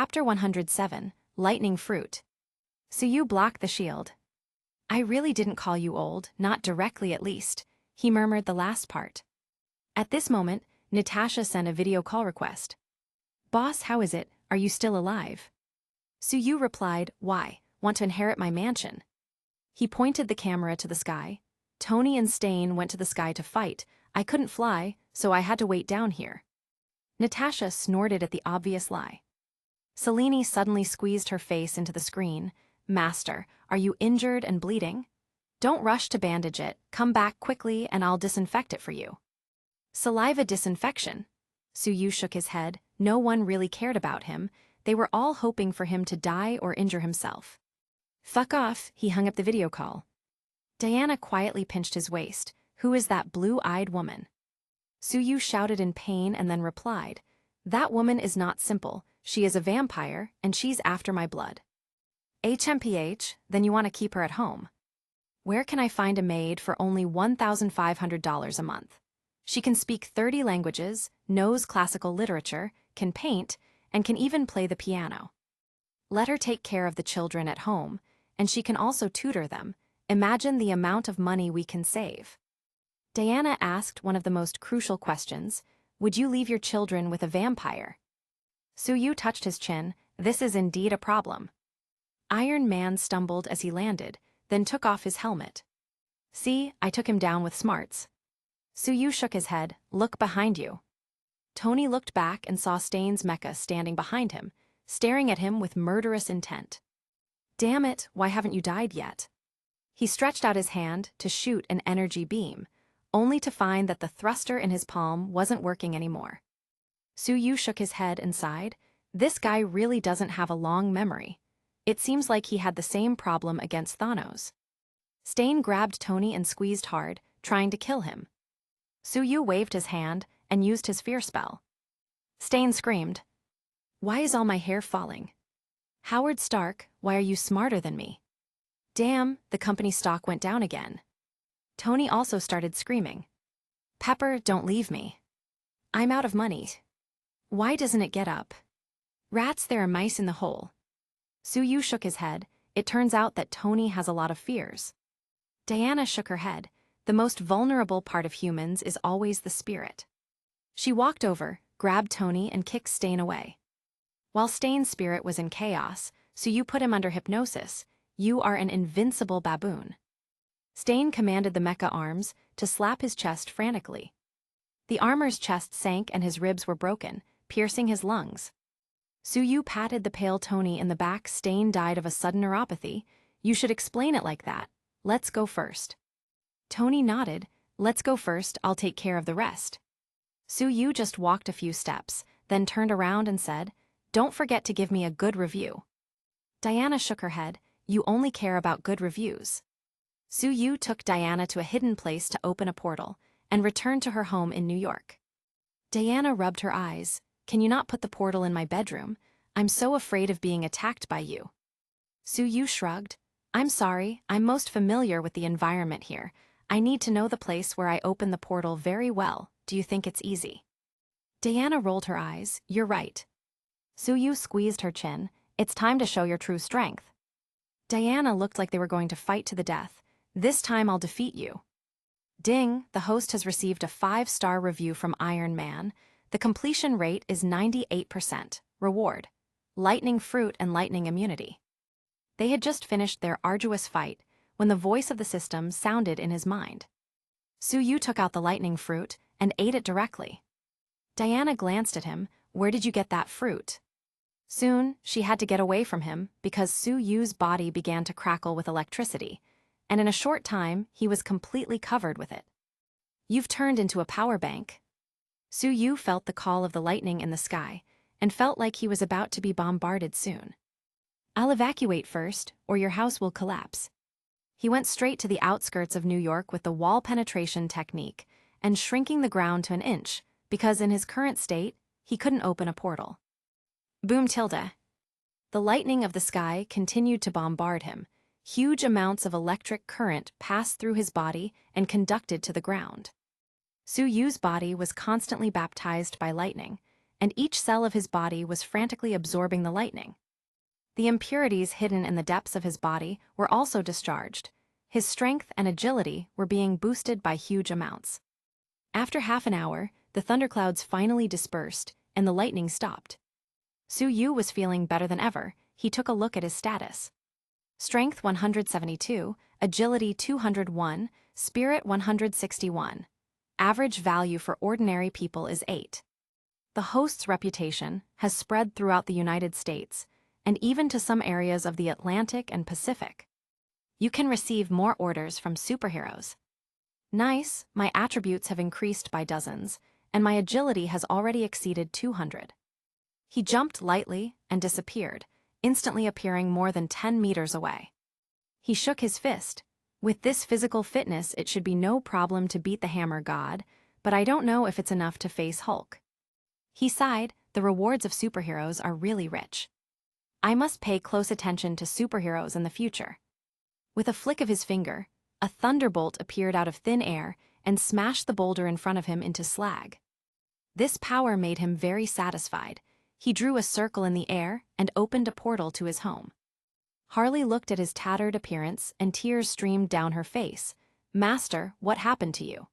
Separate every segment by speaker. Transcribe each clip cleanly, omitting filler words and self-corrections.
Speaker 1: Chapter 107, Lightning Fruit. So you block the shield. I really didn't call you old, not directly at least, he murmured the last part. At this moment, Natasha sent a video call request. Boss, how is it? Are you still alive? Suyu replied, why, want to inherit my mansion? He pointed the camera to the sky. Tony and Stain went to the sky to fight. I couldn't fly, so I had to wait down here. Natasha snorted at the obvious lie. Selene suddenly squeezed her face into the screen. Master, are you injured and bleeding? Don't rush to bandage it, come back quickly and I'll disinfect it for you. Saliva disinfection. Suyu shook his head. No one really cared about him. They were all hoping for him to die or injure himself. Fuck off, he hung up the video call. Diana quietly pinched his waist. Who is that blue-eyed woman? Suyu shouted in pain and then replied, that woman is not simple. She is a vampire, and she's after my blood. HMPH, then you want to keep her at home. Where can I find a maid for only $1,500 a month? She can speak 30 languages, knows classical literature, can paint, and can even play the piano. Let her take care of the children at home, and she can also tutor them. Imagine the amount of money we can save. Diana asked one of the most crucial questions, would you leave your children with a vampire? Suyu touched his chin. This is indeed a problem. Iron Man stumbled as he landed, then took off his helmet. See, I took him down with smarts. Suyu shook his head. Look behind you. Tony looked back and saw Stain's mecha standing behind him, staring at him with murderous intent. Damn it, why haven't you died yet? He stretched out his hand to shoot an energy beam, only to find that the thruster in his palm wasn't working anymore. Suyu shook his head and sighed. This guy really doesn't have a long memory. It seems like he had the same problem against Thanos. Stain grabbed Tony and squeezed hard, trying to kill him. Suyu waved his hand and used his fear spell. Stain screamed. Why is all my hair falling? Howard Stark, why are you smarter than me? Damn, the company stock went down again. Tony also started screaming. Pepper, don't leave me. I'm out of money. Why doesn't it get up? Rats, there are mice in the hole. Suyu shook his head. It turns out that Tony has a lot of fears. Diana shook her head. The most vulnerable part of humans is always the spirit. She walked over, grabbed Tony and kicked Stain away. While Stain's spirit was in chaos, Suyu put him under hypnosis. You are an invincible baboon. Stain commanded the mecha arms to slap his chest frantically. The armor's chest sank and his ribs were broken, piercing his lungs. Suyu patted the pale Tony in the back. Stain died of a sudden neuropathy. You should explain it like that. Let's go first. Tony nodded. Let's go first, I'll take care of the rest. Suyu just walked a few steps, then turned around and said, don't forget to give me a good review. Diana shook her head. You only care about good reviews. Suyu took Diana to a hidden place to open a portal, and returned to her home in New York. Diana rubbed her eyes. Can you not put the portal in my bedroom? I'm so afraid of being attacked by you. Suyu shrugged. I'm sorry, I'm most familiar with the environment here. I need to know the place where I open the portal very well. Do you think it's easy? Diana rolled her eyes. You're right. Suyu squeezed her chin. It's time to show your true strength. Diana looked like they were going to fight to the death. This time I'll defeat you. Ding, the host has received a 5-star review from Iron Man. The completion rate is 98%. Reward: lightning fruit and lightning immunity. They had just finished their arduous fight when the voice of the system sounded in his mind. Suyu took out the lightning fruit and ate it directly. Diana glanced at him. Where did you get that fruit? Soon, she had to get away from him because Suyu's body began to crackle with electricity, and in a short time, he was completely covered with it. You've turned into a power bank. Suyu felt the call of the lightning in the sky and felt like he was about to be bombarded soon. I'll evacuate first, or your house will collapse. He went straight to the outskirts of New York with the wall penetration technique and shrinking the ground to an inch, because in his current state, he couldn't open a portal. Boom tilde. The lightning of the sky continued to bombard him. Huge amounts of electric current passed through his body and conducted to the ground. Suyu's body was constantly baptized by lightning, and each cell of his body was frantically absorbing the lightning. The impurities hidden in the depths of his body were also discharged. His strength and agility were being boosted by huge amounts. After half an hour, the thunderclouds finally dispersed, and the lightning stopped. Su Yu was feeling better than ever. He took a look at his status. Strength 172, Agility 201, Spirit 161. Average value for ordinary people is 8. The host's reputation has spread throughout the United States, and even to some areas of the Atlantic and Pacific. You can receive more orders from superheroes. Nice, my attributes have increased by dozens, and my agility has already exceeded 200. He jumped lightly and disappeared, instantly appearing more than 10 meters away. He shook his fist. With this physical fitness, it should be no problem to beat the Hammer God, but I don't know if it's enough to face Hulk. He sighed. The rewards of superheroes are really rich. I must pay close attention to superheroes in the future. With a flick of his finger, a thunderbolt appeared out of thin air and smashed the boulder in front of him into slag. This power made him very satisfied. He drew a circle in the air and opened a portal to his home. Harley looked at his tattered appearance and tears streamed down her face. Master, what happened to you?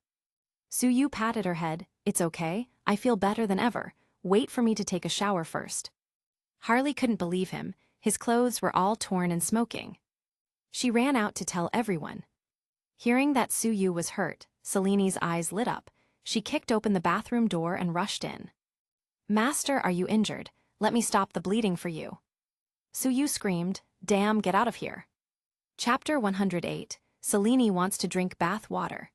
Speaker 1: Su Yu patted her head. It's okay, I feel better than ever. Wait for me to take a shower first. Harley couldn't believe him. His clothes were all torn and smoking. She ran out to tell everyone. Hearing that Su Yu was hurt, Seleni's eyes lit up. She kicked open the bathroom door and rushed in. Master, are you injured? Let me stop the bleeding for you. Su Yu screamed, Damn, get out of here. Chapter 108, Selene wants to drink bath water.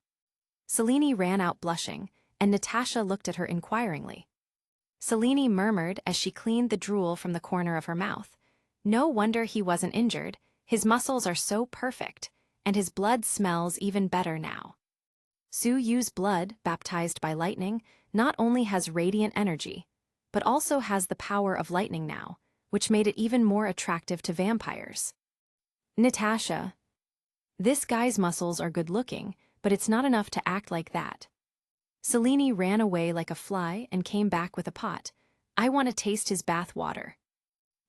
Speaker 1: Selene ran out blushing, and Natasha looked at her inquiringly. Selene murmured as she cleaned the drool from the corner of her mouth. No wonder he wasn't injured. His muscles are so perfect, and his blood smells even better now. Su Yu's blood, baptized by lightning, not only has radiant energy, but also has the power of lightning now, which made it even more attractive to vampires. Natasha. This guy's muscles are good-looking, but it's not enough to act like that. Selene ran away like a fly and came back with a pot. I want to taste his bath water.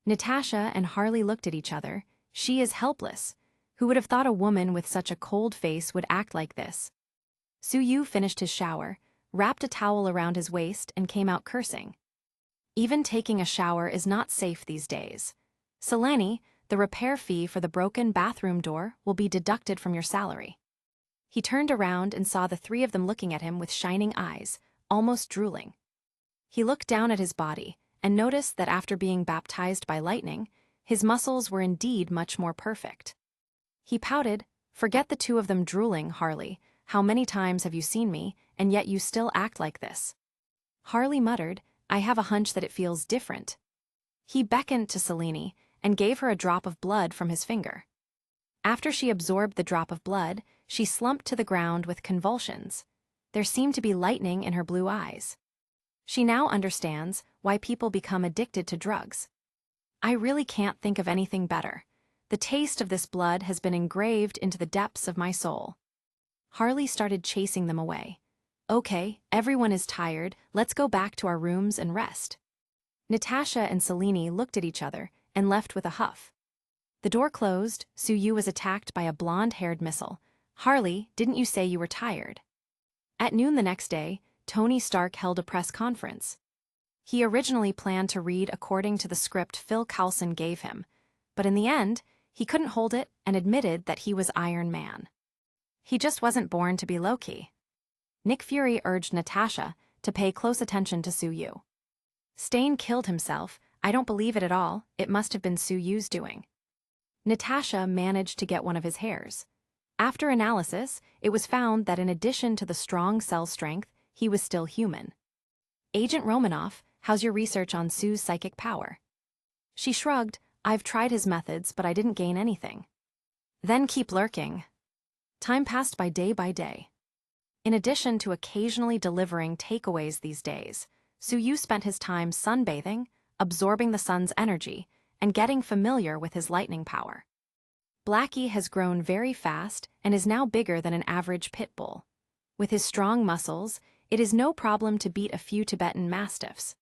Speaker 1: Natasha and Harley looked at each other. She is helpless. Who would have thought a woman with such a cold face would act like this? Su Yu finished his shower, wrapped a towel around his waist, and came out cursing. Even taking a shower is not safe these days. Selene, the repair fee for the broken bathroom door will be deducted from your salary. He turned around and saw the three of them looking at him with shining eyes, almost drooling. He looked down at his body and noticed that after being baptized by lightning, his muscles were indeed much more perfect. He pouted, Forget the two of them drooling, Harley. How many times have you seen me, and yet you still act like this? Harley muttered, I have a hunch that it feels different. He beckoned to Selene and gave her a drop of blood from his finger. After she absorbed the drop of blood, she slumped to the ground with convulsions. There seemed to be lightning in her blue eyes. She now understands why people become addicted to drugs. I really can't think of anything better. The taste of this blood has been engraved into the depths of my soul. Harley started chasing them away. Okay, everyone is tired, let's go back to our rooms and rest. Natasha and Selene looked at each other and left with a huff. The door closed. Su Yu was attacked by a blonde-haired missile. Harley, didn't you say you were tired? At noon the next day, Tony Stark held a press conference. He originally planned to read according to the script Phil Coulson gave him, but in the end, he couldn't hold it and admitted that he was Iron Man. He just wasn't born to be Loki. Nick Fury urged Natasha to pay close attention to Su Yu. Stain killed himself. I don't believe it at all. It must have been Su Yu's doing. Natasha managed to get one of his hairs. After analysis, it was found that in addition to the strong cell strength, he was still human. Agent Romanoff, how's your research on Su's psychic power? She shrugged. I've tried his methods, but I didn't gain anything. Then keep lurking. Time passed by day. In addition to occasionally delivering takeaways these days, Su Yu spent his time sunbathing, absorbing the sun's energy, and getting familiar with his lightning power. Blackie has grown very fast and is now bigger than an average pit bull. With his strong muscles, it is no problem to beat a few Tibetan mastiffs.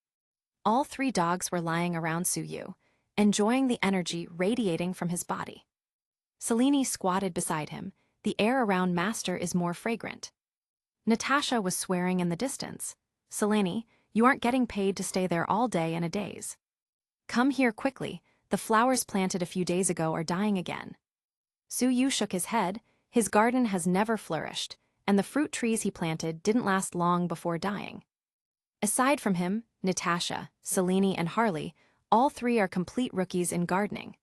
Speaker 1: All 3 dogs were lying around Suyu, enjoying the energy radiating from his body. Selene squatted beside him. The air around Master is more fragrant. Natasha was swearing in the distance. Selene, you aren't getting paid to stay there all day and a days. Come here quickly, the flowers planted a few days ago are dying again. Suyu shook his head. His garden has never flourished, and the fruit trees he planted didn't last long before dying. Aside from him, Natasha, Selene, and Harley, all 3 are complete rookies in gardening.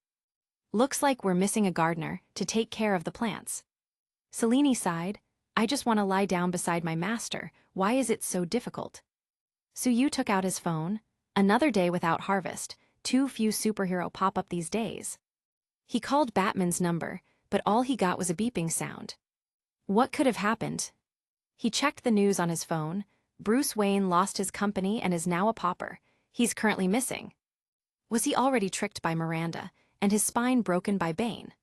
Speaker 1: Looks like we're missing a gardener to take care of the plants. Selene sighed. I just want to lie down beside my master. Why is it so difficult? Suyu took out his phone. Another day without harvest. Too few superhero pop up these days. He called Batman's number, but all he got was a beeping sound. What could have happened? He checked the news on his phone. Bruce Wayne lost his company and is now a pauper. He's currently missing. Was he already tricked by Miranda, and his spine broken by Bane?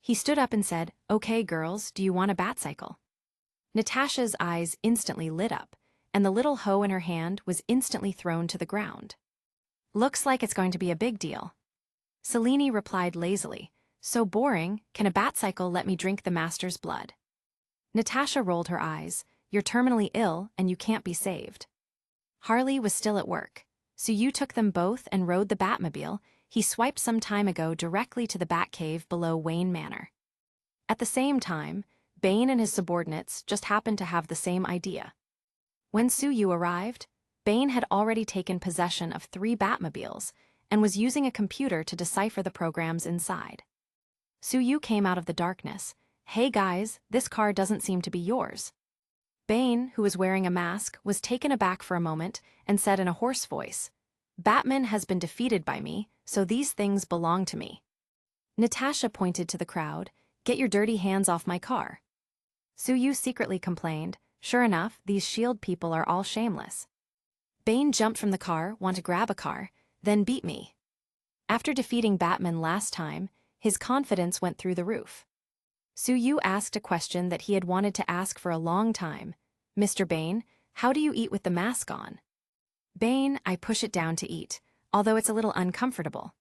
Speaker 1: He stood up and said, Okay girls, do you want a Batcycle? Natasha's eyes instantly lit up, and the little hoe in her hand was instantly thrown to the ground. Looks like it's going to be a big deal. Selene replied lazily, So boring, can a Batcycle let me drink the master's blood? Natasha rolled her eyes. You're terminally ill and you can't be saved. Harley was still at work, so you took them both and rode the Batmobile. He swiped some time ago directly to the Batcave below Wayne Manor. At the same time, Bane and his subordinates just happened to have the same idea. When Suyu arrived, Bane had already taken possession of 3 Batmobiles and was using a computer to decipher the programs inside. Suyu came out of the darkness. Hey guys, this car doesn't seem to be yours. Bane, who was wearing a mask, was taken aback for a moment and said in a hoarse voice, Batman has been defeated by me, so these things belong to me. Natasha pointed to the crowd, Get your dirty hands off my car. Suyu secretly complained, Sure enough, these S.H.I.E.L.D. people are all shameless. Bane jumped from the car, want to grab a car, then beat me. After defeating Batman last time, his confidence went through the roof. Suyu asked a question that he had wanted to ask for a long time. Mr. Bane, how do you eat with the mask on? Bane, I push it down to eat, although it's a little uncomfortable.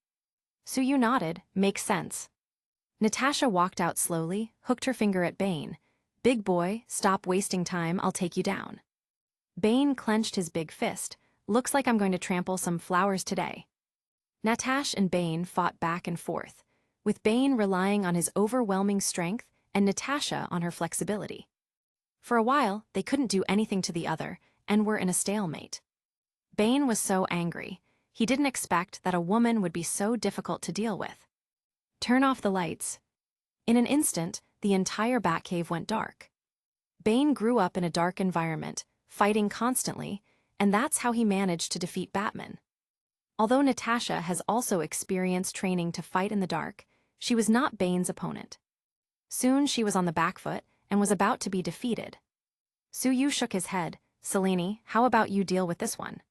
Speaker 1: Suyu nodded, makes sense. Natasha walked out slowly, hooked her finger at Bane. Big boy, stop wasting time, I'll take you down. Bane clenched his big fist. Looks like I'm going to trample some flowers today. Natasha and Bane fought back and forth, with Bane relying on his overwhelming strength and Natasha on her flexibility. For a while, they couldn't do anything to the other and were in a stalemate. Bane was so angry. He didn't expect that a woman would be so difficult to deal with. Turn off the lights. In an instant, the entire Batcave went dark. Bane grew up in a dark environment, fighting constantly, and that's how he managed to defeat Batman. Although Natasha has also experienced training to fight in the dark, she was not Bane's opponent. Soon she was on the back foot and was about to be defeated. Suyu shook his head. Selene, how about you deal with this one?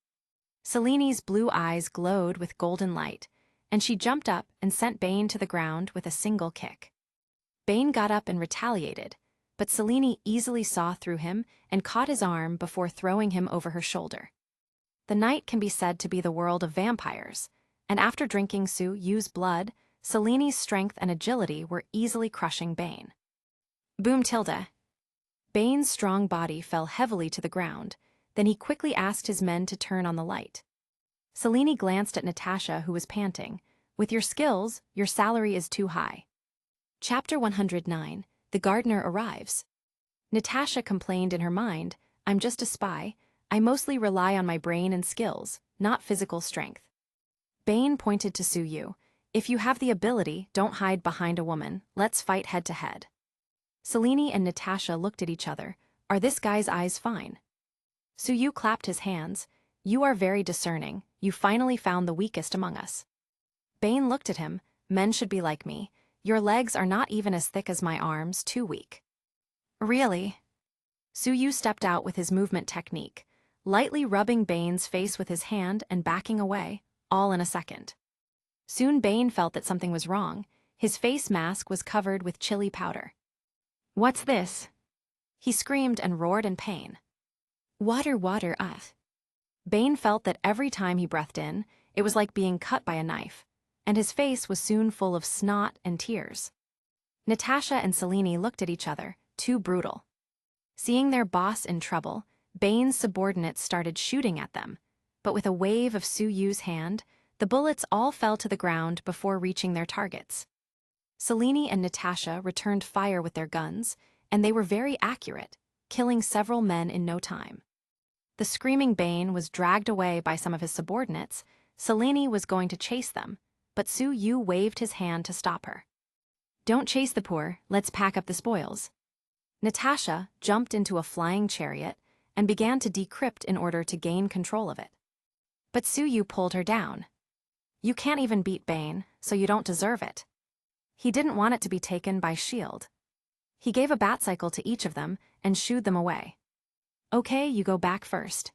Speaker 1: Selene's blue eyes glowed with golden light, and she jumped up and sent Bane to the ground with a single kick. Bane got up and retaliated, but Selene easily saw through him and caught his arm before throwing him over her shoulder. The night can be said to be the world of vampires, and after drinking Suyu's blood, Selene's strength and agility were easily crushing Bane. Boom tilde. Bane's strong body fell heavily to the ground, then he quickly asked his men to turn on the light. Selene glanced at Natasha, who was panting. With your skills, your salary is too high. Chapter 109, The Gardener Arrives. Natasha complained in her mind, I'm just a spy. I mostly rely on my brain and skills, not physical strength. Bane pointed to Suyu. If you have the ability, don't hide behind a woman. Let's fight head to head. Selene and Natasha looked at each other. Are this guy's eyes fine? Suyu clapped his hands. You are very discerning. You finally found the weakest among us. Bane looked at him. Men should be like me. Your legs are not even as thick as my arms, too weak. Really? Suyu stepped out with his movement technique, lightly rubbing Bane's face with his hand and backing away, all in a second. Soon Bane felt that something was wrong. His face mask was covered with chili powder. What's this? He screamed and roared in pain. Water, water, Bane felt that every time he breathed in, it was like being cut by a knife, and his face was soon full of snot and tears. Natasha and Selene looked at each other, too brutal. Seeing their boss in trouble, Bane's subordinates started shooting at them, but with a wave of Su Yu's hand, the bullets all fell to the ground before reaching their targets. Selene and Natasha returned fire with their guns, and they were very accurate, killing several men in no time. The screaming Bane was dragged away by some of his subordinates. Selene was going to chase them, but Su Yu waved his hand to stop her. "Don't chase the poor, let's pack up the spoils." Natasha jumped into a flying chariot and began to decrypt in order to gain control of it. But Su Yu pulled her down. "You can't even beat Bane, so you don't deserve it." He didn't want it to be taken by shield. He gave a batcycle to each of them and shooed them away. "Okay, you go back first."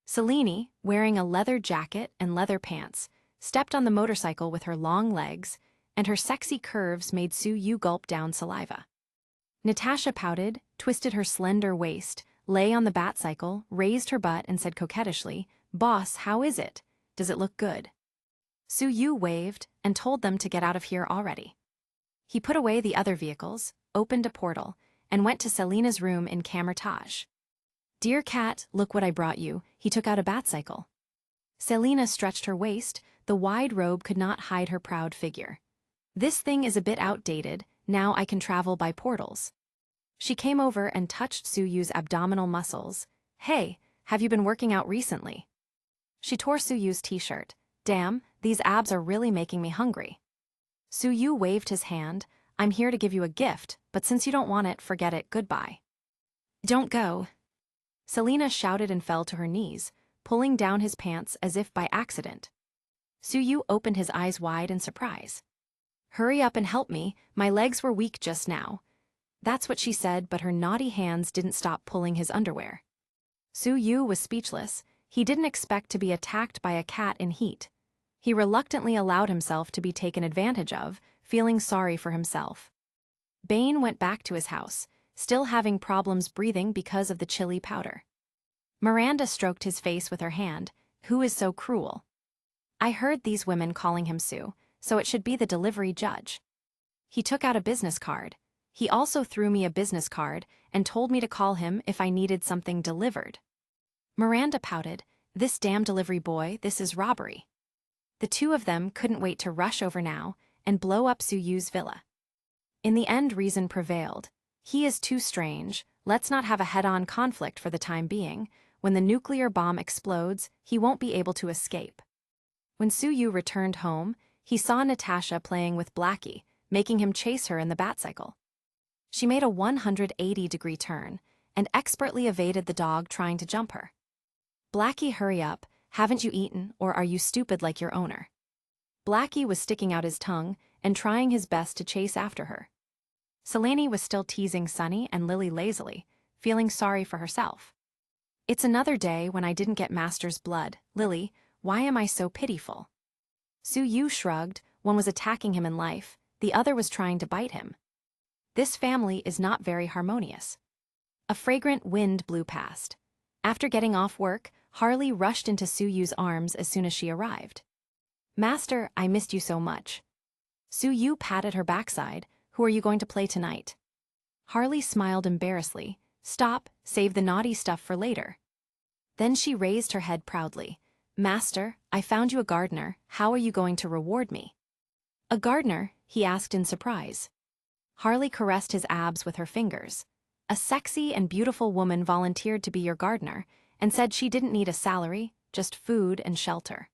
Speaker 1: Selene, wearing a leather jacket and leather pants, stepped on the motorcycle with her long legs, and her sexy curves made Su Yu gulp down saliva. Natasha pouted, twisted her slender waist, lay on the batcycle, raised her butt, and said coquettishly, "Boss, how is it? Does it look good?" Su Yu waved and told them to get out of here already. He put away the other vehicles, opened a portal, and went to Selena's room in Camertage. "Dear cat, look what I brought you." He took out a batcycle. Selena stretched her waist. The wide robe could not hide her proud figure. "This thing is a bit outdated. Now I can travel by portals." She came over and touched Su Yu's abdominal muscles. "Hey, have you been working out recently?" She tore Su Yu's t-shirt. "Damn, these abs are really making me hungry." Su Yu waved his hand. "I'm here to give you a gift, but since you don't want it, forget it, goodbye." "Don't go." Selena shouted and fell to her knees, pulling down his pants as if by accident. Su Yu opened his eyes wide in surprise. "Hurry up and help me, my legs were weak just now." That's what she said, but her naughty hands didn't stop pulling his underwear. Su Yu was speechless. He didn't expect to be attacked by a cat in heat. He reluctantly allowed himself to be taken advantage of, feeling sorry for himself. Bane went back to his house, still having problems breathing because of the chili powder. Miranda stroked his face with her hand. "Who is so cruel?" "I heard these women calling him Sue, so it should be the delivery judge." He took out a business card. He also threw me a business card and told me to call him if I needed something delivered. Miranda pouted. "This damn delivery boy, this is robbery." The two of them couldn't wait to rush over now and blow up Su Yu's villa. In the end, reason prevailed. He is too strange, let's not have a head-on conflict for the time being. When the nuclear bomb explodes, he won't be able to escape. When Su Yu returned home, he saw Natasha playing with Blackie, making him chase her in the batcycle. She made a 180-degree turn and expertly evaded the dog trying to jump her. "Blackie, hurry up, haven't you eaten, or are you stupid like your owner?" Blackie was sticking out his tongue and trying his best to chase after her. Selene was still teasing Sunny and Lily lazily, feeling sorry for herself. "It's another day when I didn't get Master's blood. Lily, why am I so pitiful?" Su Yu shrugged. One was attacking him in life, the other was trying to bite him. This family is not very harmonious. A fragrant wind blew past. After getting off work, Harley rushed into Su Yu's arms as soon as she arrived. "Master, I missed you so much." Su Yu patted her backside. "Who are you going to play tonight?" Harley smiled embarrassedly. "Stop, save the naughty stuff for later." Then she raised her head proudly. "Master, I found you a gardener. How are you going to reward me?" "A gardener?" he asked in surprise. Harley caressed his abs with her fingers. "A sexy and beautiful woman volunteered to be your gardener and said she didn't need a salary, just food and shelter."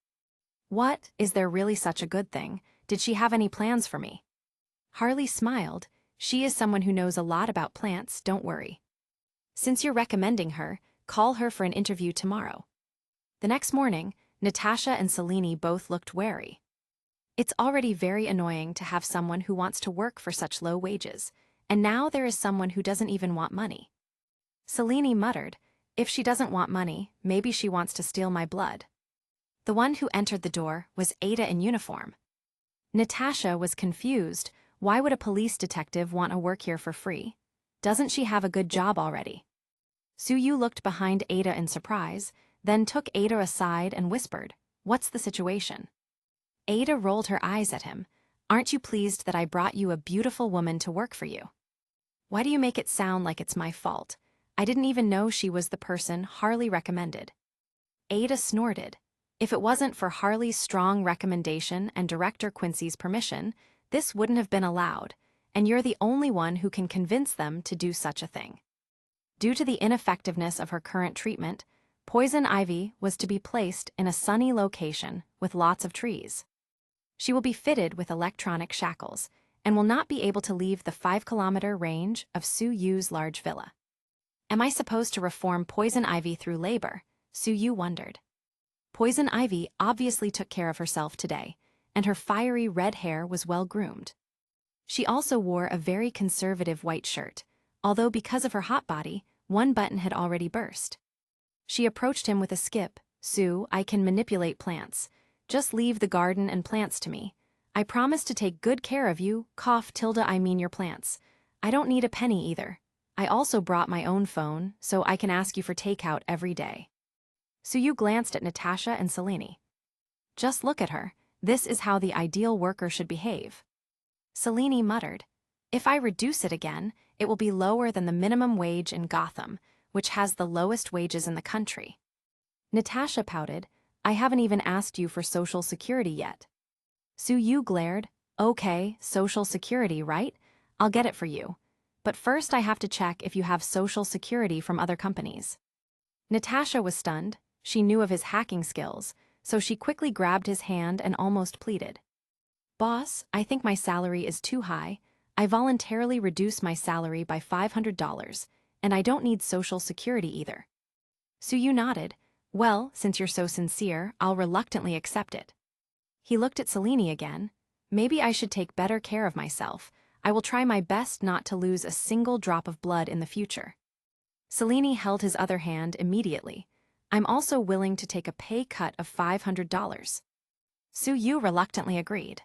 Speaker 1: "What, is there really such a good thing? Did she have any plans for me?" Harley smiled. "She is someone who knows a lot about plants, don't worry. Since you're recommending her, call her for an interview tomorrow." The next morning, Natasha and Selene both looked wary. It's already very annoying to have someone who wants to work for such low wages, and now there is someone who doesn't even want money. Selene muttered, "If she doesn't want money, maybe she wants to steal my blood." The one who entered the door was Ada in uniform. Natasha was confused. Why would a police detective want to work here for free? Doesn't she have a good job already? Su Yu looked behind Ada in surprise. then took Ada aside and whispered, "What's the situation?" Ada rolled her eyes at him. "Aren't you pleased that I brought you a beautiful woman to work for you?" "Why do you make it sound like it's my fault? I didn't even know she was the person Harley recommended." Ada snorted. "If it wasn't for Harley's strong recommendation and Director Quincy's permission, this wouldn't have been allowed, and you're the only one who can convince them to do such a thing." Due to the ineffectiveness of her current treatment, Poison Ivy was to be placed in a sunny location with lots of trees. She will be fitted with electronic shackles and will not be able to leave the 5-kilometer range of Sue Yu's large villa. Am I supposed to reform Poison Ivy through labor? Sue Yu wondered. Poison Ivy obviously took care of herself today, and her fiery red hair was well groomed. She also wore a very conservative white shirt, although because of her hot body, one button had already burst. She approached him with a skip. "Sue, I can manipulate plants. Just leave the garden and plants to me. I promise to take good care of you, Tilda, I mean your plants. I don't need a penny either. I also brought my own phone, so I can ask you for takeout every day." Suyu glanced at Natasha and Selene. "Just look at her. This is how the ideal worker should behave." Selene muttered, "If I reduce it again, it will be lower than the minimum wage in Gotham, which has the lowest wages in the country." Natasha pouted, "I haven't even asked you for Social Security yet." Suyu glared, "Okay, Social Security, right? I'll get it for you. But first I have to check if you have Social Security from other companies." Natasha was stunned. She knew of his hacking skills, so she quickly grabbed his hand and almost pleaded. "Boss, I think my salary is too high. I voluntarily reduce my salary by $500, and I don't need Social Security either." Suyu nodded. "Well, since you're so sincere, I'll reluctantly accept it." He looked at Selene again. "Maybe I should take better care of myself. I will try my best not to lose a single drop of blood in the future." Selene held his other hand immediately. "I'm also willing to take a pay cut of $500. Suyu reluctantly agreed.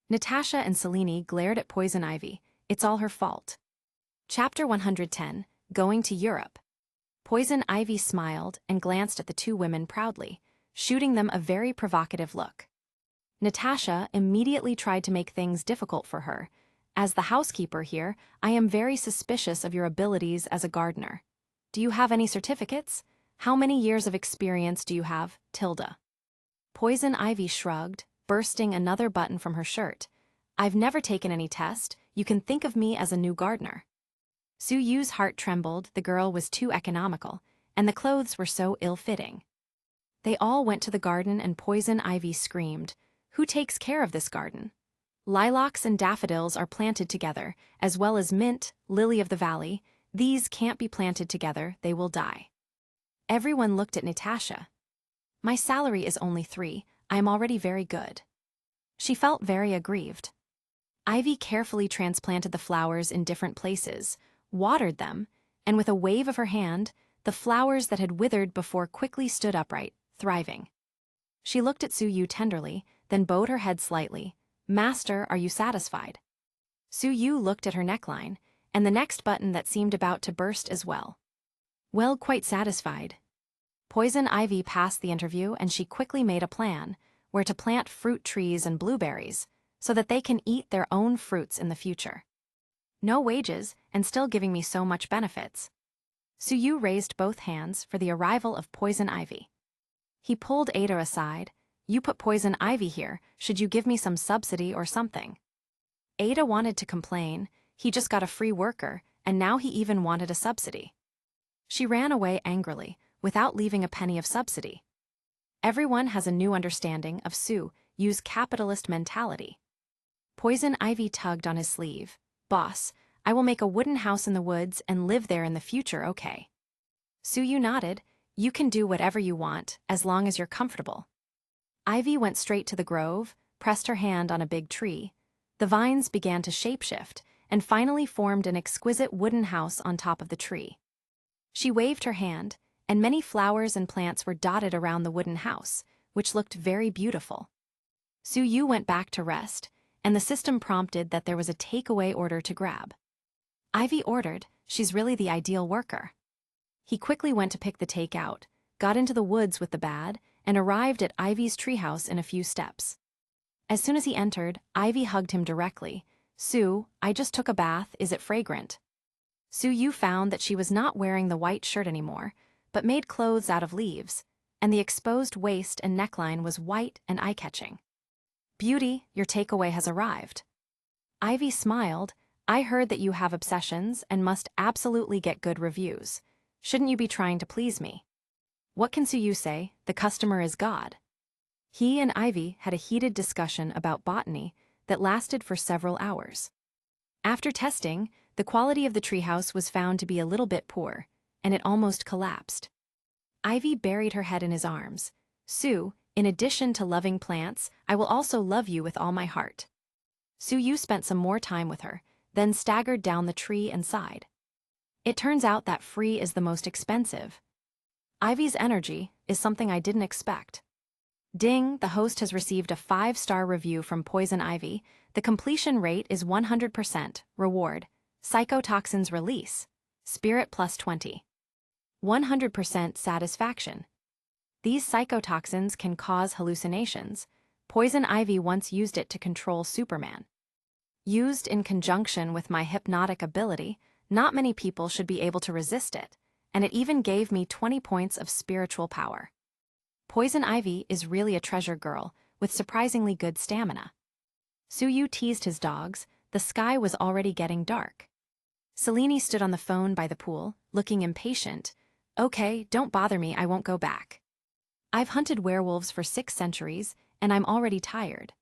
Speaker 1: Natasha and Selene glared at Poison Ivy. It's all her fault. Chapter 110, Going to Europe. Poison Ivy smiled and glanced at the two women proudly, shooting them a very provocative look. Natasha immediately tried to make things difficult for her. "As the housekeeper here, I am very suspicious of your abilities as a gardener. Do you have any certificates? How many years of experience do you have, Tilda?" Poison Ivy shrugged, bursting another button from her shirt. "I've never taken any test. You can think of me as a new gardener." Suyu's heart trembled. The girl was too economical, and the clothes were so ill-fitting. They all went to the garden and Poison Ivy screamed, "Who takes care of this garden? Lilacs and daffodils are planted together, as well as mint, lily of the valley. These can't be planted together, they will die." Everyone looked at Natasha. "My salary is only 3, I am already very good." She felt very aggrieved. Ivy carefully transplanted the flowers in different places, watered them, and with a wave of her hand, the flowers that had withered before quickly stood upright, thriving. She looked at Suyu tenderly, then bowed her head slightly. "Master, are you satisfied?" Suyu looked at her neckline, and the next button that seemed about to burst as well. "Well, quite satisfied." Poison Ivy passed the interview and she quickly made a plan where to plant fruit trees and blueberries so that they can eat their own fruits in the future. "No wages, and still giving me so much benefits." Suyu raised both hands for the arrival of Poison Ivy. He pulled Ada aside. "You put Poison Ivy here, should you give me some subsidy or something?" Ada wanted to complain. He just got a free worker, and now he even wanted a subsidy. She ran away angrily, without leaving a penny of subsidy. Everyone has a new understanding of Suyu's capitalist mentality. Poison Ivy tugged on his sleeve. "Boss, I will make a wooden house in the woods and live there in the future, okay?" Suyu nodded. "You can do whatever you want, as long as you're comfortable." Ivy went straight to the grove, pressed her hand on a big tree. The vines began to shapeshift, and finally formed an exquisite wooden house on top of the tree. She waved her hand, and many flowers and plants were dotted around the wooden house, which looked very beautiful. Suyu went back to rest, and the system prompted that there was a takeaway order to grab. Ivy ordered, "She's really the ideal worker." He quickly went to pick the takeout, got into the woods with the bad, and arrived at Ivy's treehouse in a few steps. As soon as he entered, Ivy hugged him directly. "Sue, I just took a bath, is it fragrant?" Sue found that she was not wearing the white shirt anymore, but made clothes out of leaves, and the exposed waist and neckline was white and eye-catching. "Beauty, your takeaway has arrived." Ivy smiled. "I heard that you have obsessions and must absolutely get good reviews. Shouldn't you be trying to please me?" What can Sue say? The customer is God. He and Ivy had a heated discussion about botany that lasted for several hours. After testing, the quality of the treehouse was found to be a little bit poor, and it almost collapsed. Ivy buried her head in his arms. "Sue, in addition to loving plants, I will also love you with all my heart." Sue spent some more time with her, then staggered down the tree and sighed. "It turns out that free is the most expensive. Ivy's energy is something I didn't expect." Ding, the host has received a 5-star review from Poison Ivy. The completion rate is 100%. Reward: psychotoxins release. Spirit plus 20. 100% satisfaction. These psychotoxins can cause hallucinations. Poison Ivy once used it to control Superman. Used in conjunction with my hypnotic ability, not many people should be able to resist it, and it even gave me 20 points of spiritual power. Poison Ivy is really a treasure girl, with surprisingly good stamina. Sue teased his dogs. The sky was already getting dark. Selene stood on the phone by the pool, looking impatient. "Okay, don't bother me, I won't go back. I've hunted werewolves for 6 centuries, and I'm already tired.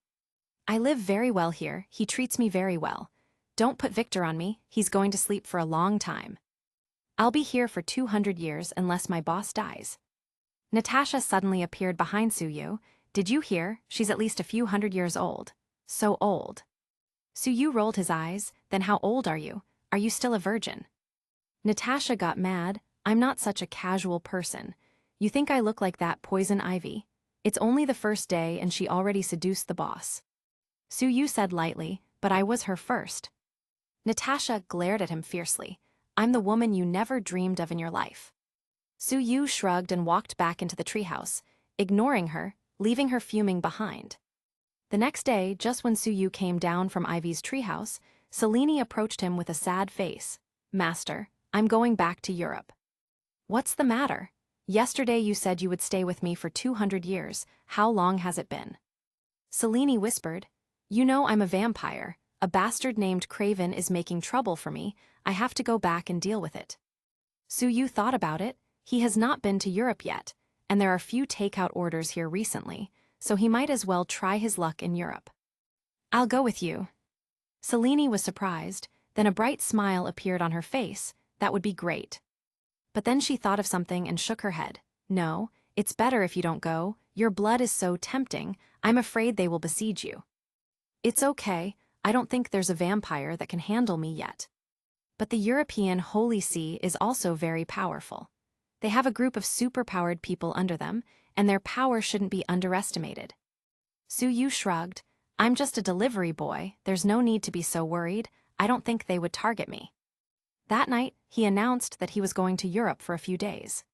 Speaker 1: I live very well here, he treats me very well. Don't put Victor on me, he's going to sleep for a long time. I'll be here for 200 years unless my boss dies." Natasha suddenly appeared behind Sue. "Did you hear? She's at least a few hundred years old." "So old." Sue rolled his eyes. "Then how old are you? Are you still a virgin?" Natasha got mad. "I'm not such a casual person. You think I look like that, Poison Ivy? It's only the first day and she already seduced the boss." Sue said lightly, "But I was her first." Natasha glared at him fiercely. "I'm the woman you never dreamed of in your life." Sue shrugged and walked back into the treehouse, ignoring her, leaving her fuming behind. The next day, just when Sue came down from Ivy's treehouse, Selene approached him with a sad face. "Master, I'm going back to Europe." "What's the matter? Yesterday you said you would stay with me for 200 years. How long has it been?" Selene whispered. "You know I'm a vampire. A bastard named Craven is making trouble for me. I have to go back and deal with it." Sue thought about it. He has not been to Europe yet, and there are few takeout orders here recently, so he might as well try his luck in Europe. "I'll go with you." Selene was surprised, then a bright smile appeared on her face. That would be great. But then she thought of something and shook her head. "No, it's better if you don't go. Your blood is so tempting, I'm afraid they will besiege you." "It's okay, I don't think there's a vampire that can handle me yet." But the European Holy See is also very powerful. They have a group of super-powered people under them, and their power shouldn't be underestimated. Sue shrugged. "I'm just a delivery boy, there's no need to be so worried. I don't think they would target me." That night, he announced that he was going to Europe for a few days.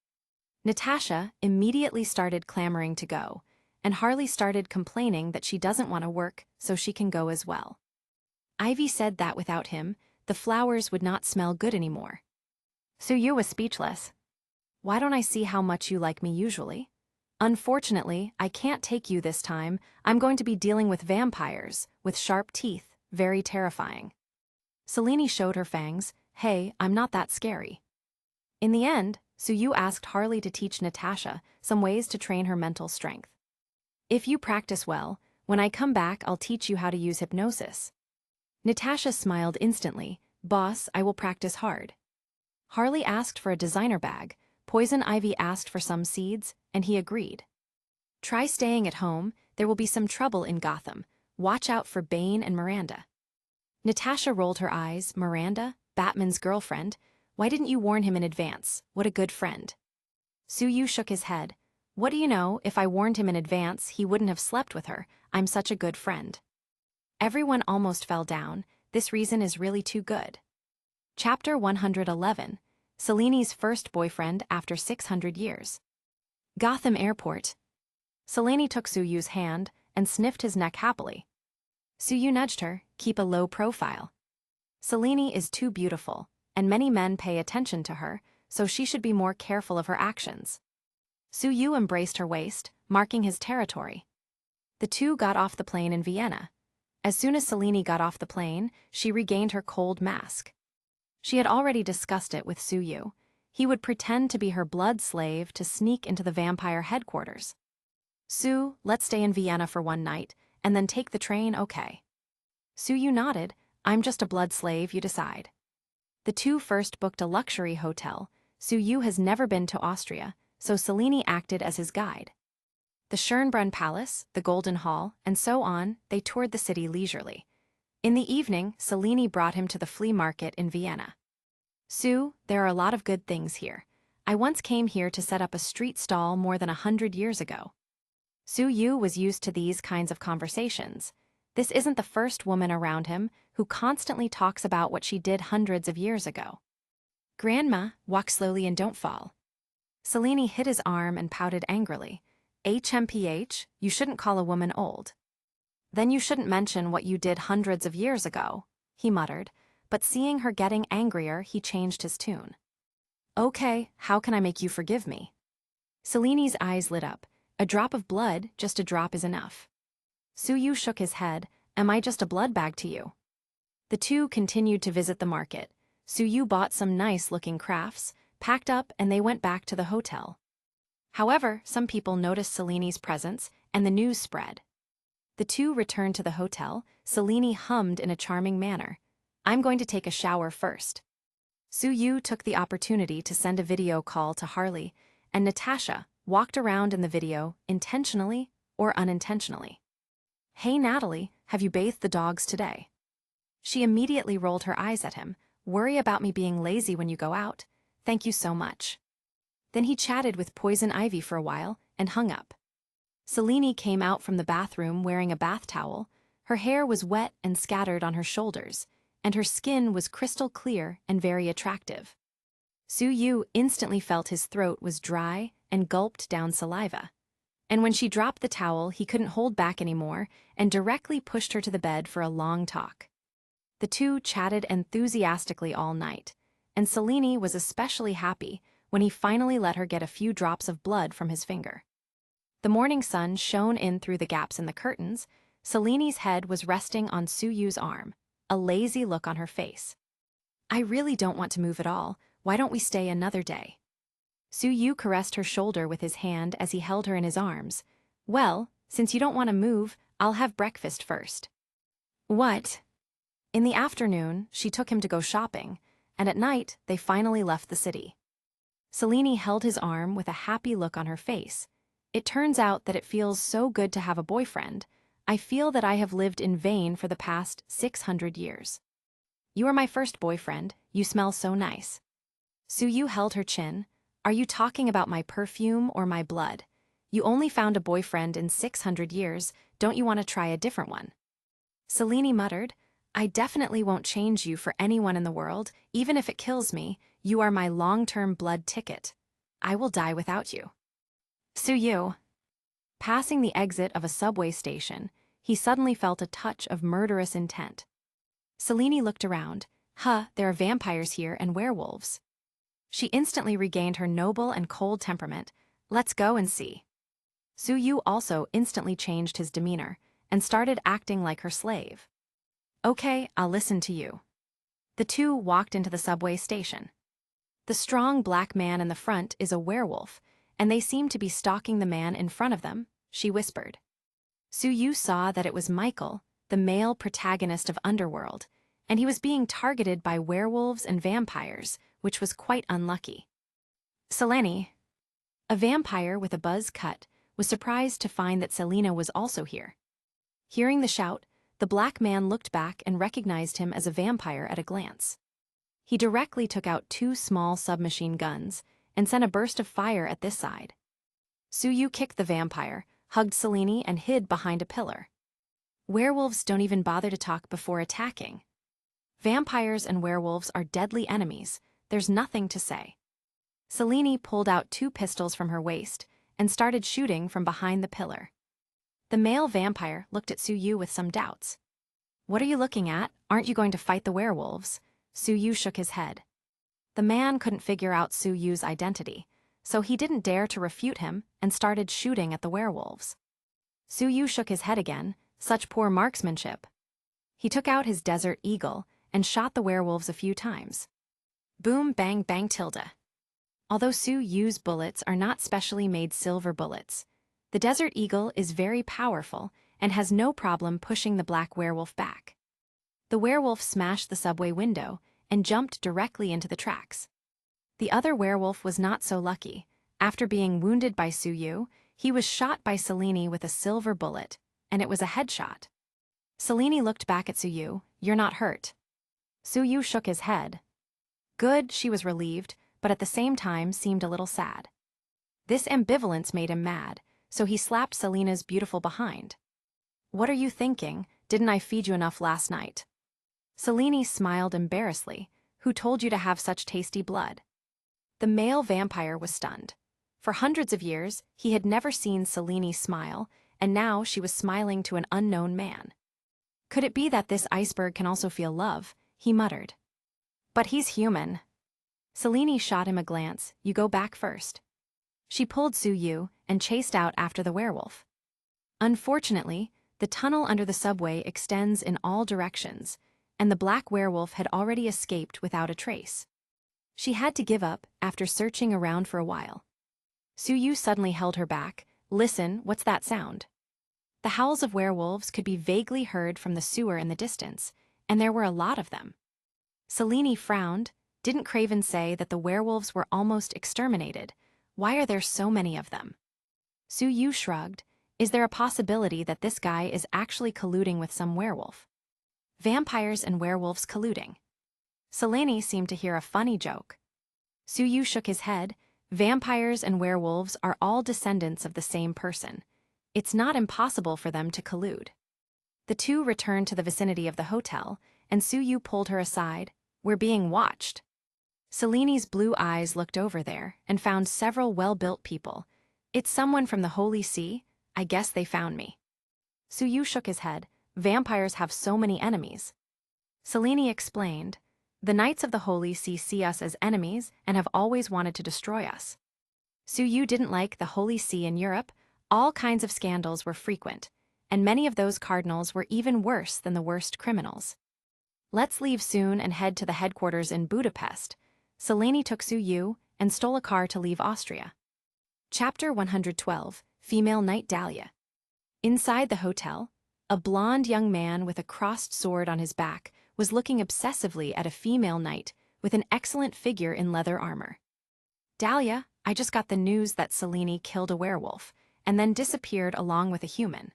Speaker 1: Natasha immediately started clamoring to go, and Harley started complaining that she doesn't want to work so she can go as well. Ivy said that without him, the flowers would not smell good anymore. Sue was speechless. "Why don't I see how much you like me usually? Unfortunately, I can't take you this time. I'm going to be dealing with vampires, with sharp teeth, very terrifying." Selene showed her fangs. "Hey, I'm not that scary." In the end, Sue asked Harley to teach Natasha some ways to train her mental strength. "If you practice well, when I come back I'll teach you how to use hypnosis." Natasha smiled instantly. "Boss, I will practice hard." Harley asked for a designer bag. Poison Ivy asked for some seeds, and he agreed. "Try staying at home, there will be some trouble in Gotham. Watch out for Bane and Miranda." Natasha rolled her eyes. "Miranda? Batman's girlfriend? Why didn't you warn him in advance? What a good friend." Sue shook his head. "What do you know, if I warned him in advance, he wouldn't have slept with her. I'm such a good friend." Everyone almost fell down. This reason is really too good. Chapter 111. Selene's first boyfriend after 600 years. Gotham Airport. Selene took Suyu's hand and sniffed his neck happily. Suyu nudged her, keep a low profile. Selene is too beautiful, and many men pay attention to her, so she should be more careful of her actions. Suyu embraced her waist, marking his territory. The two got off the plane in Vienna. As soon as Selene got off the plane, she regained her cold mask. She had already discussed it with Suyu. He would pretend to be her blood slave to sneak into the vampire headquarters. Su, let's stay in Vienna for one night, and then take the train, okay? Suyu nodded. I'm just a blood slave, you decide. The two first booked a luxury hotel. Suyu has never been to Austria, so Selene acted as his guide. The Schönbrunn Palace, the Golden Hall, and so on, they toured the city leisurely. In the evening, Selene brought him to the flea market in Vienna. Su, there are a lot of good things here. I once came here to set up a street stall more than 100 years ago. Suyu was used to these kinds of conversations. This isn't the first woman around him who constantly talks about what she did hundreds of years ago. Grandma, walk slowly and don't fall. Selene hit his arm and pouted angrily. HMPH, you shouldn't call a woman old. Then you shouldn't mention what you did hundreds of years ago, he muttered, but seeing her getting angrier, he changed his tune. Okay, how can I make you forgive me? Selene's eyes lit up. A drop of blood, just a drop is enough. Suyu shook his head. Am I just a blood bag to you? The two continued to visit the market. Suyu bought some nice-looking crafts, packed up, and they went back to the hotel. However, some people noticed Selene's presence, and the news spread. The two returned to the hotel. Selene hummed in a charming manner. I'm going to take a shower first. Suyu took the opportunity to send a video call to Harley, and Natasha walked around in the video, intentionally or unintentionally. Hey Natalie, have you bathed the dogs today? She immediately rolled her eyes at him. Worry about me being lazy when you go out? Thank you so much. Then he chatted with Poison Ivy for a while and hung up. Selene came out from the bathroom wearing a bath towel. Her hair was wet and scattered on her shoulders, and her skin was crystal clear and very attractive. Suyu instantly felt his throat was dry and gulped down saliva. And when she dropped the towel, he couldn't hold back anymore and directly pushed her to the bed for a long talk. The two chatted enthusiastically all night, and Selene was especially happy when he finally let her get a few drops of blood from his finger. The morning sun shone in through the gaps in the curtains. Selene's head was resting on Suyu's arm, a lazy look on her face. I really don't want to move at all. Why don't we stay another day? Suyu caressed her shoulder with his hand as he held her in his arms. Well, since you don't want to move, I'll have breakfast first. What? In the afternoon, she took him to go shopping, and at night, they finally left the city. Selene held his arm with a happy look on her face. It turns out that it feels so good to have a boyfriend. I feel that I have lived in vain for the past 600 years. You are my first boyfriend. You smell so nice. Suyu held her chin. Are you talking about my perfume or my blood? You only found a boyfriend in 600 years. Don't you want to try a different one? Selene muttered, I definitely won't change you for anyone in the world, even if it kills me. You are my long-term blood ticket. I will die without you. Suyu. Passing the exit of a subway station, he suddenly felt a touch of murderous intent. Selene looked around. There are vampires here and werewolves. She instantly regained her noble and cold temperament. Let's go and see. Suyu also instantly changed his demeanor and started acting like her slave. Okay, I'll listen to you. The two walked into the subway station. The strong black man in the front is a werewolf, and they seem to be stalking the man in front of them, she whispered. Suyu saw that it was Michael, the male protagonist of Underworld, and he was being targeted by werewolves and vampires, which was quite unlucky. Selene, a vampire with a buzz cut, was surprised to find that Selena was also here. Hearing the shout, the black man looked back and recognized him as a vampire at a glance. He directly took out 2 small submachine guns and sent a burst of fire at this side. Suyu kicked the vampire, hugged Selene, and hid behind a pillar. Werewolves don't even bother to talk before attacking. Vampires and werewolves are deadly enemies. There's nothing to say. Selene pulled out 2 pistols from her waist and started shooting from behind the pillar. The male vampire looked at Su-yu with some doubts. "What are you looking at? Aren't you going to fight the werewolves?" Su-yu shook his head. The man couldn't figure out Su-yu's identity, so he didn't dare to refute him and started shooting at the werewolves. Su-yu shook his head again. Such poor marksmanship. He took out his Desert Eagle and shot the werewolves a few times. Boom, bang, bang, tilde. Although Su-yu's bullets are not specially made silver bullets, the Desert Eagle is very powerful and has no problem pushing the black werewolf back. The werewolf smashed the subway window and jumped directly into the tracks. The other werewolf was not so lucky. After being wounded by Su-yu, he was shot by Selene with a silver bullet, and it was a headshot. Selene looked back at Su-yu. "You're not hurt." Su-yu shook his head. Good, she was relieved, but at the same time seemed a little sad. This ambivalence made him mad, so he slapped Selena's beautiful behind. "What are you thinking? Didn't I feed you enough last night?" Selene smiled embarrassedly. "Who told you to have such tasty blood?" The male vampire was stunned. For hundreds of years, he had never seen Selene smile, and now she was smiling to an unknown man. "Could it be that this iceberg can also feel love?" he muttered. "But he's human." Selene shot him a glance. "You go back first." She pulled Su-yu and chased out after the werewolf. Unfortunately, the tunnel under the subway extends in all directions, and the black werewolf had already escaped without a trace. She had to give up after searching around for a while. Su-yu suddenly held her back. "Listen, what's that sound?" The howls of werewolves could be vaguely heard from the sewer in the distance, and there were a lot of them. Selene frowned. Didn't Craven say that the werewolves were almost exterminated? Why are there so many of them? Su-yu shrugged. Is there a possibility that this guy is actually colluding with some werewolf? Vampires and werewolves colluding. Selene seemed to hear a funny joke. Su-yu shook his head. Vampires and werewolves are all descendants of the same person. It's not impossible for them to collude. The two returned to the vicinity of the hotel, and Su-yu pulled her aside. "We're being watched." Selene's blue eyes looked over there and found several well-built people. "It's someone from the Holy See. I guess they found me." Su-yu shook his head. "Vampires have so many enemies." Selene explained. "The Knights of the Holy See us as enemies and have always wanted to destroy us." Su-yu didn't like the Holy See in Europe. All kinds of scandals were frequent, and many of those cardinals were even worse than the worst criminals. "Let's leave soon and head to the headquarters in Budapest." Selene took Su-yu and stole a car to leave Austria. Chapter 112, Female Knight Dahlia. Inside the hotel, a blonde young man with a crossed sword on his back was looking obsessively at a female knight with an excellent figure in leather armor. "Dahlia, I just got the news that Selene killed a werewolf and then disappeared along with a human.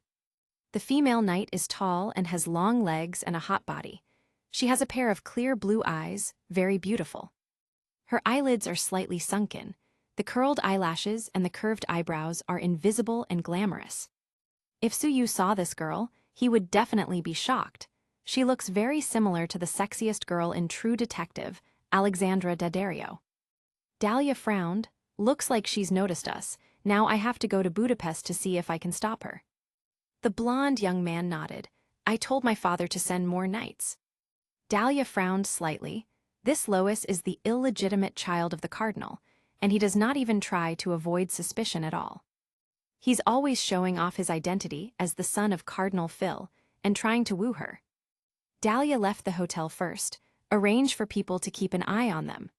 Speaker 1: The female knight is tall and has long legs and a hot body. She has a pair of clear blue eyes, very beautiful. Her eyelids are slightly sunken. The curled eyelashes and the curved eyebrows are invisible and glamorous. If Su-yu saw this girl, he would definitely be shocked. She looks very similar to the sexiest girl in True Detective, Alexandra Daddario." Dahlia frowned. "Looks like she's noticed us. Now I have to go to Budapest to see if I can stop her." The blonde young man nodded. "I told my father to send more knights." Dahlia frowned slightly. This Lois is the illegitimate child of the cardinal, and he does not even try to avoid suspicion at all. He's always showing off his identity as the son of Cardinal Phil and trying to woo her. Dahlia left the hotel first, arranged for people to keep an eye on them.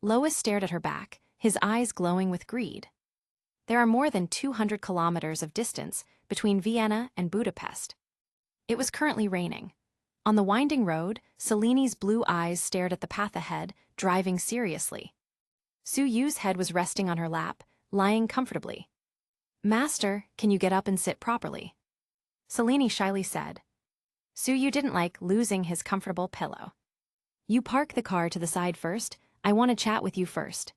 Speaker 1: Lois stared at her back, his eyes glowing with greed. There are more than 200 kilometers of distance between Vienna and Budapest. It was currently raining. On the winding road, Selene's blue eyes stared at the path ahead, driving seriously. Su-yu's head was resting on her lap, lying comfortably. "Master, can you get up and sit properly?" Selene shyly said. Su-yu didn't like losing his comfortable pillow. "You park the car to the side first. I want to chat with you first."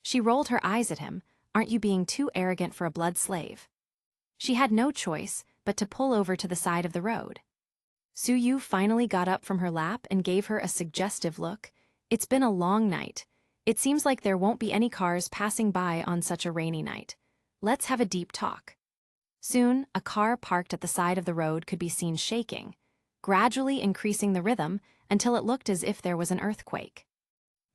Speaker 1: She rolled her eyes at him. "Aren't you being too arrogant for a blood slave?" She had no choice but to pull over to the side of the road. Su-yu finally got up from her lap and gave her a suggestive look. "It's been a long night. It seems like there won't be any cars passing by on such a rainy night. Let's have a deep talk. Soon, a car parked at the side of the road could be seen shaking, gradually increasing the rhythm until it looked as if there was an earthquake.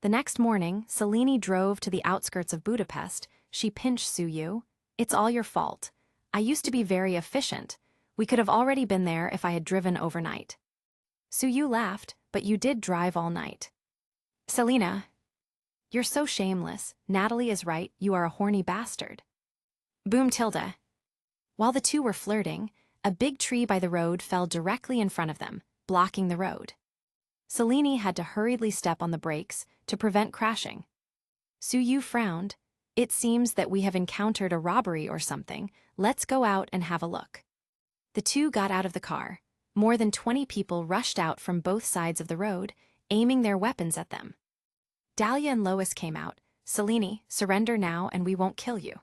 Speaker 1: The next morning, Selene drove to the outskirts of Budapest. She pinched Suyu. "It's all your fault. I used to be very efficient. We could have already been there if I had driven overnight." Suyu laughed, "But you did drive all night." "Selena, you're so shameless. Natalie is right, you are a horny bastard." Boom tilde. While the two were flirting, a big tree by the road fell directly in front of them, blocking the road. Selene had to hurriedly step on the brakes to prevent crashing. Suyu frowned. "It seems that we have encountered a robbery or something. Let's go out and have a look." The two got out of the car. More than 20 people rushed out from both sides of the road, aiming their weapons at them. Dahlia and Lois came out. "Selene, surrender now and we won't kill you."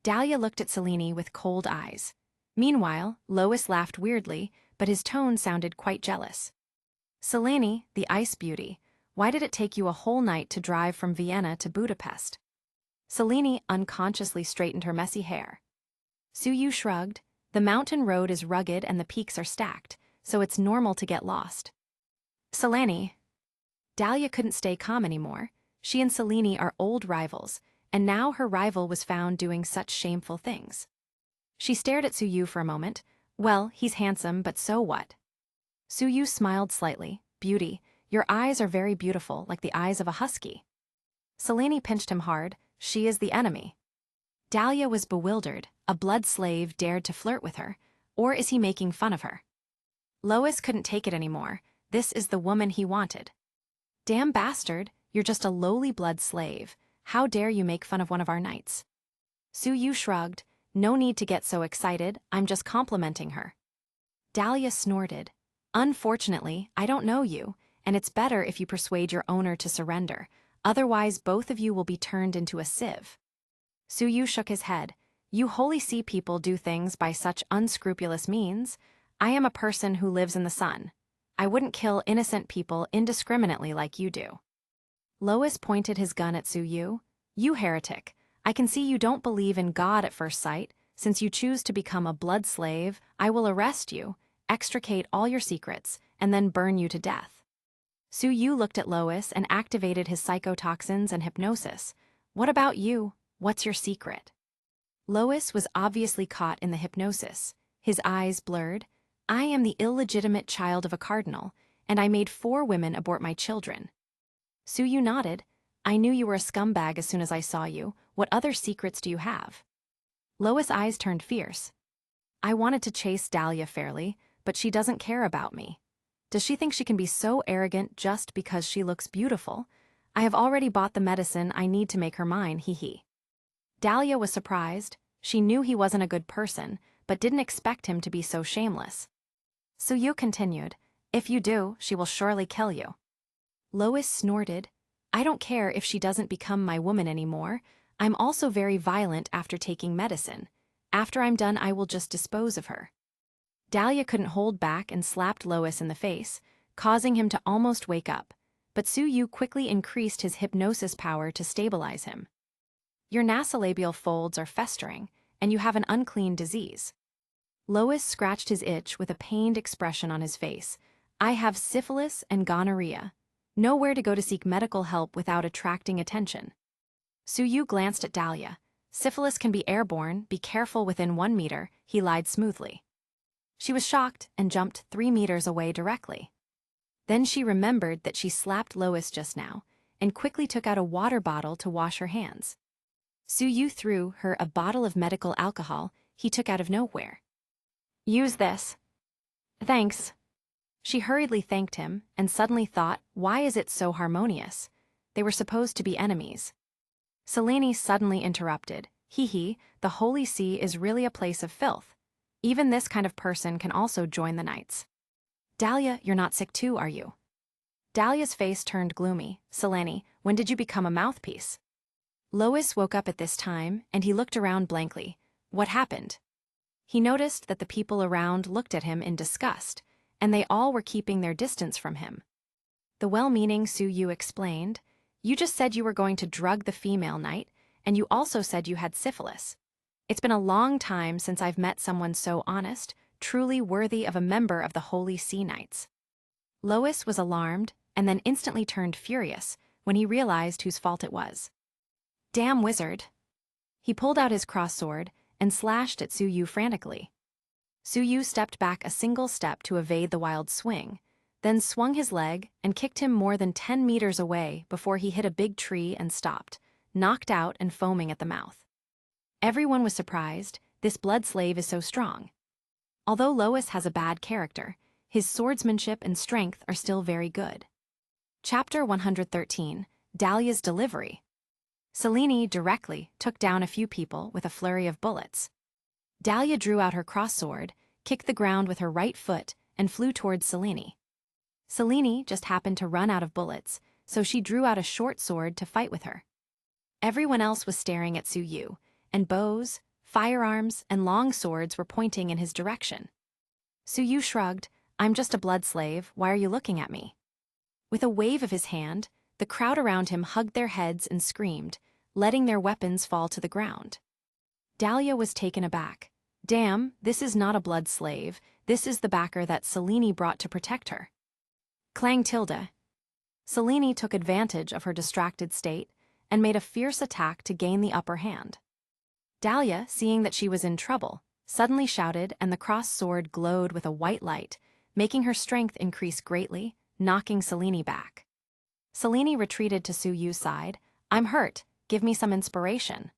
Speaker 1: Dahlia looked at Selene with cold eyes. Meanwhile, Lois laughed weirdly, but his tone sounded quite jealous. "Selene, the ice beauty, why did it take you a whole night to drive from Vienna to Budapest?" Selene unconsciously straightened her messy hair. Suyu shrugged. "The mountain road is rugged and the peaks are stacked, so it's normal to get lost." "Selene." Dahlia couldn't stay calm anymore. She and Selene are old rivals, and now her rival was found doing such shameful things. She stared at Suyu for a moment. "Well, he's handsome, but so what?" Suyu smiled slightly. "Beauty, your eyes are very beautiful, like the eyes of a husky." Selene pinched him hard. "She is the enemy." Dahlia was bewildered. A blood slave dared to flirt with her, or is he making fun of her? Lois couldn't take it anymore. This is the woman he wanted. "Damn bastard, you're just a lowly blood slave. How dare you make fun of one of our knights?" Suyu shrugged. "No need to get so excited, I'm just complimenting her." Dahlia snorted. "Unfortunately, I don't know you, and it's better if you persuade your owner to surrender, otherwise both of you will be turned into a sieve." Suyu shook his head. "You wholly see people do things by such unscrupulous means. I am a person who lives in the sun. I wouldn't kill innocent people indiscriminately like you do." Lois pointed his gun at Suyu. "You heretic, I can see you don't believe in God at first sight. Since you choose to become a blood slave, I will arrest you, extricate all your secrets, and then burn you to death." Suyu looked at Lois and activated his psychotoxins and hypnosis. "What about you? What's your secret?" Lois was obviously caught in the hypnosis. His eyes blurred. "I am the illegitimate child of a cardinal, and I made 4 women abort my children." Suyu nodded. "I knew you were a scumbag as soon as I saw you. What other secrets do you have?" Lois' eyes turned fierce. "I wanted to chase Dahlia fairly, but she doesn't care about me. Does she think she can be so arrogant just because she looks beautiful? I have already bought the medicine I need to make her mine, hee." Dahlia was surprised. She knew he wasn't a good person, but didn't expect him to be so shameless. Suyu continued. "If you do, she will surely kill you." Lois snorted. "I don't care if she doesn't become my woman anymore. I'm also very violent after taking medicine. After I'm done, I will just dispose of her." Dahlia couldn't hold back and slapped Lois in the face, causing him to almost wake up, but Suyu quickly increased his hypnosis power to stabilize him. "Your nasolabial folds are festering, and you have an unclean disease." Lois scratched his itch with a pained expression on his face. "I have syphilis and gonorrhea. Nowhere to go to seek medical help without attracting attention." Suyu glanced at Dahlia. "Syphilis can be airborne, be careful within 1 meter," he lied smoothly. She was shocked and jumped 3 meters away directly. Then she remembered that she slapped Lois just now, and quickly took out a water bottle to wash her hands. Suyu threw her a bottle of medical alcohol he took out of nowhere. "Use this." "Thanks." She hurriedly thanked him, and suddenly thought, why is it so harmonious? They were supposed to be enemies. Selene suddenly interrupted. "Hee, the Holy See is really a place of filth. Even this kind of person can also join the knights." "Dahlia, you're not sick too, are you?" Dahlia's face turned gloomy. "Selene, when did you become a mouthpiece?" Lois woke up at this time, and he looked around blankly. What happened? He noticed that the people around looked at him in disgust, and they all were keeping their distance from him. The well-meaning Suyu explained, "You just said you were going to drug the female knight, and you also said you had syphilis. It's been a long time since I've met someone so honest, truly worthy of a member of the Holy Sea Knights. Lois was alarmed and then instantly turned furious when he realized whose fault it was. Damn wizard. He pulled out his cross sword and slashed at Su Yu frantically. Su Yu stepped back a single step to evade the wild swing, then swung his leg and kicked him more than 10 meters away before he hit a big tree and stopped, knocked out and foaming at the mouth. Everyone was surprised. This blood slave is so strong. Although Lois has a bad character, his swordsmanship and strength are still very good. Chapter 113, Dahlia's Delivery. Selene directly took down a few people with a flurry of bullets. Dahlia drew out her cross-sword, kicked the ground with her right foot, and flew towards Selene. Selene just happened to run out of bullets, so she drew out a short sword to fight with her. Everyone else was staring at Su Yu, and bows, firearms, and long swords were pointing in his direction. Su Yu shrugged, "I'm just a blood slave, why are you looking at me?" With a wave of his hand, the crowd around him hugged their heads and screamed, letting their weapons fall to the ground. Dahlia was taken aback. Damn, this is not a blood slave, this is the backer that Selene brought to protect her. Clang tilde. Selene took advantage of her distracted state and made a fierce attack to gain the upper hand. Dahlia, seeing that she was in trouble, suddenly shouted and the cross sword glowed with a white light, making her strength increase greatly, knocking Selene back. Selene retreated to Su Yu's side. "I'm hurt, give me some inspiration."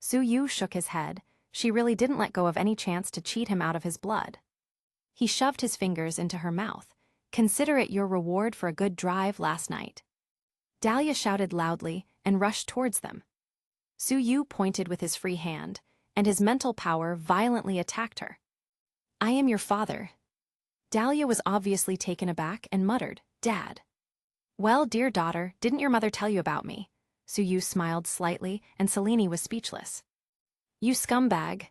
Speaker 1: Su Yu shook his head. She really didn't let go of any chance to cheat him out of his blood. He shoved his fingers into her mouth. "Consider it your reward for a good drive last night." Dahlia shouted loudly and rushed towards them. Su Yu pointed with his free hand, and his mental power violently attacked her. "I am your father." Dahlia was obviously taken aback and muttered, "Dad." "Well, dear daughter, didn't your mother tell you about me?" Su Yu smiled slightly, and Selene was speechless. "You scumbag."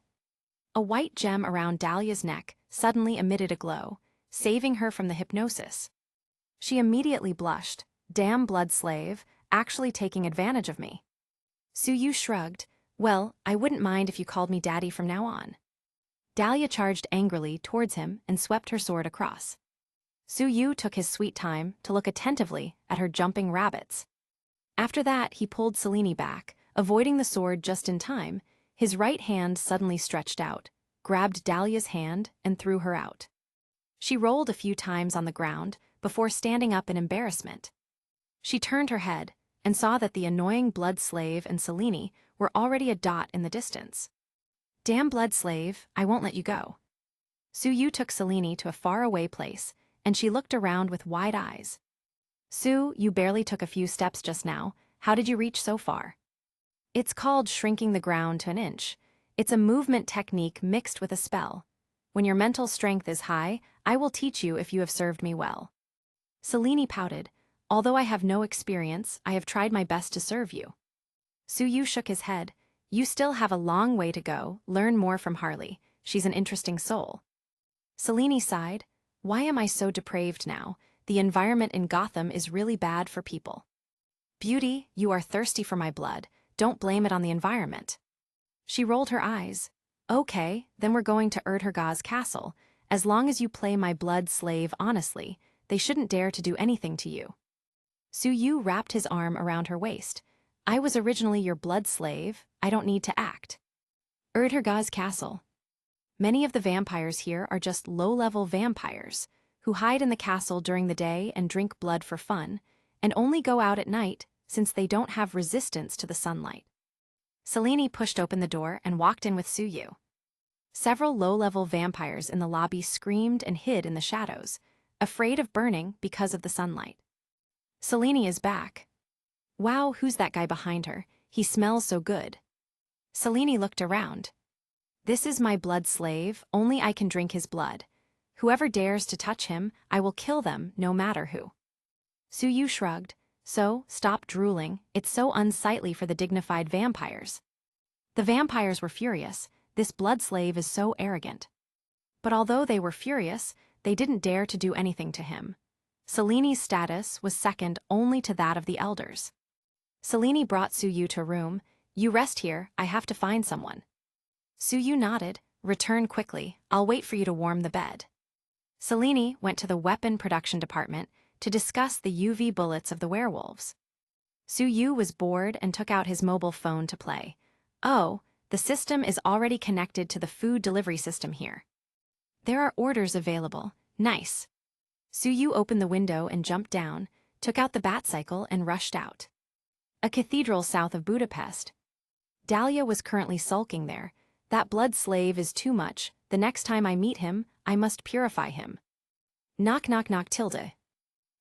Speaker 1: A white gem around Dahlia's neck suddenly emitted a glow, saving her from the hypnosis. She immediately blushed. "Damn blood slave, actually taking advantage of me." Su Yu shrugged. "Well, I wouldn't mind if you called me Daddy from now on." Dahlia charged angrily towards him and swept her sword across. Su Yu took his sweet time to look attentively at her jumping rabbits. After that, he pulled Selene back, avoiding the sword just in time. His right hand suddenly stretched out, grabbed Dahlia's hand, and threw her out. She rolled a few times on the ground before standing up in embarrassment. She turned her head and saw that the annoying blood slave and Selene were already a dot in the distance. "Damn blood slave, I won't let you go." Su Yu took Selene to a faraway place, and she looked around with wide eyes. "Su, you barely took a few steps just now. How did you reach so far?" "It's called shrinking the ground to an inch. It's a movement technique mixed with a spell. When your mental strength is high, I will teach you if you have served me well." Selene pouted. "Although I have no experience, I have tried my best to serve you." Su Yu shook his head. "You still have a long way to go, learn more from Harley. She's an interesting soul." Selene sighed. "Why am I so depraved now? The environment in Gotham is really bad for people." "Beauty, you are thirsty for my blood. Don't blame it on the environment." She rolled her eyes. "Okay, then we're going to Erdhergaz Castle. As long as you play my blood slave honestly, they shouldn't dare to do anything to you." Su Yu wrapped his arm around her waist. "I was originally your blood slave. I don't need to act." Erdhergaz Castle. Many of the vampires here are just low-level vampires who hide in the castle during the day and drink blood for fun, and only go out at night since they don't have resistance to the sunlight. Selene pushed open the door and walked in with Su Yu. Several low-level vampires in the lobby screamed and hid in the shadows, afraid of burning because of the sunlight. Selene is back. "Wow, who's that guy behind her? He smells so good." Selene looked around. "This is my blood slave, only I can drink his blood. Whoever dares to touch him, I will kill them, no matter who." Su Yu shrugged. "So, stop drooling, it's so unsightly for the dignified vampires." The vampires were furious. This blood slave is so arrogant. But although they were furious, they didn't dare to do anything to him. Selene's status was second only to that of the elders. Selene brought Su Yu to a room. "You rest here, I have to find someone." Suyu nodded. Return quickly. I'll wait for you to warm the bed. Selene went to the weapon production department to discuss the UV bullets of the werewolves. Suyu was bored and took out his mobile phone to play. Oh, the system is already connected to the food delivery system here. There are orders available. Nice. Suyu opened the window and jumped down, took out the bat cycle and rushed out. A cathedral south of Budapest. Dahlia was currently sulking there. That blood slave is too much. The next time I meet him, I must purify him. Knock knock knock tilde.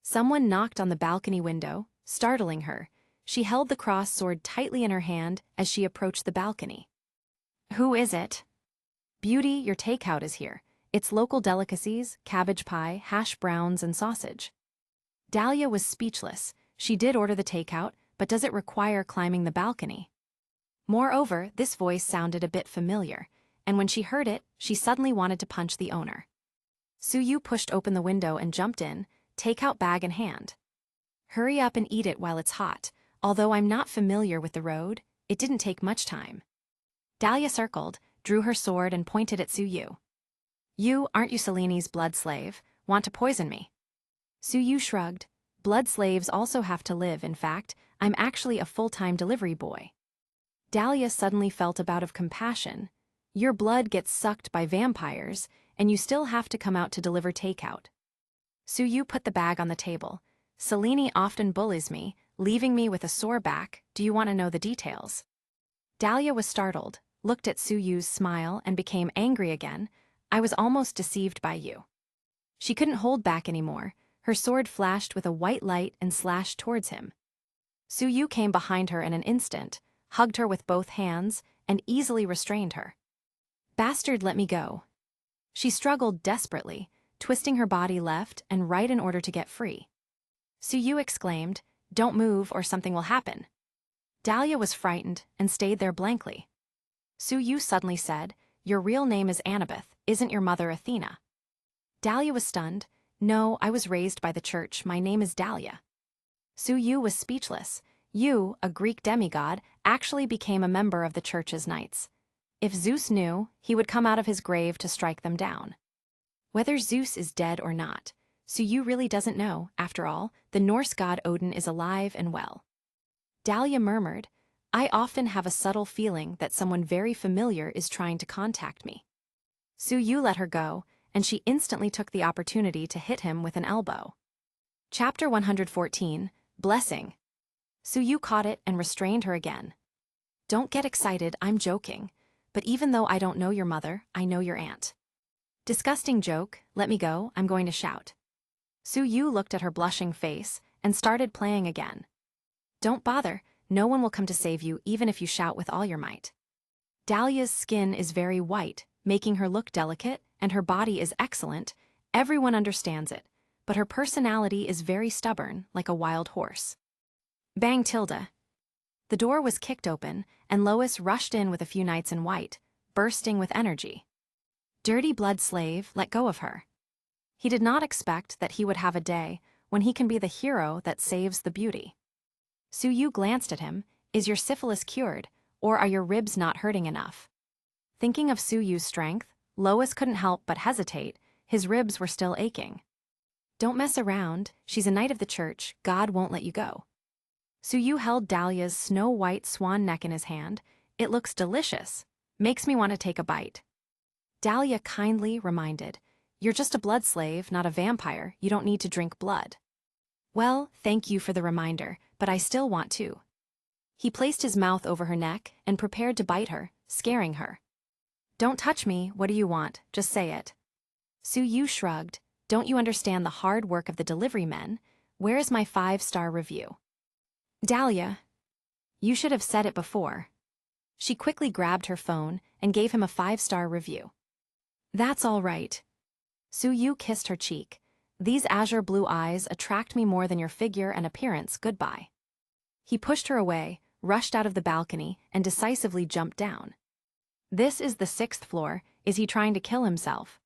Speaker 1: Someone knocked on the balcony window, startling her. She held the cross sword tightly in her hand as she approached the balcony. Who is it? Beauty, your takeout is here. It's local delicacies, cabbage pie, hash browns, and sausage. Dahlia was speechless. She did order the takeout, but does it require climbing the balcony? Moreover, this voice sounded a bit familiar, and when she heard it, she suddenly wanted to punch the owner. Suyu pushed open the window and jumped in, takeout bag in hand. Hurry up and eat it while it's hot. Although I'm not familiar with the road, it didn't take much time. Dahlia circled, drew her sword and pointed at Suyu. You, aren't you Selene's blood slave, want to poison me? Suyu shrugged. Blood slaves also have to live, in fact, I'm actually a full-time delivery boy. Dahlia suddenly felt a bout of compassion. Your blood gets sucked by vampires, and you still have to come out to deliver takeout. Suyu put the bag on the table. Selene often bullies me, leaving me with a sore back. Do you want to know the details? Dahlia was startled, looked at Suyu's smile and became angry again. I was almost deceived by you. She couldn't hold back anymore. Her sword flashed with a white light and slashed towards him. Suyu came behind her in an instant, hugged her with both hands, and easily restrained her. Bastard, let me go. She struggled desperately, twisting her body left and right in order to get free. Suyu exclaimed, Don't move or something will happen. Dahlia was frightened and stayed there blankly. Suyu suddenly said, Your real name is Annabeth, isn't your mother Athena? Dahlia was stunned. No, I was raised by the church, my name is Dahlia. Suyu was speechless. You, a Greek demigod, actually became a member of the church's knights. If Zeus knew, he would come out of his grave to strike them down. Whether Zeus is dead or not, Suyu really doesn't know. After all, the Norse god Odin is alive and well. Dahlia murmured, I often have a subtle feeling that someone very familiar is trying to contact me. Suyu let her go, and she instantly took the opportunity to hit him with an elbow. Chapter 114, Blessing. Suyu caught it and restrained her again. Don't get excited, I'm joking. But even though I don't know your mother, I know your aunt. Disgusting joke, let me go, I'm going to shout. Suyu looked at her blushing face and started playing again. Don't bother, no one will come to save you even if you shout with all your might. Dahlia's skin is very white, making her look delicate, and her body is excellent. Everyone understands it, but her personality is very stubborn, like a wild horse. Bang tilde. The door was kicked open, and Lois rushed in with a few knights in white, bursting with energy. Dirty blood slave, let go of her. He did not expect that he would have a day when he can be the hero that saves the beauty. Suyu glanced at him. Is your syphilis cured, or are your ribs not hurting enough? Thinking of Suyu's strength, Lois couldn't help but hesitate. His ribs were still aching. Don't mess around, she's a knight of the church, God won't let you go. Suyu held Dahlia's snow-white swan neck in his hand. It looks delicious. Makes me want to take a bite. Dahlia kindly reminded, You're just a blood slave, not a vampire. You don't need to drink blood. Well, thank you for the reminder, but I still want to. He placed his mouth over her neck and prepared to bite her, scaring her. Don't touch me, what do you want? Just say it. Suyu shrugged. Don't you understand the hard work of the delivery men? Where is my 5-star review? Dahlia. You should have said it before. She quickly grabbed her phone and gave him a 5-star review. That's all right. Suyu kissed her cheek. These azure blue eyes attract me more than your figure and appearance, goodbye. He pushed her away, rushed out of the balcony, and decisively jumped down. This is the 6th floor, is he trying to kill himself?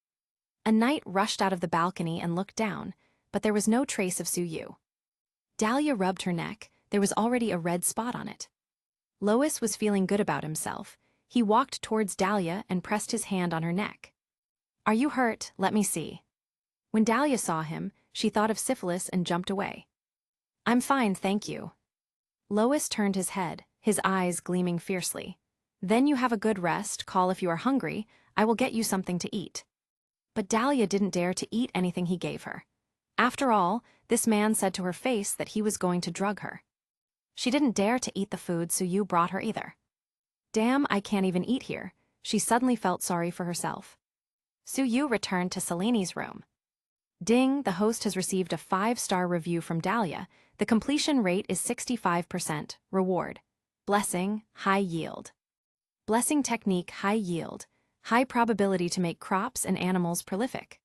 Speaker 1: A knight rushed out of the balcony and looked down, but there was no trace of Suyu. Dahlia rubbed her neck, there was already a red spot on it. Lois was feeling good about himself. He walked towards Dahlia and pressed his hand on her neck. "Are you hurt? Let me see." When Dahlia saw him, she thought of syphilis and jumped away. "I'm fine, thank you." Lois turned his head, his eyes gleaming fiercely. "Then you have a good rest, call if you are hungry, I will get you something to eat." But Dahlia didn't dare to eat anything he gave her. After all, this man said to her face that he was going to drug her. She didn't dare to eat the food Suyu brought her either. "Damn, I can't even eat here." She suddenly felt sorry for herself. Suyu returned to Seleni's room. "Ding, the host has received a 5-star review from Dahlia. The completion rate is 65%. Reward. Blessing, high yield. Blessing technique, high yield. High probability to make crops and animals prolific."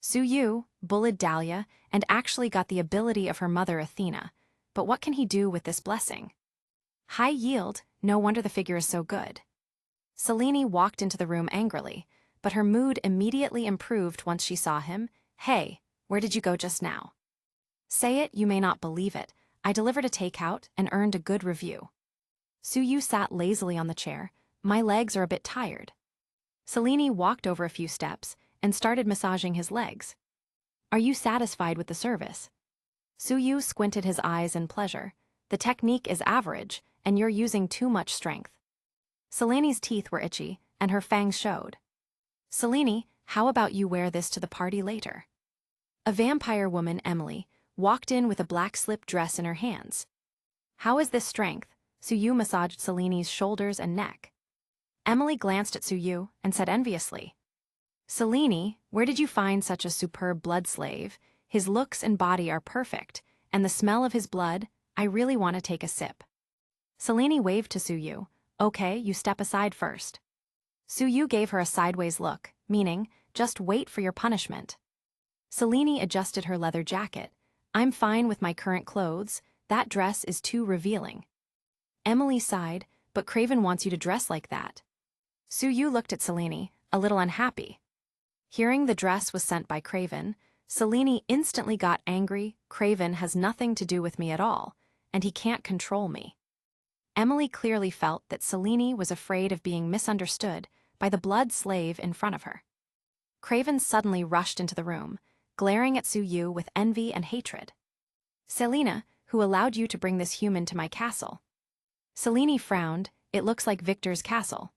Speaker 1: Suyu bullied Dahlia and actually got the ability of her mother Athena. But what can he do with this blessing? High yield, no wonder the figure is so good. Selene walked into the room angrily, but her mood immediately improved once she saw him. "Hey, where did you go just now?" "Say it, you may not believe it. I delivered a takeout and earned a good review." Suyu sat lazily on the chair. "My legs are a bit tired." Selene walked over a few steps and started massaging his legs. "Are you satisfied with the service?" Suyu squinted his eyes in pleasure. "The technique is average, and you're using too much strength." Selene's teeth were itchy, and her fangs showed. "Selene, how about you wear this to the party later?" A vampire woman, Emily, walked in with a black slip dress in her hands. "How is this strength?" Suyu massaged Selene's shoulders and neck. Emily glanced at Suyu and said enviously, "Selene, where did you find such a superb blood slave? His looks and body are perfect, and the smell of his blood, I really want to take a sip." Selene waved to Suyu. "Okay, you step aside first." Suyu gave her a sideways look, meaning, just wait for your punishment. Selene adjusted her leather jacket. "I'm fine with my current clothes, that dress is too revealing." Emily sighed, "But Craven wants you to dress like that." Suyu looked at Selene, a little unhappy. Hearing the dress was sent by Craven, Selene instantly got angry. "Craven has nothing to do with me at all, and he can't control me." Emily clearly felt that Selene was afraid of being misunderstood by the blood slave in front of her. Craven suddenly rushed into the room, glaring at Suyu with envy and hatred. "Selena, who allowed you to bring this human to my castle?" Selene frowned. "It looks like Victor's castle."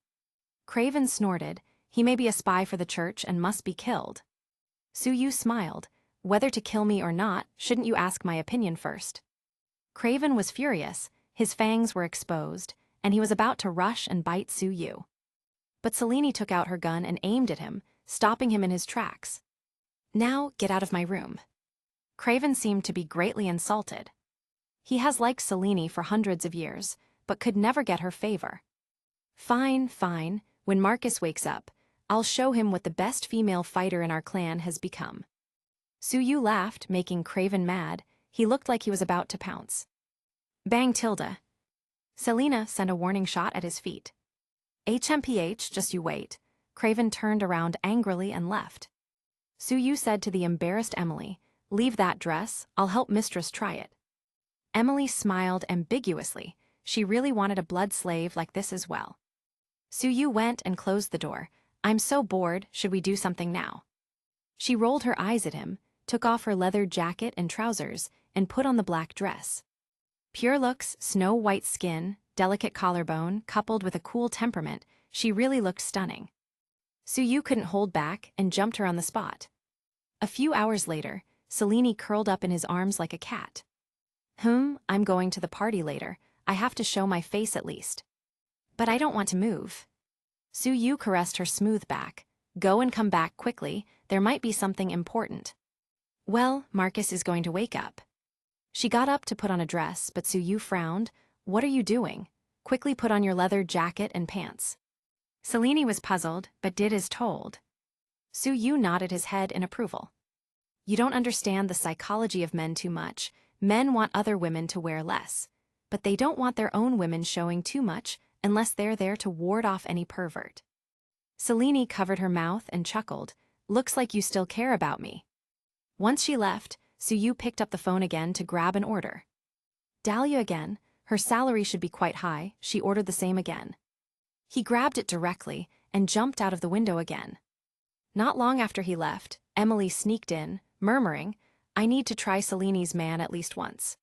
Speaker 1: Craven snorted. "He may be a spy for the church and must be killed." Suyu smiled. "Whether to kill me or not, shouldn't you ask my opinion first?" Craven was furious, his fangs were exposed, and he was about to rush and bite Suyu. But Selene took out her gun and aimed at him, stopping him in his tracks. "Now, get out of my room." Craven seemed to be greatly insulted. He has liked Selene for hundreds of years, but could never get her favor. "Fine, fine, when Marcus wakes up, I'll show him what the best female fighter in our clan has become." Suyu laughed, making Craven mad. He looked like he was about to pounce. Bang tilde. Selena sent a warning shot at his feet. "HMPH, just you wait." Craven turned around angrily and left. Suyu said to the embarrassed Emily, "Leave that dress, I'll help Mistress try it." Emily smiled ambiguously. She really wanted a blood slave like this as well. Suyu went and closed the door. "I'm so bored, should we do something now?" She rolled her eyes at him, took off her leather jacket and trousers, and put on the black dress. Pure looks, snow-white skin, delicate collarbone, coupled with a cool temperament, she really looked stunning. Suyu couldn't hold back and jumped her on the spot. A few hours later, Selene curled up in his arms like a cat. I'm going to the party later. I have to show my face at least." "But I don't want to move." Suyu caressed her smooth back. "Go and come back quickly, there might be something important." "Well, Marcus is going to wake up." She got up to put on a dress, but Suyu frowned. "What are you doing? Quickly put on your leather jacket and pants." Selene was puzzled, but did as told. Suyu nodded his head in approval. "You don't understand the psychology of men too much. Men want other women to wear less, but they don't want their own women showing too much unless they're there to ward off any pervert." Selene covered her mouth and chuckled. "Looks like you still care about me." Once she left, Suyu picked up the phone again to grab an order. Dahlia again, her salary should be quite high, she ordered the same again. He grabbed it directly and jumped out of the window again. Not long after he left, Emily sneaked in, murmuring, "I need to try Cellini's man at least once."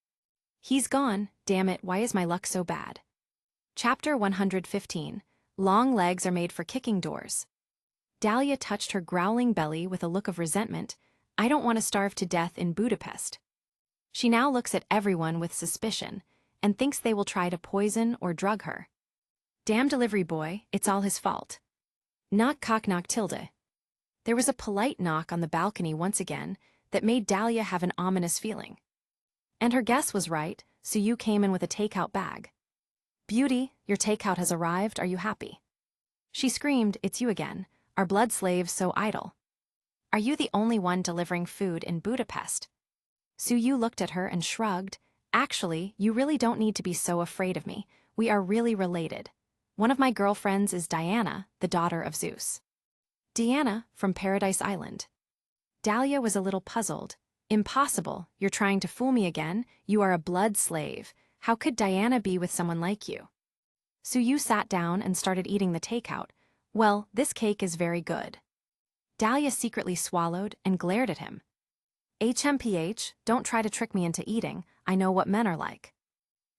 Speaker 1: "He's gone, damn it, why is my luck so bad?" Chapter 115. Long legs are made for kicking doors. Dahlia touched her growling belly with a look of resentment. "I don't want to starve to death in Budapest." She now looks at everyone with suspicion and thinks they will try to poison or drug her. Damn delivery boy, it's all his fault. Knock cock knock tilde. There was a polite knock on the balcony once again that made Dahlia have an ominous feeling. And her guess was right, so you came in with a takeout bag. "Beauty, your takeout has arrived, are you happy?" She screamed, "It's you again, our blood slaves so idle. Are you the only one delivering food in Budapest?" Suyu looked at her and shrugged. "Actually, you really don't need to be so afraid of me, we are really related. One of my girlfriends is Diana, the daughter of Zeus." "Diana, from Paradise Island." Dahlia was a little puzzled. "Impossible, you're trying to fool me again, you are a blood slave. How could Diana be with someone like you?" Suyu sat down and started eating the takeout. "Well, this cake is very good." Dahlia secretly swallowed and glared at him. "HMPH, don't try to trick me into eating, I know what men are like."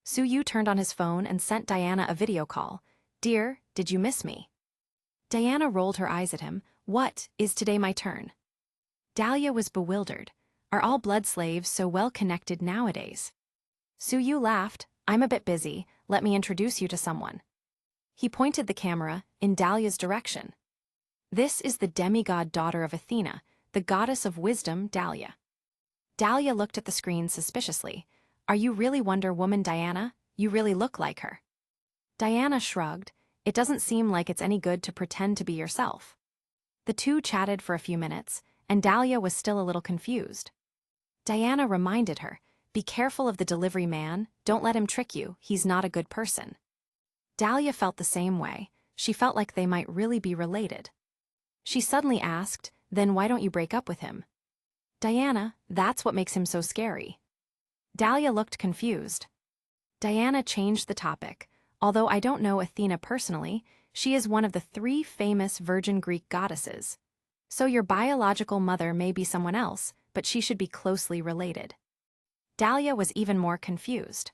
Speaker 1: Suyu turned on his phone and sent Diana a video call. "Dear, did you miss me?" Diana rolled her eyes at him. "What, is today my turn?" Dahlia was bewildered. Are all blood slaves so well connected nowadays? Suyu laughed. "I'm a bit busy, let me introduce you to someone." He pointed the camera in Dahlia's direction. "This is the demigod daughter of Athena, the goddess of wisdom, Dahlia." Dahlia looked at the screen suspiciously. "Are you really Wonder Woman Diana? You really look like her." Diana shrugged. "It doesn't seem like it's any good to pretend to be yourself." The two chatted for a few minutes, and Dahlia was still a little confused. Diana reminded her, "Be careful of the delivery man, don't let him trick you, he's not a good person." Dahlia felt the same way, she felt like they might really be related. She suddenly asked, "Then why don't you break up with him?" "Diana, that's what makes him so scary." Dahlia looked confused. Diana changed the topic. "Although I don't know Athena personally, she is one of the 3 famous virgin Greek goddesses. So your biological mother may be someone else, but she should be closely related." Dahlia was even more confused.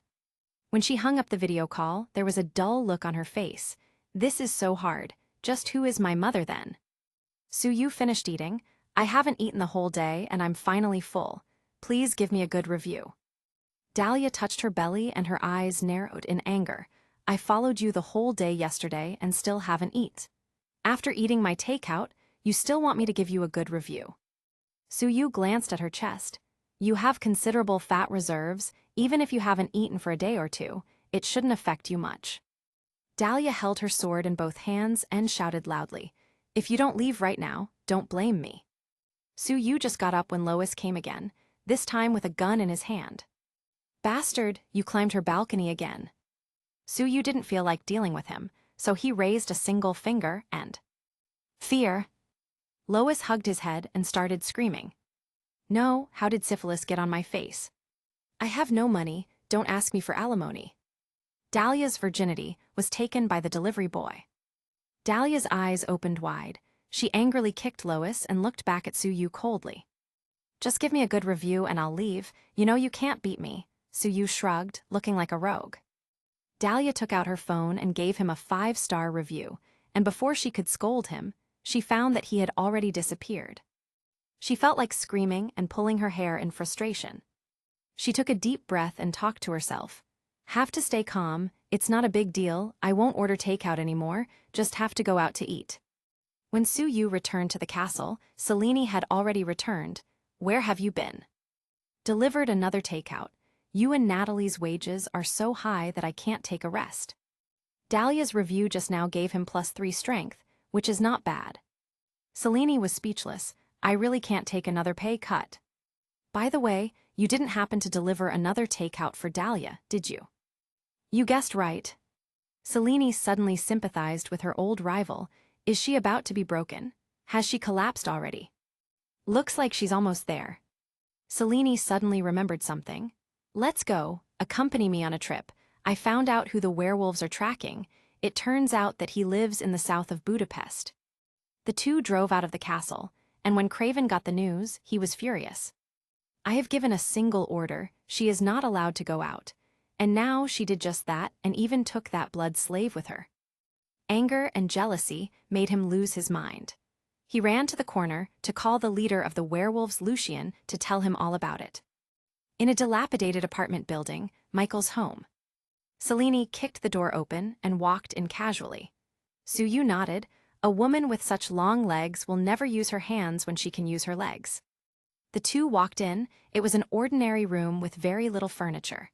Speaker 1: When she hung up the video call, there was a dull look on her face. "This is so hard, just who is my mother then?" Suyu finished eating. "I haven't eaten the whole day and I'm finally full. Please give me a good review." Dahlia touched her belly and her eyes narrowed in anger. "I followed you the whole day yesterday and still haven't eaten. After eating my takeout, you still want me to give you a good review." Suyu glanced at her chest. "You have considerable fat reserves, even if you haven't eaten for a day or two, it shouldn't affect you much." Dahlia held her sword in both hands and shouted loudly, "If you don't leave right now, don't blame me." Suyu just got up when Lois came again, this time with a gun in his hand. "Bastard, you climbed her balcony again." Suyu didn't feel like dealing with him, so he raised a single finger and... "Fear." Lois hugged his head and started screaming. "No, how did syphilis get on my face? I have no money, don't ask me for alimony." Dahlia's virginity was taken by the delivery boy. Dahlia's eyes opened wide. She angrily kicked Lois and looked back at Suyu coldly. "Just give me a good review and I'll leave, you know you can't beat me." Suyu shrugged, looking like a rogue. Dahlia took out her phone and gave him a 5-star review, and before she could scold him, she found that he had already disappeared. She felt like screaming and pulling her hair in frustration. She took a deep breath and talked to herself. "Have to stay calm, it's not a big deal, I won't order takeout anymore, just have to go out to eat." When Suyu returned to the castle, Cellini had already returned. "Where have you been?" "Delivered another takeout. You and Natalie's wages are so high that I can't take a rest." Dahlia's review just now gave him +3 strength, which is not bad. Cellini was speechless. "I really can't take another pay cut." "By the way, you didn't happen to deliver another takeout for Dahlia, did you?" "You guessed right." Cellini suddenly sympathized with her old rival. "Is she about to be broken? Has she collapsed already?" "Looks like she's almost there." Cellini suddenly remembered something. "Let's go, accompany me on a trip. I found out who the werewolves are tracking. it turns out that he lives in the south of Budapest. The two drove out of the castle, and when Craven got the news, he was furious. I have given a single order, she is not allowed to go out. And now she did just that and even took that blood slave with her. Anger and jealousy made him lose his mind. He ran to the corner to call the leader of the werewolves, Lucian, to tell him all about it. In a dilapidated apartment building, Michael's home. Selene kicked the door open and walked in casually. Suyu nodded. A woman with such long legs will never use her hands when she can use her legs. The two walked in. It was an ordinary room with very little furniture.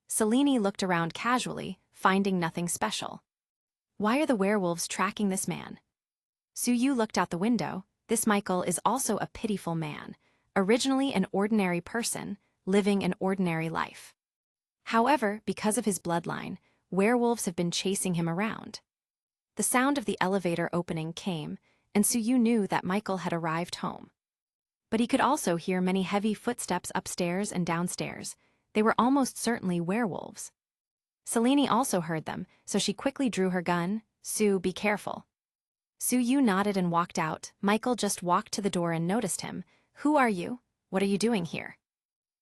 Speaker 1: Selene looked around casually, finding nothing special. Why are the werewolves tracking this man? Suyu looked out the window. This Michael is also a pitiful man, originally an ordinary person, living an ordinary life. However, because of his bloodline, werewolves have been chasing him around. The sound of the elevator opening came, and Suyu knew that Michael had arrived home. But he could also hear many heavy footsteps upstairs and downstairs. They were almost certainly werewolves. Selene also heard them, so she quickly drew her gun. Sue, be careful. Suyu nodded and walked out. Michael just walked to the door and noticed him. Who are you? What are you doing here?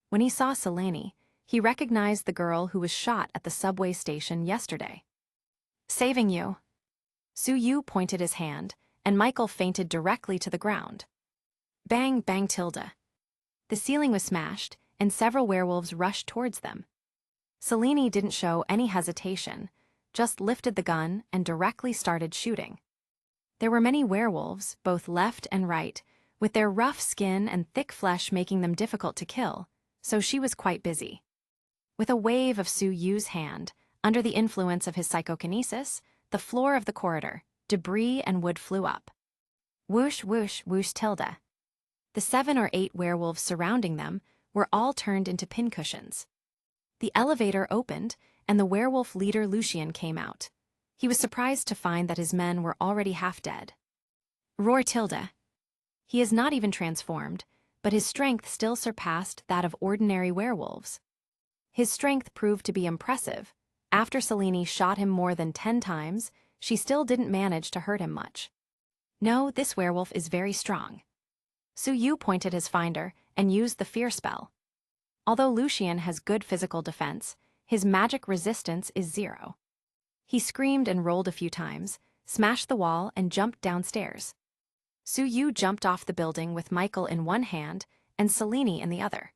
Speaker 1: When he saw Selene, he recognized the girl who was shot at the subway station yesterday. Saving you. Suyu pointed his hand, and Michael fainted directly to the ground. Bang, bang, tilde. The ceiling was smashed, and several werewolves rushed towards them. Selene didn't show any hesitation, just lifted the gun and directly started shooting. There were many werewolves, both left and right, with their rough skin and thick flesh making them difficult to kill, so she was quite busy. With a wave of Suyu's hand, under the influence of his psychokinesis, the floor of the corridor, debris and wood flew up. Whoosh, whoosh, whoosh, tilde. The 7 or 8 werewolves surrounding them were all turned into pincushions. The elevator opened, and the werewolf leader Lucian came out. He was surprised to find that his men were already half dead. Roar, tilde. He is not even transformed, but his strength still surpassed that of ordinary werewolves. His strength proved to be impressive. After Selene shot him more than 10 times, she still didn't manage to hurt him much. No, this werewolf is very strong. Suyu pointed his finder and used the fear spell. Although Lucian has good physical defense, his magic resistance is 0. He screamed and rolled a few times, smashed the wall, and jumped downstairs. Suyu jumped off the building with Michael in one hand and Selene in the other.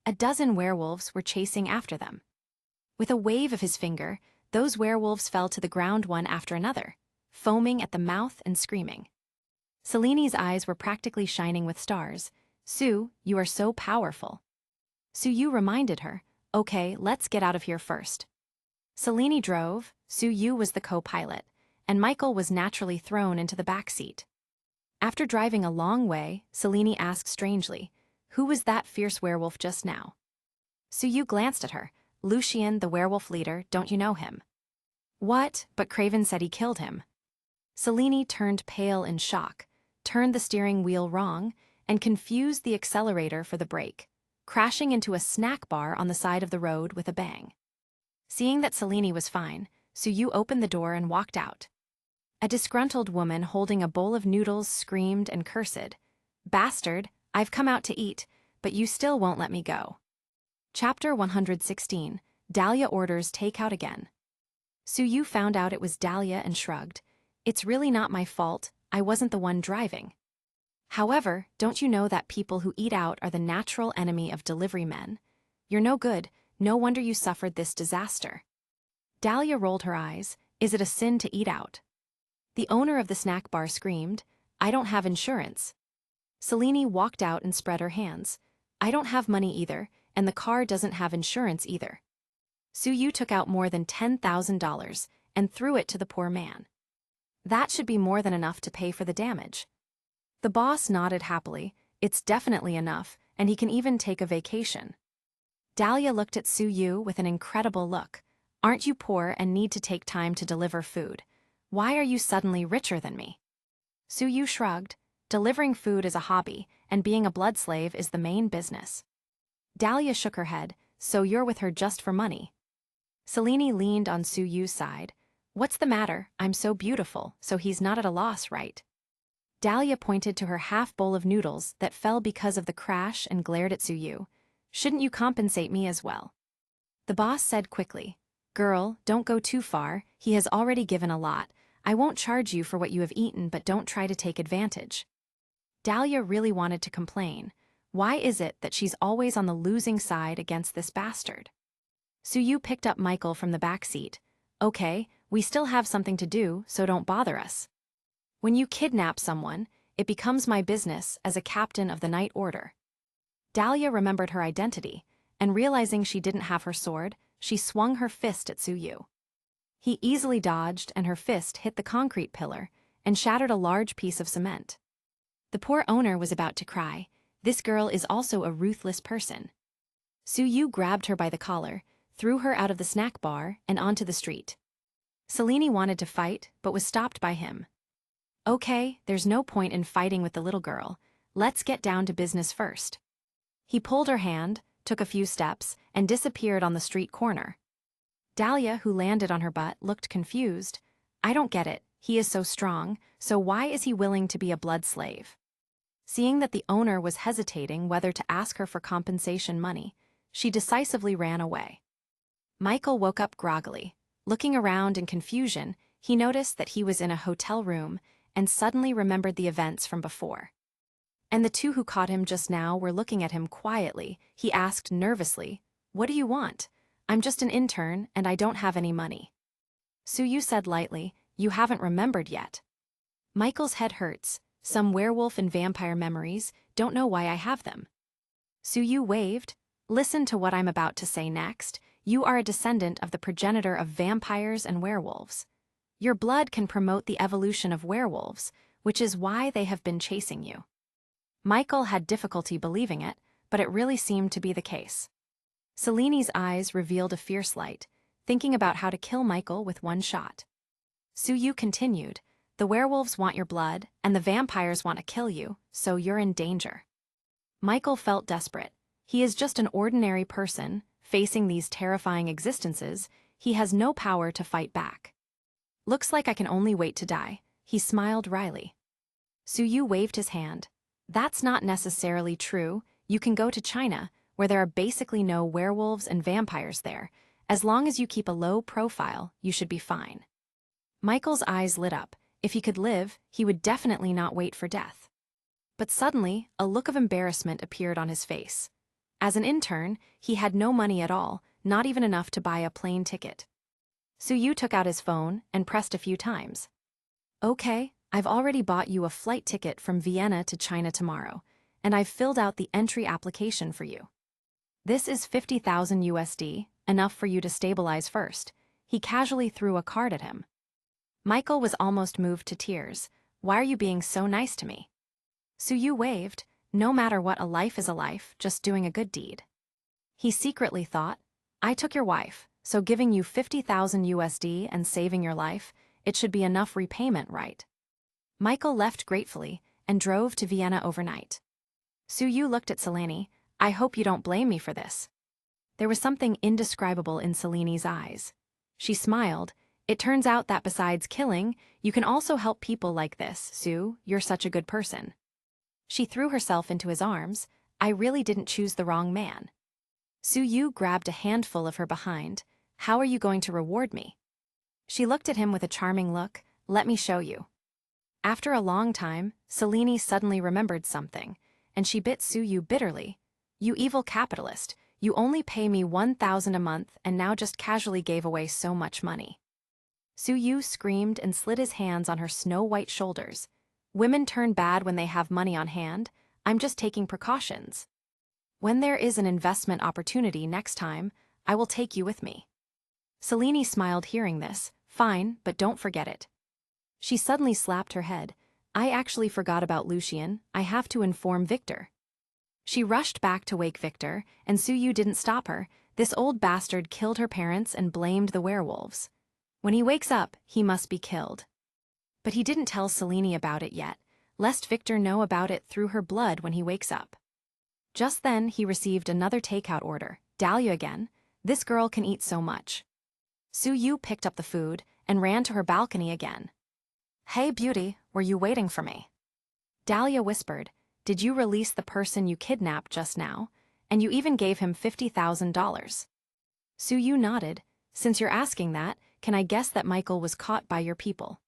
Speaker 1: A dozen werewolves were chasing after them. With a wave of his finger, those werewolves fell to the ground one after another, foaming at the mouth and screaming. Selene's eyes were practically shining with stars. Sue, you are so powerful. Suyu reminded her, okay, let's get out of here first. Selene drove, Suyu was the co-pilot, and Michael was naturally thrown into the back seat. After driving a long way, Selene asked strangely, who was that fierce werewolf just now? Suyu glanced at her. Lucian, the werewolf leader, don't you know him? What? But Craven said he killed him. Selene turned pale in shock, turned the steering wheel wrong, and confused the accelerator for the brake, crashing into a snack bar on the side of the road with a bang. Seeing that Selene was fine, Suyu opened the door and walked out. A disgruntled woman holding a bowl of noodles screamed and cursed. Bastard, I've come out to eat, but you still won't let me go. Chapter 116, Dahlia orders takeout again. Suyu found out it was Dahlia and shrugged. It's really not my fault, I wasn't the one driving. However, don't you know that people who eat out are the natural enemy of delivery men? You're no good, no wonder you suffered this disaster. Dahlia rolled her eyes. Is it a sin to eat out? The owner of the snack bar screamed, I don't have insurance. Selene walked out and spread her hands. I don't have money either, and the car doesn't have insurance either. Suyu took out more than $10,000 and threw it to the poor man. That should be more than enough to pay for the damage. The boss nodded happily. It's definitely enough, and he can even take a vacation. Dahlia looked at Suyu with an incredible look. Aren't you poor and need to take time to deliver food? Why are you suddenly richer than me? Suyu shrugged. Delivering food is a hobby, and being a blood slave is the main business. Dahlia shook her head. So you're with her just for money? Selene leaned on Suyu's side. What's the matter? I'm so beautiful, so he's not at a loss, right? Dahlia pointed to her half-bowl of noodles that fell because of the crash and glared at Suyu. Shouldn't you compensate me as well? The boss said quickly, Girl, don't go too far, he has already given a lot. I won't charge you for what you have eaten, but don't try to take advantage. Dahlia really wanted to complain. Why is it that she's always on the losing side against this bastard? Suyu picked up Michael from the back seat. Okay, we still have something to do, so don't bother us. When you kidnap someone, it becomes my business as a captain of the Night Order. Dahlia remembered her identity, and realizing she didn't have her sword, she swung her fist at Suyu. He easily dodged, and her fist hit the concrete pillar and shattered a large piece of cement. The poor owner was about to cry. This girl is also a ruthless person. Suyu grabbed her by the collar, threw her out of the snack bar and onto the street. Selene wanted to fight, but was stopped by him. Okay, there's no point in fighting with the little girl. Let's get down to business first. He pulled her hand, took a few steps, and disappeared on the street corner. Dahlia, who landed on her butt, looked confused. I don't get it. He is so strong, so why is he willing to be a blood slave? Seeing that the owner was hesitating whether to ask her for compensation money, she decisively ran away. Michael woke up groggily. Looking around in confusion, he noticed that he was in a hotel room and suddenly remembered the events from before. And the two who caught him just now were looking at him quietly. He asked nervously, What do you want? I'm just an intern and I don't have any money. Suyu said lightly, You haven't remembered yet. Michael's head hurts. Some werewolf and vampire memories, don't know why I have them. Suyu waved. Listen to what I'm about to say next. You are a descendant of the progenitor of vampires and werewolves. Your blood can promote the evolution of werewolves, which is why they have been chasing you. Michael had difficulty believing it, but it really seemed to be the case. Selene's eyes revealed a fierce light, thinking about how to kill Michael with one shot. Suyu continued, The werewolves want your blood, and the vampires want to kill you, so you're in danger. Michael felt desperate. He is just an ordinary person, facing these terrifying existences. He has no power to fight back. Looks like I can only wait to die, he smiled wryly. Suyu waved his hand. That's not necessarily true. You can go to China, where there are basically no werewolves and vampires there. As long as you keep a low profile, you should be fine. Michael's eyes lit up. If he could live, he would definitely not wait for death. But suddenly, a look of embarrassment appeared on his face. As an intern, he had no money at all, not even enough to buy a plane ticket. Suyu took out his phone and pressed a few times. Okay, I've already bought you a flight ticket from Vienna to China tomorrow, and I've filled out the entry application for you. This is 50,000 USD, enough for you to stabilize first. He casually threw a card at him. Michael was almost moved to tears. Why are you being so nice to me? Suyu waved. No matter what, a life is a life, just doing a good deed. He secretly thought, I took your wife, so giving you 50,000 USD and saving your life, it should be enough repayment, right? Michael left gratefully and drove to Vienna overnight. Suyu looked at Selene. I hope you don't blame me for this. There was something indescribable in Selene's eyes. She smiled. It turns out that besides killing, you can also help people like this, Sue. You're such a good person. She threw herself into his arms. I really didn't choose the wrong man. Suyu grabbed a handful of her behind. How are you going to reward me? She looked at him with a charming look. Let me show you. After a long time, Selene suddenly remembered something, and she bit Suyu bitterly. You evil capitalist, you only pay me 1,000 a month and now just casually gave away so much money. Suyu screamed and slid his hands on her snow-white shoulders. Women turn bad when they have money on hand. I'm just taking precautions. When there is an investment opportunity next time, I will take you with me. Selene smiled hearing this. Fine, but don't forget it. She suddenly slapped her head. I actually forgot about Lucien. I have to inform Victor. She rushed back to wake Victor, and Suyu didn't stop her. This old bastard killed her parents and blamed the werewolves. When he wakes up, he must be killed. But he didn't tell Selene about it yet, lest Victor know about it through her blood when he wakes up. Just then, he received another takeout order. Dahlia again. This girl can eat so much. Suyu picked up the food and ran to her balcony again. "Hey, beauty, were you waiting for me?" Dahlia whispered, "Did you release the person you kidnapped just now? And you even gave him $50,000. Suyu nodded. "Since you're asking that, can I guess that Michael was caught by your people?"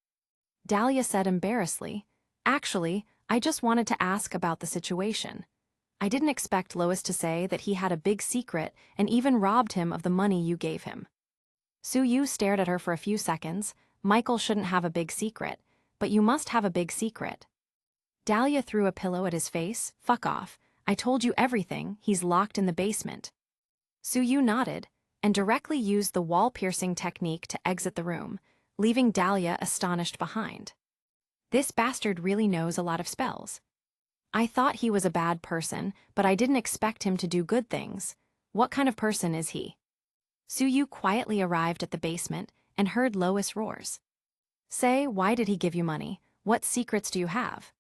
Speaker 1: Dahlia said embarrassedly, "Actually, I just wanted to ask about the situation. I didn't expect Lois to say that he had a big secret and even robbed him of the money you gave him." Suyu stared at her for a few seconds. "Michael shouldn't have a big secret, but you must have a big secret." Dahlia threw a pillow at his face. "Fuck off. I told you everything. He's locked in the basement." Suyu nodded and directly used the wall-piercing technique to exit the room, leaving Dahlia astonished behind. "This bastard really knows a lot of spells. I thought he was a bad person, but I didn't expect him to do good things. What kind of person is he?" Suyu quietly arrived at the basement and heard Lois roars. "Say, why did he give you money? What secrets do you have?"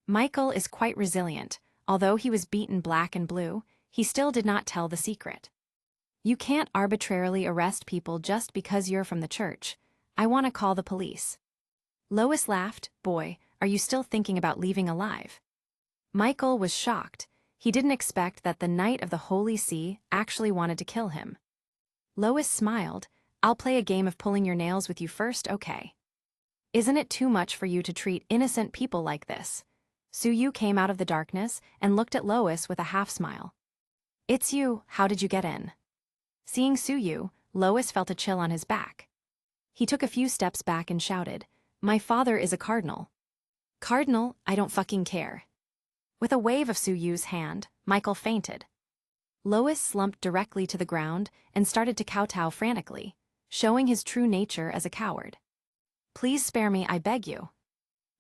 Speaker 1: Michael is quite resilient. Although he was beaten black and blue, he still did not tell the secret. "You can't arbitrarily arrest people just because you're from the church. I want to call the police." Lois laughed. "Boy, are you still thinking about leaving alive?" Michael was shocked. He didn't expect that the Knight of the Holy See actually wanted to kill him. Lois smiled. "I'll play a game of pulling your nails with you first, okay? Isn't it too much for you to treat innocent people like this?" Suyu came out of the darkness and looked at Lois with a half-smile. "It's you. How did you get in?" Seeing Suyu, Lois felt a chill on his back. He took a few steps back and shouted, "My father is a cardinal." "Cardinal? I don't fucking care." With a wave of Suyu's hand, Michael fainted. Lois slumped directly to the ground and started to kowtow frantically, showing his true nature as a coward. "Please spare me, I beg you."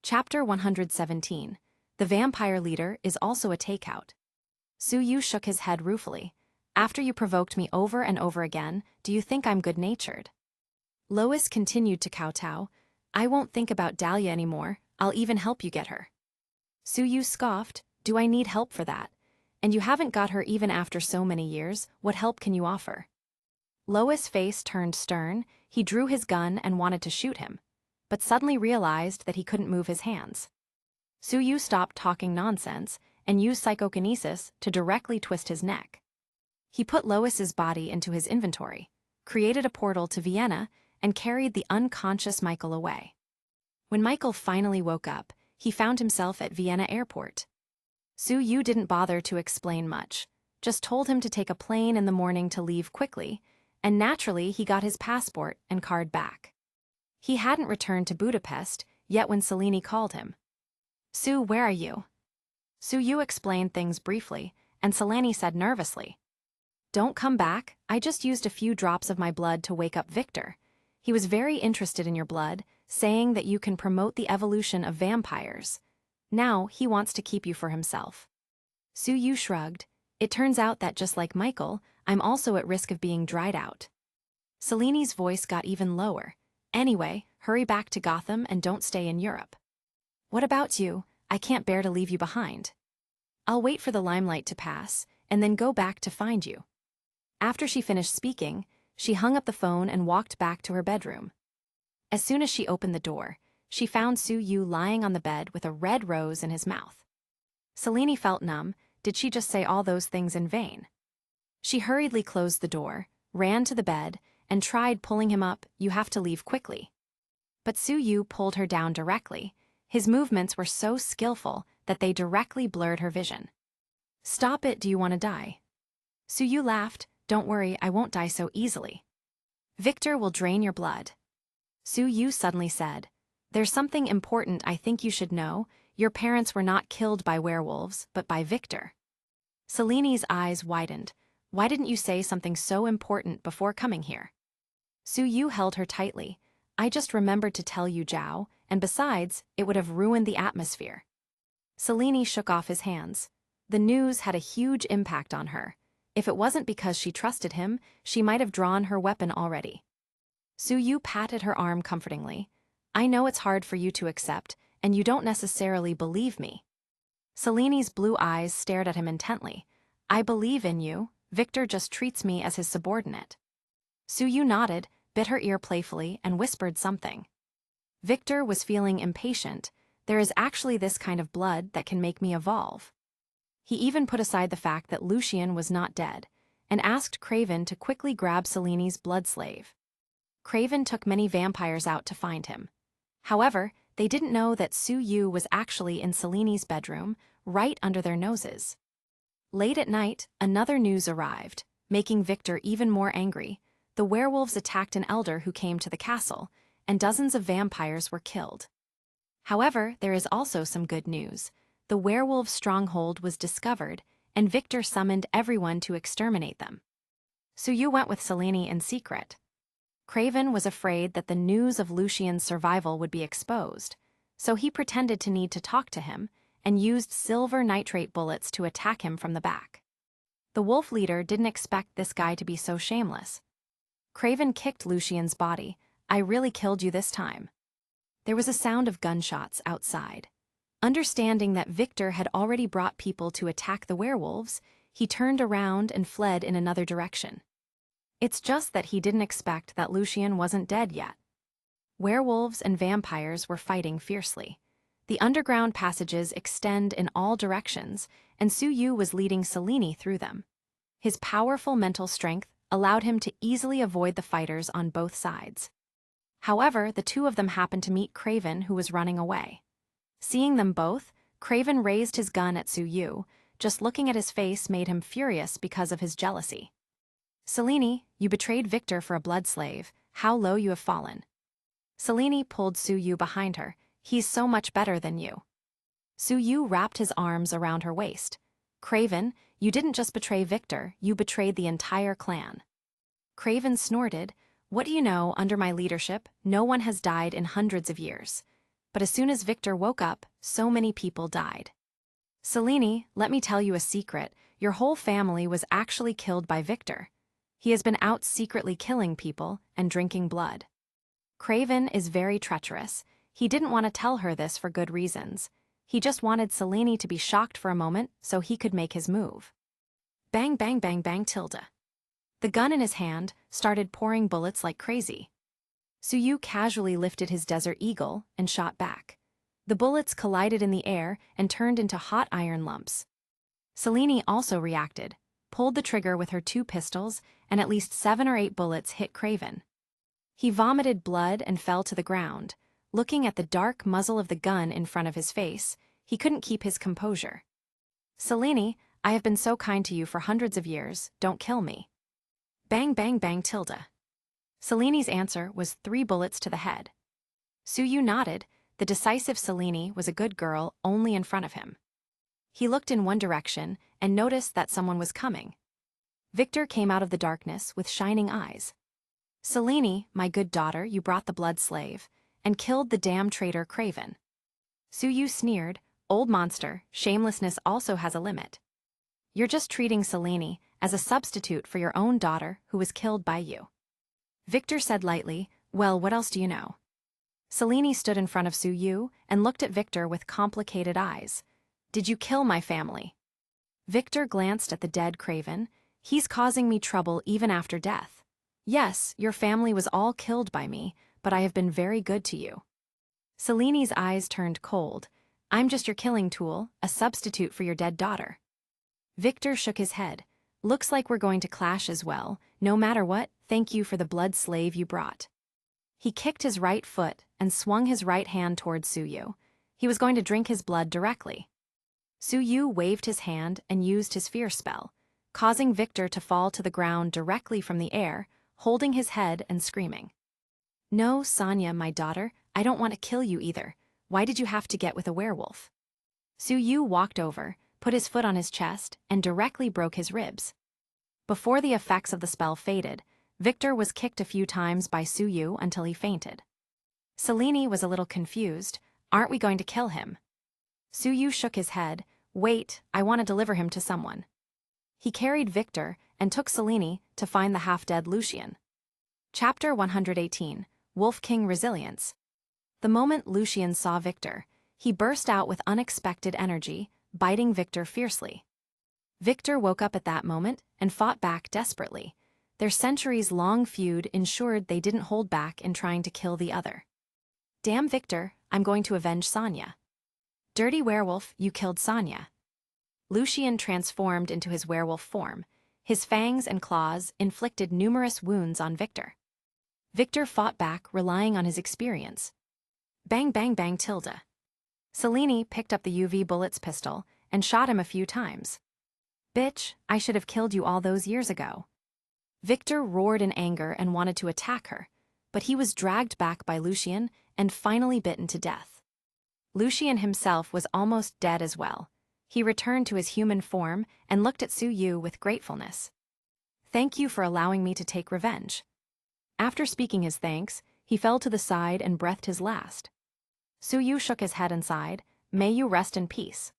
Speaker 1: Chapter 117. The vampire leader is also a takeout. Suyu shook his head ruefully. "After you provoked me over and over again, do you think I'm good-natured?" Lois continued to kowtow. "I won't think about Dahlia anymore. I'll even help you get her." Suyu scoffed. "Do I need help for that? And you haven't got her even after so many years. What help can you offer?" Lois' face turned stern. He drew his gun and wanted to shoot him, but suddenly realized that he couldn't move his hands. Suyu stopped talking nonsense and used psychokinesis to directly twist his neck. He put Lois's body into his inventory, created a portal to Vienna, and carried the unconscious Michael away. When Michael finally woke up, he found himself at Vienna airport. Suyu didn't bother to explain much, just told him to take a plane in the morning to leave quickly, and naturally he got his passport and card back. He hadn't returned to Budapest yet when Selene called him. "Su, where are you?" Suyu explained things briefly, and Selene said nervously, "Don't come back. I just used a few drops of my blood to wake up Victor. He was very interested in your blood, saying that you can promote the evolution of vampires. Now he wants to keep you for himself." Suyu shrugged. "It turns out that just like Michael, I'm also at risk of being dried out." Selene's voice got even lower. "Anyway, hurry back to Gotham and don't stay in Europe." "What about you? I can't bear to leave you behind." "I'll wait for the limelight to pass, and then go back to find you." After she finished speaking, she hung up the phone and walked back to her bedroom. As soon as she opened the door, she found Suyu lying on the bed with a red rose in his mouth. Selene felt numb. Did she just say all those things in vain? She hurriedly closed the door, ran to the bed, and tried pulling him up. "You have to leave quickly." But Suyu pulled her down directly. His movements were so skillful that they directly blurred her vision. "Stop it, do you want to die?" Suyu laughed. "Don't worry, I won't die so easily. Victor will drain your blood." Suyu suddenly said, "There's something important I think you should know. Your parents were not killed by werewolves, but by Victor." Selene's eyes widened. "Why didn't you say something so important before coming here?" Suyu held her tightly. "I just remembered to tell you, Zhao, and besides, it would have ruined the atmosphere." Selene shook off his hands. The news had a huge impact on her. If it wasn't because she trusted him, she might have drawn her weapon already. Suyu patted her arm comfortingly. "I know it's hard for you to accept, and you don't necessarily believe me." Selene's blue eyes stared at him intently. "I believe in you. Victor just treats me as his subordinate." Suyu nodded. bit her ear playfully, and whispered something. Victor was feeling impatient. There is actually this kind of blood that can make me evolve. He even put aside the fact that Lucian was not dead, and asked Craven to quickly grab Seleni's blood slave. Craven took many vampires out to find him. However, they didn't know that Su Yu was actually in Seleni's bedroom, right under their noses. Late at night, another news arrived, making Victor even more angry. The werewolves attacked an elder who came to the castle, and dozens of vampires were killed. However, there is also some good news. The werewolf stronghold was discovered, and Victor summoned everyone to exterminate them. Su Yu went with Selene in secret. Craven was afraid that the news of Lucian's survival would be exposed, so he pretended to need to talk to him and used silver nitrate bullets to attack him from the back. The wolf leader didn't expect this guy to be so shameless. Craven kicked Lucian's body. "I really killed you this time." There was a sound of gunshots outside. Understanding that Victor had already brought people to attack the werewolves, he turned around and fled in another direction. It's just that he didn't expect that Lucian wasn't dead yet. Werewolves and vampires were fighting fiercely. The underground passages extend in all directions, and Su Yu was leading Selene through them. His powerful mental strength allowed him to easily avoid the fighters on both sides. However, the two of them happened to meet Craven, who was running away. Seeing them both, Craven raised his gun at Su Yu. Just looking at his face made him furious because of his jealousy. "Selene, you betrayed Victor for a blood slave. How low you have fallen." Selene pulled Su Yu behind her. "He's so much better than you." Su Yu wrapped his arms around her waist. "Craven, you didn't just betray Victor, you betrayed the entire clan." Craven snorted. "What do you know, under my leadership, no one has died in hundreds of years. But as soon as Victor woke up, so many people died. Selene, let me tell you a secret. Your whole family was actually killed by Victor. He has been out secretly killing people and drinking blood." Craven is very treacherous. He didn't want to tell her this for good reasons. He just wanted Selene to be shocked for a moment so he could make his move. Bang, bang, bang, bang, tilde. The gun in his hand started pouring bullets like crazy. Su Yu casually lifted his Desert Eagle and shot back. The bullets collided in the air and turned into hot iron lumps. Selene also reacted, pulled the trigger with her 2 pistols, and at least 7 or 8 bullets hit Craven. He vomited blood and fell to the ground. Looking at the dark muzzle of the gun in front of his face, he couldn't keep his composure. "Selene, I have been so kind to you for hundreds of years, don't kill me." Bang, bang, bang, tilde. Selene's answer was 3 bullets to the head. Su Yu nodded. The decisive Selene was a good girl only in front of him. He looked in one direction and noticed that someone was coming. Victor came out of the darkness with shining eyes. "Selene, my good daughter, you brought the blood slave, and killed the damn traitor Craven." Su Yu sneered. "Old monster, shamelessness also has a limit. You're just treating Selene as a substitute for your own daughter who was killed by you." Victor said lightly, "Well, what else do you know?" Selene stood in front of Su Yu and looked at Victor with complicated eyes. "Did you kill my family?" Victor glanced at the dead Craven. "He's causing me trouble even after death. Yes, your family was all killed by me, but I have been very good to you." Selene's eyes turned cold. "I'm just your killing tool, a substitute for your dead daughter." Victor shook his head. "Looks like we're going to clash as well. No matter what, thank you for the blood slave you brought." He kicked his right foot and swung his right hand toward Su Yu. He was going to drink his blood directly. Su Yu waved his hand and used his fear spell, causing Victor to fall to the ground directly from the air, holding his head and screaming. "No, Sonia, my daughter, I don't want to kill you either. Why did you have to get with a werewolf?" Su Yu walked over, put his foot on his chest, and directly broke his ribs. Before the effects of the spell faded, Victor was kicked a few times by Su Yu until he fainted. Selene was a little confused. "Aren't we going to kill him?" Su Yu shook his head. "Wait, I want to deliver him to someone." He carried Victor and took Selene to find the half-dead Lucian. Chapter 118, Wolf King Resilience. The moment Lucian saw Victor, he burst out with unexpected energy, biting Victor fiercely. Victor woke up at that moment and fought back desperately. Their centuries-long feud ensured they didn't hold back in trying to kill the other. Damn Victor, I'm going to avenge Sonia. Dirty werewolf, you killed Sonia. Lucien transformed into his werewolf form. His fangs and claws inflicted numerous wounds on Victor. Victor fought back, relying on his experience. Bang bang bang tilde. Selene picked up the UV bullets pistol and shot him a few times. Bitch, I should have killed you all those years ago. Victor roared in anger and wanted to attack her, but he was dragged back by Lucien and finally bitten to death. Lucien himself was almost dead as well. He returned to his human form and looked at Su Yu with gratefulness. Thank you for allowing me to take revenge. After speaking his thanks, he fell to the side and breathed his last. Su Yu shook his head and sighed, may you rest in peace.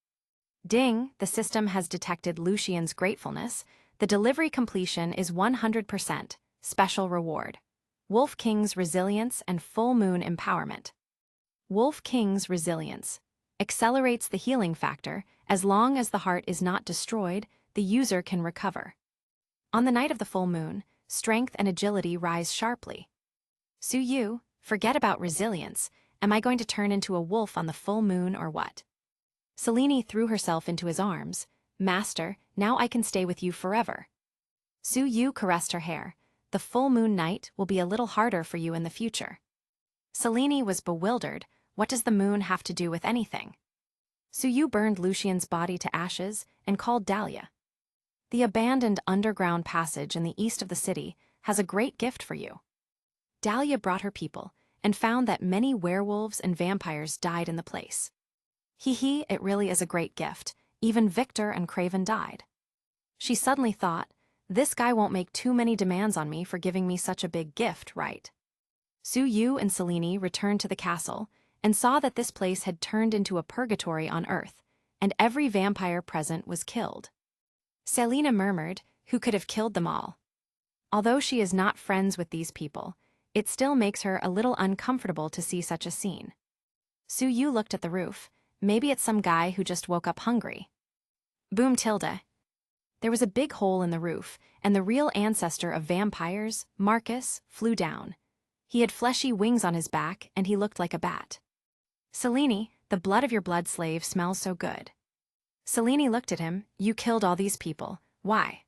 Speaker 1: Ding, the system has detected Lucien's gratefulness. The delivery completion is 100%, special reward. Wolf King's resilience and full moon empowerment. Wolf King's resilience accelerates the healing factor. As long as the heart is not destroyed, the user can recover. On the night of the full moon, strength and agility rise sharply. Su Yu, forget about resilience. Am I going to turn into a wolf on the full moon or what? Selene threw herself into his arms. Master, now I can stay with you forever. Su Yu caressed her hair. The full moon night will be a little harder for you in the future. Selene was bewildered. What does the moon have to do with anything? Su Yu burned Lucien's body to ashes and called Dahlia. The abandoned underground passage in the east of the city has a great gift for you. Dahlia brought her people and found that many werewolves and vampires died in the place. Hee, it really is a great gift. Even Victor and Craven died. She suddenly thought, this guy won't make too many demands on me for giving me such a big gift, right? Su Yu and Selene returned to the castle and saw that this place had turned into a purgatory on Earth, and every vampire present was killed. Selena murmured, who could have killed them all? Although she is not friends with these people, it still makes her a little uncomfortable to see such a scene. Su Yu looked at the roof. Maybe it's some guy who just woke up hungry. Boom tilde. There was a big hole in the roof, and the real ancestor of vampires, Marcus, flew down. He had fleshy wings on his back, and he looked like a bat. Selene, the blood of your blood slave smells so good. Selene looked at him. You killed all these people. Why?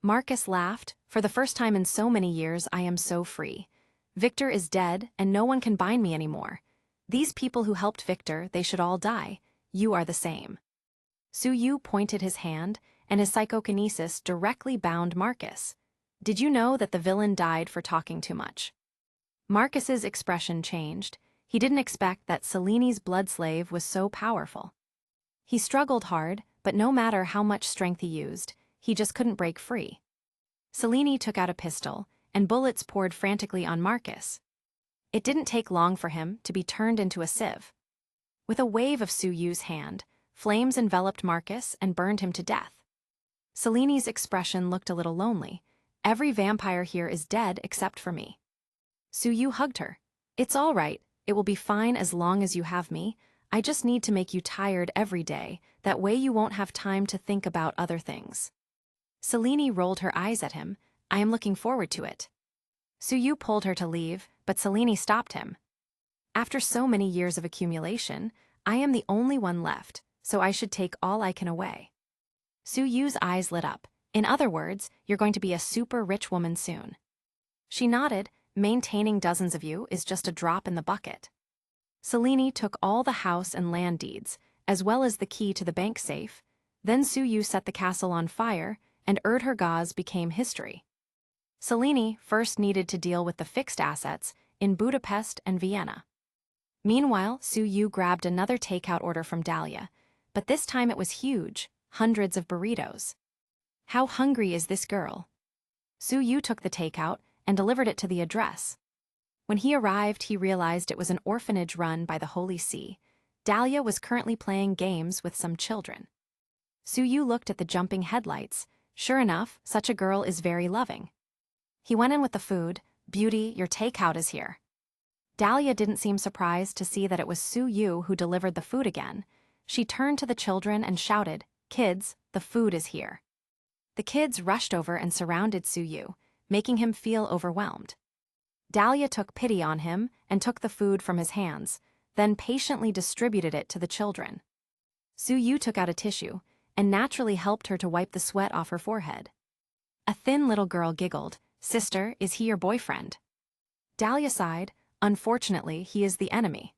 Speaker 1: Marcus laughed. For the first time in so many years, I am so free. Victor is dead, and no one can bind me anymore. These people who helped Victor, they should all die. You are the same. Su Yu pointed his hand, and his psychokinesis directly bound Marcus. Did you know that the villain died for talking too much? Marcus's expression changed. He didn't expect that Selene's blood slave was so powerful. He struggled hard, but no matter how much strength he used, he just couldn't break free. Selene took out a pistol, and bullets poured frantically on Marcus. It didn't take long for him to be turned into a sieve. With a wave of Su Yu's hand, flames enveloped Marcus and burned him to death. Selene's expression looked a little lonely. Every vampire here is dead except for me. Su Yu hugged her. It's all right. It will be fine as long as you have me. I just need to make you tired every day. That way you won't have time to think about other things. Selene rolled her eyes at him. I am looking forward to it. Su Yu pulled her to leave, but Selene stopped him. After so many years of accumulation, I am the only one left, so I should take all I can away. Su Yu's eyes lit up. In other words, you're going to be a super rich woman soon. She nodded. Maintaining dozens of you is just a drop in the bucket. Selene took all the house and land deeds, as well as the key to the bank safe. Then Su Yu set the castle on fire, and Erdhergaz became history. Selene first needed to deal with the fixed assets in Budapest and Vienna. Meanwhile, Su Yu grabbed another takeout order from Dahlia, but this time it was huge, hundreds of burritos. How hungry is this girl? Su Yu took the takeout and delivered it to the address. When he arrived, he realized it was an orphanage run by the Holy See. Dahlia was currently playing games with some children. Su Yu looked at the jumping headlights. Sure enough, such a girl is very loving. He went in with the food. Beauty, your takeout is here. Dahlia didn't seem surprised to see that it was Su Yu who delivered the food again. She turned to the children and shouted, Kids, the food is here. The kids rushed over and surrounded Su Yu. making him feel overwhelmed. Dahlia took pity on him and took the food from his hands, then patiently distributed it to the children. Su-yu took out a tissue and naturally helped her to wipe the sweat off her forehead. A thin little girl giggled, "Sister, is he your boyfriend?" Dahlia sighed, "Unfortunately, he is the enemy."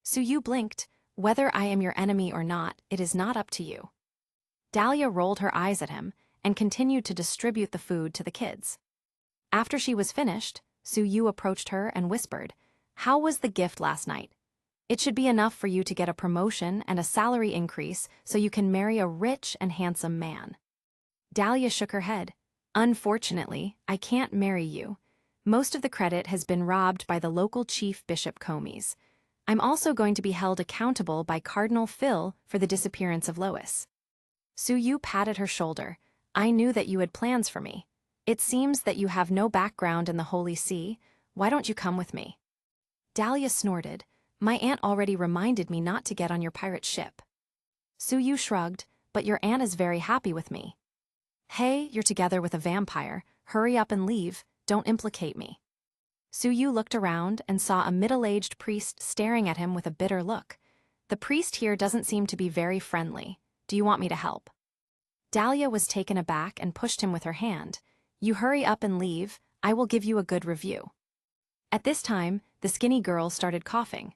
Speaker 1: Su-yu blinked, "Whether I am your enemy or not, it is not up to you." Dahlia rolled her eyes at him and continued to distribute the food to the kids. After she was finished, Su-yu approached her and whispered, "How was the gift last night? It should be enough for you to get a promotion and a salary increase so you can marry a rich and handsome man." Dahlia shook her head. "Unfortunately, I can't marry you. Most of the credit has been robbed by the local chief Bishop Combs. I'm also going to be held accountable by Cardinal Phil for the disappearance of Lois." Su-yu patted her shoulder. "I knew that you had plans for me. It seems that you have no background in the Holy See. Why don't you come with me?" Dahlia snorted. "My aunt already reminded me not to get on your pirate ship." Su-yu shrugged, "But your aunt is very happy with me." "Hey, you're together with a vampire. Hurry up and leave, don't implicate me." Su-yu looked around and saw a middle-aged priest staring at him with a bitter look. "The priest here doesn't seem to be very friendly. Do you want me to help?" Dahlia was taken aback and pushed him with her hand. "You hurry up and leave, I will give you a good review." At this time, the skinny girl started coughing.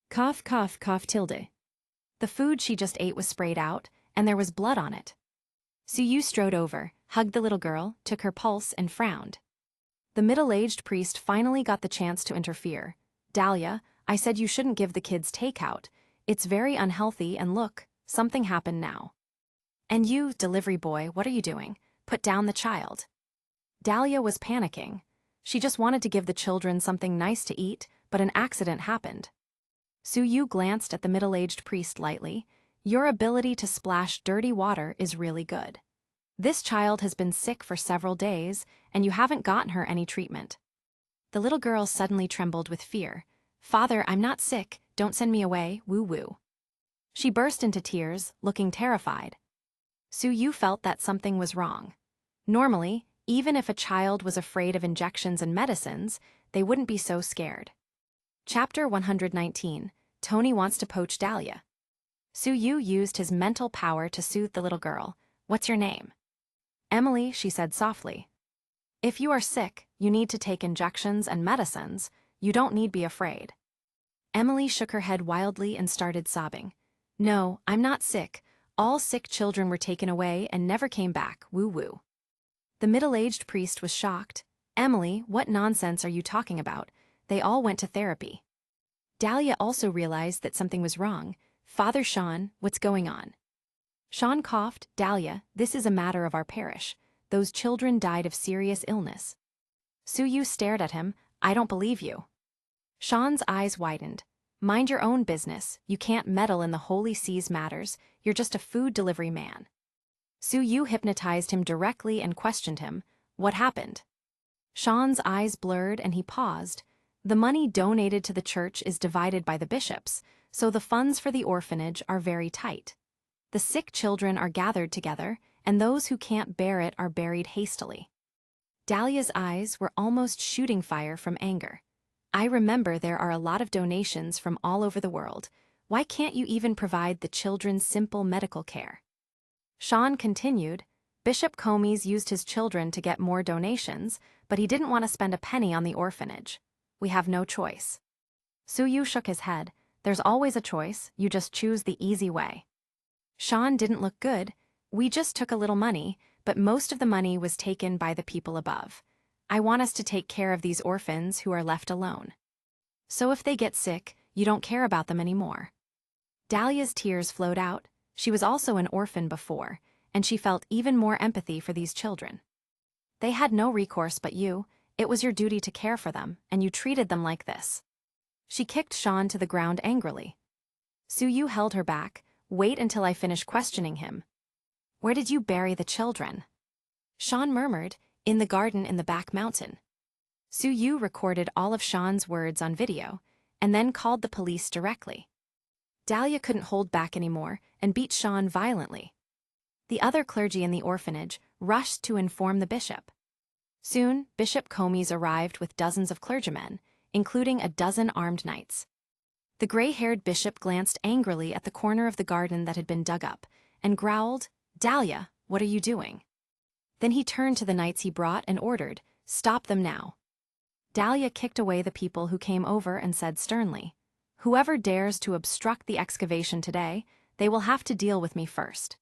Speaker 1: Cough, cough, cough tilde. The food she just ate was sprayed out, and there was blood on it. Su-yu strode over, hugged the little girl, took her pulse, and frowned. The middle-aged priest finally got the chance to interfere. "Dahlia, I said you shouldn't give the kids takeout. It's very unhealthy, and look, something happened now." "And you, delivery boy, what are you doing? Put down the child." Dahlia was panicking. She just wanted to give the children something nice to eat, but an accident happened. Su-yu glanced at the middle-aged priest lightly. "Your ability to splash dirty water is really good. This child has been sick for several days, and you haven't gotten her any treatment." The little girl suddenly trembled with fear. "Father, I'm not sick, don't send me away, woo-woo." She burst into tears, looking terrified. Su-yu felt that something was wrong. Normally, even if a child was afraid of injections and medicines, they wouldn't be so scared. Chapter 119, Tony Wants to Poach Dahlia. Su-yu used his mental power to soothe the little girl. "What's your name?" "Emily," she said softly. "If you are sick, you need to take injections and medicines. You don't need be afraid." Emily shook her head wildly and started sobbing. "No, I'm not sick. All sick children were taken away and never came back, woo-woo." The middle-aged priest was shocked. "Emily, what nonsense are you talking about? They all went to therapy." Dahlia also realized that something was wrong. "Father Sean, what's going on?" Sean coughed. "Dahlia, this is a matter of our parish. Those children died of serious illness." Su-yu stared at him. "I don't believe you." Sean's eyes widened. "Mind your own business. You can't meddle in the Holy See's matters. You're just a food delivery man." Su-yu hypnotized him directly and questioned him. "What happened?" Sean's eyes blurred and he paused. "The money donated to the church is divided by the bishops, so the funds for the orphanage are very tight. The sick children are gathered together, and those who can't bear it are buried hastily." Dahlia's eyes were almost shooting fire from anger. "I remember there are a lot of donations from all over the world. Why can't you even provide the children simple medical care?" Sean continued, "Bishop Combs used his children to get more donations, but he didn't want to spend a penny on the orphanage. We have no choice." Su-yu shook his head. "There's always a choice, you just choose the easy way." Sean didn't look good. "We just took a little money, but most of the money was taken by the people above. I want us to take care of these orphans who are left alone. So if they get sick, you don't care about them anymore." Dahlia's tears flowed out. She was also an orphan before, and she felt even more empathy for these children. They had no recourse but you. It was your duty to care for them, and you treated them like this. She kicked Sean to the ground angrily. Su-yu held her back. "Wait until I finish questioning him." "Where did you bury the children?" Sean murmured, "In the garden in the back mountain." Su-yu recorded all of Sean's words on video, and then called the police directly. Dahlia couldn't hold back anymore and beat Sean violently. The other clergy in the orphanage rushed to inform the bishop. Soon, Bishop Comys arrived with dozens of clergymen, including a dozen armed knights. The gray-haired bishop glanced angrily at the corner of the garden that had been dug up, and growled, "Dahlia, what are you doing?" Then he turned to the knights he brought and ordered, "Stop them now." Dahlia kicked away the people who came over and said sternly, "Whoever dares to obstruct the excavation today, they will have to deal with me first."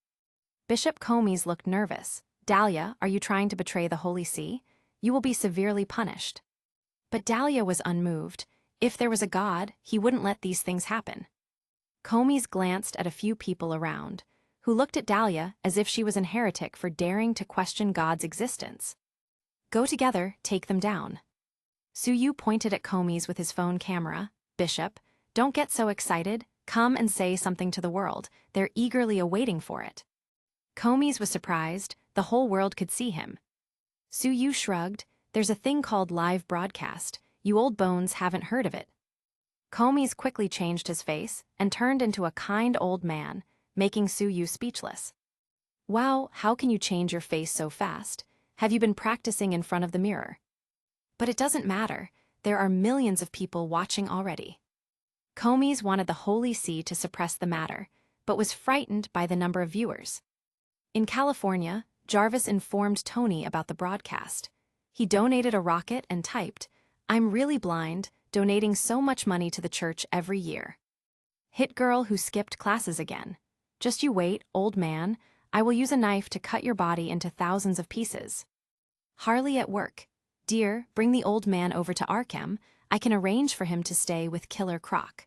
Speaker 1: Bishop Comys looked nervous. "Dahlia, are you trying to betray the Holy See? You will be severely punished." But Dahlia was unmoved. If there was a God, he wouldn't let these things happen. Comys glanced at a few people around, who looked at Dahlia as if she was an heretic for daring to question God's existence. "Go together, take them down." Suyu pointed at Comys with his phone camera. "Bishop, don't get so excited. Come and say something to the world. They're eagerly awaiting for it." Comys was surprised. The whole world could see him. Suyu shrugged. "There's a thing called live broadcast. You old bones haven't heard of it." Comys quickly changed his face and turned into a kind old man, making Suyu speechless. "Wow, how can you change your face so fast? Have you been practicing in front of the mirror?" "But it doesn't matter. There are millions of people watching already." Comys wanted the Holy See to suppress the matter, but was frightened by the number of viewers. In California, Jarvis informed Tony about the broadcast. He donated a rocket and typed, "I'm really blind, donating so much money to the church every year." "Hit girl who skipped classes again. Just you wait, old man. I will use a knife to cut your body into thousands of pieces." Harley at work. "Dear, bring the old man over to Arkham. I can arrange for him to stay with Killer Croc."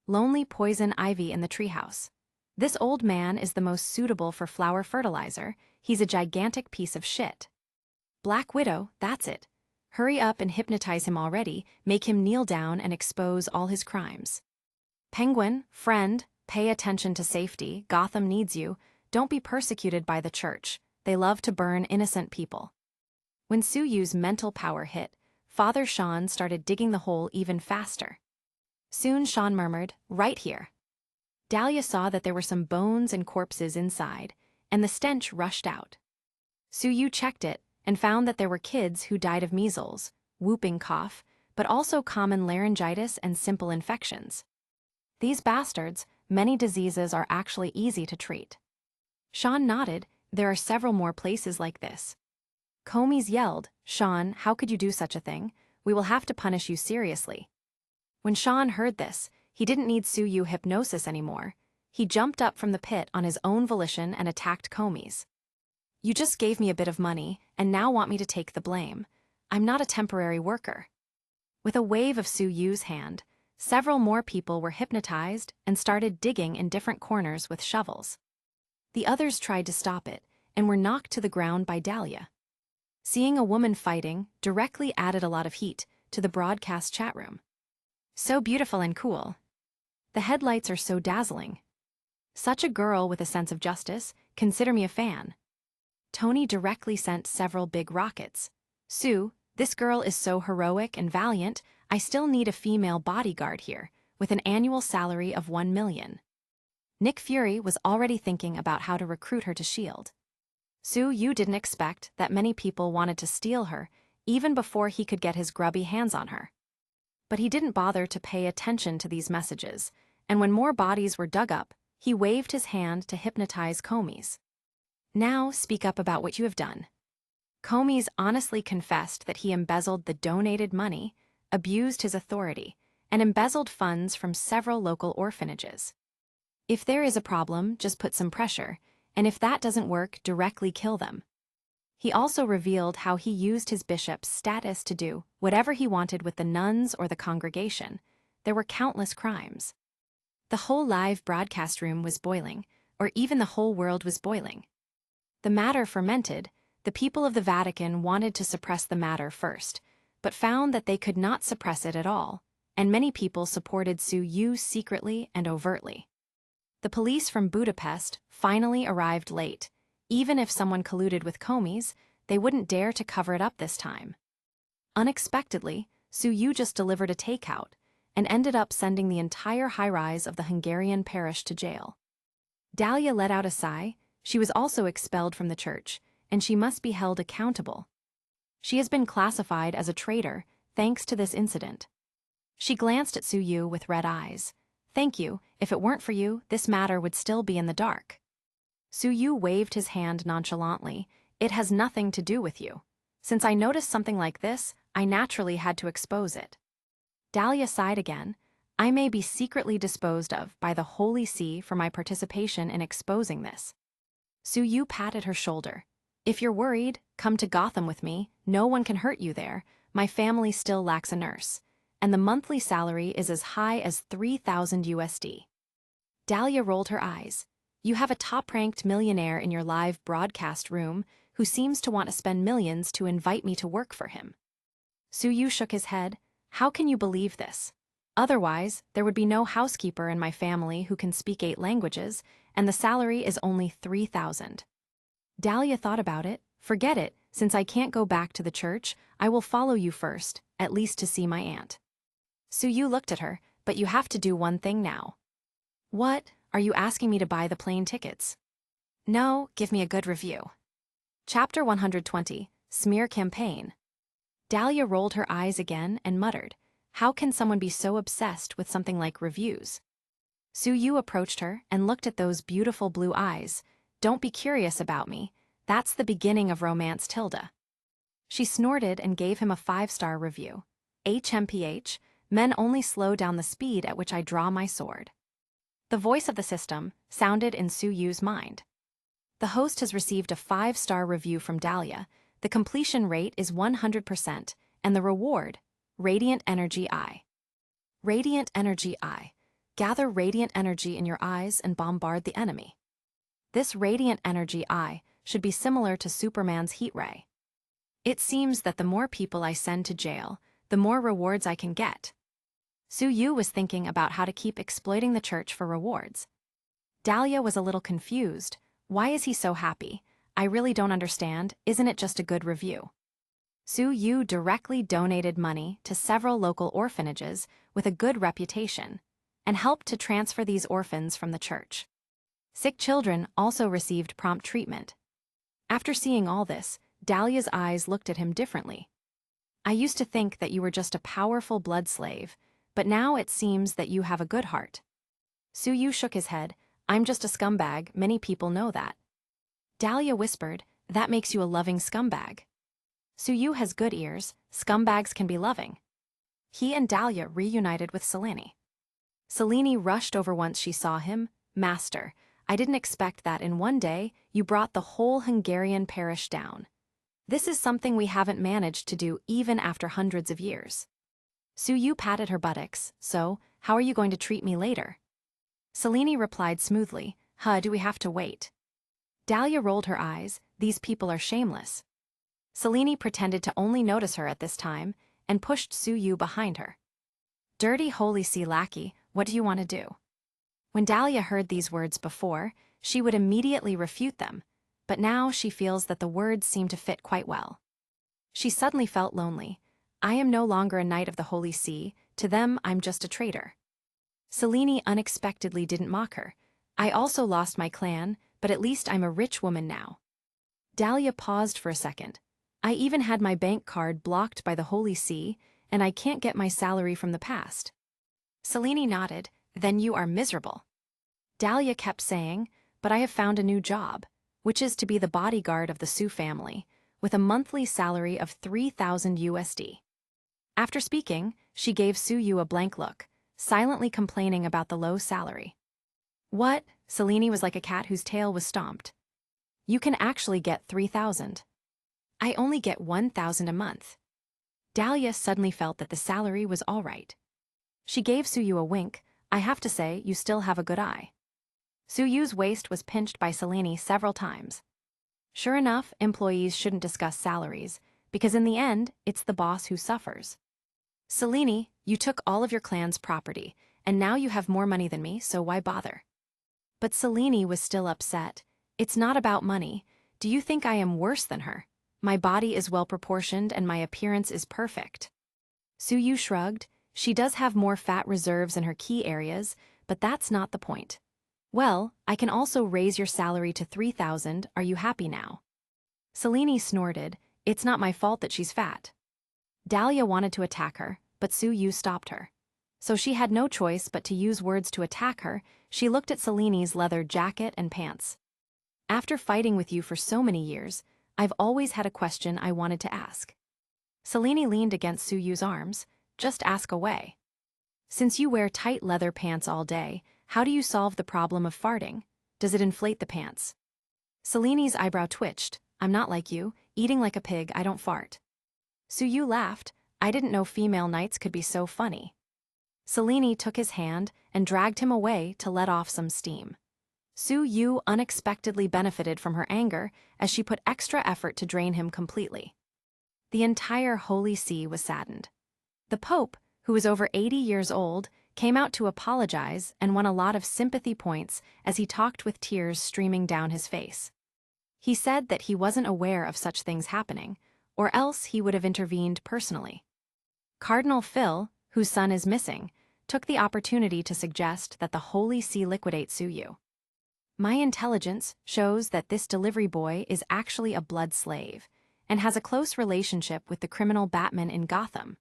Speaker 1: Lonely poison ivy in the treehouse. "This old man is the most suitable for flower fertilizer. He's a gigantic piece of shit." Black Widow, that's it. Hurry up and hypnotize him already, make him kneel down and expose all his crimes. Penguin, friend, pay attention to safety. Gotham needs you. Don't be persecuted by the church. They love to burn innocent people. When Suyu's mental power hit, Father Sean started digging the hole even faster. Soon Sean murmured, "Right here." Dahlia saw that there were some bones and corpses inside, and the stench rushed out. Suyu checked it and found that there were kids who died of measles, whooping cough, but also common laryngitis and simple infections. These bastards, many diseases are actually easy to treat. Sean nodded. There are several more places like this. Comys yelled, "Sean, how could you do such a thing? We will have to punish you seriously." When Sean heard this, he didn't need Suyu hypnosis anymore. He jumped up from the pit on his own volition and attacked Comys. "You just gave me a bit of money, and now want me to take the blame. I'm not a temporary worker." With a wave of Suyu's hand, several more people were hypnotized and started digging in different corners with shovels. The others tried to stop it, and were knocked to the ground by Dahlia. Seeing a woman fighting directly added a lot of heat to the broadcast chat room. "So beautiful and cool. The headlights are so dazzling. Such a girl with a sense of justice, consider me a fan." Tony directly sent several big rockets. "Sue, this girl is so heroic and valiant, I still need a female bodyguard here, with an annual salary of 1 million. Nick Fury was already thinking about how to recruit her to S.H.I.E.L.D. Sue, you didn't expect that many people wanted to steal her, even before he could get his grubby hands on her. But he didn't bother to pay attention to these messages, and when more bodies were dug up, he waved his hand to hypnotize Comys. "Now speak up about what you have done." Comys honestly confessed that he embezzled the donated money, abused his authority, and embezzled funds from several local orphanages. "If there is a problem, just put some pressure, and if that doesn't work, directly kill them." He also revealed how he used his bishop's status to do whatever he wanted with the nuns or the congregation. There were countless crimes. The whole live broadcast room was boiling, or even the whole world was boiling. The matter fermented. The people of the Vatican wanted to suppress the matter first, but found that they could not suppress it at all, and many people supported Suyu secretly and overtly. The police from Budapest finally arrived late. Even if someone colluded with Comys, they wouldn't dare to cover it up this time. Unexpectedly, Suyu just delivered a takeout and ended up sending the entire high-rise of the Hungarian parish to jail. Dahlia let out a sigh. She was also expelled from the church, and she must be held accountable. She has been classified as a traitor thanks to this incident. She glanced at Suyu with red eyes. Thank you, if it weren't for you, this matter would still be in the dark. Suyu waved his hand nonchalantly. It has nothing to do with you. Since I noticed something like this, I naturally had to expose it. Dahlia sighed again. I may be secretly disposed of by the Holy See for my participation in exposing this. Suyu patted her shoulder. If you're worried, come to Gotham with me. No one can hurt you there. My family still lacks a nurse. And the monthly salary is as high as 3,000 USD. Dahlia rolled her eyes. You have a top-ranked millionaire in your live broadcast room who seems to want to spend millions to invite me to work for him. Suyu shook his head. How can you believe this? Otherwise, there would be no housekeeper in my family who can speak 8 languages, and the salary is only 3,000. Dahlia thought about it. Forget it, since I can't go back to the church, I will follow you first, at least to see my aunt. Suyu looked at her, but you have to do one thing now. What? Are you asking me to buy the plane tickets? No, give me a good review. Chapter 120, Smear Campaign. Dahlia rolled her eyes again and muttered, how can someone be so obsessed with something like reviews? Suyu approached her and looked at those beautiful blue eyes. Don't be curious about me. That's the beginning of romance, Tilda. She snorted and gave him a 5-star review. HMPH, men only slow down the speed at which I draw my sword. The voice of the system sounded in Suyu's mind. The host has received a 5-star review from Dahlia. The completion rate is 100%, and the reward, Radiant Energy Eye. Radiant Energy Eye. Gather radiant energy in your eyes and bombard the enemy. This radiant energy eye should be similar to Superman's heat ray. It seems that the more people I send to jail, the more rewards I can get. Suyu was thinking about how to keep exploiting the church for rewards. Dahlia was a little confused. Why is he so happy? I really don't understand. Isn't it just a good review? Suyu directly donated money to several local orphanages with a good reputation and helped to transfer these orphans from the church. Sick children also received prompt treatment. After seeing all this, Dahlia's eyes looked at him differently. I used to think that you were just a powerful blood slave, but now it seems that you have a good heart. Suyu shook his head. I'm just a scumbag, many people know that. Dahlia whispered, that makes you a loving scumbag. Suyu has good ears, scumbags can be loving. He and Dahlia reunited with Selene. Selene rushed over once she saw him. Master, I didn't expect that in one day you brought the whole Hungarian parish down. This is something we haven't managed to do even after hundreds of years. Suyu patted her buttocks. So, how are you going to treat me later? Selene replied smoothly, do we have to wait? Dahlia rolled her eyes. These people are shameless. Selene pretended to only notice her at this time and pushed Suyu behind her. Dirty Holy See lackey, what do you want to do? When Dahlia heard these words before, she would immediately refute them, but now she feels that the words seem to fit quite well. She suddenly felt lonely. I am no longer a knight of the Holy See, to them I'm just a traitor. Selene unexpectedly didn't mock her. I also lost my clan, but at least I'm a rich woman now. Dahlia paused for a second. I even had my bank card blocked by the Holy See, and I can't get my salary from the past. Selene nodded. Then you are miserable. Dahlia kept saying, but I have found a new job, which is to be the bodyguard of the Sue family, with a monthly salary of 3,000 USD. After speaking, she gave Suyu a blank look, silently complaining about the low salary. What? Selene was like a cat whose tail was stomped. You can actually get 3,000. I only get 1,000 a month. Dahlia suddenly felt that the salary was all right. She gave Suyu a wink. I have to say, you still have a good eye. Suyu's waist was pinched by Selene several times. Sure enough, employees shouldn't discuss salaries, because in the end, it's the boss who suffers. Selene, you took all of your clan's property, and now you have more money than me, so why bother? But Selene was still upset. It's not about money. Do you think I am worse than her? My body is well proportioned and my appearance is perfect. Suyu shrugged. She does have more fat reserves in her key areas, but that's not the point. Well, I can also raise your salary to 3,000. Are you happy now? Selene snorted. It's not my fault that she's fat. Dahlia wanted to attack her, but Su Yu stopped her. So she had no choice but to use words to attack her. She looked at Seleni's leather jacket and pants. After fighting with you for so many years, I've always had a question I wanted to ask. Selene leaned against Su Yu's arms. Just ask away. Since you wear tight leather pants all day, how do you solve the problem of farting? Does it inflate the pants? Selene's eyebrow twitched. I'm not like you, eating like a pig, I don't fart. Su Yu laughed. I didn't know female knights could be so funny. Selene took his hand and dragged him away to let off some steam. Su Yu unexpectedly benefited from her anger as she put extra effort to drain him completely. The entire Holy See was saddened. The Pope, who was over 80 years old, came out to apologize and won a lot of sympathy points as he talked with tears streaming down his face. He said that he wasn't aware of such things happening, or else he would have intervened personally. Cardinal Phil, whose son is missing, took the opportunity to suggest that the Holy See liquidate Su Yu. My intelligence shows that this delivery boy is actually a blood slave and has a close relationship with the criminal Batman in Gotham.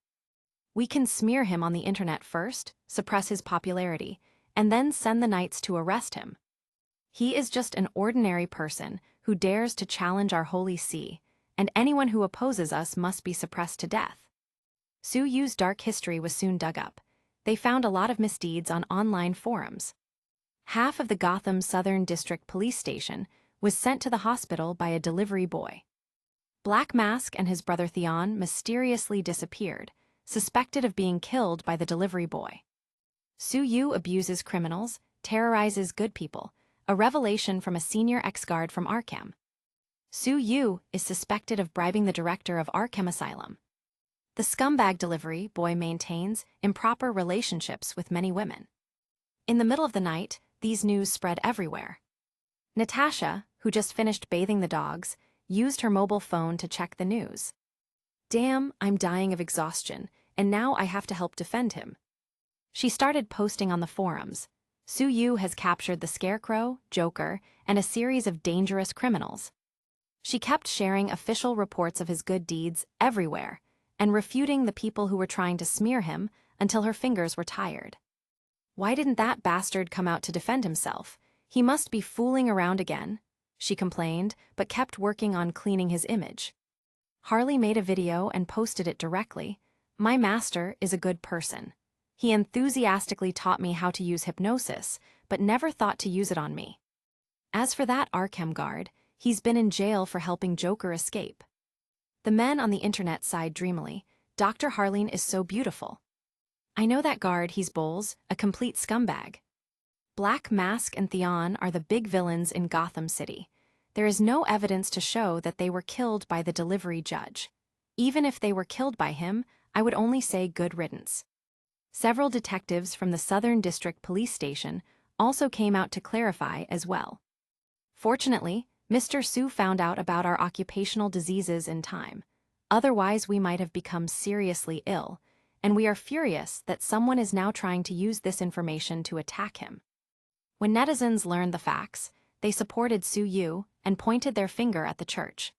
Speaker 1: We can smear him on the internet first, suppress his popularity, and then send the knights to arrest him. He is just an ordinary person who dares to challenge our Holy See, and anyone who opposes us must be suppressed to death. Su Yu's dark history was soon dug up. They found a lot of misdeeds on online forums. Half of the Gotham Southern District Police Station was sent to the hospital by a delivery boy. Black Mask and his brother Theon mysteriously disappeared, suspected of being killed by the delivery boy. Su Yu abuses criminals, terrorizes good people, a revelation from a senior ex-guard from Arkham. Su Yu is suspected of bribing the director of Arkham Asylum. The scumbag delivery boy maintains improper relationships with many women. In the middle of the night, these news spread everywhere. Natasha, who just finished bathing the dogs, used her mobile phone to check the news. Damn, I'm dying of exhaustion, and now I have to help defend him. She started posting on the forums. Su Yu has captured the Scarecrow, Joker, and a series of dangerous criminals. She kept sharing official reports of his good deeds everywhere, and refuting the people who were trying to smear him until her fingers were tired. Why didn't that bastard come out to defend himself? He must be fooling around again, she complained, but kept working on cleaning his image. Harley made a video and posted it directly. My master is a good person. He enthusiastically taught me how to use hypnosis, but never thought to use it on me. As for that Arkham guard, he's been in jail for helping Joker escape. The men on the internet sighed dreamily. Dr. Harleen is so beautiful. I know that guard, he's Bowles, a complete scumbag. Black Mask and Theon are the big villains in Gotham City. There is no evidence to show that they were killed by the delivery judge. Even if they were killed by him, I would only say good riddance. Several detectives from the Southern District Police Station also came out to clarify as well. Fortunately, Mr. Su found out about our occupational diseases in time. Otherwise, we might have become seriously ill, and we are furious that someone is now trying to use this information to attack him. When netizens learned the facts, they supported Su Yu and pointed their finger at the church.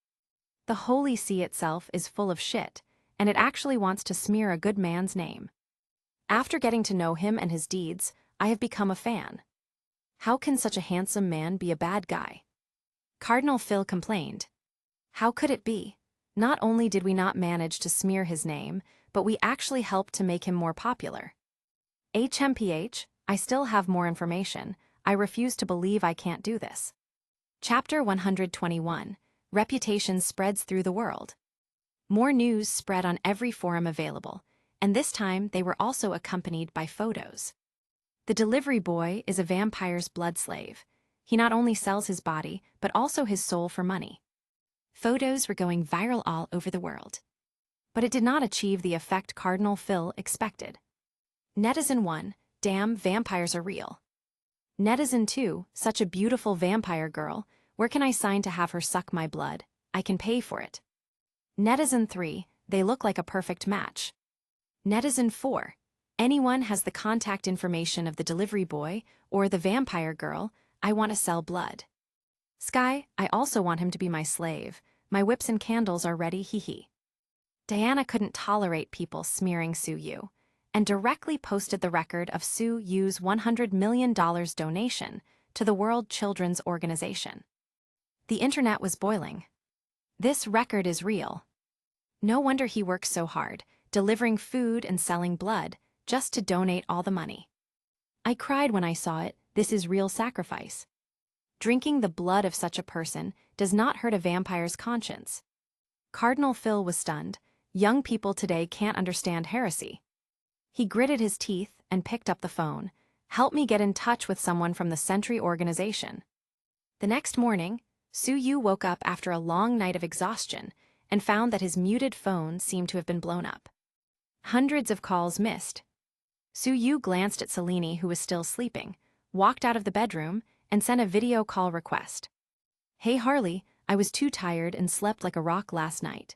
Speaker 1: The Holy See itself is full of shit, and it actually wants to smear a good man's name. After getting to know him and his deeds, I have become a fan. How can such a handsome man be a bad guy? Cardinal Phil complained. How could it be? Not only did we not manage to smear his name, but we actually helped to make him more popular. HMPH, I still have more information. I refuse to believe I can't do this. Chapter 121. Reputation spreads through the world. More news spread on every forum available, and this time they were also accompanied by photos. The delivery boy is a vampire's blood slave. He not only sells his body, but also his soul for money. Photos were going viral all over the world. But it did not achieve the effect Cardinal Phil expected. Netizen 1, damn, vampires are real. Netizen 2, such a beautiful vampire girl, where can I sign to have her suck my blood? I can pay for it. Netizen 3, they look like a perfect match. Netizen 4, anyone has the contact information of the delivery boy or the vampire girl, I want to sell blood. Sky, I also want him to be my slave, My whips and candles are ready, hee hee. Diana couldn't tolerate people smearing Su Yu, and directly posted the record of Su Yu's $100 million donation to the World Children's Organization. The internet was boiling. This record is real. No wonder he works so hard, delivering food and selling blood, just to donate all the money. I cried when I saw it. This is real sacrifice. Drinking the blood of such a person does not hurt a vampire's conscience. Cardinal Phil was stunned. Young people today can't understand heresy. He gritted his teeth and picked up the phone. Help me get in touch with someone from the Sentry organization. The next morning, Su Yu woke up after a long night of exhaustion and found that his muted phone seemed to have been blown up. Hundreds of calls missed. Su Yu glanced at Selene, who was still sleeping, walked out of the bedroom, and sent a video call request. Hey Harley, I was too tired and slept like a rock last night.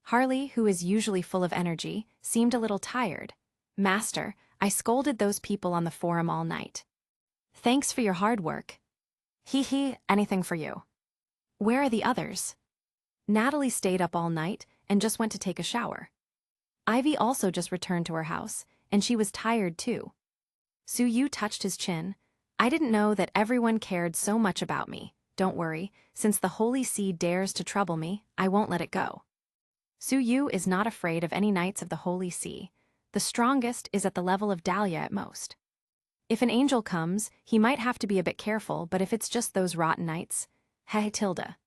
Speaker 1: Harley, who is usually full of energy, seemed a little tired. Master, I scolded those people on the forum all night. Thanks for your hard work. Hee hee, anything for you. Where are the others? Natalie stayed up all night and just went to take a shower. Ivy also just returned to her house, and she was tired too. Su Yu touched his chin. I didn't know that everyone cared so much about me. Don't worry, since the Holy See dares to trouble me, I won't let it go. Su Yu is not afraid of any knights of the Holy See. The strongest is at the level of Dahlia at most. If an angel comes, he might have to be a bit careful, but if it's just those rotten knights, hey Tilda.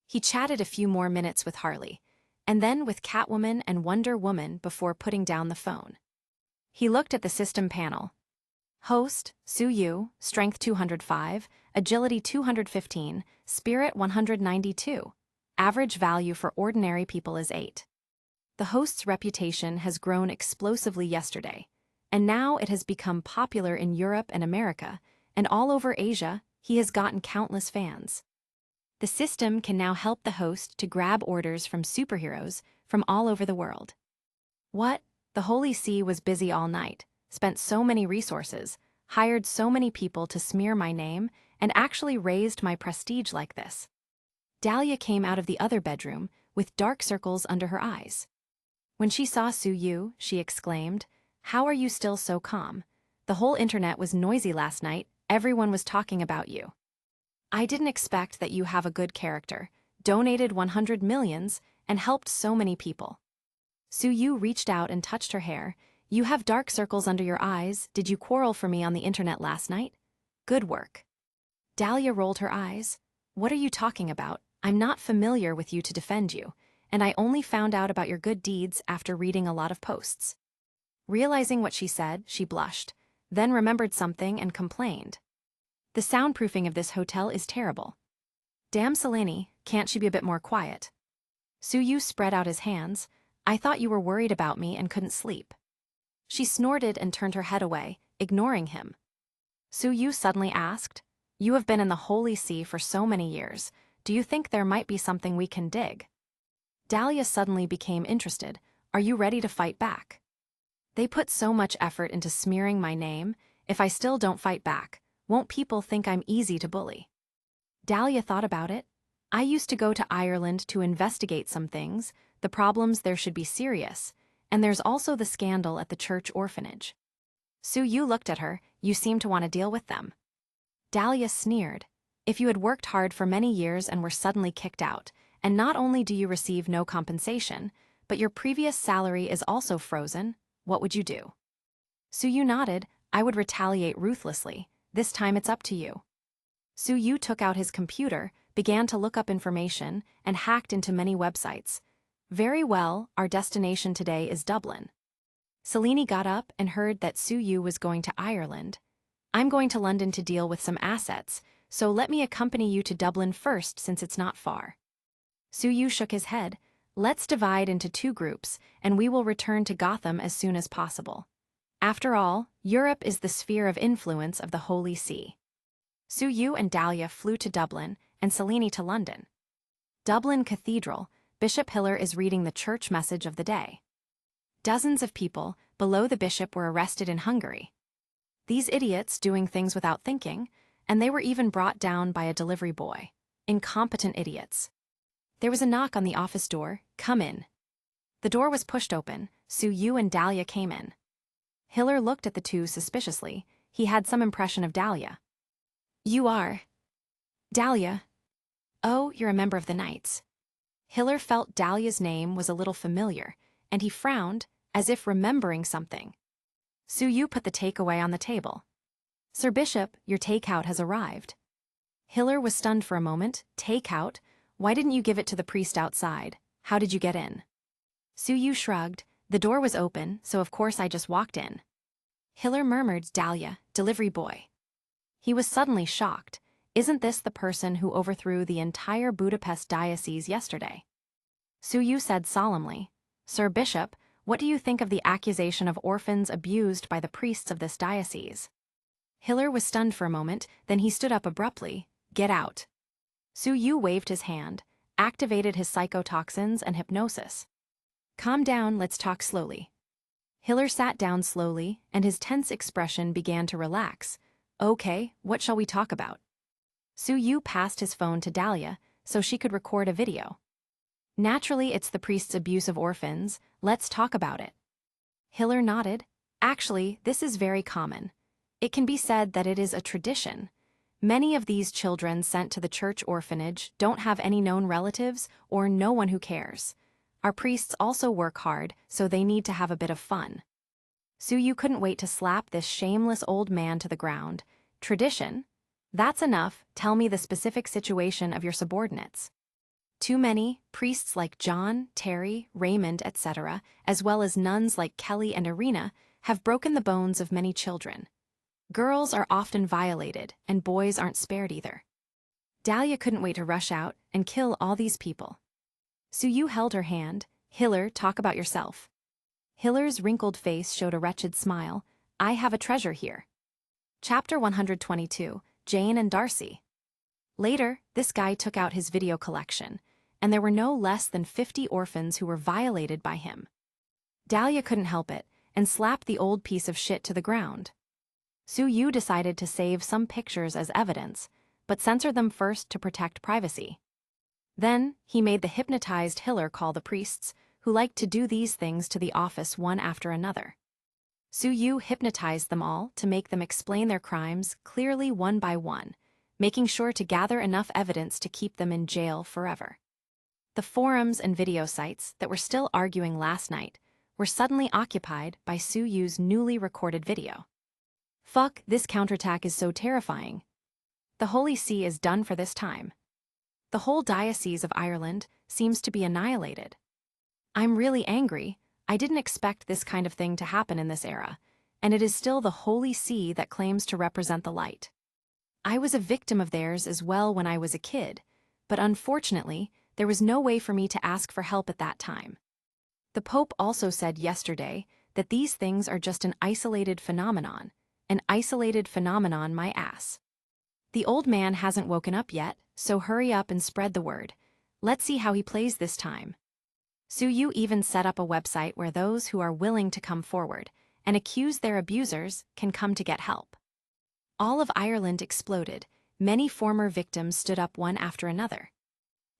Speaker 1: He chatted a few more minutes with Harley, and then with Catwoman and Wonder Woman before putting down the phone. He looked at the system panel. Host, Su Yu, Strength 205, Agility 215, Spirit 192. Average value for ordinary people is 8. The host's reputation has grown explosively yesterday, and now it has become popular in Europe and America, and all over Asia, he has gotten countless fans. The system can now help the host to grab orders from superheroes from all over the world. What? The Holy See was busy all night, spent so many resources, hired so many people to smear my name, and actually raised my prestige like this. Dahlia came out of the other bedroom with dark circles under her eyes. When she saw Su Yu, she exclaimed, "How are you still so calm? The whole internet was noisy last night, everyone was talking about you. I didn't expect that you have a good character, donated 100 millions, and helped so many people." Su Yu reached out and touched her hair. You have dark circles under your eyes. Did you quarrel for me on the internet last night? Good work. Dahlia rolled her eyes. What are you talking about? I'm not familiar with you to defend you, and I only found out about your good deeds after reading a lot of posts. Realizing what she said, she blushed, then remembered something and complained. The soundproofing of this hotel is terrible. Damn Selene, can't she be a bit more quiet? Su Yu spread out his hands. I thought you were worried about me and couldn't sleep. She snorted and turned her head away, ignoring him. Su Yu suddenly asked, You have been in the Holy See for so many years. Do you think there might be something we can dig? Dahlia suddenly became interested. Are you ready to fight back? They put so much effort into smearing my name. If I still don't fight back, won't people think I'm easy to bully? Dahlia thought about it. I used to go to Ireland to investigate some things. The problems there should be serious. And there's also the scandal at the church orphanage. Su Yu looked at her. You seem to want to deal with them. Dahlia sneered. If you had worked hard for many years and were suddenly kicked out, and not only do you receive no compensation, but your previous salary is also frozen, what would you do? Su Yu nodded. I would retaliate ruthlessly. This time it's up to you. Su Yu took out his computer, began to look up information, and hacked into many websites. Very well, our destination today is Dublin. Selene got up and heard that Su Yu was going to Ireland. I'm going to London to deal with some assets, so let me accompany you to Dublin first since it's not far. Su Yu shook his head. Let's divide into 2 groups, and we will return to Gotham as soon as possible. After all, Europe is the sphere of influence of the Holy See. Su Yu and Dahlia flew to Dublin, and Selene to London. Dublin Cathedral, Bishop Hiller is reading the church message of the day. Dozens of people, below the bishop, were arrested in Hungary. These idiots doing things without thinking, and they were even brought down by a delivery boy. Incompetent idiots. There was a knock on the office door. "Come in." The door was pushed open. Su-yu and Dahlia came in. Hiller looked at the two suspiciously. He had some impression of Dahlia. "You are Dahlia? Oh, you're a member of the Knights." Hiller felt Dahlia's name was a little familiar, and he frowned, as if remembering something. Su-yu put the takeaway on the table. "Sir Bishop, your takeout has arrived." Hiller was stunned for a moment. "Takeout? Why didn't you give it to the priest outside? How did you get in?" Su-yu shrugged. "The door was open, so of course I just walked in." Hiller murmured, "Dahlia, delivery boy." He was suddenly shocked. Isn't this the person who overthrew the entire Budapest diocese yesterday? Su-yu said solemnly, "Sir Bishop, what do you think of the accusation of orphans abused by the priests of this diocese?" Hiller was stunned for a moment, then he stood up abruptly. "Get out." Su-yu waved his hand, activated his psychotoxins and hypnosis. "Calm down, let's talk slowly." Hiller sat down slowly, and his tense expression began to relax. "Okay, what shall we talk about?" Su-yu passed his phone to Dahlia, so she could record a video. "Naturally, it's the priest's abuse of orphans. Let's talk about it." Hiller nodded. "Actually, this is very common. It can be said that it is a tradition. Many of these children sent to the church orphanage don't have any known relatives or no one who cares. Our priests also work hard, so they need to have a bit of fun." Su-yu couldn't wait to slap this shameless old man to the ground. "Tradition? That's enough. Tell me the specific situation of your subordinates." "Too many, priests like John, Terry, Raymond, etc., as well as nuns like Kelly and Irina, have broken the bones of many children. Girls are often violated, and boys aren't spared either." Dahlia couldn't wait to rush out and kill all these people. Su-yu held her hand. "Hiller, talk about yourself." Hiller's wrinkled face showed a wretched smile. "I have a treasure here." Chapter 122, Jane and Darcy. Later, this guy took out his video collection, and there were no less than 50 orphans who were violated by him. Dahlia couldn't help it, and slapped the old piece of shit to the ground. Su-yu decided to save some pictures as evidence, but censored them first to protect privacy. Then, he made the hypnotized Hiller call the priests, who liked to do these things to the office one after another. Su-yu hypnotized them all to make them explain their crimes clearly one by one, making sure to gather enough evidence to keep them in jail forever. The forums and video sites that were still arguing last night were suddenly occupied by Su-yu's newly recorded video. "Fuck, this counterattack is so terrifying. The Holy See is done for this time. The whole Diocese of Ireland seems to be annihilated. I'm really angry. I didn't expect this kind of thing to happen in this era, and it is still the Holy See that claims to represent the light. I was a victim of theirs as well when I was a kid, but unfortunately, there was no way for me to ask for help at that time. The Pope also said yesterday that these things are just an isolated phenomenon my ass. The old man hasn't woken up yet, so hurry up and spread the word. Let's see how he plays this time." Su-yu even set up a website where those who are willing to come forward and accuse their abusers can come to get help. All of Ireland exploded. Many former victims stood up one after another.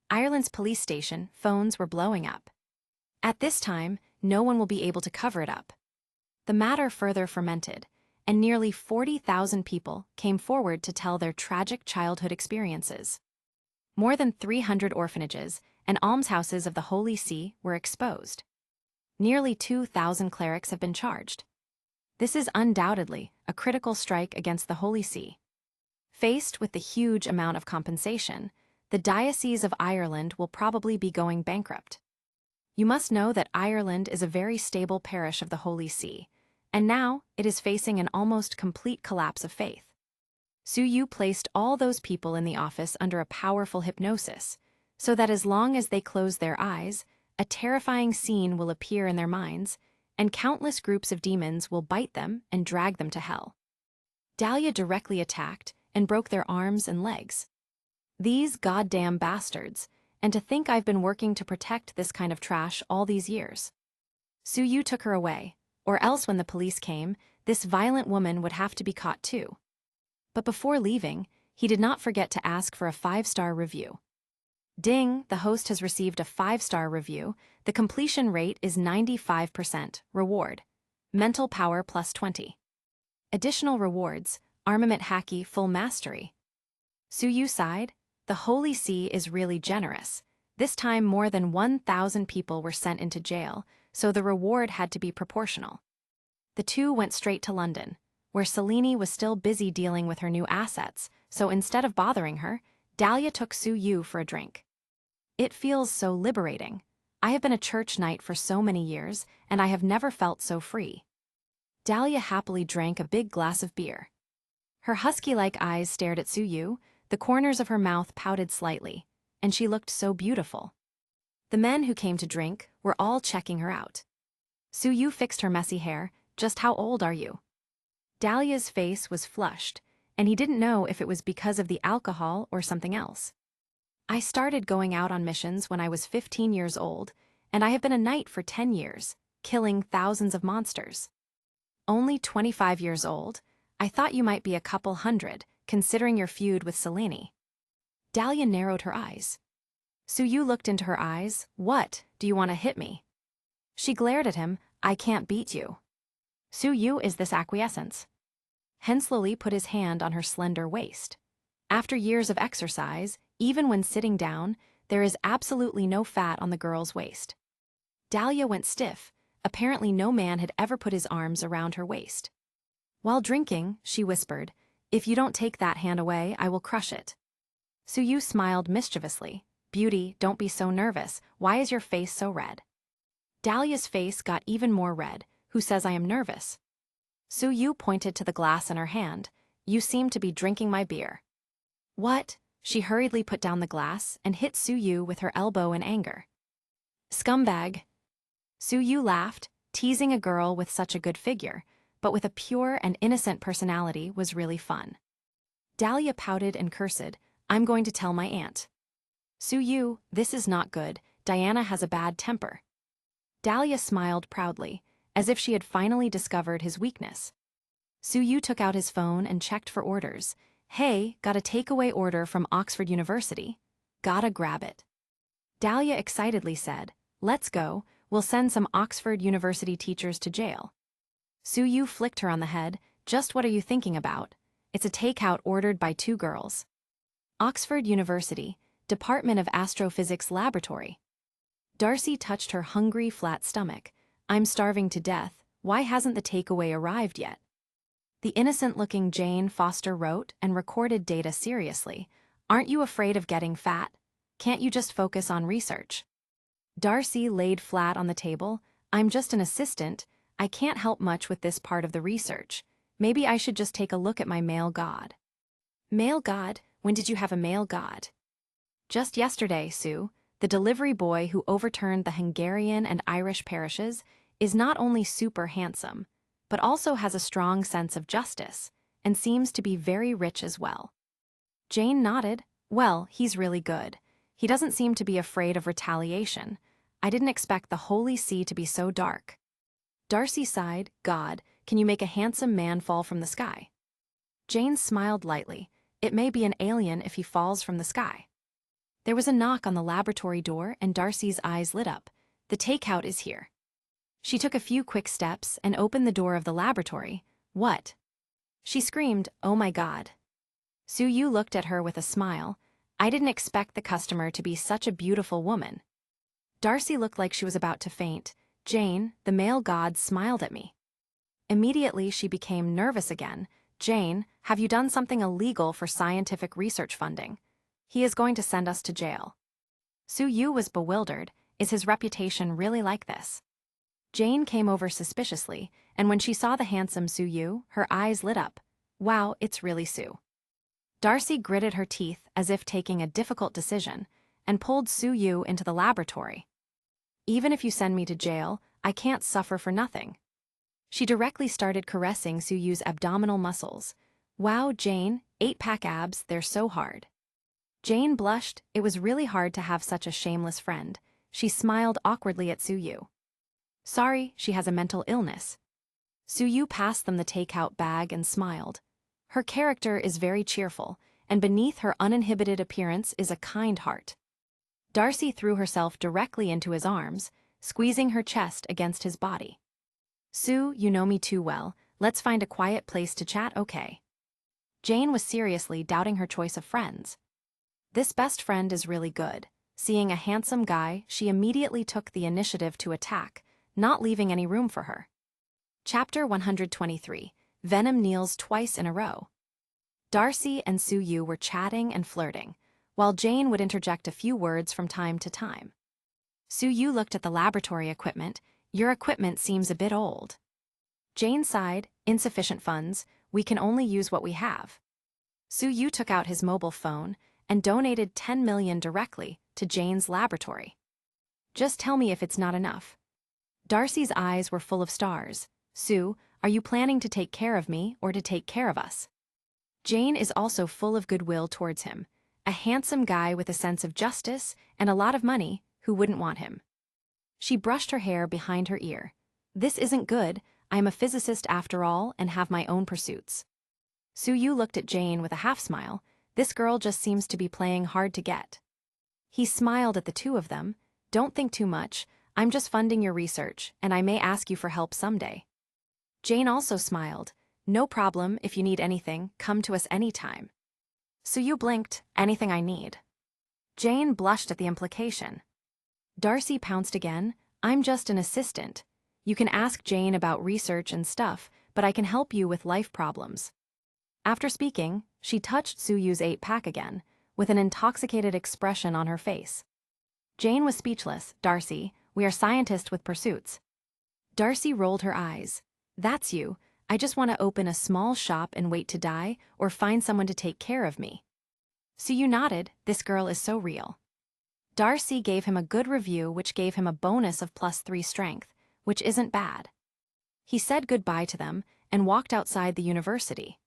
Speaker 1: Ireland's police station phones were blowing up. At this time, no one will be able to cover it up. The matter further fermented, and nearly 40,000 people came forward to tell their tragic childhood experiences. More than 300 orphanages and almshouses of the Holy See were exposed. Nearly 2,000 clerics have been charged. This is undoubtedly a critical strike against the Holy See. Faced with the huge amount of compensation, the Diocese of Ireland will probably be going bankrupt. You must know that Ireland is a very stable parish of the Holy See, and now it is facing an almost complete collapse of faith. Su-yu placed all those people in the office under a powerful hypnosis, so that as long as they close their eyes, a terrifying scene will appear in their minds, and countless groups of demons will bite them and drag them to hell. Dahlia directly attacked and broke their arms and legs. These goddamn bastards, and to think I've been working to protect this kind of trash all these years. Su-yu took her away, or else when the police came, this violent woman would have to be caught too. But before leaving, he did not forget to ask for a 5-star review. Ding, the host has received a 5-star review. The completion rate is 95%. Reward: mental power plus 20. Additional rewards: armament haki full mastery. Suyu sighed. The Holy See is really generous. This time more than 1,000 people were sent into jail, so the reward had to be proportional. The two went straight to London, where Selene was still busy dealing with her new assets, so instead of bothering her, Dahlia took Suyu for a drink. It feels so liberating. I have been a church knight for so many years, and I have never felt so free. Dahlia happily drank a big glass of beer. Her husky-like eyes stared at Suyu, the corners of her mouth pouted slightly, and she looked so beautiful. The men who came to drink were all checking her out. Suyu fixed her messy hair. Just how old are you? Dahlia's face was flushed, and he didn't know if it was because of the alcohol or something else. I started going out on missions when I was 15 years old, and I have been a knight for 10 years, killing thousands of monsters. Only 25 years old? I thought you might be a couple hundred, considering your feud with Selene. Dahlia narrowed her eyes. Suyu looked into her eyes. What, do you want to hit me? She glared at him. I can't beat you. Suyu, is this acquiescence? Hensley put his hand on her slender waist. After years of exercise, even when sitting down, there is absolutely no fat on the girl's waist. Dahlia went stiff. Apparently no man had ever put his arms around her waist. While drinking, she whispered, if you don't take that hand away, I will crush it. Suyu smiled mischievously. Beauty, don't be so nervous. Why is your face so red? Dahlia's face got even more red. Who says I am nervous? Suyu pointed to the glass in her hand. You seem to be drinking my beer. What? She hurriedly put down the glass and hit Suyu with her elbow in anger. Scumbag. Suyu laughed. Teasing a girl with such a good figure, but with a pure and innocent personality, was really fun. Dahlia pouted and cursed. I'm going to tell my aunt. Suyu, this is not good. Diana has a bad temper. Dahlia smiled proudly, as if she had finally discovered his weakness. Suyu took out his phone and checked for orders. Hey, got a takeaway order from Oxford University. Gotta grab it. Dahlia excitedly said, let's go, we'll send some Oxford University teachers to jail. Suyu flicked her on the head. Just what are you thinking about? It's a takeout ordered by 2 girls. Oxford University, Department of Astrophysics Laboratory. Darcy touched her hungry, flat stomach. I'm starving to death. Why hasn't the takeaway arrived yet? The innocent-looking Jane Foster wrote and recorded data seriously. Aren't you afraid of getting fat? Can't you just focus on research? Darcy laid flat on the table. I'm just an assistant. I can't help much with this part of the research. Maybe I should just take a look at my male god. Male god? When did you have a male god? Just yesterday, Sue. The delivery boy who overturned the Hungarian and Irish parishes is not only super handsome, but also has a strong sense of justice, and seems to be very rich as well. Jane nodded. Well, he's really good. He doesn't seem to be afraid of retaliation. I didn't expect the Holy See to be so dark. Darcy sighed. God, can you make a handsome man fall from the sky? Jane smiled lightly. It may be an alien if he falls from the sky. There was a knock on the laboratory door and Darcy's eyes lit up. The takeout is here. She took a few quick steps and opened the door of the laboratory. What? She screamed, oh my God. Suyu looked at her with a smile. I didn't expect the customer to be such a beautiful woman. Darcy looked like she was about to faint. Jane, the male god, smiled at me. Immediately she became nervous again. Jane, have you done something illegal for scientific research funding? He is going to send us to jail. Suyu was bewildered. Is his reputation really like this? Jane came over suspiciously, and when she saw the handsome Suyu, her eyes lit up. Wow, it's really Sue. Darcy gritted her teeth as if taking a difficult decision, and pulled Suyu into the laboratory. Even if you send me to jail, I can't suffer for nothing. She directly started caressing Suyu's abdominal muscles. Wow, Jane, 8-pack abs, they're so hard. Jane blushed. It was really hard to have such a shameless friend. She smiled awkwardly at Suyu. Sorry, she has a mental illness. Suyu passed them the takeout bag and smiled. Her character is very cheerful, and beneath her uninhibited appearance is a kind heart. Darcy threw herself directly into his arms, squeezing her chest against his body. Sue, you know me too well, let's find a quiet place to chat, okay? Jane was seriously doubting her choice of friends. This best friend is really good. Seeing a handsome guy, she immediately took the initiative to attack, not leaving any room for her. Chapter 123. Venom kneels twice in a row. Darcy and Sue Yu were chatting and flirting, while Jane would interject a few words from time to time. Sue Yu looked at the laboratory equipment. Your equipment seems a bit old. Jane sighed, insufficient funds, we can only use what we have. Sue Yu took out his mobile phone and donated $10 million directly to Jane's laboratory. Just tell me if it's not enough. Darcy's eyes were full of stars. Sue, are you planning to take care of me or to take care of us? Jane is also full of goodwill towards him. A handsome guy with a sense of justice and a lot of money, who wouldn't want him? She brushed her hair behind her ear. This isn't good, I'm a physicist after all and have my own pursuits. Sue Yu looked at Jane with a half-smile. This girl just seems to be playing hard to get. He smiled at the two of them. Don't think too much, I'm just funding your research, and I may ask you for help someday. Jane also smiled. No problem, if you need anything, come to us anytime. Sue Yu blinked. Anything I need. Jane blushed at the implication. Darcy pounced again. I'm just an assistant. You can ask Jane about research and stuff, but I can help you with life problems. After speaking, she touched Sue Yu's 8-pack again, with an intoxicated expression on her face. Jane was speechless. Darcy, we are scientists with pursuits. Darcy rolled her eyes. That's you. I just want to open a small shop and wait to die, or find someone to take care of me. Sue Yu nodded. This girl is so real. Darcy gave him a good review, which gave him a bonus of +3 strength, which isn't bad. He said goodbye to them and walked outside the university.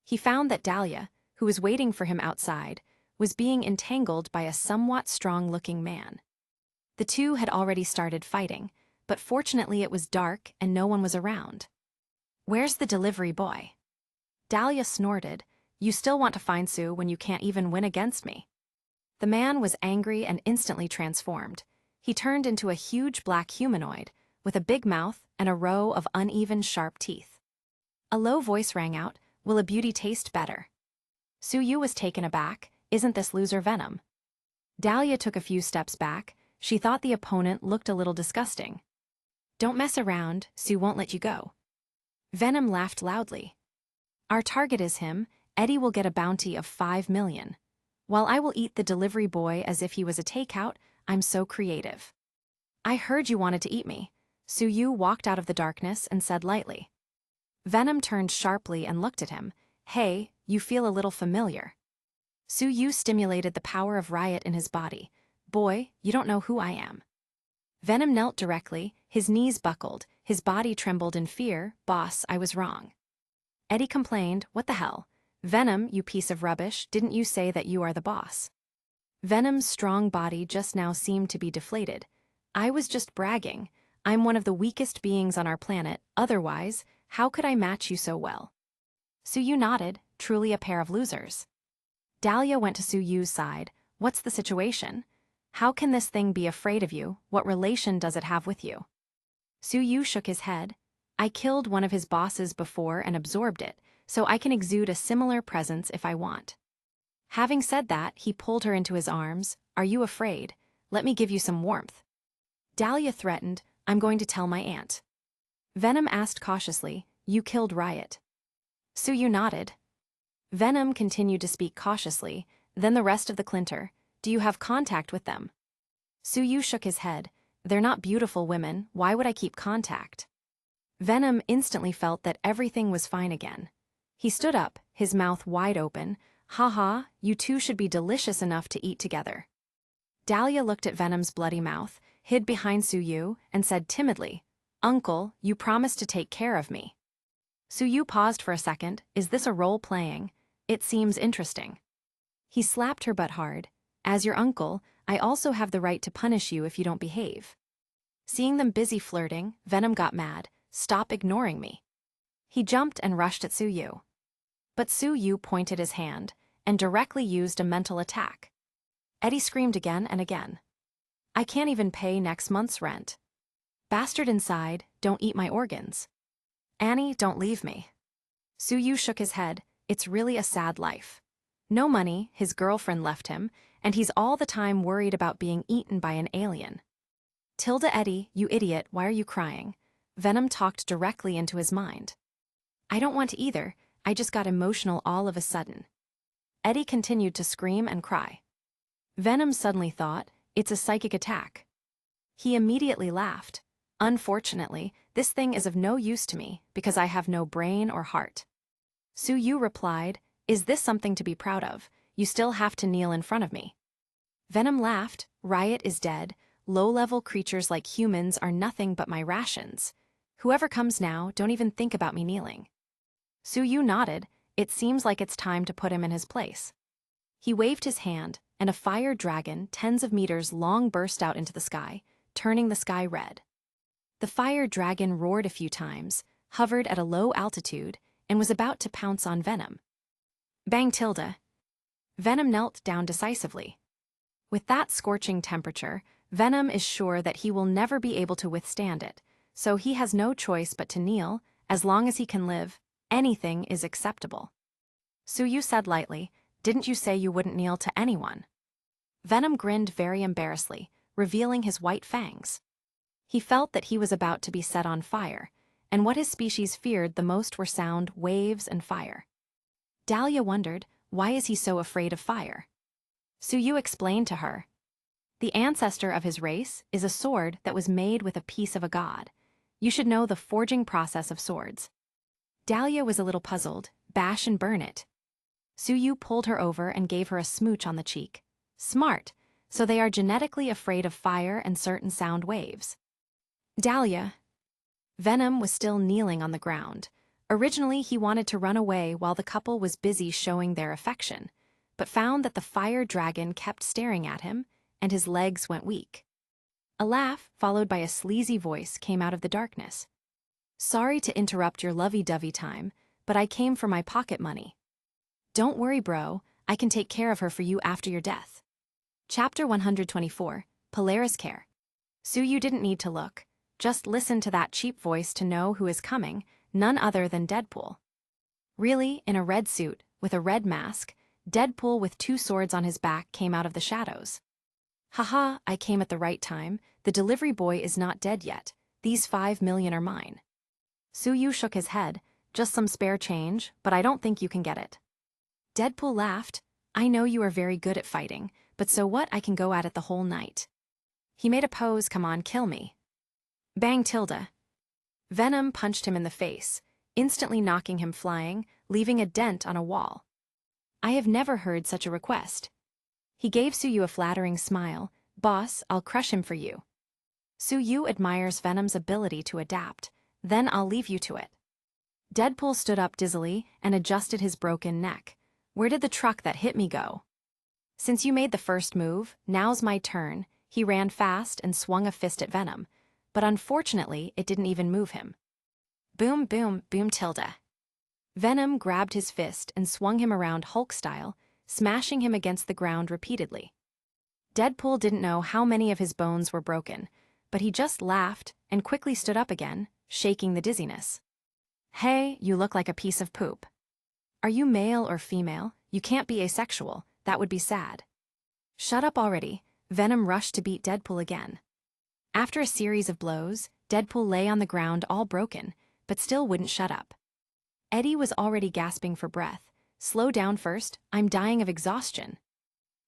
Speaker 1: He found that Dahlia, who was waiting for him outside, was being entangled by a somewhat strong-looking man. The two had already started fighting, but fortunately it was dark and no one was around. Where's the delivery boy? Dahlia snorted. You still want to find Sue when you can't even win against me. The man was angry and instantly transformed. He turned into a huge black humanoid, with a big mouth and a row of uneven, sharp teeth. A low voice rang out, will a beauty taste better? Sue Yu was taken aback. Isn't this loser Venom? Dahlia took a few steps back. She thought the opponent looked a little disgusting. Don't mess around, Sue won't let you go. Venom laughed loudly. Our target is him. Eddie will get a bounty of $5 million. While I will eat the delivery boy as if he was a takeout, I'm so creative. I heard you wanted to eat me. Sue Yu walked out of the darkness and said lightly. Venom turned sharply and looked at him. Hey, you feel a little familiar. Sue Yu stimulated the power of riot in his body. Boy, you don't know who I am. Venom knelt directly, his knees buckled, his body trembled in fear. Boss, I was wrong. Eddie complained, what the hell? Venom, you piece of rubbish, didn't you say that you are the boss? Venom's strong body just now seemed to be deflated. I was just bragging. I'm one of the weakest beings on our planet, otherwise, how could I match you so well? Sue Yu nodded, truly a pair of losers. Dahlia went to Sue Yu's side. What's the situation? How can this thing be afraid of you? What relation does it have with you? Sue Yu shook his head. I killed one of his bosses before and absorbed it, so I can exude a similar presence if I want. Having said that, he pulled her into his arms. Are you afraid? Let me give you some warmth. Dahlia threatened, I'm going to tell my aunt. Venom asked cautiously, you killed Riot. Sue Yu nodded. Venom continued to speak cautiously, then the rest of the Clinter. Do you have contact with them? Sue Yu shook his head. They're not beautiful women, why would I keep contact? Venom instantly felt that everything was fine again. He stood up, his mouth wide open. Haha, you two should be delicious enough to eat together. Dahlia looked at Venom's bloody mouth, hid behind Sue Yu, and said timidly, Uncle, you promised to take care of me. Sue Yu paused for a second. Is this a role playing? It seems interesting. He slapped her butt hard. As your uncle, I also have the right to punish you if you don't behave. Seeing them busy flirting, Venom got mad. Stop ignoring me. He jumped and rushed at Sue Yu. But Sue Yu pointed his hand and directly used a mental attack. Eddie screamed again and again. I can't even pay next month's rent. Bastard inside, don't eat my organs. Annie, don't leave me. Suyu shook his head. It's really a sad life. No money, his girlfriend left him, and he's all the time worried about being eaten by an alien. Tilda, Eddie, you idiot, why are you crying? Venom talked directly into his mind. I don't want to either, I just got emotional all of a sudden. Eddie continued to scream and cry. Venom suddenly thought, it's a psychic attack. He immediately laughed. Unfortunately, this thing is of no use to me because I have no brain or heart. Suyu replied, is this something to be proud of? You still have to kneel in front of me. Venom laughed, Riot is dead, low-level creatures like humans are nothing but my rations. Whoever comes now, don't even think about me kneeling. Suyu nodded, it seems like it's time to put him in his place. He waved his hand, and a fire dragon tens of meters long burst out into the sky, turning the sky red. The fire dragon roared a few times, hovered at a low altitude, and was about to pounce on Venom. Bang Tilda. Venom knelt down decisively. With that scorching temperature, Venom is sure that he will never be able to withstand it, so he has no choice but to kneel. As long as he can live, anything is acceptable. Suyu said lightly, didn't you say you wouldn't kneel to anyone? Venom grinned very embarrassedly, revealing his white fangs. He felt that he was about to be set on fire, and what his species feared the most were sound, waves, and fire. Dahlia wondered, why is he so afraid of fire? Suyu explained to her. The ancestor of his race is a sword that was made with a piece of a god. You should know the forging process of swords. Dahlia was a little puzzled, bash and burn it. Suyu pulled her over and gave her a smooch on the cheek. Smart, so they are genetically afraid of fire and certain sound waves. Dahlia. Venom was still kneeling on the ground. Originally, he wanted to run away while the couple was busy showing their affection, but found that the fire dragon kept staring at him, and his legs went weak. A laugh, followed by a sleazy voice, came out of the darkness. Sorry to interrupt your lovey-dovey time, but I came for my pocket money. Don't worry, bro, I can take care of her for you after your death. Chapter 124, Polaris Care. Suyu didn't need to look. Just listen to that cheap voice to know who is coming, none other than Deadpool. Really, in a red suit, with a red mask, Deadpool with two swords on his back came out of the shadows. Haha, I came at the right time, the delivery boy is not dead yet, these 5 million are mine. Suyu shook his head, just some spare change, but I don't think you can get it. Deadpool laughed, I know you are very good at fighting, but so what, I can go at it the whole night. He made a pose, come on, kill me. Bang Tilda. Venom punched him in the face, instantly knocking him flying, leaving a dent on a wall. I have never heard such a request. He gave Suyu a flattering smile, boss, I'll crush him for you. Suyu admires Venom's ability to adapt, then I'll leave you to it. Deadpool stood up dizzily and adjusted his broken neck. Where did the truck that hit me go? Since you made the first move, now's my turn. He ran fast and swung a fist at Venom, but unfortunately it didn't even move him. Boom, boom, boom Tilda. Venom grabbed his fist and swung him around Hulk style, smashing him against the ground repeatedly. Deadpool didn't know how many of his bones were broken, but he just laughed and quickly stood up again, shaking the dizziness. Hey, you look like a piece of poop. Are you male or female? You can't be asexual, that would be sad. Shut up already. Venom rushed to beat Deadpool again. After a series of blows, Deadpool lay on the ground all broken, but still wouldn't shut up. Eddie was already gasping for breath. Slow down first, I'm dying of exhaustion.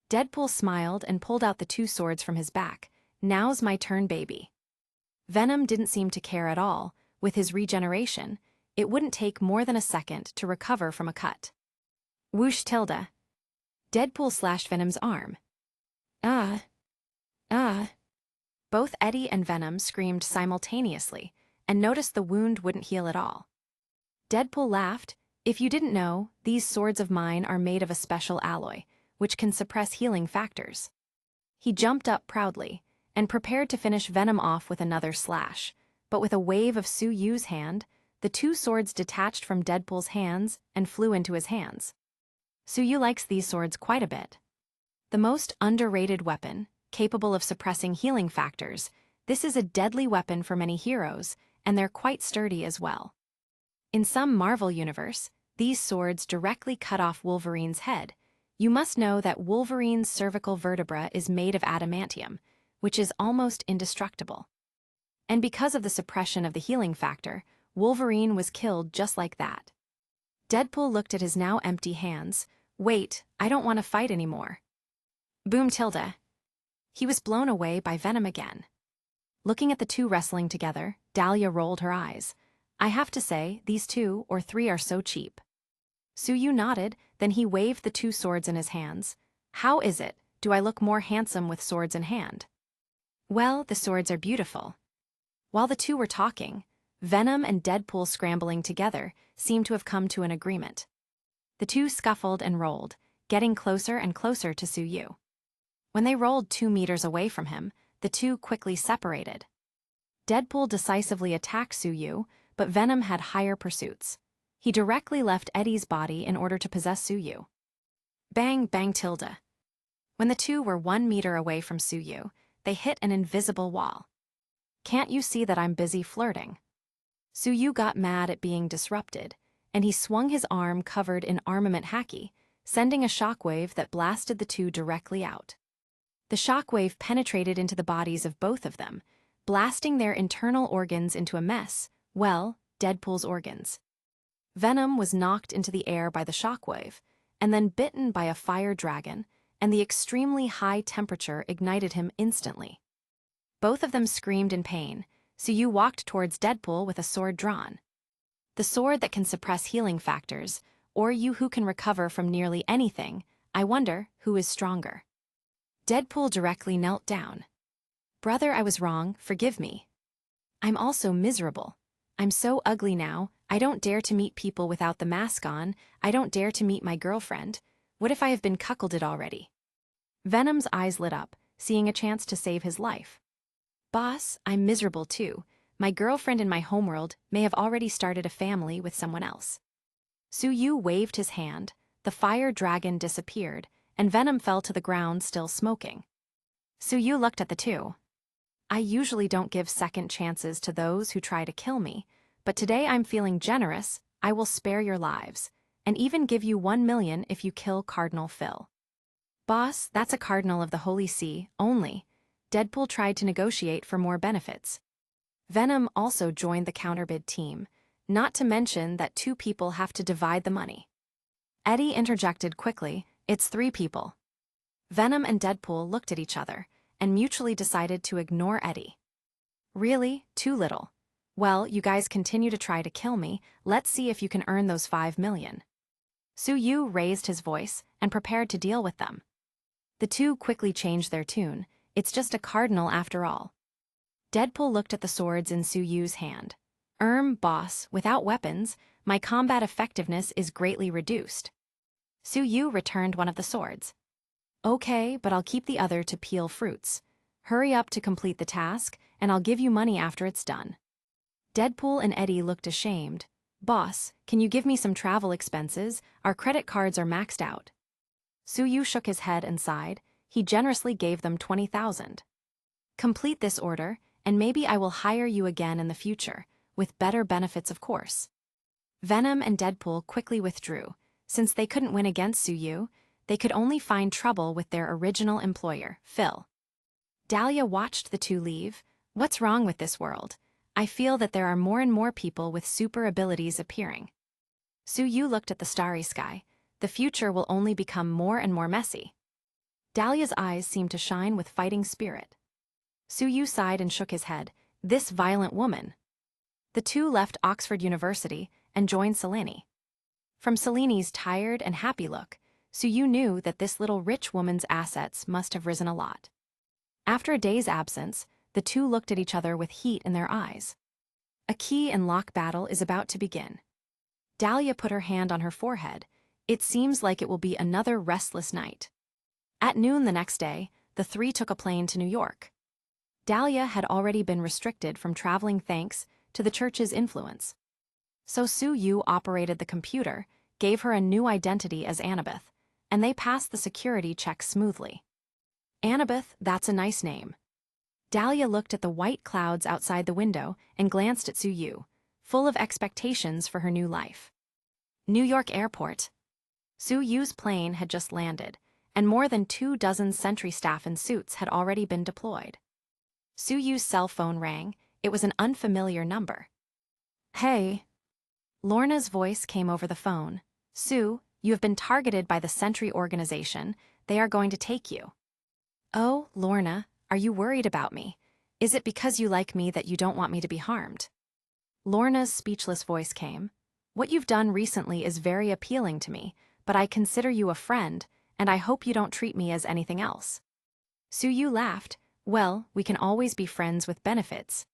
Speaker 1: Deadpool smiled and pulled out the two swords from his back. Now's my turn, baby. Venom didn't seem to care at all. With his regeneration, it wouldn't take more than a second to recover from a cut. Whoosh Tilda. Deadpool slashed Venom's arm. Both Eddie and Venom screamed simultaneously and noticed the wound wouldn't heal at all. Deadpool laughed. If you didn't know, these swords of mine are made of a special alloy, which can suppress healing factors. He jumped up proudly and prepared to finish Venom off with another slash, but with a wave of Suyu's hand, the two swords detached from Deadpool's hands and flew into his hands. Suyu likes these swords quite a bit. The most underrated weapon, capable of suppressing healing factors, this is a deadly weapon for many heroes, and they're quite sturdy as well. In some Marvel universe, these swords directly cut off Wolverine's head. You must know that Wolverine's cervical vertebra is made of adamantium, which is almost indestructible. And because of the suppression of the healing factor, Wolverine was killed just like that. Deadpool looked at his now empty hands. Wait, I don't want to fight anymore. Boom tilde. He was blown away by Venom again. Looking at the two wrestling together, Dahlia rolled her eyes. I have to say, these 2 or 3 are so cheap. Suyu nodded, then he waved the 2 swords in his hands. How is it? Do I look more handsome with swords in hand? Well, the swords are beautiful. While the two were talking, Venom and Deadpool scrambling together seemed to have come to an agreement. The two scuffled and rolled, getting closer and closer to Suyu. When they rolled 2 meters away from him, the two quickly separated. Deadpool decisively attacked Suyu, but Venom had higher pursuits. He directly left Eddie's body in order to possess Suyu. Bang, bang tilde. When the two were 1 meter away from Suyu, they hit an invisible wall. Can't you see that I'm busy flirting? Suyu got mad at being disrupted, and he swung his arm covered in armament haki, sending a shockwave that blasted the two directly out. The shockwave penetrated into the bodies of both of them, blasting their internal organs into a mess, well, Deadpool's organs. Venom was knocked into the air by the shockwave, and then bitten by a fire dragon, and the extremely high temperature ignited him instantly. Both of them screamed in pain, so you walked towards Deadpool with a sword drawn. The sword that can suppress healing factors, or you who can recover from nearly anything, I wonder who is stronger. Deadpool directly knelt down. Brother, I was wrong, forgive me. I'm also miserable. I'm so ugly now, I don't dare to meet people without the mask on, I don't dare to meet my girlfriend. What if I have been cuckolded already? Venom's eyes lit up, seeing a chance to save his life. Boss, I'm miserable too. My girlfriend in my homeworld may have already started a family with someone else. Suyu waved his hand, the fire dragon disappeared, and Venom fell to the ground still smoking. Suyu looked at the two. I usually don't give second chances to those who try to kill me, but today I'm feeling generous, I will spare your lives, and even give you 1 million if you kill Cardinal Phil. Boss, that's a cardinal of the Holy See, only. Deadpool tried to negotiate for more benefits. Venom also joined the counterbid team, not to mention that 2 people have to divide the money. Eddie interjected quickly, it's 3 people. Venom and Deadpool looked at each other, and mutually decided to ignore Eddie. Really? Too little. Well, you guys continue to try to kill me, let's see if you can earn those 5 million. Suyu raised his voice and prepared to deal with them. The two quickly changed their tune, it's just a cardinal after all. Deadpool looked at the swords in Suyu's hand. Boss, without weapons, my combat effectiveness is greatly reduced. Suyu returned one of the swords. Okay, but I'll keep the other to peel fruits. Hurry up to complete the task, and I'll give you money after it's done. Deadpool and Eddie looked ashamed. Boss, can you give me some travel expenses? Our credit cards are maxed out. Suyu shook his head and sighed. He generously gave them 20,000. Complete this order, and maybe I will hire you again in the future, with better benefits of course. Venom and Deadpool quickly withdrew. Since they couldn't win against Suyu, they could only find trouble with their original employer, Phil. Dahlia watched the two leave. What's wrong with this world? I feel that there are more and more people with super abilities appearing. Suyu looked at the starry sky. The future will only become more and more messy. Dahlia's eyes seemed to shine with fighting spirit. Suyu sighed and shook his head. This violent woman. The two left Oxford University and joined Selene. From Selene's tired and happy look, Suyu knew that this little rich woman's assets must have risen a lot. After a day's absence, the two looked at each other with heat in their eyes. A key and lock battle is about to begin. Dahlia put her hand on her forehead. It seems like it will be another restless night. At noon the next day, the three took a plane to New York. Dahlia had already been restricted from traveling thanks to the church's influence. So Suyu operated the computer, gave her a new identity as Annabeth, and they passed the security check smoothly. Annabeth, that's a nice name. Dahlia looked at the white clouds outside the window and glanced at Suyu, full of expectations for her new life. New York Airport. Suyu's plane had just landed, and more than 24 sentry staff in suits had already been deployed. Suyu's cell phone rang. It was an unfamiliar number. Hey. Lorna's voice came over the phone. Sue, you have been targeted by the Sentry organization. They are going to take you. Oh, Lorna, are you worried about me? Is it because you like me that you don't want me to be harmed? Lorna's speechless voice came. What you've done recently is very appealing to me, but I consider you a friend, and I hope you don't treat me as anything else. Suyu laughed. Well, we can always be friends with benefits.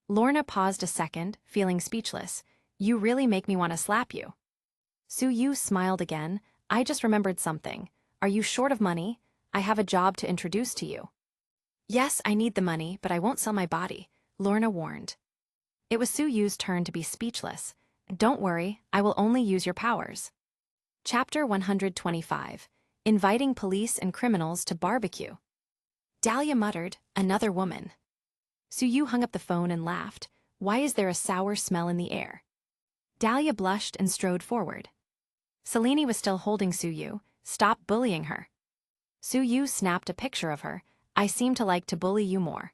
Speaker 1: Lorna paused a second, feeling speechless. You really make me want to slap you. Suyu smiled again. I just remembered something. Are you short of money? I have a job to introduce to you. Yes, I need the money, but I won't sell my body, Lorna warned. It was Suyu's turn to be speechless. Don't worry, I will only use your powers. Chapter 125. Inviting police and criminals to barbecue. Dahlia muttered, another woman. Suyu hung up the phone and laughed. Why is there a sour smell in the air? Dahlia blushed and strode forward. Selene was still holding Suyu. Stop bullying her. Suyu snapped a picture of her. I seem to like to bully you more.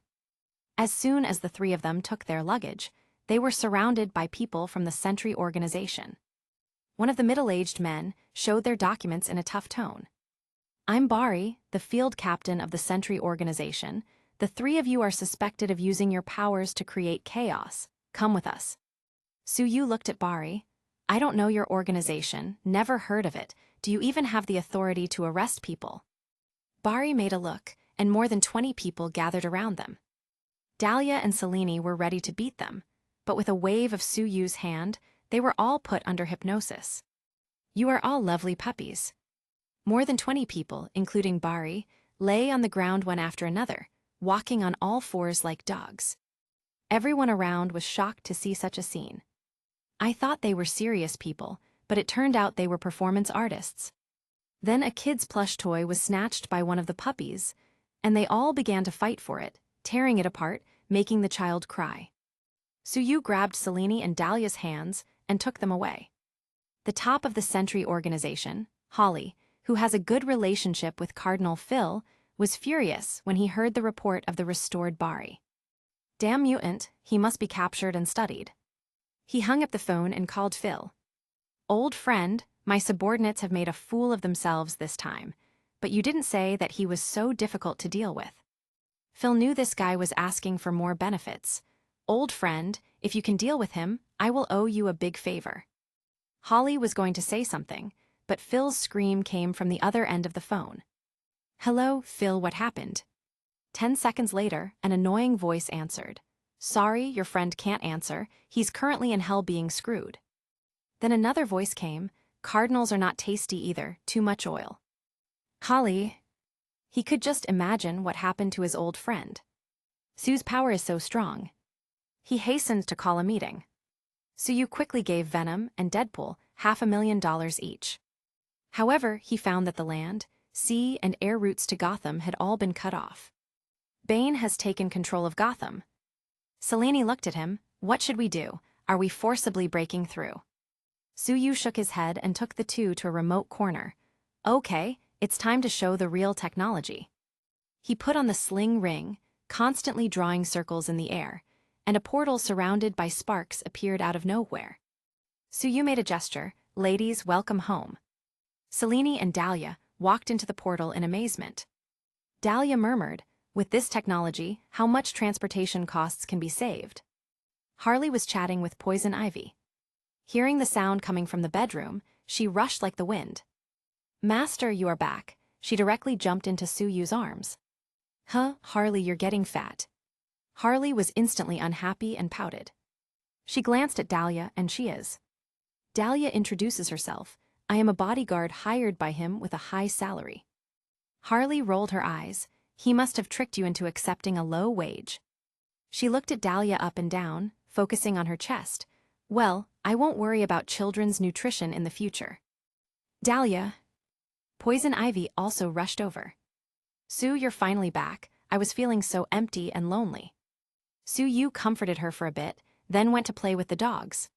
Speaker 1: As soon as the three of them took their luggage, they were surrounded by people from the Sentry organization. One of the middle-aged men showed their documents in a tough tone. I'm Bari, the field captain of the Sentry organization. The three of you are suspected of using your powers to create chaos. Come with us. Suyu looked at Bari. I don't know your organization, never heard of it. Do you even have the authority to arrest people? Bari made a look, and more than 20 people gathered around them. Dahlia and Selene were ready to beat them, but with a wave of Suyu's hand, they were all put under hypnosis. You are all lovely puppies. More than 20 people, including Bari, lay on the ground one after another, walking on all fours like dogs. Everyone around was shocked to see such a scene. I thought they were serious people, but it turned out they were performance artists. Then a kid's plush toy was snatched by one of the puppies, and they all began to fight for it, tearing it apart, making the child cry. Suyu grabbed Selene and Dahlia's hands and took them away. The top of the Sentry organization, Holly, who has a good relationship with Cardinal Phil, was furious when he heard the report of the restored Bari. Damn mutant, he must be captured and studied. He hung up the phone and called Phil. Old friend, my subordinates have made a fool of themselves this time, but you didn't say that he was so difficult to deal with. Phil knew this guy was asking for more benefits. Old friend, if you can deal with him, I will owe you a big favor. Holly was going to say something, but Phil's scream came from the other end of the phone. Hello, Phil, what happened? 10 seconds later, an annoying voice answered. Sorry, your friend can't answer. He's currently in hell being screwed. Then another voice came. Cardinals are not tasty either, too much oil. Holly. He could just imagine what happened to his old friend. Sue's power is so strong. He hastened to call a meeting. Suyu quickly gave Venom and Deadpool $500,000 each. However, he found that the land, sea, and air routes to Gotham had all been cut off. Bane has taken control of Gotham. Selene looked at him. What should we do? Are we forcibly breaking through? Suyu shook his head and took the two to a remote corner. Okay, it's time to show the real technology. He put on the sling ring, constantly drawing circles in the air, and a portal surrounded by sparks appeared out of nowhere. Suyu made a gesture. Ladies, welcome home. Selene and Dahlia walked into the portal in amazement. Dahlia murmured, with this technology, how much transportation costs can be saved? Harley was chatting with Poison Ivy. Hearing the sound coming from the bedroom, she rushed like the wind. Master, you are back. She directly jumped into Suyu's arms. Huh, Harley, you're getting fat. Harley was instantly unhappy and pouted. She glanced at Dahlia, and she is. Dahlia introduces herself. I am a bodyguard hired by him with a high salary. Harley rolled her eyes. He must have tricked you into accepting a low wage. She looked at Dahlia up and down, focusing on her chest. Well, I won't worry about children's nutrition in the future. Dahlia. Poison Ivy also rushed over. Sue, you're finally back. I was feeling so empty and lonely. Sue Yu comforted her for a bit, then went to play with the dogs.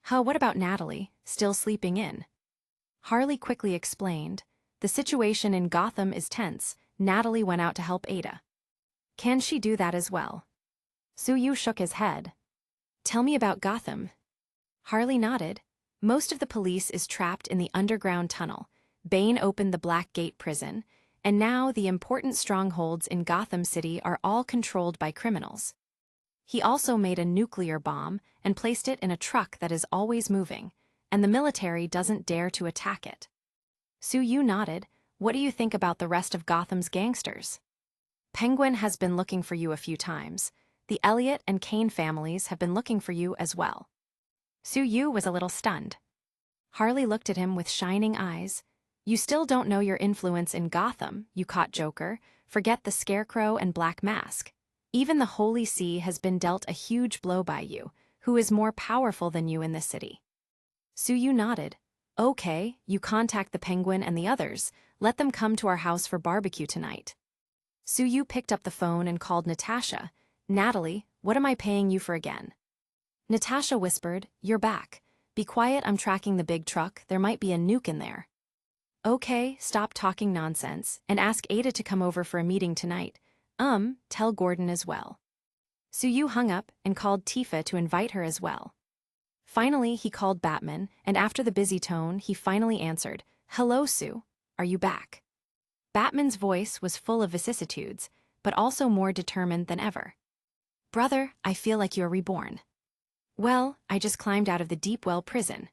Speaker 1: Huh, what about Natalie, still sleeping in? Harley quickly explained, the situation in Gotham is tense. Natalie went out to help Ada. Can she do that as well? Sue Yu shook his head. Tell me about Gotham. Harley nodded. Most of the police is trapped in the underground tunnel. Bane opened the Black Gate prison, and now the important strongholds in Gotham City are all controlled by criminals. He also made a nuclear bomb and placed it in a truck that is always moving, and the military doesn't dare to attack it. Sue Yu nodded. What do you think about the rest of Gotham's gangsters? Penguin has been looking for you a few times. The Elliot and Kane families have been looking for you as well. Sue Yu was a little stunned. Harley looked at him with shining eyes. You still don't know your influence in Gotham, you caught Joker. Forget the Scarecrow and Black Mask. Even the Holy See has been dealt a huge blow by you. Who is more powerful than you in this city? Sue Yu nodded. Okay, you contact the Penguin and the others. Let them come to our house for barbecue tonight. Sue Yu picked up the phone and called Natasha. Natalie, what am I paying you for again? Natasha whispered, you're back. Be quiet, I'm tracking the big truck. There might be a nuke in there. Okay, stop talking nonsense, and ask Ada to come over for a meeting tonight. Tell Gordon as well. Sue Yu hung up and called Tifa to invite her as well. Finally, he called Batman, and after the busy tone, he finally answered, Hello, Sue. Are you back? Batman's voice was full of vicissitudes, but also more determined than ever. Brother, I feel like you're reborn. Well, I just climbed out of the Deep Well prison.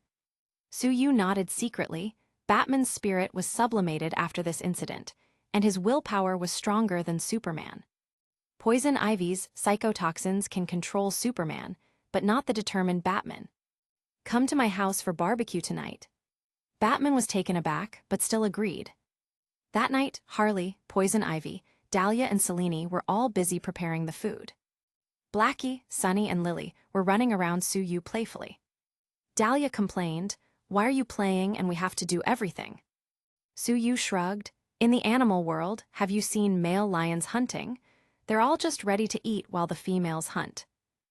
Speaker 1: Sue Yu nodded secretly. Batman's spirit was sublimated after this incident, and his willpower was stronger than Superman. Poison Ivy's psychotoxins can control Superman, but not the determined Batman. Come to my house for barbecue tonight. Batman was taken aback, but still agreed. That night, Harley, Poison Ivy, Dahlia and Selene were all busy preparing the food. Blackie, Sunny and Lily were running around Sue Yu playfully. Dahlia complained, why are you playing and we have to do everything? Sue Yu shrugged. In the animal world, have you seen male lions hunting? They're all just ready to eat while the females hunt.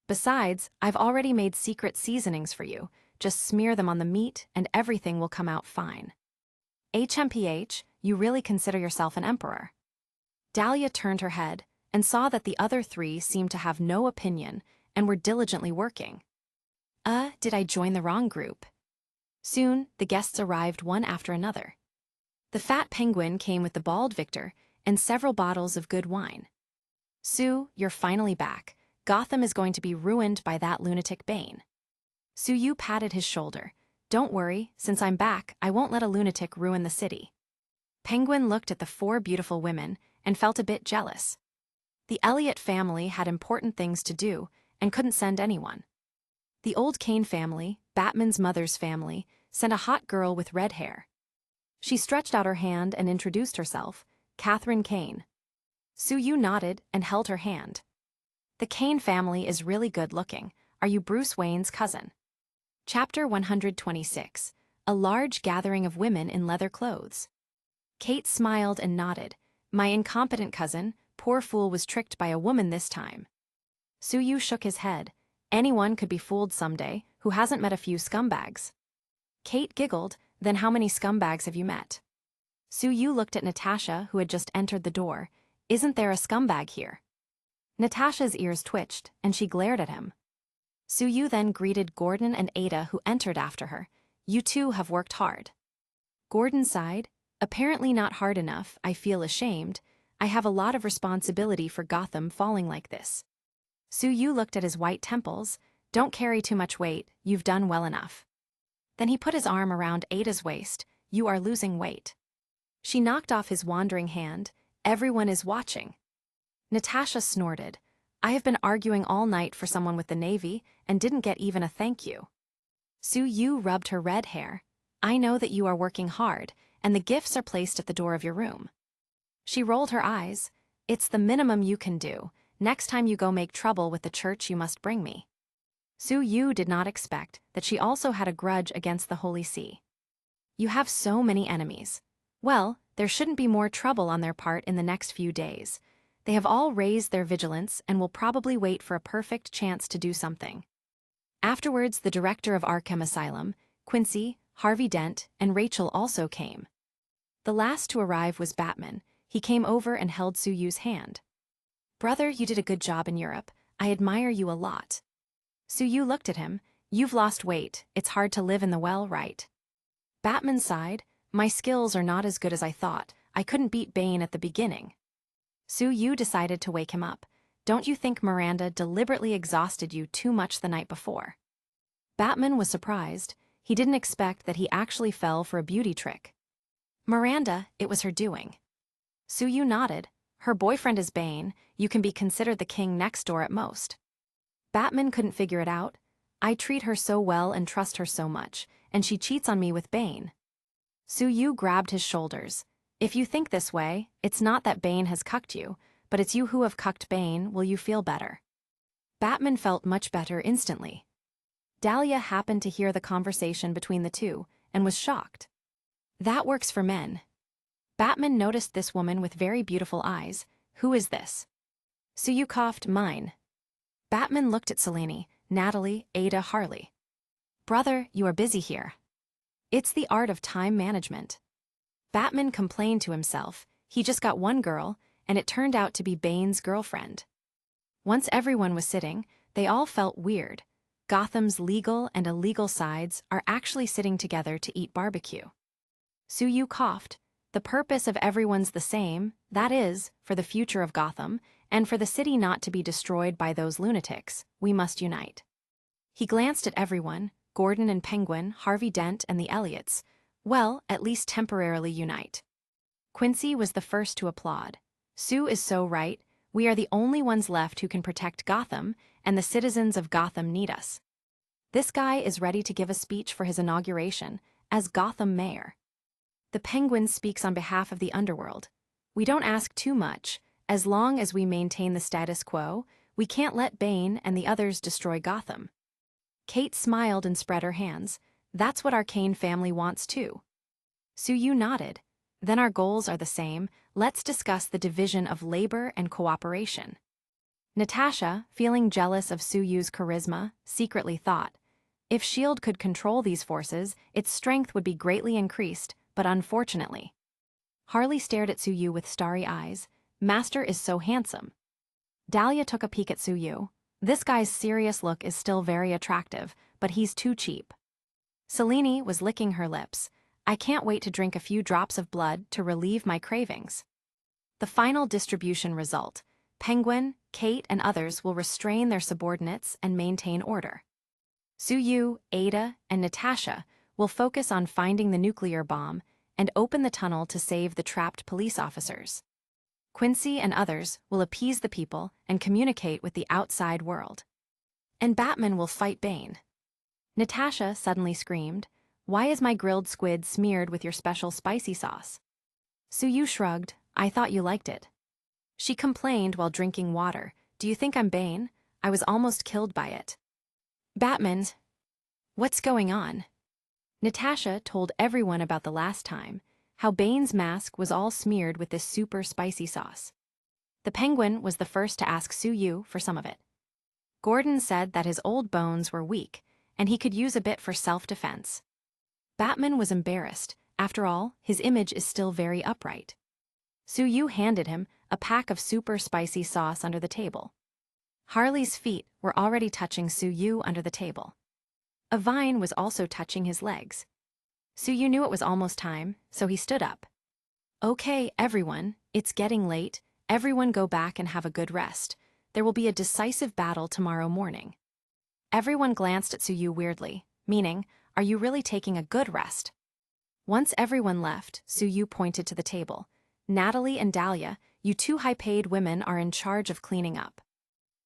Speaker 1: Besides, I've already made secret seasonings for you. Just smear them on the meat and everything will come out fine. HMPH, you really consider yourself an emperor? Dahlia turned her head and saw that the other three seemed to have no opinion and were diligently working. Did I join the wrong group? Soon, the guests arrived one after another. The fat penguin came with the bald victor and several bottles of good wine. Sue, you're finally back. Gotham is going to be ruined by that lunatic Bane. Sue Yu patted his shoulder. Don't worry, since I'm back, I won't let a lunatic ruin the city. Penguin looked at the four beautiful women and felt a bit jealous. The Elliot family had important things to do and couldn't send anyone. The old Kane family, Batman's mother's family, sent a hot girl with red hair. She stretched out her hand and introduced herself, Catherine Kane. Sue Yu nodded and held her hand. The Kane family is really good looking. Are you Bruce Wayne's cousin? Chapter 126. A large gathering of women in leather clothes. Kate smiled and nodded. My incompetent cousin, poor fool, was tricked by a woman this time. Sue Yu shook his head. Anyone could be fooled someday who hasn't met a few scumbags. Kate giggled. Then how many scumbags have you met? Sue Yu looked at Natasha, who had just entered the door. Isn't there a scumbag here? Natasha's ears twitched, and she glared at him. Sue Yu then greeted Gordon and Ada, who entered after her. You two have worked hard. Gordon sighed. Apparently not hard enough, I feel ashamed. I have a lot of responsibility for Gotham falling like this. Sue Yu looked at his white temples. Don't carry too much weight, you've done well enough. Then he put his arm around Ada's waist. You are losing weight. She knocked off his wandering hand. Everyone is watching. Natasha snorted. I have been arguing all night for someone with the Navy and didn't get even a thank you. Sue Yu rubbed her red hair. I know that you are working hard, and the gifts are placed at the door of your room. She rolled her eyes. It's the minimum you can do. Next time you go make trouble with the church, you must bring me. Sue Yu did not expect that she also had a grudge against the Holy See. You have so many enemies. Well, there shouldn't be more trouble on their part in the next few days. They have all raised their vigilance and will probably wait for a perfect chance to do something. Afterwards, the director of Arkham Asylum, Quincy, Harvey Dent, and Rachel also came. The last to arrive was Batman. He came over and held Suyu's hand. "Brother, you did a good job in Europe. I admire you a lot." Suyu looked at him. "You've lost weight. It's hard to live in the well, right?" Batman sighed. "My skills are not as good as I thought. I couldn't beat Bane at the beginning." Suyu decided to wake him up. "Don't you think Miranda deliberately exhausted you too much the night before?" Batman was surprised. He didn't expect that he actually fell for a beauty trick. "Miranda, it was her doing." Suyu nodded. "Her boyfriend is Bane. You can be considered the king next door at most." Batman couldn't figure it out. "I treat her so well and trust her so much, and she cheats on me with Bane." Suyu grabbed his shoulders. "If you think this way, it's not that Bane has cucked you, but it's you who have cucked Bane. Will you feel better?" Batman felt much better instantly. Dahlia happened to hear the conversation between the two and was shocked. "That works for men." Batman noticed this woman with very beautiful eyes. "Who is this?" Suyu coughed. "Mine." Batman looked at Selene, Natalie, Ada, Harley. "Brother, you are busy here." "It's the art of time management." Batman complained to himself. He just got one girl, and it turned out to be Bane's girlfriend. Once everyone was sitting, they all felt weird. Gotham's legal and illegal sides are actually sitting together to eat barbecue. Suyu coughed. "The purpose of everyone's the same, that is, for the future of Gotham, and for the city not to be destroyed by those lunatics. We must unite." He glanced at everyone, Gordon and Penguin, Harvey Dent, and the Elliots. "Well, at least temporarily unite." Quincy was the first to applaud. "Sue is so right. We are the only ones left who can protect Gotham, and the citizens of Gotham need us." This guy is ready to give a speech for his inauguration as Gotham mayor. The Penguin speaks on behalf of the underworld. "We don't ask too much. As long as we maintain the status quo, we can't let Bane and the others destroy Gotham." Kate smiled and spread her hands. "That's what our Kane family wants too." Suyu nodded. "Then our goals are the same. Let's discuss the division of labor and cooperation." Natasha, feeling jealous of Suyu's charisma, secretly thought, if S.H.I.E.L.D. could control these forces, its strength would be greatly increased, but unfortunately. Harley stared at Suyu with starry eyes. "Master is so handsome." Dahlia took a peek at Suyu. "This guy's serious look is still very attractive, but he's too cheap." Selene was licking her lips. "I can't wait to drink a few drops of blood to relieve my cravings." The final distribution result: Penguin, Kate, and others will restrain their subordinates and maintain order. Suyu, Ada, and Natasha will focus on finding the nuclear bomb and open the tunnel to save the trapped police officers. Quincy and others will appease the people and communicate with the outside world. And Batman will fight Bane. Natasha suddenly screamed, "Why is my grilled squid smeared with your special spicy sauce?" Suyu shrugged. "I thought you liked it." She complained while drinking water. "Do you think I'm Bane? I was almost killed by it." Batman, "What's going on?" Natasha told everyone about the last time, how Bane's mask was all smeared with this super spicy sauce. The Penguin was the first to ask Suyu for some of it. Gordon said that his old bones were weak, and he could use a bit for self-defense. Batman was embarrassed. After all, his image is still very upright. Suyu handed him a pack of super spicy sauce under the table. Harley's feet were already touching Suyu under the table. A vine was also touching his legs. Suyu knew it was almost time, so he stood up. "Okay, everyone, it's getting late. Everyone go back and have a good rest. There will be a decisive battle tomorrow morning." Everyone glanced at Suyu weirdly, meaning, are you really taking a good rest? Once everyone left, Suyu pointed to the table. "Natalie and Dahlia, you two high-paid women are in charge of cleaning up."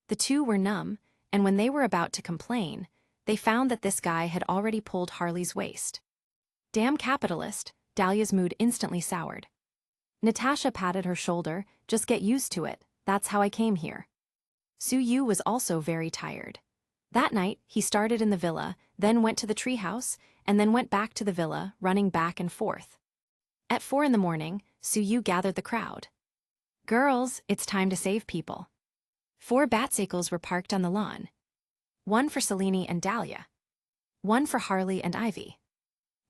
Speaker 1: The two were numb, and when they were about to complain, they found that this guy had already pulled Harley's waist. "Damn capitalist," Dahlia's mood instantly soured. Natasha patted her shoulder. "Just get used to it. That's how I came here." Suyu was also very tired. That night, he started in the villa, then went to the treehouse, and then went back to the villa, running back and forth. At 4 in the morning, Suyu gathered the crowd. Girls, it's time to save people. 4 Batcycles were parked on the lawn. One for Selene and Dahlia. One for Harley and Ivy.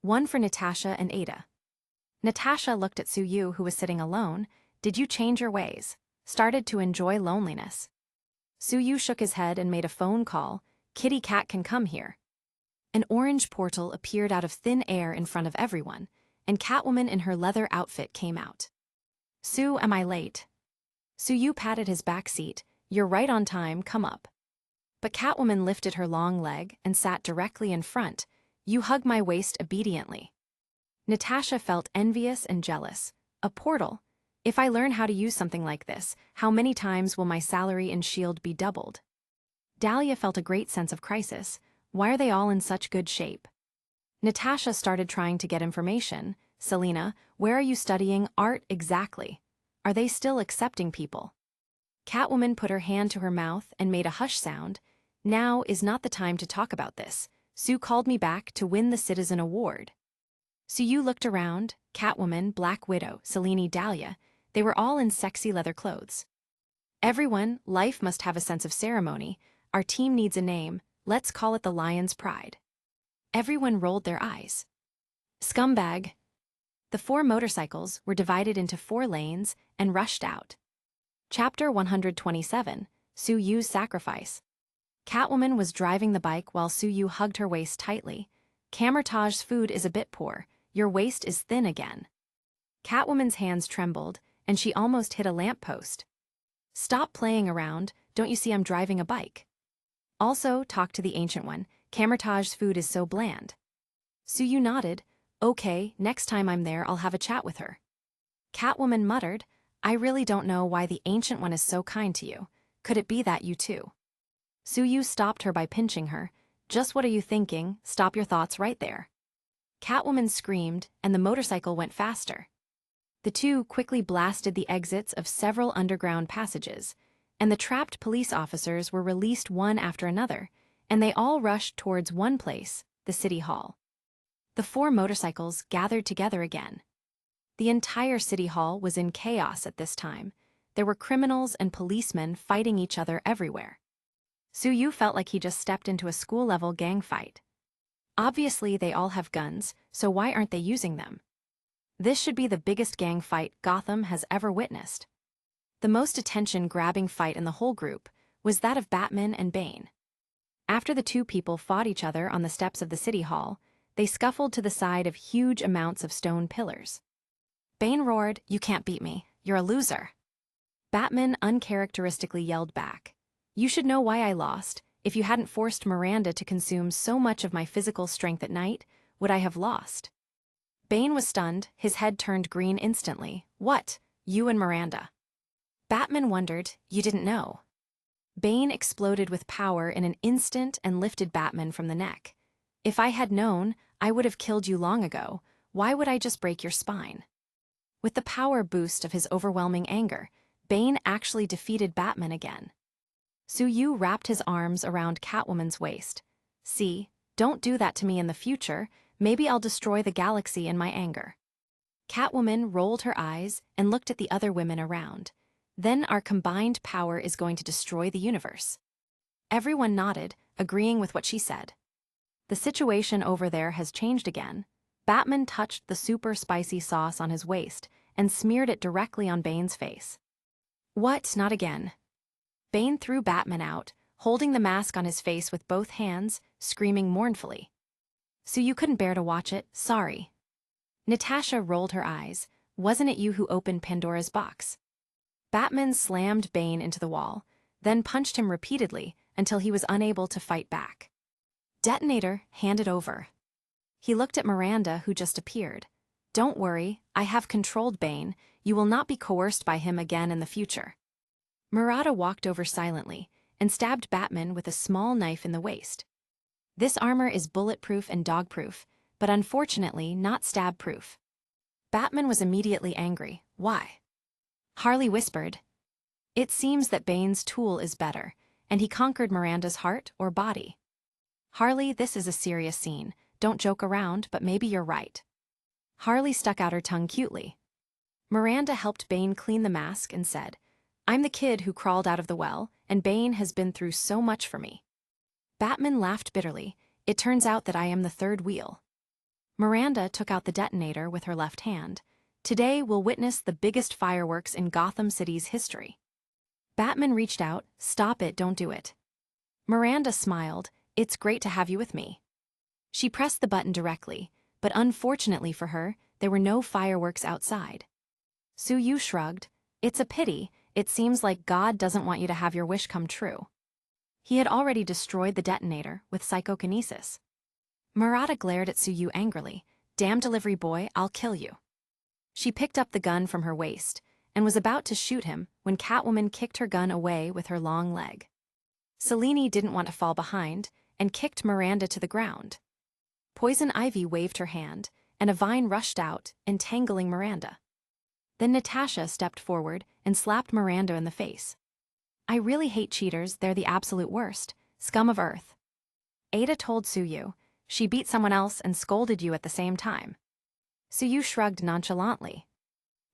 Speaker 1: One for Natasha and Ada. Natasha looked at Suyu, who was sitting alone. Did you change your ways? Started to enjoy loneliness. Suyu shook his head and made a phone call. Kitty Cat can come here. An orange portal appeared out of thin air in front of everyone, and Catwoman in her leather outfit came out. Sue, am I late? Suyu patted his back seat. You're right on time, come up. But Catwoman lifted her long leg and sat directly in front. You hug my waist obediently. Natasha felt envious and jealous. A portal? If I learn how to use something like this, how many times will my salary in S.H.I.E.L.D. be doubled? Dahlia felt a great sense of crisis. Why are they all in such good shape? Natasha started trying to get information. Selena, where are you studying art exactly? Are they still accepting people? Catwoman put her hand to her mouth and made a hush sound. Now is not the time to talk about this. Sue called me back to win the Citizen Award. Suyu looked around. Catwoman, Black Widow, Selene, Dahlia. They were all in sexy leather clothes. Everyone, life must have a sense of ceremony. Our team needs a name. Let's call it the Lion's Pride. Everyone rolled their eyes. Scumbag. The 4 motorcycles were divided into 4 lanes and rushed out. Chapter 127, Suyu's Sacrifice. Catwoman was driving the bike while Suyu hugged her waist tightly. Camertage's food is a bit poor. Your waist is thin again. Catwoman's hands trembled, and she almost hit a lamppost. Stop playing around, don't you see I'm driving a bike? Also, talk to the Ancient One. Camertage's food is so bland. Suyu nodded. Okay, next time I'm there I'll have a chat with her. Catwoman muttered, I really don't know why the Ancient One is so kind to you. Could it be that you too? Suyu stopped her by pinching her. Just what are you thinking? Stop your thoughts right there. Catwoman screamed, and the motorcycle went faster. The two quickly blasted the exits of several underground passages, and the trapped police officers were released one after another, and they all rushed towards one place, the City Hall. The 4 motorcycles gathered together again. The entire City Hall was in chaos at this time. There were criminals and policemen fighting each other everywhere. Suyu felt like he just stepped into a school-level gang fight. Obviously, they all have guns, so why aren't they using them? This should be the biggest gang fight Gotham has ever witnessed. The most attention-grabbing fight in the whole group was that of Batman and Bane. After the 2 people fought each other on the steps of the City Hall, they scuffled to the side of huge amounts of stone pillars. Bane roared, You can't beat me. You're a loser. Batman uncharacteristically yelled back, You should know why I lost. If you hadn't forced Miranda to consume so much of my physical strength at night, would I have lost? Bane was stunned, his head turned green instantly. What? You and Miranda? Batman wondered, You didn't know. Bane exploded with power in an instant and lifted Batman from the neck. If I had known, I would have killed you long ago. Why would I just break your spine? With the power boost of his overwhelming anger, Bane actually defeated Batman again. Suyu wrapped his arms around Catwoman's waist. See, don't do that to me in the future. Maybe I'll destroy the galaxy in my anger. Catwoman rolled her eyes and looked at the other women around. Then our combined power is going to destroy the universe. Everyone nodded, agreeing with what she said. The situation over there has changed again. Batman touched the super spicy sauce on his waist and smeared it directly on Bane's face. What? Not again. Bane threw Batman out, holding the mask on his face with both hands, screaming mournfully. So you couldn't bear to watch it? Sorry. Natasha rolled her eyes. Wasn't it you who opened Pandora's box? Batman slammed Bane into the wall, then punched him repeatedly until he was unable to fight back. Detonator, hand it over. He looked at Miranda, who just appeared. Don't worry, I have controlled Bane. You will not be coerced by him again in the future. Miranda walked over silently and stabbed Batman with a small knife in the waist. This armor is bulletproof and dog-proof, but unfortunately not stab-proof. Batman was immediately angry. Why? Harley whispered, It seems that Bane's tool is better, and he conquered Miranda's heart or body. Harley, this is a serious scene. Don't joke around, but maybe you're right. Harley stuck out her tongue cutely. Miranda helped Bane clean the mask and said, "I'm the kid who crawled out of the well, and Bane has been through so much for me." Batman laughed bitterly. "It turns out that I am the third wheel." Miranda took out the detonator with her left hand. "Today we'll witness the biggest fireworks in Gotham City's history." Batman reached out. "Stop it, don't do it." Miranda smiled. "It's great to have you with me." She pressed the button directly, but unfortunately for her, there were no fireworks outside. Suyu shrugged. "It's a pity. It seems like God doesn't want you to have your wish come true." He had already destroyed the detonator with psychokinesis. Murata glared at Suyu angrily. "Damn delivery boy, I'll kill you." She picked up the gun from her waist and was about to shoot him when Catwoman kicked her gun away with her long leg. Selene didn't want to fall behind and kicked Miranda to the ground. Poison Ivy waved her hand, and a vine rushed out, entangling Miranda. Then Natasha stepped forward and slapped Miranda in the face. "I really hate cheaters, they're the absolute worst, scum of earth." Ada told Suyu, "She beat someone else and scolded you at the same time." Suyu shrugged nonchalantly.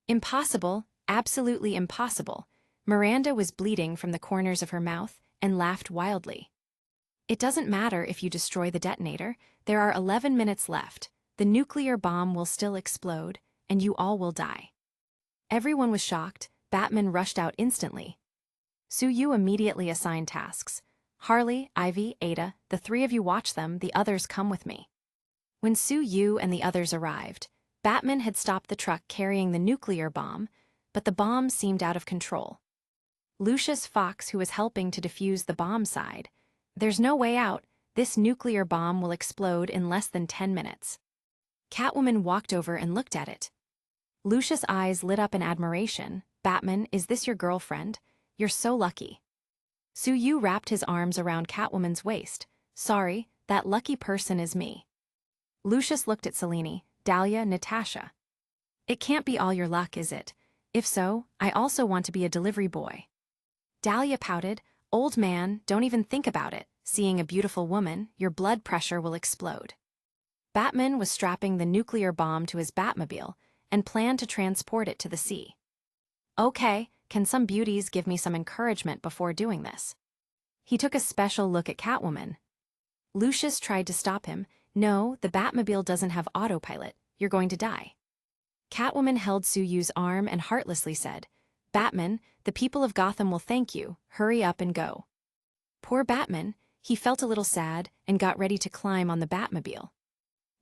Speaker 1: "Impossible, absolutely impossible." Miranda was bleeding from the corners of her mouth and laughed wildly. "It doesn't matter if you destroy the detonator, there are 11 minutes left, the nuclear bomb will still explode, and you all will die." Everyone was shocked. Batman rushed out instantly. Suyu immediately assigned tasks. "Harley, Ivy, Ada, the three of you watch them, the others come with me." When Suyu and the others arrived, Batman had stopped the truck carrying the nuclear bomb, but the bomb seemed out of control. Lucius Fox, who was helping to defuse the bomb, sighed. "There's no way out. This nuclear bomb will explode in less than 10 minutes. Catwoman walked over and looked at it. Lucius' eyes lit up in admiration. "Batman, is this your girlfriend? You're so lucky." Suyu wrapped his arms around Catwoman's waist. "Sorry, that lucky person is me." Lucius looked at Selene, Dahlia, Natasha. "It can't be all your luck, is it? If so, I also want to be a delivery boy." Dahlia pouted. "Old man, don't even think about it. Seeing a beautiful woman, your blood pressure will explode." Batman was strapping the nuclear bomb to his Batmobile and planned to transport it to the sea. "Okay, can some beauties give me some encouragement before doing this?" He took a special look at Catwoman. Lucius tried to stop him. "No, the Batmobile doesn't have autopilot. You're going to die." Catwoman held Suyu's arm and heartlessly said, "Batman, the people of Gotham will thank you. Hurry up and go." Poor Batman, he felt a little sad and got ready to climb on the Batmobile.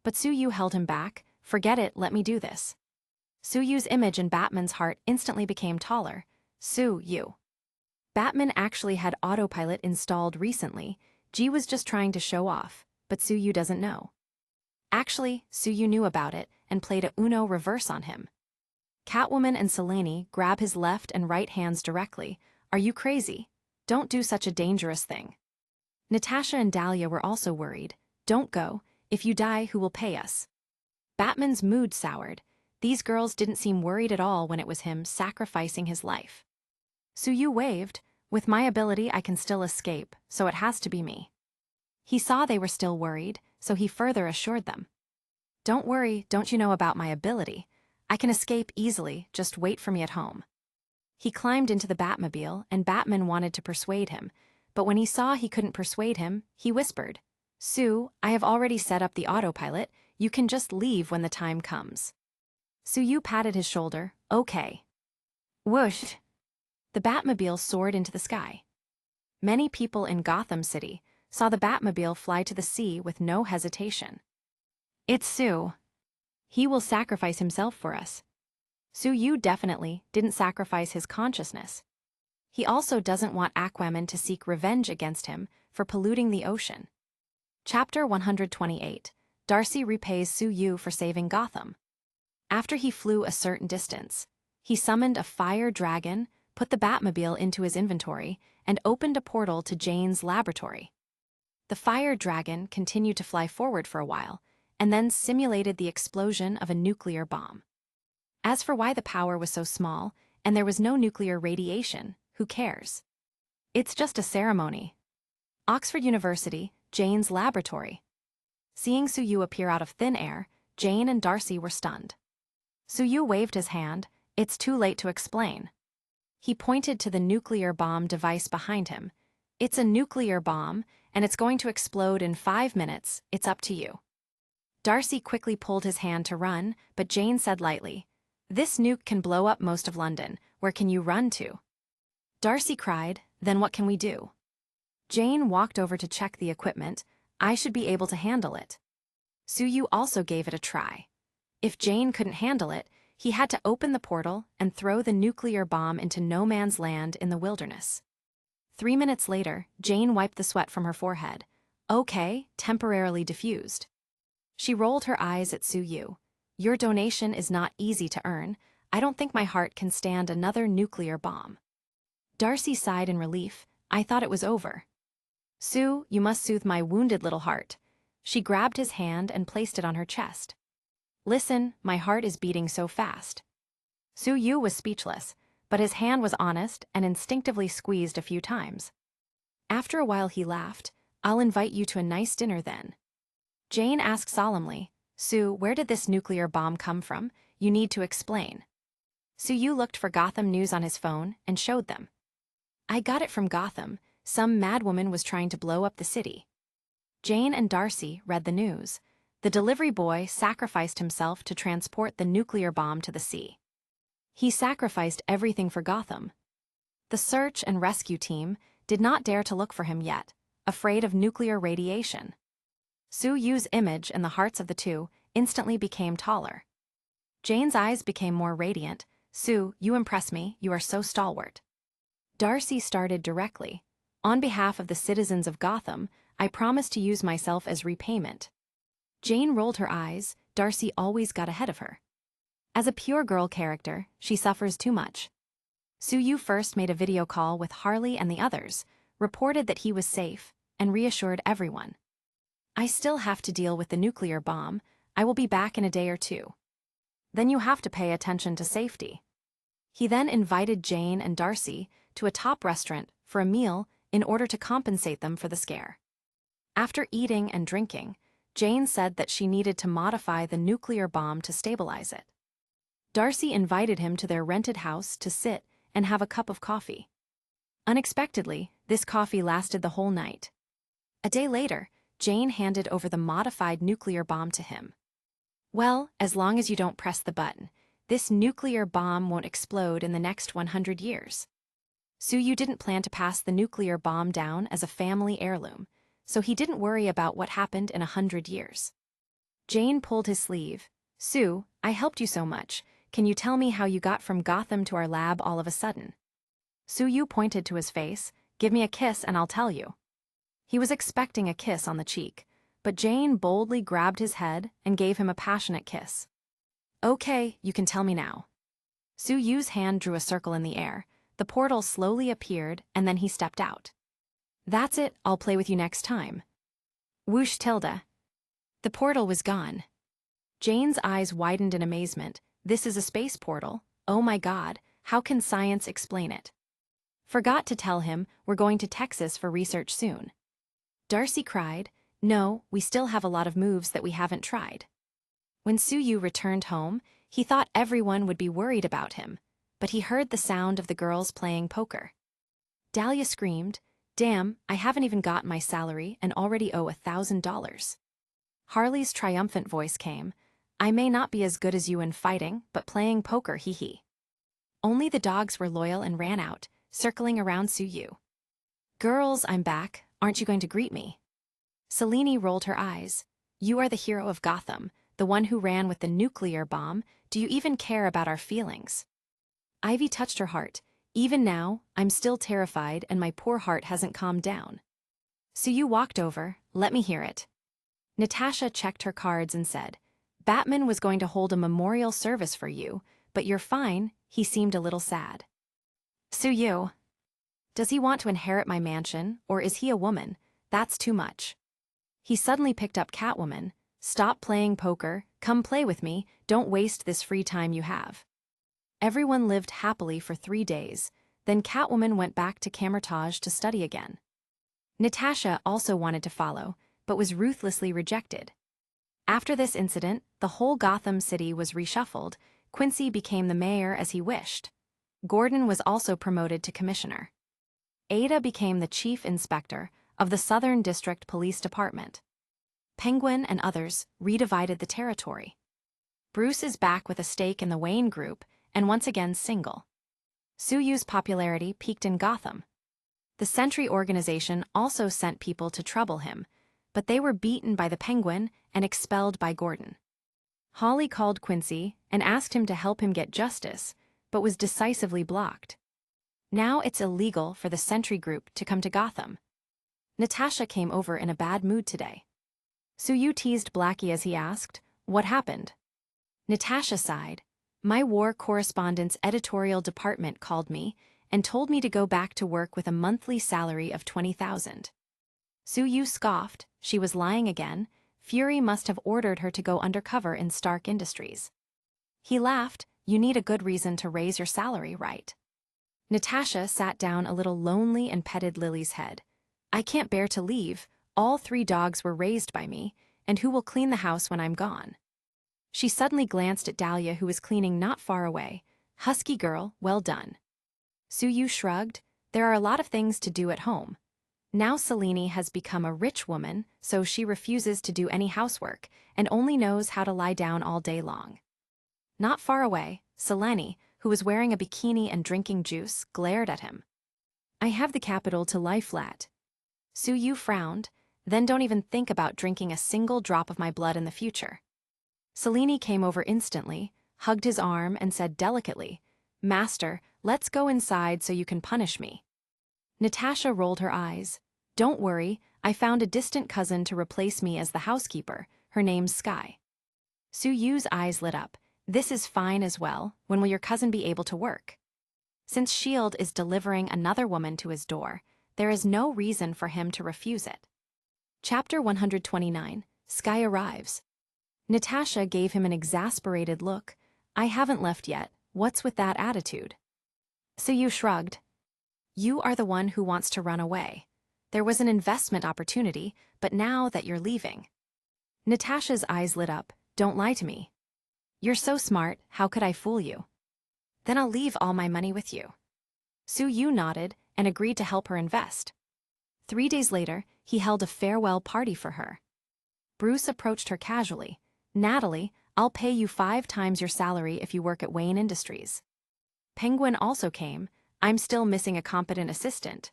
Speaker 1: But Suyu held him back. "Forget it, let me do this." Suyu's image in Batman's heart instantly became taller. Suyu. Batman actually had autopilot installed recently. G was just trying to show off, but Suyu doesn't know. Actually, Suyu knew about it and played a Uno reverse on him. Catwoman and Selene grab his left and right hands directly. "Are you crazy? Don't do such a dangerous thing." Natasha and Dahlia were also worried. "Don't go. If you die, who will pay us?" Batman's mood soured. These girls didn't seem worried at all when it was him sacrificing his life. Suyu waved. "With my ability, I can still escape, so it has to be me." He saw they were still worried, so he further assured them. "Don't worry, don't you know about my ability? I can escape easily, just wait for me at home." He climbed into the Batmobile, and Batman wanted to persuade him, but when he saw he couldn't persuade him, he whispered, "Sue, I have already set up the autopilot. You can just leave when the time comes." Suyu patted his shoulder. "Okay." Whoosh! The Batmobile soared into the sky. Many people in Gotham City saw the Batmobile fly to the sea with no hesitation. "It's Sue. He will sacrifice himself for us." Suyu definitely didn't sacrifice his consciousness. He also doesn't want Aquaman to seek revenge against him for polluting the ocean. Chapter 128. Darcy repays Suyu for saving Gotham. After he flew a certain distance, he summoned a fire dragon, put the Batmobile into his inventory, and opened a portal to Jane's laboratory. The fire dragon continued to fly forward for a while, and then simulated the explosion of a nuclear bomb. As for why the power was so small, and there was no nuclear radiation, who cares? It's just a ceremony. Oxford University, Jane's laboratory. Seeing Suyu appear out of thin air, Jane and Darcy were stunned. Suyu waved his hand. It's too late to explain. He pointed to the nuclear bomb device behind him. It's a nuclear bomb, and it's going to explode in 5 minutes. It's up to you. Darcy quickly pulled his hand to run, but Jane said lightly, "This nuke can blow up most of London. Where can you run to?" Darcy cried, "Then what can we do?" Jane walked over to check the equipment. "I should be able to handle it." Suyu also gave it a try. If Jane couldn't handle it, he had to open the portal and throw the nuclear bomb into no man's land in the wilderness. 3 minutes later, Jane wiped the sweat from her forehead. Okay, temporarily diffused. She rolled her eyes at Suyu. "Your donation is not easy to earn. I don't think my heart can stand another nuclear bomb." Darcy sighed in relief. "I thought it was over." "Sue, you must soothe my wounded little heart." She grabbed his hand and placed it on her chest. "Listen, my heart is beating so fast." Suyu was speechless, but his hand was honest and instinctively squeezed a few times. After a while he laughed. "I'll invite you to a nice dinner then." Jane asked solemnly, "Sue, where did this nuclear bomb come from? You need to explain." Suyu looked for Gotham news on his phone and showed them. "I got it from Gotham. Some madwoman was trying to blow up the city." Jane and Darcy read the news. The delivery boy sacrificed himself to transport the nuclear bomb to the sea. He sacrificed everything for Gotham. The search and rescue team did not dare to look for him yet, afraid of nuclear radiation. Suyu's image in the hearts of the two instantly became taller. Jane's eyes became more radiant. "Sue, you impress me. You are so stalwart." Darcy started directly. "On behalf of the citizens of Gotham, I promise to use myself as repayment." Jane rolled her eyes. Darcy always got ahead of her. As a pure girl character, she suffers too much. Suyu first made a video call with Harley and the others, reported that he was safe, and reassured everyone. "I still have to deal with the nuclear bomb. I will be back in a day or two. Then you have to pay attention to safety." He then invited Jane and Darcy to a top restaurant for a meal in order to compensate them for the scare. After eating and drinking, Jane said that she needed to modify the nuclear bomb to stabilize it. Darcy invited him to their rented house to sit and have a cup of coffee. Unexpectedly, this coffee lasted the whole night. A day later, Jane handed over the modified nuclear bomb to him. "Well, as long as you don't press the button, this nuclear bomb won't explode in the next 100 years. Suyu didn't plan to pass the nuclear bomb down as a family heirloom, so he didn't worry about what happened in 100 years. Jane pulled his sleeve. "Sue, I helped you so much. Can you tell me how you got from Gotham to our lab all of a sudden?" Suyu pointed to his face. "Give me a kiss and I'll tell you." He was expecting a kiss on the cheek, but Jane boldly grabbed his head and gave him a passionate kiss. "Okay, you can tell me now." Suyu's hand drew a circle in the air. The portal slowly appeared and then he stepped out. "That's it, I'll play with you next time." Whoosh tilde. The portal was gone. Jane's eyes widened in amazement. This is a space portal. Oh my God, how can science explain it? Forgot to tell him we're going to Texas for research soon. Darcy cried, "No, we still have a lot of moves that we haven't tried." When Suyu returned home, he thought everyone would be worried about him, but he heard the sound of the girls playing poker. Dahlia screamed, "Damn, I haven't even got my salary and already owe $1,000. Harley's triumphant voice came, "I may not be as good as you in fighting, but playing poker, hee hee." Only the dogs were loyal and ran out, circling around Suyu. "Girls, I'm back. Aren't you going to greet me?" Selene rolled her eyes. "You are the hero of Gotham, the one who ran with the nuclear bomb. Do you even care about our feelings?" Ivy touched her heart. "Even now, I'm still terrified and my poor heart hasn't calmed down." Suyu walked over. "Let me hear it." Natasha checked her cards and said, "Batman was going to hold a memorial service for you, but you're fine." He seemed a little sad. "Suyu. Does he want to inherit my mansion, or is he a woman? That's too much." He suddenly picked up Catwoman. "Stop playing poker, come play with me, don't waste this free time you have." Everyone lived happily for 3 days, then Catwoman went back to Camertage to study again. Natasha also wanted to follow, but was ruthlessly rejected. After this incident, the whole Gotham City was reshuffled. Quincy became the mayor as he wished. Gordon was also promoted to commissioner. Ada became the chief inspector of the Southern District Police Department. Penguin and others redivided the territory. Bruce is back with a stake in the Wayne Group and once again single. Suyu's popularity peaked in Gotham. The Sentry organization also sent people to trouble him, but they were beaten by the Penguin and expelled by Gordon. Holly called Quincy and asked him to help him get justice, but was decisively blocked. Now it's illegal for the Sentry Group to come to Gotham. Natasha came over in a bad mood today. Suyu teased Blackie as he asked, "What happened?" Natasha sighed. "My war correspondence editorial department called me and told me to go back to work with a monthly salary of 20,000. Suyu scoffed. She was lying again. Fury must have ordered her to go undercover in Stark Industries. He laughed. "You need a good reason to raise your salary, right?" Natasha sat down a little lonely and petted Lily's head. "I can't bear to leave. All 3 dogs were raised by me, and who will clean the house when I'm gone?" She suddenly glanced at Dahlia, who was cleaning not far away. "Husky girl, well done." Suyu shrugged. "There are a lot of things to do at home. Now Selene has become a rich woman, so she refuses to do any housework and only knows how to lie down all day long." Not far away, Selene, who was wearing a bikini and drinking juice, glared at him. "I have the capital to lie flat." Suyu frowned. "Then don't even think about drinking a single drop of my blood in the future." Selene came over instantly, hugged his arm, and said delicately, "Master, let's go inside so you can punish me." Natasha rolled her eyes. "Don't worry, I found a distant cousin to replace me as the housekeeper. Her name's Sky." Suyu's eyes lit up. "This is fine as well. When will your cousin be able to work?" Since S.H.I.E.L.D. is delivering another woman to his door, there is no reason for him to refuse it. Chapter 129, Sky arrives. Natasha gave him an exasperated look. "I haven't left yet. What's with that attitude?" Suyu shrugged. "You are the one who wants to run away. There was an investment opportunity, but now that you're leaving." Natasha's eyes lit up. "Don't lie to me." "You're so smart, how could I fool you?" "Then I'll leave all my money with you." Suyu nodded and agreed to help her invest. 3 days later, he held a farewell party for her. Bruce approached her casually. "Natalie, I'll pay you 5 times your salary if you work at Wayne Industries." Penguin also came. "I'm still missing a competent assistant."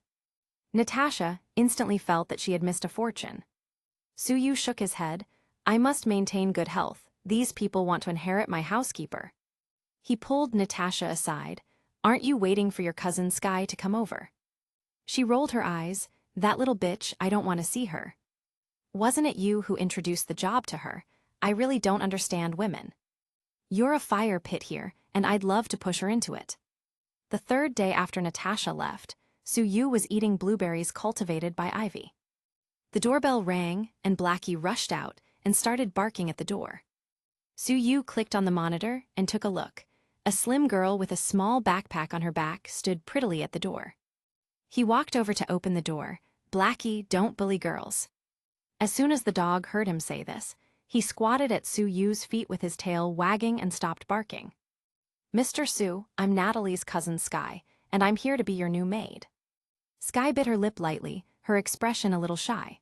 Speaker 1: Natasha instantly felt that she had missed a fortune. Suyu shook his head. "I must maintain good health. These people want to inherit my housekeeper." He pulled Natasha aside. "Aren't you waiting for your cousin Sky to come over?" She rolled her eyes. "That little bitch, I don't want to see her." "Wasn't it you who introduced the job to her? I really don't understand women." "You're a fire pit here, and I'd love to push her into it." The 3rd day after Natasha left, Suyu was eating blueberries cultivated by Ivy. The doorbell rang, and Blackie rushed out and started barking at the door. Suyu clicked on the monitor and took a look. A slim girl with a small backpack on her back stood prettily at the door. He walked over to open the door. "Blackie, don't bully girls." As soon as the dog heard him say this, he squatted at Suyu's feet with his tail wagging and stopped barking. "Mr. Su, I'm Natalie's cousin Sky, and I'm here to be your new maid." Sky bit her lip lightly, her expression a little shy.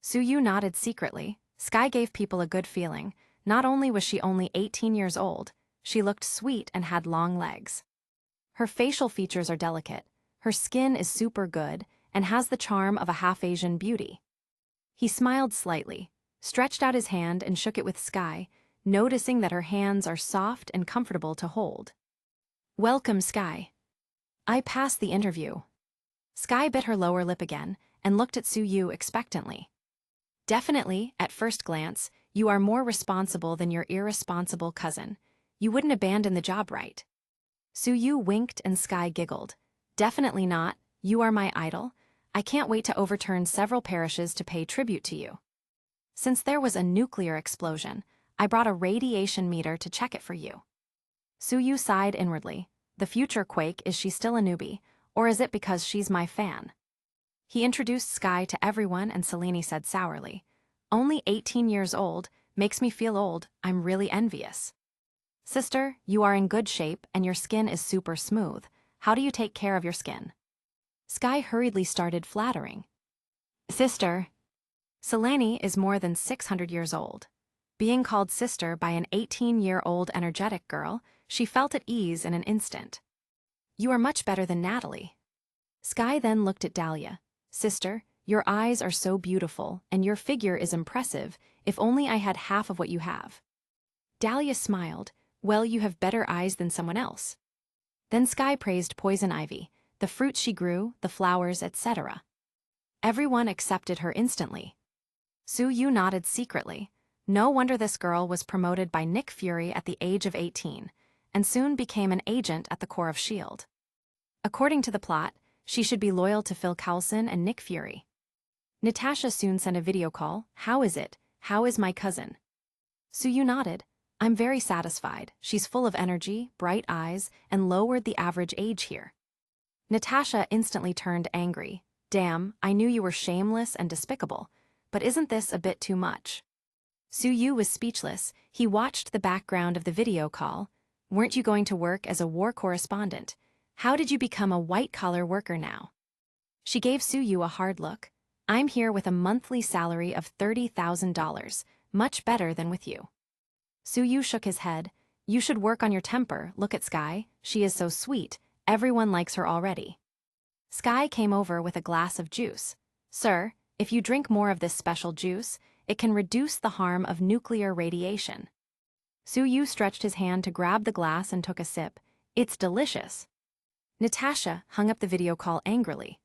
Speaker 1: Suyu nodded secretly. Sky gave people a good feeling. Not only was she only 18 years old, she looked sweet and had long legs. Her facial features are delicate, her skin is super good, and has the charm of a half-Asian beauty. He smiled slightly, stretched out his hand and shook it with Sky, noticing that her hands are soft and comfortable to hold. "Welcome, Sky." "I passed the interview." Sky bit her lower lip again and looked at Suyu expectantly. "Definitely, at first glance, you are more responsible than your irresponsible cousin. You wouldn't abandon the job, right?" Suyu winked and Sky giggled. "Definitely not. You are my idol. I can't wait to overturn several parishes to pay tribute to you. Since there was a nuclear explosion, I brought a radiation meter to check it for you." Suyu sighed inwardly. The future quake, is she still a newbie, or is it because she's my fan? He introduced Sky to everyone and Selene said sourly, "Only 18 years old, Makes me feel old, I'm really envious. Sister, you are in good shape and your skin is super smooth. How do you take care of your skin? Sky hurriedly started flattering. Sister. Selene is more than 600 years old. Being called sister by an 18-year-old energetic girl, she felt at ease in an instant. You are much better than Natalie. Sky then looked at Dahlia. Sister, your eyes are so beautiful and your figure is impressive, if only I had half of what you have. Dahlia smiled. Well, you have better eyes than someone else. Then Sky praised Poison Ivy, the fruits she grew, the flowers, etc. Everyone accepted her instantly. Suyu nodded secretly. No wonder this girl was promoted by Nick Fury at the age of 18, and soon became an agent at the core of S.H.I.E.L.D. According to the plot, she should be loyal to Phil Coulson and Nick Fury. Natasha soon sent a video call. How is it? How is my cousin? Suyu nodded. I'm very satisfied. She's full of energy, bright eyes, and lowered the average age here. Natasha instantly turned angry. Damn, I knew you were shameless and despicable, but isn't this a bit too much? Suyu was speechless. He watched the background of the video call. Weren't you going to work as a war correspondent? How did you become a white-collar worker now? She gave Suyu a hard look. I'm here with a monthly salary of $30,000, much better than with you. Suyu shook his head. You should work on your temper. Look at Sky. She is so sweet. Everyone likes her already. Sky came over with a glass of juice. Sir, if you drink more of this special juice, it can reduce the harm of nuclear radiation. Suyu stretched his hand to grab the glass and took a sip. It's delicious. Natasha hung up the video call angrily.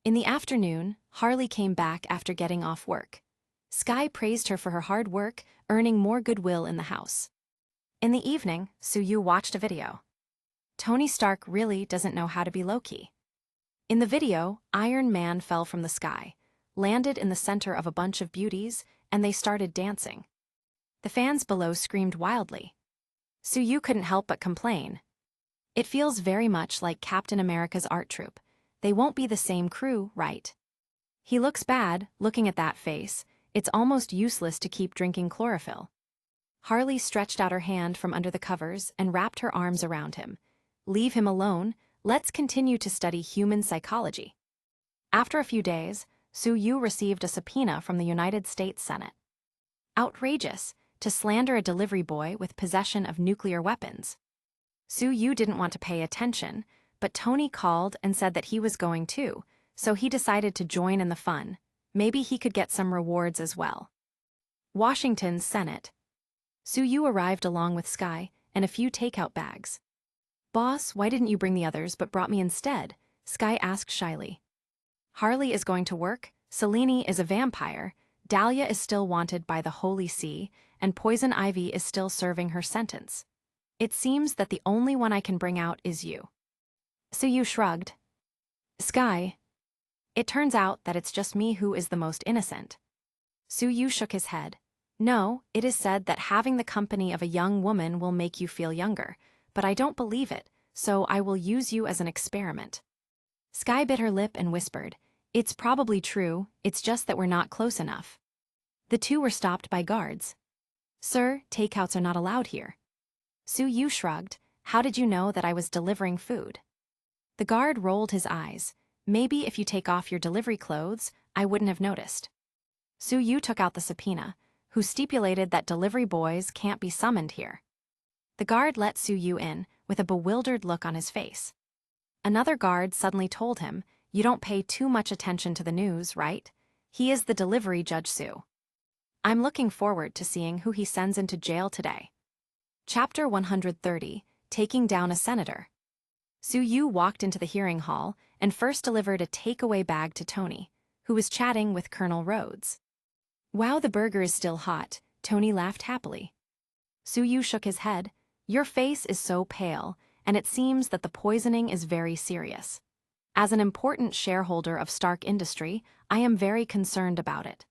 Speaker 1: In the afternoon, Harley came back after getting off work. Sky praised her for her hard work, earning more goodwill in the house. In the evening, Suyu watched a video. Tony Stark really doesn't know how to be low-key. In the video, Iron Man fell from the sky, landed in the center of a bunch of beauties, and they started dancing. The fans below screamed wildly. Suyu couldn't help but complain. It feels very much like Captain America's art troupe. They won't be the same crew, right? He looks bad, looking at that face. It's almost useless to keep drinking chlorophyll. Harley stretched out her hand from under the covers and wrapped her arms around him. Leave him alone, let's continue to study human psychology. After a few days, Suyu received a subpoena from the United States Senate. Outrageous, to slander a delivery boy with possession of nuclear weapons. Suyu didn't want to pay attention, but Tony called and said that he was going too, so he decided to join in the fun. Maybe he could get some rewards as well. Washington's Senate. Suyu arrived along with Sky and a few takeout bags. Boss, why didn't you bring the others but brought me instead? Sky asked shyly. Harley is going to work, Selene is a vampire, Dahlia is still wanted by the Holy See, and Poison Ivy is still serving her sentence. It seems that the only one I can bring out is you. Suyu shrugged. Sky. It turns out that it's just me who is the most innocent. Suyu shook his head. No, it is said that having the company of a young woman will make you feel younger, but I don't believe it, so I will use you as an experiment. Sky bit her lip and whispered, It's probably true, it's just that we're not close enough. The two were stopped by guards. Sir, takeouts are not allowed here. Suyu shrugged. How did you know that I was delivering food? The guard rolled his eyes. Maybe if you take off your delivery clothes, I wouldn't have noticed. Suyu took out the subpoena, who stipulated that delivery boys can't be summoned here. The guard let Suyu in, with a bewildered look on his face. Another guard suddenly told him, You don't pay too much attention to the news, right? He is the delivery judge Sue. I'm looking forward to seeing who he sends into jail today. Chapter 130, Taking Down a Senator. Suyu walked into the hearing hall and first delivered a takeaway bag to Tony, who was chatting with Colonel Rhodes. Wow, the burger is still hot, Tony laughed happily. Suyu shook his head. Your face is so pale, and it seems that the poisoning is very serious. As an important shareholder of Stark Industry, I am very concerned about it.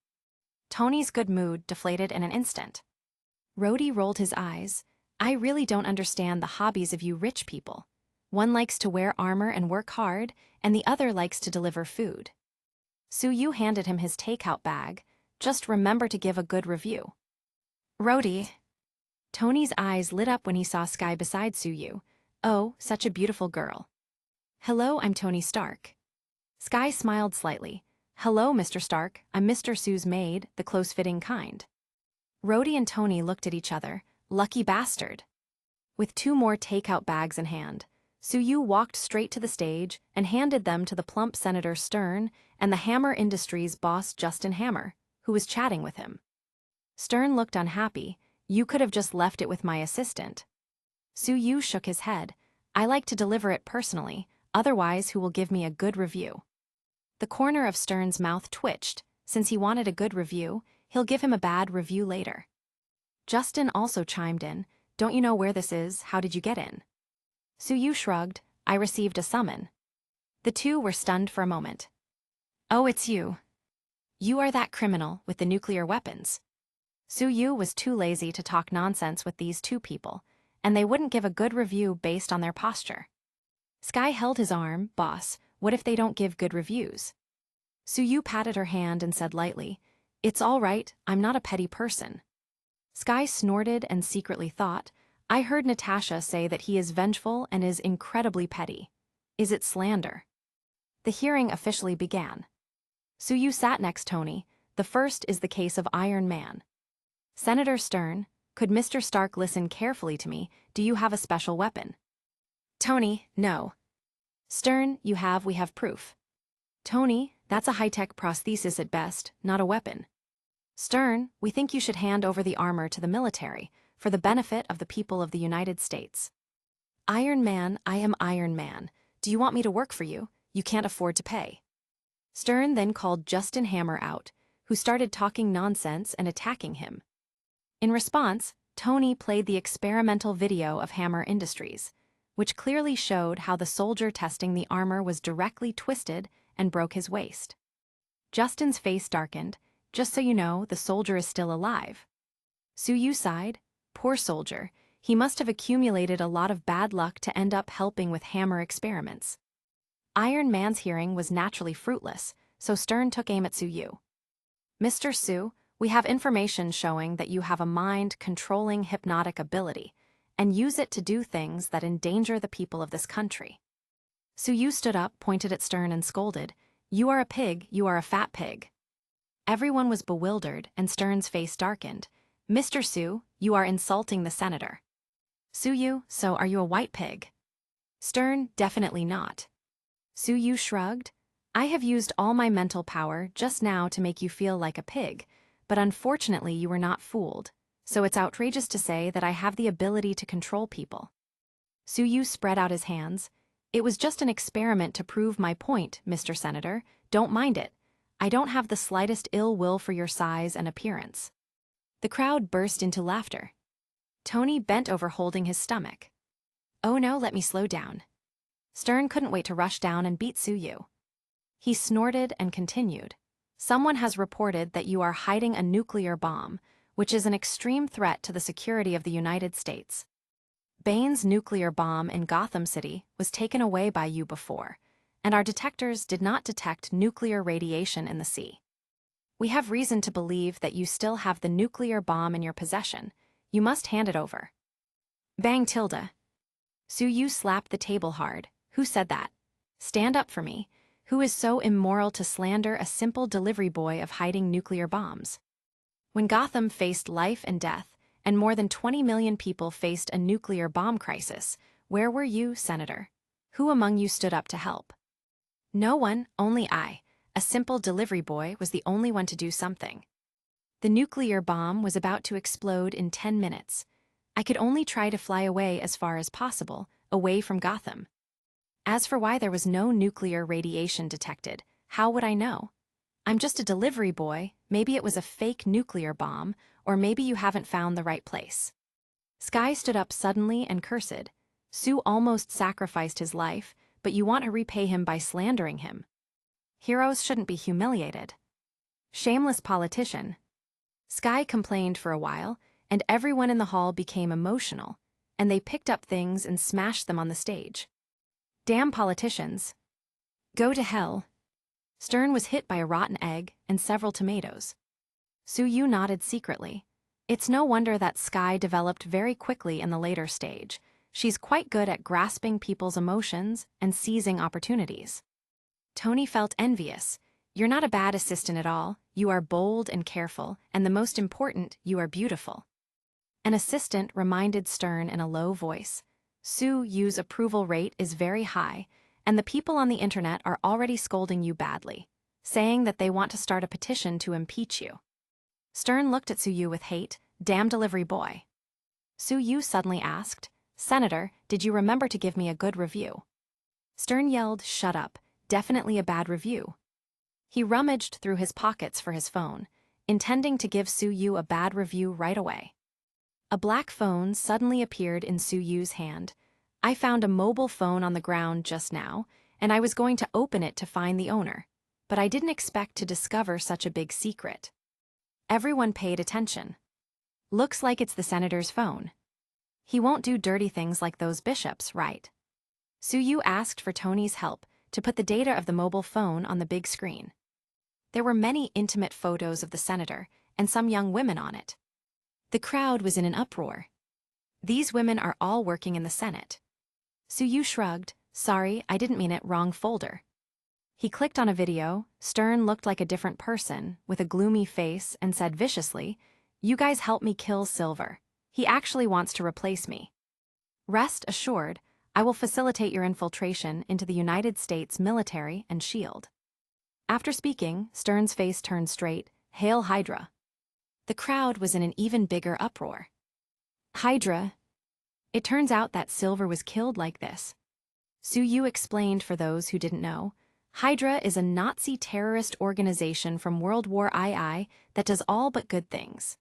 Speaker 1: Tony's good mood deflated in an instant. Rhodey rolled his eyes. I really don't understand the hobbies of you rich people. One likes to wear armor and work hard, and the other likes to deliver food. Suyu handed him his takeout bag. Just remember to give a good review. Rhodey. Tony's eyes lit up when he saw Sky beside Suyu. Oh, such a beautiful girl. Hello, I'm Tony Stark. Sky smiled slightly. Hello, Mr. Stark, I'm Mr. Sue's maid, the close-fitting kind. Rhodey and Tony looked at each other. Lucky bastard. With 2 more takeout bags in hand, Suyu walked straight to the stage and handed them to the plump Senator Stern and the Hammer Industries boss Justin Hammer, who was chatting with him. Stern looked unhappy. You could have just left it with my assistant. Suyu shook his head. I like to deliver it personally, otherwise who will give me a good review? The corner of Stern's mouth twitched. Since he wanted a good review, he'll give him a bad review later. Justin also chimed in. Don't you know where this is? How did you get in? Suyu shrugged. I received a summon. The two were stunned for a moment. Oh, it's you. You are that criminal with the nuclear weapons. Suyu was too lazy to talk nonsense with these 2 people, and they wouldn't give a good review based on their posture. Sky held his arm. Boss, what if they don't give good reviews? Suyu patted her hand and said lightly, It's all right, I'm not a petty person. Sky snorted and secretly thought, I heard Natasha say that he is vengeful and is incredibly petty. Is it slander? The hearing officially began. Suyu sat next Tony. The first is the case of Iron Man. Senator Stern, could Mr. Stark listen carefully to me? Do you have a special weapon? Tony, no. Stern, we have proof. Tony, that's a high-tech prosthesis at best, not a weapon. Stern, we think you should hand over the armor to the military, for the benefit of the people of the United States. Iron Man, I am Iron Man. Do you want me to work for you? You can't afford to pay. Stern then called Justin Hammer out, who started talking nonsense and attacking him. In response, Tony played the experimental video of Hammer Industries, which clearly showed how the soldier testing the armor was directly twisted and broke his waist. Justin's face darkened. Just so you know, the soldier is still alive. Suyu sighed. Poor soldier, he must have accumulated a lot of bad luck to end up helping with Hammer experiments. Iron Man's hearing was naturally fruitless, so Stern took aim at Suyu. Mr. Su, we have information showing that you have a mind-controlling hypnotic ability, and use it to do things that endanger the people of this country. Suyu stood up, pointed at Stern and scolded, You are a pig, you are a fat pig. Everyone was bewildered, and Stern's face darkened. Mr. Su, you are insulting the senator. Suyu, so are you a white pig? Stern, definitely not. Suyu shrugged. I have used all my mental power just now to make you feel like a pig, but unfortunately you were not fooled, so it's outrageous to say that I have the ability to control people. Suyu spread out his hands. It was just an experiment to prove my point, Mr. Senator. Don't mind it. I don't have the slightest ill will for your size and appearance. The crowd burst into laughter. Tony bent over holding his stomach. Oh no, let me slow down. Stern couldn't wait to rush down and beat Suyu. He snorted and continued. Someone has reported that you are hiding a nuclear bomb, which is an extreme threat to the security of the United States. Bane's nuclear bomb in Gotham City was taken away by you before, and our detectors did not detect nuclear radiation in the sea. We have reason to believe that you still have the nuclear bomb in your possession. You must hand it over. Bang tilde. Suyu slapped the table hard. Who said that? Stand up for me. Who is so immoral to slander a simple delivery boy of hiding nuclear bombs? When Gotham faced life and death, and more than 20 million people faced a nuclear bomb crisis, where were you, Senator? Who among you stood up to help? No one, only I. A simple delivery boy was the only one to do something. The nuclear bomb was about to explode in 10 minutes. I could only try to fly away as far as possible, away from Gotham. As for why there was no nuclear radiation detected, how would I know? I'm just a delivery boy. Maybe it was a fake nuclear bomb, or maybe you haven't found the right place. Sky stood up suddenly and cursed. Sue almost sacrificed his life, but you want to repay him by slandering him. Heroes shouldn't be humiliated. Shameless politician. Sky complained for a while, and everyone in the hall became emotional, and they picked up things and smashed them on the stage. Damn politicians. Go to hell. Stern was hit by a rotten egg and several tomatoes. Suyu nodded secretly. It's no wonder that Sky developed very quickly in the later stage. She's quite good at grasping people's emotions and seizing opportunities. Tony felt envious. You're not a bad assistant at all. You are bold and careful, and the most important, you are beautiful. An assistant reminded Stern in a low voice. Sue Yu's approval rate is very high, and the people on the internet are already scolding you badly, saying that they want to start a petition to impeach you. Stern looked at Sue Yu with hate. Damn delivery boy. Sue Yu suddenly asked, Senator, did you remember to give me a good review? Stern yelled, shut up, definitely a bad review. He rummaged through his pockets for his phone, intending to give Sue Yu a bad review right away. A black phone suddenly appeared in Sue Yu's hand. I found a mobile phone on the ground just now, and I was going to open it to find the owner, but I didn't expect to discover such a big secret. Everyone paid attention. Looks like it's the senator's phone. He won't do dirty things like those bishops, right? Sue Yu asked for Tony's help to put the data of the mobile phone on the big screen. There were many intimate photos of the senator and some young women on it. The crowd was in an uproar. These women are all working in the Senate. Sue Yu shrugged, sorry, I didn't mean it, wrong folder. He clicked on a video. Stern looked like a different person, with a gloomy face, and said viciously, you guys help me kill Silver. He actually wants to replace me. Rest assured, I will facilitate your infiltration into the United States military and SHIELD. After speaking, Stern's face turned straight. Hail Hydra. The crowd was in an even bigger uproar. Hydra. It turns out that Silver was killed like this. Sue Yu explained for those who didn't know. Hydra is a Nazi terrorist organization from World War II that does all but good things.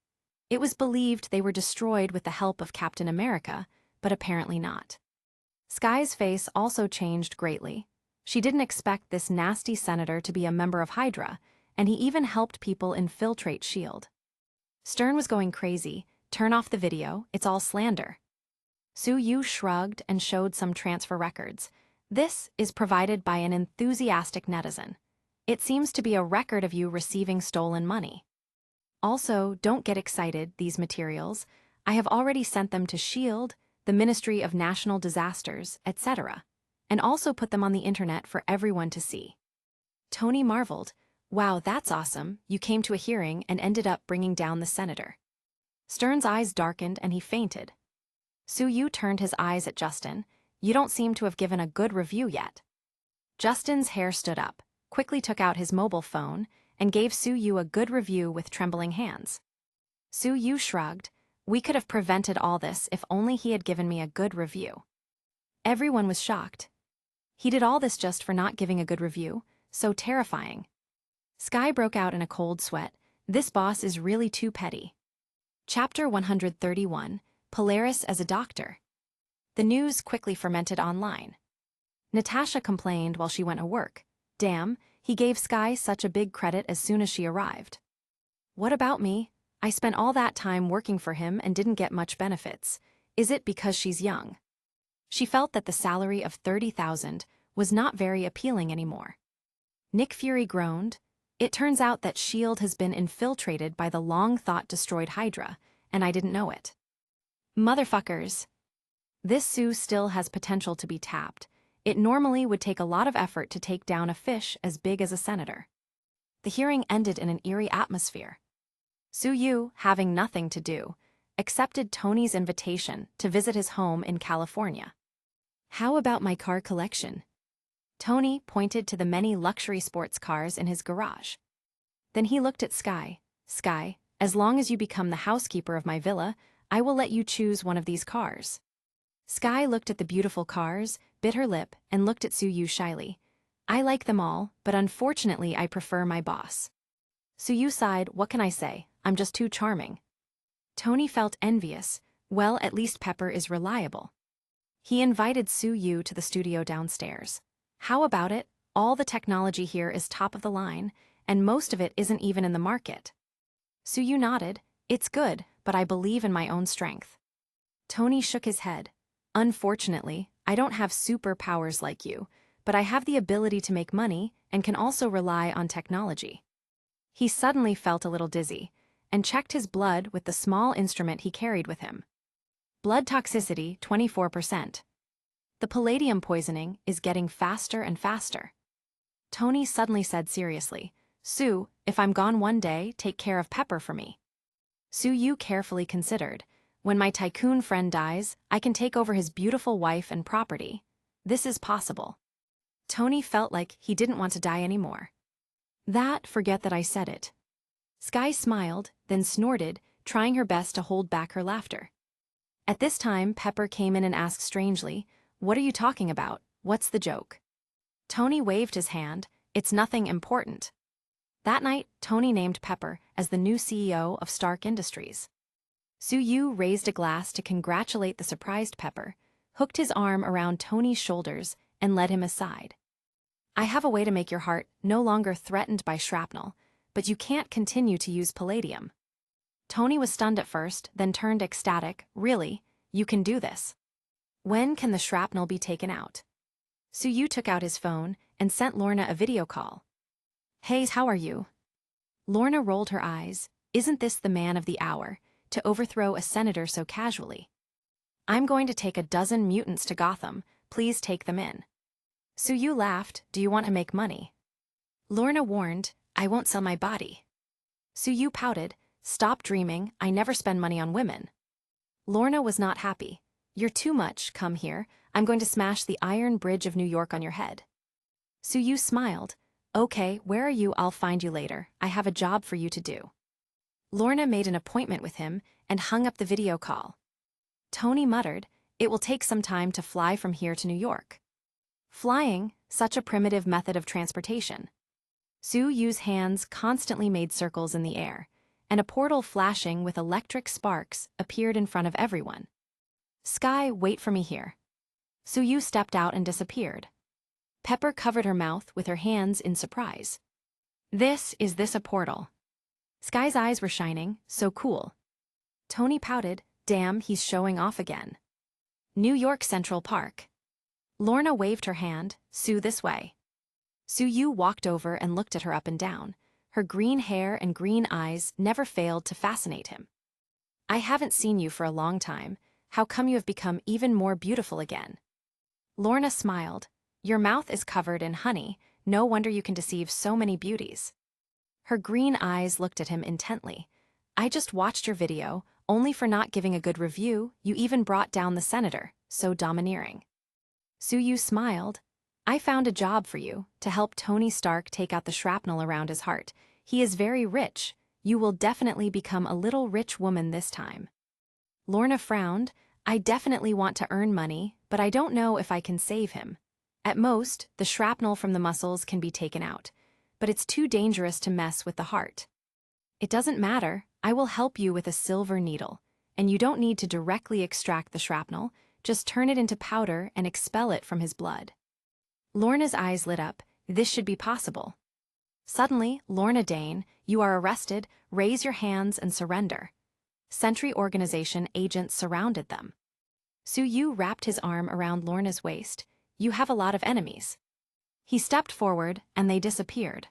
Speaker 1: It was believed they were destroyed with the help of Captain America, but apparently not. Sky's face also changed greatly. She didn't expect this nasty senator to be a member of Hydra, and he even helped people infiltrate SHIELD. Stern was going crazy. Turn off the video, it's all slander. Sue Yu shrugged and showed some transfer records. This is provided by an enthusiastic netizen. It seems to be a record of you receiving stolen money. Also, don't get excited, these materials. I have already sent them to SHIELD, the Ministry of National Disasters, etc., and also put them on the internet for everyone to see. Tony marveled. Wow, that's awesome. You came to a hearing and ended up bringing down the senator. Stern's eyes darkened and he fainted. Sue Yu turned his eyes at Justin. You don't seem to have given a good review yet. Justin's hair stood up, quickly took out his mobile phone, and gave Sue Yu a good review with trembling hands. Sue Yu shrugged. We could have prevented all this if only he had given me a good review. Everyone was shocked. He did all this just for not giving a good review, so terrifying. Sky broke out in a cold sweat. This boss is really too petty. Chapter 131, Polaris as a Doctor. The news quickly fermented online. Natasha complained while she went to work. Damn, he gave Sky such a big credit as soon as she arrived. What about me? I spent all that time working for him and didn't get much benefits. Is it because she's young? She felt that the salary of $30,000 was not very appealing anymore. Nick Fury groaned. It turns out that SHIELD has been infiltrated by the long-thought-destroyed Hydra, and I didn't know it. Motherfuckers. This Sue still has potential to be tapped. It normally would take a lot of effort to take down a fish as big as a senator. The hearing ended in an eerie atmosphere. Sue Yu, having nothing to do, accepted Tony's invitation to visit his home in California. How about my car collection? Tony pointed to the many luxury sports cars in his garage. Then he looked at Sky. Sky, as long as you become the housekeeper of my villa, I will let you choose one of these cars. Sky looked at the beautiful cars, bit her lip, and looked at Sue Yu shyly. I like them all, but unfortunately I prefer my boss. Sue Yu sighed. What can I say? I'm just too charming. Tony felt envious. Well, at least Pepper is reliable. He invited Sue Yu to the studio downstairs. How about it? All the technology here is top of the line, and most of it isn't even in the market. Sue Yu nodded. It's good, but I believe in my own strength. Tony shook his head. Unfortunately, I don't have superpowers like you, but I have the ability to make money and can also rely on technology. He suddenly felt a little dizzy. and checked his blood with the small instrument he carried with him. Blood toxicity, 24%. The palladium poisoning is getting faster and faster. Tony suddenly said seriously, "Sue, if I'm gone one day, take care of Pepper for me." Sue Yu carefully considered, "When my tycoon friend dies, I can take over his beautiful wife and property. This is possible." Tony felt like he didn't want to die anymore. Forget that I said it." Sky smiled, then snorted, trying her best to hold back her laughter. At this time, Pepper came in and asked strangely, "What are you talking about? What's the joke?" Tony waved his hand, "It's nothing important." That night, Tony named Pepper as the new CEO of Stark Industries. Soo Yu raised a glass to congratulate the surprised Pepper, hooked his arm around Tony's shoulders, and led him aside. "I have a way to make your heart no longer threatened by shrapnel, but you can't continue to use palladium." Tony was stunned at first, then turned ecstatic. "Really? You can do this? When can the shrapnel be taken out?" Soo Yu took out his phone and sent Lorna a video call. "Hey, how are you?" Lorna rolled her eyes. Isn't this the man of the hour, to overthrow a senator so casually? "I'm going to take a dozen mutants to Gotham. Please take them in." Soo Yu laughed. "Do you want to make money?" Lorna warned, "I won't sell my body." Soo Yu pouted, "Stop dreaming, I never spend money on women." Lorna was not happy. "You're too much, come here, I'm going to smash the Iron Bridge of New York on your head." Soo Yu smiled. "Okay, where are you? I'll find you later, I have a job for you to do." Lorna made an appointment with him and hung up the video call. Tony muttered, "It will take some time to fly from here to New York." Flying, such a primitive method of transportation. Soo Yu's hands constantly made circles in the air, and a portal flashing with electric sparks appeared in front of everyone. "Sky, wait for me here." Soo Yu stepped out and disappeared. Pepper covered her mouth with her hands in surprise. Is this a portal?" Sky's eyes were shining, so cool. Tony pouted, "Damn, he's showing off again." New York Central Park. Lorna waved her hand, "Sue, this way." Soo Yu walked over and looked at her up and down. Her green hair and green eyes never failed to fascinate him. "I haven't seen you for a long time. How come you have become even more beautiful again?" Lorna smiled. "Your mouth is covered in honey, no wonder you can deceive so many beauties." Her green eyes looked at him intently. "I just watched your video, only for not giving a good review, you even brought down the senator, so domineering." Soo Yu smiled. "I found a job for you, to help Tony Stark take out the shrapnel around his heart. He is very rich. You will definitely become a little rich woman this time." Lorna frowned. "I definitely want to earn money, but I don't know if I can save him. At most, the shrapnel from the muscles can be taken out, but it's too dangerous to mess with the heart." "It doesn't matter, I will help you with a silver needle, and you don't need to directly extract the shrapnel, just turn it into powder and expel it from his blood." Lorna's eyes lit up. This should be possible. Suddenly, "Lorna Dane, you are arrested, raise your hands and surrender." Sentry Organization agents surrounded them. Soo Yu wrapped his arm around Lorna's waist. "You have a lot of enemies." He stepped forward, and they disappeared.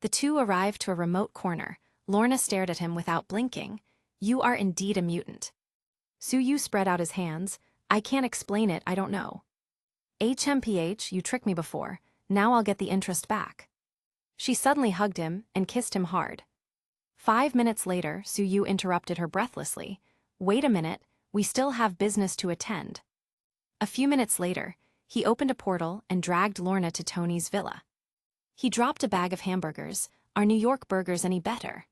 Speaker 1: The two arrived to a remote corner. Lorna stared at him without blinking. "You are indeed a mutant." Soo Yu spread out his hands. "I can't explain it, I don't know." "HMPH, you tricked me before, now I'll get the interest back." She suddenly hugged him and kissed him hard. 5 minutes later, Soo Yu interrupted her breathlessly. "Wait a minute, we still have business to attend." A few minutes later, he opened a portal and dragged Lorna to Tony's villa. He dropped a bag of hamburgers. "Are New York burgers any better?"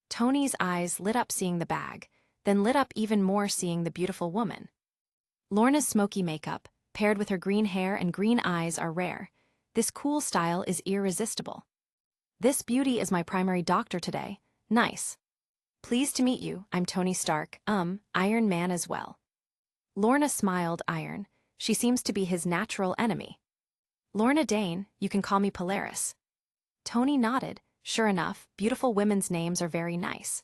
Speaker 1: Tony's eyes lit up seeing the bag, then lit up even more seeing the beautiful woman. Lorna's smoky makeup, paired with her green hair and green eyes, are rare. This cool style is irresistible. "This beauty is my primary doctor today. Nice. Pleased to meet you, I'm Tony Stark, Iron Man as well." Lorna smiled. "Iron. She seems to be his natural enemy." "Lorna Dane, you can call me Polaris." Tony nodded. "Sure enough, beautiful women's names are very nice."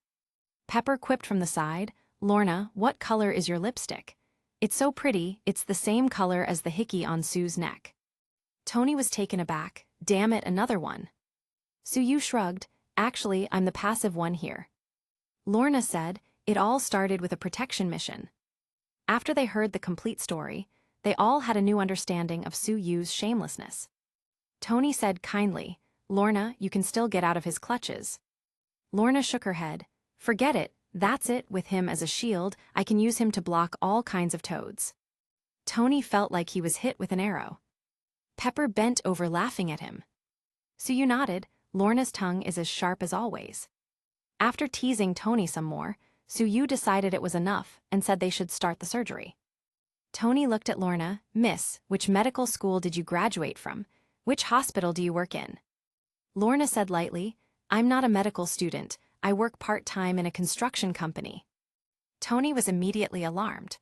Speaker 1: Pepper quipped from the side. "Lorna, what color is your lipstick?" "It's so pretty, it's the same color as the hickey on Sue's neck." Tony was taken aback. "Damn it, another one." Soo Yu shrugged. "Actually, I'm the passive one here." Lorna said, "It all started with a protection mission." After they heard the complete story, they all had a new understanding of Su-Yu's shamelessness. Tony said kindly, "Lorna, you can still get out of his clutches." Lorna shook her head. "Forget it, that's it, with him as a shield, I can use him to block all kinds of toads." Tony felt like he was hit with an arrow. Pepper bent over laughing at him. Su-Yu nodded. Lorna's tongue is as sharp as always. After teasing Tony some more, Su-Yu decided it was enough and said they should start the surgery. Tony looked at Lorna. "Miss, which medical school did you graduate from? Which hospital do you work in?" Lorna said lightly, "I'm not a medical student, I work part-time in a construction company." Tony was immediately alarmed.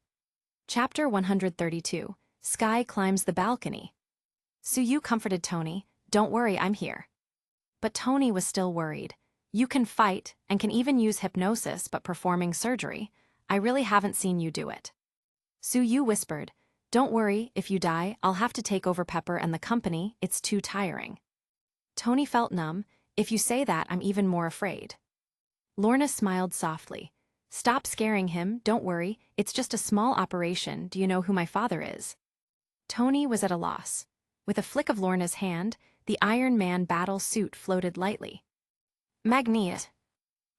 Speaker 1: Chapter 132, Sky Climbs the Balcony. Su-Yu comforted Tony, "Don't worry, I'm here." But Tony was still worried. "You can fight, and can even use hypnosis, but performing surgery, I really haven't seen you do it." Su-Yu whispered, "Don't worry, if you die, I'll have to take over Pepper and the company, it's too tiring." Tony felt numb. "If you say that, I'm even more afraid." Lorna smiled softly. "Stop scaring him, don't worry, it's just a small operation. Do you know who my father is?" Tony was at a loss. With a flick of Lorna's hand, the Iron Man battle suit floated lightly. "Magnet."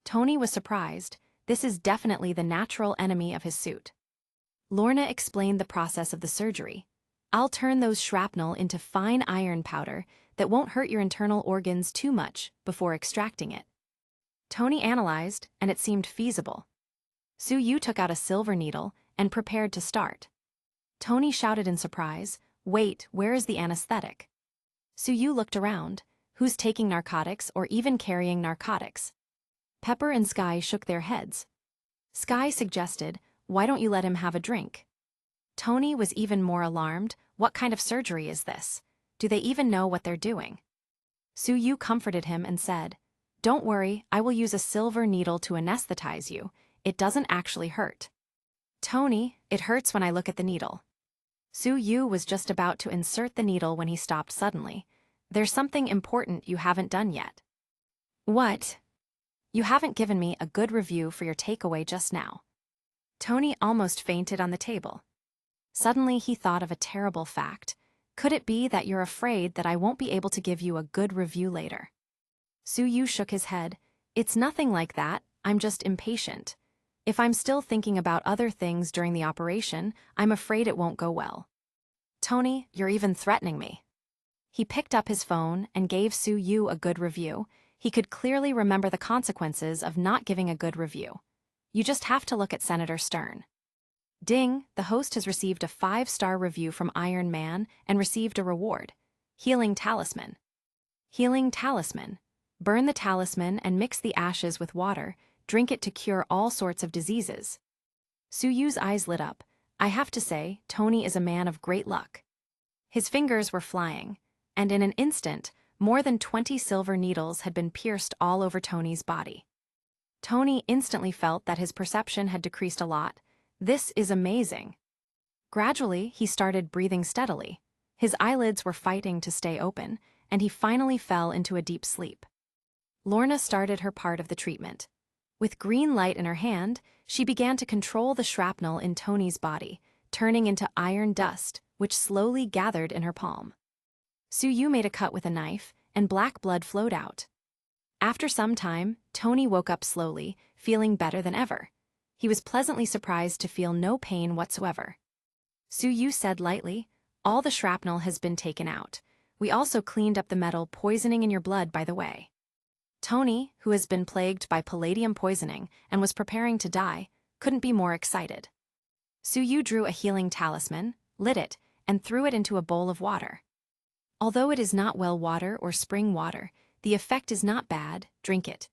Speaker 1: Tony was surprised. This is definitely the natural enemy of his suit. Lorna explained the process of the surgery. "I'll turn those shrapnel into fine iron powder that won't hurt your internal organs too much before extracting it." Tony analyzed, and it seemed feasible. Su-Yu took out a silver needle and prepared to start. Tony shouted in surprise, "Wait, where is the anesthetic?" Su-Yu looked around. Who's taking narcotics or even carrying narcotics? Pepper and Sky shook their heads. Sky suggested, "Why don't you let him have a drink?" Tony was even more alarmed. What kind of surgery is this? Do they even know what they're doing? Su-Yu comforted him and said, "Don't worry, I will use a silver needle to anesthetize you. It doesn't actually hurt." "Tony, it hurts when I look at the needle." Su-Yu was just about to insert the needle when he stopped suddenly. "There's something important you haven't done yet." "What?" "You haven't given me a good review for your takeaway just now." Tony almost fainted on the table. Suddenly he thought of a terrible fact. "Could it be that you're afraid that I won't be able to give you a good review later?" Su-Yu shook his head. "It's nothing like that, I'm just impatient. If I'm still thinking about other things during the operation, I'm afraid it won't go well." "Tony, you're even threatening me." He picked up his phone and gave Su-Yu a good review. He could clearly remember the consequences of not giving a good review. You just have to look at Senator Stern. Ding, the host has received a 5-star review from Iron Man and received a reward. Healing Talisman. Healing Talisman. Burn the talisman and mix the ashes with water. Drink it to cure all sorts of diseases. Su-Yu's eyes lit up. I have to say, Tony is a man of great luck. His fingers were flying, and in an instant, more than 20 silver needles had been pierced all over Tony's body. Tony instantly felt that his perception had decreased a lot. This is amazing. Gradually, he started breathing steadily. His eyelids were fighting to stay open, and he finally fell into a deep sleep. Lorna started her part of the treatment. With green light in her hand, she began to control the shrapnel in Tony's body, turning into iron dust, which slowly gathered in her palm. Su-Yu made a cut with a knife, and black blood flowed out. After some time, Tony woke up slowly, feeling better than ever. He was pleasantly surprised to feel no pain whatsoever. Su-Yu said lightly, "All the shrapnel has been taken out. We also cleaned up the metal poisoning in your blood, by the way." Tony, who has been plagued by palladium poisoning and was preparing to die, couldn't be more excited. Su-Yu drew a healing talisman, lit it, and threw it into a bowl of water. Although it is not well water or spring water, the effect is not bad, drink it.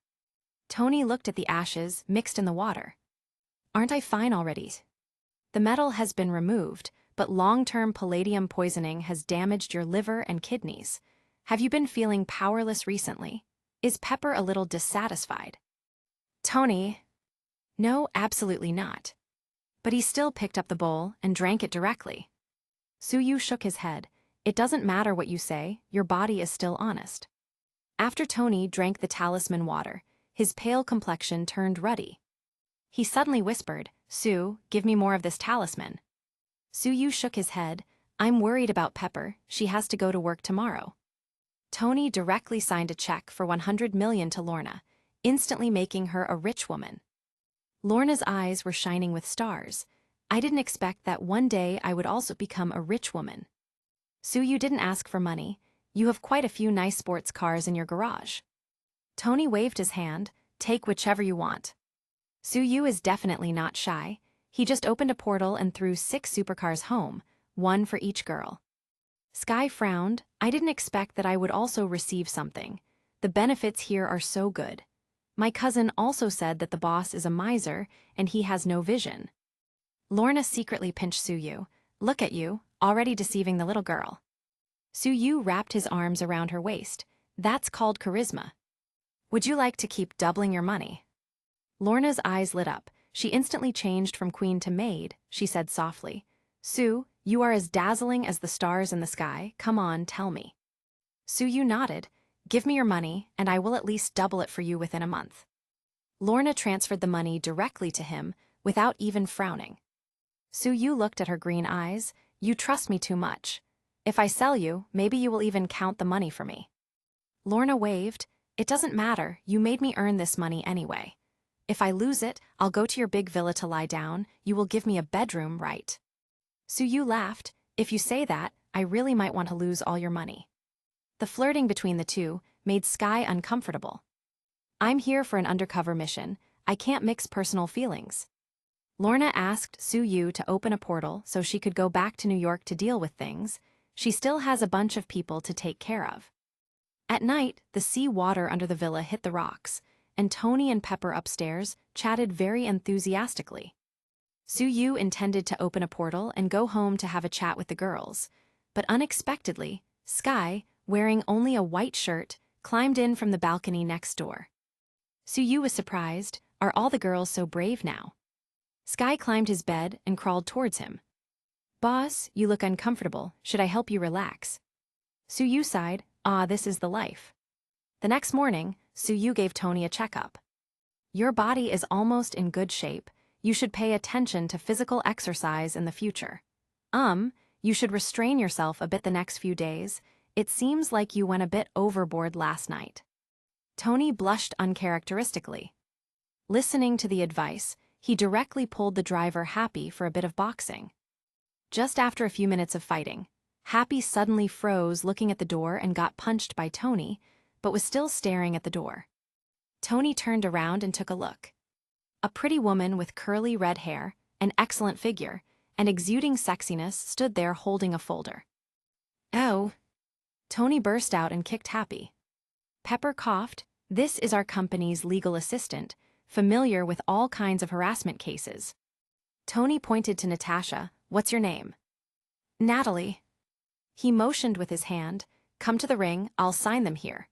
Speaker 1: Tony looked at the ashes mixed in the water. Aren't I fine already? The metal has been removed, but long-term palladium poisoning has damaged your liver and kidneys. Have you been feeling powerless recently? Is Pepper a little dissatisfied? Tony. No, absolutely not. But he still picked up the bowl and drank it directly. Su-Yu shook his head. It doesn't matter what you say, your body is still honest. After Tony drank the talisman water, his pale complexion turned ruddy. He suddenly whispered, "Sue, give me more of this talisman." Suyu shook his head. "I'm worried about Pepper, she has to go to work tomorrow." Tony directly signed a check for 100 million to Lorna, instantly making her a rich woman. Lorna's eyes were shining with stars. "I didn't expect that one day I would also become a rich woman." "Suyu didn't ask for money. You have quite a few nice sports cars in your garage." Tony waved his hand. "Take whichever you want." Suyu is definitely not shy. He just opened a portal and threw 6 supercars home, one for each girl. Sky frowned. "I didn't expect that I would also receive something. The benefits here are so good. My cousin also said that the boss is a miser and he has no vision." Lorna secretly pinched Suyu. "Look at you, already deceiving the little girl." Suyu wrapped his arms around her waist. "That's called charisma. Would you like to keep doubling your money?" Lorna's eyes lit up. She instantly changed from queen to maid. She said softly, "Sue, you are as dazzling as the stars in the sky. Come on, tell me." Suyu nodded. "Give me your money, and I will at least double it for you within a month." Lorna transferred the money directly to him, without even frowning. Suyu looked at her green eyes. "You trust me too much. If I sell you, maybe you will even count the money for me." Lorna waved. "It doesn't matter, you made me earn this money anyway. If I lose it, I'll go to your big villa to lie down. You will give me a bedroom, right?" Suyu laughed. "If you say that, I really might want to lose all your money." The flirting between the two made Sky uncomfortable. "I'm here for an undercover mission. I can't mix personal feelings." Lorna asked Suyu to open a portal so she could go back to New York to deal with things. She still has a bunch of people to take care of. At night, the sea water under the villa hit the rocks, and Tony and Pepper upstairs chatted very enthusiastically. Suyu intended to open a portal and go home to have a chat with the girls, but unexpectedly, Sky, wearing only a white shirt, climbed in from the balcony next door. Suyu was surprised. Are all the girls so brave now? Sky climbed his bed and crawled towards him. "Boss, you look uncomfortable. Should I help you relax?" Suyu sighed. "Ah, this is the life." The next morning, Suyu gave Tony a checkup. "Your body is almost in good shape. You should pay attention to physical exercise in the future. You should restrain yourself a bit the next few days. It seems like you went a bit overboard last night." Tony blushed uncharacteristically. Listening to the advice, he directly pulled the driver Happy for a bit of boxing. Just after a few minutes of fighting, Happy suddenly froze looking at the door and got punched by Tony, but was still staring at the door. Tony turned around and took a look. A pretty woman with curly red hair, an excellent figure, and exuding sexiness stood there holding a folder. "Oh!" Tony burst out and kicked Happy. Pepper coughed. "This is our company's legal assistant, familiar with all kinds of harassment cases." Tony pointed to Natasha. "What's your name?" "Natalie." He motioned with his hand. "Come to the ring, I'll sign them here."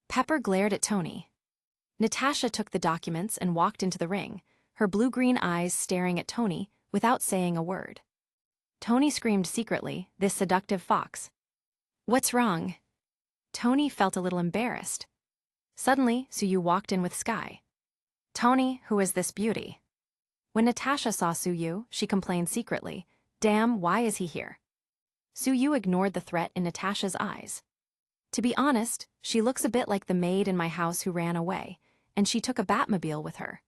Speaker 1: Pepper glared at Tony. Natasha took the documents and walked into the ring, her blue-green eyes staring at Tony without saying a word. Tony screamed secretly, "This seductive fox." "What's wrong?" Tony felt a little embarrassed. Suddenly, Suyu walked in with Sky. "Tony, who is this beauty?" When Natasha saw Suyu, she complained secretly, "Damn, why is he here?" Suyu ignored the threat in Natasha's eyes. "To be honest, she looks a bit like the maid in my house who ran away, and she took a Batmobile with her."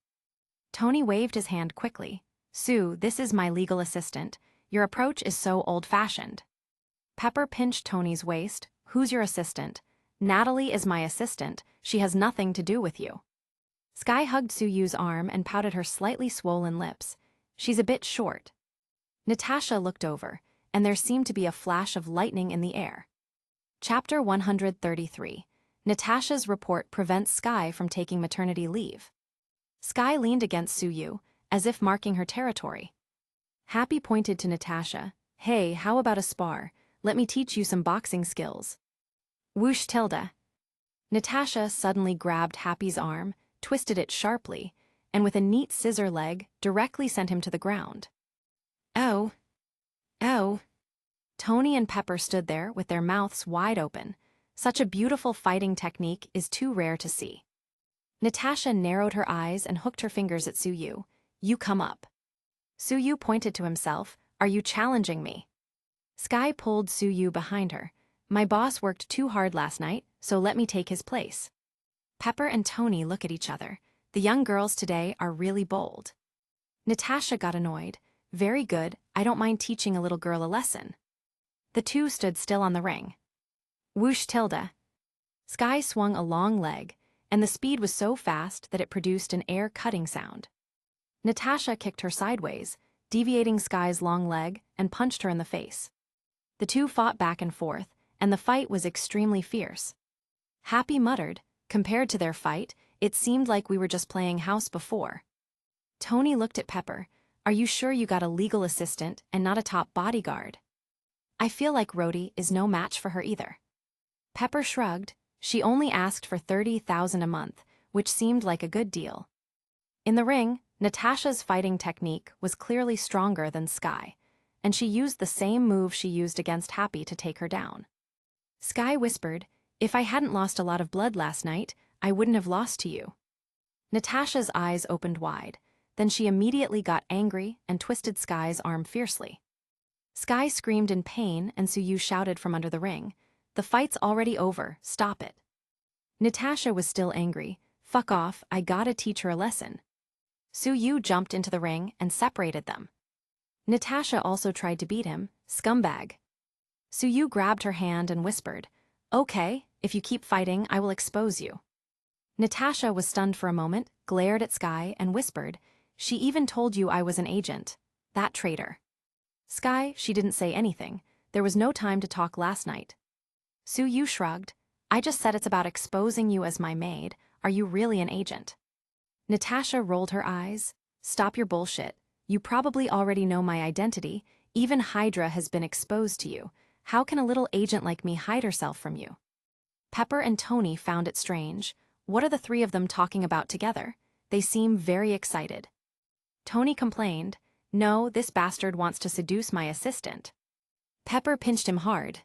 Speaker 1: Tony waved his hand quickly. "Sue, this is my legal assistant. Your approach is so old-fashioned." Pepper pinched Tony's waist. "Who's your assistant?" "Natalie is my assistant. She has nothing to do with you." Sky hugged Suyu's arm and pouted her slightly swollen lips. "She's a bit short." Natasha looked over, and there seemed to be a flash of lightning in the air. Chapter 133. Natasha's report prevents Sky from taking maternity leave. Sky leaned against Suyu, as if marking her territory. Happy pointed to Natasha. "Hey, how about a spar? Let me teach you some boxing skills." Whoosh tilde. Natasha suddenly grabbed Happy's arm, twisted it sharply, and with a neat scissor leg, directly sent him to the ground. "Oh. Oh." Tony and Pepper stood there with their mouths wide open. Such a beautiful fighting technique is too rare to see. Natasha narrowed her eyes and hooked her fingers at Suyu. You come up. Suyu pointed to himself. Are you challenging me? Sky pulled Suyu behind her. My boss worked too hard last night, so let me take his place. Pepper and Tony look at each other. The young girls today are really bold. Natasha got annoyed. Very good, I don't mind teaching a little girl a lesson. The two stood still on the ring. Whoosh tilde. Sky swung a long leg, and the speed was so fast that it produced an air-cutting sound. Natasha kicked her sideways, deviating Sky's long leg, and punched her in the face. The two fought back and forth, and the fight was extremely fierce. Happy muttered, compared to their fight, it seemed like we were just playing house before. Tony looked at Pepper. Are you sure you got a legal assistant and not a top bodyguard? I feel like Rhodey is no match for her either. Pepper shrugged. She only asked for $30,000 a month, which seemed like a good deal. In the ring, Natasha's fighting technique was clearly stronger than Sky, and she used the same move she used against Happy to take her down. Sky whispered, if I hadn't lost a lot of blood last night, I wouldn't have lost to you. Natasha's eyes opened wide. Then she immediately got angry and twisted Sky's arm fiercely. Sky screamed in pain and Suyu shouted from under the ring, the fight's already over, stop it. Natasha was still angry. Fuck off, I gotta teach her a lesson. Suyu jumped into the ring and separated them. Natasha also tried to beat him, scumbag. Suyu grabbed her hand and whispered, okay, if you keep fighting, I will expose you. Natasha was stunned for a moment, glared at Sky, and whispered, she even told you I was an agent. That traitor. Sky, she didn't say anything. There was no time to talk last night. Suyu shrugged. I just said it's about exposing you as my maid. Are you really an agent? Natasha rolled her eyes. Stop your bullshit. You probably already know my identity. Even Hydra has been exposed to you. How can a little agent like me hide herself from you? Pepper and Tony found it strange. What are the three of them talking about together? They seem very excited. Tony complained, no, this bastard wants to seduce my assistant. Pepper pinched him hard.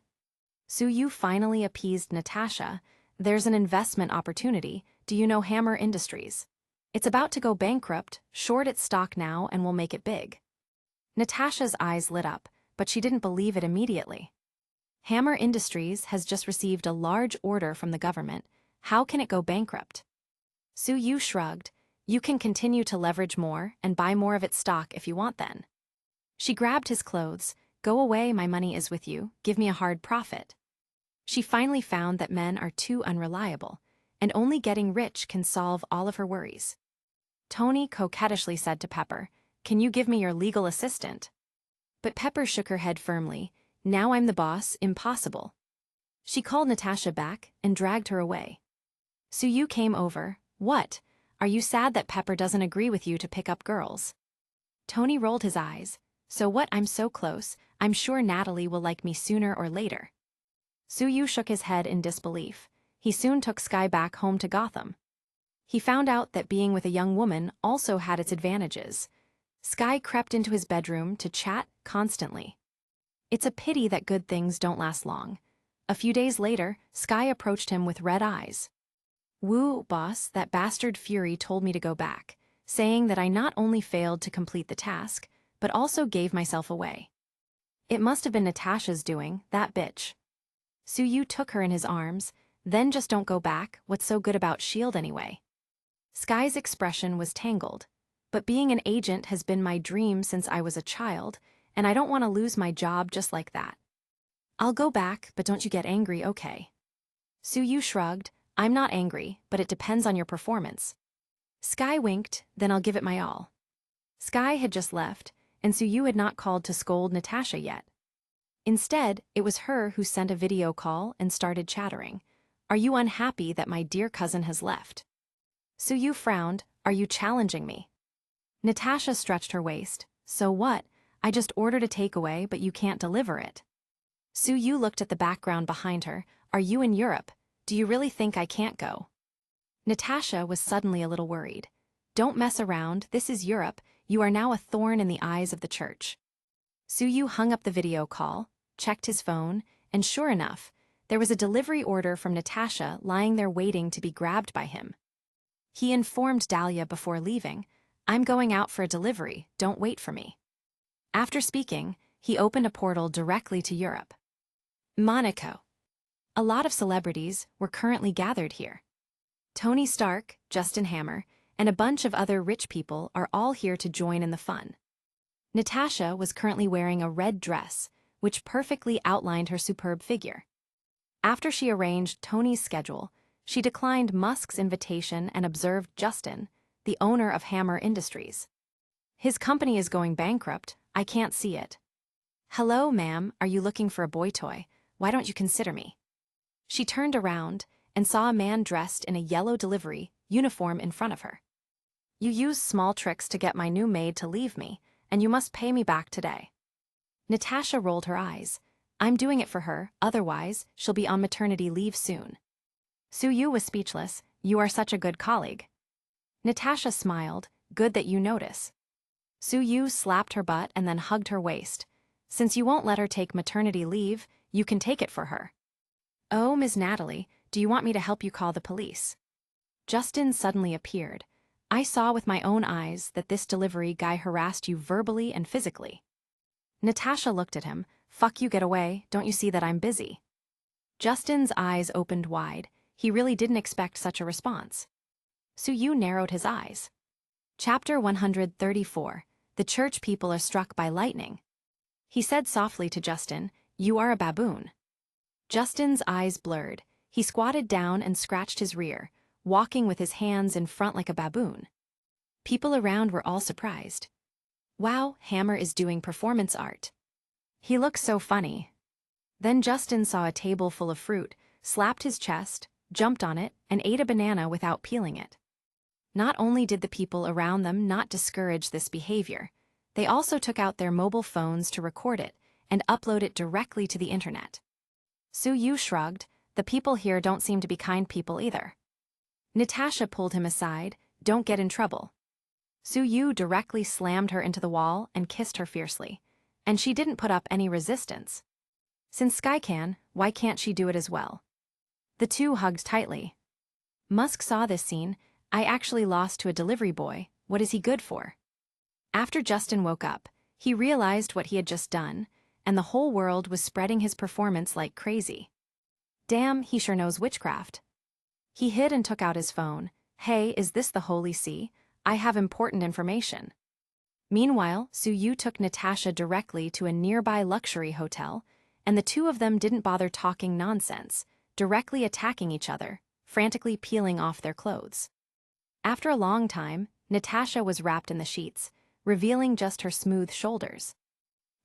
Speaker 1: Suyu finally appeased Natasha. There's an investment opportunity. Do you know Hammer Industries? It's about to go bankrupt, short its stock now and will make it big. Natasha's eyes lit up, but she didn't believe it immediately. Hammer Industries has just received a large order from the government. How can it go bankrupt? Suyu shrugged. You can continue to leverage more and buy more of its stock if you want then. She grabbed his clothes. Go away, my money is with you. Give me a hard profit. She finally found that men are too unreliable, and only getting rich can solve all of her worries. Tony coquettishly said to Pepper, can you give me your legal assistant? But Pepper shook her head firmly. Now I'm the boss, impossible. She called Natasha back and dragged her away. Suyu came over. What? Are you sad that Pepper doesn't agree with you to pick up girls? Tony rolled his eyes. So what, I'm so close, I'm sure Natalie will like me sooner or later. Suyu shook his head in disbelief. He soon took Sky back home to Gotham. He found out that being with a young woman also had its advantages. Sky crept into his bedroom to chat constantly. It's a pity that good things don't last long. A few days later, Sky approached him with red eyes. Woo, boss, that bastard Fury told me to go back, saying that I not only failed to complete the task, but also gave myself away. It must have been Natasha's doing, that bitch. Suyu took her in his arms. Then just don't go back, what's so good about S.H.I.E.L.D. anyway? Sky's expression was tangled. But being an agent has been my dream since I was a child, and I don't want to lose my job just like that. I'll go back, but don't you get angry, okay? Suyu shrugged. I'm not angry, but it depends on your performance. Sky winked, then I'll give it my all. Sky had just left, and Suyu had not called to scold Natasha yet. Instead, it was her who sent a video call and started chattering. Are you unhappy that my dear cousin has left? Suyu frowned. Are you challenging me? Natasha stretched her waist. So what? I just ordered a takeaway, but you can't deliver it. Suyu looked at the background behind her. Are you in Europe? Do you really think I can't go? Natasha was suddenly a little worried. Don't mess around, this is Europe. You are now a thorn in the eyes of the church. Suyu hung up the video call, checked his phone, and sure enough, there was a delivery order from Natasha lying there waiting to be grabbed by him. He informed Dahlia before leaving, "I'm going out for a delivery, don't wait for me." After speaking, he opened a portal directly to Europe. Monaco. A lot of celebrities were currently gathered here. Tony Stark, Justin Hammer, and a bunch of other rich people are all here to join in the fun. Natasha was currently wearing a red dress, which perfectly outlined her superb figure. After she arranged Tony's schedule, she declined Musk's invitation and observed Justin, the owner of Hammer Industries. "His company is going bankrupt, I can't see it." "Hello, ma'am, are you looking for a boy toy? Why don't you consider me?" She turned around and saw a man dressed in a yellow delivery uniform in front of her. "You use small tricks to get my new maid to leave me, and you must pay me back today." Natasha rolled her eyes. "I'm doing it for her, otherwise she'll be on maternity leave soon." Suyu was speechless. "You are such a good colleague." Natasha smiled. "Good that you notice." Suyu slapped her butt and then hugged her waist. "Since you won't let her take maternity leave, you can take it for her." "Oh, Ms. Natalie, do you want me to help you call the police?" Justin suddenly appeared. "I saw with my own eyes that this delivery guy harassed you verbally and physically." Natasha looked at him. "Fuck you, get away, don't you see that I'm busy?" Justin's eyes opened wide. He really didn't expect such a response. Suyu narrowed his eyes. Chapter 134. The church people are struck by lightning. He said softly to Justin, "You are a baboon." Justin's eyes blurred. He squatted down and scratched his rear, walking with his hands in front like a baboon. People around were all surprised. "Wow, Hammer is doing performance art. He looks so funny." Then Justin saw a table full of fruit, slapped his chest, jumped on it, and ate a banana without peeling it. Not only did the people around them not discourage this behavior, they also took out their mobile phones to record it and upload it directly to the internet. Suyu shrugged. "The people here don't seem to be kind people either." Natasha pulled him aside. "Don't get in trouble." Suyu directly slammed her into the wall and kissed her fiercely, and she didn't put up any resistance. Since Sky can, why can't she do it as well? The two hugged tightly. Musk saw this scene. "I actually lost to a delivery boy, what is he good for?" After Justin woke up, he realized what he had just done, and the whole world was spreading his performance like crazy. Damn, he sure knows witchcraft. He hid and took out his phone. "Hey, is this the Holy See? I have important information." Meanwhile, Suyu took Natasha directly to a nearby luxury hotel, and the two of them didn't bother talking nonsense, directly attacking each other, frantically peeling off their clothes. After a long time, Natasha was wrapped in the sheets, revealing just her smooth shoulders.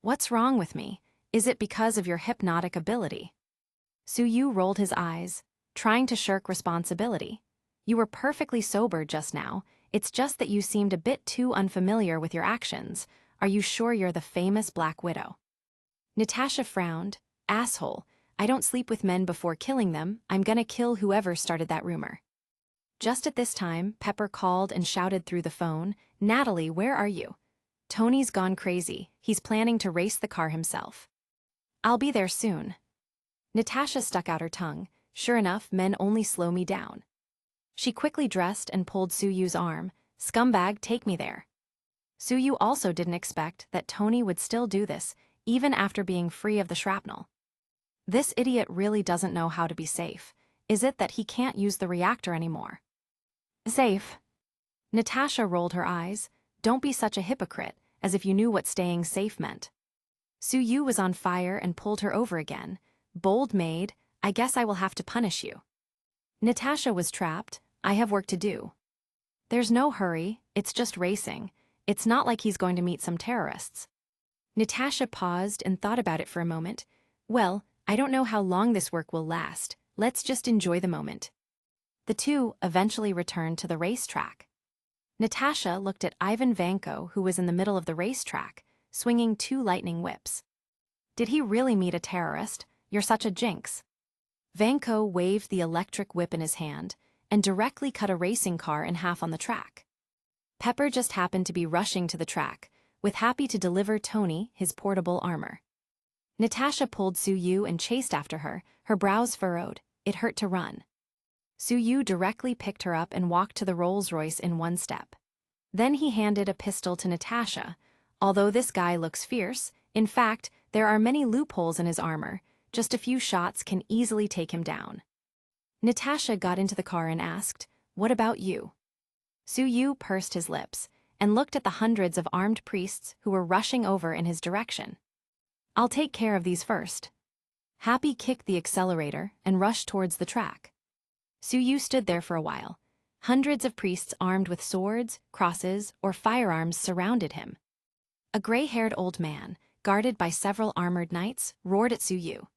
Speaker 1: "What's wrong with me? Is it because of your hypnotic ability?" Suyu rolled his eyes, trying to shirk responsibility. "You were perfectly sober just now, it's just that you seemed a bit too unfamiliar with your actions. Are you sure you're the famous Black Widow?" Natasha frowned. "Asshole, I don't sleep with men before killing them, I'm gonna kill whoever started that rumor." Just at this time, Pepper called and shouted through the phone, "Natalie, where are you? Tony's gone crazy, he's planning to race the car himself." "I'll be there soon." Natasha stuck out her tongue. "Sure enough, men only slow me down." She quickly dressed and pulled Suyu's arm. "Scumbag, take me there." Suyu also didn't expect that Tony would still do this, even after being free of the shrapnel. This idiot really doesn't know how to be safe. Is it that he can't use the reactor anymore? Safe. Natasha rolled her eyes. "Don't be such a hypocrite, as if you knew what staying safe meant." Suyu was on fire and pulled her over again. "Bold maid, I guess I will have to punish you." Natasha was trapped. "I have work to do." "There's no hurry, it's just racing. It's not like he's going to meet some terrorists." Natasha paused and thought about it for a moment. "Well, I don't know how long this work will last. Let's just enjoy the moment." The two eventually returned to the racetrack. Natasha looked at Ivan Vanko, who was in the middle of the racetrack, swinging two lightning whips. "Did he really meet a terrorist? You're such a jinx." Vanko waved the electric whip in his hand and directly cut a racing car in half on the track. Pepper just happened to be rushing to the track, with Happy to deliver Tony his portable armor. Natasha pulled Suyu and chased after her, her brows furrowed. It hurt to run. Suyu directly picked her up and walked to the Rolls-Royce in one step. Then he handed a pistol to Natasha. Although this guy looks fierce, in fact, there are many loopholes in his armor. Just a few shots can easily take him down. Natasha got into the car and asked, "What about you?" Suyu pursed his lips and looked at the hundreds of armed priests who were rushing over in his direction. "I'll take care of these first." Happy kicked the accelerator and rushed towards the track. Suyu stood there for a while. Hundreds of priests armed with swords, crosses, or firearms surrounded him. A gray-haired old man, guarded by several armored knights, roared at Suyu.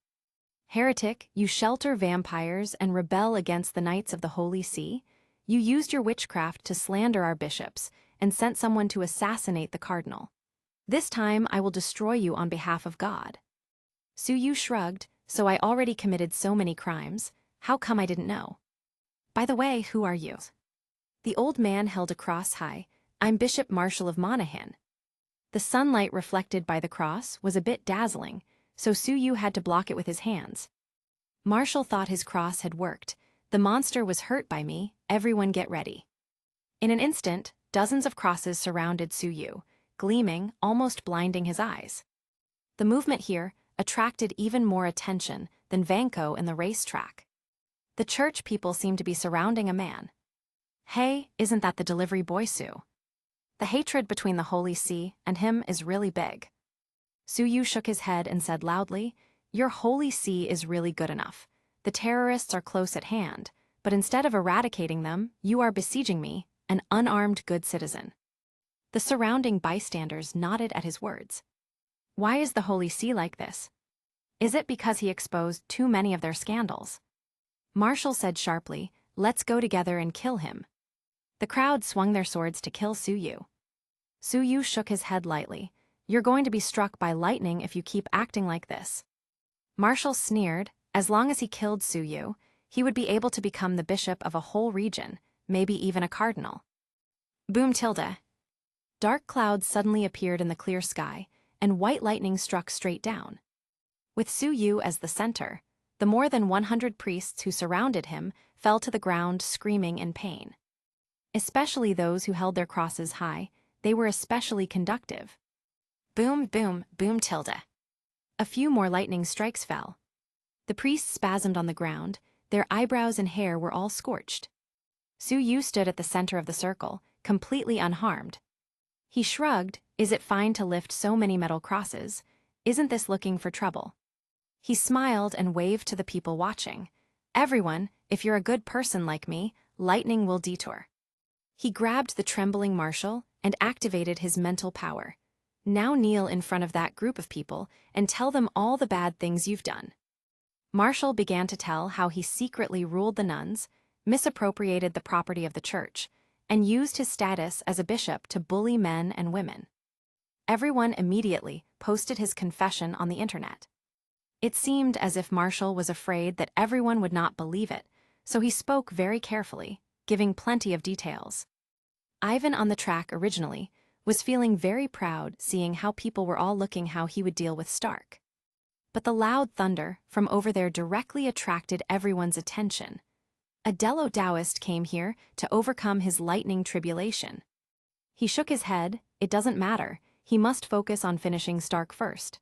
Speaker 1: "Heretic, you shelter vampires and rebel against the Knights of the Holy See. You used your witchcraft to slander our bishops and sent someone to assassinate the cardinal. This time I will destroy you on behalf of God." Suyu shrugged. "So I already committed so many crimes. How come I didn't know? By the way, who are you?" The old man held a cross high. "I'm Bishop Marshall of Monaghan." The sunlight reflected by the cross was a bit dazzling, so Suyu had to block it with his hands. Marshall thought his cross had worked. "The monster was hurt by me. Everyone get ready." In an instant, dozens of crosses surrounded Suyu, gleaming, almost blinding his eyes. The movement here attracted even more attention than Vanko in the racetrack. The church people seemed to be surrounding a man. "Hey, isn't that the delivery boy Sue?" The hatred between the Holy See and him is really big. Suyu shook his head and said loudly, "Your Holy See is really good enough. The terrorists are close at hand, but instead of eradicating them, you are besieging me, an unarmed good citizen." The surrounding bystanders nodded at his words. Why is the Holy See like this? Is it because he exposed too many of their scandals? Marshall said sharply, "Let's go together and kill him." The crowd swung their swords to kill Suyu. Suyu shook his head lightly. "You're going to be struck by lightning if you keep acting like this." Marshall sneered. As long as he killed Suyu, he would be able to become the bishop of a whole region, maybe even a cardinal. Boom tilde. Dark clouds suddenly appeared in the clear sky, and white lightning struck straight down. With Suyu as the center, the more than 100 priests who surrounded him fell to the ground screaming in pain. Especially those who held their crosses high, they were especially conductive. Boom, boom, boom tilde. A few more lightning strikes fell. The priests spasmed on the ground, their eyebrows and hair were all scorched. Suyu stood at the center of the circle, completely unharmed. He shrugged. "Is it fine to lift so many metal crosses? Isn't this looking for trouble?" He smiled and waved to the people watching. "Everyone, if you're a good person like me, lightning will detour." He grabbed the trembling Marshall and activated his mental power. "Now kneel in front of that group of people and tell them all the bad things you've done." Marshall began to tell how he secretly ruled the nuns, misappropriated the property of the church, and used his status as a bishop to bully men and women. Everyone immediately posted his confession on the internet. It seemed as if Marshall was afraid that everyone would not believe it, so he spoke very carefully, giving plenty of details. Ivan on the track originally was feeling very proud seeing how people were all looking how he would deal with Stark. But the loud thunder from over there directly attracted everyone's attention. A Delo Taoist came here to overcome his lightning tribulation. He shook his head. It doesn't matter, he must focus on finishing Stark first.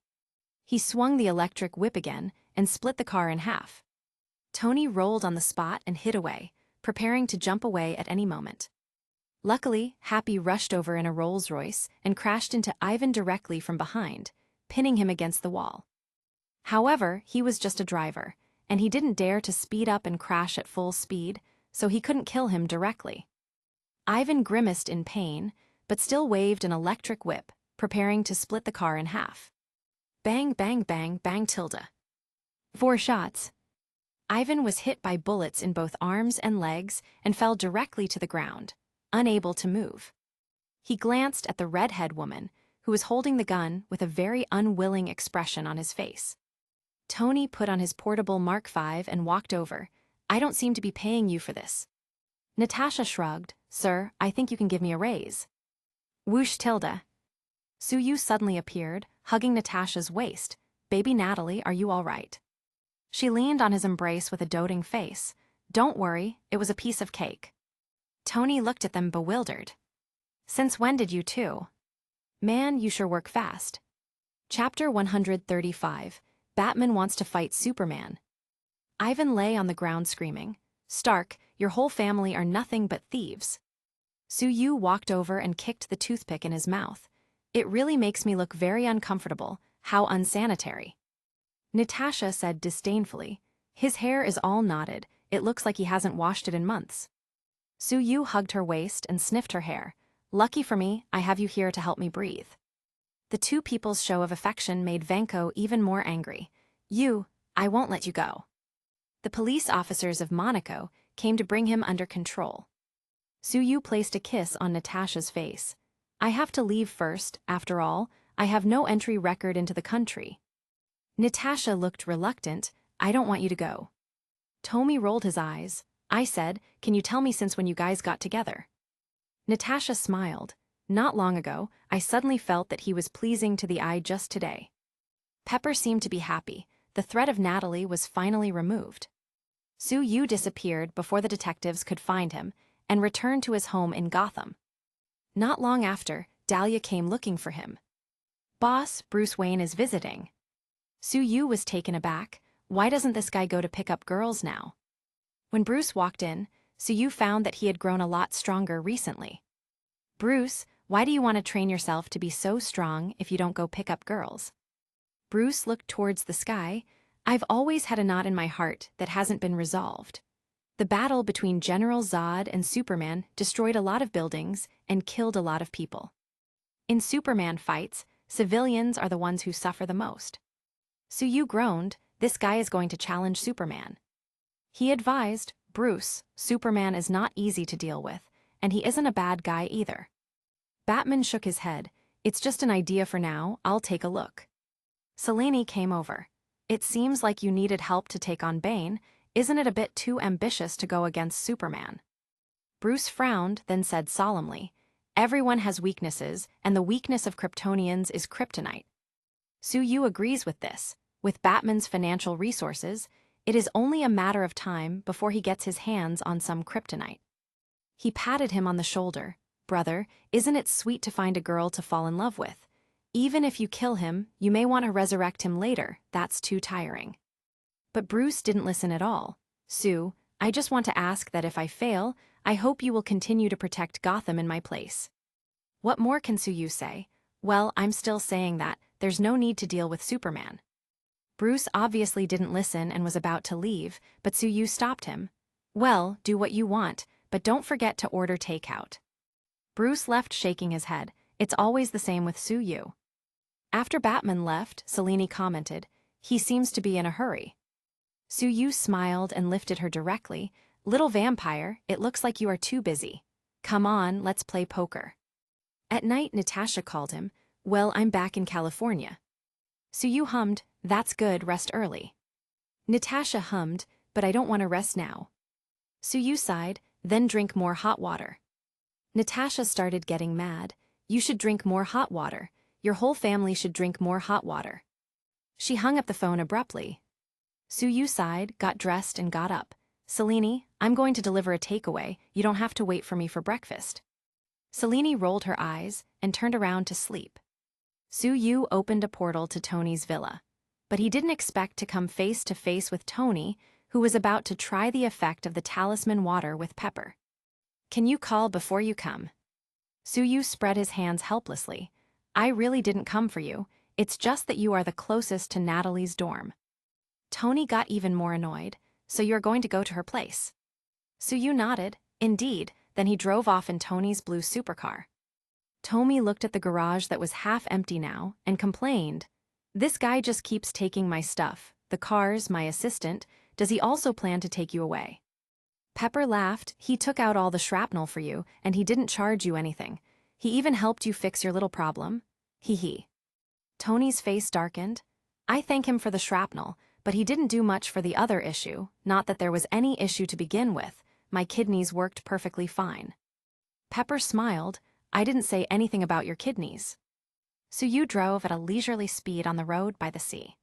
Speaker 1: He swung the electric whip again and split the car in half. Tony rolled on the spot and hid away, preparing to jump away at any moment. Luckily, Happy rushed over in a Rolls-Royce and crashed into Ivan directly from behind, pinning him against the wall. However, he was just a driver, and he didn't dare to speed up and crash at full speed, so he couldn't kill him directly. Ivan grimaced in pain, but still waved an electric whip, preparing to split the car in half. Bang, bang, bang, bang tilde. 4 shots. Ivan was hit by bullets in both arms and legs and fell directly to the ground, unable to move. He glanced at the redhead woman, who was holding the gun with a very unwilling expression on his face. Tony put on his portable Mark V and walked over. "I don't seem to be paying you for this." Natasha shrugged. "Sir, I think you can give me a raise." Whoosh tilde. Suyu suddenly appeared, hugging Natasha's waist. "Baby Natalie, are you all right?" She leaned on his embrace with a doting face. Don't worry, it was a piece of cake. Tony looked at them bewildered. Since when did you two? Man, you sure work fast. Chapter 135. Batman wants to fight Superman. Ivan lay on the ground screaming, "Stark, your whole family are nothing but thieves." Su-Yu walked over and kicked the toothpick in his mouth. "It really makes me look very uncomfortable. How unsanitary." Natasha said disdainfully, "His hair is all knotted. It looks like he hasn't washed it in months." Su-Yu hugged her waist and sniffed her hair. "Lucky for me, I have you here to help me breathe." The two people's show of affection made Venko even more angry. I won't let you go." The police officers of Monaco came to bring him under control. Su-Yu placed a kiss on Natasha's face. "I have to leave first, after all, I have no entry record into the country." Natasha looked reluctant. "I don't want you to go." Tommy rolled his eyes. I said, "Can you tell me since when you guys got together?" Natasha smiled. "Not long ago, I suddenly felt that he was pleasing to the eye just today." Pepper seemed to be happy. The threat of Natalie was finally removed. Su-Yu disappeared before the detectives could find him and returned to his home in Gotham. Not long after, Dahlia came looking for him. "Boss, Bruce Wayne is visiting." Su-Yu was taken aback. Why doesn't this guy go to pick up girls now? When Bruce walked in, Su-Yu found that he had grown a lot stronger recently. "Bruce, why do you want to train yourself to be so strong if you don't go pick up girls?" Bruce looked towards the sky. "I've always had a knot in my heart that hasn't been resolved. The battle between General Zod and Superman destroyed a lot of buildings and killed a lot of people. In Superman fights, civilians are the ones who suffer the most." Su-Yu groaned. "This guy is going to challenge Superman." He advised, "Bruce, Superman is not easy to deal with, and he isn't a bad guy either." Batman shook his head. "It's just an idea for now, I'll take a look." Selene came over. "It seems like you needed help to take on Bane. Isn't it a bit too ambitious to go against Superman?" Bruce frowned, then said solemnly, "Everyone has weaknesses, and the weakness of Kryptonians is kryptonite." Su-Yu agrees with this. With Batman's financial resources, it is only a matter of time before he gets his hands on some kryptonite. He patted him on the shoulder. "Brother, isn't it sweet to find a girl to fall in love with? Even if you kill him, you may want to resurrect him later. That's too tiring." But Bruce didn't listen at all. "Sue, I just want to ask that if I fail, I hope you will continue to protect Gotham in my place." What more can Su-Yu say? "Well, I'm still saying that there's no need to deal with Superman." Bruce obviously didn't listen and was about to leave, but Su-Yu stopped him. "Well, do what you want, but don't forget to order takeout." Bruce left shaking his head. It's always the same with Su-Yu. After Batman left, Selene commented, "He seems to be in a hurry." Su-Yu smiled and lifted her directly. "Little vampire, it looks like you are too busy. Come on, let's play poker." At night, Natasha called him. "Well, I'm back in California." Su-Yu hummed, "That's good, rest early." Natasha hummed, "But I don't want to rest now." Su-Yu sighed, "Then drink more hot water." Natasha started getting mad. "You should drink more hot water. Your whole family should drink more hot water." She hung up the phone abruptly. Su-Yu sighed, got dressed, and got up. "Selene, I'm going to deliver a takeaway. You don't have to wait for me for breakfast." Selene rolled her eyes and turned around to sleep. Su-Yu opened a portal to Tony's villa. But he didn't expect to come face to face with Tony, who was about to try the effect of the talisman water with Pepper. "Can you call before you come?" Su-Yu spread his hands helplessly. "I really didn't come for you. It's just that you are the closest to Natalie's dorm." Tony got even more annoyed. "So you're going to go to her place?" Su-Yu nodded. "Indeed." Then he drove off in Tony's blue supercar. Tommy looked at the garage that was half empty now and complained, "This guy just keeps taking my stuff. The car's my assistant. Does he also plan to take you away?" Pepper laughed. "He took out all the shrapnel for you, and he didn't charge you anything. He even helped you fix your little problem. Hee hee." Tony's face darkened. "I thank him for the shrapnel, but he didn't do much for the other issue. Not that there was any issue to begin with. My kidneys worked perfectly fine." Pepper smiled. "I didn't say anything about your kidneys." Su-Yu drove at a leisurely speed on the road by the sea.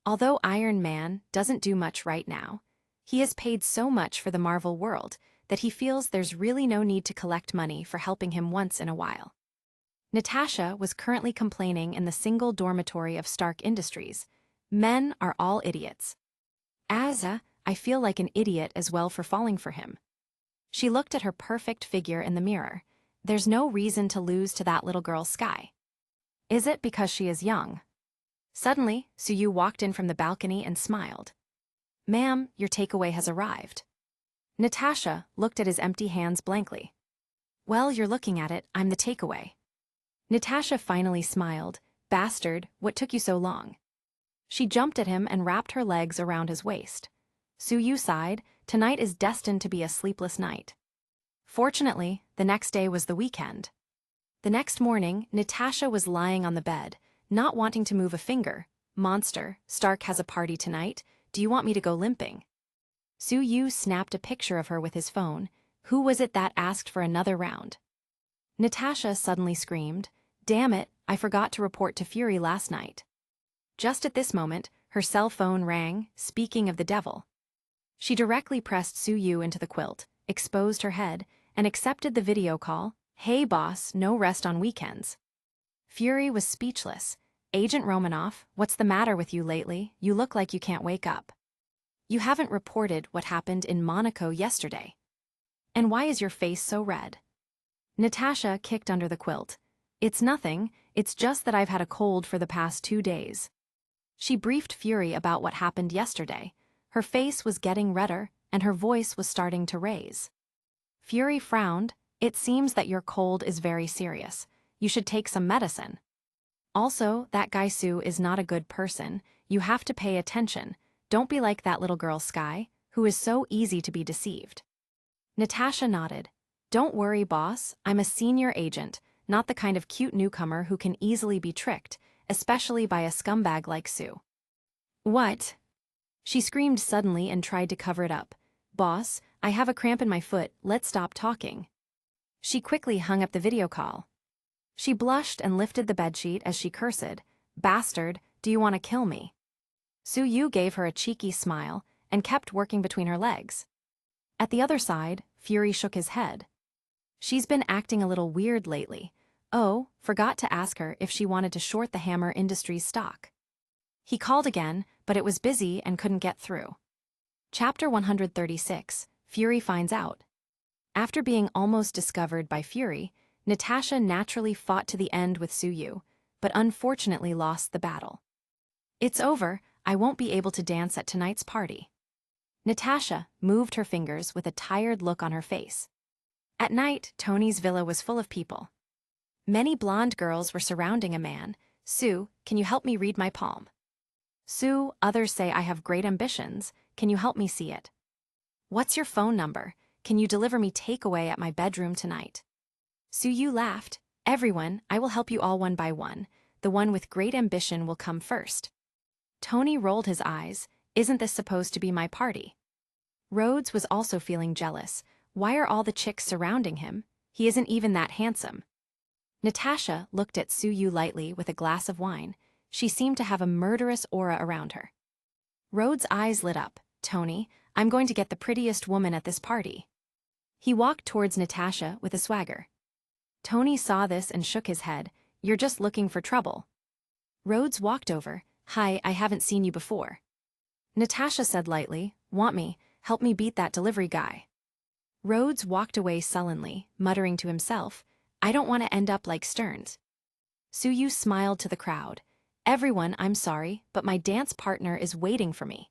Speaker 1: Although Iron Man doesn't do much right now, He has paid so much for the Marvel world that he feels there's really no need to collect money for helping him once in a while. Natasha was currently complaining in the single dormitory of Stark Industries. Men are all idiots. I feel like an idiot as well for falling for him. She looked at her perfect figure in the mirror. There's no reason to lose to that little girl Sky. Is it because she is young? Suddenly, Suyu walked in from the balcony and smiled. Ma'am, your takeaway has arrived. Natasha looked at his empty hands blankly. Well, you're looking at it, I'm the takeaway. Natasha finally smiled. Bastard, what took you so long? She jumped at him and wrapped her legs around his waist. Suyu sighed. Tonight is destined to be a sleepless night. Fortunately, the next day was the weekend. The next morning, Natasha was lying on the bed, not wanting to move a finger. Monster, Stark has a party tonight. Do you want me to go limping? Suyu snapped a picture of her with his phone. Who was it that asked for another round? Natasha suddenly screamed, Damn it, I forgot to report to Fury last night. Just at this moment, her cell phone rang, speaking of the devil. She directly pressed Suyu into the quilt, exposed her head, and accepted the video call. Hey boss, no rest on weekends. Fury was speechless. Agent Romanoff, what's the matter with you lately? You look like you can't wake up. You haven't reported what happened in Monaco yesterday. And why is your face so red? Natasha kicked under the quilt. It's nothing, it's just that I've had a cold for the past 2 days. She briefed Fury about what happened yesterday. Her face was getting redder, and her voice was starting to raise. Fury frowned. It seems that your cold is very serious. You should take some medicine. Also, that guy Sue is not a good person. You have to pay attention. Don't be like that little girl Sky, who is so easy to be deceived. Natasha nodded. Don't worry, boss. I'm a senior agent, not the kind of cute newcomer who can easily be tricked, especially by a scumbag like Sue. What? She screamed suddenly and tried to cover it up. Boss, I have a cramp in my foot, let's stop talking. She quickly hung up the video call. She blushed and lifted the bedsheet as she cursed. Bastard, do you want to kill me? Suyu gave her a cheeky smile and kept working between her legs. At the other side, Fury shook his head. She's been acting a little weird lately. Oh, forgot to ask her if she wanted to short the Hammer Industries stock. He called again, but it was busy and couldn't get through. Chapter 136, Fury finds out. After being almost discovered by Fury, Natasha naturally fought to the end with Suyu, but unfortunately lost the battle. It's over, I won't be able to dance at tonight's party. Natasha moved her fingers with a tired look on her face. At night, Tony's villa was full of people. Many blonde girls were surrounding a man. Sue, can you help me read my palm? Sue, others say I have great ambitions. Can you help me see it? What's your phone number? Can you deliver me takeaway at my bedroom tonight? Suyu laughed. Everyone, I will help you all one by one. The one with great ambition will come first. Tony rolled his eyes. Isn't this supposed to be my party? Rhodes was also feeling jealous. Why are all the chicks surrounding him? He isn't even that handsome. Natasha looked at Suyu lightly with a glass of wine. She seemed to have a murderous aura around her. Rhodes' eyes lit up. Tony, I'm going to get the prettiest woman at this party. He walked towards Natasha with a swagger. Tony saw this and shook his head. You're just looking for trouble. Rhodes walked over. Hi, I haven't seen you before. Natasha said lightly, Want me, help me beat that delivery guy. Rhodes walked away sullenly, muttering to himself, I don't want to end up like Stearns. Suyu smiled to the crowd. Everyone, I'm sorry, but my dance partner is waiting for me.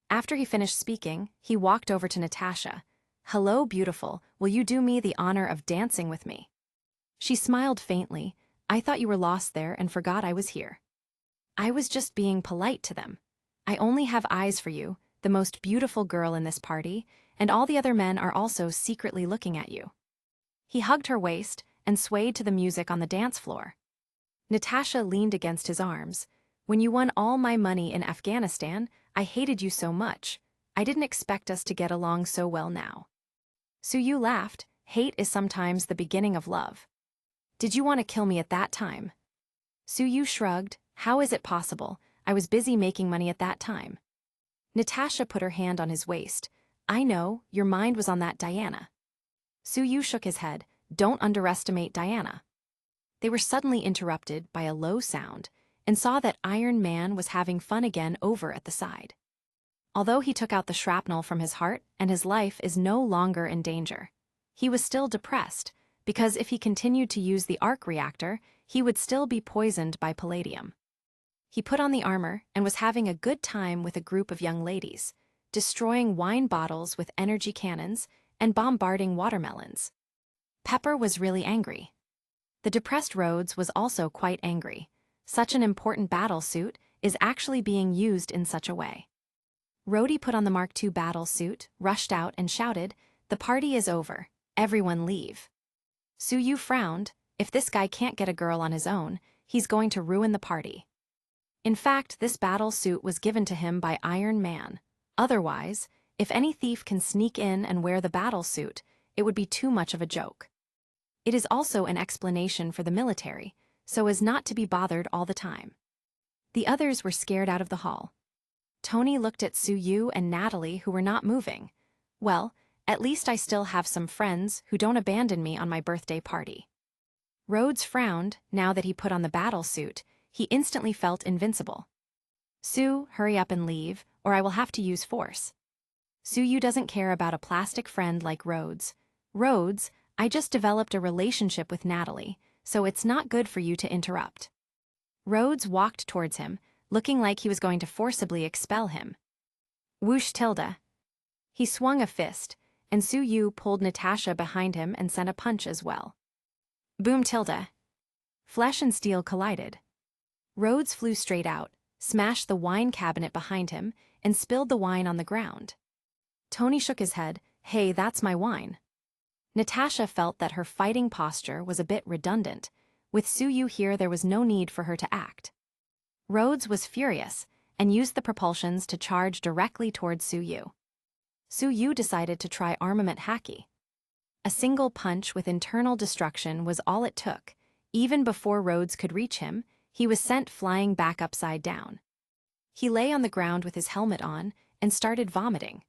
Speaker 1: After he finished speaking, he walked over to Natasha. Hello, beautiful, will you do me the honor of dancing with me? She smiled faintly. I thought you were lost there and forgot I was here. I was just being polite to them. I only have eyes for you, the most beautiful girl in this party, and all the other men are also secretly looking at you. He hugged her waist and swayed to the music on the dance floor. Natasha leaned against his arms. When you won all my money in Afghanistan, I hated you so much. I didn't expect us to get along so well now. Suyu laughed. Hate is sometimes the beginning of love. Did you want to kill me at that time? Suyu shrugged. How is it possible? I was busy making money at that time. Natasha put her hand on his waist. I know, your mind was on that Diana. Su-yu shook his head. Don't underestimate Diana. They were suddenly interrupted by a low sound and saw that Iron Man was having fun again over at the side. Although he took out the shrapnel from his heart and his life is no longer in danger, he was still depressed because if he continued to use the arc reactor, he would still be poisoned by palladium. He put on the armor and was having a good time with a group of young ladies, destroying wine bottles with energy cannons and bombarding watermelons. Pepper was really angry. The depressed Rhodes was also quite angry. Such an important battle suit is actually being used in such a way. Rhodey put on the Mark II battle suit, rushed out and shouted, "The party is over. Everyone leave." Su-yu frowned. If this guy can't get a girl on his own, he's going to ruin the party. In fact, this battle suit was given to him by Iron Man. Otherwise, if any thief can sneak in and wear the battle suit, it would be too much of a joke. It is also an explanation for the military, so as not to be bothered all the time. The others were scared out of the hall. Tony looked at Su-yu and Natalie, who were not moving. Well, at least I still have some friends who don't abandon me on my birthday party. Rhodes frowned. Now that he put on the battle suit, he instantly felt invincible. Sue, hurry up and leave, or I will have to use force. Su-yu doesn't care about a plastic friend like Rhodes. Rhodes, I just developed a relationship with Natalie, so it's not good for you to interrupt. Rhodes walked towards him, looking like he was going to forcibly expel him. Whoosh tilde. He swung a fist, and Su-yu pulled Natasha behind him and sent a punch as well. Boom tilde. Flesh and steel collided. Rhodes flew straight out, smashed the wine cabinet behind him, and spilled the wine on the ground. Tony shook his head. Hey, that's my wine. Natasha felt that her fighting posture was a bit redundant. With Su-yu here, there was no need for her to act. Rhodes was furious and used the propulsions to charge directly towards Su-yu. Su-yu decided to try armament haki. A single punch with internal destruction was all it took. Even before Rhodes could reach him, he was sent flying back upside down. He lay on the ground with his helmet on and started vomiting.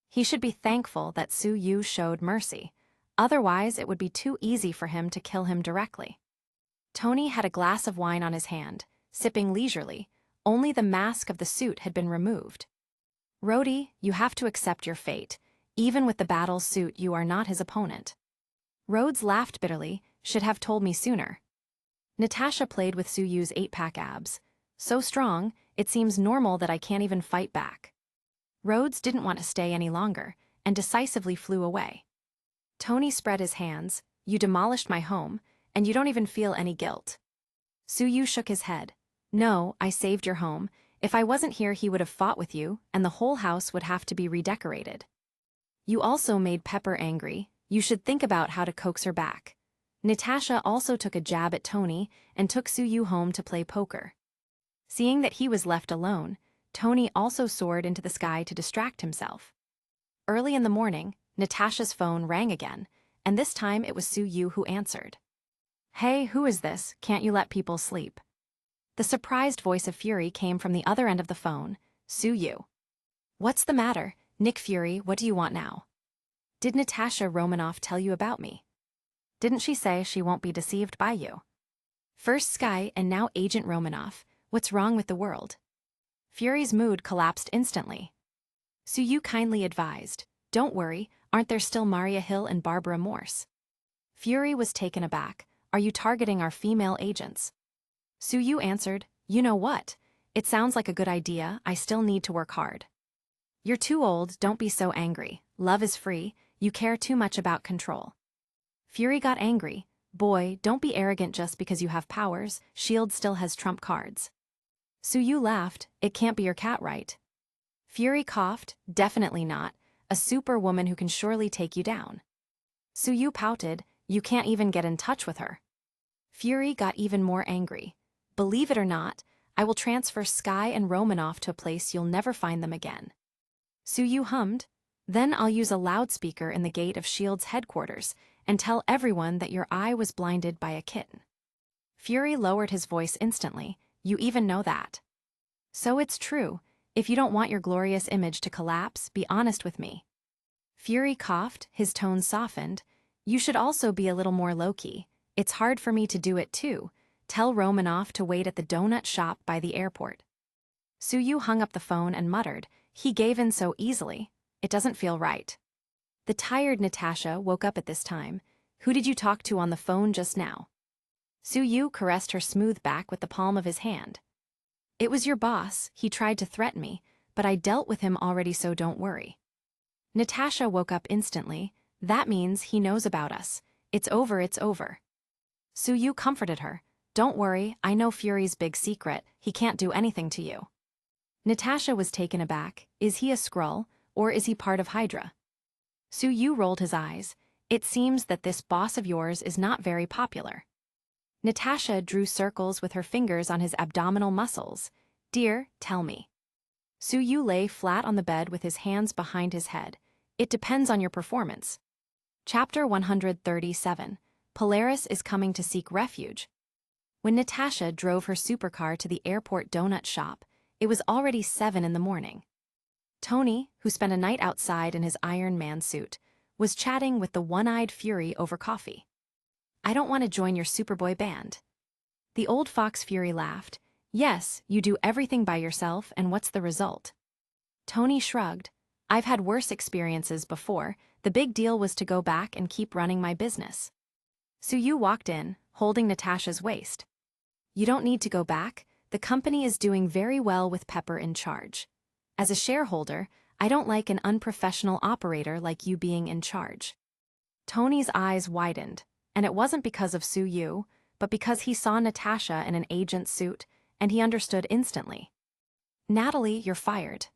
Speaker 1: He should be thankful that Su-yu showed mercy. Otherwise, it would be too easy for him to kill him directly. Tony had a glass of wine on his hand, sipping leisurely. Only the mask of the suit had been removed. Rhodey, you have to accept your fate. Even with the battle suit, you are not his opponent. Rhodes laughed bitterly. Should have told me sooner. Natasha played with Su-yu's 8-pack abs. So strong, it seems normal that I can't even fight back. Rhodes didn't want to stay any longer, and decisively flew away. Tony spread his hands. You demolished my home, and you don't even feel any guilt. Su-yu shook his head. No, I saved your home. If I wasn't here, he would have fought with you, and the whole house would have to be redecorated. You also made Pepper angry. You should think about how to coax her back. Natasha also took a jab at Tony and took Su-yu home to play poker. Seeing that he was left alone, Tony also soared into the sky to distract himself. Early in the morning, Natasha's phone rang again, and this time it was Su-yu who answered. Hey, who is this? Can't you let people sleep? The surprised voice of Fury came from the other end of the phone. Su-yu. What's the matter? Nick Fury, what do you want now? Did Natasha Romanoff tell you about me? Didn't she say she won't be deceived by you? First Sky and now Agent Romanoff, what's wrong with the world? Fury's mood collapsed instantly. Su-yu kindly advised, don't worry, aren't there still Maria Hill and Barbara Morse? Fury was taken aback. Are you targeting our female agents? Su-yu answered, you know what? It sounds like a good idea, I still need to work hard. You're too old, don't be so angry. Love is free, you care too much about control. Fury got angry. Boy, don't be arrogant just because you have powers, S.H.I.E.L.D. still has trump cards. Su-yu laughed, it can't be your cat, right? Fury coughed, definitely not, a superwoman who can surely take you down. Su-yu pouted, you can't even get in touch with her. Fury got even more angry. Believe it or not, I will transfer Sky and Romanoff to a place you'll never find them again. Su-yu hummed, then I'll use a loudspeaker in the gate of S.H.I.E.L.D.'s headquarters and tell everyone that your eye was blinded by a kitten. Fury lowered his voice instantly, you even know that. So it's true, If you don't want your glorious image to collapse, be honest with me. Fury coughed, his tone softened. You should also be a little more low-key. It's hard for me to do it too. Tell Romanoff to wait at the donut shop by the airport. Suyu hung up the phone and muttered, he gave in so easily. It doesn't feel right. The tired Natasha woke up at this time. Who did you talk to on the phone just now? Suyu caressed her smooth back with the palm of his hand. It was your boss. He tried to threaten me, but I dealt with him already, so don't worry. Natasha woke up instantly. That means he knows about us. It's over, it's over. Suyu comforted her. Don't worry, I know Fury's big secret. He can't do anything to you. Natasha was taken aback. Is he a Skrull, or is he part of Hydra? Suyu rolled his eyes. It seems that this boss of yours is not very popular. Natasha drew circles with her fingers on his abdominal muscles. Dear, tell me. Suyu lay flat on the bed with his hands behind his head. It depends on your performance. Chapter 137. Polaris is coming to seek refuge. When Natasha drove her supercar to the airport donut shop, it was already 7 in the morning. Tony, who spent a night outside in his Iron Man suit, was chatting with the one-eyed Fury over coffee. I don't want to join your Superboy band. The old fox Fury laughed. Yes, you do everything by yourself, and what's the result? Tony shrugged. I've had worse experiences before. The big deal was to go back and keep running my business. Suyu walked in, holding Natasha's waist. You don't need to go back. The company is doing very well with Pepper in charge. As a shareholder, I don't like an unprofessional operator like you being in charge. Tony's eyes widened, and it wasn't because of Suyu, but because he saw Natasha in an agent's suit, and he understood instantly. Natalie, you're fired.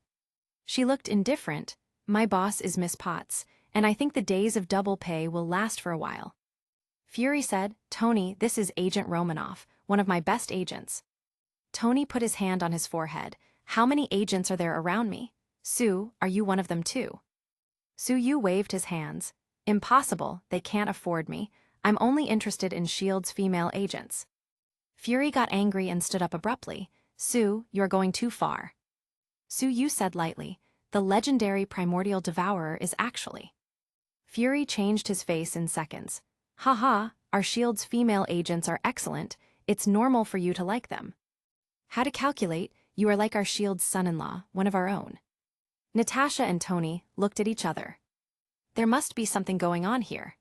Speaker 1: She looked indifferent. My boss is Miss Potts, and I think the days of double pay will last for a while. Fury said, Tony, this is Agent Romanoff, one of my best agents. Tony put his hand on his forehead. How many agents are there around me? Sue, are you one of them too? Suyu waved his hands. Impossible, they can't afford me. I'm only interested in S.H.I.E.L.D.'s female agents. Fury got angry and stood up abruptly. Sue, you're going too far. Suyu said lightly, the legendary primordial devourer is actually. Fury changed his face in seconds. Haha, our S.H.I.E.L.D.'s female agents are excellent. It's normal for you to like them. How to calculate, you are like our S.H.I.E.L.D.'s son-in-law, one of our own. Natasha and Tony looked at each other. There must be something going on here.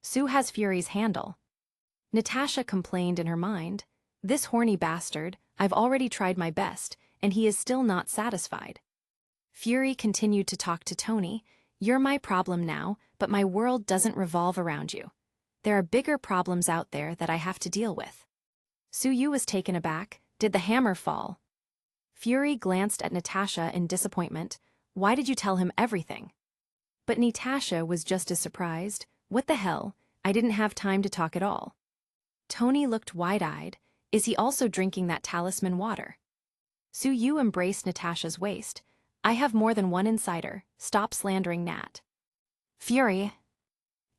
Speaker 1: Sue has Fury's handle. Natasha complained in her mind. This horny bastard, I've already tried my best, and he is still not satisfied. Fury continued to talk to Tony. You're my problem now, but my world doesn't revolve around you. There are bigger problems out there that I have to deal with. Suyu was taken aback. Did the hammer fall? Fury glanced at Natasha in disappointment. Why did you tell him everything? But Natasha was just as surprised. What the hell? I didn't have time to talk at all. Tony looked wide-eyed. Is he also drinking that talisman water? Suyu embraced Natasha's waist. I have more than one insider. Stop slandering Nat. Fury.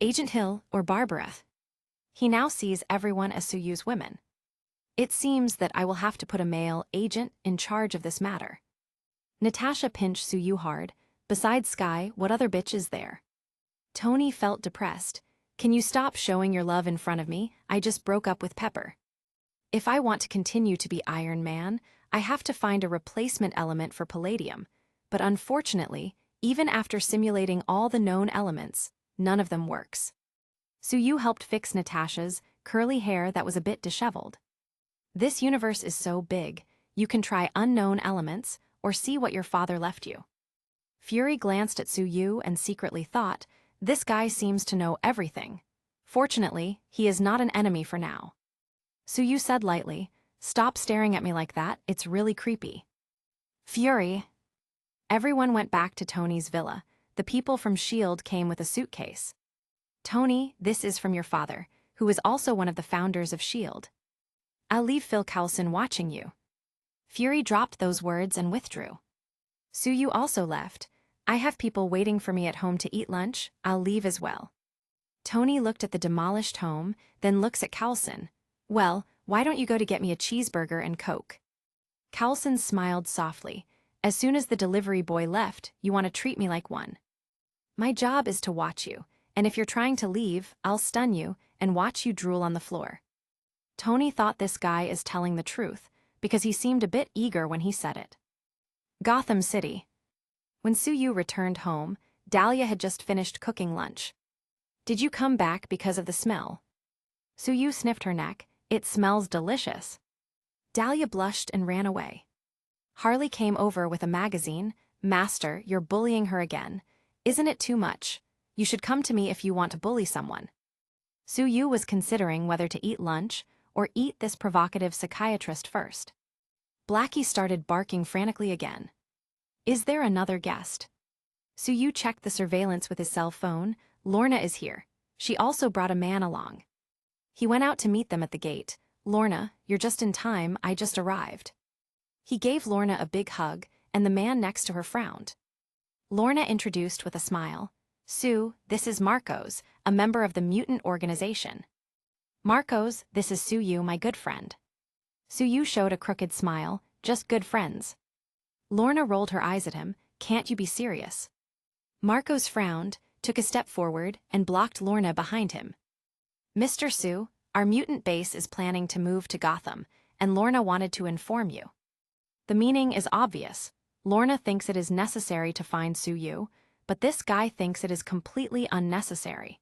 Speaker 1: Agent Hill or Barbara. He now sees everyone as Suyu's women. It seems that I will have to put a male agent in charge of this matter. Natasha pinched Suyu hard. Besides Sky, what other bitch is there? Tony felt depressed. Can you stop showing your love in front of me? I just broke up with Pepper. If I want to continue to be Iron Man, I have to find a replacement element for Palladium. But unfortunately, even after simulating all the known elements, none of them works. Suyu helped fix Natasha's curly hair that was a bit disheveled. This universe is so big, you can try unknown elements or see what your father left you. Fury glanced at Suyu and secretly thought, this guy seems to know everything. Fortunately, he is not an enemy for now. Suyu said lightly, stop staring at me like that, it's really creepy. Fury. Everyone went back to Tony's villa. The people from S.H.I.E.L.D. came with a suitcase. Tony, this is from your father, who is also one of the founders of S.H.I.E.L.D. I'll leave Phil Coulson watching you. Fury dropped those words and withdrew. Suyu also left. I have people waiting for me at home to eat lunch, I'll leave as well. Tony looked at the demolished home, then looks at Coulson. Well, why don't you go to get me a cheeseburger and Coke? Coulson smiled softly. As soon as the delivery boy left, you want to treat me like one. My job is to watch you, and if you're trying to leave, I'll stun you and watch you drool on the floor. Tony thought this guy is telling the truth, because he seemed a bit eager when he said it. Gotham City. When Suyu returned home, Dahlia had just finished cooking lunch. Did you come back because of the smell? Suyu sniffed her neck. It smells delicious. Dahlia blushed and ran away. Harley came over with a magazine. Master, you're bullying her again. Isn't it too much? You should come to me if you want to bully someone. Suyu was considering whether to eat lunch or eat this provocative psychiatrist first. Blackie started barking frantically again. Is there another guest? Suyu checked the surveillance with his cell phone. Lorna is here. She also brought a man along. He went out to meet them at the gate. Lorna, you're just in time, I just arrived. He gave Lorna a big hug, and the man next to her frowned. Lorna introduced with a smile. Sue, this is Marcos, a member of the mutant organization. Marcos, this is Suyu, my good friend. Suyu showed a crooked smile. Just good friends. Lorna rolled her eyes at him. Can't you be serious? Marcos frowned, took a step forward, and blocked Lorna behind him. Mr. Sue, our mutant base is planning to move to Gotham, and Lorna wanted to inform you. The meaning is obvious. Lorna thinks it is necessary to find Suyu, but this guy thinks it is completely unnecessary.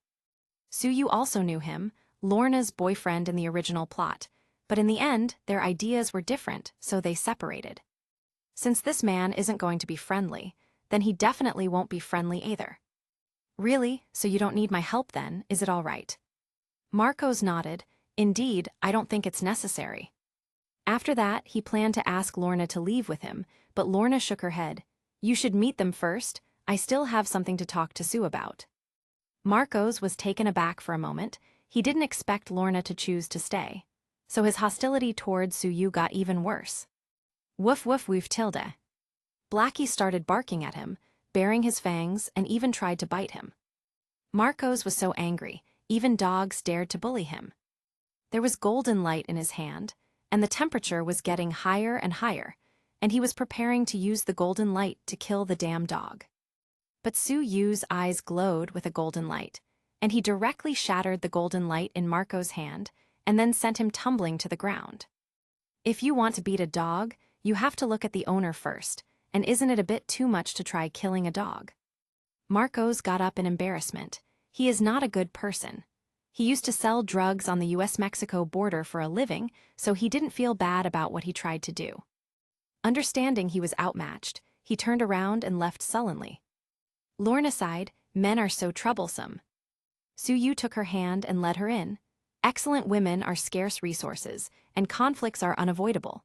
Speaker 1: Suyu also knew him, Lorna's boyfriend in the original plot, but in the end, their ideas were different, so they separated. Since this man isn't going to be friendly, then he definitely won't be friendly either. Really? So you don't need my help then, is it all right? Marcos nodded. Indeed, I don't think it's necessary. After that, he planned to ask Lorna to leave with him, but Lorna shook her head. You should meet them first. I still have something to talk to Sue about. Marcos was taken aback for a moment. He didn't expect Lorna to choose to stay. So his hostility towards Suyu got even worse. Woof woof woof tilde. Blackie started barking at him, baring his fangs, and even tried to bite him. Marcos was so angry, even dogs dared to bully him. There was golden light in his hand, and the temperature was getting higher and higher, and he was preparing to use the golden light to kill the damn dog. But Suyu's eyes glowed with a golden light, and he directly shattered the golden light in Marco's hand and then sent him tumbling to the ground. If you want to beat a dog, you have to look at the owner first, and isn't it a bit too much to try killing a dog? Marcos got up in embarrassment. He is not a good person. He used to sell drugs on the US-Mexico border for a living, so he didn't feel bad about what he tried to do. Understanding he was outmatched, he turned around and left sullenly. Lorna sighed, men are so troublesome. Suyu took her hand and led her in. Excellent women are scarce resources, and conflicts are unavoidable.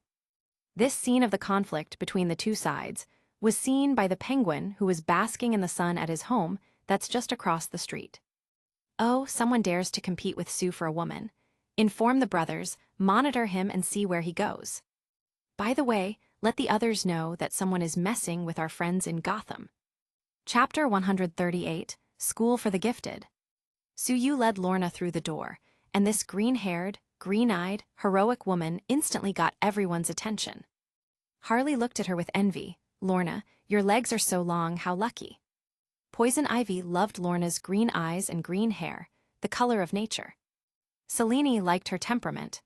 Speaker 1: This scene of the conflict between the two sides was seen by the penguin who was basking in the sun at his home that's just across the street. Oh, someone dares to compete with Sue for a woman. Inform the brothers, monitor him and see where he goes. By the way, let the others know that someone is messing with our friends in Gotham. Chapter 138, School for the Gifted. Suyu led Lorna through the door, and this green-haired, green-eyed, heroic woman instantly got everyone's attention. Harley looked at her with envy. Lorna, your legs are so long, how lucky. Poison Ivy loved Lorna's green eyes and green hair, the color of nature. Selene liked her temperament.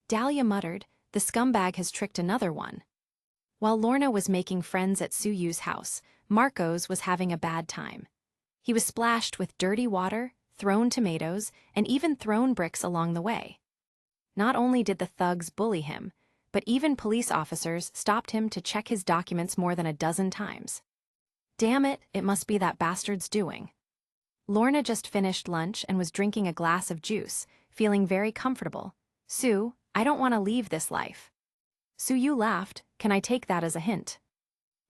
Speaker 1: Dahlia muttered, the scumbag has tricked another one. While Lorna was making friends at Suyu's house, Marcos was having a bad time. He was splashed with dirty water, thrown tomatoes, and even thrown bricks along the way. Not only did the thugs bully him, but even police officers stopped him to check his documents more than a dozen times. Damn it, it must be that bastard's doing. Lorna just finished lunch and was drinking a glass of juice, feeling very comfortable. Sue, I don't want to leave this life. Suyu laughed. Can I take that as a hint?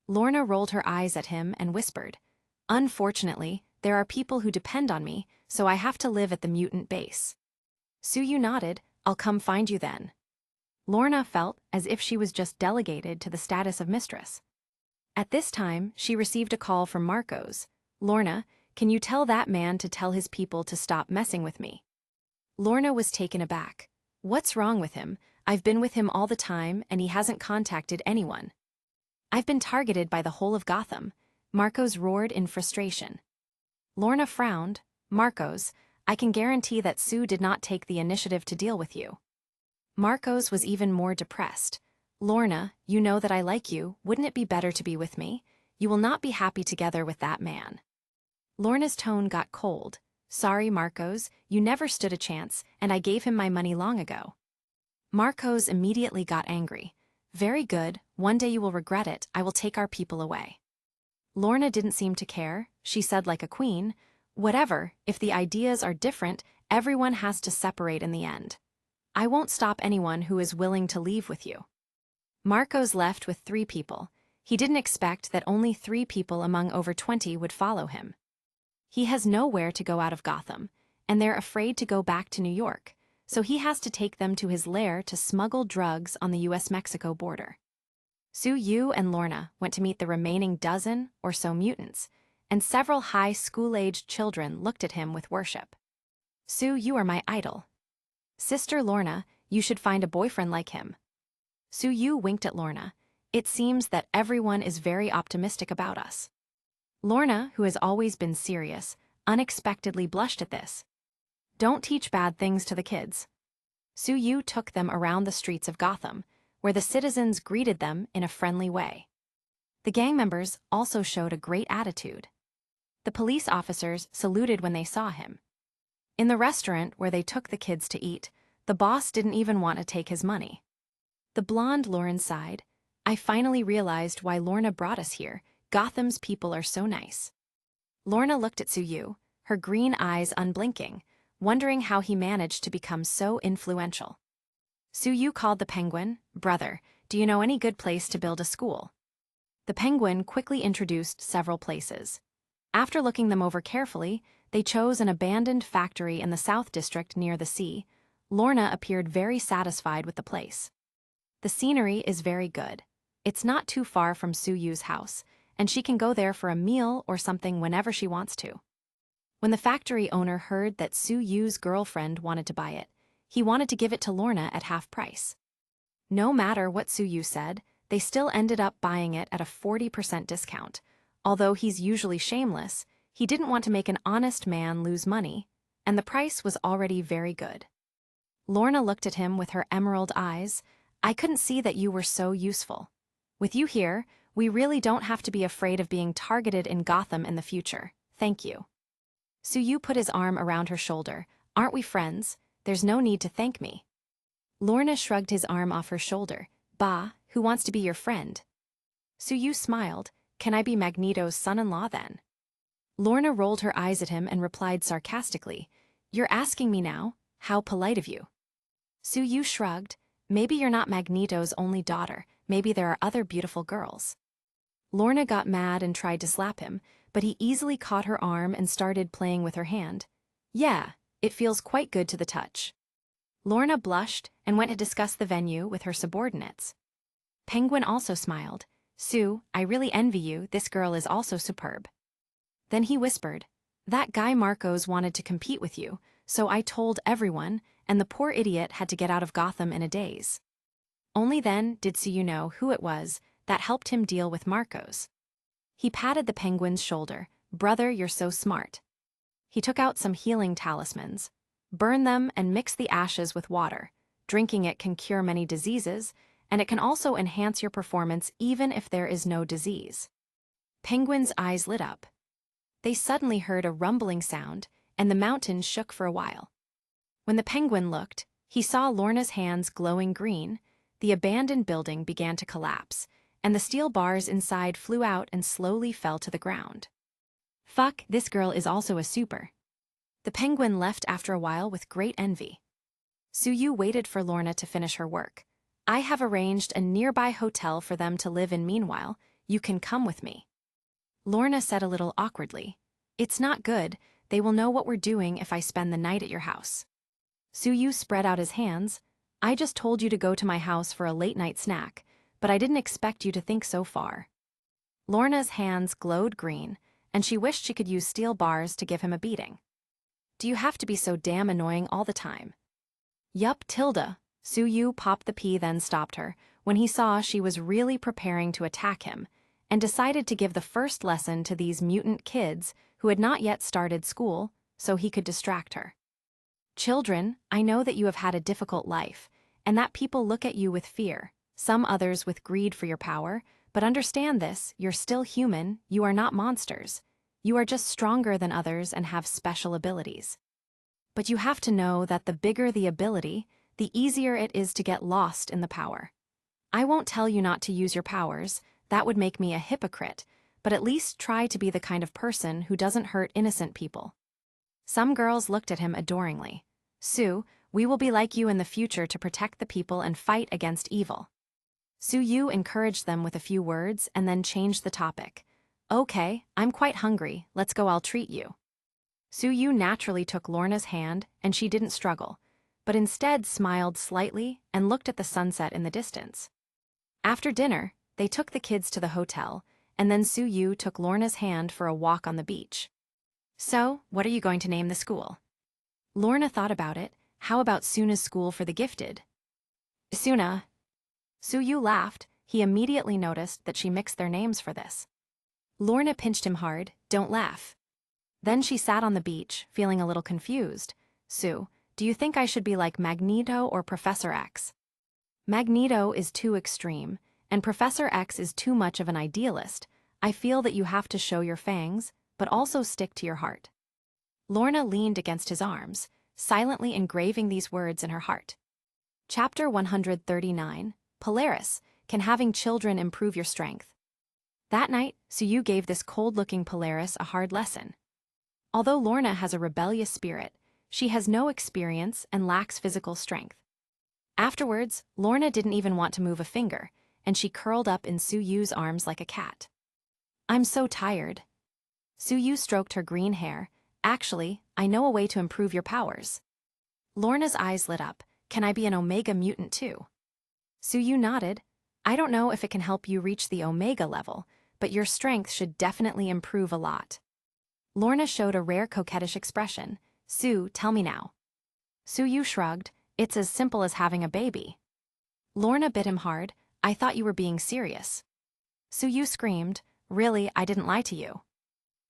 Speaker 1: Lorna rolled her eyes at him and whispered, unfortunately, there are people who depend on me, so I have to live at the mutant base. Suyu nodded. I'll come find you then. Lorna felt as if she was just delegated to the status of mistress. At this time, she received a call from Marcos. Lorna, can you tell that man to tell his people to stop messing with me? Lorna was taken aback. What's wrong with him? I've been with him all the time and he hasn't contacted anyone. I've been targeted by the whole of Gotham, Marcos roared in frustration. Lorna frowned. Marcos, I can guarantee that Sue did not take the initiative to deal with you. Marcos was even more depressed. Lorna, you know that I like you, wouldn't it be better to be with me? You will not be happy together with that man. Lorna's tone got cold. Sorry, Marcos, you never stood a chance, and I gave him my money long ago. Marcos immediately got angry. Very good, one day you will regret it, I will take our people away. Lorna didn't seem to care, she said like a queen, whatever, if the ideas are different, everyone has to separate in the end. I won't stop anyone who is willing to leave with you. Marcos left with 3 people. He didn't expect that only 3 people among over 20 would follow him. He has nowhere to go out of Gotham, and they're afraid to go back to New York, so he has to take them to his lair to smuggle drugs on the US-Mexico border. Sue Yu and Lorna went to meet the remaining dozen or so mutants, and several high school-aged children looked at him with worship. Sue, you are my idol. Sister Lorna, you should find a boyfriend like him. Sue Yu winked at Lorna. It seems that everyone is very optimistic about us. Lorna, who has always been serious, unexpectedly blushed at this. Don't teach bad things to the kids. Sue Yu took them around the streets of Gotham, where the citizens greeted them in a friendly way. The gang members also showed a great attitude. The police officers saluted when they saw him. In the restaurant where they took the kids to eat, the boss didn't even want to take his money. The blonde Lauren sighed. I finally realized why Lorna brought us here. Gotham's people are so nice. Lorna looked at Sue Yu, her green eyes unblinking, wondering how he managed to become so influential. Sue Yu called the Penguin, brother, do you know any good place to build a school? The Penguin quickly introduced several places. After looking them over carefully, they chose an abandoned factory in the South District near the sea. Lorna appeared very satisfied with the place. The scenery is very good. It's not too far from Sue Yu's house, and she can go there for a meal or something whenever she wants to. When the factory owner heard that Sue Yu's girlfriend wanted to buy it, he wanted to give it to Lorna at half price. No matter what Sue Yu said, they still ended up buying it at a 40% discount. Although he's usually shameless, he didn't want to make an honest man lose money, and the price was already very good. Lorna looked at him with her emerald eyes. I couldn't see that you were so useful. With you here, we really don't have to be afraid of being targeted in Gotham in the future. Thank you. Sue Yu put his arm around her shoulder. Aren't we friends? There's no need to thank me. Lorna shrugged his arm off her shoulder. Bah, who wants to be your friend? Sue Yu smiled. Can I be Magneto's son-in-law then? Lorna rolled her eyes at him and replied sarcastically. You're asking me now? How polite of you. Sue Yu shrugged. Maybe you're not Magneto's only daughter. Maybe there are other beautiful girls. Lorna got mad and tried to slap him, but he easily caught her arm and started playing with her hand. Yeah, it feels quite good to the touch. Lorna blushed and went to discuss the venue with her subordinates. Penguin also smiled. Sue, I really envy you, this girl is also superb. Then he whispered, that guy Marcos wanted to compete with you, so I told everyone, and the poor idiot had to get out of Gotham in a daze. Only then did Sue know who it was that helped him deal with Marcos. He patted the Penguin's shoulder. Brother, you're so smart. He took out some healing talismans. Burn them and mix the ashes with water. Drinking it can cure many diseases, and it can also enhance your performance even if there is no disease. Penguin's eyes lit up. They suddenly heard a rumbling sound, and the mountain shook for a while. When the Penguin looked, he saw Lorna's hands glowing green. The abandoned building began to collapse, and the steel bars inside flew out and slowly fell to the ground. Fuck, this girl is also a super. The Penguin left after a while with great envy. Sue Yu waited for Lorna to finish her work. I have arranged a nearby hotel for them to live in meanwhile. You can come with me. Lorna said a little awkwardly. It's not good. They will know what we're doing if I spend the night at your house. Sue Yu spread out his hands. I just told you to go to my house for a late-night snack, but I didn't expect you to think so far. Lorna's hands glowed green, and she wished she could use steel bars to give him a beating. Do you have to be so damn annoying all the time? Yup, Tilda. Sue Yu popped the pea then stopped her. when he saw she was really preparing to attack him, and decided to give the first lesson to these mutant kids who had not yet started school, so he could distract her. Children, I know that you have had a difficult life, and that people look at you with fear, some others with greed for your power, but understand this, you're still human, you are not monsters. You are just stronger than others and have special abilities. But you have to know that the bigger the ability, the easier it is to get lost in the power. I won't tell you not to use your powers, that would make me a hypocrite, but at least try to be the kind of person who doesn't hurt innocent people. Some girls looked at him adoringly. Sue, we will be like you in the future to protect the people and fight against evil. Su Yu encouraged them with a few words and then changed the topic. Okay, I'm quite hungry, let's go, I'll treat you. Su Yu naturally took Lorna's hand and she didn't struggle, but instead smiled slightly and looked at the sunset in the distance. After dinner, they took the kids to the hotel, and then Su Yu took Lorna's hand for a walk on the beach. So, what are you going to name the school? Lorna thought about it. How about Suna's School for the Gifted? Suna. Su Yu laughed. He immediately noticed that she mixed their names for this. Lorna pinched him hard. Don't laugh. Then she sat on the beach, feeling a little confused. Sue, do you think I should be like Magneto or Professor X? Magneto is too extreme, and Professor X is too much of an idealist. I feel that you have to show your fangs, but also stick to your heart. Lorna leaned against his arms, silently engraving these words in her heart. Chapter 139, Polaris, Can Having Children Improve Your Strength? That night, Su Yu gave this cold-looking Polaris a hard lesson. Although Lorna has a rebellious spirit, she has no experience and lacks physical strength. Afterwards, Lorna didn't even want to move a finger, and she curled up in Su Yu's arms like a cat. I'm so tired. Su Yu stroked her green hair. Actually, I know a way to improve your powers. Lorna's eyes lit up. Can I be an Omega mutant too? Su Yu nodded. I don't know if it can help you reach the Omega level, but your strength should definitely improve a lot. Lorna showed a rare coquettish expression. Sue, tell me now. Su Yu shrugged. It's as simple as having a baby. Lorna bit him hard. I thought you were being serious. Su Yu screamed. Really, I didn't lie to you.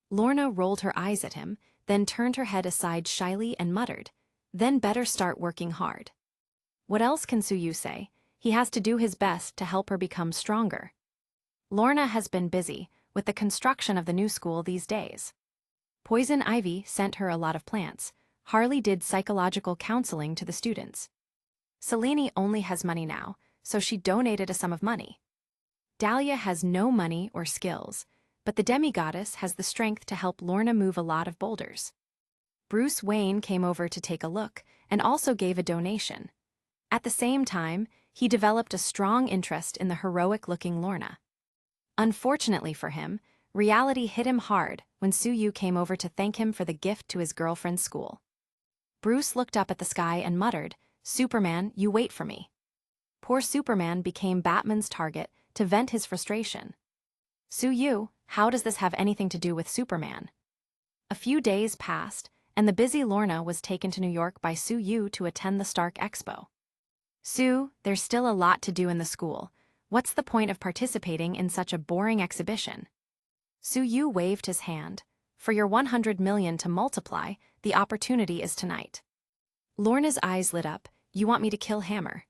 Speaker 1: Lorna rolled her eyes at him, then turned her head aside shyly and muttered, then better start working hard. What else can Su Yu say? He has to do his best to help her become stronger. Lorna has been busy with the construction of the new school these days. Poison Ivy sent her a lot of plants. Harley did psychological counseling to the students. Selene only has money now, so she donated a sum of money. Dahlia has no money or skills, but the demigoddess has the strength to help Lorna move a lot of boulders. Bruce Wayne came over to take a look and also gave a donation. At the same time, he developed a strong interest in the heroic-looking Lorna. Unfortunately for him, reality hit him hard when Su Yu came over to thank him for the gift to his girlfriend's school. Bruce looked up at the sky and muttered, Superman, you wait for me. Poor Superman became Batman's target to vent his frustration. Su Yu, how does this have anything to do with Superman? A few days passed, and the busy Lorna was taken to New York by Su Yu to attend the Stark Expo. Sue, there's still a lot to do in the school. What's the point of participating in such a boring exhibition? Su Yu waved his hand. For your 100 million to multiply, the opportunity is tonight. Lorna's eyes lit up. You want me to kill Hammer?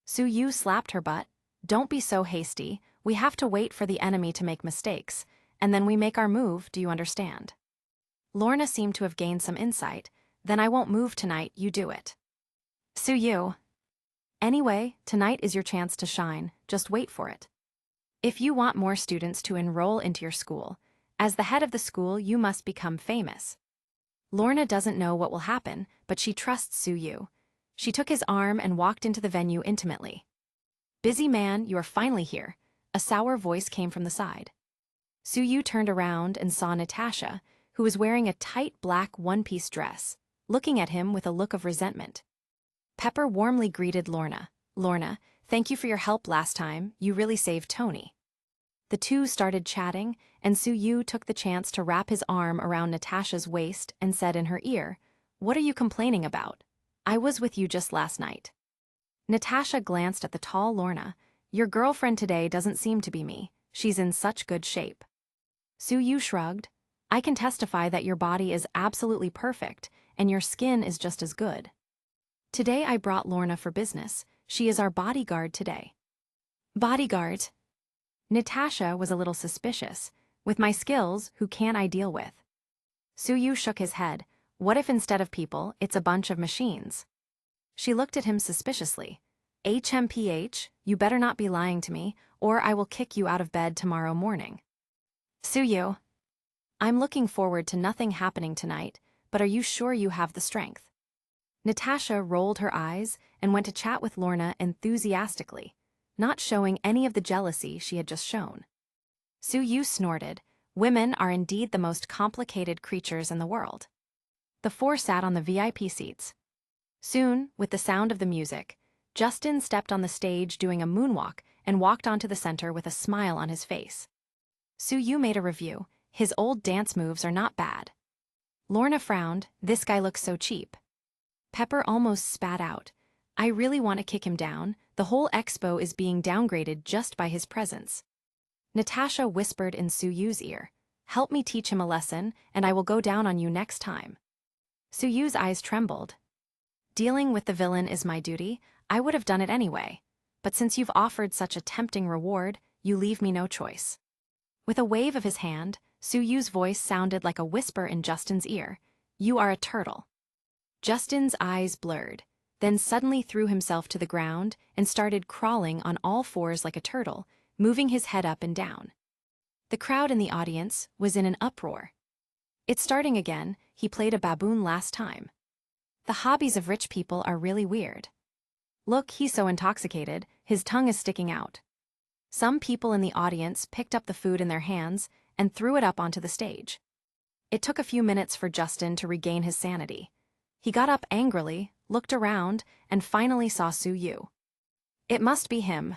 Speaker 1: Su Yu slapped her butt. Don't be so hasty. We have to wait for the enemy to make mistakes, and then we make our move, do you understand? Lorna seemed to have gained some insight. Then I won't move tonight, you do it. Su Yu. Anyway, tonight is your chance to shine, just wait for it. If you want more students to enroll into your school, as the head of the school you must become famous. Lorna doesn't know what will happen, but she trusts Su Yu. She took his arm and walked into the venue intimately. Busy man, you are finally here. A sour voice came from the side. Su Yu turned around and saw Natasha, who was wearing a tight black one-piece dress, looking at him with a look of resentment. Pepper warmly greeted Lorna. Lorna, thank you for your help last time, you really saved Tony. The two started chatting, and Su Yu took the chance to wrap his arm around Natasha's waist and said in her ear, What are you complaining about? I was with you just last night. Natasha glanced at the tall Lorna. Your girlfriend today doesn't seem to be me. She's in such good shape. Suyu shrugged. I can testify that your body is absolutely perfect, and your skin is just as good. Today I brought Lorna for business. She is our bodyguard today. Bodyguard? Natasha was a little suspicious. With my skills, who can I deal with? Suyu shook his head. What if instead of people, it's a bunch of machines? She looked at him suspiciously. HMPH, you better not be lying to me, or I will kick you out of bed tomorrow morning. Suyu. I'm looking forward to nothing happening tonight, but are you sure you have the strength? Natasha rolled her eyes and went to chat with Lorna enthusiastically, not showing any of the jealousy she had just shown. Suyu snorted. Women are indeed the most complicated creatures in the world. The four sat on the VIP seats. Soon, with the sound of the music, Justin stepped on the stage doing a moonwalk and walked onto the center with a smile on his face. Suyu made a review. His old dance moves are not bad. Lorna frowned. This guy looks so cheap. Pepper almost spat out. I really want to kick him down. The whole expo is being downgraded just by his presence. Natasha whispered in Suyu's ear. Help me teach him a lesson, and I will go down on you next time. Suyu's eyes trembled. Dealing with the villain is my duty. I would have done it anyway. But since you've offered such a tempting reward, you leave me no choice. With a wave of his hand, Suyu's voice sounded like a whisper in Justin's ear. You are a turtle. Justin's eyes blurred, then suddenly threw himself to the ground and started crawling on all fours like a turtle, moving his head up and down. The crowd in the audience was in an uproar. It's starting again. He played a baboon last time. The hobbies of rich people are really weird. Look, he's so intoxicated, his tongue is sticking out. Some people in the audience picked up the food in their hands and threw it up onto the stage. It took a few minutes for Justin to regain his sanity. He got up angrily, looked around, and finally saw Suyu. It must be him.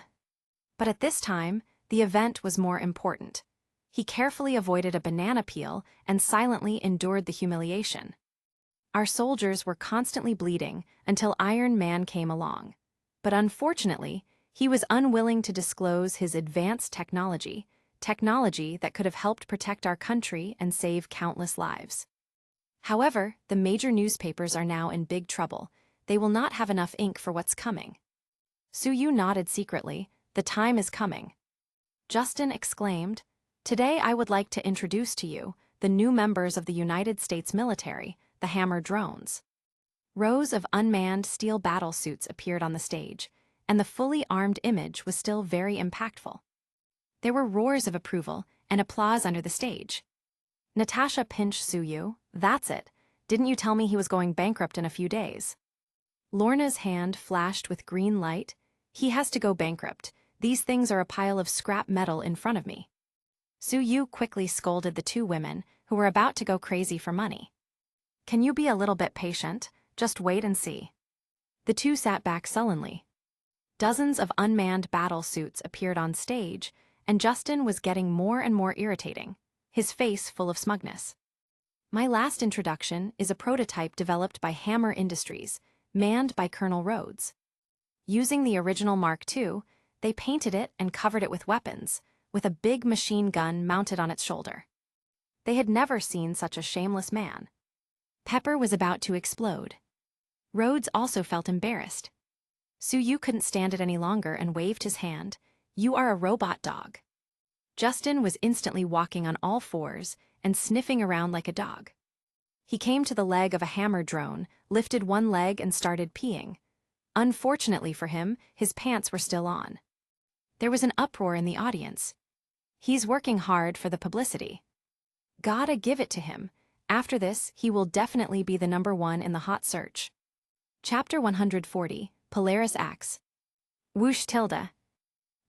Speaker 1: But at this time, the event was more important. He carefully avoided a banana peel and silently endured the humiliation. Our soldiers were constantly bleeding until Iron Man came along. But unfortunately, he was unwilling to disclose his advanced technology that could have helped protect our country and save countless lives. However, the major newspapers are now in big trouble. They will not have enough ink for what's coming. Suyu nodded secretly. The time is coming. Justin exclaimed, Today I would like to introduce to you the new members of the United States military, the Hammer drones. Rows of unmanned steel battle suits appeared on the stage, and the fully armed image was still very impactful. There were roars of approval and applause under the stage. Natasha pinched Suyu. That's it. Didn't you tell me he was going bankrupt in a few days? Lorna's hand flashed with green light. He has to go bankrupt. These things are a pile of scrap metal in front of me. Suyu quickly scolded the two women who were about to go crazy for money. Can you be a little bit patient? Just wait and see. The two sat back sullenly. Dozens of unmanned battle suits appeared on stage, and Justin was getting more and more irritating, his face full of smugness. My last introduction is a prototype developed by Hammer Industries, manned by Colonel Rhodes. Using the original Mark II, they painted it and covered it with weapons, with a big machine gun mounted on its shoulder. They had never seen such a shameless man. Pepper was about to explode. Rhodes also felt embarrassed. Suyu couldn't stand it any longer and waved his hand. You are a robot dog. Justin was instantly walking on all fours and sniffing around like a dog. He came to the leg of a Hammer drone, lifted one leg and started peeing. Unfortunately for him, his pants were still on. There was an uproar in the audience. He's working hard for the publicity. Gotta give it to him. After this, he will definitely be the #1 in the hot search. Chapter 140, Polaris Axe. Whoosh tilde.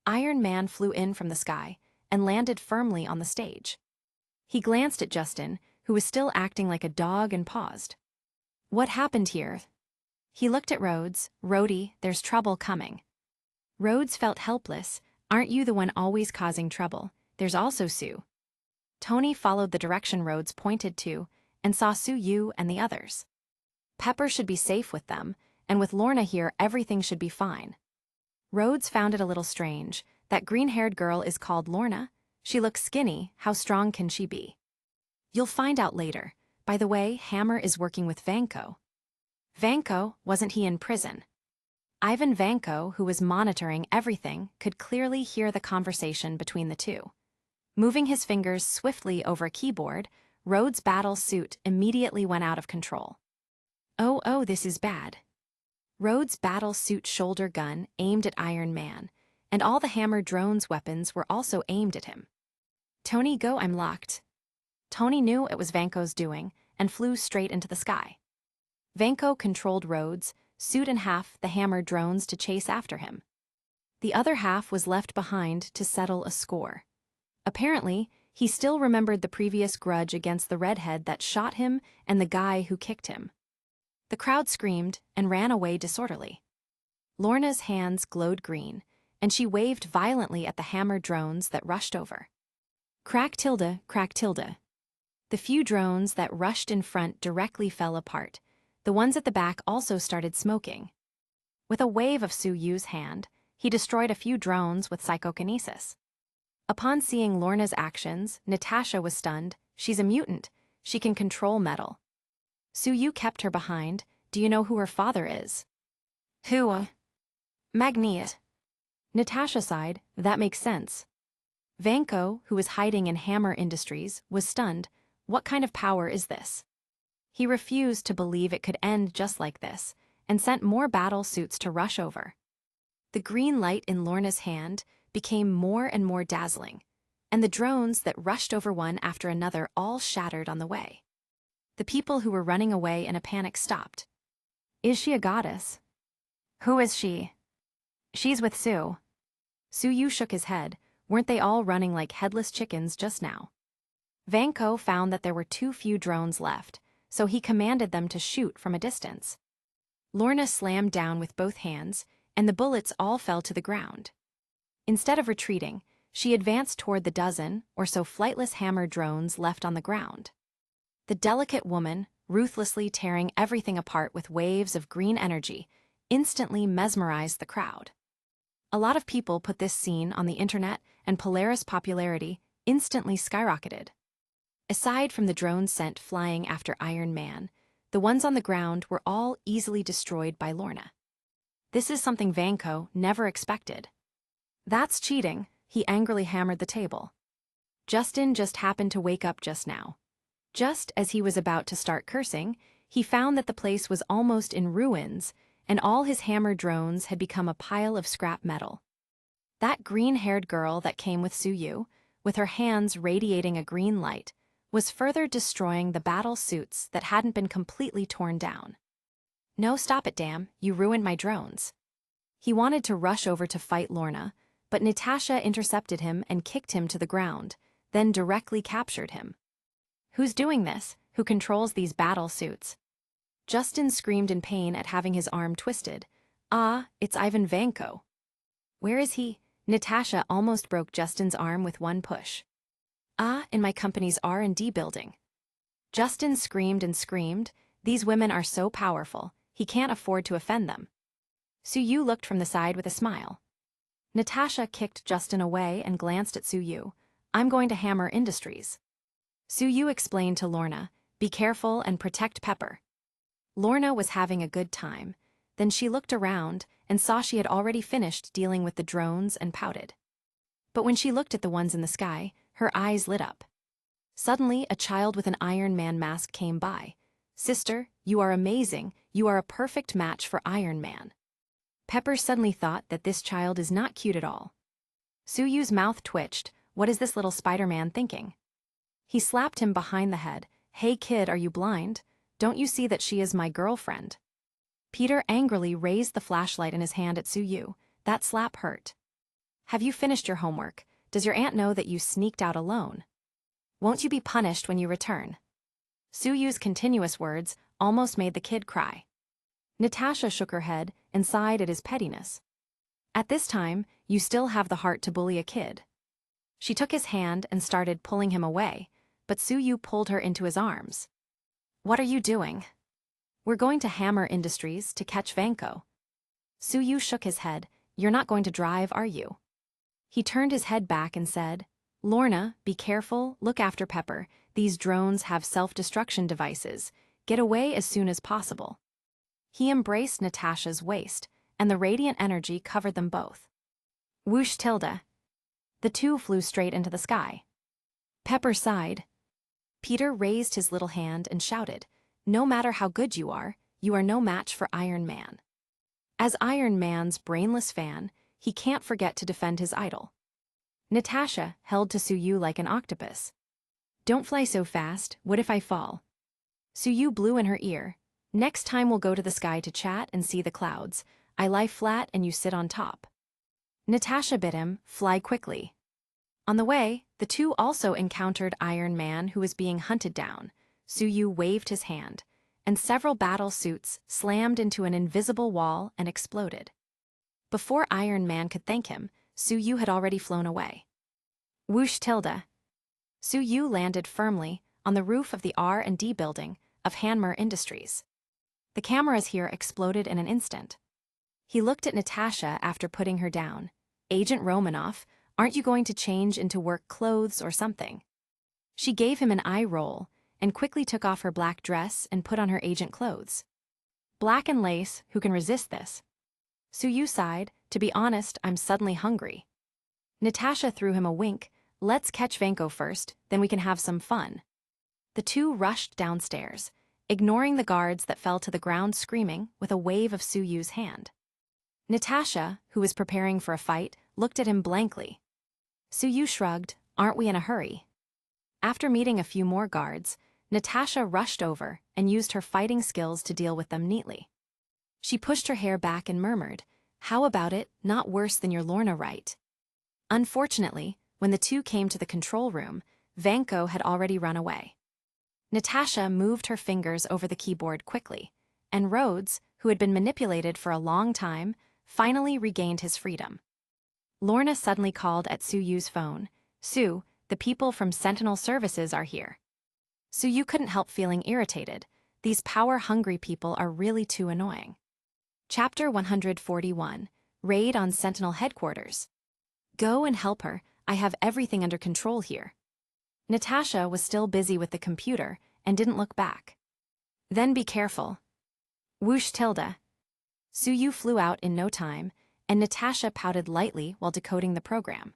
Speaker 1: Iron Man flew in from the sky and landed firmly on the stage. He glanced at Justin, who was still acting like a dog, and paused. What happened here? He looked at Rhodes. Rhodey, there's trouble coming. Rhodes felt helpless. Aren't you the one always causing trouble? There's also Sue. Tony followed the direction Rhodes pointed to and saw Suyu and the others. Pepper should be safe with them, and with Lorna here everything should be fine. Rhodes found it a little strange. That green-haired girl is called Lorna. She looks skinny. How strong can she be? You'll find out later. By the way, Hammer is working with Vanko. Vanko, wasn't he in prison? Ivan Vanko, who was monitoring everything, could clearly hear the conversation between the two. Moving his fingers swiftly over a keyboard, Rhodes' battle suit immediately went out of control. Oh, this is bad. Rhodes' battle suit shoulder gun aimed at Iron Man, and all the Hammer drone's weapons were also aimed at him. Tony, go, I'm locked. Tony knew it was Vanko's doing and flew straight into the sky. Vanko controlled Rhodes, suit in half the Hammer drones to chase after him. The other half was left behind to settle a score. Apparently, he still remembered the previous grudge against the redhead that shot him and the guy who kicked him. The crowd screamed and ran away disorderly. Lorna's hands glowed green, and she waved violently at the Hammer drones that rushed over. Crack tilde, crack tilde. The few drones that rushed in front directly fell apart. The ones at the back also started smoking. With a wave of Su Yu's hand, he destroyed a few drones with psychokinesis. Upon seeing Lorna's actions, Natasha was stunned. She's a mutant. She can control metal. Su Yu kept her behind. Do you know who her father is? Who? Magniot. Natasha sighed. That makes sense. Vanko, who was hiding in Hammer Industries, was stunned. What kind of power is this? He refused to believe it could end just like this, and sent more battle suits to rush over. The green light in Lorna's hand became more and more dazzling, and the drones that rushed over one after another all shattered on the way. The people who were running away in a panic stopped. Is she a goddess? Who is she? She's with Su. Su Yu shook his head. Weren't they all running like headless chickens just now? Vanko found that there were too few drones left, so he commanded them to shoot from a distance. Lorna slammed down with both hands, and the bullets all fell to the ground. Instead of retreating, she advanced toward the dozen or so flightless Hammer drones left on the ground. The delicate woman, ruthlessly tearing everything apart with waves of green energy, instantly mesmerized the crowd. A lot of people put this scene on the internet, and Polaris' popularity instantly skyrocketed. Aside from the drones sent flying after Iron Man, the ones on the ground were all easily destroyed by Lorna. This is something Vanko never expected. That's cheating, he angrily hammered the table. Justin just happened to wake up just now. Just as he was about to start cursing, he found that the place was almost in ruins, and all his Hammer drones had become a pile of scrap metal. That green-haired girl that came with Su Yu, with her hands radiating a green light, was further destroying the battle suits that hadn't been completely torn down. No, stop it, damn, you ruined my drones. He wanted to rush over to fight Lorna, but Natasha intercepted him and kicked him to the ground, then directly captured him. Who's doing this? Who controls these battle suits? Justin screamed in pain at having his arm twisted. Ah, it's Ivan Vanko. Where is he? Natasha almost broke Justin's arm with one push. Ah, in my company's R&D building. Justin screamed and screamed. These women are so powerful, he can't afford to offend them. Su Yu looked from the side with a smile. Natasha kicked Justin away and glanced at Su Yu. I'm going to Hammer Industries. Su Yu explained to Lorna, be careful and protect Pepper. Lorna was having a good time. Then she looked around and saw she had already finished dealing with the drones and pouted. But when she looked at the ones in the sky, her eyes lit up. Suddenly, a child with an Iron Man mask came by. Sister, you are amazing. You are a perfect match for Iron Man. Pepper suddenly thought that this child is not cute at all. Su Yu's mouth twitched. What is this little Spider-Man thinking? He slapped him behind the head. Hey kid, are you blind? Don't you see that she is my girlfriend? Peter angrily raised the flashlight in his hand at Su Yu. That slap hurt. Have you finished your homework? Does your aunt know that you sneaked out alone? Won't you be punished when you return? Su Yu's continuous words almost made the kid cry. Natasha shook her head and sighed at his pettiness. At this time, you still have the heart to bully a kid. She took his hand and started pulling him away, but Su Yu pulled her into his arms. What are you doing? We're going to Hammer Industries to catch Vanko. Su Yu shook his head. You're not going to drive, are you? He turned his head back and said, Lorna, be careful, look after Pepper. These drones have self-destruction devices. Get away as soon as possible. He embraced Natasha's waist, and the radiant energy covered them both. Whoosh tilde. The two flew straight into the sky. Pepper sighed. Peter raised his little hand and shouted, No matter how good you are no match for Iron Man. As Iron Man's brainless fan, he can't forget to defend his idol. Natasha held to Suyu like an octopus. Don't fly so fast, what if I fall? Suyu blew in her ear. Next time we'll go to the sky to chat and see the clouds. I lie flat and you sit on top. Natasha bid him, fly quickly. On the way, the two also encountered Iron Man, who was being hunted down. Suyu waved his hand, and several battle suits slammed into an invisible wall and exploded. Before Iron Man could thank him, Suyu had already flown away. Whoosh tilde. Suyu landed firmly on the roof of the R&D building of HAREM Industries. The cameras here exploded in an instant. He looked at Natasha after putting her down. Agent Romanoff, aren't you going to change into work clothes or something? She gave him an eye roll and quickly took off her black dress and put on her agent clothes. Black and lace, who can resist this? Suyu sighed, to be honest, I'm suddenly hungry. Natasha threw him a wink, let's catch Vanko first, then we can have some fun. The two rushed downstairs, ignoring the guards that fell to the ground screaming with a wave of Suyu's hand. Natasha, who was preparing for a fight, looked at him blankly. Suyu shrugged, aren't we in a hurry? After meeting a few more guards, Natasha rushed over and used her fighting skills to deal with them neatly. She pushed her hair back and murmured, how about it, not worse than your Lorna, right? Unfortunately, when the two came to the control room, Vanko had already run away. Natasha moved her fingers over the keyboard quickly, and Rhodes, who had been manipulated for a long time, finally regained his freedom. Lorna suddenly called at Suyu's phone. Sue, the people from Sentinel Services are here. Suyu couldn't help feeling irritated. These power-hungry people are really too annoying. Chapter 141, Raid on Sentinel Headquarters. Go and help her, I have everything under control here. Natasha was still busy with the computer and didn't look back. Then be careful. Whoosh tilde. Suyu flew out in no time, and Natasha pouted lightly while decoding the program.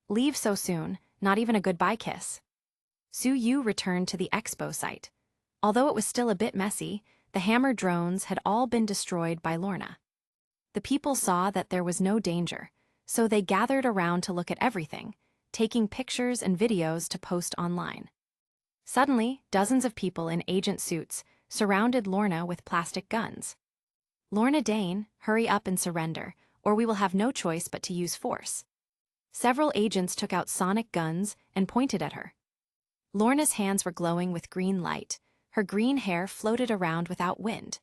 Speaker 1: Leave so soon, not even a goodbye kiss. Suyu returned to the expo site. Although it was still a bit messy, the hammer drones had all been destroyed by Lorna. The people saw that there was no danger, so they gathered around to look at everything, taking pictures and videos to post online. Suddenly, dozens of people in agent suits surrounded Lorna with plastic guns. Lorna Dane, hurry up and surrender, or we will have no choice but to use force. Several agents took out sonic guns and pointed at her. Lorna's hands were glowing with green light. Her green hair floated around without wind.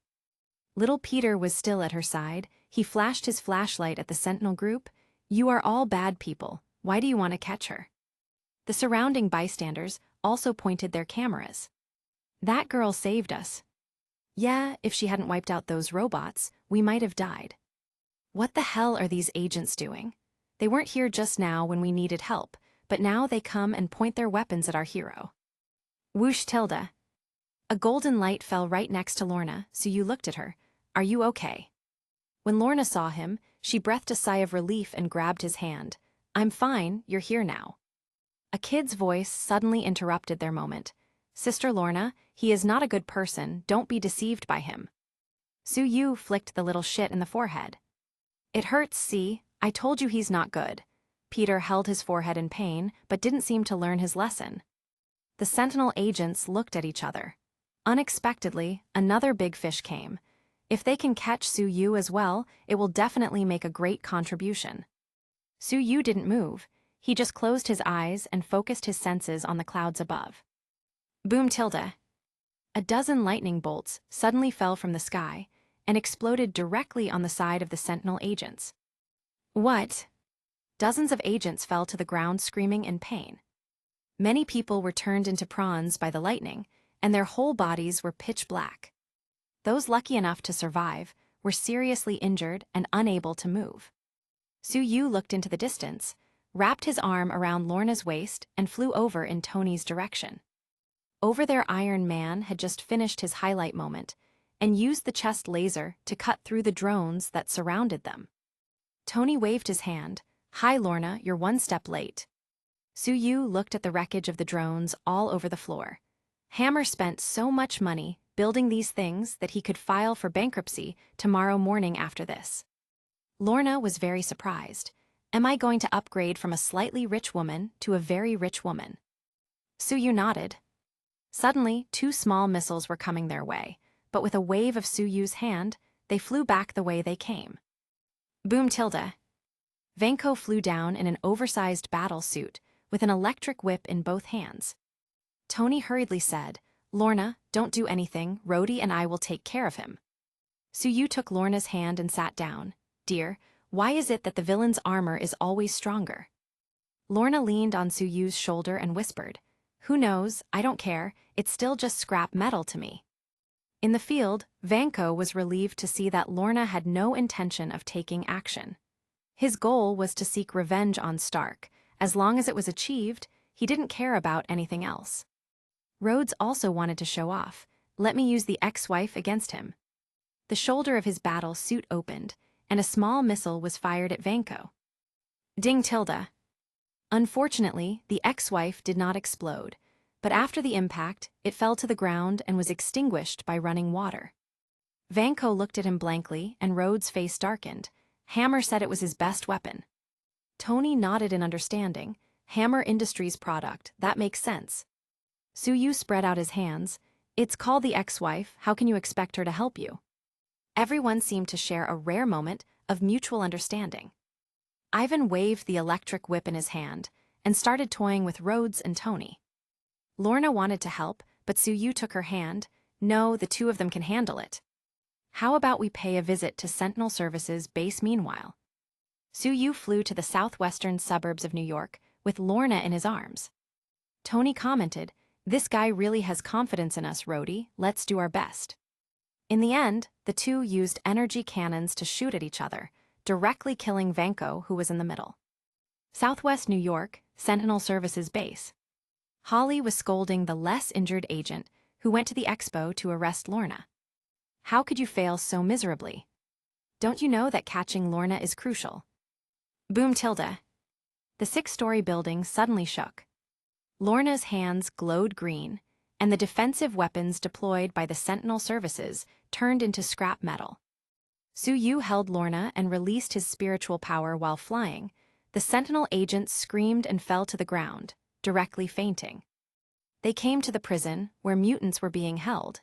Speaker 1: Little Peter was still at her side. He flashed his flashlight at the Sentinel group. You are all bad people. Why do you want to catch her? The surrounding bystanders also pointed their cameras. That girl saved us. Yeah, if she hadn't wiped out those robots, we might have died. What the hell are these agents doing? They weren't here just now when we needed help, but now they come and point their weapons at our hero. Whoosh tilde. A golden light fell right next to Lorna, so you looked at her. Are you okay? When Lorna saw him, she breathed a sigh of relief and grabbed his hand. I'm fine, you're here now. A kid's voice suddenly interrupted their moment. Sister Lorna, he is not a good person, don't be deceived by him. Suyu flicked the little shit in the forehead. It hurts, see, I told you he's not good. Peter held his forehead in pain, but didn't seem to learn his lesson. The Sentinel agents looked at each other. Unexpectedly, another big fish came. If they can catch Suyu as well, it will definitely make a great contribution. Suyu didn't move. He just closed his eyes and focused his senses on the clouds above. Boom tilde. A dozen lightning bolts suddenly fell from the sky and exploded directly on the side of the Sentinel agents. What? Dozens of agents fell to the ground screaming in pain. Many people were turned into prawns by the lightning, and their whole bodies were pitch black. Those lucky enough to survive were seriously injured and unable to move. Su Yu looked into the distance, wrapped his arm around Lorna's waist, and flew over in Tony's direction. Over there, Iron Man had just finished his highlight moment and used the chest laser to cut through the drones that surrounded them. Tony waved his hand. "Hi, Lorna, you're one step late." Su Yu looked at the wreckage of the drones all over the floor. Hammer spent so much money building these things that he could file for bankruptcy tomorrow morning after this. Lorna was very surprised. "Am I going to upgrade from a slightly rich woman to a very rich woman?" Su Yu nodded. Suddenly, 2 small missiles were coming their way, but with a wave of Su Yu's hand, they flew back the way they came. Boom tilde. Vanko flew down in an oversized battle suit with an electric whip in both hands. Tony hurriedly said, "Lorna, don't do anything, Rhodey and I will take care of him." Su Yu took Lorna's hand and sat down. "Dear, why is it that the villain's armor is always stronger?" Lorna leaned on Su Yu's shoulder and whispered, "Who knows, I don't care, it's still just scrap metal to me." In the field, Vanko was relieved to see that Lorna had no intention of taking action. His goal was to seek revenge on Stark. As long as it was achieved, he didn't care about anything else. Rhodes also wanted to show off. "Let me use the ex-wife against him." The shoulder of his battle suit opened, and a small missile was fired at Vanko. Ding tilde. Unfortunately, the ex-wife did not explode, but after the impact, it fell to the ground and was extinguished by running water. Vanko looked at him blankly, and Rhodes' face darkened. Hammer said it was his best weapon. Tony nodded in understanding. Hammer Industries product, that makes sense. Su Yu spread out his hands. "It's called the ex-wife, how can you expect her to help you?" Everyone seemed to share a rare moment of mutual understanding. Ivan waved the electric whip in his hand and started toying with Rhodes and Tony. Lorna wanted to help, but Su Yu took her hand. "No, the 2 of them can handle it. How about we pay a visit to Sentinel Services base meanwhile?" Su Yu flew to the southwestern suburbs of New York with Lorna in his arms. Tony commented, "This guy really has confidence in us, Rhodey, let's do our best." In the end, the 2 used energy cannons to shoot at each other, directly killing Vanko, who was in the middle. Southwest New York, Sentinel Services base. Holly was scolding the less injured agent who went to the expo to arrest Lorna. "How could you fail so miserably? Don't you know that catching Lorna is crucial?" Boom tilde. The 6-story building suddenly shook. Lorna's hands glowed green, and the defensive weapons deployed by the Sentinel Services turned into scrap metal. Su Yu held Lorna and released his spiritual power while flying. The Sentinel agents screamed and fell to the ground, directly fainting. They came to the prison, where mutants were being held.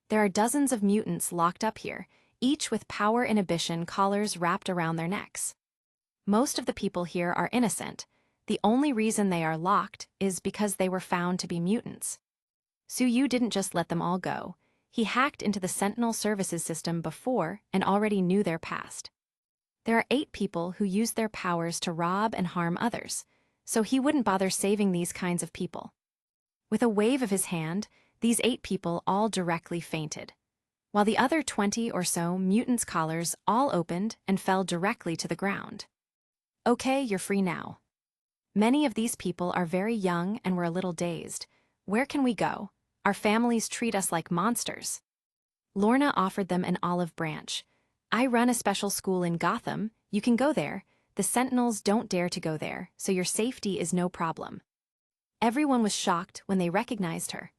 Speaker 1: There are dozens of mutants locked up here, each with power inhibition collars wrapped around their necks. Most of the people here are innocent. The only reason they are locked is because they were found to be mutants. Su Yu didn't just let them all go. He hacked into the Sentinel Services system before and already knew their past. There are 8 people who use their powers to rob and harm others, so he wouldn't bother saving these kinds of people. With a wave of his hand, these 8 people all directly fainted, while the other 20 or so mutants' collars all opened and fell directly to the ground. "Okay, you're free now." Many of these people are very young and were a little dazed. "Where can we go? Our families treat us like monsters." Lorna offered them an olive branch. "I run a special school in Gotham. You can go there. The Sentinels don't dare to go there, so your safety is no problem." Everyone was shocked when they recognized her.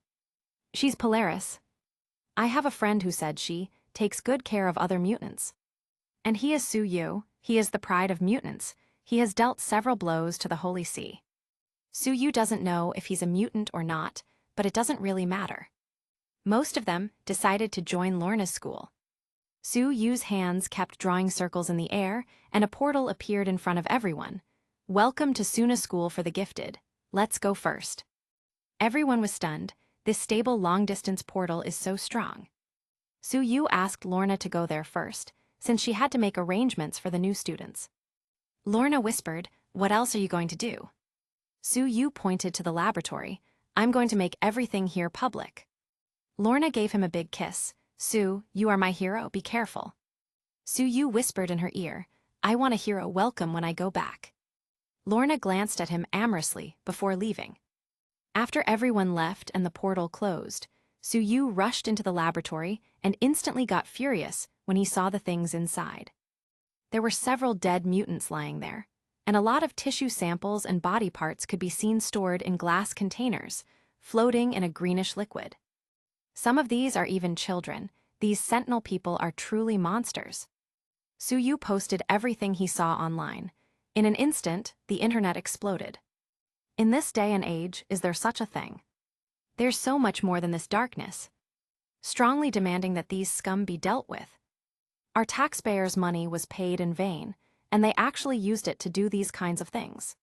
Speaker 1: "She's Polaris. I have a friend who said she takes good care of other mutants. And he is Su Yu. He is the pride of mutants. He has dealt several blows to the Holy See. Su Yu doesn't know if he's a mutant or not, but it doesn't really matter." Most of them decided to join Lorna's school. Su Yu's hands kept drawing circles in the air, and a portal appeared in front of everyone. "Welcome to Suna School for the Gifted. Let's go first." Everyone was stunned. This stable long-distance portal is so strong. Su Yu asked Lorna to go there first, since she had to make arrangements for the new students. Lorna whispered, "What else are you going to do?" Su Yu pointed to the laboratory. "I'm going to make everything here public." Lorna gave him a big kiss. "Su, you are my hero, be careful." Su Yu whispered in her ear, I want a hero welcome when I go back. Lorna glanced at him amorously before leaving. After everyone left and the portal closed, Suyu rushed into the laboratory and instantly got furious when he saw the things inside. There were several dead mutants lying there, and a lot of tissue samples and body parts could be seen stored in glass containers, floating in a greenish liquid. Some of these are even children. These sentinel people are truly monsters. Suyu posted everything he saw online. In an instant, the internet exploded. In this day and age, is there such a thing? There's so much more than this darkness. Strongly demanding that these scum be dealt with. Our taxpayers' money was paid in vain, and they actually used it to do these kinds of things.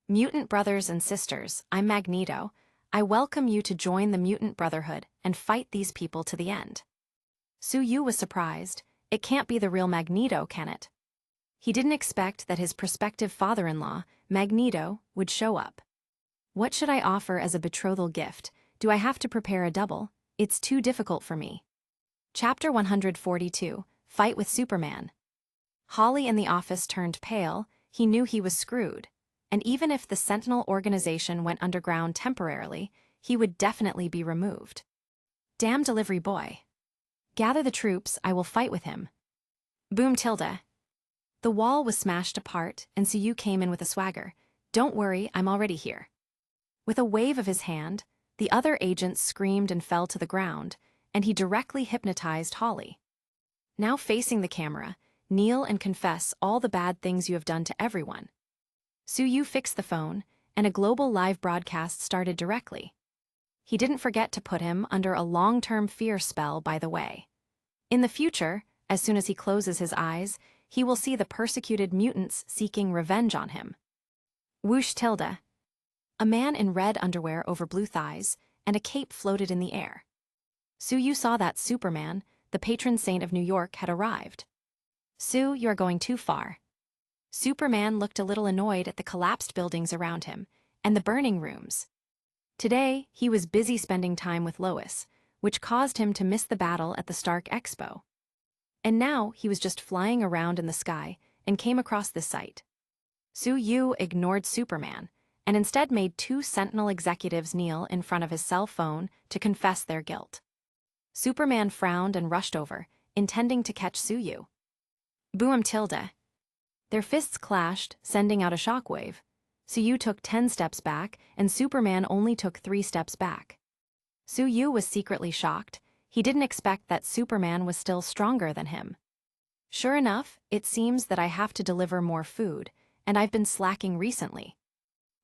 Speaker 1: Mutant brothers and sisters, I'm Magneto. I welcome you to join the Mutant Brotherhood and fight these people to the end. Suyu was surprised. It can't be the real Magneto, can it? He didn't expect that his prospective father-in-law, Magneto, would show up. What should I offer as a betrothal gift? Do I have to prepare a double? It's too difficult for me. Chapter 142, Fight with Superman. Holly in the office turned pale. He knew he was screwed. And even if the Sentinel organization went underground temporarily, he would definitely be removed. Damn delivery boy. Gather the troops, I will fight with him. Boom tilde. The wall was smashed apart, and Suyu came in with a swagger. Don't worry, I'm already here. With a wave of his hand, the other agents screamed and fell to the ground, and he directly hypnotized Holly. Now facing the camera, kneel and confess all the bad things you have done to everyone. Suyu fixed the phone, and a global live broadcast started directly. He didn't forget to put him under a long-term fear spell, by the way. In the future, as soon as he closes his eyes, he will see the persecuted mutants seeking revenge on him. Whoosh tilde. A man in red underwear over blue thighs, and a cape floated in the air. Suyu saw that Superman, the patron saint of New York, had arrived. Sue, you are going too far. Superman looked a little annoyed at the collapsed buildings around him, and the burning rooms. Today, he was busy spending time with Lois, which caused him to miss the battle at the Stark Expo. And now he was just flying around in the sky and came across this sight. Suyu ignored Superman and instead made two Sentinel executives kneel in front of his cell phone to confess their guilt. Superman frowned and rushed over, intending to catch Suyu. Boom tilde. Their fists clashed, sending out a shockwave. Suyu took 10 steps back, and Superman only took 3 steps back. Suyu was secretly shocked. He didn't expect that Superman was still stronger than him. Sure enough, it seems that I have to deliver more food, and I've been slacking recently.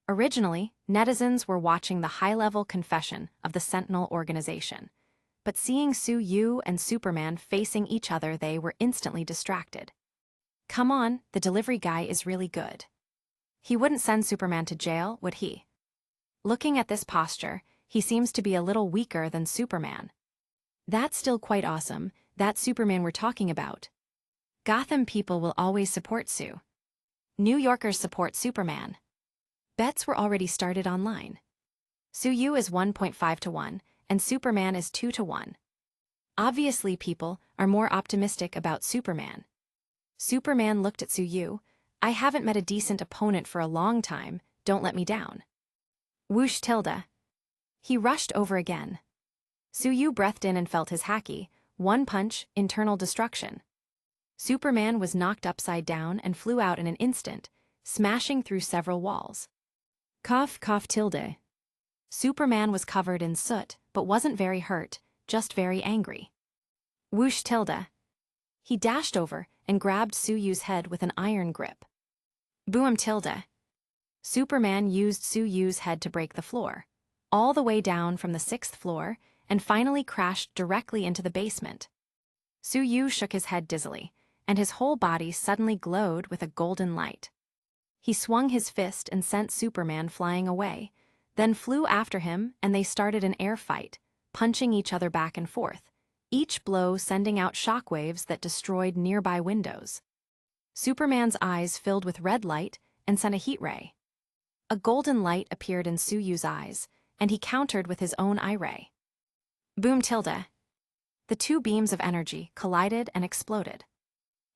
Speaker 1: Originally, netizens were watching the high-level confession of the Sentinel organization, but seeing Suyu and Superman facing each other, they were instantly distracted. Come on, the delivery guy is really good. He wouldn't send Superman to jail, would he? Looking at this posture, he seems to be a little weaker than Superman. That's still quite awesome, that Superman we're talking about. Gotham people will always support Sue. New Yorkers support Superman. Bets were already started online. Suyu is 1.5 to 1, and Superman is 2 to 1. Obviously people are more optimistic about Superman. Superman looked at Suyu. I haven't met a decent opponent for a long time, don't let me down. Whoosh tilde. He rushed over again. Suyu breathed in and felt his haki, one punch, internal destruction. Superman was knocked upside down and flew out in an instant, smashing through several walls. Cough tilde. Superman was covered in soot, but wasn't very hurt, just very angry. Whoosh tilde. He dashed over and grabbed Suyu's head with an iron grip. Boom tilde. Superman used Suyu's head to break the floor, all the way down from the 6th floor, and finally crashed directly into the basement. Suyu shook his head dizzily, and his whole body suddenly glowed with a golden light. He swung his fist and sent Superman flying away, then flew after him, and they started an air fight, punching each other back and forth, each blow sending out shockwaves that destroyed nearby windows. Superman's eyes filled with red light and sent a heat ray. A golden light appeared in Suyu's eyes, and he countered with his own eye ray. Boom tilde. The two beams of energy collided and exploded.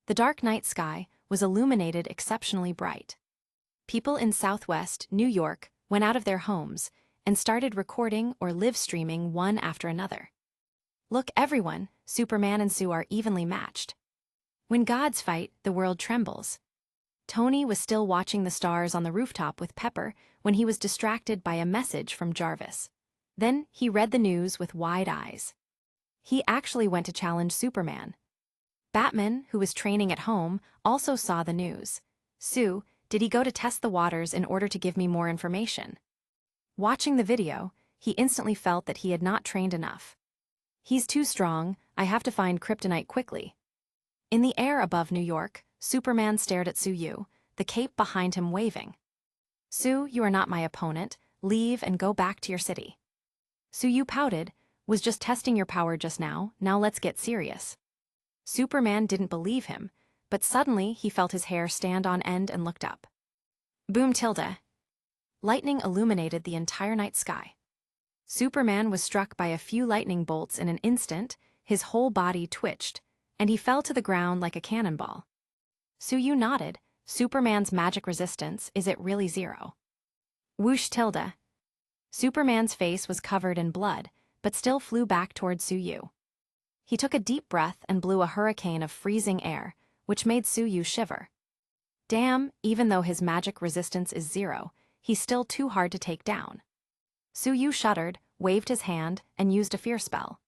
Speaker 1: The dark night sky was illuminated exceptionally bright. People in Southwest New York went out of their homes and started recording or live streaming one after another. Look, everyone, Superman and Sue are evenly matched. When gods fight, the world trembles. Tony was still watching the stars on the rooftop with Pepper when he was distracted by a message from Jarvis. Then he read the news with wide eyes. He actually went to challenge Superman. Batman, who was training at home, also saw the news. Sue, did he go to test the waters in order to give me more information? Watching the video, he instantly felt that he had not trained enough. He's too strong, I have to find kryptonite quickly. In the air above New York, Superman stared at Sue, the cape behind him waving. Sue, you are not my opponent, leave and go back to your city. Sue pouted, was just testing your power just now let's get serious. Superman didn't believe him, but suddenly he felt his hair stand on end and looked up. Boom tilde. Lightning illuminated the entire night sky. Superman was struck by a few lightning bolts in an instant, his whole body twitched, and he fell to the ground like a cannonball. Sue nodded. Superman's magic resistance, is it really 0? Whoosh tilde. Superman's face was covered in blood, but still flew back toward Sue. He took a deep breath and blew a hurricane of freezing air, which made Sue shiver. Damn, even though his magic resistance is 0, he's still too hard to take down. Sue shuddered, waved his hand, and used a fear spell.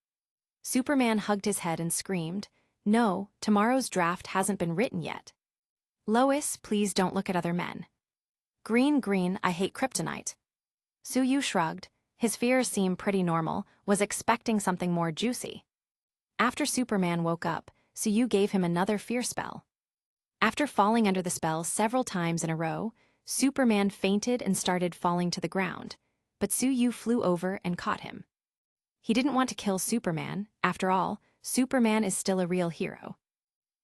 Speaker 1: Superman hugged his head and screamed, no, tomorrow's draft hasn't been written yet. Lois, please don't look at other men. Green, I hate kryptonite. Sue shrugged. His fears seemed pretty normal, was expecting something more juicy. After Superman woke up, Sue gave him another fear spell. After falling under the spell several times in a row, Superman fainted and started falling to the ground, but Sue flew over and caught him. He didn't want to kill Superman, after all, Superman is still a real hero.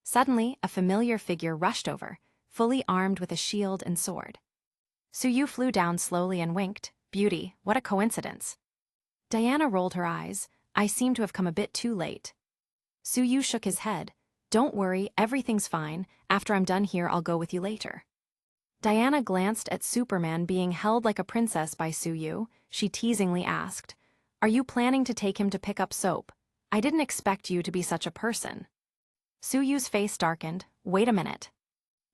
Speaker 1: Suddenly, a familiar figure rushed over, fully armed with a shield and sword. Sue flew down slowly and winked. Beauty, what a coincidence. Diana rolled her eyes. I seem to have come a bit too late. Sue shook his head. Don't worry, everything's fine. After I'm done here, I'll go with you later. Diana glanced at Superman being held like a princess by Sue. She teasingly asked, are you planning to take him to pick up soap? I didn't expect you to be such a person. Sue's face darkened. Wait a minute.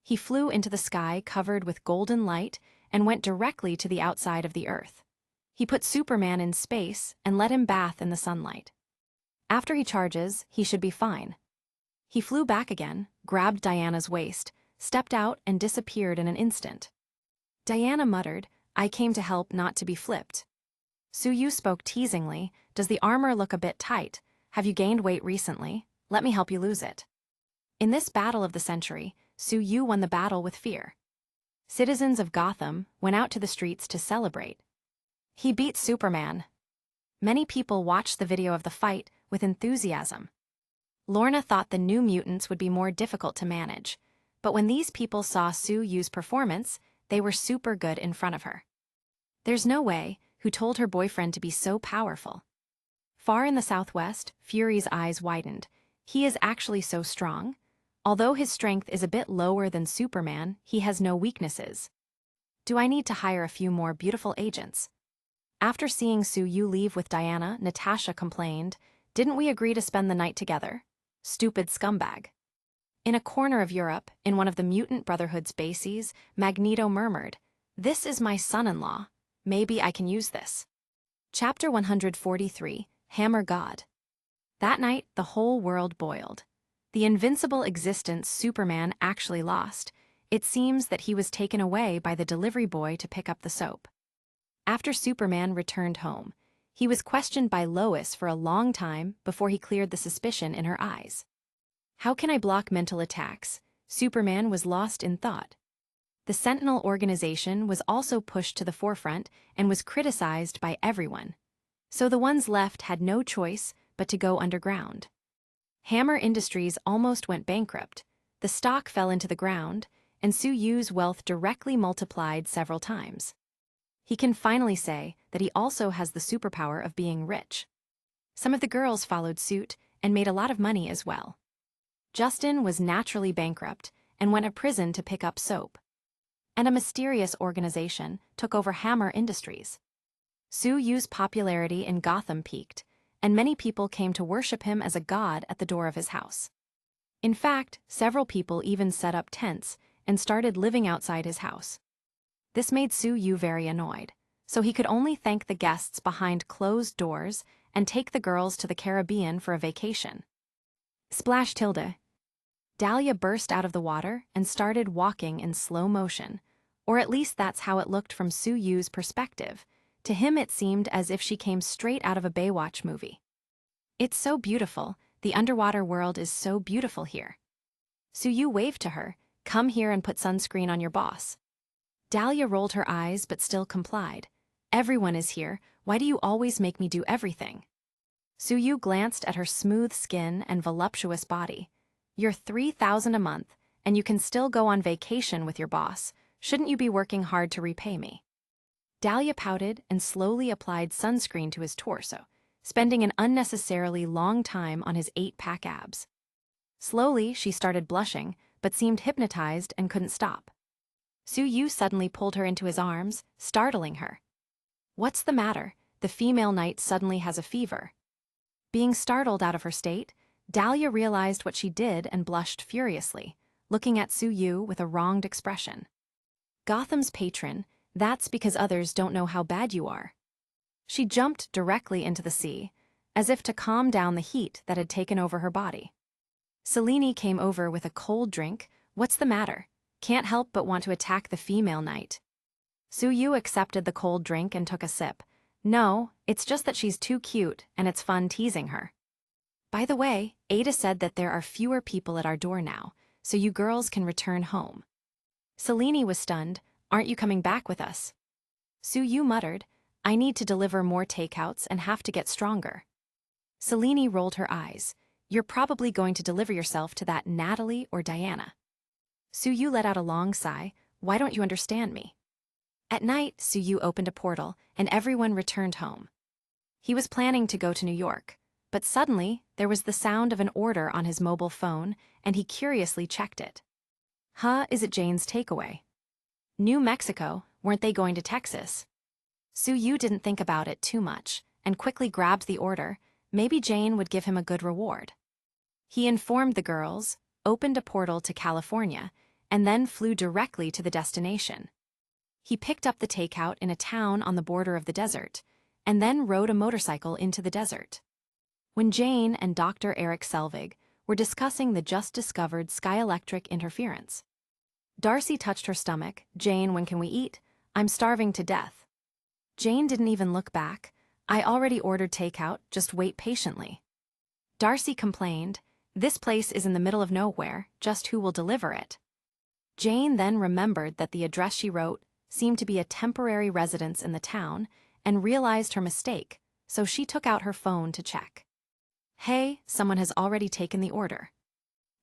Speaker 1: He flew into the sky covered with golden light and went directly to the outside of the Earth. He put Superman in space and let him bath in the sunlight. After he charges, he should be fine. He flew back again, grabbed Diana's waist, stepped out and disappeared in an instant. Diana muttered, I came to help, not to be flipped. Sue spoke teasingly, does the armor look a bit tight? Have you gained weight recently? Let me help you lose it. In this battle of the century, Sue won the battle with fear. Citizens of Gotham went out to the streets to celebrate. He beat Superman. Many people watched the video of the fight with enthusiasm. Lorna thought the New Mutants would be more difficult to manage, but when these people saw Sue's performance, they were super good in front of her. There's no way, who told her boyfriend to be so powerful? Far in the Southwest, Fury's eyes widened. He is actually so strong. Although his strength is a bit lower than Superman, he has no weaknesses. Do I need to hire a few more beautiful agents? After seeing Sue leave with Diana, Natasha complained, didn't we agree to spend the night together? Stupid scumbag. In a corner of Europe, in one of the Mutant Brotherhood's bases, Magneto murmured, this is my son-in-law. Maybe I can use this. Chapter 143, Hammer God. That night, the whole world boiled. The invincible existence Superman actually lost. It seems that he was taken away by the delivery boy to pick up the soap. After Superman returned home, he was questioned by Lois for a long time before he cleared the suspicion in her eyes. How can I block mental attacks? Superman was lost in thought. The Sentinel organization was also pushed to the forefront and was criticized by everyone. So the ones left had no choice but to go underground. Hammer Industries almost went bankrupt. The stock fell into the ground, and Sue's wealth directly multiplied several times. He can finally say that he also has the superpower of being rich. Some of the girls followed suit and made a lot of money as well. Justin was naturally bankrupt and went to prison to pick up soap. And a mysterious organization took over Hammer Industries. Soo-Yu's popularity in Gotham peaked, and many people came to worship him as a god at the door of his house. In fact, several people even set up tents and started living outside his house. This made Soo-Yu very annoyed, so he could only thank the guests behind closed doors and take the girls to the Caribbean for a vacation. Splash tilde. Dahlia burst out of the water and started walking in slow motion, or at least that's how it looked from Soo-Yu's perspective. To him it seemed as if she came straight out of a Baywatch movie. It's so beautiful, the underwater world is so beautiful here. Soo-Yu waved to her, come here and put sunscreen on your boss. Dahlia rolled her eyes but still complied. Everyone is here, why do you always make me do everything? Soo-Yu glanced at her smooth skin and voluptuous body. You're $3,000 a month, and you can still go on vacation with your boss. Shouldn't you be working hard to repay me? Dahlia pouted and slowly applied sunscreen to his torso, spending an unnecessarily long time on his 8-pack abs. Slowly, she started blushing, but seemed hypnotized and couldn't stop. Soo-Yu suddenly pulled her into his arms, startling her. What's the matter? The female knight suddenly has a fever. Being startled out of her state, Dahlia realized what she did and blushed furiously, looking at Soo-Yu with a wronged expression. Gotham's patron, that's because others don't know how bad you are. She jumped directly into the sea, as if to calm down the heat that had taken over her body. Selene came over with a cold drink. What's the matter? Can't help but want to attack the female knight. Soo-Yu accepted the cold drink and took a sip. No, it's just that she's too cute and it's fun teasing her. By the way, Ada said that there are fewer people at our door now, so you girls can return home. Selene was stunned. Aren't you coming back with us? Soo-Yu muttered, I need to deliver more takeouts and have to get stronger. Selene rolled her eyes. You're probably going to deliver yourself to that Natalie or Diana. Soo-Yu let out a long sigh. Why don't you understand me? At night, Soo-Yu opened a portal, and everyone returned home. He was planning to go to New York, but suddenly there was the sound of an order on his mobile phone, and he curiously checked it. Is it Jane's takeaway? New Mexico, weren't they going to Texas? Soo-Yu didn't think about it too much, and quickly grabbed the order. Maybe Jane would give him a good reward. He informed the girls, opened a portal to California, and then flew directly to the destination. He picked up the takeout in a town on the border of the desert, and then rode a motorcycle into the desert. When Jane and Dr. Eric Selvig were discussing the just-discovered sky-electric interference, Darcy touched her stomach. Jane, when can we eat? I'm starving to death. Jane didn't even look back. I already ordered takeout, just wait patiently. Darcy complained, this place is in the middle of nowhere, just who will deliver it? Jane then remembered that the address she wrote seemed to be a temporary residence in the town and realized her mistake, so she took out her phone to check. Hey, someone has already taken the order.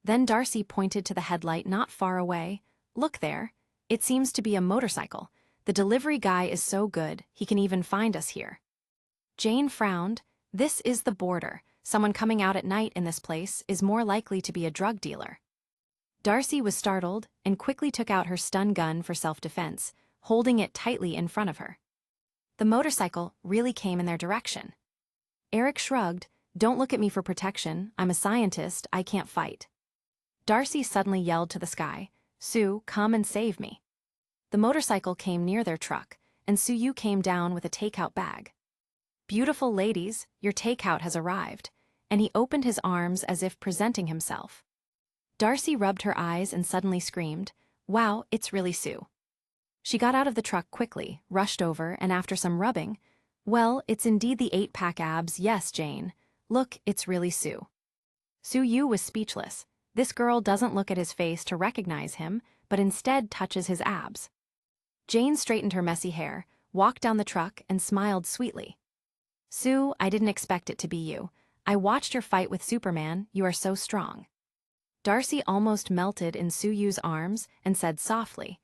Speaker 1: Then Darcy pointed to the headlight not far away. Look there, it seems to be a motorcycle. The delivery guy is so good, he can even find us here. Jane frowned. This is the border. Someone coming out at night in this place is more likely to be a drug dealer. Darcy was startled and quickly took out her stun gun for self-defense, holding it tightly in front of her. The motorcycle really came in their direction. Eric shrugged. Don't look at me for protection. I'm a scientist, I can't fight. Darcy suddenly yelled to the sky, Sue, come and save me. The motorcycle came near their truck, and Soo-Yu came down with a takeout bag. Beautiful ladies, your takeout has arrived, and he opened his arms as if presenting himself. Darcy rubbed her eyes and suddenly screamed, wow, it's really Sue. She got out of the truck quickly, rushed over, and after some rubbing, well, it's indeed the 8-pack abs, yes, Jane. Look, it's really Sue. Soo-Yu was speechless. This girl doesn't look at his face to recognize him, but instead touches his abs. Jane straightened her messy hair, walked down the truck, and smiled sweetly. Sue, I didn't expect it to be you. I watched your fight with Superman, you are so strong. Darcy almost melted in Soo-Yu's arms and said softly,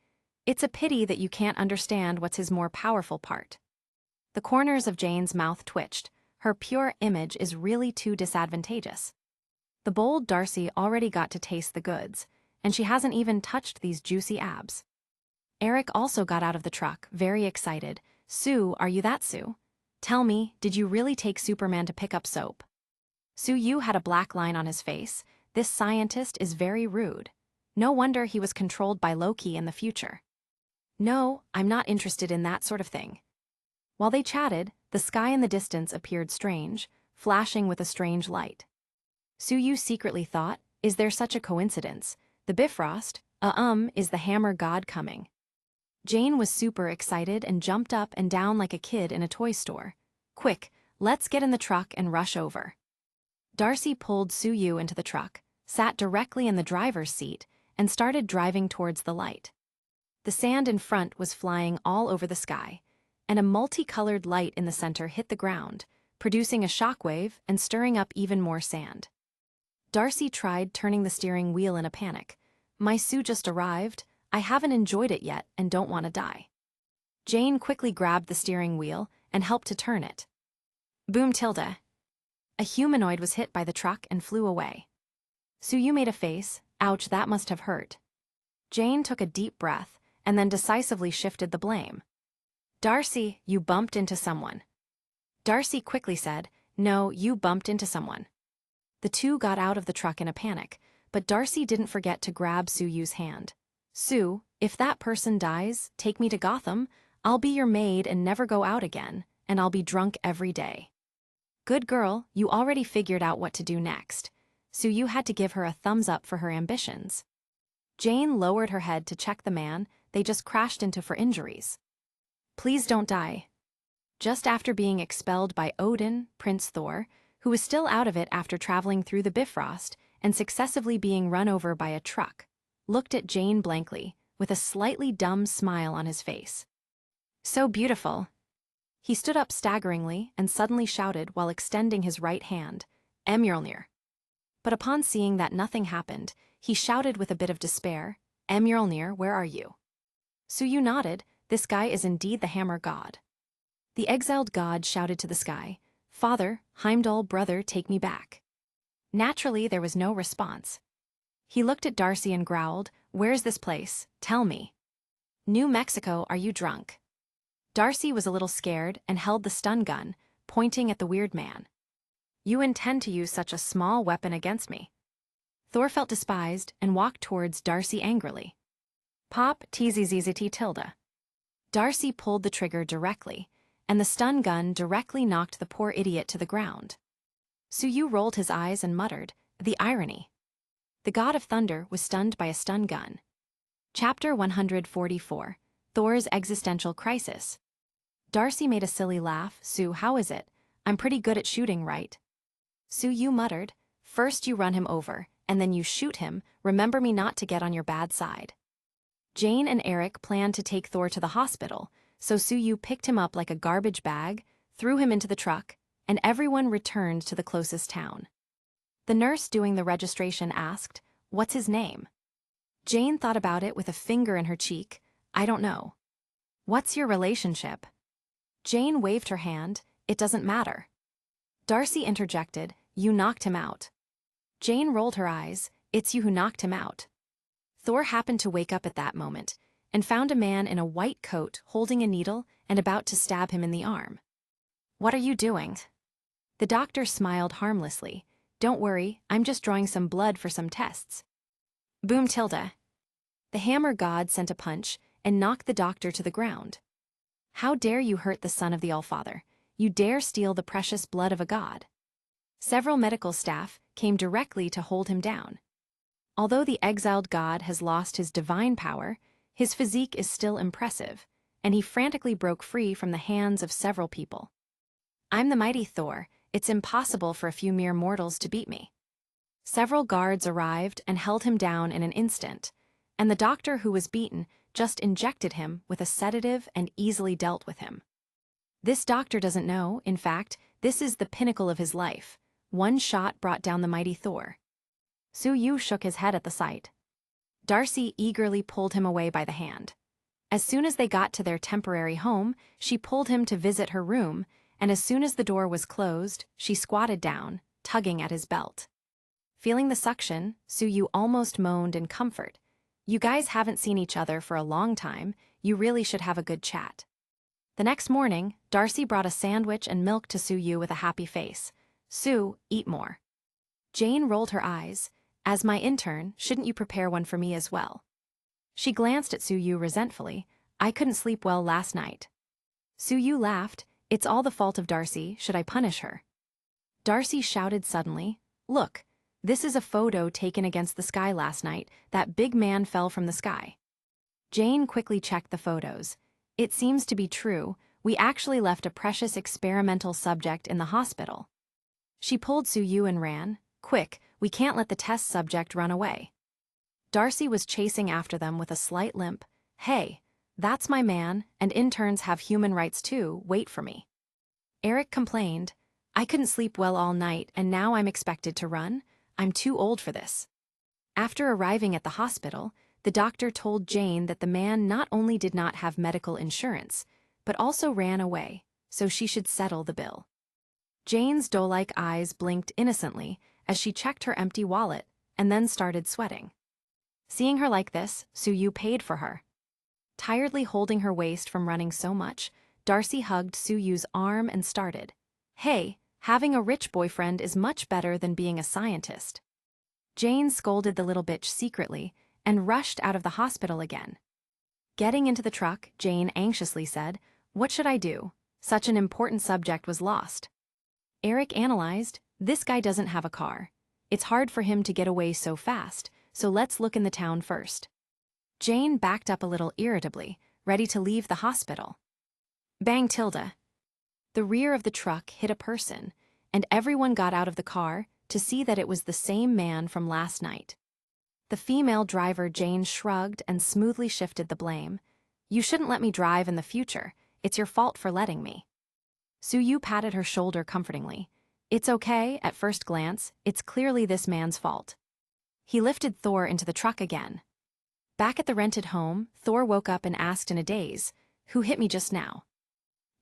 Speaker 1: it's a pity that you can't understand what's his more powerful part. The corners of Jane's mouth twitched. Her pure image is really too disadvantageous. The bold Darcy already got to taste the goods, and she hasn't even touched these juicy abs. Eric also got out of the truck, very excited. Sue, are you that Sue? Tell me, did you really take Superman to pick up soap? Sue Yu had a black line on his face. This scientist is very rude. No wonder he was controlled by Loki in the future. No, I'm not interested in that sort of thing. While they chatted, the sky in the distance appeared strange, flashing with a strange light. Sue Yu secretly thought, is there such a coincidence? The Bifrost, is the hammer god coming? Jane was super excited and jumped up and down like a kid in a toy store. Quick, let's get in the truck and rush over. Darcy pulled Sue Yu into the truck, sat directly in the driver's seat, and started driving towards the light. The sand in front was flying all over the sky, and a multicolored light in the center hit the ground, producing a shockwave and stirring up even more sand. Darcy tried turning the steering wheel in a panic. My Sue just arrived, I haven't enjoyed it yet and don't want to die. Jane quickly grabbed the steering wheel and helped to turn it. Boom tilde. A humanoid was hit by the truck and flew away. Sue Yu made a face, ouch, that must have hurt. Jane took a deep breath and then decisively shifted the blame. Darcy, you bumped into someone. Darcy quickly said, no, you bumped into someone. The two got out of the truck in a panic, but Darcy didn't forget to grab Sue Yu's hand. Sue, if that person dies, take me to Gotham, I'll be your maid and never go out again, and I'll be drunk every day. Good girl, you already figured out what to do next. Sue Yu had to give her a thumbs up for her ambitions. Jane lowered her head to check the man they just crashed into for injuries. Please don't die. Just after being expelled by Odin, Prince Thor, who was still out of it after traveling through the Bifrost and successively being run over by a truck, looked at Jane blankly, with a slightly dumb smile on his face. So beautiful. He stood up staggeringly and suddenly shouted while extending his right hand, Mjolnir. But upon seeing that nothing happened, he shouted with a bit of despair, Mjolnir, where are you? Sue Yu nodded, this guy is indeed the hammer god. The exiled god shouted to the sky, Father, Heimdall, brother, take me back. Naturally, there was no response. He looked at Darcy and growled, where's this place? Tell me. New Mexico, are you drunk? Darcy was a little scared and held the stun gun, pointing at the weird man. You intend to use such a small weapon against me. Thor felt despised and walked towards Darcy angrily. Pop, TZZZT tilde. Darcy pulled the trigger directly, and the stun gun directly knocked the poor idiot to the ground. Sue Yu rolled his eyes and muttered, the irony. The god of thunder was stunned by a stun gun. Chapter 144, Thor's Existential Crisis. Darcy made a silly laugh. Sue, how is it? I'm pretty good at shooting, right? Sue Yu muttered, first you run him over, and then you shoot him, remember me not to get on your bad side. Jane and Eric planned to take Thor to the hospital, so Sue Yu picked him up like a garbage bag, threw him into the truck, and everyone returned to the closest town. The nurse doing the registration asked, what's his name? Jane thought about it with a finger in her cheek, I don't know. What's your relationship? Jane waved her hand, it doesn't matter. Darcy interjected, you knocked him out. Jane rolled her eyes, it's you who knocked him out. Thor happened to wake up at that moment, and found a man in a white coat holding a needle and about to stab him in the arm. What are you doing? The doctor smiled harmlessly. Don't worry, I'm just drawing some blood for some tests. Boom tilde. The hammer god sent a punch and knocked the doctor to the ground. How dare you hurt the son of the Allfather? You dare steal the precious blood of a god. Several medical staff came directly to hold him down. Although the exiled god has lost his divine power, his physique is still impressive, and he frantically broke free from the hands of several people. I'm the mighty Thor, it's impossible for a few mere mortals to beat me. Several guards arrived and held him down in an instant, and the doctor who was beaten just injected him with a sedative and easily dealt with him. This doctor doesn't know, in fact, this is the pinnacle of his life. One shot brought down the mighty Thor. Sue Yu shook his head at the sight. Darcy eagerly pulled him away by the hand. As soon as they got to their temporary home, she pulled him to visit her room, and as soon as the door was closed, she squatted down, tugging at his belt. Feeling the suction, Suyu almost moaned in comfort. You guys haven't seen each other for a long time, you really should have a good chat. The next morning, Darcy brought a sandwich and milk to Suyu with a happy face. Sue, eat more. Jane rolled her eyes. As my intern, shouldn't you prepare one for me as well? She glanced at Suyu resentfully. I couldn't sleep well last night. Suyu laughed. It's all the fault of Darcy, should I punish her? Darcy shouted suddenly. Look, this is a photo taken against the sky last night. That big man fell from the sky. Jane quickly checked the photos. It seems to be true. We actually left a precious experimental subject in the hospital. She pulled Suyu and ran. Quick, we can't let the test subject run away. Darcy was chasing after them with a slight limp. Hey, that's my man, and interns have human rights too, wait for me. Eric complained. I couldn't sleep well all night and now I'm expected to run? I'm too old for this. After arriving at the hospital, the doctor told Jane that the man not only did not have medical insurance, but also ran away, so she should settle the bill. Jane's doe-like eyes blinked innocently as she checked her empty wallet and then started sweating. Seeing her like this, Suyu paid for her. Tiredly holding her waist from running so much, Darcy hugged Suyu's arm and started. Hey, having a rich boyfriend is much better than being a scientist. Jane scolded the little bitch secretly and rushed out of the hospital again. Getting into the truck, Jane anxiously said, What should I do? Such an important subject was lost. Eric analyzed, this guy doesn't have a car. It's hard for him to get away so fast, so let's look in the town first. Jane backed up a little irritably, ready to leave the hospital. Bang tilde. The rear of the truck hit a person, and everyone got out of the car to see that it was the same man from last night. The female driver Jane shrugged and smoothly shifted the blame. You shouldn't let me drive in the future. It's your fault for letting me. Suyu patted her shoulder comfortingly. It's okay, at first glance, it's clearly this man's fault. He lifted Thor into the truck again. Back at the rented home, Thor woke up and asked in a daze, Who hit me just now?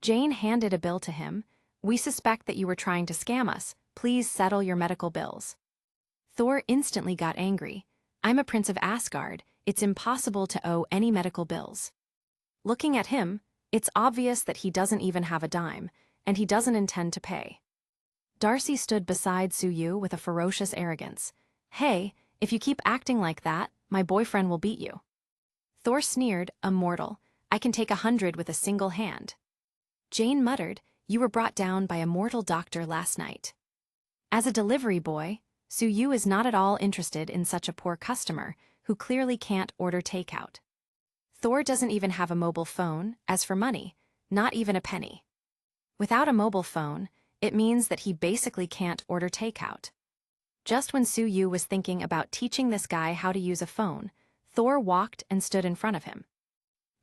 Speaker 1: Jane handed a bill to him. We suspect that you were trying to scam us. Please settle your medical bills. Thor instantly got angry. I'm a prince of Asgard. It's impossible to owe any medical bills. Looking at him, it's obvious that he doesn't even have a dime, and he doesn't intend to pay. Darcy stood beside Suyu with a ferocious arrogance. Hey, if you keep acting like that, my boyfriend will beat you. Thor sneered, a mortal. I can take 100 with a single hand. Jane muttered, You were brought down by a mortal doctor last night. As a delivery boy, Suyu is not at all interested in such a poor customer who clearly can't order takeout. Thor doesn't even have a mobile phone. As for money, not even a penny. Without a mobile phone, it means that he basically can't order takeout. Just when Suyu was thinking about teaching this guy how to use a phone, Thor walked and stood in front of him.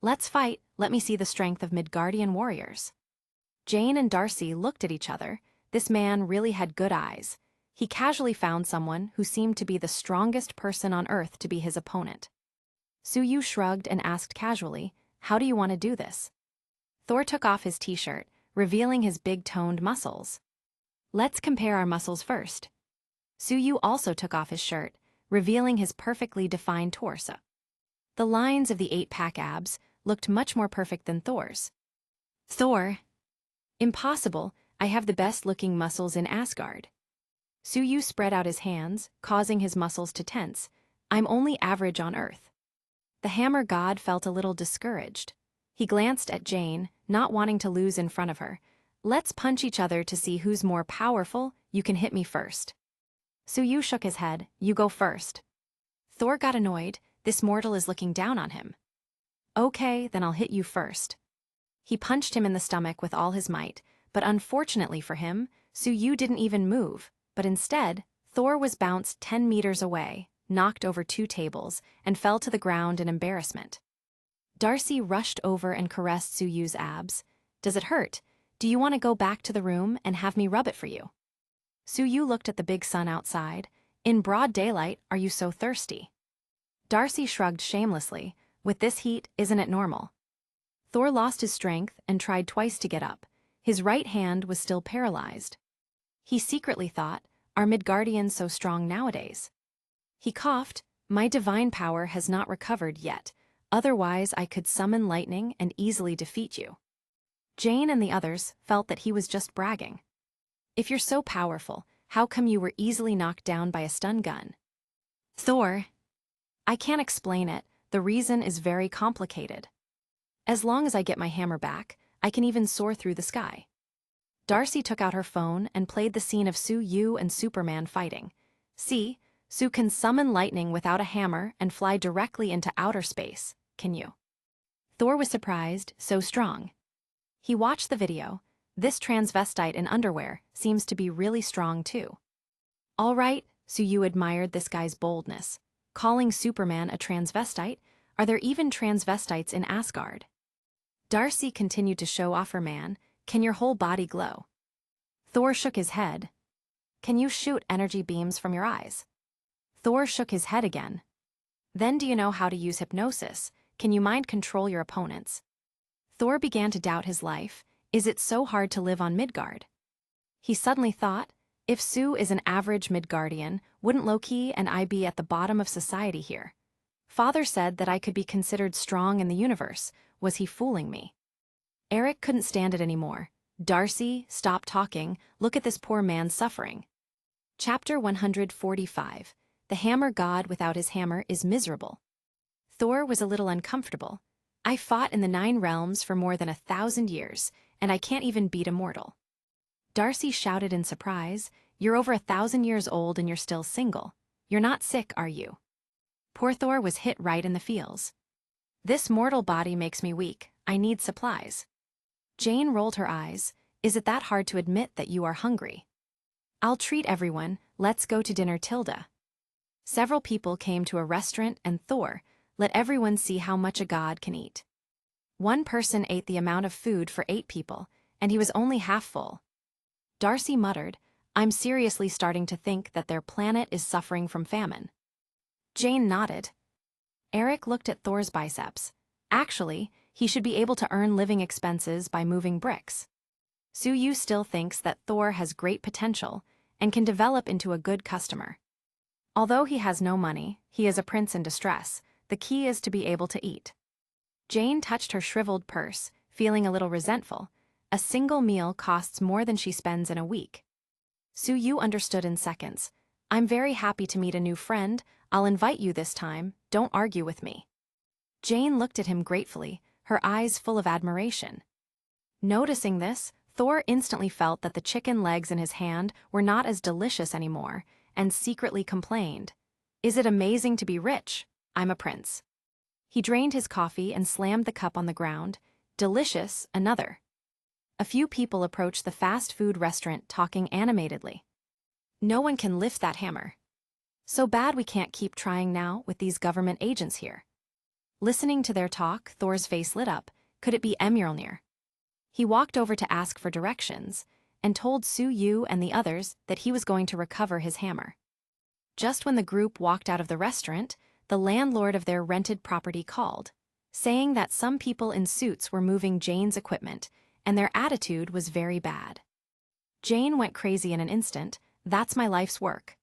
Speaker 1: Let's fight, let me see the strength of Midgardian warriors. Jane and Darcy looked at each other. This man really had good eyes. He casually found someone who seemed to be the strongest person on earth to be his opponent. Suyu shrugged and asked casually, How do you want to do this? Thor took off his t-shirt, revealing his big-toned muscles. Let's compare our muscles first. Suyu also took off his shirt, revealing his perfectly defined torso. The lines of the 8-pack abs looked much more perfect than Thor's. Thor. Impossible, I have the best-looking muscles in Asgard. Suyu spread out his hands, causing his muscles to tense. I'm only average on Earth. The hammer god felt a little discouraged. He glanced at Jane, not wanting to lose in front of her. Let's punch each other to see who's more powerful. You can hit me first. Suyu shook his head. You go first. Thor got annoyed. This mortal is looking down on him. Okay, then I'll hit you first. He punched him in the stomach with all his might, but unfortunately for him, Suyu didn't even move, but instead, Thor was bounced 10 meters away, knocked over 2 tables, and fell to the ground in embarrassment. Darcy rushed over and caressed Suyu's abs. Does it hurt? Do you want to go back to the room and have me rub it for you? Suyu looked at the big sun outside. In broad daylight, are you so thirsty? Darcy shrugged shamelessly. With this heat, isn't it normal? Thor lost his strength and tried twice to get up. His right hand was still paralyzed. He secretly thought, Are Midgardians so strong nowadays? He coughed. My divine power has not recovered yet. Otherwise, I could summon lightning and easily defeat you. Jane and the others felt that he was just bragging. If you're so powerful, how come you were easily knocked down by a stun gun? Thor. I can't explain it. The reason is very complicated. As long as I get my hammer back, I can even soar through the sky. Darcy took out her phone and played the scene of Sue Yu and Superman fighting. See, Sue can summon lightning without a hammer and fly directly into outer space, can you? Thor was surprised, so strong. He watched the video. This transvestite in underwear seems to be really strong too. All right, Sue Yu admired this guy's boldness. Calling Superman a transvestite? Are there even transvestites in Asgard? Darcy continued to show off her man. Can your whole body glow? Thor shook his head. Can you shoot energy beams from your eyes? Thor shook his head again. Then do you know how to use hypnosis? Can you mind control your opponents? Thor began to doubt his life. Is it so hard to live on Midgard? He suddenly thought, if Sue is an average Midgardian, wouldn't Loki and I be at the bottom of society here? Father said that I could be considered strong in the universe. Was he fooling me? Eric couldn't stand it anymore. Darcy, stop talking. Look at this poor man suffering. Chapter 145. The hammer god without his hammer is miserable. Thor was a little uncomfortable. I fought in the 9 realms for more than 1,000 years, and I can't even beat a mortal. Darcy shouted in surprise, you're over 1,000 years old and you're still single. You're not sick, are you? Poor Thor was hit right in the feels. This mortal body makes me weak. I need supplies. Jane rolled her eyes. Is it that hard to admit that you are hungry? I'll treat everyone. Let's go to dinner, Tilda. Several people came to a restaurant and Thor let everyone see how much a god can eat. One person ate the amount of food for 8 people, and he was only half full. Darcy muttered, I'm seriously starting to think that their planet is suffering from famine. Jane nodded. Eric looked at Thor's biceps. Actually, he should be able to earn living expenses by moving bricks. Sue Yu still thinks that Thor has great potential and can develop into a good customer. Although he has no money, he is a prince in distress. The key is to be able to eat. Jane touched her shriveled purse, feeling a little resentful. A single meal costs more than she spends in a week. Sue Yu understood in seconds. I'm very happy to meet a new friend. I'll invite you this time. Don't argue with me. Jane looked at him gratefully, her eyes full of admiration. Noticing this, Thor instantly felt that the chicken legs in his hand were not as delicious anymore, and secretly complained. Is it amazing to be rich? I'm a prince. He drained his coffee and slammed the cup on the ground. Delicious, another. A few people approached the fast food restaurant talking animatedly. No one can lift that hammer. So bad we can't keep trying now with these government agents here. Listening to their talk, Thor's face lit up. Could it be Mjolnir? He walked over to ask for directions, and told Sue Yu and the others that he was going to recover his hammer. Just when the group walked out of the restaurant, the landlord of their rented property called, saying that some people in suits were moving Jane's equipment, and their attitude was very bad. Jane went crazy in an instant. That's my life's work.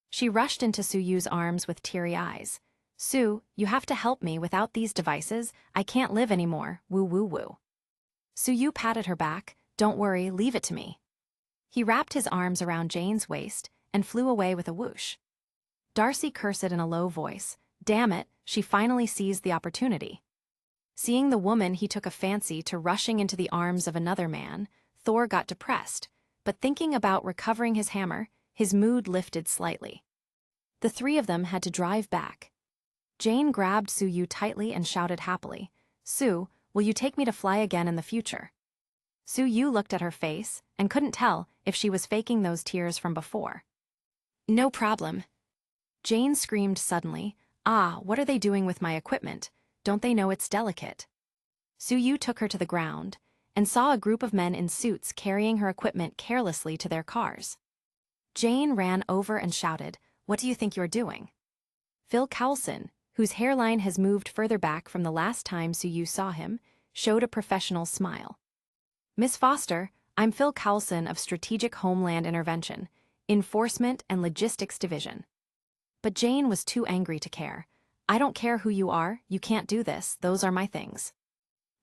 Speaker 1: She rushed into Sue Yu's arms with teary eyes. Sue, you have to help me. Without these devices, I can't live anymore. Woo woo woo. Sue Yu patted her back. Don't worry, leave it to me. He wrapped his arms around Jane's waist and flew away with a whoosh. Darcy cursed in a low voice. Damn it, she finally seized the opportunity. Seeing the woman he took a fancy to rushing into the arms of another man, Thor got depressed, but thinking about recovering his hammer, his mood lifted slightly. The 3 of them had to drive back. Jane grabbed Sue Yu tightly and shouted happily, Sue, will you take me to fly again in the future? Sue Yu looked at her face and couldn't tell if she was faking those tears from before. No problem. Jane screamed suddenly, Ah, what are they doing with my equipment? Don't they know it's delicate? Sue Yu took her to the ground and saw a group of men in suits carrying her equipment carelessly to their cars. Jane ran over and shouted, What do you think you're doing? Phil Coulson, whose hairline has moved further back from the last time Sue Yu saw him, showed a professional smile. Miss Foster, I'm Phil Coulson of Strategic Homeland Intervention. Enforcement and Logistics Division. But Jane was too angry to care. I don't care who you are, you can't do this, those are my things.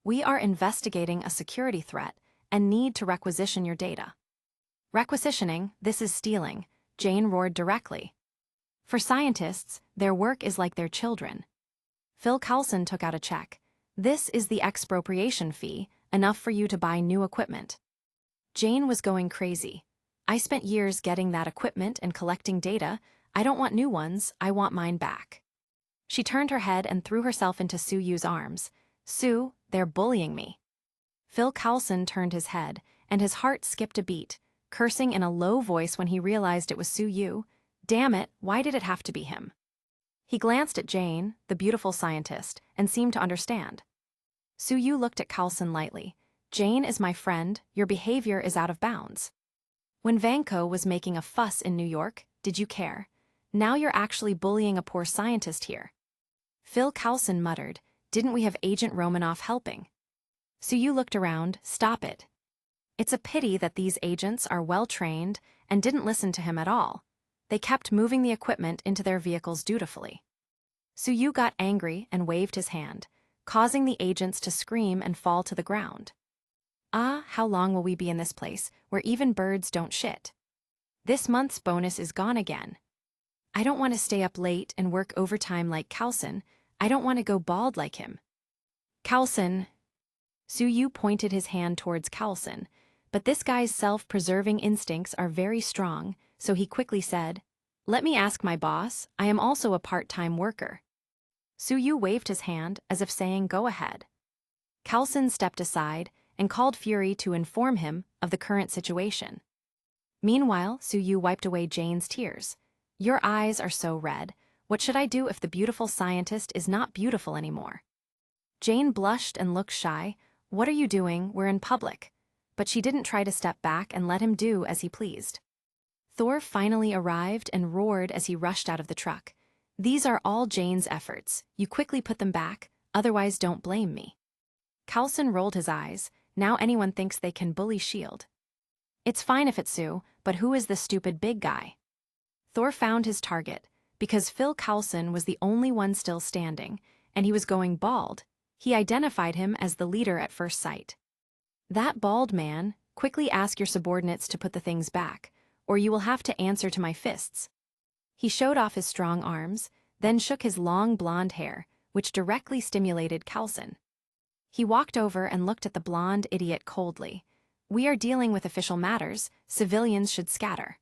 Speaker 1: We are investigating a security threat and need to requisition your data. Requisitioning, this is stealing, Jane roared directly. For scientists, their work is like their children. Phil Coulson took out a check. This is the expropriation fee, enough for you to buy new equipment. Jane was going crazy. I spent years getting that equipment and collecting data. I don't want new ones, I want mine back. She turned her head and threw herself into Sue Yu's arms. Sue, they're bullying me. Phil Coulson turned his head, and his heart skipped a beat, cursing in a low voice when he realized it was Sue Yu. Damn it, why did it have to be him? He glanced at Jane, the beautiful scientist, and seemed to understand. Sue Yu looked at Coulson lightly. Jane is my friend, your behavior is out of bounds. When Vanko was making a fuss in New York, did you care? Now you're actually bullying a poor scientist here. Phil Coulson muttered, didn't we have Agent Romanoff helping? Sue Yu looked around, stop it. It's a pity that these agents are well-trained and didn't listen to him at all. They kept moving the equipment into their vehicles dutifully. Sue Yu got angry and waved his hand, causing the agents to scream and fall to the ground. Ah, how long will we be in this place, where even birds don't shit? This month's bonus is gone again. I don't want to stay up late and work overtime like Coulson. I don't want to go bald like him. Coulson. Sue Yu pointed his hand towards Coulson, but this guy's self-preserving instincts are very strong, so he quickly said, let me ask my boss, I am also a part-time worker. Sue Yu waved his hand as if saying go ahead. Coulson stepped aside and called Fury to inform him of the current situation. Meanwhile, Sue Yu wiped away Jane's tears. Your eyes are so red. What should I do if the beautiful scientist is not beautiful anymore? Jane blushed and looked shy. What are you doing? We're in public. But she didn't try to step back and let him do as he pleased. Thor finally arrived and roared as he rushed out of the truck. These are all Jane's efforts. You quickly put them back, otherwise don't blame me. Coulson rolled his eyes. Now anyone thinks they can bully S.H.I.E.L.D. It's fine if it's Sue, but who is the stupid big guy? Thor found his target. Because Phil Coulson was the only one still standing, and he was going bald, he identified him as the leader at first sight. That bald man, quickly ask your subordinates to put the things back, or you will have to answer to my fists. He showed off his strong arms, then shook his long blonde hair, which directly stimulated Coulson. He walked over and looked at the blonde idiot coldly. We are dealing with official matters, civilians should scatter.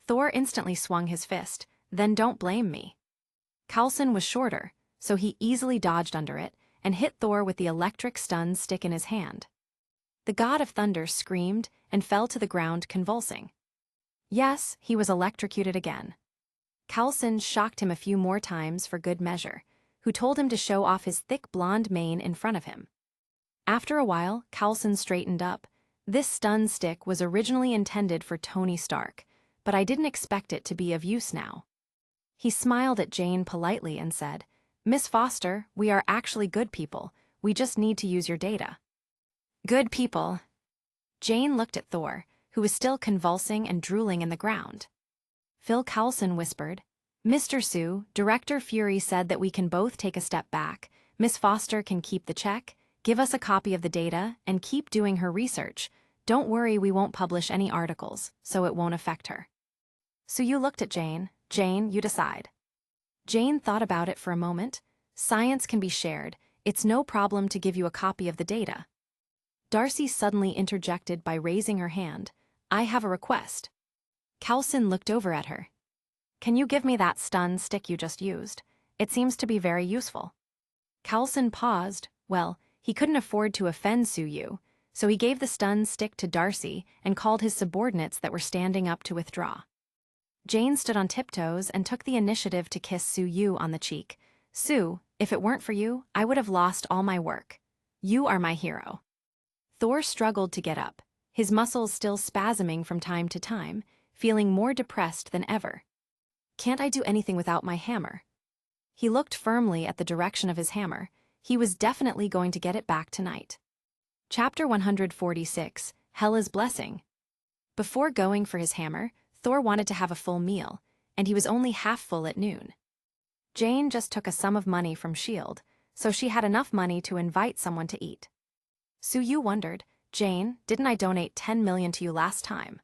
Speaker 1: Thor instantly swung his fist. Then don't blame me. Coulson was shorter, so he easily dodged under it and hit Thor with the electric stun stick in his hand. The god of thunder screamed and fell to the ground convulsing. Yes, he was electrocuted again. Coulson shocked him a few more times for good measure, who told him to show off his thick blonde mane in front of him. After a while, Coulson straightened up. This stun stick was originally intended for Tony Stark, but I didn't expect it to be of use now. He smiled at Jane politely and said, Miss Foster, we are actually good people. We just need to use your data. Good people. Jane looked at Thor, who was still convulsing and drooling in the ground. Phil Coulson whispered, Mr. Sue, Director Fury said that we can both take a step back. Miss Foster can keep the check, give us a copy of the data, and keep doing her research. Don't worry, we won't publish any articles, so it won't affect her. So you looked at Jane. Jane, you decide. Jane thought about it for a moment. Science can be shared. It's no problem to give you a copy of the data. Darcy suddenly interjected by raising her hand. I have a request. Coulson looked over at her. Can you give me that stun stick you just used? It seems to be very useful. Coulson paused. Well, he couldn't afford to offend Sue Yu, so he gave the stun stick to Darcy and called his subordinates that were standing up to withdraw. Jane stood on tiptoes and took the initiative to kiss Sue Yu on the cheek. Sue, if it weren't for you, I would have lost all my work. You are my hero. Thor struggled to get up, his muscles still spasming from time to time, feeling more depressed than ever. Can't I do anything without my hammer? He looked firmly at the direction of his hammer. He was definitely going to get it back tonight. Chapter 146, Hela's Blessing. Before going for his hammer, Thor wanted to have a full meal, and he was only half full at noon. Jane just took a sum of money from S.H.I.E.L.D., so she had enough money to invite someone to eat. Su-Yu wondered, "Jane, didn't I donate 10 million to you last time?"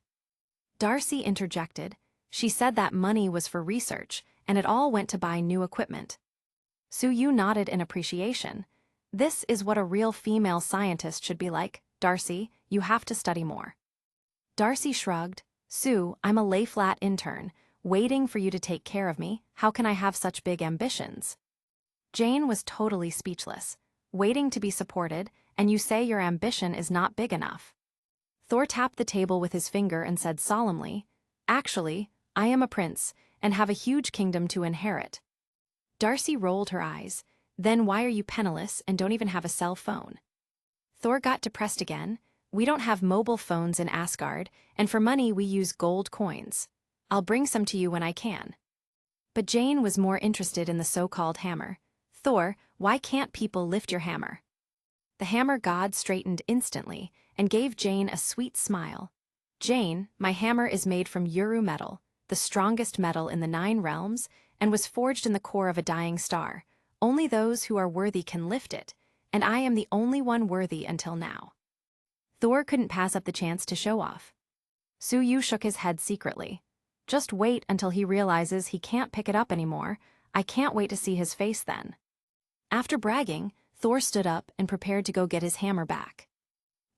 Speaker 1: Darcy interjected. She said that money was for research, and it all went to buy new equipment. Su-Yu nodded in appreciation. "This is what a real female scientist should be like, Darcy, you have to study more." Darcy shrugged. "Sue, I'm a lay-flat intern, waiting for you to take care of me. How can I have such big ambitions?" Jane was totally speechless. "Waiting to be supported, and you say your ambition is not big enough." Thor tapped the table with his finger and said solemnly, "Actually, I am a prince, and have a huge kingdom to inherit." Darcy rolled her eyes. "Then why are you penniless and don't even have a cell phone?" Thor got depressed again. "We don't have mobile phones in Asgard, and for money we use gold coins. I'll bring some to you when I can." But Jane was more interested in the so-called hammer. "Thor, why can't people lift your hammer?" The hammer god straightened instantly and gave Jane a sweet smile. "Jane, my hammer is made from Uru metal, the strongest metal in the 9 realms, and was forged in the core of a dying star. Only those who are worthy can lift it, and I am the only one worthy until now." Thor couldn't pass up the chance to show off. Su-Yu shook his head secretly. "Just wait until he realizes he can't pick it up anymore. I can't wait to see his face then." After bragging, Thor stood up and prepared to go get his hammer back.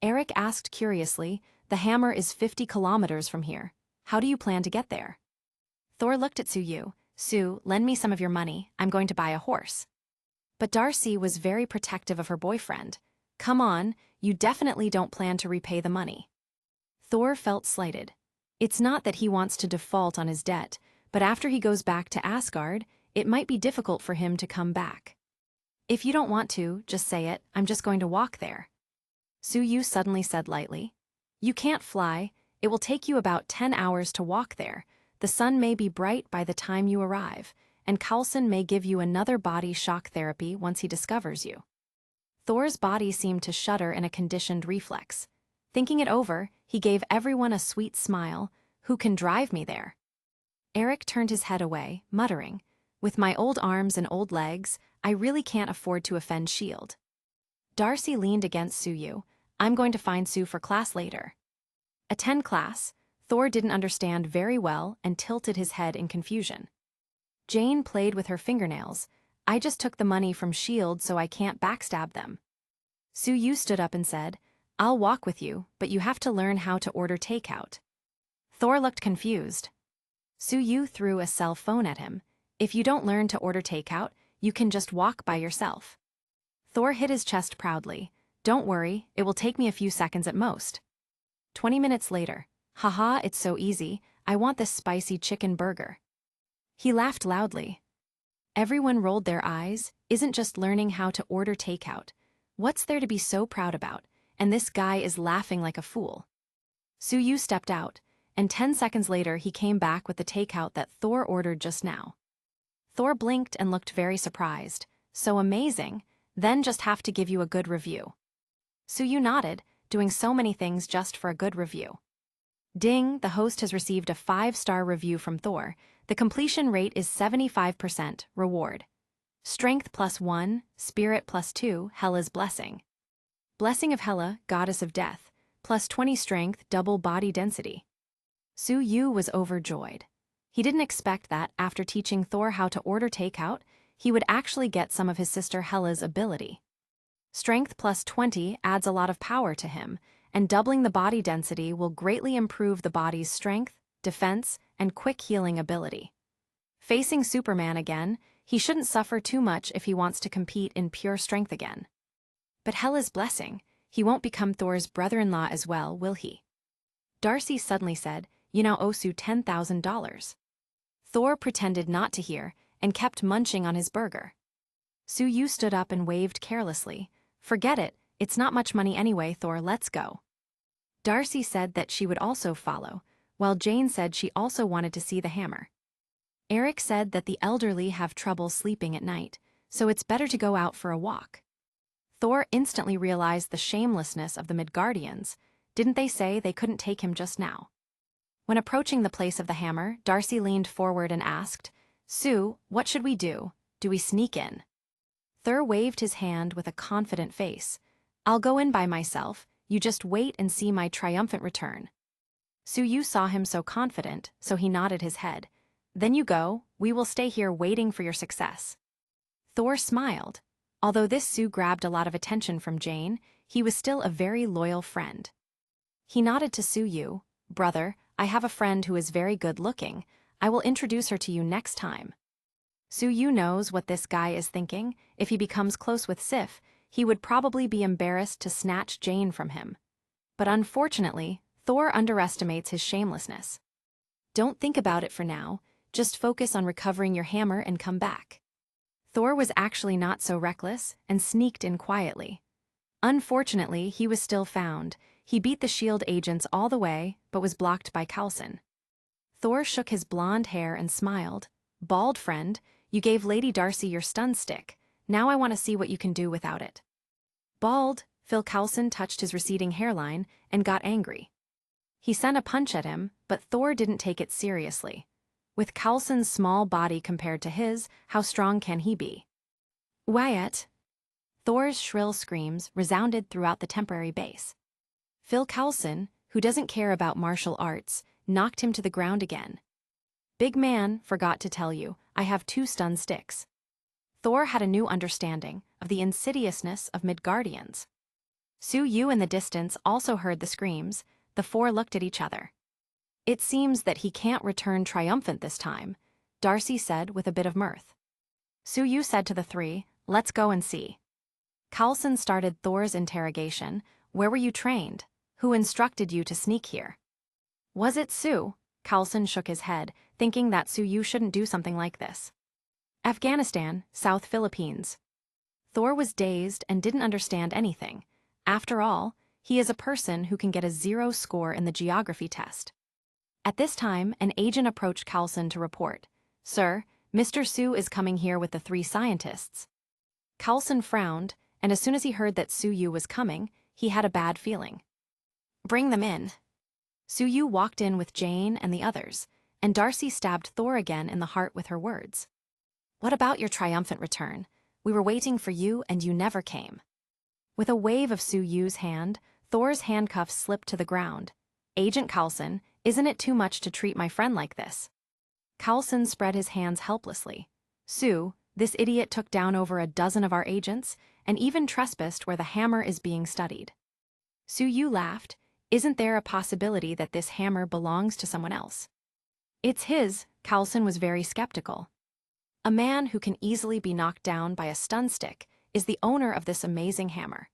Speaker 1: Eric asked curiously, "The hammer is 50 kilometers from here. How do you plan to get there?" Thor looked at Su-Yu. "Sue, lend me some of your money. I'm going to buy a horse." But Darcy was very protective of her boyfriend. "Come on, you definitely don't plan to repay the money." Thor felt slighted. It's not that he wants to default on his debt, but after he goes back to Asgard, it might be difficult for him to come back. "If you don't want to, just say it. I'm just going to walk there." Su-Yu suddenly said lightly. "You can't fly. It will take you about 10 hours to walk there. The sun may be bright by the time you arrive, and Coulson may give you another body shock therapy once he discovers you." Thor's body seemed to shudder in a conditioned reflex. Thinking it over, he gave everyone a sweet smile. "Who can drive me there?" Eric turned his head away, muttering, "With my old arms and old legs, I really can't afford to offend S.H.I.E.L.D." Darcy leaned against Su-Yu. "I'm going to find Sue for class later." Attend class? Thor didn't understand very well and tilted his head in confusion. Jane played with her fingernails. "I just took the money from S.H.I.E.L.D. so I can't backstab them." Su-Yu stood up and said, "I'll walk with you, but you have to learn how to order takeout." Thor looked confused. Su-Yu threw a cell phone at him. "If you don't learn to order takeout, you can just walk by yourself." Thor hit his chest proudly. "Don't worry, it will take me a few seconds at most." 20 minutes later. "Haha, it's so easy. I want this spicy chicken burger." He laughed loudly. Everyone rolled their eyes. Isn't just learning how to order takeout. What's there to be so proud about? And this guy is laughing like a fool. Su-Yu stepped out, and 10 seconds later he came back with the takeout that Thor ordered just now. Thor blinked and looked very surprised. "So amazing, then just have to give you a good review." Su-Yu nodded, doing so many things just for a good review. Ding, the host has received a 5-star review from Thor. The completion rate is 75%, reward. Strength +1, spirit +2, Hela's blessing. Blessing of Hela, goddess of death, +20 strength, double body density. Su-Yu was overjoyed. He didn't expect that, after teaching Thor how to order takeout, he would actually get some of his sister Hela's ability. Strength +20 adds a lot of power to him, and doubling the body density will greatly improve the body's strength, defense, and quick healing ability. Facing Superman again, he shouldn't suffer too much if he wants to compete in pure strength again. But Hela's blessing, he won't become Thor's brother-in-law as well, will he? Darcy suddenly said, "You now owe Sue $10,000. Thor pretended not to hear and kept munching on his burger. Su-Yu stood up and waved carelessly. "Forget it, it's not much money anyway, Thor, let's go." Darcy said that she would also follow, while Jane said she also wanted to see the hammer. Eric said that the elderly have trouble sleeping at night, so it's better to go out for a walk. Thor instantly realized the shamelessness of the Midgardians. Didn't they say they couldn't take him just now? When approaching the place of the hammer, Darcy leaned forward and asked, "Sue, what should we do? Do we sneak in?" Thur waved his hand with a confident face. "I'll go in by myself, you just wait and see my triumphant return." Sue saw him so confident, so he nodded his head. "Then you go, we will stay here waiting for your success." Thor smiled. Although this Sue grabbed a lot of attention from Jane, he was still a very loyal friend. He nodded to Sue. "Brother, I have a friend who is very good looking. I will introduce her to you next time." Sue knows what this guy is thinking. If he becomes close with Sif, he would probably be embarrassed to snatch Jane from him. But unfortunately, Thor underestimates his shamelessness. "Don't think about it for now, just focus on recovering your hammer and come back." Thor was actually not so reckless and sneaked in quietly. Unfortunately, he was still found. He beat the shield agents all the way, but was blocked by Coulson. Thor shook his blonde hair and smiled. "Bald friend, you gave Lady Darcy your stun stick. Now I want to see what you can do without it." "Bald," Phil Coulson touched his receding hairline and got angry. He sent a punch at him, but Thor didn't take it seriously. With Coulson's small body compared to his, how strong can he be? "Wyatt!" Thor's shrill screams resounded throughout the temporary base. Phil Coulson, who doesn't care about martial arts, knocked him to the ground again. "Big man, forgot to tell you, I have 2 stun sticks." Thor had a new understanding of the insidiousness of Midgardians. Sue in the distance also heard the screams. The 4 looked at each other. "It seems that he can't return triumphant this time," Darcy said with a bit of mirth. Sue said to the 3, "Let's go and see." Coulson started Thor's interrogation. "Where were you trained? Who instructed you to sneak here?" "Was it Sue?" Coulson shook his head, thinking that Sue shouldn't do something like this. "Afghanistan, South Philippines." Thor was dazed and didn't understand anything. After all, he is a person who can get a 0 score in the geography test. At this time, an agent approached Coulson to report, "Sir, Mr. Sue is coming here with the 3 scientists." Coulson frowned, and as soon as he heard that Sue was coming, he had a bad feeling. "Bring them in." Sue walked in with Jane and the others, and Darcy stabbed Thor again in the heart with her words. "What about your triumphant return? We were waiting for you and you never came." With a wave of Sue's hand, Thor's handcuffs slipped to the ground. "Agent Coulson, isn't it too much to treat my friend like this?" Coulson spread his hands helplessly. "Sue, this idiot took down over a dozen of our agents and even trespassed where the hammer is being studied." Sue laughed. "Isn't there a possibility that this hammer belongs to someone else?" "It's his." Coulson was very skeptical. "A man who can easily be knocked down by a stun stick is the owner of this amazing hammer."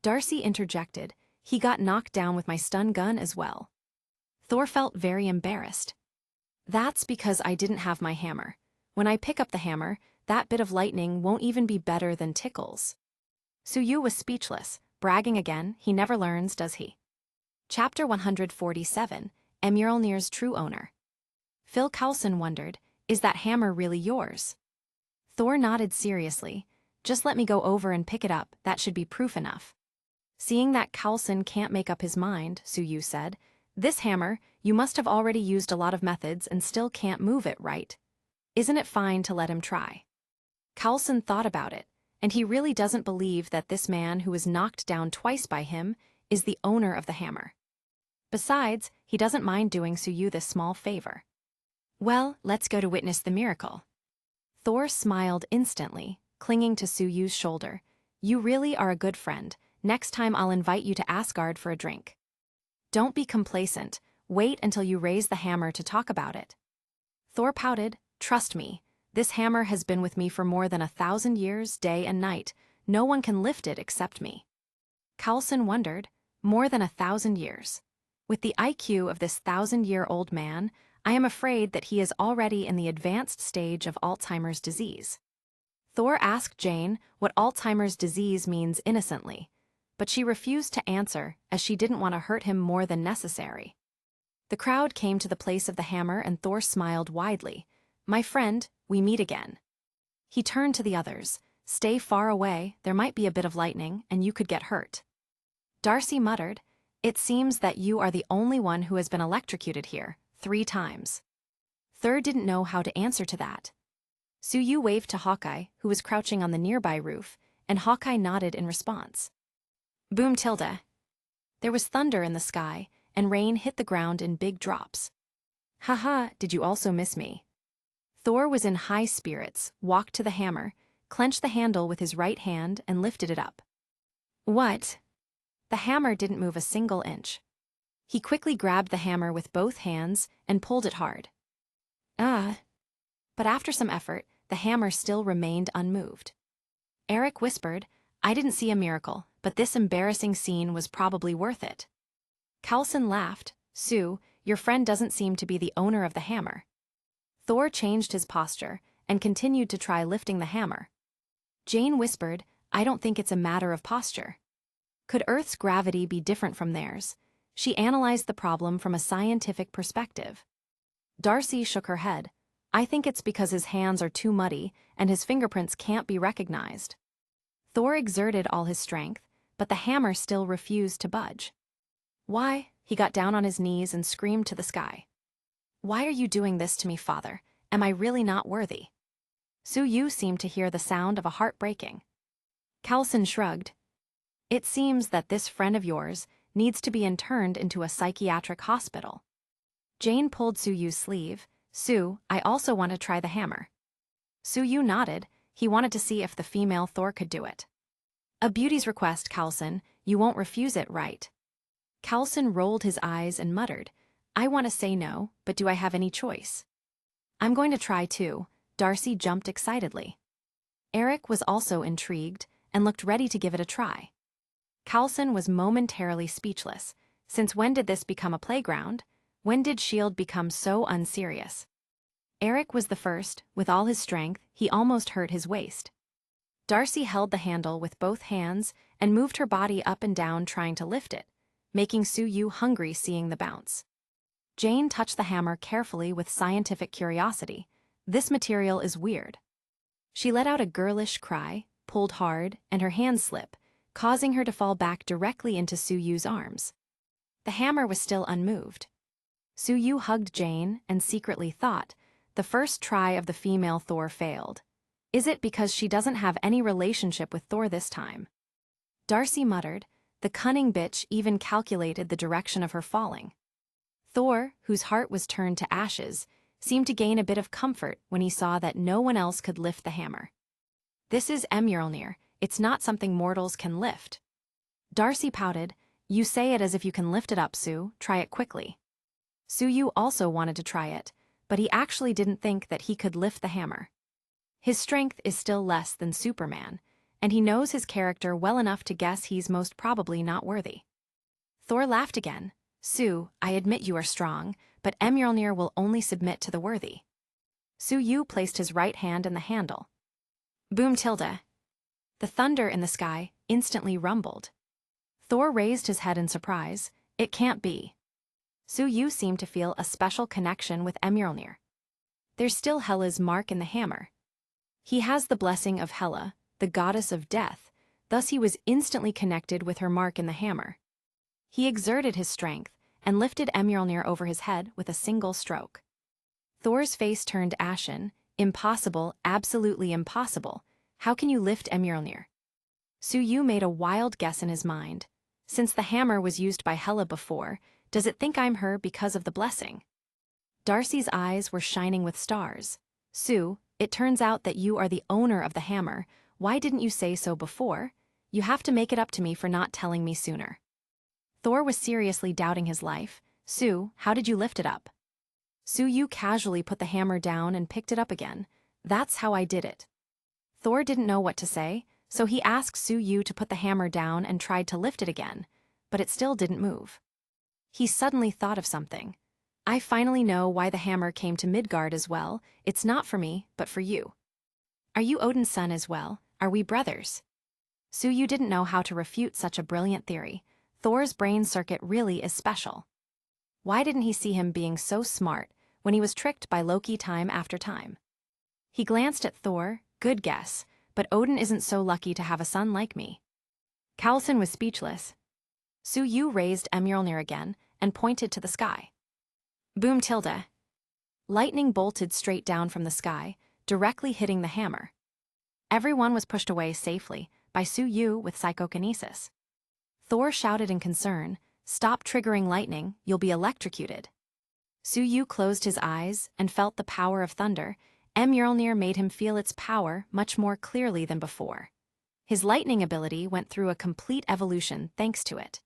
Speaker 1: Darcy interjected, "He got knocked down with my stun gun as well." Thor felt very embarrassed. "That's because I didn't have my hammer. When I pick up the hammer, that bit of lightning won't even be better than Tickle's." Sue was speechless, bragging again. He never learns, does he? Chapter 147, Emuralnir's True Owner. Phil Coulson wondered, "Is that hammer really yours?" Thor nodded seriously. "Just let me go over and pick it up, that should be proof enough." Seeing that Coulson can't make up his mind, Sue said, "This hammer, you must have already used a lot of methods and still can't move it, right? Isn't it fine to let him try?" Coulson thought about it, and he really doesn't believe that this man who was knocked down twice by him is the owner of the hammer. Besides, he doesn't mind doing Sue this small favor. "Well, let's go to witness the miracle." Thor smiled instantly, clinging to Sue's shoulder. "You really are a good friend. Next time I'll invite you to Asgard for a drink." "Don't be complacent. Wait until you raise the hammer to talk about it." Thor pouted. "Trust me, this hammer has been with me for more than 1,000 years, day and night. No one can lift it except me." Coulson wondered, more than 1,000 years. With the IQ of this 1,000-year-old man, I am afraid that he is already in the advanced stage of Alzheimer's disease. Thor asked Jane what Alzheimer's disease means innocently, but she refused to answer as she didn't want to hurt him more than necessary. The crowd came to the place of the hammer and Thor smiled widely. "My friend, we meet again." He turned to the others. "Stay far away, there might be a bit of lightning and you could get hurt." Darcy muttered, It seems that you are the only one who has been electrocuted here, 3 times. Thor didn't know how to answer to that. Suyu waved to Hawkeye, who was crouching on the nearby roof, and Hawkeye nodded in response. Boom tilde. There was thunder in the sky, and rain hit the ground in big drops. Haha, did you also miss me? Thor was in high spirits, walked to the hammer, clenched the handle with his right hand and lifted it up. What? The hammer didn't move a single inch. He quickly grabbed the hammer with both hands and pulled it hard. But after some effort, the hammer still remained unmoved. Eric whispered, I didn't see a miracle, but this embarrassing scene was probably worth it. Coulson laughed. Sue, your friend doesn't seem to be the owner of the hammer. Thor changed his posture and continued to try lifting the hammer. Jane whispered, I don't think it's a matter of posture. Could Earth's gravity be different from theirs? She analyzed the problem from a scientific perspective. Darcy shook her head. I think it's because his hands are too muddy and his fingerprints can't be recognized. Thor exerted all his strength, but the hammer still refused to budge. Why? He got down on his knees and screamed to the sky. Why are you doing this to me, Father? Am I really not worthy? Suyu seemed to hear the sound of a heart breaking. Coulson shrugged. It seems that this friend of yours needs to be interned into a psychiatric hospital. Jane pulled Suyu's sleeve. Sue, I also want to try the hammer. Suyu nodded. He wanted to see if the female Thor could do it. A beauty's request, Coulson. You won't refuse it, right? Coulson rolled his eyes and muttered, I want to say no, but do I have any choice? I'm going to try too. Darcy jumped excitedly. Eric was also intrigued and looked ready to give it a try. Coulson was momentarily speechless. Since when did this become a playground? When did S.H.I.E.L.D. become so unserious? Eric was the first. With all his strength, he almost hurt his waist. Darcy held the handle with both hands and moved her body up and down trying to lift it, making Suyu hungry seeing the bounce. Jane touched the hammer carefully with scientific curiosity. This material is weird. She let out a girlish cry, pulled hard, and her hands slip, causing her to fall back directly into Suyu's arms. The hammer was still unmoved. Suyu hugged Jane and secretly thought, the first try of the female Thor failed. Is it because she doesn't have any relationship with Thor this time? Darcy muttered, the cunning bitch even calculated the direction of her falling. Thor, whose heart was turned to ashes, seemed to gain a bit of comfort when he saw that no one else could lift the hammer. This is Mjolnir, it's not something mortals can lift. Darcy pouted, you say it as if you can lift it up, Sue, try it quickly. Suyu also wanted to try it, but he actually didn't think that he could lift the hammer. His strength is still less than Superman, and he knows his character well enough to guess he's most probably not worthy. Thor laughed again. Sue, I admit you are strong, but Mjolnir will only submit to the worthy. Suyu placed his right hand in the handle. Boom tilde. The thunder in the sky instantly rumbled. Thor raised his head in surprise. It can't be. Suyu seemed to feel a special connection with Mjolnir. There's still Hela's mark in the hammer. He has the blessing of Hela, the goddess of death, thus he was instantly connected with her mark in the hammer. He exerted his strength and lifted Mjolnir over his head with a single stroke. Thor's face turned ashen. Impossible, absolutely impossible. How can you lift Mjolnir? Suyu made a wild guess in his mind. Since the hammer was used by Hela before, does it think I'm her because of the blessing? Darcy's eyes were shining with stars. Sue, it turns out that you are the owner of the hammer. Why didn't you say so before? You have to make it up to me for not telling me sooner. Thor was seriously doubting his life. Sue, how did you lift it up? Suyu casually put the hammer down and picked it up again. That's how I did it. Thor didn't know what to say, so he asked Suyu to put the hammer down and tried to lift it again, but it still didn't move. He suddenly thought of something. I finally know why the hammer came to Midgard as well. It's not for me, but for you. Are you Odin's son as well? Are we brothers? Suyu didn't know how to refute such a brilliant theory. Thor's brain circuit really is special. Why didn't he see him being so smart when he was tricked by Loki time after time? He glanced at Thor. Good guess, but Odin isn't so lucky to have a son like me. Coulson was speechless. Su-yu raised Mjolnir again and pointed to the sky. Boom tilde. Lightning bolted straight down from the sky, directly hitting the hammer. Everyone was pushed away safely by Su-yu with psychokinesis. Thor shouted in concern, "Stop triggering lightning, you'll be electrocuted." Su-yu closed his eyes and felt the power of thunder. Mjolnir made him feel its power much more clearly than before. His lightning ability went through a complete evolution thanks to it.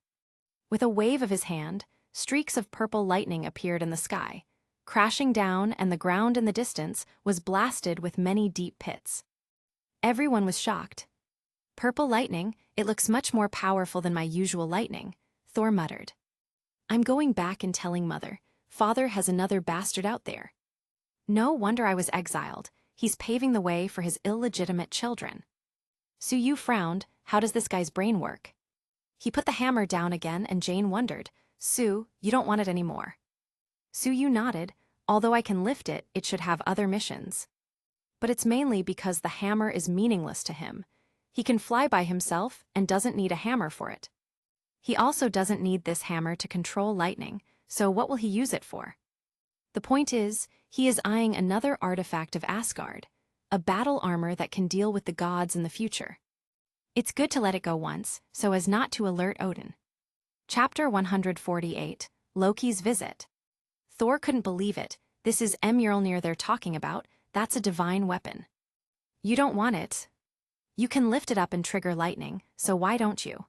Speaker 1: With a wave of his hand, streaks of purple lightning appeared in the sky, crashing down, and the ground in the distance was blasted with many deep pits. Everyone was shocked. "Purple lightning, it looks much more powerful than my usual lightning," Thor muttered. "I'm going back and telling Mother. Father has another bastard out there. No wonder I was exiled. He's paving the way for his illegitimate children." Su-yu frowned. How does this guy's brain work? He put the hammer down again and Jane wondered, "Su, you don't want it anymore." Su-yu nodded. "Although I can lift it, it should have other missions. But it's mainly because the hammer is meaningless to him. He can fly by himself and doesn't need a hammer for it. He also doesn't need this hammer to control lightning, so what will he use it for? The point is, he is eyeing another artifact of Asgard, a battle armor that can deal with the gods in the future. It's good to let it go once, so as not to alert Odin. Chapter 148, Loki's Visit. Thor couldn't believe it. This is Mjolnir they're talking about. That's a divine weapon. You don't want it. You can lift it up and trigger lightning, so why don't you?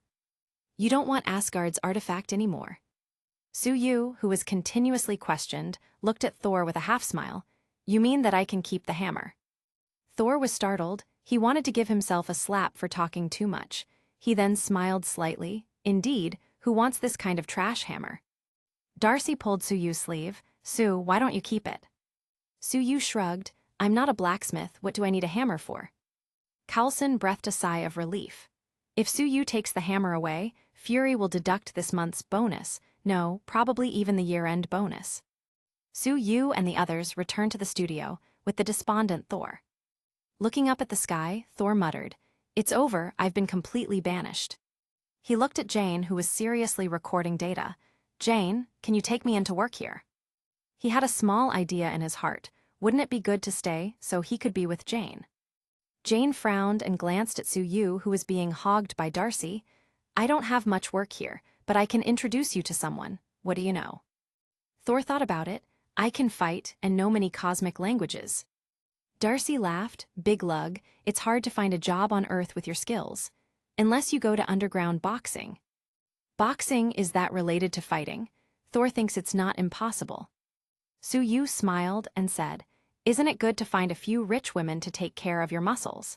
Speaker 1: You don't want Asgard's artifact anymore. Su-yu, who was continuously questioned, looked at Thor with a half-smile. You mean that I can keep the hammer? Thor was startled. He wanted to give himself a slap for talking too much. He then smiled slightly. Indeed, who wants this kind of trash hammer? Darcy pulled Su-yu's sleeve. "Su, why don't you keep it?" Su-yu shrugged. "I'm not a blacksmith, what do I need a hammer for?" Coulson breathed a sigh of relief. If Su-yu takes the hammer away, Fury will deduct this month's bonus. No, probably even the year-end bonus. Su-yu and the others returned to the studio with the despondent Thor. Looking up at the sky, Thor muttered, "It's over, I've been completely banished." He looked at Jane, who was seriously recording data. "Jane, can you take me into work here?" He had a small idea in his heart. Wouldn't it be good to stay so he could be with Jane? Jane frowned and glanced at Su-yu, who was being hogged by Darcy. "I don't have much work here, but I can introduce you to someone. What do you know?" Thor thought about it. "I can fight and know many cosmic languages." Darcy laughed. "Big lug, it's hard to find a job on Earth with your skills. Unless you go to underground boxing." "Boxing, is that related to fighting?" Thor thinks it's not impossible. Su-yu smiled and said, "Isn't it good to find a few rich women to take care of your muscles?"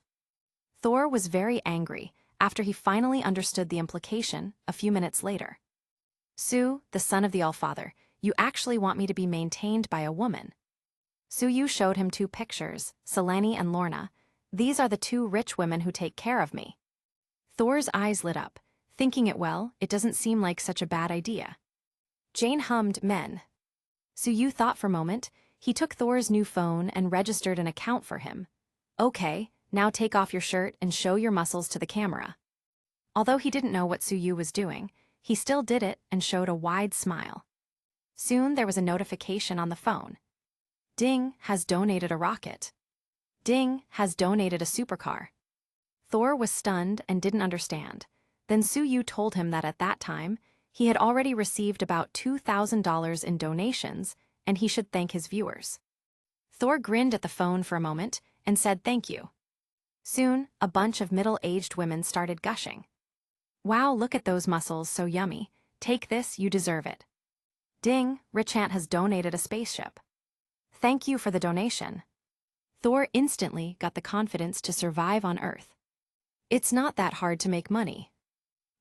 Speaker 1: Thor was very angry after he finally understood the implication a few minutes later. "Su, the son of the Allfather, you actually want me to be maintained by a woman?" Su-yu showed him two pictures, Selene and Lorna. "These are the two rich women who take care of me." Thor's eyes lit up. Thinking it well, it doesn't seem like such a bad idea. Jane hummed men. Su-yu thought for a moment. He took Thor's new phone and registered an account for him. "Okay, now take off your shirt and show your muscles to the camera." Although he didn't know what Su-yu was doing, he still did it and showed a wide smile. Soon there was a notification on the phone. "Ding has donated a rocket." "Ding has donated a supercar." Thor was stunned and didn't understand. Then Su-yu told him that at that time, he had already received about $2,000 in donations, and he should thank his viewers. Thor grinned at the phone for a moment and said thank you. Soon, a bunch of middle-aged women started gushing. "Wow, look at those muscles, so yummy. Take this, you deserve it." "Ding, Rich Aunt has donated a spaceship." "Thank you for the donation." Thor instantly got the confidence to survive on Earth. It's not that hard to make money.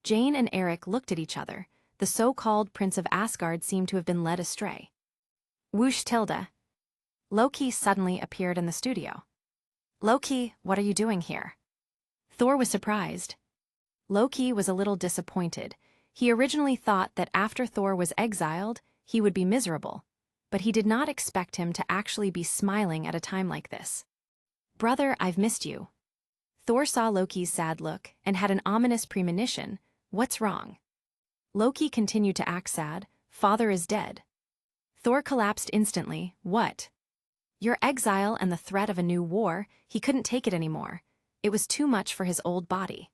Speaker 1: Jane and Eric looked at each other. The so-called Prince of Asgard seemed to have been led astray. Whoosh tilde. Loki suddenly appeared in the studio. "Loki, what are you doing here?" Thor was surprised. Loki was a little disappointed. He originally thought that after Thor was exiled, he would be miserable, but he did not expect him to actually be smiling at a time like this. "Brother, I've missed you." Thor saw Loki's sad look and had an ominous premonition. What's wrong? Loki continued to act sad. Father is dead. Thor collapsed instantly. What? Your exile and the threat of a new war, he couldn't take it anymore. It was too much for his old body.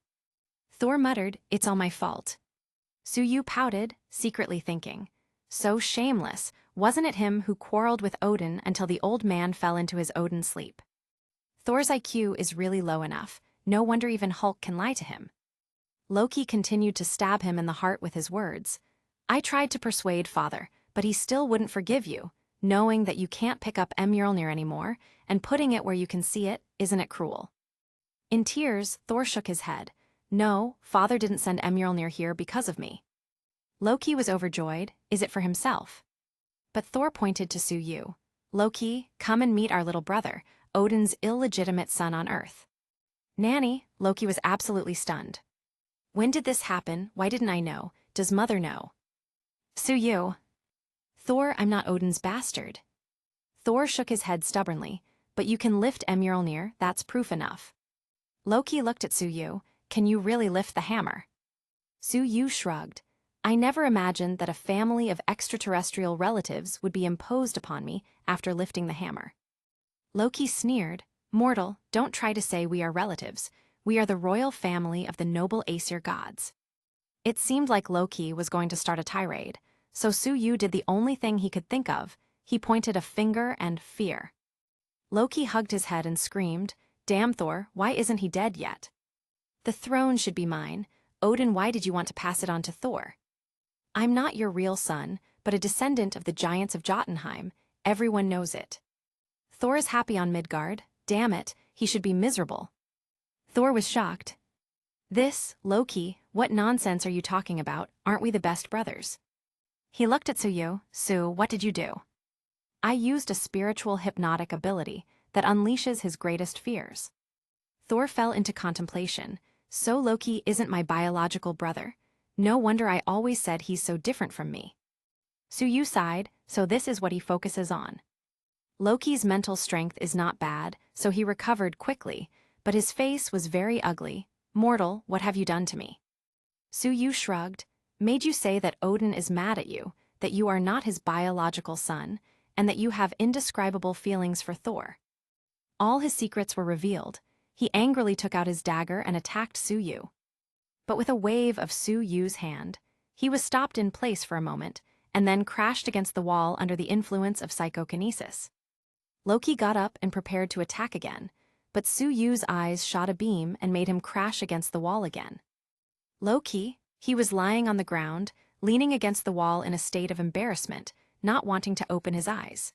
Speaker 1: Thor muttered, "It's all my fault." Suyu pouted, secretly thinking, so shameless, wasn't it him who quarreled with Odin until the old man fell into his Odin sleep? Thor's IQ is really low enough, no wonder even Hulk can lie to him. Loki continued to stab him in the heart with his words. I tried to persuade father, but he still wouldn't forgive you, knowing that you can't pick up Mjolnir anymore, and putting it where you can see it, isn't it cruel? In tears, Thor shook his head. No, father didn't send Mjolnir here because of me. Loki was overjoyed. Is it for himself? But Thor pointed to Suyu. Loki, come and meet our little brother, Odin's illegitimate son on Earth. Nanny, Loki was absolutely stunned. When did this happen? Why didn't I know? Does mother know? Suyu. Thor, I'm not Odin's bastard. Thor shook his head stubbornly. But you can lift Mjolnir, that's proof enough. Loki looked at Suyu. Can you really lift the hammer? Suyu shrugged. I never imagined that a family of extraterrestrial relatives would be imposed upon me after lifting the hammer. Loki sneered. Mortal, don't try to say we are relatives. We are the royal family of the noble Aesir gods. It seemed like Loki was going to start a tirade, so Suyu did the only thing he could think of. He pointed a finger and fear. Loki hugged his head and screamed, Damn Thor, why isn't he dead yet? The throne should be mine. Odin, why did you want to pass it on to Thor? I'm not your real son, but a descendant of the giants of Jotunheim. Everyone knows it. Thor is happy on Midgard. Damn it, he should be miserable. Thor was shocked. This, Loki, what nonsense are you talking about? Aren't we the best brothers? He looked at Suyu. Su, what did you do? I used a spiritual hypnotic ability that unleashes his greatest fears. Thor fell into contemplation. So Loki isn't my biological brother? No wonder I always said he's so different from me. Suyu sighed, so this is what he focuses on. Loki's mental strength is not bad, so he recovered quickly, but his face was very ugly. Mortal, what have you done to me? Suyu shrugged. Made you say that Odin is mad at you, that you are not his biological son, and that you have indescribable feelings for Thor. All his secrets were revealed. He angrily took out his dagger and attacked Suyu. But with a wave of Suyu's hand, he was stopped in place for a moment, and then crashed against the wall under the influence of psychokinesis. Loki got up and prepared to attack again, but Suyu's eyes shot a beam and made him crash against the wall again. Loki, he was lying on the ground, leaning against the wall in a state of embarrassment, not wanting to open his eyes.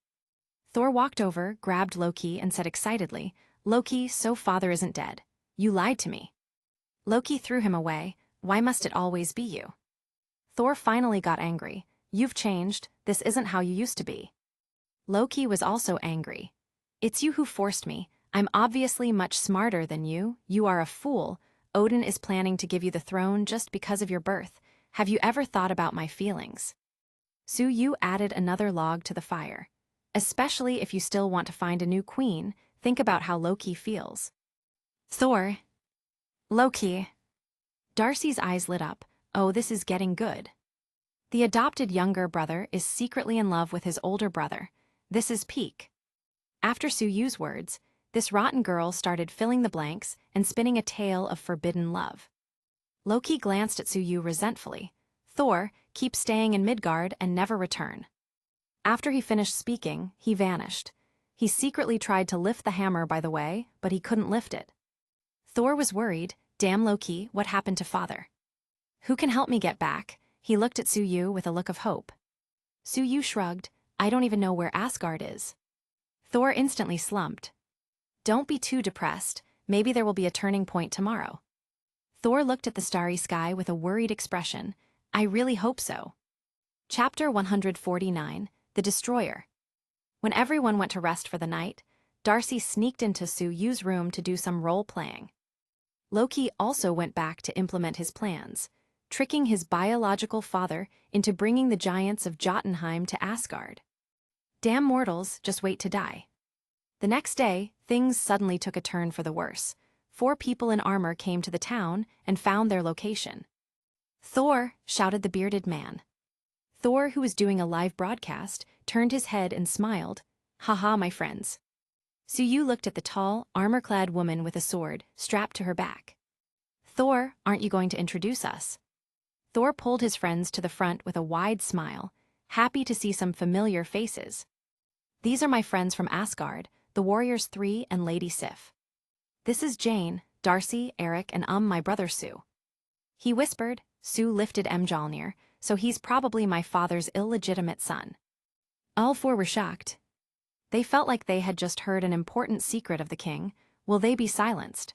Speaker 1: Thor walked over, grabbed Loki, and said excitedly, Loki, so father isn't dead. You lied to me. Loki threw him away. Why must it always be you? Thor finally got angry. You've changed. This isn't how you used to be. Loki was also angry. It's you who forced me. I'm obviously much smarter than you. You are a fool. Odin is planning to give you the throne just because of your birth. Have you ever thought about my feelings? Suyu added another log to the fire. Especially if you still want to find a new queen, think about how Loki feels. Thor. Loki. Darcy's eyes lit up. Oh, this is getting good. The adopted younger brother is secretly in love with his older brother. This is peak. After Suyu's words, this rotten girl started filling the blanks and spinning a tale of forbidden love. Loki glanced at Suyu resentfully. Thor, keep staying in Midgard and never return. After he finished speaking, he vanished. He secretly tried to lift the hammer, by the way, but he couldn't lift it. Thor was worried. Damn Loki, what happened to father? Who can help me get back? He looked at Suyu with a look of hope. Suyu shrugged. I don't even know where Asgard is. Thor instantly slumped. Don't be too depressed. Maybe there will be a turning point tomorrow. Thor looked at the starry sky with a worried expression. I really hope so. Chapter 149, The Destroyer. When everyone went to rest for the night, Darcy sneaked into Suyu's room to do some role-playing. Loki also went back to implement his plans, tricking his biological father into bringing the giants of Jotunheim to Asgard. Damn mortals, just wait to die. The next day, things suddenly took a turn for the worse. 4 people in armor came to the town and found their location. Thor, shouted the bearded man. Thor, who was doing a live broadcast, turned his head and smiled. Haha, my friends. Suyu looked at the tall, armor-clad woman with a sword strapped to her back. Thor, aren't you going to introduce us? Thor pulled his friends to the front with a wide smile, happy to see some familiar faces. These are my friends from Asgard, the Warriors 3 and Lady Sif. This is Jane, Darcy, Eric, and my brother Sue. He whispered. Sue lifted Mjolnir, so he's probably my father's illegitimate son. All four were shocked. They felt like they had just heard an important secret of the king. Will they be silenced?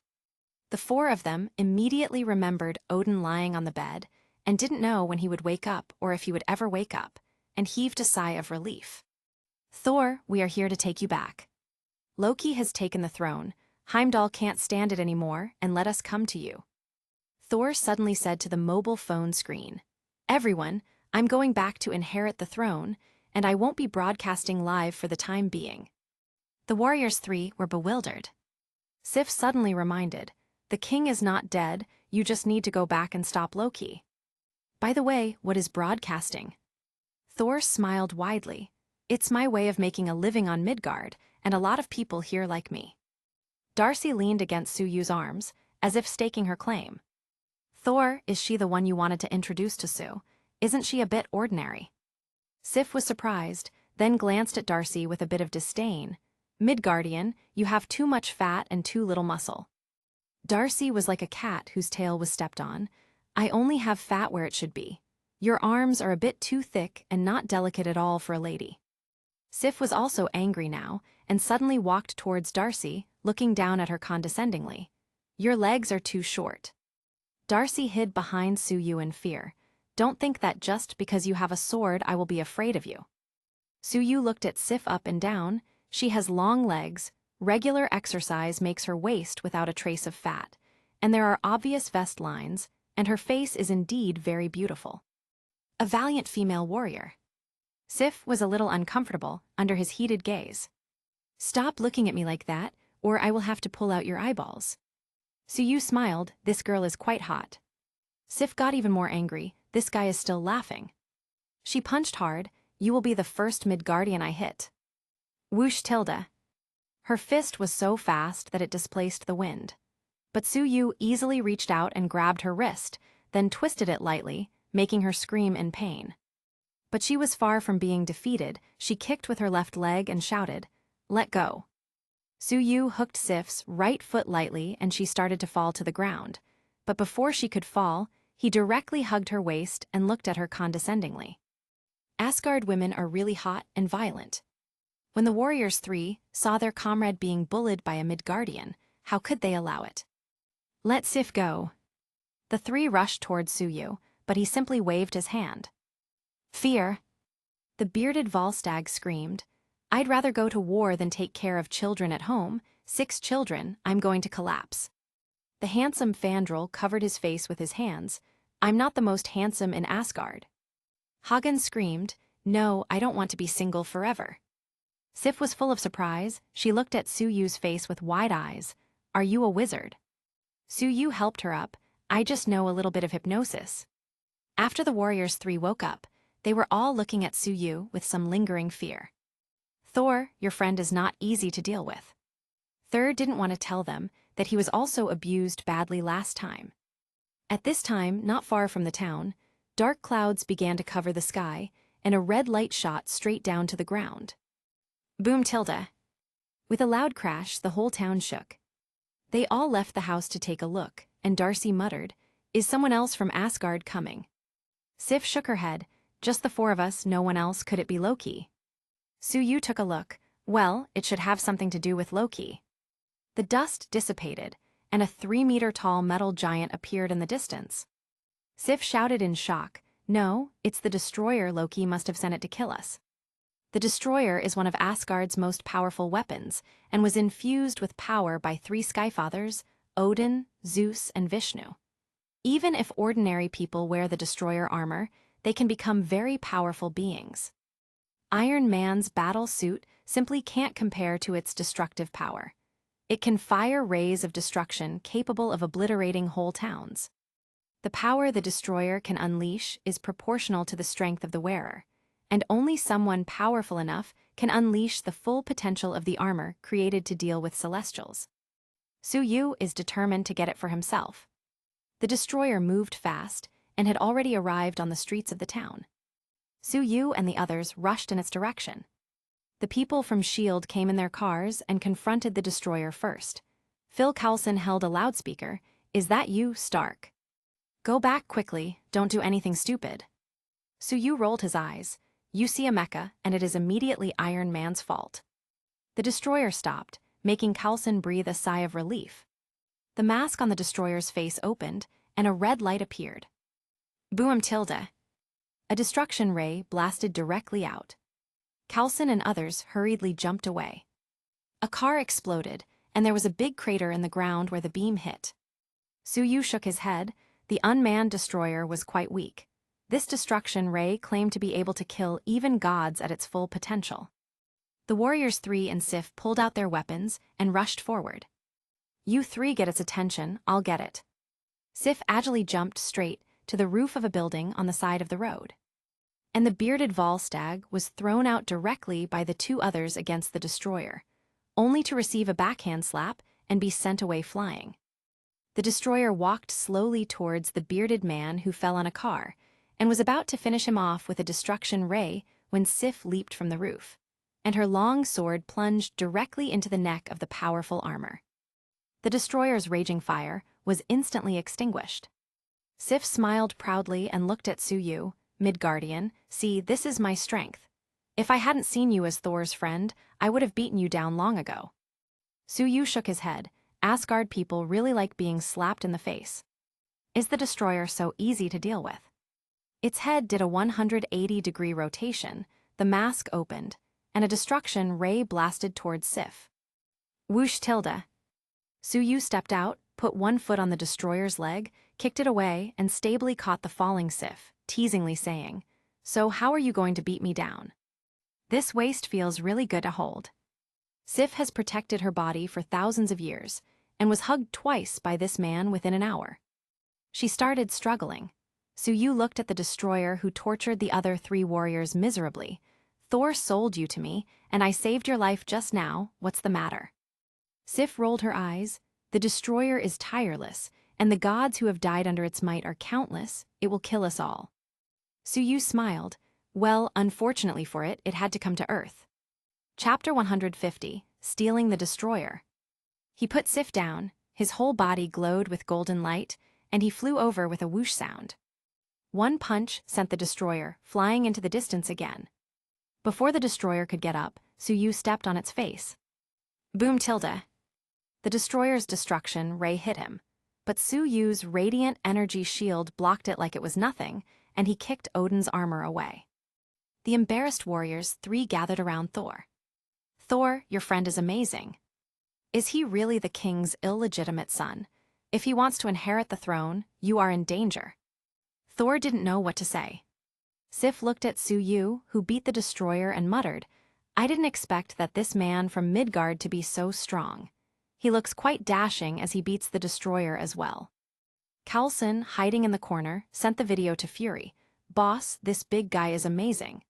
Speaker 1: The four of them immediately remembered Odin lying on the bed and didn't know when he would wake up or if he would ever wake up, and heaved a sigh of relief. Thor, we are here to take you back. Loki has taken the throne. Heimdall can't stand it anymore, and let us come to you. Thor suddenly said to the mobile phone screen, Everyone, I'm going back to inherit the throne, and I won't be broadcasting live for the time being. The Warriors 3 were bewildered. Sif suddenly reminded, the king is not dead, you just need to go back and stop Loki. By the way, what is broadcasting? Thor smiled widely. It's my way of making a living on Midgard, and a lot of people here like me. Darcy leaned against Suyu's arms, as if staking her claim. Thor, is she the one you wanted to introduce to Sue? Isn't she a bit ordinary? Sif was surprised, then glanced at Darcy with a bit of disdain. Midgardian, you have too much fat and too little muscle. Darcy was like a cat whose tail was stepped on. I only have fat where it should be. Your arms are a bit too thick and not delicate at all for a lady. Sif was also angry now, and suddenly walked towards Darcy, looking down at her condescendingly. Your legs are too short. Darcy hid behind Suyu in fear. Don't think that just because you have a sword I will be afraid of you. Suyu looked at Sif up and down. She has long legs, regular exercise makes her waist without a trace of fat, and there are obvious vest lines, and her face is indeed very beautiful. A valiant female warrior. Sif was a little uncomfortable under his heated gaze. Stop looking at me like that, or I will have to pull out your eyeballs. Suyu smiled, this girl is quite hot. Sif got even more angry, this guy is still laughing. She punched hard, you will be the first Midgardian I hit. Whoosh tilde. Her fist was so fast that it displaced the wind. But Suyu easily reached out and grabbed her wrist, then twisted it lightly, making her scream in pain. But she was far from being defeated. She kicked with her left leg and shouted, let go. Suyu hooked Sif's right foot lightly and she started to fall to the ground. But before she could fall, he directly hugged her waist and looked at her condescendingly. Asgard women are really hot and violent. When the Warriors 3 saw their comrade being bullied by a Midgardian, how could they allow it? Let Sif go. The three rushed towards Suyu, but he simply waved his hand. Fear. The bearded Volstagg screamed, I'd rather go to war than take care of children at home. 6 children, I'm going to collapse. The handsome Fandral covered his face with his hands. I'm not the most handsome in Asgard. Hagen screamed, no, I don't want to be single forever. Sif was full of surprise. She looked at Suyu's face with wide eyes. Are you a wizard? Suyu helped her up. I just know a little bit of hypnosis. After the Warriors 3 woke up, they were all looking at Suyu with some lingering fear. Thor, your friend is not easy to deal with. Thor didn't want to tell them that he was also abused badly last time. At this time, not far from the town, dark clouds began to cover the sky, and a red light shot straight down to the ground. Boom tilde. With a loud crash, the whole town shook. They all left the house to take a look, and Darcy muttered, is someone else from Asgard coming? Sif shook her head, just the 4 of us, no one else, could it be Loki? Suyu took a look, well, it should have something to do with Loki. The dust dissipated, and a 3-meter-tall metal giant appeared in the distance. Sif shouted in shock, no, it's the destroyer. Loki must have sent it to kill us. The destroyer is one of Asgard's most powerful weapons, and was infused with power by 3 Skyfathers, Odin, Zeus, and Vishnu. Even if ordinary people wear the destroyer armor, they can become very powerful beings. Iron Man's battle suit simply can't compare to its destructive power. It can fire rays of destruction capable of obliterating whole towns. The power the destroyer can unleash is proportional to the strength of the wearer, and only someone powerful enough can unleash the full potential of the armor created to deal with celestials. Su Yu is determined to get it for himself. The destroyer moved fast and had already arrived on the streets of the town. Su Yu and the others rushed in its direction. The people from S.H.I.E.L.D. came in their cars and confronted the destroyer first. Phil Coulson held a loudspeaker. "Is that you, Stark? Go back quickly, don't do anything stupid." Su Yu rolled his eyes. "You see a mecha, and it is immediately Iron Man's fault." The destroyer stopped, making Coulson breathe a sigh of relief. The mask on the destroyer's face opened, and a red light appeared. Boom tilde. A destruction ray blasted directly out. Coulson and others hurriedly jumped away. A car exploded, and there was a big crater in the ground where the beam hit. Su Yu shook his head. The unmanned destroyer was quite weak. This destruction ray claimed to be able to kill even gods at its full potential. The Warriors 3 and Sif pulled out their weapons and rushed forward. "You three get its attention, I'll get it." Sif agilely jumped straight to the roof of a building on the side of the road. And the bearded Volstagg was thrown out directly by the two others against the destroyer, only to receive a backhand slap and be sent away flying. The destroyer walked slowly towards the bearded man who fell on a car, and was about to finish him off with a destruction ray when Sif leaped from the roof, and her long sword plunged directly into the neck of the powerful armor. The destroyer's raging fire was instantly extinguished. Sif smiled proudly and looked at Su Yu. "Midgardian, see, this is my strength. If I hadn't seen you as Thor's friend, I would have beaten you down long ago." Su Yu shook his head. Asgard people really like being slapped in the face. Is the destroyer so easy to deal with? Its head did a 180-degree rotation, the mask opened, and a destruction ray blasted towards Sif. Whoosh tilde. Su Yu stepped out, put one foot on the destroyer's leg, kicked it away, and stably caught the falling Sif, teasingly saying, "So how are you going to beat me down? This waist feels really good to hold." Sif has protected her body for thousands of years, and was hugged twice by this man within an hour. She started struggling. Su Yu looked at the destroyer who tortured the other three warriors miserably. "Thor sold you to me, and I saved your life just now, what's the matter?" Sif rolled her eyes. "The destroyer is tireless, and the gods who have died under its might are countless. It will kill us all." Su Yu smiled. "Well, unfortunately for it, it had to come to Earth." Chapter 150, Stealing the Destroyer. He put Sif down, his whole body glowed with golden light, and he flew over with a whoosh sound. One punch sent the destroyer flying into the distance again. Before the destroyer could get up, Su Yu stepped on its face. Boom tilde. The destroyer's destruction ray hit him, but Su Yu's radiant energy shield blocked it like it was nothing, and he kicked Odin's armor away. The embarrassed warriors 3 gathered around Thor. "Thor, your friend is amazing. Is he really the king's illegitimate son? If he wants to inherit the throne, you are in danger." Thor didn't know what to say. Sif looked at Su Yu, who beat the destroyer, and muttered, "I didn't expect that this man from Midgard to be so strong. He looks quite dashing as he beats the destroyer as well." Coulson, hiding in the corner, sent the video to Fury. "Boss, this big guy is amazing."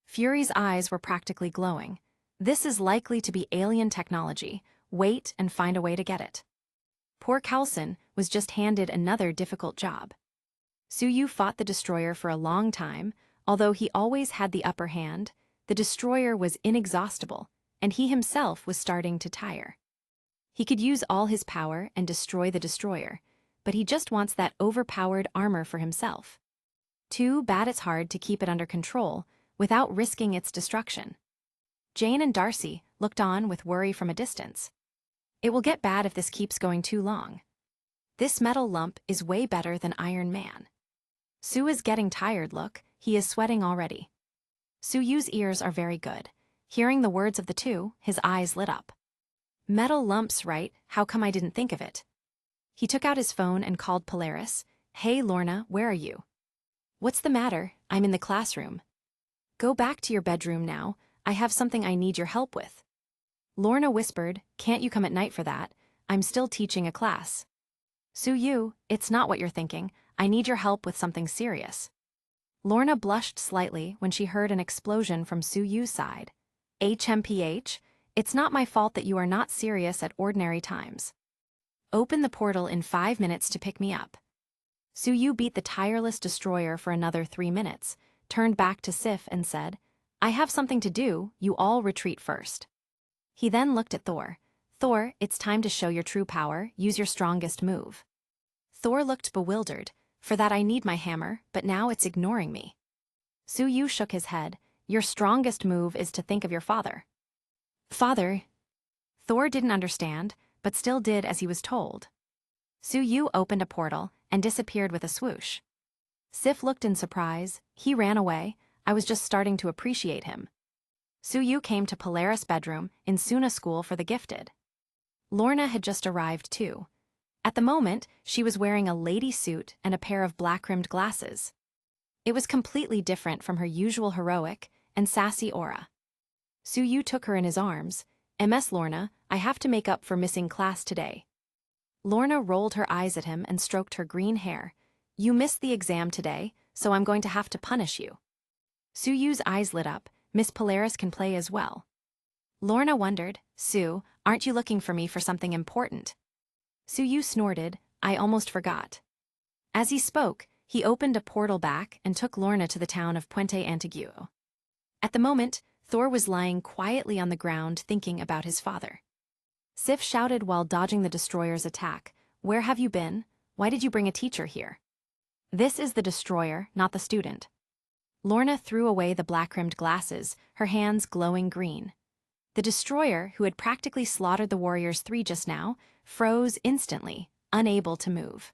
Speaker 1: Fury's eyes were practically glowing. "This is likely to be alien technology. Wait and find a way to get it." Poor Coulson was just handed another difficult job. Su Yu fought the destroyer for a long time. Although he always had the upper hand, the destroyer was inexhaustible, and he himself was starting to tire. He could use all his power and destroy the destroyer, but he just wants that overpowered armor for himself. Too bad it's hard to keep it under control without risking its destruction. Jane and Darcy looked on with worry from a distance. It will get bad if this keeps going too long. This metal lump is way better than Iron Man. Su is getting tired, look, he is sweating already. Su Yu's ears are very good. Hearing the words of the two, his eyes lit up. Metal lumps, right? How come I didn't think of it? He took out his phone and called Polaris. Hey Lorna, where are you? What's the matter? I'm in the classroom. Go back to your bedroom now. I have something I need your help with. Lorna whispered, can't you come at night for that? I'm still teaching a class. Su Yu, it's not what you're thinking. I need your help with something serious. Lorna blushed slightly when she heard an explosion from Su-Yu's side. HMPH, it's not my fault that you are not serious at ordinary times. Open the portal in 5 minutes to pick me up. Su-Yu beat the tireless destroyer for another 3 minutes, turned back to Sif and said, I have something to do, you all retreat first. He then looked at Thor. Thor, it's time to show your true power, use your strongest move. Thor looked bewildered. For that I need my hammer, but now it's ignoring me. Su-Yu shook his head. Your strongest move is to think of your father. Father? Thor didn't understand, but still did as he was told. Su-Yu opened a portal and disappeared with a swoosh. Sif looked in surprise. He ran away. I was just starting to appreciate him. Su-Yu came to Polaris' bedroom in Suna School for the Gifted. Lorna had just arrived too. At the moment, she was wearing a lady suit and a pair of black-rimmed glasses. It was completely different from her usual heroic and sassy aura. Su-Yu took her in his arms. Ms. Lorna, I have to make up for missing class today. Lorna rolled her eyes at him and stroked her green hair. You missed the exam today, so I'm going to have to punish you. Su-Yu's eyes lit up. Miss Polaris can play as well. Lorna wondered, Sue, aren't you looking for me for something important? Su-Yu snorted, I almost forgot. As he spoke, he opened a portal back and took Lorna to the town of Puente Antiguo. At the moment, Thor was lying quietly on the ground thinking about his father. Sif shouted while dodging the destroyer's attack, Where have you been? Why did you bring a teacher here? This is the destroyer, not the student. Lorna threw away the black-rimmed glasses, her hands glowing green. The destroyer, who had practically slaughtered the Warriors 3 just now, froze instantly, unable to move.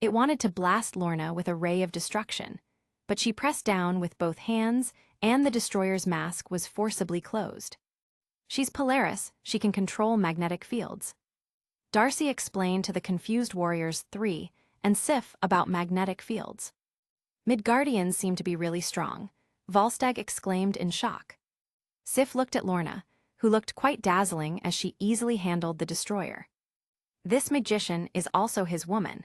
Speaker 1: It wanted to blast Lorna with a ray of destruction, but she pressed down with both hands and the destroyer's mask was forcibly closed. She's Polaris, she can control magnetic fields. Darcy explained to the confused Warriors 3 and Sif about magnetic fields. Midgardians seem to be really strong, Volstagg exclaimed in shock. Sif looked at Lorna, who looked quite dazzling as she easily handled the destroyer. This magician is also his woman.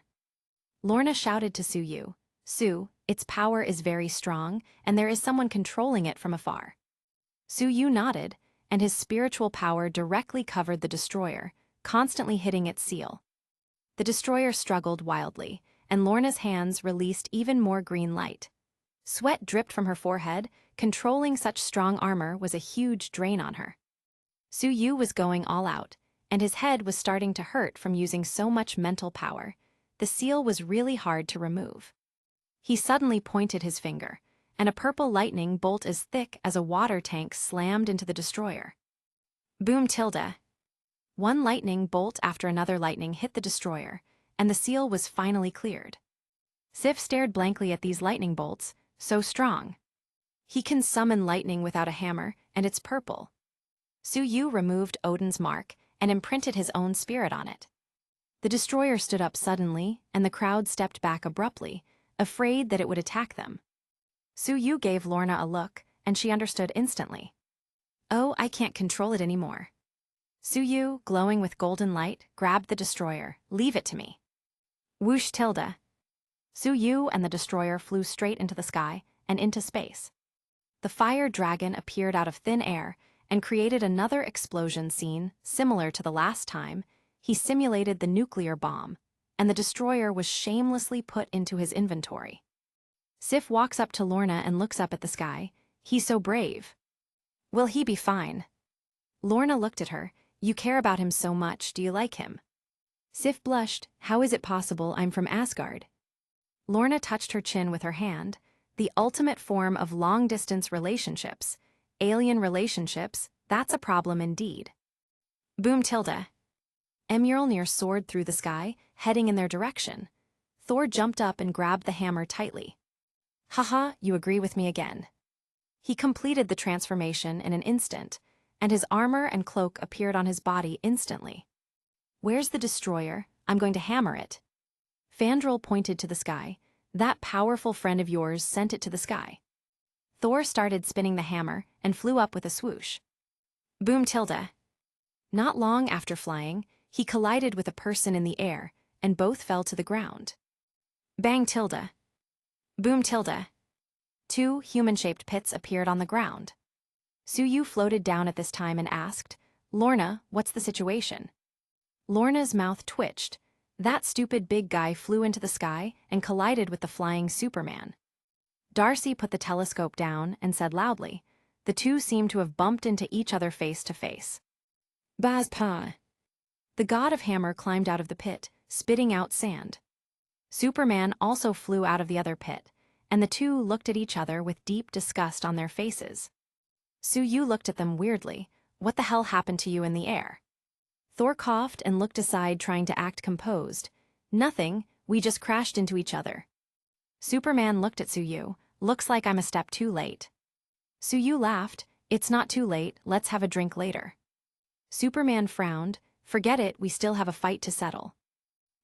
Speaker 1: Lorna shouted to Su-Yu, Sue, its power is very strong, and there is someone controlling it from afar. Su-Yu nodded, and his spiritual power directly covered the destroyer, constantly hitting its seal. The destroyer struggled wildly, and Lorna's hands released even more green light. Sweat dripped from her forehead. Controlling such strong armor was a huge drain on her. Su-Yu was going all out, and his head was starting to hurt from using so much mental power. The seal was really hard to remove. He suddenly pointed his finger, and a purple lightning bolt as thick as a water tank slammed into the destroyer. Boom tilde. One lightning bolt after another lightning hit the destroyer, and the seal was finally cleared. Sif stared blankly at these lightning bolts, so strong. He can summon lightning without a hammer, and it's purple. Su-Yu removed Odin's mark and imprinted his own spirit on it. The destroyer stood up suddenly, and the crowd stepped back abruptly, afraid that it would attack them. Su-Yu gave Lorna a look, and she understood instantly. Oh, I can't control it anymore. Su-Yu, glowing with golden light, grabbed the destroyer. Leave it to me. Whoosh tilde. Su-Yu and the destroyer flew straight into the sky and into space. The fire dragon appeared out of thin air and created another explosion scene similar to the last time. He simulated the nuclear bomb, and the destroyer was shamelessly put into his inventory. Sif walks up to Lorna and looks up at the sky. He's so brave. Will he be fine? Lorna looked at her. You care about him so much, do you like him? Sif blushed. How is it possible I'm from Asgard? Lorna touched her chin with her hand. The ultimate form of long-distance relationships. Alien relationships, that's a problem indeed. Boom tilde. Mjolnir soared through the sky, heading in their direction. Thor jumped up and grabbed the hammer tightly. Haha, you agree with me again. He completed the transformation in an instant, and his armor and cloak appeared on his body instantly. Where's the destroyer? I'm going to hammer it. Fandral pointed to the sky. That powerful friend of yours sent it to the sky. Thor started spinning the hammer and flew up with a swoosh. Boom tilde. Not long after flying, he collided with a person in the air, and both fell to the ground. Bang tilde. Boom tilde. Two human-shaped pits appeared on the ground. Suyu floated down at this time and asked, "Lorna, what's the situation?" Lorna's mouth twitched. That stupid big guy flew into the sky and collided with the flying Superman. Darcy put the telescope down and said loudly, "The two seem to have bumped into each other face to face." Baz pa. The god of hammer climbed out of the pit, spitting out sand. Superman also flew out of the other pit, and the two looked at each other with deep disgust on their faces. Suyu looked at them weirdly. "What the hell happened to you in the air?" Thor coughed and looked aside, trying to act composed. "Nothing, we just crashed into each other." Superman looked at Suyu. "Looks like I'm a step too late." Suyu laughed. "It's not too late, let's have a drink later." Superman frowned. "Forget it, we still have a fight to settle."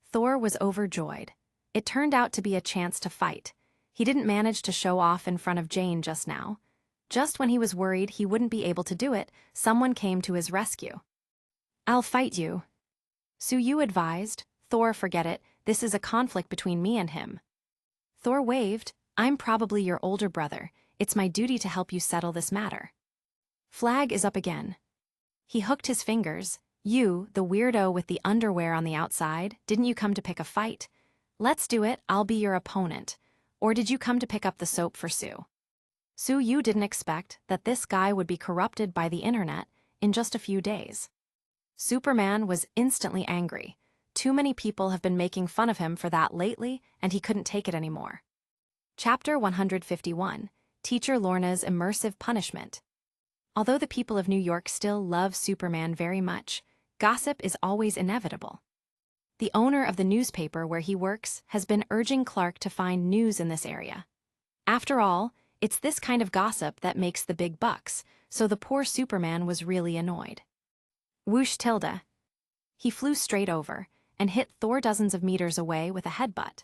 Speaker 1: Thor was overjoyed. It turned out to be a chance to fight. He didn't manage to show off in front of Jane just now. Just when he was worried he wouldn't be able to do it, someone came to his rescue. "I'll fight you," Suyu advised. "Thor, forget it, this is a conflict between me and him." Thor waved. "I'm probably your older brother. It's my duty to help you settle this matter." Flag is up again. He hooked his fingers. "You, the weirdo with the underwear on the outside, didn't you come to pick a fight? Let's do it, I'll be your opponent. Or did you come to pick up the soap for Sue?" Suyu didn't expect that this guy would be corrupted by the internet in just a few days. Superman was instantly angry. Too many people have been making fun of him for that lately, and he couldn't take it anymore. Chapter 151, Teacher Lorna's Immersive Punishment. Although the people of New York still love Superman very much, gossip is always inevitable. The owner of the newspaper where he works has been urging Clark to find news in this area. After all, it's this kind of gossip that makes the big bucks, so the poor Superman was really annoyed. Whoosh tilde. He flew straight over and hit Thor dozens of meters away with a headbutt.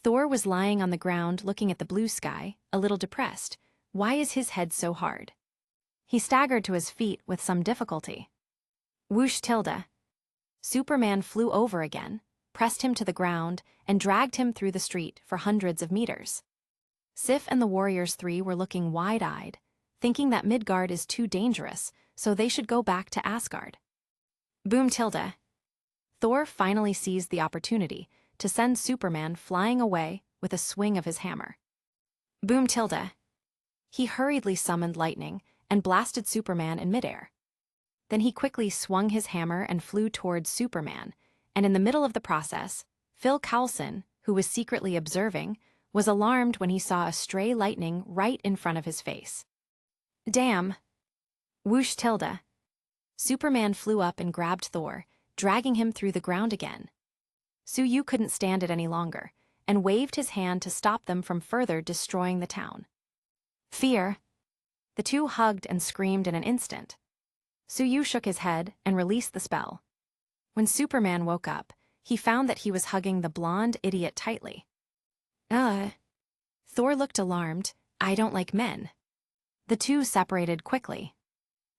Speaker 1: Thor was lying on the ground looking at the blue sky, a little depressed. Why is his head so hard? He staggered to his feet with some difficulty. Whoosh tilde. Superman flew over again, pressed him to the ground, and dragged him through the street for hundreds of meters. Sif and the Warriors 3 were looking wide-eyed, thinking that Midgard is too dangerous, so they should go back to Asgard. Boom tilde. Thor finally seized the opportunity to send Superman flying away with a swing of his hammer. Boom tilde. He hurriedly summoned lightning and blasted Superman in midair. Then he quickly swung his hammer and flew towards Superman, and in the middle of the process, Phil Coulson, who was secretly observing, was alarmed when he saw a stray lightning right in front of his face. Damn. Whoosh tilde. Superman flew up and grabbed Thor, dragging him through the ground again. Suyu couldn't stand it any longer, and waved his hand to stop them from further destroying the town. Fear. The two hugged and screamed in an instant. Suyu shook his head and released the spell. When Superman woke up, he found that he was hugging the blonde idiot tightly. Thor looked alarmed. "I don't like men." The two separated quickly.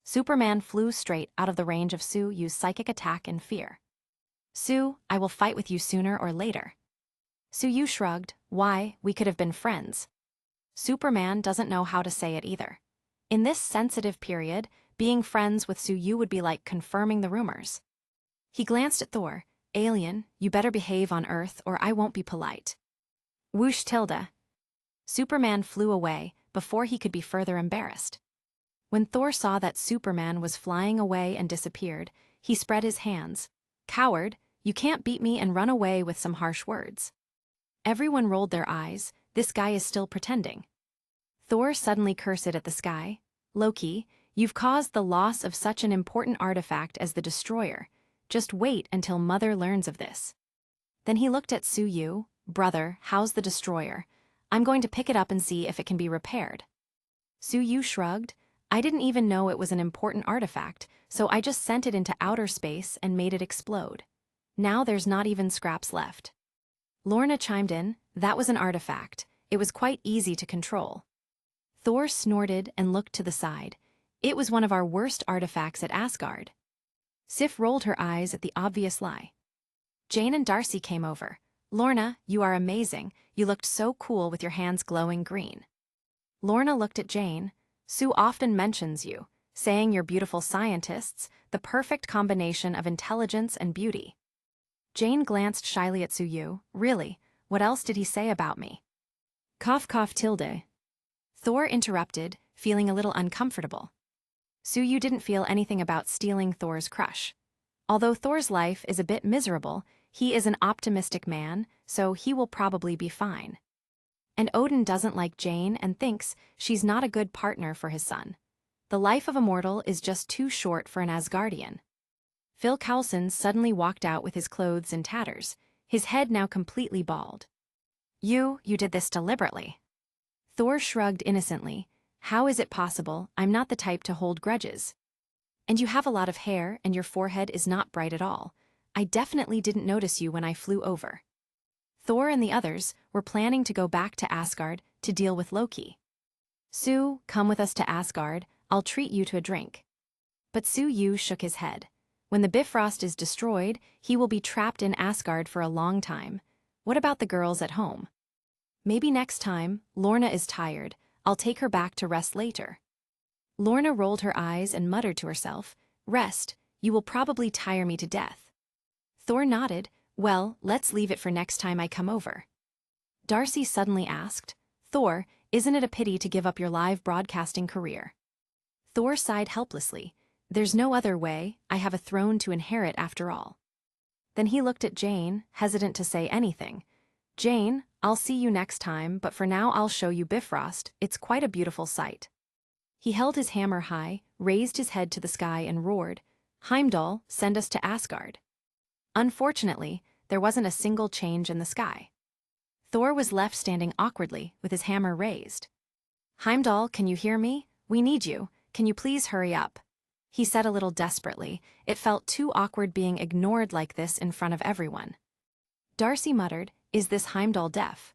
Speaker 1: Superman flew straight out of the range of Suyu's psychic attack in fear. "Sue, I will fight with you sooner or later." Suyu shrugged. "Why, we could have been friends." Superman doesn't know how to say it either. In this sensitive period, being friends with Suyu would be like confirming the rumors. He glanced at Thor. "Alien, you better behave on Earth or I won't be polite." Whoosh tilde. Superman flew away before he could be further embarrassed. When Thor saw that Superman was flying away and disappeared, he spread his hands. "Coward, you can't beat me and run away with some harsh words." Everyone rolled their eyes. This guy is still pretending. Thor suddenly cursed at the sky. "Loki, you've caused the loss of such an important artifact as the Destroyer. Just wait until Mother learns of this." Then he looked at Suyu. "Brother, how's the Destroyer? I'm going to pick it up and see if it can be repaired." Suyu shrugged. "I didn't even know it was an important artifact, so I just sent it into outer space and made it explode. Now there's not even scraps left." Lorna chimed in. "That was an artifact. It was quite easy to control." Thor snorted and looked to the side. "It was one of our worst artifacts at Asgard." Sif rolled her eyes at the obvious lie. Jane and Darcy came over. Lorna, you are amazing. You looked so cool with your hands glowing green. Lorna looked at Jane. Sue often mentions you, saying you're beautiful scientists, the perfect combination of intelligence and beauty. Jane glanced shyly at Sue. Really, what else did he say about me? Cough cough tilde. Thor interrupted, feeling a little uncomfortable. Sue didn't feel anything about stealing Thor's crush. Although Thor's life is a bit miserable, he is an optimistic man, so he will probably be fine. And Odin doesn't like Jane and thinks she's not a good partner for his son. The life of a mortal is just too short for an Asgardian. Phil Coulson suddenly walked out with his clothes in tatters, his head now completely bald. You did this deliberately. Thor shrugged innocently. How is it possible? I'm not the type to hold grudges. And you have a lot of hair and your forehead is not bright at all. I definitely didn't notice you when I flew over. Thor and the others were planning to go back to Asgard to deal with Loki. Sue, come with us to Asgard, I'll treat you to a drink. But Sue shook his head. When the Bifrost is destroyed, he will be trapped in Asgard for a long time. What about the girls at home? Maybe next time, Lorna is tired, I'll take her back to rest later. Lorna rolled her eyes and muttered to herself, Rest, you will probably tire me to death. Thor nodded, Well, let's leave it for next time I come over. Darcy suddenly asked, Thor, isn't it a pity to give up your live broadcasting career? Thor sighed helplessly. There's no other way, I have a throne to inherit after all. Then he looked at Jane, hesitant to say anything. Jane, I'll see you next time, but for now I'll show you Bifrost, it's quite a beautiful sight. He held his hammer high, raised his head to the sky and roared, Heimdall, send us to Asgard. Unfortunately, there wasn't a single change in the sky. Thor was left standing awkwardly with his hammer raised. Heimdall, can you hear me? We need you, can you please hurry up? He said a little desperately. It felt too awkward being ignored like this in front of everyone. Darcy muttered, Is this Heimdall deaf?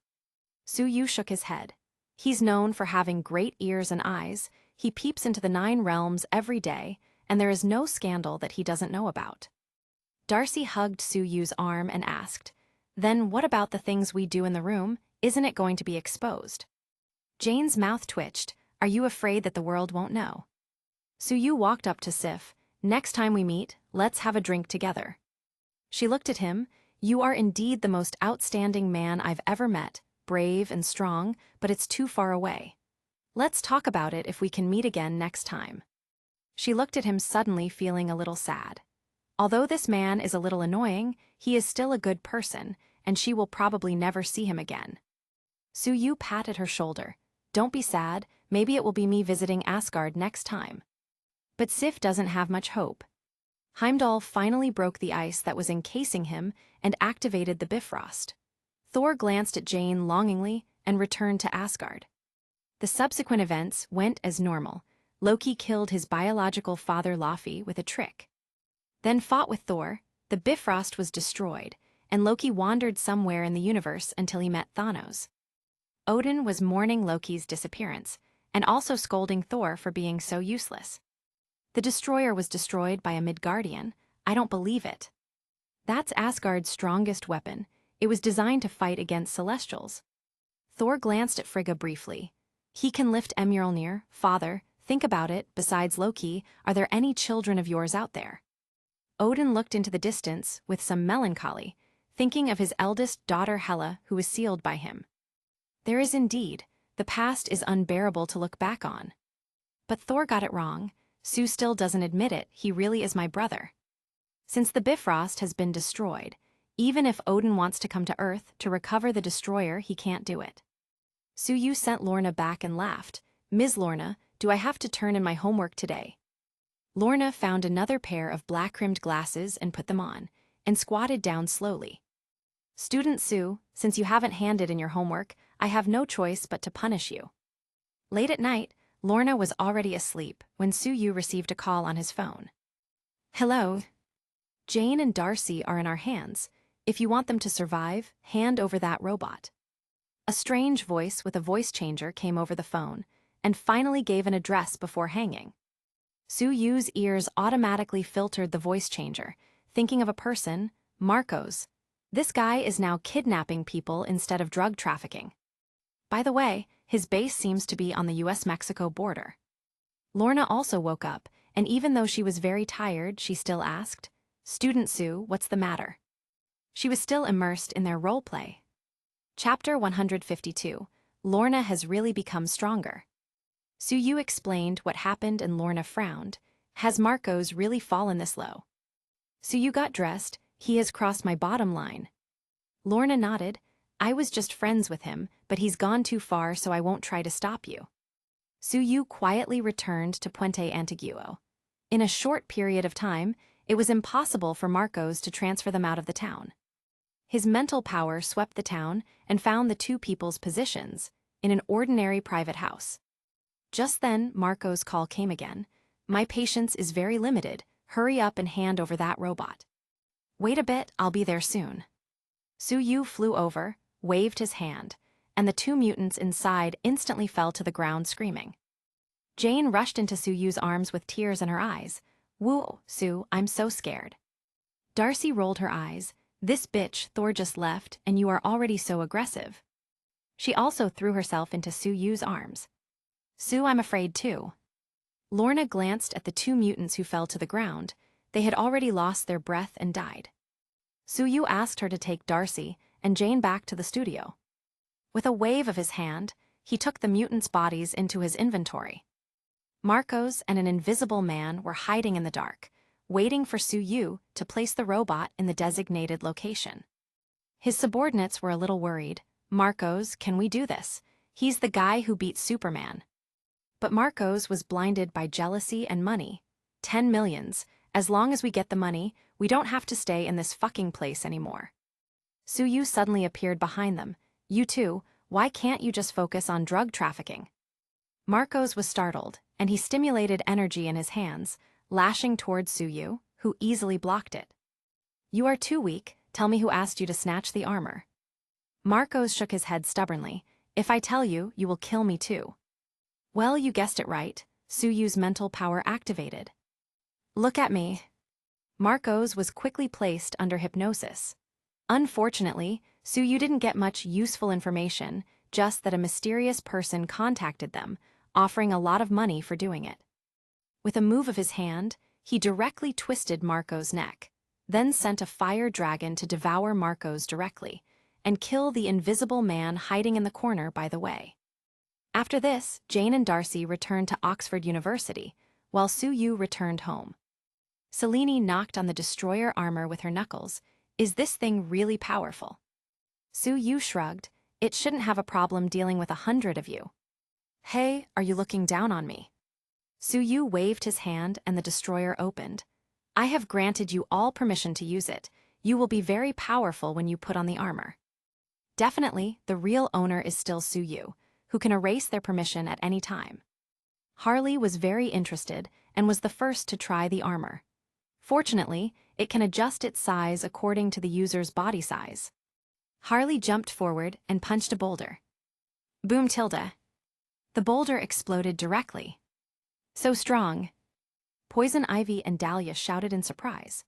Speaker 1: Sue shook his head. He's known for having great ears and eyes, he peeps into the 9 realms every day, and there is no scandal that he doesn't know about. Darcy hugged Sue's arm and asked, Then what about the things we do in the room, isn't it going to be exposed? Jane's mouth twitched, Are you afraid that the world won't know? Sue walked up to Sif, Next time we meet, let's have a drink together. She looked at him, You are indeed the most outstanding man I've ever met, brave and strong, but it's too far away. Let's talk about it if we can meet again next time. She looked at him suddenly feeling a little sad. Although this man is a little annoying, he is still a good person, and she will probably never see him again. Sue patted her shoulder. Don't be sad, maybe it will be me visiting Asgard next time. But Sif doesn't have much hope. Heimdall finally broke the ice that was encasing him and activated the Bifrost. Thor glanced at Jane longingly and returned to Asgard. The subsequent events went as normal. Loki killed his biological father Laufey with a trick. Then fought with Thor, the Bifrost was destroyed, and Loki wandered somewhere in the universe until he met Thanos. Odin was mourning Loki's disappearance, and also scolding Thor for being so useless. The destroyer was destroyed by a Midgardian. I don't believe it. That's Asgard's strongest weapon. It was designed to fight against Celestials. Thor glanced at Frigga briefly. He can lift Mjolnir, father, think about it, besides Loki, are there any children of yours out there? Odin looked into the distance with some melancholy, thinking of his eldest daughter Hela, who was sealed by him. There is indeed, the past is unbearable to look back on. But Thor got it wrong. Sue still doesn't admit it, he really is my brother. Since the Bifrost has been destroyed, even if Odin wants to come to Earth to recover the destroyer, he can't do it. Sue sent Lorna back and laughed. Ms. Lorna, do I have to turn in my homework today? Lorna found another pair of black-rimmed glasses and put them on, and squatted down slowly. Student Sue, since you haven't handed in your homework, I have no choice but to punish you. Late at night, Lorna was already asleep when Sue received a call on his phone. Hello. Jane and Darcy are in our hands. If you want them to survive, hand over that robot. A strange voice with a voice changer came over the phone, and finally gave an address before hanging. Sue's ears automatically filtered the voice changer, thinking of a person, Marcos. This guy is now kidnapping people instead of drug trafficking. By the way, his base seems to be on the US-Mexico border. Lorna also woke up, and even though she was very tired, she still asked, "Student Sue, what's the matter?" She was still immersed in their role play. Chapter 152, Lorna has really become stronger. Suyu explained what happened and Lorna frowned. Has Marcos really fallen this low? Suyu got dressed. He has crossed my bottom line. Lorna nodded. I was just friends with him, but he's gone too far, so I won't try to stop you. Suyu quietly returned to Puente Antiguo. In a short period of time, it was impossible for Marcos to transfer them out of the town. His mental power swept the town and found the two people's positions in an ordinary private house. Just then, Marco's call came again. My patience is very limited. Hurry up and hand over that robot. Wait a bit, I'll be there soon. Suyu flew over, waved his hand, and the two mutants inside instantly fell to the ground screaming. Jane rushed into Suyu's arms with tears in her eyes. Whoa, Sue, I'm so scared. Darcy rolled her eyes. This bitch, Thor just left, and you are already so aggressive. She also threw herself into Suyu's arms. Sue, I'm afraid too. Lorna glanced at the two mutants who fell to the ground. They had already lost their breath and died. Suyu asked her to take Darcy and Jane back to the studio. With a wave of his hand, he took the mutants' bodies into his inventory. Marcos and an invisible man were hiding in the dark, waiting for Suyu to place the robot in the designated location. His subordinates were a little worried. Marcos, can we do this? He's the guy who beat Superman. But Marcos was blinded by jealousy and money. 10 millions. As long as we get the money, we don't have to stay in this fucking place anymore. Suyu suddenly appeared behind them. You two, why can't you just focus on drug trafficking? Marcos was startled, and he stimulated energy in his hands, lashing towards Suyu, who easily blocked it. You are too weak. Tell me who asked you to snatch the armor. Marcos shook his head stubbornly. If I tell you, you will kill me too. Well, you guessed it right. Suyu's mental power activated. Look at me. Marcos was quickly placed under hypnosis. Unfortunately, Suyu didn't get much useful information, just that a mysterious person contacted them, offering a lot of money for doing it. With a move of his hand, he directly twisted Marcos' neck, then sent a fire dragon to devour Marcos directly, and kill the invisible man hiding in the corner by the way. After this, Jane and Darcy returned to Oxford University, while Suyu returned home. Selene knocked on the destroyer armor with her knuckles. Is this thing really powerful? Suyu shrugged. It shouldn't have a problem dealing with 100 of you. Hey, are you looking down on me? Suyu waved his hand and the destroyer opened. I have granted you all permission to use it. You will be very powerful when you put on the armor. Definitely, the real owner is still Suyu, who can erase their permission at any time. Harley was very interested and was the first to try the armor. Fortunately, it can adjust its size according to the user's body size. Harley jumped forward and punched a boulder. Boom tilde. The boulder exploded directly. So strong. Poison Ivy and Dahlia shouted in surprise.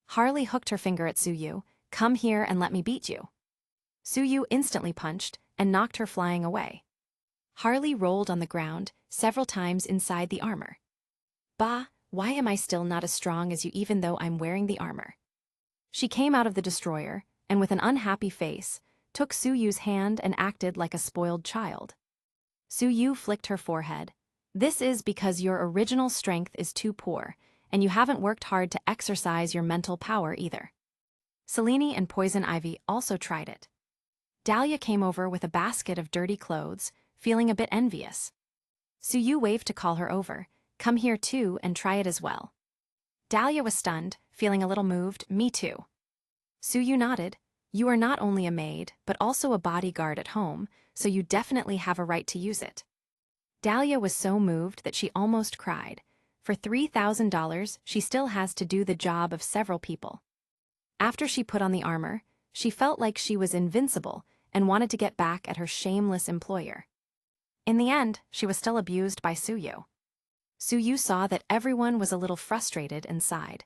Speaker 1: Harley hooked her finger at Suyu. Come here and let me beat you. Suyu instantly punched and knocked her flying away. Harley rolled on the ground several times inside the armor. Bah, why am I still not as strong as you even though I'm wearing the armor? She came out of the destroyer, and with an unhappy face, took Suyu's hand and acted like a spoiled child. Suyu flicked her forehead. This is because your original strength is too poor, and you haven't worked hard to exercise your mental power either. Selene and Poison Ivy also tried it. Dahlia came over with a basket of dirty clothes, feeling a bit envious. Suyu waved to call her over. Come here too and try it as well. Dahlia was stunned, feeling a little moved. Me too. Suyu nodded. You are not only a maid, but also a bodyguard at home, so you definitely have a right to use it. Dahlia was so moved that she almost cried. For $3,000, she still has to do the job of several people. After she put on the armor, she felt like she was invincible and wanted to get back at her shameless employer. In the end, she was still abused by Suyu. Suyu saw that everyone was a little frustrated and sighed.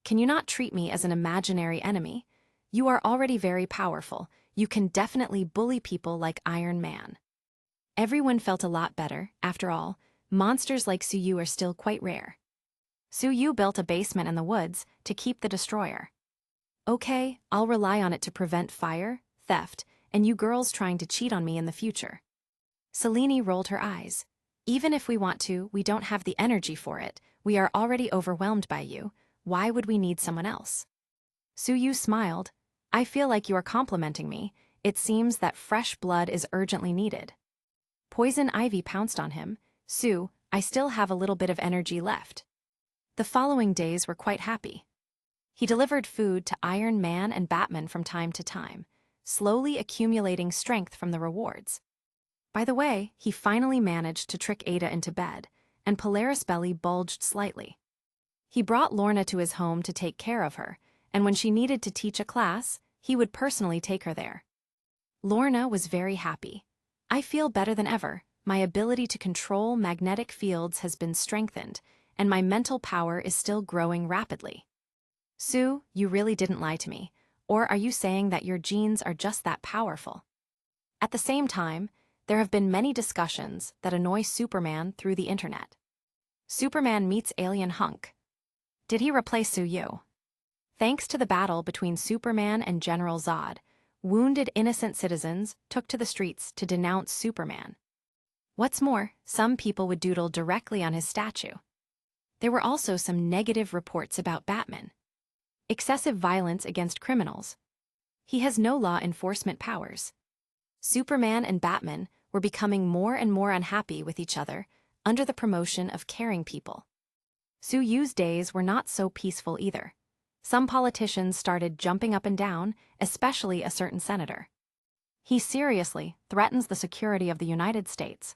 Speaker 1: Can you not treat me as an imaginary enemy? You are already very powerful. You can definitely bully people like Iron Man. Everyone felt a lot better. After all, monsters like Suyu are still quite rare. Suyu built a basement in the woods to keep the destroyer. Okay, I'll rely on it to prevent fire, theft, and you girls trying to cheat on me in the future. Selene rolled her eyes. Even if we want to, we don't have the energy for it. We are already overwhelmed by you. Why would we need someone else? Suyu smiled. I feel like you are complimenting me. It seems that fresh blood is urgently needed. Poison Ivy pounced on him. Sue, I still have a little bit of energy left. The following days were quite happy. He delivered food to Iron Man and Batman from time to time, slowly accumulating strength from the rewards. By the way, he finally managed to trick Ada into bed, and Polaris' belly bulged slightly. He brought Lorna to his home to take care of her, and when she needed to teach a class, he would personally take her there. Lorna was very happy. I feel better than ever. My ability to control magnetic fields has been strengthened, and my mental power is still growing rapidly. Sue, you really didn't lie to me. Or are you saying that your genes are just that powerful? At the same time, there have been many discussions that annoy Superman through the internet. Superman meets alien hunk. Did he replace Suyu? Thanks to the battle between Superman and General Zod, wounded innocent citizens took to the streets to denounce Superman. What's more, some people would doodle directly on his statue. There were also some negative reports about Batman. Excessive violence against criminals. He has no law enforcement powers. Superman and Batman were becoming more and more unhappy with each other under the promotion of caring people. Suyu's days were not so peaceful either. Some politicians started jumping up and down, especially a certain senator. He seriously threatens the security of the United States.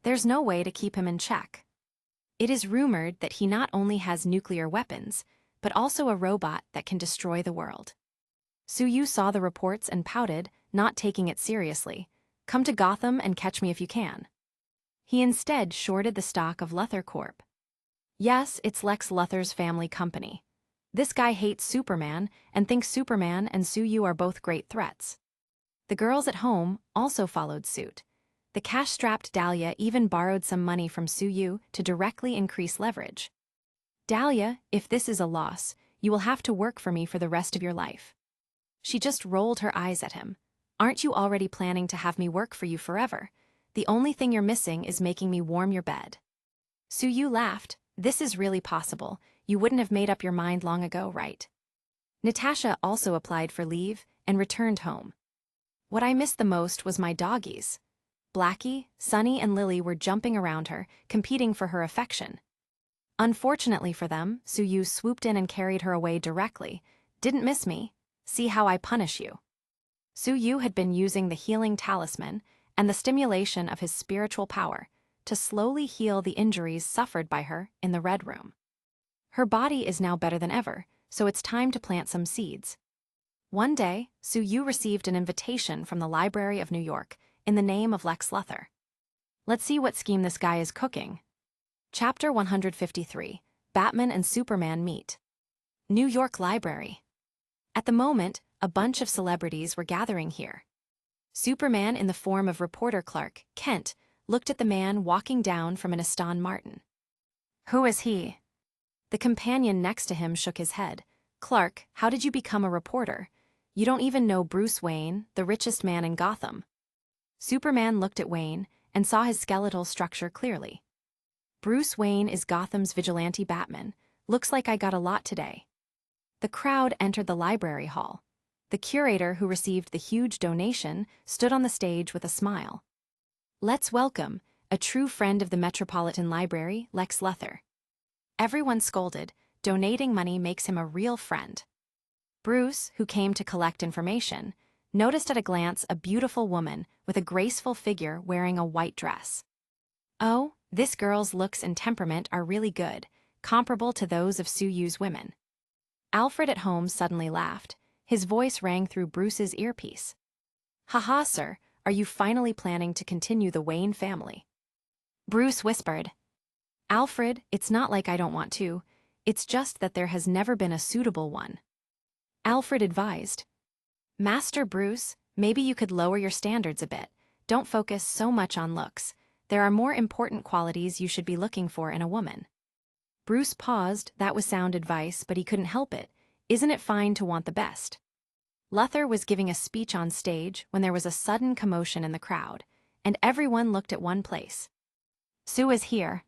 Speaker 1: There's no way to keep him in check. It is rumored that he not only has nuclear weapons, but also a robot that can destroy the world. Suyu saw the reports and pouted, not taking it seriously. Come to Gotham and catch me if you can. He instead shorted the stock of Luthor Corp. Yes, it's Lex Luthor's family company. This guy hates Superman and thinks Superman and Suyu are both great threats. The girls at home also followed suit. The cash-strapped Dahlia even borrowed some money from Suyu to directly increase leverage. Dahlia, if this is a loss, you will have to work for me for the rest of your life. She just rolled her eyes at him. Aren't you already planning to have me work for you forever? The only thing you're missing is making me warm your bed. Suyu laughed. This is really possible. You wouldn't have made up your mind long ago, right? Natasha also applied for leave and returned home. What I missed the most was my doggies. Blackie, Sunny, and Lily were jumping around her, competing for her affection. Unfortunately for them, Suyu swooped in and carried her away directly. Didn't miss me. See how I punish you. Suyu had been using the healing talisman and the stimulation of his spiritual power to slowly heal the injuries suffered by her in the Red Room. Her body is now better than ever, so it's time to plant some seeds. One day, Suyu received an invitation from the Library of New York in the name of Lex Luthor. Let's see what scheme this guy is cooking. Chapter 153, Batman and Superman Meet. New York Library. At the moment, a bunch of celebrities were gathering here. Superman, in the form of reporter Clark Kent, looked at the man walking down from an Aston Martin. Who is he? The companion next to him shook his head. Clark, how did you become a reporter? You don't even know Bruce Wayne, the richest man in Gotham. Superman looked at Wayne and saw his skeletal structure clearly. Bruce Wayne is Gotham's vigilante Batman. Looks like I got a lot today. The crowd entered the library hall. The curator who received the huge donation stood on the stage with a smile. Let's welcome a true friend of the Metropolitan Library, Lex Luthor. Everyone scolded. Donating money makes him a real friend. Bruce, who came to collect information, noticed at a glance a beautiful woman with a graceful figure wearing a white dress. Oh, this girl's looks and temperament are really good, comparable to those of Suyu's women. Alfred at home suddenly laughed. His voice rang through Bruce's earpiece. Haha, sir, are you finally planning to continue the Wayne family? Bruce whispered. Alfred, it's not like I don't want to. It's just that there has never been a suitable one. Alfred advised. Master Bruce, maybe you could lower your standards a bit. Don't focus so much on looks. There are more important qualities you should be looking for in a woman. Bruce paused. That was sound advice, but he couldn't help it. Isn't it fine to want the best? Luther was giving a speech on stage when there was a sudden commotion in the crowd, and everyone looked at one place. Sue is here.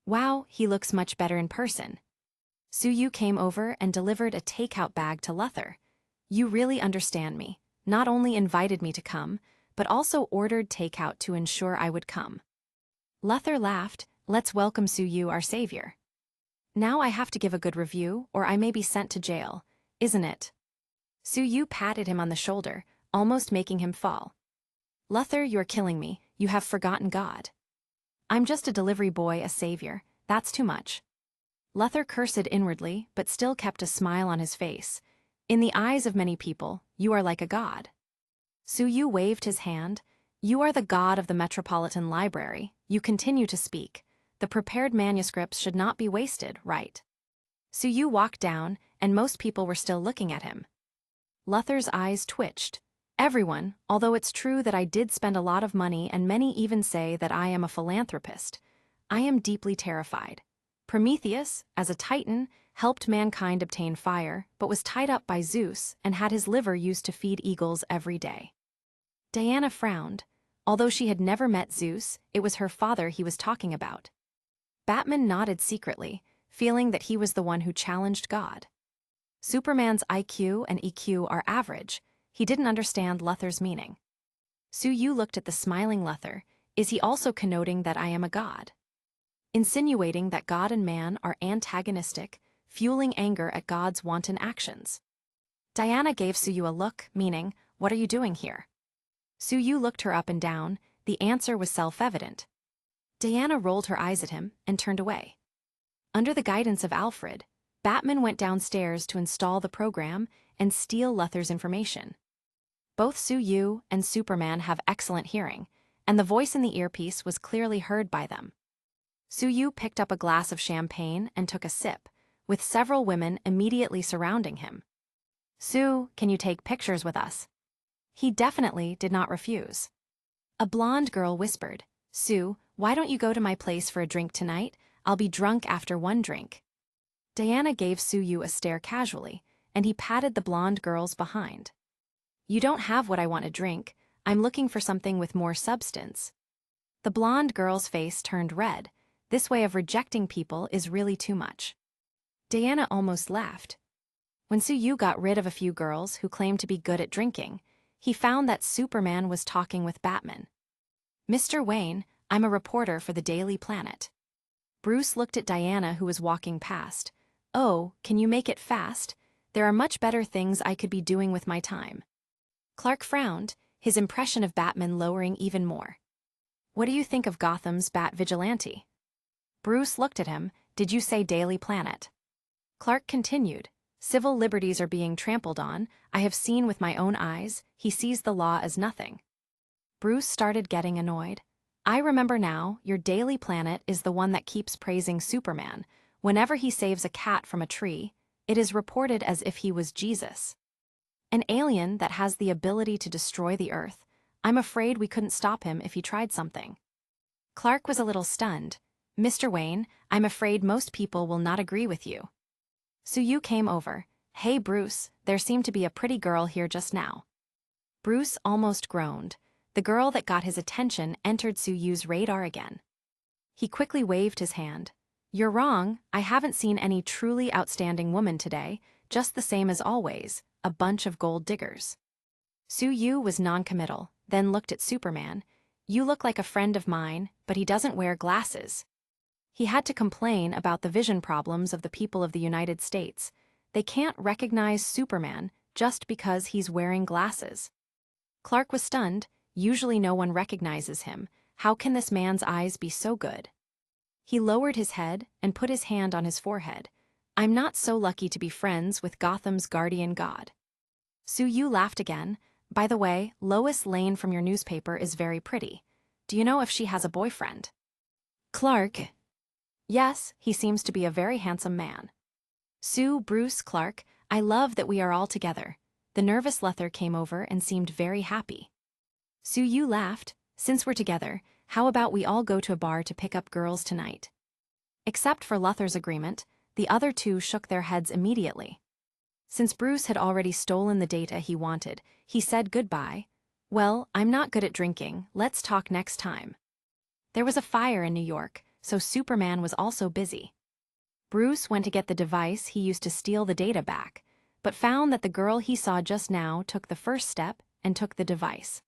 Speaker 1: Wow, he looks much better in person. Suyu came over and delivered a takeout bag to Luther. You really understand me. Not only invited me to come, but also ordered takeout to ensure I would come. Luther laughed. Let's welcome Suyu, our savior. Now I have to give a good review, or I may be sent to jail, isn't it? Suyu patted him on the shoulder, almost making him fall. Luther, you're killing me. You have forgotten God. I'm just a delivery boy, a savior. That's too much. Luther cursed inwardly, but still kept a smile on his face. In the eyes of many people, you are like a god. Suyu waved his hand. You are the god of the Metropolitan Library. You continue to speak. The prepared manuscripts should not be wasted, right? Suyu walked down, and most people were still looking at him. Luther's eyes twitched. Everyone, although it's true that I did spend a lot of money and many even say that I am a philanthropist, I am deeply terrified. Prometheus, as a titan, helped mankind obtain fire, but was tied up by Zeus and had his liver used to feed eagles every day. Diana frowned. Although she had never met Zeus, it was her father he was talking about. Batman nodded secretly, feeling that he was the one who challenged God. Superman's IQ and EQ are average. He didn't understand Luther's meaning. Suyu looked at the smiling Luther. Is he also connoting that I am a god? Insinuating that God and man are antagonistic, fueling anger at God's wanton actions. Diana gave Suyu a look, meaning, what are you doing here? Suyu looked her up and down. The answer was self-evident. Diana rolled her eyes at him and turned away. Under the guidance of Alfred, Batman went downstairs to install the program and steal Luther's information. Both Suyu and Superman have excellent hearing, and the voice in the earpiece was clearly heard by them. Suyu picked up a glass of champagne and took a sip, with several women immediately surrounding him. Sue, can you take pictures with us? He definitely did not refuse. A blonde girl whispered, Sue, why don't you go to my place for a drink tonight? I'll be drunk after one drink. Diana gave Suyu a stare casually, and he patted the blonde girl's behind. You don't have what I want to drink. I'm looking for something with more substance. The blonde girl's face turned red. This way of rejecting people is really too much. Diana almost laughed. When Suyu got rid of a few girls who claimed to be good at drinking, he found that Superman was talking with Batman. Mr. Wayne, I'm a reporter for the Daily Planet. Bruce looked at Diana, who was walking past. Oh, can you make it fast? There are much better things I could be doing with my time. Clark frowned, his impression of Batman lowering even more. What do you think of Gotham's Bat Vigilante? Bruce looked at him. Did you say Daily Planet? Clark continued. Civil liberties are being trampled on. I have seen with my own eyes. He sees the law as nothing. Bruce started getting annoyed. I remember now, your Daily Planet is the one that keeps praising Superman. Whenever he saves a cat from a tree, it is reported as if he was Jesus. An alien that has the ability to destroy the earth. I'm afraid we couldn't stop him if he tried something. Clark was a little stunned. Mr. Wayne, I'm afraid most people will not agree with you. Suyu came over. Hey Bruce, there seemed to be a pretty girl here just now. Bruce almost groaned. The girl that got his attention entered Suyu's radar again. He quickly waved his hand. You're wrong, I haven't seen any truly outstanding woman today, just the same as always, a bunch of gold diggers. Suyu was non-committal, then looked at Superman. You look like a friend of mine, but he doesn't wear glasses. He had to complain about the vision problems of the people of the United States. They can't recognize Superman just because he's wearing glasses. Clark was stunned. Usually no one recognizes him. How can this man's eyes be so good? He lowered his head and put his hand on his forehead. I'm not so lucky to be friends with Gotham's guardian god. Suyu laughed again. By the way, Lois Lane from your newspaper is very pretty. Do you know if she has a boyfriend? Clark. Yes, he seems to be a very handsome man. Sue, Bruce, Clark, I love that we are all together. The nervous Luther came over and seemed very happy. Su-yu laughed. Since we're together, how about we all go to a bar to pick up girls tonight? Except for Luther's agreement, the other two shook their heads immediately. Since Bruce had already stolen the data he wanted, he said goodbye. Well, I'm not good at drinking, let's talk next time. There was a fire in New York, so Superman was also busy. Bruce went to get the device he used to steal the data back, but found that the girl he saw just now took the first step and took the device.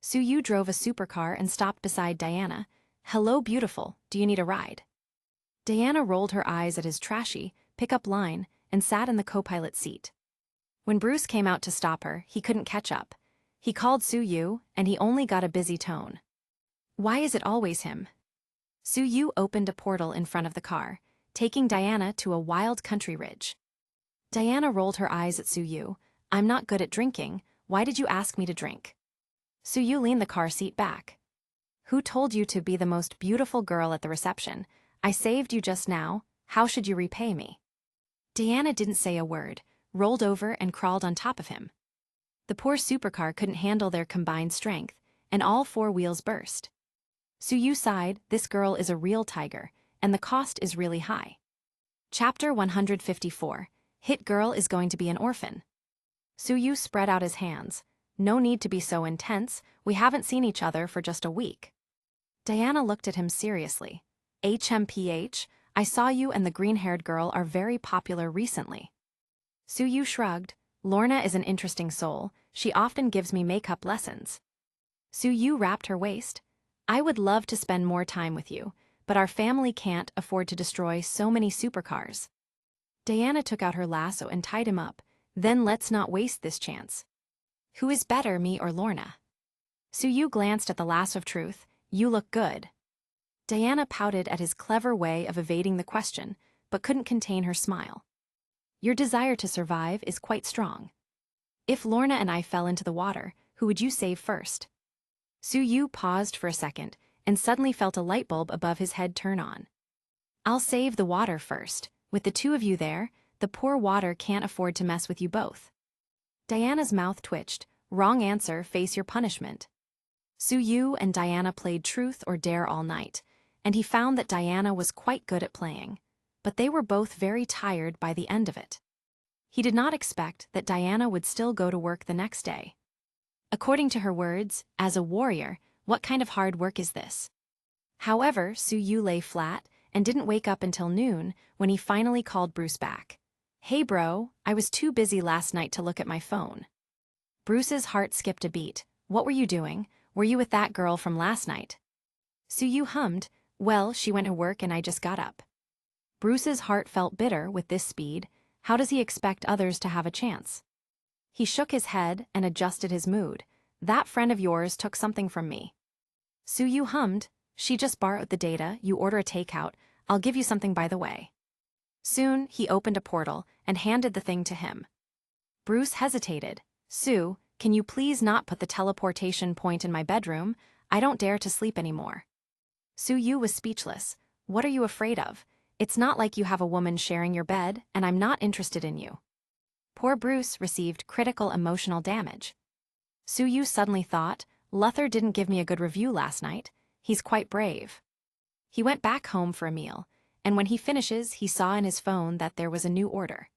Speaker 1: Su-yu drove a supercar and stopped beside Diana. Hello, beautiful, do you need a ride? Diana rolled her eyes at his trashy, pick-up line and sat in the co-pilot seat. When Bruce came out to stop her, he couldn't catch up. He called Su-yu, and he only got a busy tone. Why is it always him? Su-yu opened a portal in front of the car, taking Diana to a wild country ridge. Diana rolled her eyes at Su-yu. I'm not good at drinking, why did you ask me to drink? Su-yu leaned the car seat back. Who told you to be the most beautiful girl at the reception? I saved you just now, how should you repay me? Diana didn't say a word, rolled over and crawled on top of him. The poor supercar couldn't handle their combined strength, and all four wheels burst. Su-yu sighed, this girl is a real tiger, and the cost is really high. Chapter 154, Hit Girl is going to be an orphan. Su-yu spread out his hands. No need to be so intense, we haven't seen each other for just a week. Diana looked at him seriously. HMPH, I saw you and the green-haired girl are very popular recently. Su-yu shrugged. Lorna is an interesting soul, she often gives me makeup lessons. Su-yu wrapped her waist. I would love to spend more time with you, but our family can't afford to destroy so many supercars. Diana took out her lasso and tied him up. Then let's not waste this chance. Who is better, me or Lorna? Su-yu glanced at the lasso of truth. You look good. Diana pouted at his clever way of evading the question, but couldn't contain her smile. Your desire to survive is quite strong. If Lorna and I fell into the water, who would you save first? Su-yu paused for a second, and suddenly felt a light bulb above his head turn on. I'll save the water first. With the two of you there, the poor water can't afford to mess with you both. Diana's mouth twitched. Wrong answer, face your punishment. Su-yu and Diana played truth or dare all night, and he found that Diana was quite good at playing, but they were both very tired by the end of it. He did not expect that Diana would still go to work the next day. According to her words, as a warrior, what kind of hard work is this? However, Su-yu lay flat and didn't wake up until noon when he finally called Bruce back. Hey bro, I was too busy last night to look at my phone. Bruce's heart skipped a beat. What were you doing? Were you with that girl from last night? Su-yu hummed. Well, she went to work and I just got up. Bruce's heart felt bitter with this speed. How does he expect others to have a chance? He shook his head and adjusted his mood. That friend of yours took something from me. Su-yu hummed. She just borrowed the data, you order a takeout, I'll give you something by the way. Soon, he opened a portal and handed the thing to him. Bruce hesitated. Sue, can you please not put the teleportation point in my bedroom? I don't dare to sleep anymore. Su-yu was speechless. What are you afraid of? It's not like you have a woman sharing your bed, and I'm not interested in you. Poor Bruce received critical emotional damage. Su-yu suddenly thought, Luther didn't give me a good review last night. He's quite brave. He went back home for a meal, and when he finishes, he saw in his phone that there was a new order.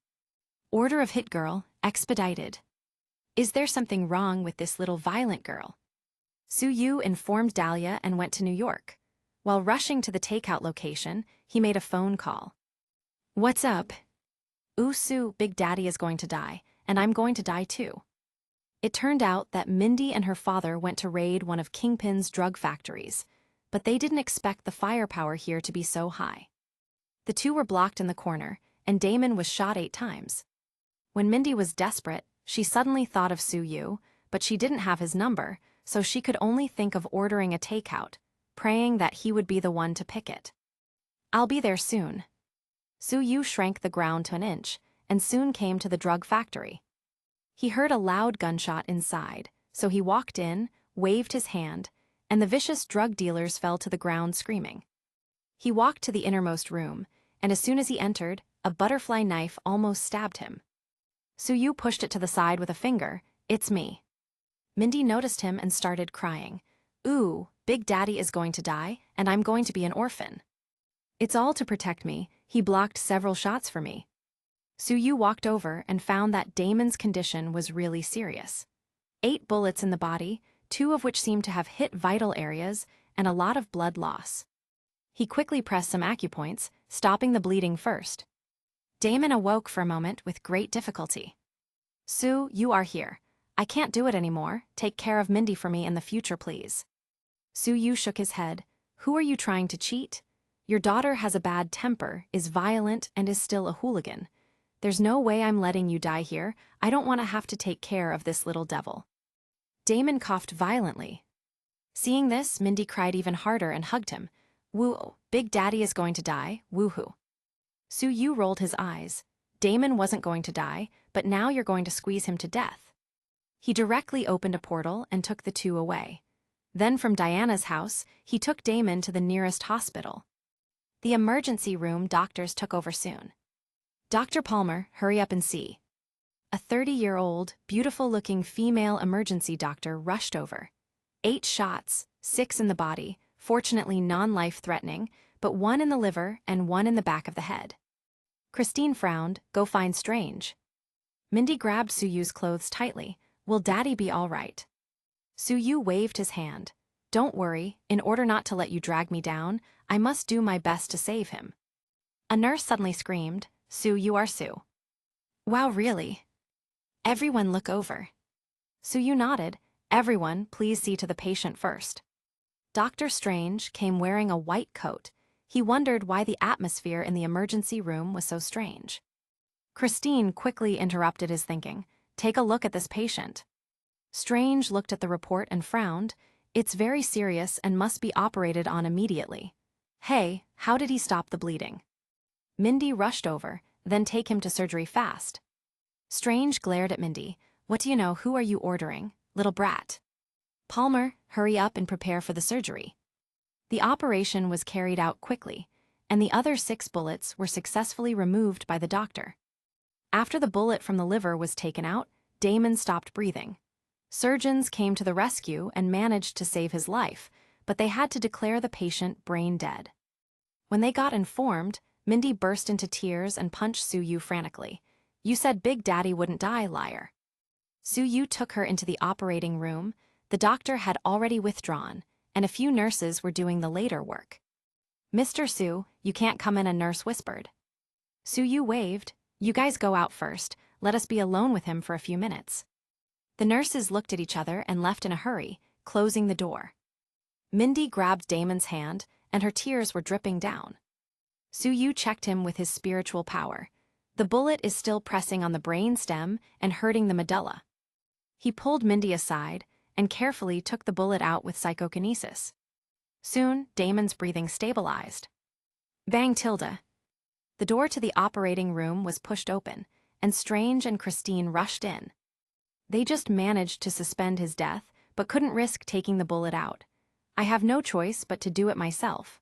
Speaker 1: Order of Hit Girl, expedited. Is there something wrong with this little violent girl? Su-yu informed Dahlia and went to New York. While rushing to the takeout location, he made a phone call. What's up? Ooh, Sue, Big Daddy is going to die, and I'm going to die too. It turned out that Mindy and her father went to raid one of Kingpin's drug factories, but they didn't expect the firepower here to be so high. The two were blocked in the corner, and Damon was shot 8 times. When Mindy was desperate, she suddenly thought of Su-yu, but she didn't have his number, so she could only think of ordering a takeout, praying that he would be the one to pick it. I'll be there soon. Su-yu shrank the ground to an inch, and soon came to the drug factory. He heard a loud gunshot inside, so he walked in, waved his hand, and the vicious drug dealers fell to the ground screaming. He walked to the innermost room, and as soon as he entered, a butterfly knife almost stabbed him. Su pushed it to the side with a finger. It's me. Mindy noticed him and started crying. Ooh, Big Daddy is going to die, and I'm going to be an orphan. It's all to protect me. He blocked several shots for me. Su walked over and found that Damon's condition was really serious. 8 bullets in the body, 2 of which seemed to have hit vital areas, and a lot of blood loss. He quickly pressed some acupoints, stopping the bleeding first. Damon awoke for a moment with great difficulty. Su, you are here. I can't do it anymore. Take care of Mindy for me in the future, please. Su shook his head. Who are you trying to cheat? Your daughter has a bad temper, is violent, and is still a hooligan. There's no way I'm letting you die here. I don't want to have to take care of this little devil. Damon coughed violently. Seeing this, Mindy cried even harder and hugged him. Woo, Big Daddy is going to die, woohoo. Su rolled his eyes. Damon wasn't going to die, but now you're going to squeeze him to death. He directly opened a portal and took the 2 away. Then from Diana's house, he took Damon to the nearest hospital. The emergency room doctors took over soon. Dr. Palmer, hurry up and see. A 30-year-old, beautiful-looking female emergency doctor rushed over. 8 shots, 6 in the body, fortunately non-life-threatening, but 1 in the liver and 1 in the back of the head. Christine frowned. Go find Strange. Mindy grabbed Su's clothes tightly. Will Daddy be all right? Su waved his hand. Don't worry, in order not to let you drag me down, I must do my best to save him. A nurse suddenly screamed, Su, you are Su. Wow, really? Everyone look over. Su nodded. Everyone, please see to the patient first. Dr. Strange came wearing a white coat. He wondered why the atmosphere in the emergency room was so strange. Christine quickly interrupted his thinking. Take a look at this patient. Strange looked at the report and frowned. It's very serious and must be operated on immediately. Hey, how did he stop the bleeding? Mindy rushed over, then take him to surgery fast. Strange glared at Mindy. What do you know? Who are you ordering, little brat? Palmer, hurry up and prepare for the surgery. The operation was carried out quickly, and the other 6 bullets were successfully removed by the doctor. After the bullet from the liver was taken out, Damon stopped breathing. Surgeons came to the rescue and managed to save his life, but they had to declare the patient brain dead. When they got informed, Mindy burst into tears and punched Su frantically. You said Big Daddy wouldn't die, liar. Su took her into the operating room. The doctor had already withdrawn, and a few nurses were doing the later work. Mr. Su, you can't come in, a nurse whispered. Su waved. You guys go out first. Let us be alone with him for a few minutes. The nurses looked at each other and left in a hurry, closing the door. Mindy grabbed Damon's hand, and her tears were dripping down. Su checked him with his spiritual power. The bullet is still pressing on the brain stem and hurting the medulla. He pulled Mindy aside and carefully took the bullet out with psychokinesis. Soon, Damon's breathing stabilized. Bang tilde. The door to the operating room was pushed open, and Strange and Christine rushed in. They just managed to suspend his death, but couldn't risk taking the bullet out. I have no choice but to do it myself.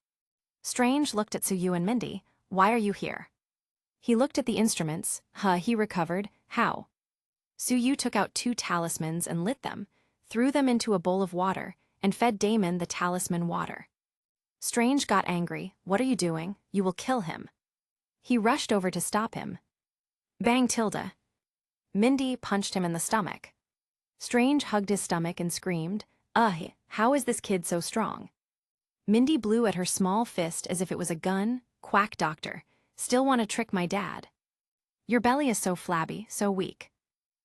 Speaker 1: Strange looked at Su and Mindy. Why are you here? He looked at the instruments. He recovered. How? Su took out 2 talismans and lit them, threw them into a bowl of water, and fed Damon the talisman water. Strange got angry. What are you doing? You will kill him. He rushed over to stop him. Bang tilde. Mindy punched him in the stomach. Strange hugged his stomach and screamed, how is this kid so strong? Mindy blew at her small fist as if it was a gun. Quack doctor. Still want to trick my dad. Your belly is so flabby, so weak.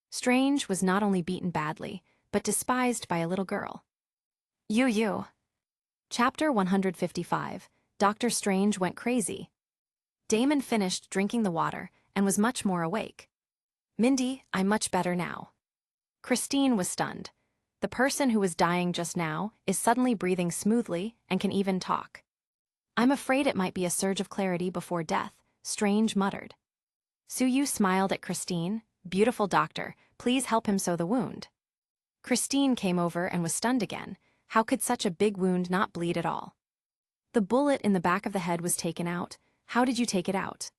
Speaker 1: Strange was not only beaten badly, but despised by a little girl. You. Chapter 155. Dr. Strange went crazy. Damon finished drinking the water and was much more awake. Mindy, I'm much better now. Christine was stunned. The person who was dying just now is suddenly breathing smoothly and can even talk. I'm afraid it might be a surge of clarity before death, Strange muttered. Su smiled at Christine. Beautiful doctor, please help him sew the wound. Christine came over and was stunned again. How could such a big wound not bleed at all? The bullet in the back of the head was taken out. How did you take it out?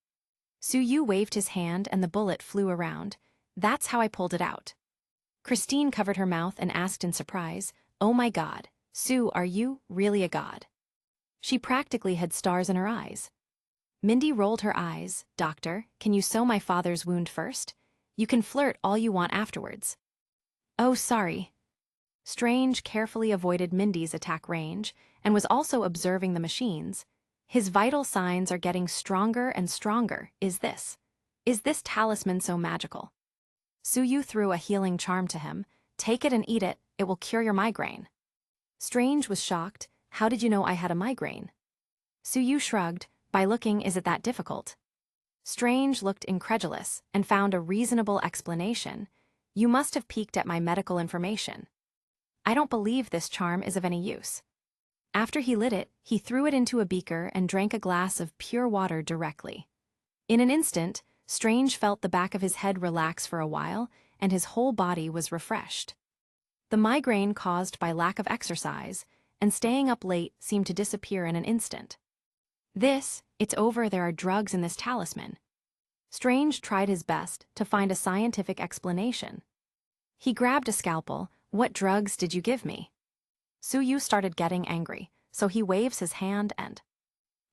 Speaker 1: Su waved his hand and the bullet flew around. That's how I pulled it out. Christine covered her mouth and asked in surprise, "Oh my God, Sue, are you really a god?" She practically had stars in her eyes. Mindy rolled her eyes. "Doctor, can you sew my father's wound first? You can flirt all you want afterwards." "Oh, sorry." Strange carefully avoided Mindy's attack range and was also observing the machines. His vital signs are getting stronger and stronger. Is this talisman so magical? Suyu threw a healing charm to him. "Take it and eat it, it will cure your migraine." Strange was shocked. "How did you know I had a migraine?" Suyu shrugged. "By looking, is it that difficult?" Strange looked incredulous and found a reasonable explanation. "You must have peeked at my medical information. I don't believe this charm is of any use." After he lit it, he threw it into a beaker and drank a glass of pure water directly. In an instant, Strange felt the back of his head relax for a while, and his whole body was refreshed. The migraine caused by lack of exercise and staying up late seemed to disappear in an instant. It's over. There are drugs in this talisman." Strange tried his best to find a scientific explanation. He grabbed a scalpel. "What drugs did you give me?" Suyu started getting angry, so he waves his hand and...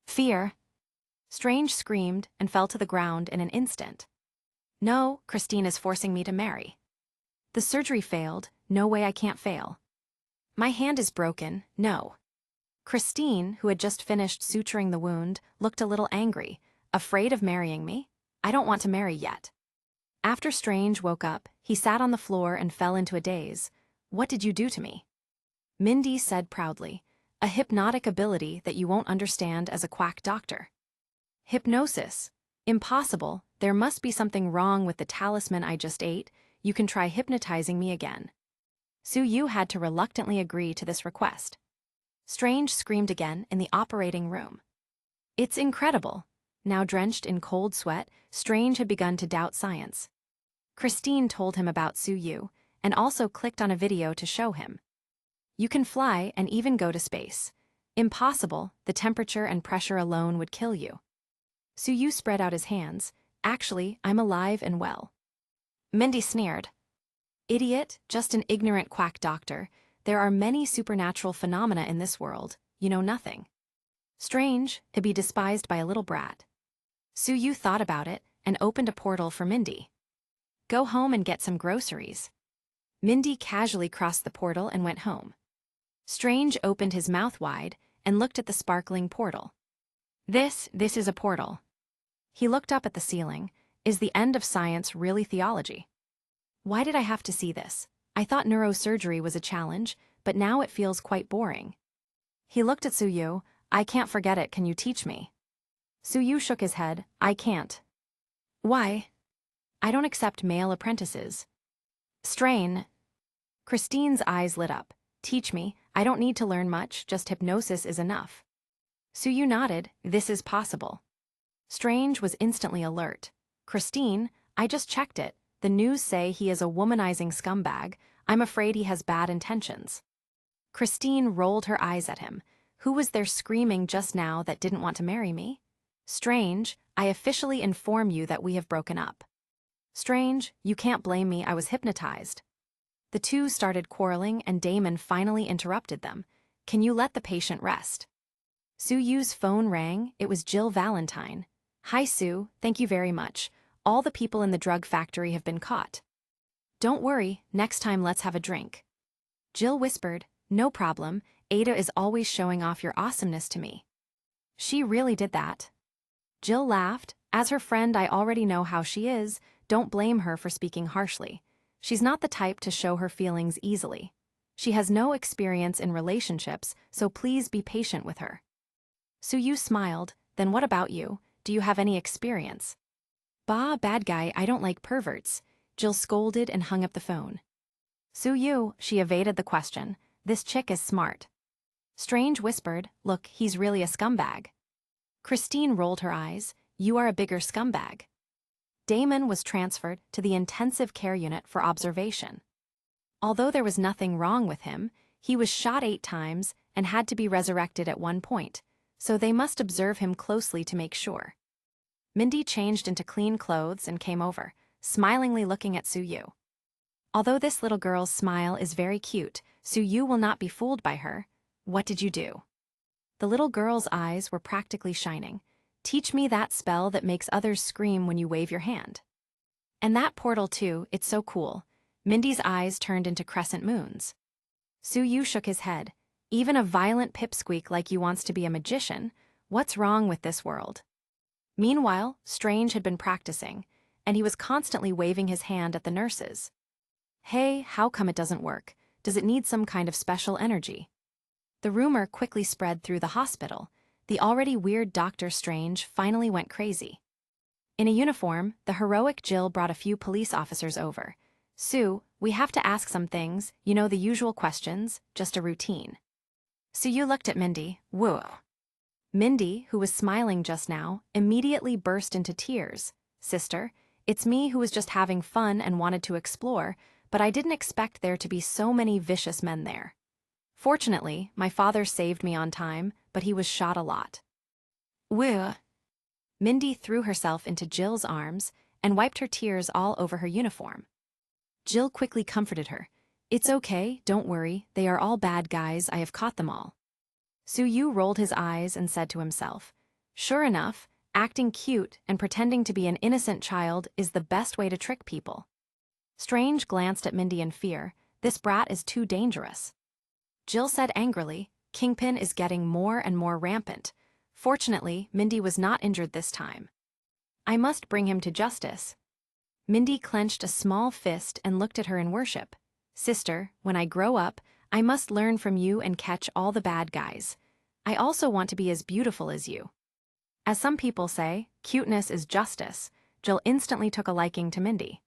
Speaker 1: "Fear!" Strange screamed and fell to the ground in an instant. "No, Christine is forcing me to marry. The surgery failed. No way, I can't fail. My hand is broken. No." Christine, who had just finished suturing the wound, looked a little angry. "Afraid of marrying me? I don't want to marry yet." After Strange woke up, he sat on the floor and fell into a daze. "What did you do to me?" Mindy said proudly, "A hypnotic ability that you won't understand as a quack doctor." "Hypnosis? Impossible. There must be something wrong with the talisman I just ate. You can try hypnotizing me again." Suyu had to reluctantly agree to this request. Strange screamed again in the operating room. "It's incredible." Now drenched in cold sweat, Strange had begun to doubt science. Christine told him about Suyu, and also clicked on a video to show him. "You can fly and even go to space. Impossible, the temperature and pressure alone would kill you." Suyu spread out his hands. "Actually, I'm alive and well." Mindy sneered. "Idiot, just an ignorant quack doctor. There are many supernatural phenomena in this world. You know nothing." Strange, to be despised by a little brat. Suyu thought about it and opened a portal for Mindy. "Go home and get some groceries." Mindy casually crossed the portal and went home. Strange opened his mouth wide and looked at the sparkling portal. This is a portal." He looked up at the ceiling. Is the end of science really theology? "Why did I have to see this? I thought neurosurgery was a challenge, but now it feels quite boring." He looked at Suyu. "I can't forget it, can you teach me?" Suyu shook his head. "I can't." "Why?" "I don't accept male apprentices." Strain. Christine's eyes lit up. "Teach me, I don't need to learn much, just hypnosis is enough." Suyu nodded. "This is possible." Strange was instantly alert. "Christine, I just checked it. The news say he is a womanizing scumbag. I'm afraid he has bad intentions." Christine rolled her eyes at him. "Who was there screaming just now that didn't want to marry me?" "Strange, I officially inform you that we have broken up." "Strange, you can't blame me, I was hypnotized." The two started quarreling and Damon finally interrupted them. "Can you let the patient rest?" Suyu's phone rang. It was Jill Valentine. "Hi Sue, thank you very much. All the people in the drug factory have been caught." "Don't worry, next time let's have a drink." Jill whispered, "No problem, Ada is always showing off your awesomeness to me." "She really did that." Jill laughed. "As her friend, I already know how she is. Don't blame her for speaking harshly. She's not the type to show her feelings easily. She has no experience in relationships, so please be patient with her." Suyu smiled. "Then what about you? Do you have any experience?" "Bah, bad guy, I don't like perverts." Jill scolded and hung up the phone. "Suyu," she evaded the question. "This chick is smart." Strange whispered, "Look, he's really a scumbag." Christine rolled her eyes. "You are a bigger scumbag." Damon was transferred to the intensive care unit for observation. Although there was nothing wrong with him, he was shot 8 times and had to be resurrected at one point, so they must observe him closely to make sure. Mindy changed into clean clothes and came over. smilingly looking at Suyu. Although this little girl's smile is very cute, Suyu will not be fooled by her. What did you do? The little girl's eyes were practically shining. Teach me that spell that makes others scream when you wave your hand. And that portal too, it's so cool. Mindy's eyes turned into crescent moons. Suyu shook his head. Even a violent pipsqueak like you wants to be a magician? What's wrong with this world? Meanwhile, Strange had been practicing, and he was constantly waving his hand at the nurses. Hey, how come it doesn't work? Does it need some kind of special energy? The rumor quickly spread through the hospital. The already weird Dr. Strange finally went crazy. In a uniform, the heroic Jill brought a few police officers over. Sue, we have to ask some things, you know, the usual questions, just a routine. Suyu looked at Mindy. Whoa. Mindy, who was smiling just now, immediately burst into tears. Sister, it's me who was just having fun and wanted to explore, but I didn't expect there to be so many vicious men there. Fortunately, my father saved me on time, but he was shot a lot. Whoa. Mindy threw herself into Jill's arms and wiped her tears all over her uniform. Jill quickly comforted her. It's okay, don't worry, they are all bad guys, I have caught them all. Suyu rolled his eyes and said to himself, sure enough, acting cute and pretending to be an innocent child is the best way to trick people. Strange glanced at Mindy in fear. This brat is too dangerous. Jill said angrily, Kingpin is getting more and more rampant. Fortunately, Mindy was not injured this time. I must bring him to justice. Mindy clenched a small fist and looked at her in worship. Sister, when I grow up, I must learn from you and catch all the bad guys. I also want to be as beautiful as you. As some people say, cuteness is justice. Jill instantly took a liking to Mindy.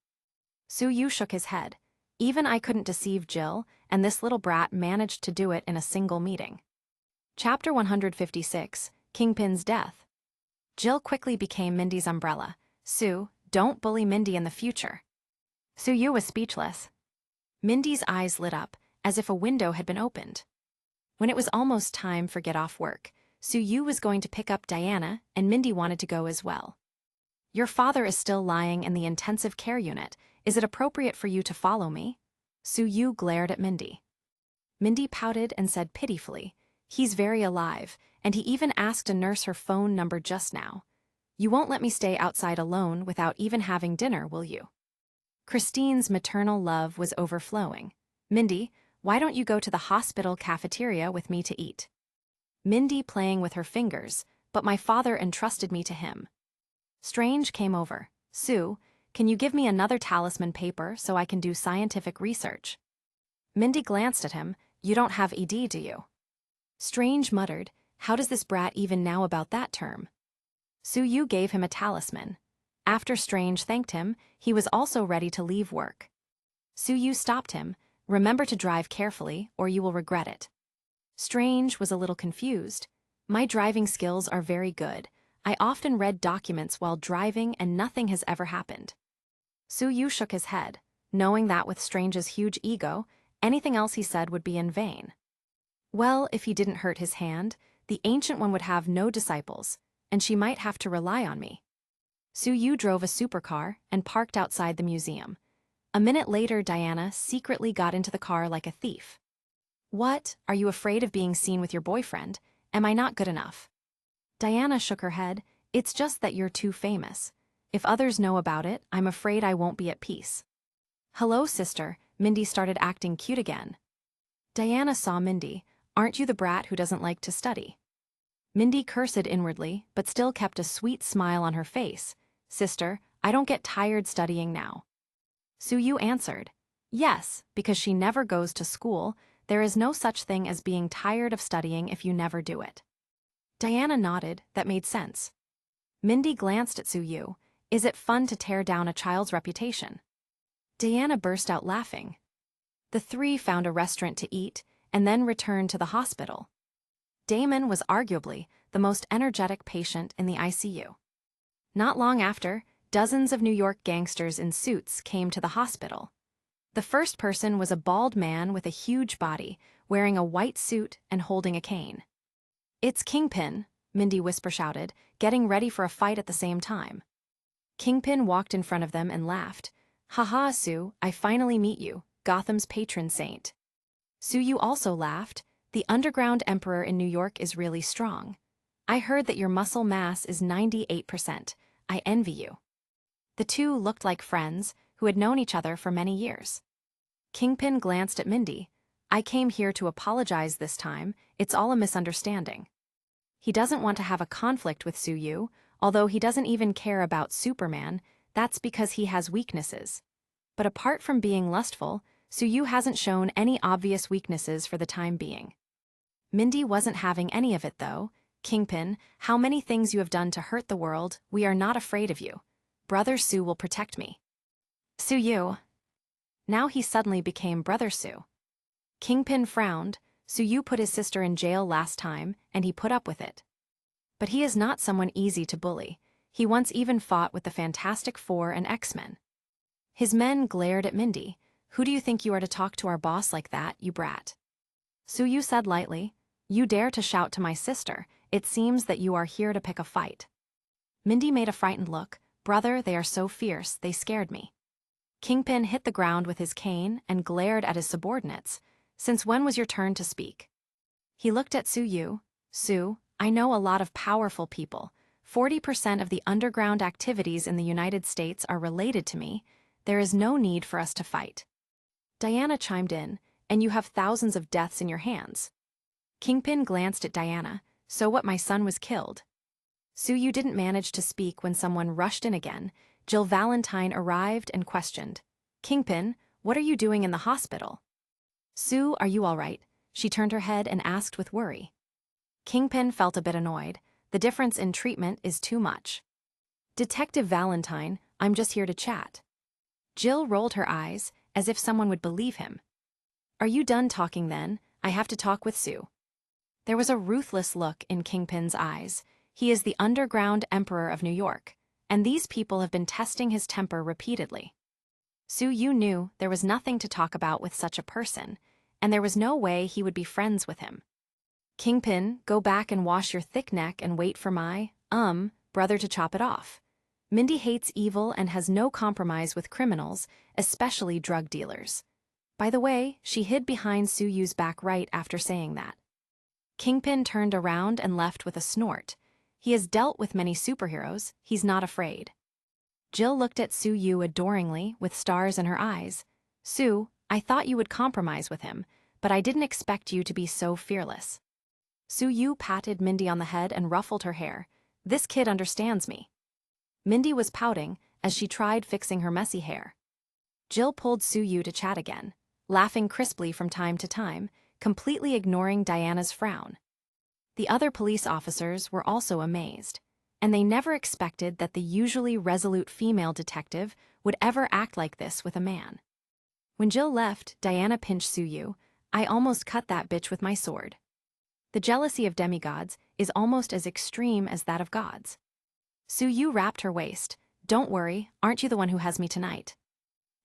Speaker 1: Suyu shook his head. Even I couldn't deceive Jill, and this little brat managed to do it in a single meeting. Chapter 156, Kingpin's Death. Jill quickly became Mindy's umbrella. Sue, don't bully Mindy in the future. Suyu was speechless. Mindy's eyes lit up, as if a window had been opened. When it was almost time for get off work, Suyu was going to pick up Diana, and Mindy wanted to go as well. Your father is still lying in the intensive care unit. Is it appropriate for you to follow me? Suyu glared at Mindy. Mindy pouted and said pitifully, he's very alive, and he even asked a nurse her phone number just now. You won't let me stay outside alone without even having dinner, will you? Christine's maternal love was overflowing. Mindy, why don't you go to the hospital cafeteria with me to eat? Mindy playing with her fingers, but my father entrusted me to him. Strange came over. Sue, can you give me another talisman paper so I can do scientific research? Mindy glanced at him. You don't have ED, do you? Strange muttered, how does this brat even know about that term? Suyu gave him a talisman. After Strange thanked him, he was also ready to leave work. Suyu stopped him. Remember to drive carefully, or you will regret it. Strange was a little confused. My driving skills are very good. I often read documents while driving and nothing has ever happened. Suyu shook his head, knowing that with Strange's huge ego, anything else he said would be in vain. Well, if he didn't hurt his hand, the Ancient One would have no disciples, and she might have to rely on me. Suyu drove a supercar and parked outside the museum. A minute later, Diana secretly got into the car like a thief. What? Are you afraid of being seen with your boyfriend? Am I not good enough? Diana shook her head. It's just that you're too famous. If others know about it, I'm afraid I won't be at peace. Hello, sister. Mindy started acting cute again. Diana saw Mindy. Aren't you the brat who doesn't like to study? Mindy cursed inwardly, but still kept a sweet smile on her face. Sister, I don't get tired studying now. Suyu answered. Yes, because she never goes to school. There is no such thing as being tired of studying if you never do it. Diana nodded. That made sense. Mindy glanced at Suyu. Is it fun to tear down a child's reputation? Diana burst out laughing. The three found a restaurant to eat and then returned to the hospital. Damon was arguably the most energetic patient in the ICU. Not long after, dozens of New York gangsters in suits came to the hospital. The first person was a bald man with a huge body, wearing a white suit and holding a cane. It's Kingpin, Mindy whisper shouted, getting ready for a fight at the same time. Kingpin walked in front of them and laughed. Haha, Sue, I finally meet you, Gotham's patron saint. Sue also laughed. The underground emperor in New York is really strong. I heard that your muscle mass is 98%. I envy you. The two looked like friends who had known each other for many years. Kingpin glanced at Mindy. I came here to apologize this time. It's all a misunderstanding. He doesn't want to have a conflict with Sue, although he doesn't even care about Superman. That's because he has weaknesses. But apart from being lustful, Sue hasn't shown any obvious weaknesses for the time being. Mindy wasn't having any of it though. Kingpin, how many things you have done to hurt the world, we are not afraid of you. Brother Sue will protect me. Sue. Now he suddenly became Brother Sue. Kingpin frowned. Sue put his sister in jail last time, and he put up with it. But he is not someone easy to bully. He once even fought with the Fantastic Four and X-Men. His men glared at Mindy. Who do you think you are to talk to our boss like that, you brat? Sue said lightly, you dare to shout to my sister. It seems that you are here to pick a fight. Mindy made a frightened look. Brother, they are so fierce, they scared me. Kingpin hit the ground with his cane and glared at his subordinates. Since when was your turn to speak? He looked at Sue. Sue, I know a lot of powerful people. 40% of the underground activities in the United States are related to me. There is no need for us to fight. Diana chimed in, and you have thousands of deaths in your hands. Kingpin glanced at Diana. So what, my son was killed? Sue didn't manage to speak when someone rushed in again. Jill Valentine arrived and questioned. Kingpin, what are you doing in the hospital? Sue, are you all right? She turned her head and asked with worry. Kingpin felt a bit annoyed. The difference in treatment is too much. Detective Valentine, I'm just here to chat. Jill rolled her eyes, as if someone would believe him. Are you done talking then? I have to talk with Sue. There was a ruthless look in Kingpin's eyes. He is the underground emperor of New York, and these people have been testing his temper repeatedly. Sue knew there was nothing to talk about with such a person, and there was no way he would be friends with him. Kingpin, go back and wash your thick neck and wait for my, brother to chop it off. Mindy hates evil and has no compromise with criminals, especially drug dealers. By the way, she hid behind Sue's back right after saying that. Kingpin turned around and left with a snort. He has dealt with many superheroes, he's not afraid. Jill looked at Sue adoringly, with stars in her eyes. Sue, I thought you would compromise with him, but I didn't expect you to be so fearless. Sue patted Mindy on the head and ruffled her hair. This kid understands me. Mindy was pouting as she tried fixing her messy hair. Jill pulled Sue to chat again, laughing crisply from time to time, completely ignoring Diana's frown. The other police officers were also amazed, and they never expected that the usually resolute female detective would ever act like this with a man. When Jill left, Diana pinched Sue. I almost cut that bitch with my sword. The jealousy of demigods is almost as extreme as that of gods. Sue wrapped her waist. Don't worry, aren't you the one who has me tonight?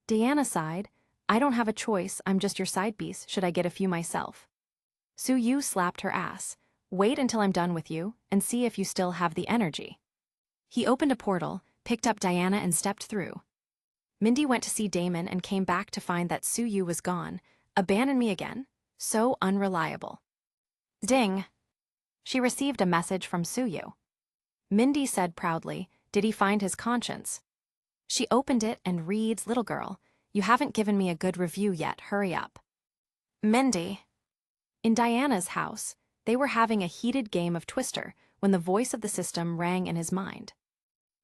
Speaker 1: Diana sighed. I don't have a choice, I'm just your side piece, should I get a few myself? Sue slapped her ass. Wait until I'm done with you, and see if you still have the energy. He opened a portal, picked up Diana and stepped through. Mindy went to see Damon and came back to find that Sue was gone. Abandon me again? So unreliable. Ding! She received a message from Sue. Mindy said proudly, did he find his conscience? She opened it and reads, little girl, you haven't given me a good review yet, hurry up. Mindy. In Diana's house, they were having a heated game of Twister when the voice of the system rang in his mind.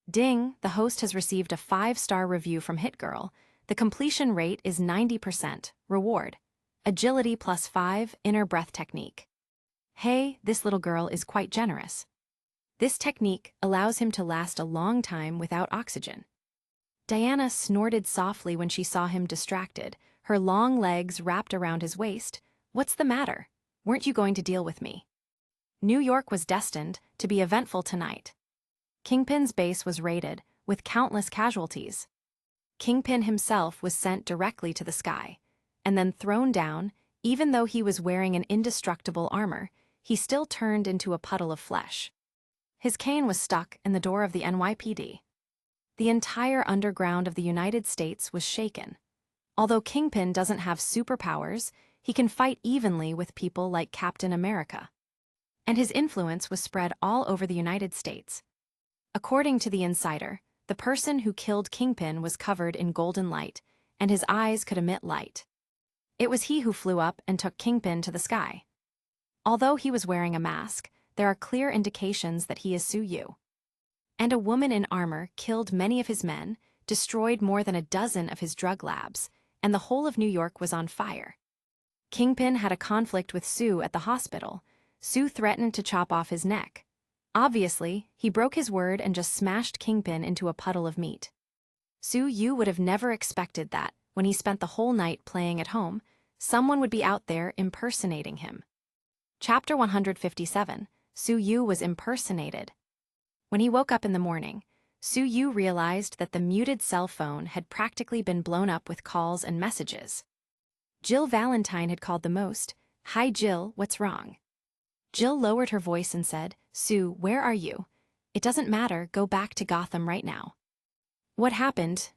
Speaker 1: Ding, the host has received a 5-star review from Hit Girl. The completion rate is 90%. Reward. Agility +5, inner breath technique. Hey, this little girl is quite generous. This technique allows him to last a long time without oxygen. Diana snorted softly when she saw him distracted, her long legs wrapped around his waist. What's the matter? Weren't you going to deal with me? New York was destined to be eventful tonight. Kingpin's base was raided, with countless casualties. Kingpin himself was sent directly to the sky, and then thrown down. Even though he was wearing an indestructible armor, he still turned into a puddle of flesh. His cane was stuck in the door of the NYPD. The entire underground of the United States was shaken. Although Kingpin doesn't have superpowers, he can fight evenly with people like Captain America. And his influence was spread all over the United States. According to the insider, the person who killed Kingpin was covered in golden light, and his eyes could emit light. It was he who flew up and took Kingpin to the sky. Although he was wearing a mask, there are clear indications that he is Su Yu. And a woman in armor killed many of his men, destroyed more than a dozen of his drug labs, and the whole of New York was on fire. Kingpin had a conflict with Su at the hospital. Su threatened to chop off his neck. Obviously, he broke his word and just smashed Kingpin into a puddle of meat. Su Yu would have never expected that, when he spent the whole night playing at home, someone would be out there impersonating him. Chapter 157, Su Yu was impersonated. When he woke up in the morning, Su Yu realized that the muted cell phone had practically been blown up with calls and messages. Jill Valentine had called the most. "Hi Jill, what's wrong?" Jill lowered her voice and said, "Sue, where are you? It doesn't matter, go back to Gotham right now." "What happened?"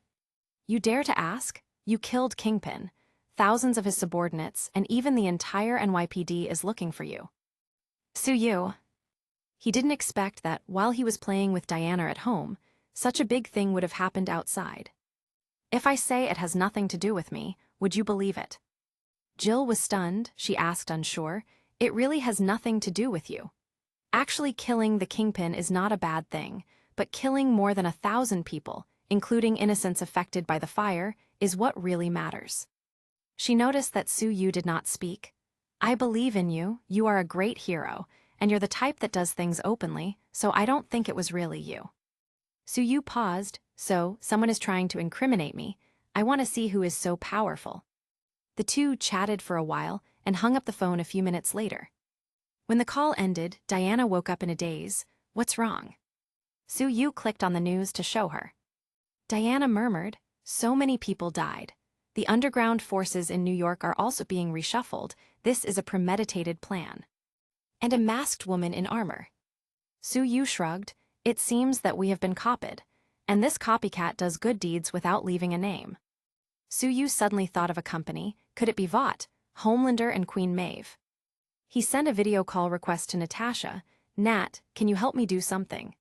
Speaker 1: "You dare to ask? You killed Kingpin. Thousands of his subordinates, and even the entire NYPD is looking for you." Su Yu. He didn't expect that, while he was playing with Diana at home, such a big thing would have happened outside. "If I say it has nothing to do with me, would you believe it?" Jill was stunned. She asked, unsure, "It really has nothing to do with you. Actually, killing the Kingpin is not a bad thing, but killing more than 1,000 people, including innocents affected by the fire, is what really matters." She noticed that Su Yu did not speak. "I believe in you, you are a great hero, and you're the type that does things openly, so I don't think it was really you." Su Yu paused. "So, someone is trying to incriminate me. I want to see who is so powerful." The two chatted for a while and hung up the phone a few minutes later. When the call ended, Diana woke up in a daze. "What's wrong?" Su Yu clicked on the news to show her. Diana murmured, "So many people died. The underground forces in New York are also being reshuffled. This is a premeditated plan." "And a masked woman in armor." Su Yu shrugged. "It seems that we have been copied, and this copycat does good deeds without leaving a name." Su Yu suddenly thought of a company. Could it be Vought, Homelander, and Queen Maeve? He sent a video call request to Natasha. "Nat, can you help me do something?"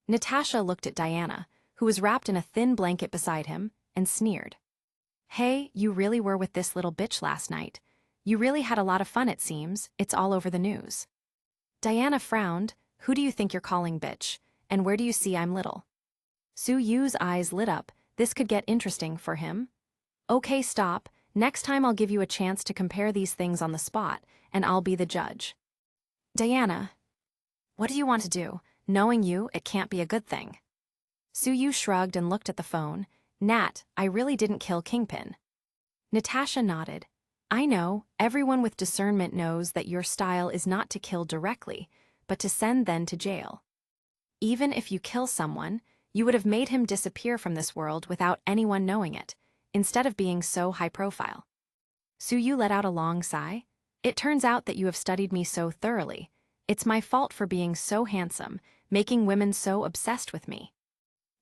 Speaker 1: Natasha looked at Diana, who was wrapped in a thin blanket beside him, and sneered. "Hey, you really were with this little bitch last night. You really had a lot of fun, it seems. It's all over the news." Diana frowned. "Who do you think you're calling bitch? And where do you see I'm little?" Su Yu's eyes lit up. This could get interesting for him. "Okay, stop. Next time I'll give you a chance to compare these things on the spot, and I'll be the judge." "Diana, what do you want to do? Knowing you, it can't be a good thing." Su Yu shrugged and looked at the phone. "Nat, I really didn't kill Kingpin." Natasha nodded. "I know, everyone with discernment knows that your style is not to kill directly, but to send them to jail. Even if you kill someone, you would have made him disappear from this world without anyone knowing it, instead of being so high profile." Su Yu let out a long sigh. "It turns out that you have studied me so thoroughly. It's my fault for being so handsome, making women so obsessed with me."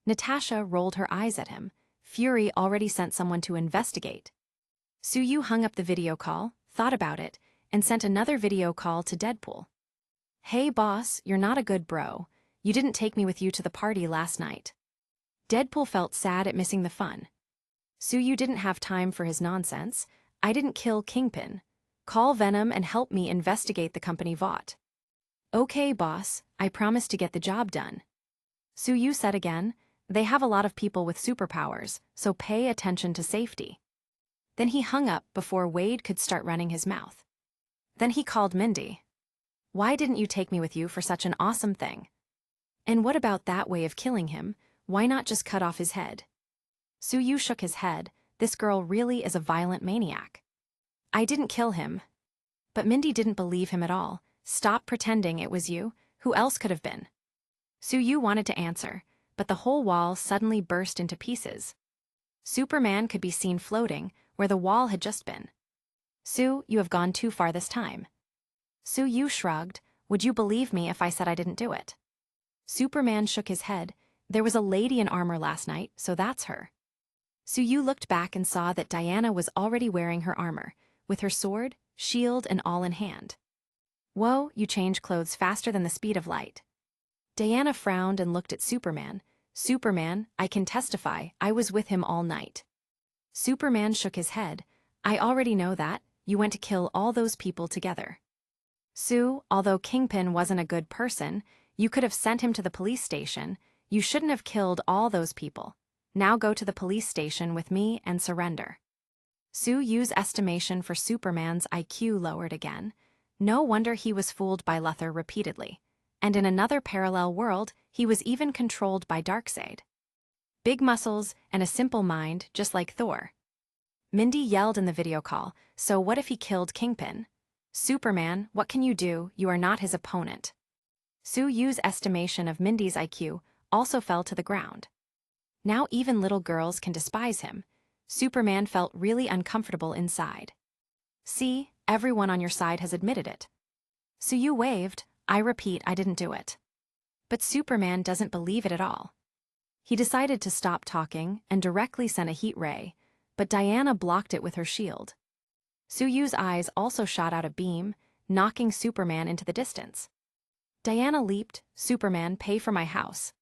Speaker 1: Natasha rolled her eyes at him. Fury already sent someone to investigate. Su Yu hung up the video call, thought about it, and sent another video call to Deadpool. "Hey boss, you're not a good bro. You didn't take me with you to the party last night." Deadpool felt sad at missing the fun. Su Yu didn't have time for his nonsense. "I didn't kill Kingpin. Call Venom and help me investigate the company Vought." "Okay, boss, I promise to get the job done." Su Yu said again, "They have a lot of people with superpowers, so pay attention to safety." Then he hung up before Wade could start running his mouth. Then he called Mindy. "Why didn't you take me with you for such an awesome thing? And what about that way of killing him? Why not just cut off his head?" Su Yu shook his head. "This girl really is a violent maniac." "I didn't kill him." But Mindy didn't believe him at all. "Stop pretending it was you. Who else could have been?" Su Yu wanted to answer, but the whole wall suddenly burst into pieces. Superman could be seen floating where the wall had just been. "Su, you have gone too far this time." Su Yu shrugged. "Would you believe me if I said I didn't do it?" Superman shook his head. There was a lady in armor last night, so that's her. Suyu looked back and saw that Diana was already wearing her armor, with her sword, shield, and all in hand. Whoa, you change clothes faster than the speed of light. Diana frowned and looked at Superman. Superman, I can testify, I was with him all night. Superman shook his head. I already know that, you went to kill all those people together. Sue, although Kingpin wasn't a good person, you could have sent him to the police station. You shouldn't have killed all those people. Now go to the police station with me and surrender. Suyu's estimation for Superman's IQ lowered again. No wonder he was fooled by Luthor repeatedly. And in another parallel world, he was even controlled by Darkseid. Big muscles and a simple mind, just like Thor. Mindy yelled in the video call, so what if he killed Kingpin? Superman, what can you do? You are not his opponent. Suyu's estimation of Mindy's IQ also fell to the ground. Now even little girls can despise him. Superman felt really uncomfortable inside. See, everyone on your side has admitted it. Suyu waved. I repeat, I didn't do it. But Superman doesn't believe it at all. He decided to stop talking and directly sent a heat ray, but Diana blocked it with her shield. Suyu's eyes also shot out a beam, knocking Superman into the distance. Diana leaped. Superman, pay for my house.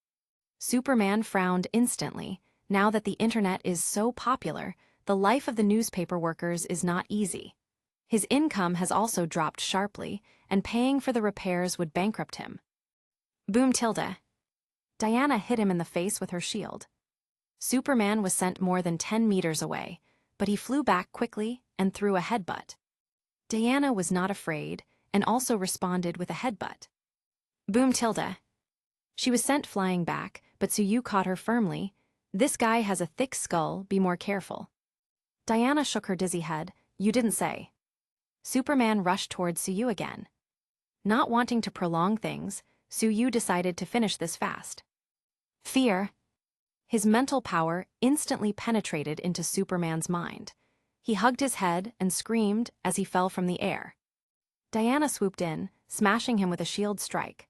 Speaker 1: Superman frowned instantly. Now that the internet is so popular, the life of the newspaper workers is not easy. His income has also dropped sharply, and paying for the repairs would bankrupt him. Boom tilde. Diana hit him in the face with her shield. Superman was sent more than 10 meters away, but he flew back quickly and threw a headbutt. Diana was not afraid and also responded with a headbutt. Boom tilde. She was sent flying back, but Suyu caught her firmly. This guy has a thick skull, be more careful. Diana shook her dizzy head. You didn't say. Superman rushed towards Suyu again. Not wanting to prolong things, Suyu decided to finish this fast. Fear. His mental power instantly penetrated into Superman's mind. He hugged his head and screamed as he fell from the air. Diana swooped in, smashing him with a shield strike.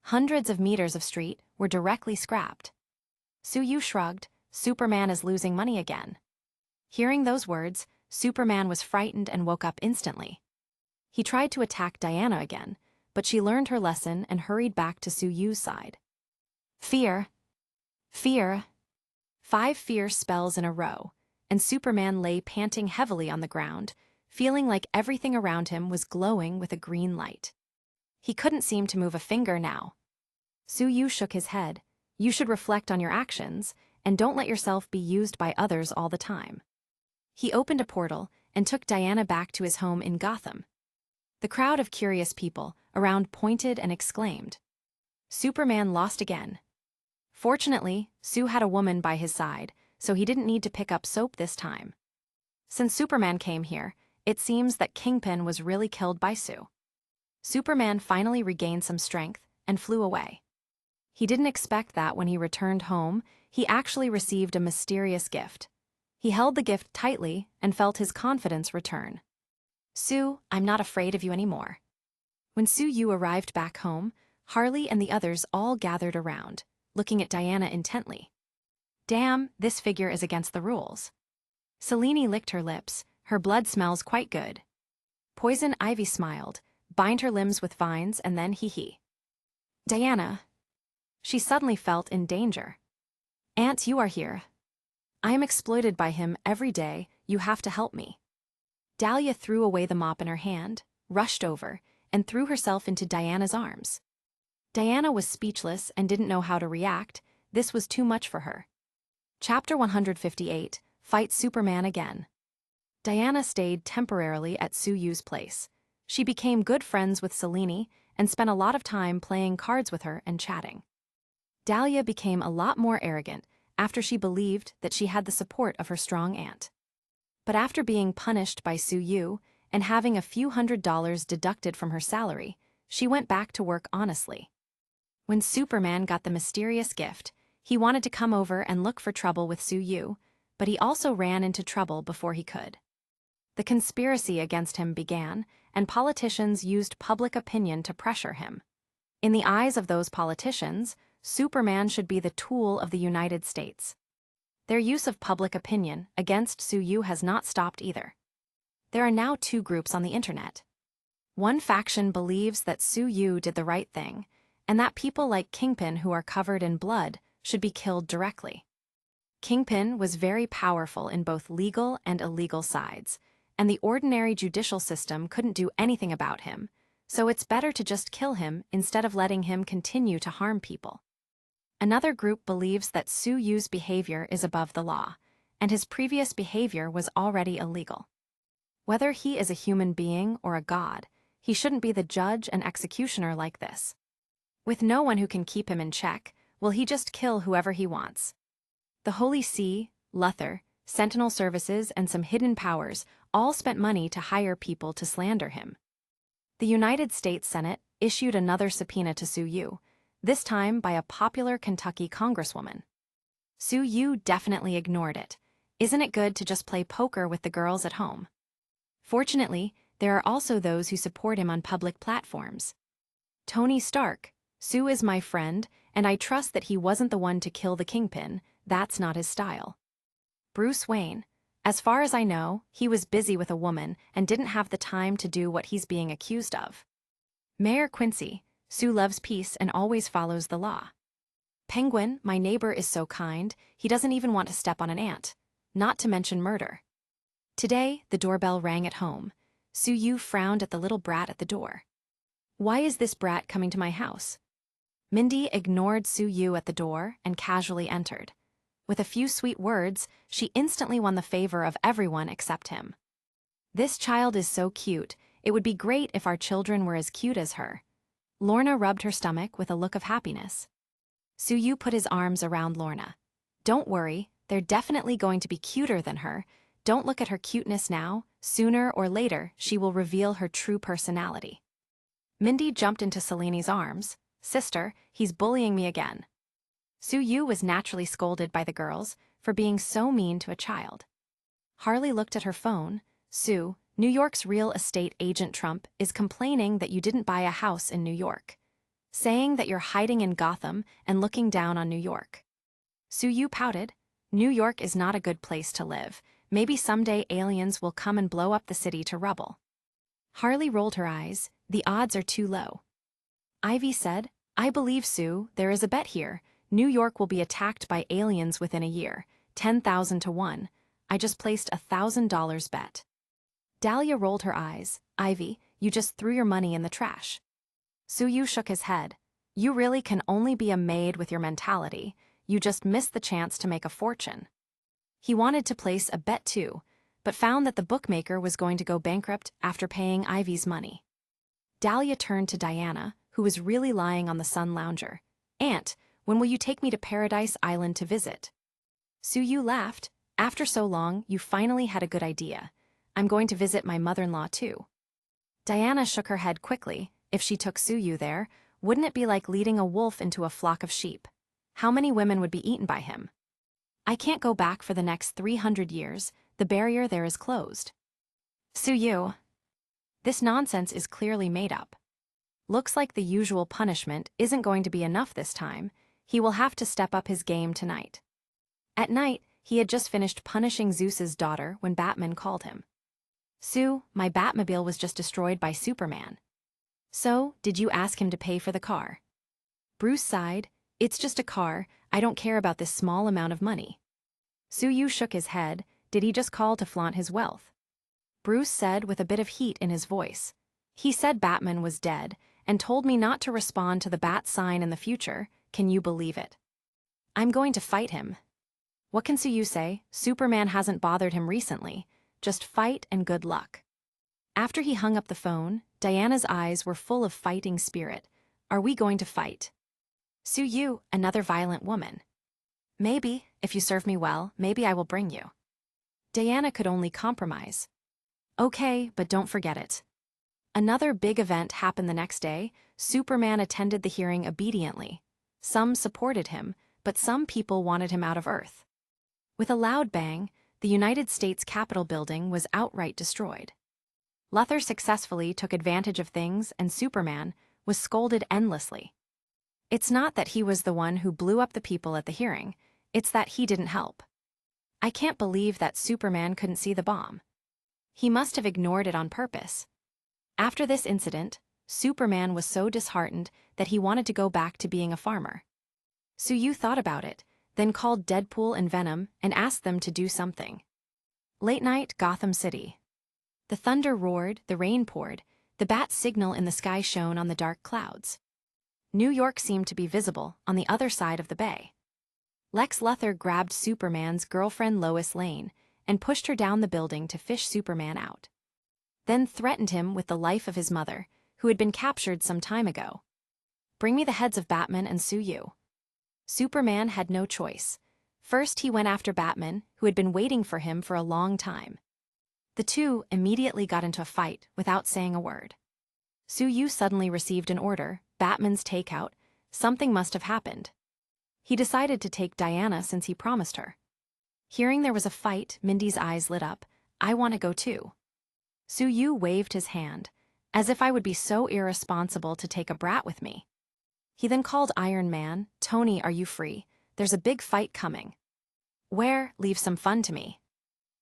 Speaker 1: Hundreds of meters of street were directly scrapped. Suyu shrugged. Superman is losing money again. Hearing those words, Superman was frightened and woke up instantly. He tried to attack Diana again, but she learned her lesson and hurried back to Suyu's side. Fear. Fear. 5 fierce spells in a row, and Superman lay panting heavily on the ground, feeling like everything around him was glowing with a green light. He couldn't seem to move a finger now. Suyu shook his head. You should reflect on your actions, and don't let yourself be used by others all the time. He opened a portal and took Diana back to his home in Gotham. The crowd of curious people around pointed and exclaimed. Superman lost again. Fortunately, Sue had a woman by his side, so he didn't need to pick up soap this time. Since Superman came here, it seems that Kingpin was really killed by Sue. Superman finally regained some strength and flew away. He didn't expect that when he returned home, he actually received a mysterious gift. He held the gift tightly and felt his confidence return. Sue, I'm not afraid of you anymore. When Suyu arrived back home, Harley and the others all gathered around, looking at Diana intently. Damn, this figure is against the rules. Selene licked her lips. Her blood smells quite good. Poison Ivy smiled, bind her limbs with vines, and then hee-hee. Diana. She suddenly felt in danger. Aunt, you are here. I am exploited by him every day. You have to help me. Dahlia threw away the mop in her hand, rushed over, and threw herself into Diana's arms. Diana was speechless and didn't know how to react. This was too much for her. Chapter 158, Fight Superman Again. Diana stayed temporarily at Suyu's place. She became good friends with Selene and spent a lot of time playing cards with her and chatting. Dahlia became a lot more arrogant after she believed that she had the support of her strong aunt. But after being punished by Suyu and having a few $100s deducted from her salary, she went back to work honestly. When Superman got the mysterious gift, he wanted to come over and look for trouble with Suyu, but he also ran into trouble before he could. The conspiracy against him began, and politicians used public opinion to pressure him. In the eyes of those politicians, Superman should be the tool of the United States. Their use of public opinion against Su-Yu has not stopped either. There are now two groups on the internet. One faction believes that Su-Yu did the right thing, and that people like Kingpin who are covered in blood should be killed directly. Kingpin was very powerful in both legal and illegal sides, and the ordinary judicial system couldn't do anything about him, so it's better to just kill him instead of letting him continue to harm people. Another group believes that Su-Yu's behavior is above the law, and his previous behavior was already illegal. Whether he is a human being or a god, he shouldn't be the judge and executioner like this. With no one who can keep him in check, will he just kill whoever he wants? The Holy See, Luthor, Sentinel Services, and some hidden powers all spent money to hire people to slander him. The United States Senate issued another subpoena to Su-Yu, this time by a popular Kentucky congresswoman. Su-Yu definitely ignored it. Isn't it good to just play poker with the girls at home? Fortunately, there are also those who support him on public platforms. Tony Stark, Sue is my friend, and I trust that he wasn't the one to kill the Kingpin. That's not his style. Bruce Wayne, as far as I know, he was busy with a woman and didn't have the time to do what he's being accused of. Mayor Quincy, Sue loves peace and always follows the law. Penguin, my neighbor is so kind, he doesn't even want to step on an ant, not to mention murder. Today, the doorbell rang at home. Su-Yu frowned at the little brat at the door. Why is this brat coming to my house? Mindy ignored Su-Yu at the door and casually entered. With a few sweet words, she instantly won the favor of everyone except him. This child is so cute, it would be great if our children were as cute as her. Lorna rubbed her stomach with a look of happiness. Su-Yu put his arms around Lorna. Don't worry, they're definitely going to be cuter than her. Don't look at her cuteness now, sooner or later she will reveal her true personality. Mindy jumped into Seleni's arms. Sister, he's bullying me again. Su-Yu was naturally scolded by the girls for being so mean to a child. Harley looked at her phone. Sue, New York's real estate agent Trump is complaining that you didn't buy a house in New York, saying that you're hiding in Gotham and looking down on New York. Su-Yu pouted. New York is not a good place to live. Maybe someday aliens will come and blow up the city to rubble. Harley rolled her eyes. The odds are too low. Ivy said, I believe Sue, there is a bet here. New York will be attacked by aliens within a year. 10,000 to 1. I just placed a $1,000 bet. Dahlia rolled her eyes. Ivy, you just threw your money in the trash. Su-Yu shook his head. You really can only be a maid with your mentality. You just missed the chance to make a fortune. He wanted to place a bet too, but found that the bookmaker was going to go bankrupt after paying Ivy's money. Dahlia turned to Diana, who was really lying on the sun lounger. Aunt, when will you take me to Paradise Island to visit? Su-Yu laughed. After so long, you finally had a good idea. I'm going to visit my mother-in-law too. Diana shook her head quickly. If she took Su-Yu there, wouldn't it be like leading a wolf into a flock of sheep? How many women would be eaten by him? I can't go back for the next 300 years. The barrier there is closed. Su-Yu. This nonsense is clearly made up. Looks like the usual punishment isn't going to be enough this time. He will have to step up his game tonight. At night, he had just finished punishing Zeus's daughter when Batman called him. Sue, my Batmobile was just destroyed by Superman. So, did you ask him to pay for the car? Bruce sighed. It's just a car. I don't care about this small amount of money. Su-Yu shook his head. Did he just call to flaunt his wealth? Bruce said with a bit of heat in his voice. He said Batman was dead and told me not to respond to the bat sign in the future. Can you believe it? I'm going to fight him. What can Su-Yu say? Superman hasn't bothered him recently. Just fight and good luck. After he hung up the phone, Diana's eyes were full of fighting spirit. Are we going to fight? Su-Yu, another violent woman. Maybe, if you serve me well, maybe I will bring you. Diana could only compromise. Okay, but don't forget it. Another big event happened the next day. Superman attended the hearing obediently. Some supported him, but some people wanted him out of Earth. With a loud bang, the United States Capitol building was outright destroyed. Luthor successfully took advantage of things and Superman was scolded endlessly. It's not that he was the one who blew up the people at the hearing, it's that he didn't help. I can't believe that Superman couldn't see the bomb. He must have ignored it on purpose. After this incident, Superman was so disheartened that he wanted to go back to being a farmer. Su-Yu thought about it, then called Deadpool and Venom and asked them to do something. Late night, Gotham City. The thunder roared, the rain poured, the bat signal in the sky shone on the dark clouds. New York seemed to be visible on the other side of the bay. Lex Luthor grabbed Superman's girlfriend Lois Lane and pushed her down the building to fish Superman out. Then threatened him with the life of his mother, who had been captured some time ago. Bring me the heads of Batman and Su-Yu. Superman had no choice. First he went after Batman, who had been waiting for him for a long time. The two immediately got into a fight without saying a word. Su-Yu suddenly received an order, Batman's takeout. Something must have happened. He decided to take Diana since he promised her. Hearing there was a fight, Mindy's eyes lit up. I want to go too. Su-Yu waved his hand, as if I would be so irresponsible to take a brat with me. He then called Iron Man. Tony, are you free? There's a big fight coming. Where? Leave some fun to me.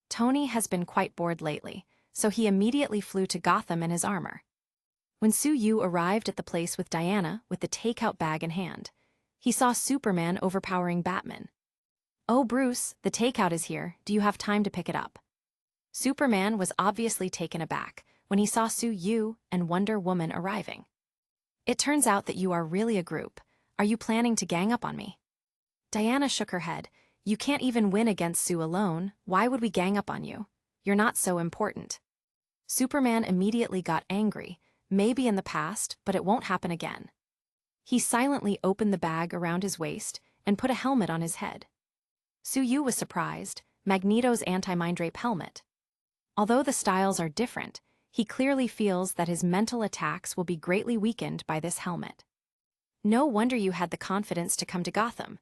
Speaker 1: Tony has been quite bored lately, so he immediately flew to Gotham in his armor. When Su-Yu arrived at the place with Diana with the takeout bag in hand, he saw Superman overpowering Batman. Oh Bruce, the takeout is here, do you have time to pick it up? Superman was obviously taken aback when he saw Su-Yu and Wonder Woman arriving. It turns out that you are really a group. Are you planning to gang up on me? Diana shook her head. You can't even win against Sue alone. Why would we gang up on you? You're not so important. Superman immediately got angry. Maybe in the past, but it won't happen again. He silently opened the bag around his waist and put a helmet on his head. Su-Yu was surprised. Magneto's anti-mind rape helmet. Although the styles are different, he clearly feels that his mental attacks will be greatly weakened by this helmet. No wonder you had the confidence to come to Gotham.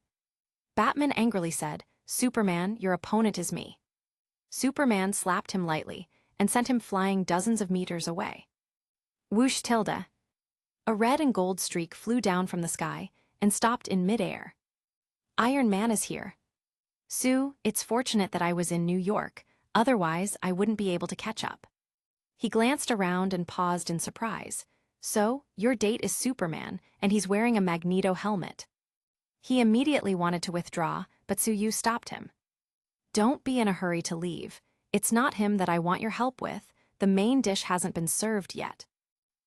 Speaker 1: Batman angrily said, Superman, your opponent is me. Superman slapped him lightly and sent him flying dozens of meters away. Whoosh tilde. A red and gold streak flew down from the sky and stopped in midair. Iron Man is here. Sue, it's fortunate that I was in New York, otherwise I wouldn't be able to catch up. He glanced around and paused in surprise. So, your date is Superman, and he's wearing a Magneto helmet. He immediately wanted to withdraw, but Su-Yu stopped him. Don't be in a hurry to leave. It's not him that I want your help with. The main dish hasn't been served yet.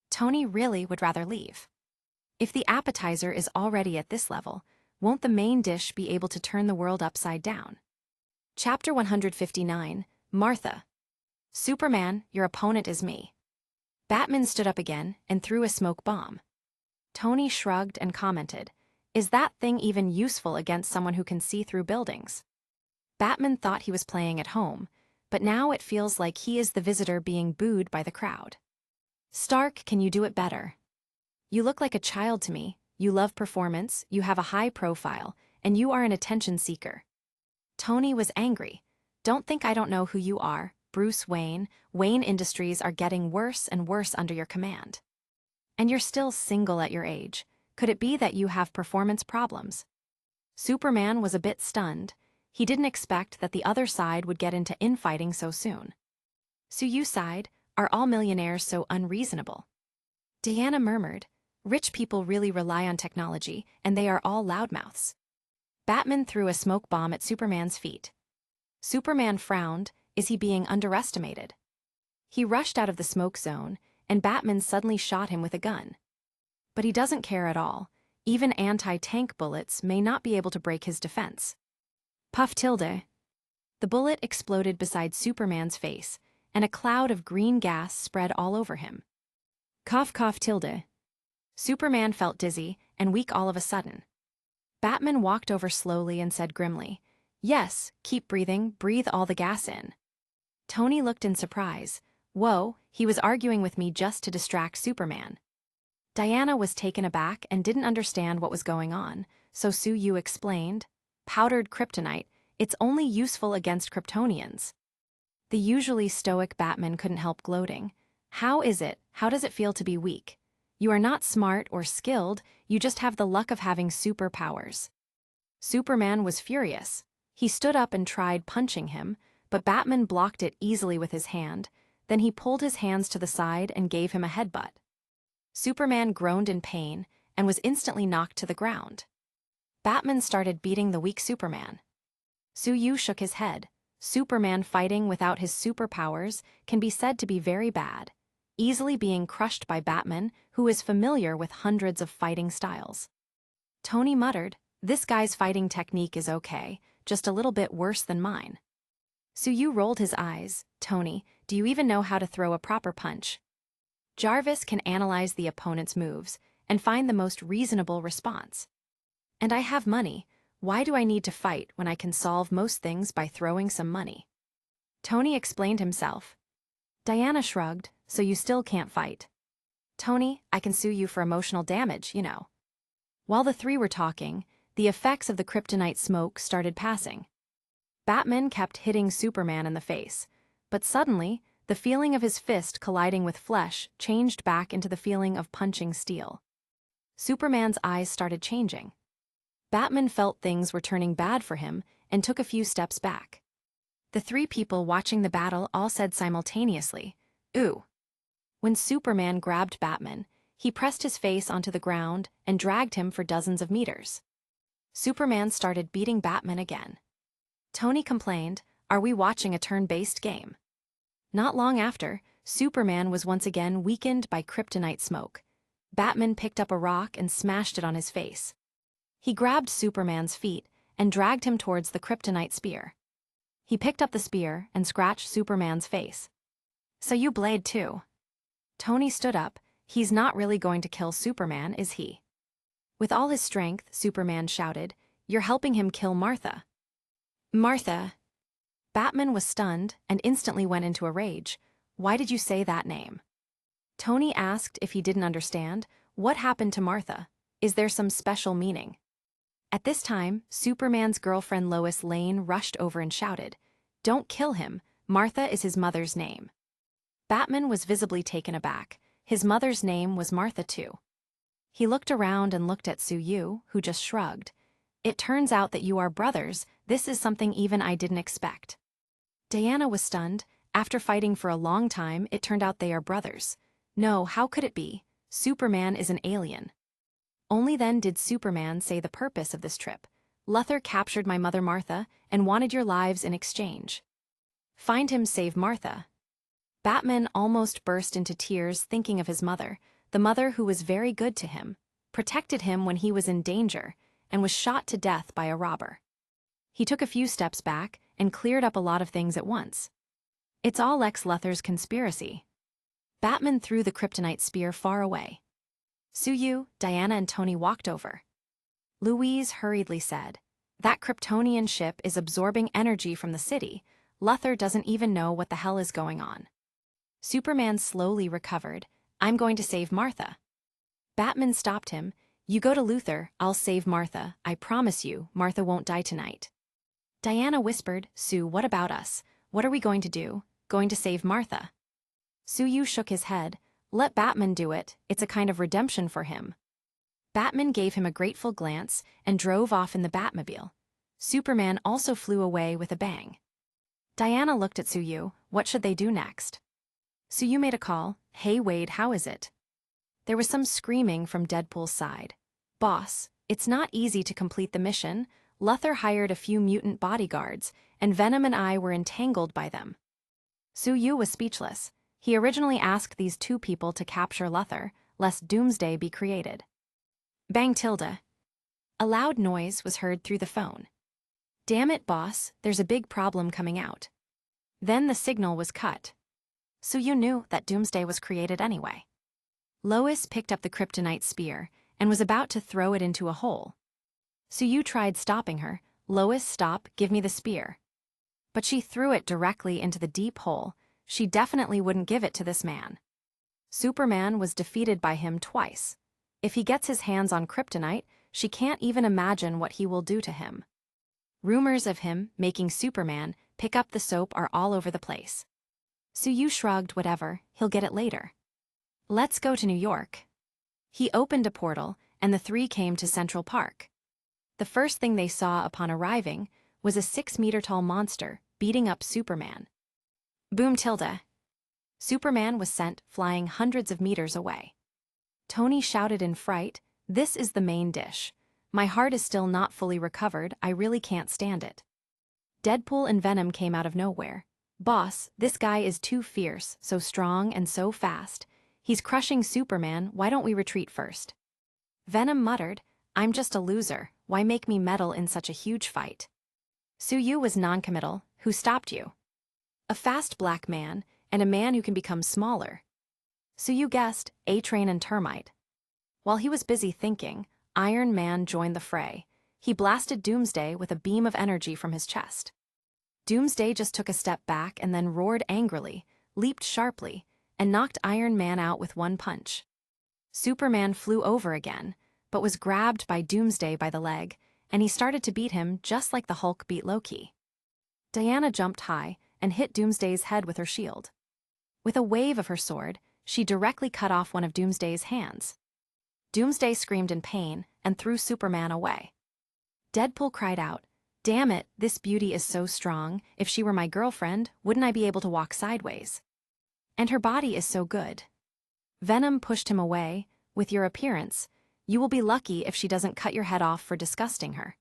Speaker 1: Tony really would rather leave. If the appetizer is already at this level, won't the main dish be able to turn the world upside down? Chapter 159, Martha. Superman, your opponent is me. Batman stood up again and threw a smoke bomb. Tony shrugged and commented, is that thing even useful against someone who can see through buildings? Batman thought he was playing at home, but now it feels like he is the visitor being booed by the crowd. Stark, can you do it better? You look like a child to me, you love performance, you have a high profile, and you are an attention seeker. Tony was angry. Don't think I don't know who you are, Bruce Wayne. Wayne Industries are getting worse and worse under your command. And you're still single at your age. Could it be that you have performance problems? Superman was a bit stunned. He didn't expect that the other side would get into infighting so soon. Su-Yu sighed, are all millionaires so unreasonable? Diana murmured, rich people really rely on technology, and they are all loudmouths. Batman threw a smoke bomb at Superman's feet. Superman frowned, is he being underestimated? He rushed out of the smoke zone, and Batman suddenly shot him with a gun. But he doesn't care at all. Even anti-tank bullets may not be able to break his defense. Puff tilde. The bullet exploded beside Superman's face, and a cloud of green gas spread all over him. Cough cough tilde. Superman felt dizzy and weak all of a sudden. Batman walked over slowly and said grimly, yes, keep breathing, breathe all the gas in. Tony looked in surprise. Whoa, he was arguing with me just to distract Superman. Diana was taken aback and didn't understand what was going on, so Su-Yu explained, powdered kryptonite, it's only useful against Kryptonians. The usually stoic Batman couldn't help gloating. How is it, how does it feel to be weak? You are not smart or skilled, you just have the luck of having superpowers. Superman was furious. He stood up and tried punching him, but Batman blocked it easily with his hand. Then he pulled his hands to the side and gave him a headbutt. Superman groaned in pain and was instantly knocked to the ground. Batman started beating the weak Superman. Su-Yu shook his head. Superman fighting without his superpowers can be said to be very bad, easily being crushed by Batman, who is familiar with hundreds of fighting styles. Tony muttered, "This guy's fighting technique is okay, just a little bit worse than mine." Su-Yu rolled his eyes. "Tony, do you even know how to throw a proper punch?" Jarvis can analyze the opponent's moves and find the most reasonable response. "And I have money. Why do I need to fight when I can solve most things by throwing some money?" Tony explained himself. Diana shrugged, "So you still can't fight?" "Tony, I can sue you for emotional damage, you know." While the three were talking, the effects of the kryptonite smoke started passing. Batman kept hitting Superman in the face, but suddenly, the feeling of his fist colliding with flesh changed back into the feeling of punching steel. Superman's eyes started changing. Batman felt things were turning bad for him and took a few steps back. The three people watching the battle all said simultaneously, "Ooh." When Superman grabbed Batman, he pressed his face onto the ground and dragged him for dozens of meters. Superman started beating Batman again. Tony complained, "Are we watching a turn-based game?" Not long after, Superman was once again weakened by kryptonite smoke. Batman picked up a rock and smashed it on his face. He grabbed Superman's feet and dragged him towards the kryptonite spear. He picked up the spear and scratched Superman's face. "So you blade too?" Tony stood up. "He's not really going to kill Superman, is he?" With all his strength, Superman shouted, "You're helping him kill Martha." "Martha?" Batman was stunned and instantly went into a rage. "Why did you say that name?" Tony asked if he didn't understand. "What happened to Martha? Is there some special meaning?" At this time, Superman's girlfriend Lois Lane rushed over and shouted, "Don't kill him, Martha is his mother's name." Batman was visibly taken aback. His mother's name was Martha too. He looked around and looked at Su-Yu, who just shrugged. "It turns out that you are brothers. This is something even I didn't expect." Diana was stunned. After fighting for a long time, it turned out they are brothers. No, how could it be? Superman is an alien. Only then did Superman say the purpose of this trip. "Luthor captured my mother Martha and wanted your lives in exchange. Find him, save Martha." Batman almost burst into tears thinking of his mother, the mother who was very good to him, protected him when he was in danger, and was shot to death by a robber. He took a few steps back and cleared up a lot of things at once. It's all Lex Luthor's conspiracy. Batman threw the kryptonite spear far away. Su-Yu, Diana and Tony walked over. Louise hurriedly said, "That Kryptonian ship is absorbing energy from the city. Luthor doesn't even know what the hell is going on." Superman slowly recovered. "I'm going to save Martha." Batman stopped him. "You go to Luthor, I'll save Martha. I promise you, Martha won't die tonight." Diana whispered, "Sue, what about us? What are we going to do? Going to save Martha?" Su-Yu shook his head. "Let Batman do it. It's a kind of redemption for him." Batman gave him a grateful glance and drove off in the Batmobile. Superman also flew away with a bang. Diana looked at Su-Yu. What should they do next? Su-Yu made a call. "Hey Wade, how is it?" There was some screaming from Deadpool's side. "Boss, it's not easy to complete the mission. Luthor hired a few mutant bodyguards, and Venom and I were entangled by them." Su-Yu was speechless. He originally asked these two people to capture Luthor, lest doomsday be created. Bang tilde. A loud noise was heard through the phone. "Damn it, boss, there's a big problem coming out." Then the signal was cut. Su-Yu knew that doomsday was created anyway. Lois picked up the kryptonite spear and was about to throw it into a hole. Su-Yu tried stopping her. "Lois, stop, give me the spear." But she threw it directly into the deep hole. She definitely wouldn't give it to this man. Superman was defeated by him twice. If he gets his hands on kryptonite, she can't even imagine what he will do to him. Rumors of him making Superman pick up the soap are all over the place. Su-Yu shrugged. "Whatever, he'll get it later." "Let's go to New York." He opened a portal, and the three came to Central Park. The first thing they saw upon arriving was a 6-meter-tall monster beating up Superman. Boom tilde. Superman was sent flying hundreds of meters away. Tony shouted in fright, "This is the main dish. My heart is still not fully recovered, I really can't stand it." Deadpool and Venom came out of nowhere. "Boss, this guy is too fierce, so strong and so fast. He's crushing Superman, why don't we retreat first?" Venom muttered, "I'm just a loser, why make me meddle in such a huge fight?" Suyu was noncommittal. "Who stopped you?" "A fast black man, and a man who can become smaller." Suyu guessed, A-Train and Termite. While he was busy thinking, Iron Man joined the fray. He blasted Doomsday with a beam of energy from his chest. Doomsday just took a step back and then roared angrily, leaped sharply, and knocked Iron Man out with one punch. Superman flew over again, but was grabbed by Doomsday by the leg, and he started to beat him just like the Hulk beat Loki. Diana jumped high and hit Doomsday's head with her shield. With a wave of her sword, she directly cut off one of Doomsday's hands. Doomsday screamed in pain and threw Superman away. Deadpool cried out, "Damn it, this beauty is so strong, if she were my girlfriend, wouldn't I be able to walk sideways? And her body is so good." Venom pushed him away, "With your appearance, you will be lucky if she doesn't cut your head off for disgusting her."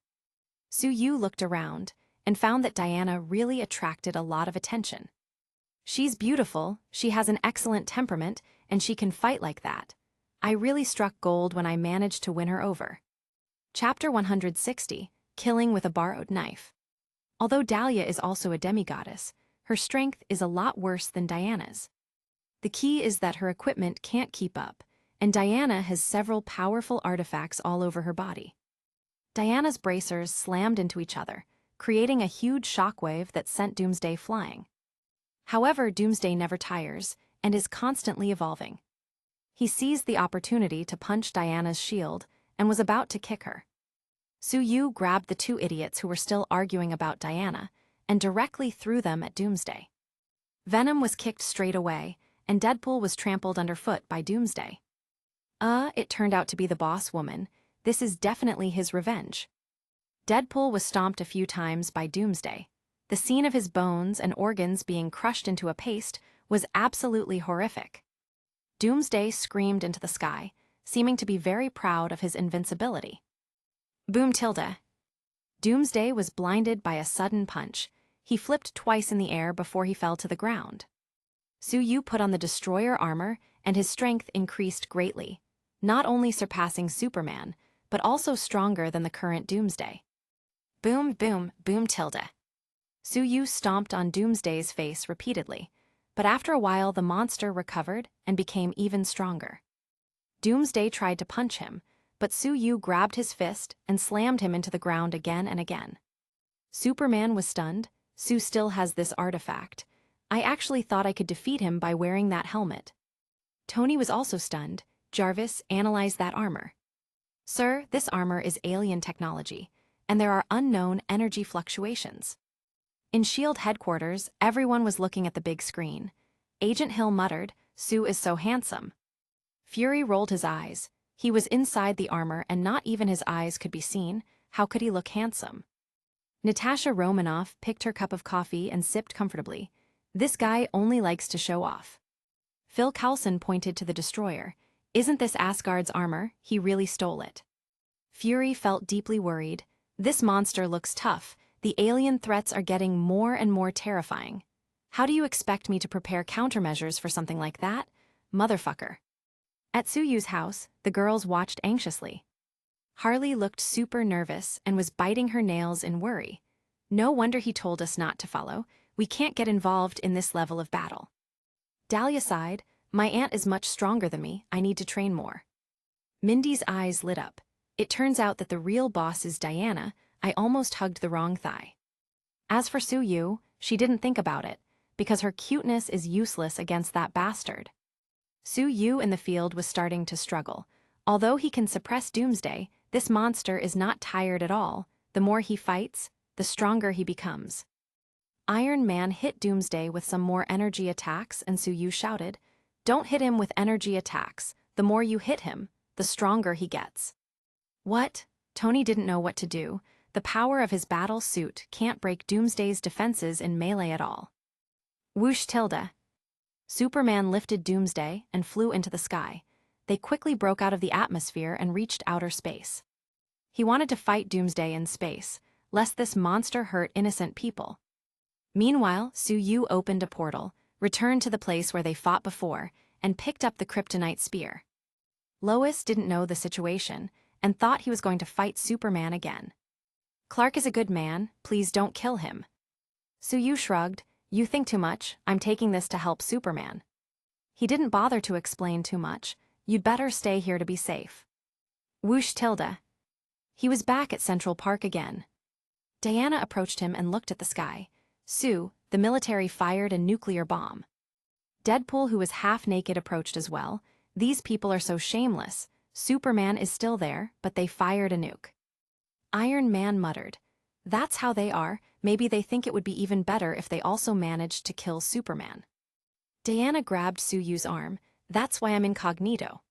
Speaker 1: Suyu looked around and found that Diana really attracted a lot of attention. "She's beautiful, she has an excellent temperament, and she can fight like that. I really struck gold when I managed to win her over." Chapter 160, Killing with a Borrowed Knife. Although Dahlia is also a demigoddess, her strength is a lot worse than Diana's. The key is that her equipment can't keep up, and Diana has several powerful artifacts all over her body. Diana's bracers slammed into each other, creating a huge shockwave that sent Doomsday flying. However, Doomsday never tires and is constantly evolving. He seized the opportunity to punch Diana's shield and was about to kick her. Suyu grabbed the two idiots who were still arguing about Diana and directly threw them at Doomsday. Venom was kicked straight away, and Deadpool was trampled underfoot by Doomsday. It turned out to be the boss woman. This is definitely his revenge. Deadpool was stomped a few times by Doomsday. The scene of his bones and organs being crushed into a paste was absolutely horrific. Doomsday screamed into the sky, seeming to be very proud of his invincibility. Boom tilde. Doomsday was blinded by a sudden punch. He flipped twice in the air before he fell to the ground. Suyu put on the destroyer armor, and his strength increased greatly, not only surpassing Superman, but also stronger than the current Doomsday. Boom, boom, boom tilde. Suyu stomped on Doomsday's face repeatedly, but after a while the monster recovered and became even stronger. Doomsday tried to punch him, but Suyu grabbed his fist and slammed him into the ground again and again. Superman was stunned. "Sue still has this artifact. I actually thought I could defeat him by wearing that helmet." Tony was also stunned. "Jarvis, analyze that armor." "Sir, this armor is alien technology, and there are unknown energy fluctuations." In S.H.I.E.L.D. headquarters, everyone was looking at the big screen. Agent Hill muttered, "Sue is so handsome." Fury rolled his eyes. He was inside the armor and not even his eyes could be seen. How could he look handsome? Natasha Romanoff picked her cup of coffee and sipped comfortably. "This guy only likes to show off." Phil Coulson pointed to the destroyer. "Isn't this Asgard's armor? He really stole it." Fury felt deeply worried. "This monster looks tough. The alien threats are getting more and more terrifying. How do you expect me to prepare countermeasures for something like that? Motherfucker." At Suyu's house, the girls watched anxiously. Harley looked super nervous and was biting her nails in worry. "No wonder he told us not to follow. We can't get involved in this level of battle." Dahlia sighed. "My aunt is much stronger than me. I need to train more." Mindy's eyes lit up. "It turns out that the real boss is Diana. I almost hugged the wrong thigh." As for Suyu, she didn't think about it, because her cuteness is useless against that bastard. Suyu in the field was starting to struggle. Although he can suppress Doomsday, this monster is not tired at all. The more he fights, the stronger he becomes. Iron Man hit Doomsday with some more energy attacks, and Suyu shouted, "Don't hit him with energy attacks. The more you hit him, the stronger he gets. What? Tony didn't know what to do. The power of his battle suit can't break Doomsday's defenses in melee at all. Whoosh tilde. Superman lifted Doomsday and flew into the sky. They quickly broke out of the atmosphere and reached outer space. He wanted to fight Doomsday in space, lest this monster hurt innocent people. Meanwhile, Su-Yu opened a portal, returned to the place where they fought before, and picked up the kryptonite spear. Lois didn't know the situation and thought he was going to fight Superman again. Clark is a good man, please don't kill him. Su-Yu shrugged, you think too much, I'm taking this to help Superman. He didn't bother to explain too much, you'd better stay here to be safe. Whoosh tilde. He was back at Central Park again. Diana approached him and looked at the sky. Sue, the military fired a nuclear bomb. Deadpool, who was half naked, approached as well. These people are so shameless. Superman is still there, but they fired a nuke. Iron Man muttered, that's how they are, maybe they think it would be even better if they also managed to kill Superman. Diana grabbed Su-Yu's arm, that's why I'm incognito.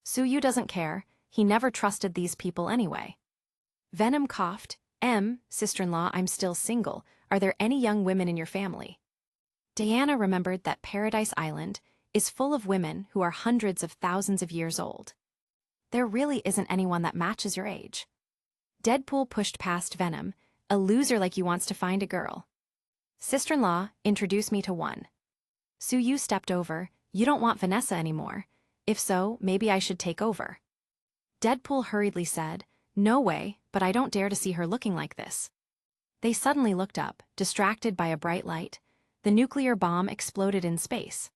Speaker 1: Su-Yu doesn't care, he never trusted these people anyway. Venom coughed, sister-in-law, I'm still single, are there any young women in your family? Diana remembered that Paradise Island is full of women who are hundreds of thousands of years old. There really isn't anyone that matches your age. Deadpool pushed past Venom, a loser like you wants to find a girl. Sister-in-law, introduce me to one. Su-Yu stepped over, you don't want Vanessa anymore. If so, maybe I should take over. Deadpool hurriedly said, no way, but I don't dare to see her looking like this. They suddenly looked up, distracted by a bright light. The nuclear bomb exploded in space.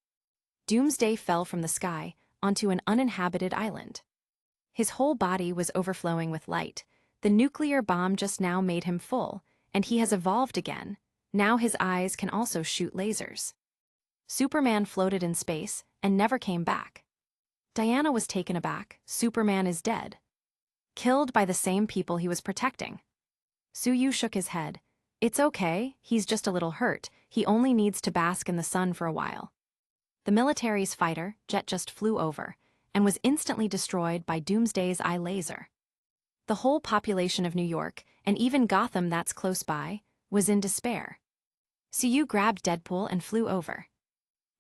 Speaker 1: Doomsday fell from the sky onto an uninhabited island. His whole body was overflowing with light. The nuclear bomb just now made him full, and he has evolved again. Now his eyes can also shoot lasers. Superman floated in space and never came back. Diana was taken aback. Superman is dead. Killed by the same people he was protecting. Su-Yu shook his head. It's okay, he's just a little hurt. He only needs to bask in the sun for a while. The military's fighter jet just flew over and was instantly destroyed by Doomsday's eye laser. The whole population of New York, and even Gotham that's close by, was in despair. Su-Yu grabbed Deadpool and flew over.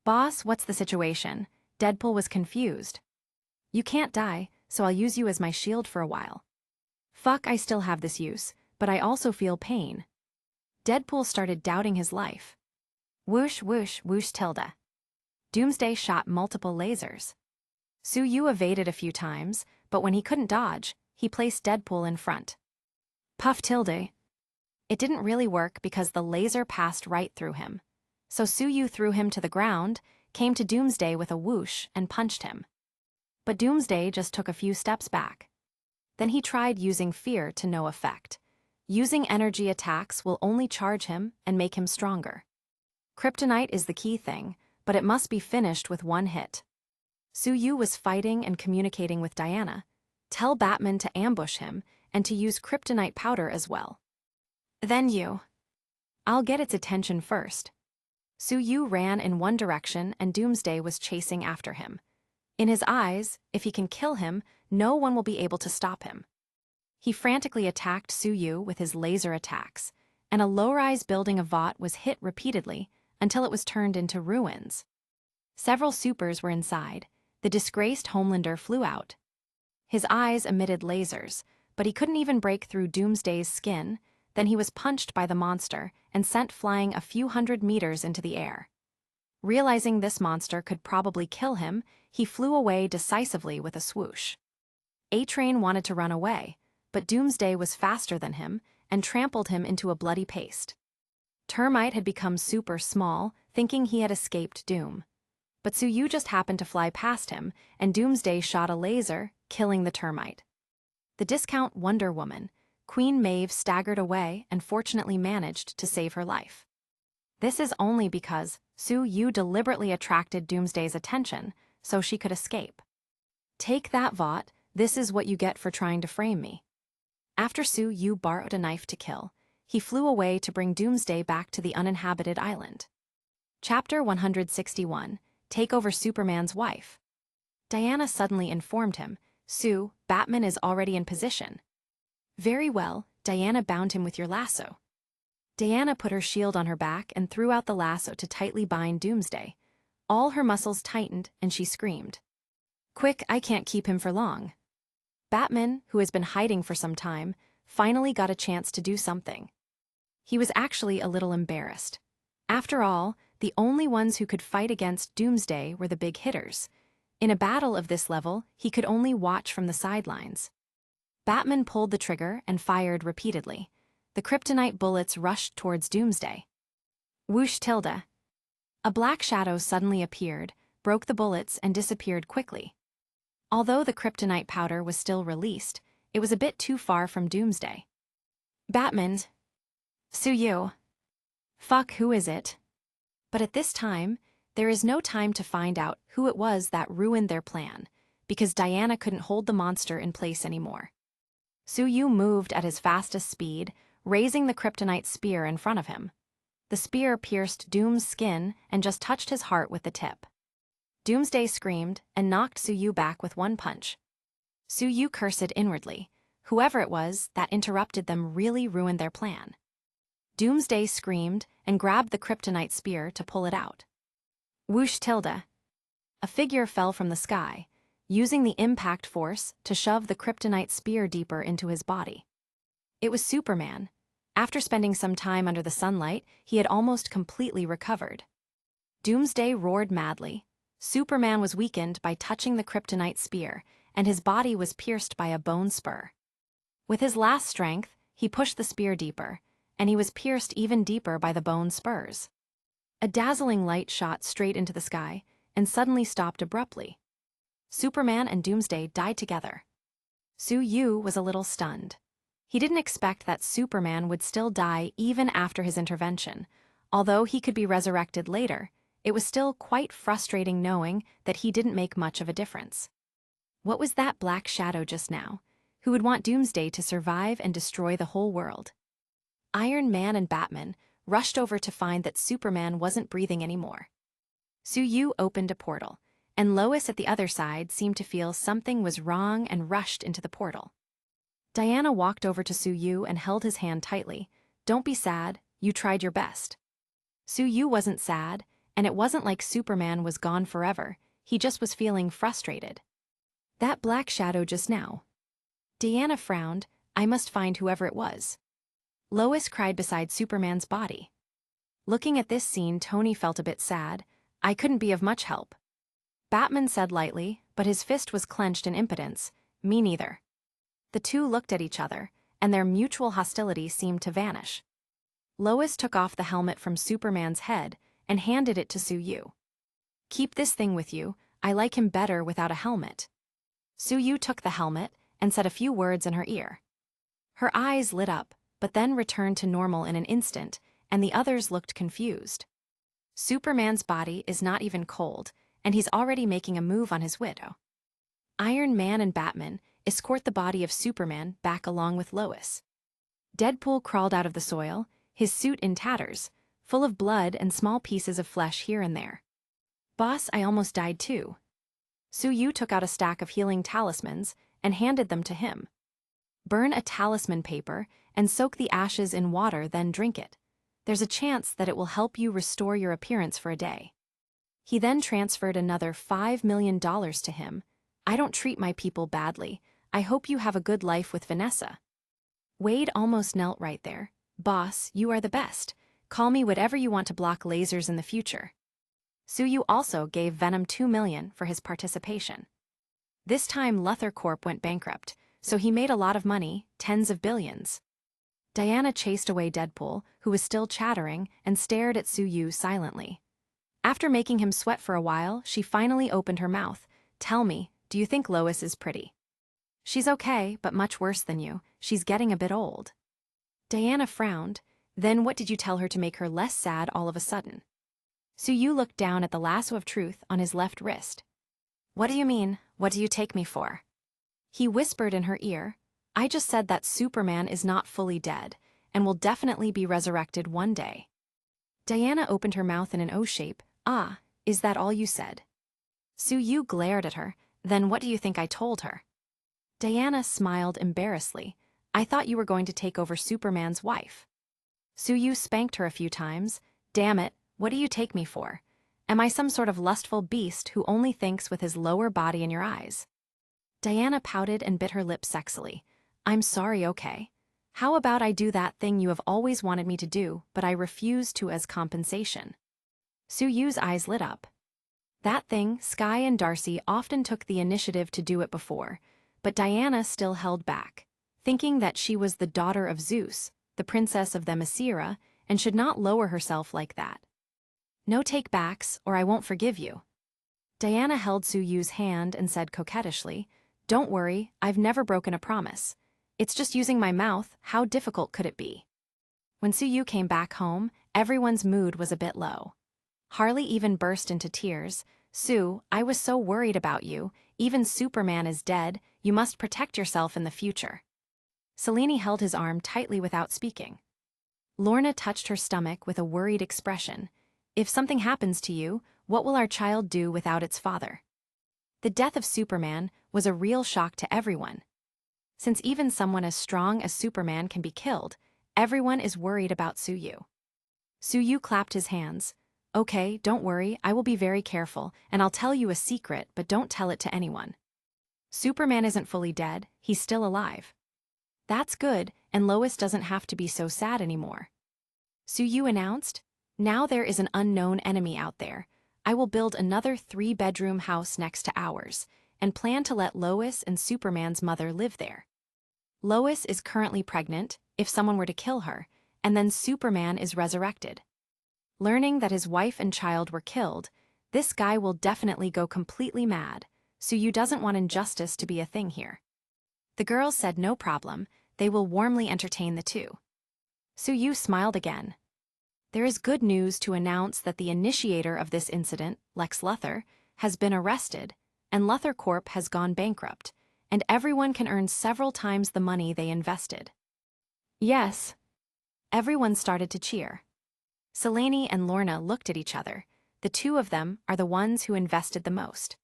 Speaker 1: Boss, what's the situation? Deadpool was confused. You can't die, so I'll use you as my shield for a while. Fuck, I still have this use, but I also feel pain. Deadpool started doubting his life. Whoosh, whoosh, whoosh tilde. Doomsday shot multiple lasers. Su-Yu evaded a few times, but when he couldn't dodge, he placed Deadpool in front. Puff tilde. It didn't really work because the laser passed right through him. So Su-Yu threw him to the ground, came to Doomsday with a whoosh, and punched him. But Doomsday just took a few steps back. Then he tried using fear to no effect. Using energy attacks will only charge him and make him stronger. Kryptonite is the key thing, but it must be finished with one hit. Su-Yu was fighting and communicating with Diana. Tell Batman to ambush him and to use kryptonite powder as well. Then you. I'll get its attention first. Su-Yu ran in one direction and Doomsday was chasing after him. In his eyes, if he can kill him, no one will be able to stop him. He frantically attacked Su-Yu with his laser attacks, and a low-rise building of Vought was hit repeatedly until it was turned into ruins. Several supers were inside. The disgraced Homelander flew out. His eyes emitted lasers, but he couldn't even break through Doomsday's skin. Then he was punched by the monster and sent flying a few hundred meters into the air. Realizing this monster could probably kill him, he flew away decisively with a swoosh. A-Train wanted to run away, but Doomsday was faster than him and trampled him into a bloody paste. Termite had become super small, thinking he had escaped doom. But Su-Yu just happened to fly past him, and Doomsday shot a laser, killing the termite. The discount Wonder Woman, Queen Maeve, staggered away and fortunately managed to save her life. This is only because Su-Yu deliberately attracted Doomsday's attention so she could escape. Take that, Vought, this is what you get for trying to frame me. After Su-Yu borrowed a knife to kill, he flew away to bring Doomsday back to the uninhabited island. Chapter 161, Take Over Superman's Wife. Diana suddenly informed him, Sue, Batman is already in position. Very well, Diana bound him with your lasso. Diana put her shield on her back and threw out the lasso to tightly bind Doomsday. All her muscles tightened and she screamed. Quick, I can't keep him for long. Batman, who has been hiding for some time, finally got a chance to do something. He was actually a little embarrassed. After all, the only ones who could fight against Doomsday were the big hitters. In a battle of this level, he could only watch from the sidelines. Batman pulled the trigger and fired repeatedly. The kryptonite bullets rushed towards Doomsday. Whoosh tilde. A black shadow suddenly appeared, broke the bullets and disappeared quickly. Although the kryptonite powder was still released, it was a bit too far from Doomsday. Batman. Sue you. Fuck, who is it? But at this time, there is no time to find out who it was that ruined their plan, because Diana couldn't hold the monster in place anymore. Sue Yu moved at his fastest speed, raising the kryptonite spear in front of him. The spear pierced Doom's skin and just touched his heart with the tip. Doomsday screamed and knocked Sue Yu back with one punch. Sue Yu cursed inwardly. Whoever it was that interrupted them really ruined their plan. Doomsday screamed and grabbed the kryptonite spear to pull it out. Whoosh tilde. A figure fell from the sky, using the impact force to shove the kryptonite spear deeper into his body. It was Superman. After spending some time under the sunlight, he had almost completely recovered. Doomsday roared madly. Superman was weakened by touching the kryptonite spear, and his body was pierced by a bone spur. With his last strength, he pushed the spear deeper, and he was pierced even deeper by the bone spurs. A dazzling light shot straight into the sky, and suddenly stopped abruptly. Superman and Doomsday died together. Sue Yu was a little stunned. He didn't expect that Superman would still die even after his intervention. Although he could be resurrected later, it was still quite frustrating knowing that he didn't make much of a difference. What was that black shadow just now? Who would want Doomsday to survive and destroy the whole world? Iron Man and Batman rushed over to find that Superman wasn't breathing anymore. Sue Yu opened a portal, and Lois at the other side seemed to feel something was wrong and rushed into the portal. Diana walked over to Sue Yu and held his hand tightly. Don't be sad, you tried your best. Sue Yu wasn't sad, and it wasn't like Superman was gone forever, he just was feeling frustrated. That black shadow just now. Diana frowned. I must find whoever it was. Lois cried beside Superman's body. Looking at this scene, Tony felt a bit sad. I couldn't be of much help. Batman said lightly, but his fist was clenched in impotence. Me neither. The two looked at each other, and their mutual hostility seemed to vanish. Lois took off the helmet from Superman's head and handed it to Sue Yu. Keep this thing with you, I like him better without a helmet. Sue Yu took the helmet and said a few words in her ear. Her eyes lit up, but then returned to normal in an instant, and the others looked confused. Superman's body is not even cold, and he's already making a move on his widow. Iron Man and Batman escort the body of Superman back along with Lois. Deadpool crawled out of the soil, his suit in tatters, full of blood and small pieces of flesh here and there. Boss, I almost died too. Sue Yu took out a stack of healing talismans and handed them to him. Burn a talisman paper and soak the ashes in water, then drink it. There's a chance that it will help you restore your appearance for a day. He then transferred another $5 million to him. I don't treat my people badly. I hope you have a good life with Vanessa. Wade almost knelt right there. Boss, you are the best. Call me whatever you want to block lasers in the future. Sue Yu also gave Venom $2 million for his participation. This time Luthor Corp went bankrupt, so he made a lot of money, tens of billions. Diana chased away Deadpool, who was still chattering, and stared at Sue Yu silently. After making him sweat for a while, she finally opened her mouth. Tell me, do you think Lois is pretty? She's okay, but much worse than you. She's getting a bit old. Diana frowned. Then what did you tell her to make her less sad all of a sudden? Sue Yu looked down at the lasso of truth on his left wrist. What do you mean? What do you take me for? He whispered in her ear. I just said that Superman is not fully dead, and will definitely be resurrected one day. Diana opened her mouth in an O shape. Ah, is that all you said? Sue Yu glared at her. Then what do you think I told her? Diana smiled embarrassedly. I thought you were going to take over Superman's wife. Suyu spanked her a few times. Damn it, what do you take me for? Am I some sort of lustful beast who only thinks with his lower body in your eyes? Diana pouted and bit her lips sexily. I'm sorry, okay. How about I do that thing you have always wanted me to do, but I refuse to as compensation? Suyu's eyes lit up. That thing, Sky and Darcy often took the initiative to do it before, but Diana still held back, thinking that she was the daughter of Zeus, the princess of the Themyscira, and should not lower herself like that. No take-backs, or I won't forgive you. Diana held Suyu's hand and said coquettishly, Don't worry, I've never broken a promise. It's just using my mouth, how difficult could it be? When Suyu came back home, everyone's mood was a bit low. Harley even burst into tears. Sue, I was so worried about you, even Superman is dead, you must protect yourself in the future. Selene held his arm tightly without speaking. Lorna touched her stomach with a worried expression. If something happens to you, what will our child do without its father? The death of Superman was a real shock to everyone. Since even someone as strong as Superman can be killed, everyone is worried about Suyu. Suyu clapped his hands. Okay, don't worry, I will be very careful, and I'll tell you a secret, but don't tell it to anyone. Superman isn't fully dead, he's still alive. That's good, and Lois doesn't have to be so sad anymore. Suyu announced, Now there is an unknown enemy out there. I will build another 3-bedroom house next to ours, and plan to let Lois and Superman's mother live there. Lois is currently pregnant, if someone were to kill her, and then Superman is resurrected. Learning that his wife and child were killed, this guy will definitely go completely mad, Suyu doesn't want injustice to be a thing here. The girls said no problem, they will warmly entertain the two. Suyu smiled again. There is good news to announce that the initiator of this incident, Lex Luthor, has been arrested, and Luthor Corp has gone bankrupt, and everyone can earn several times the money they invested. Yes. Everyone started to cheer. Selene and Lorna looked at each other. The two of them are the ones who invested the most.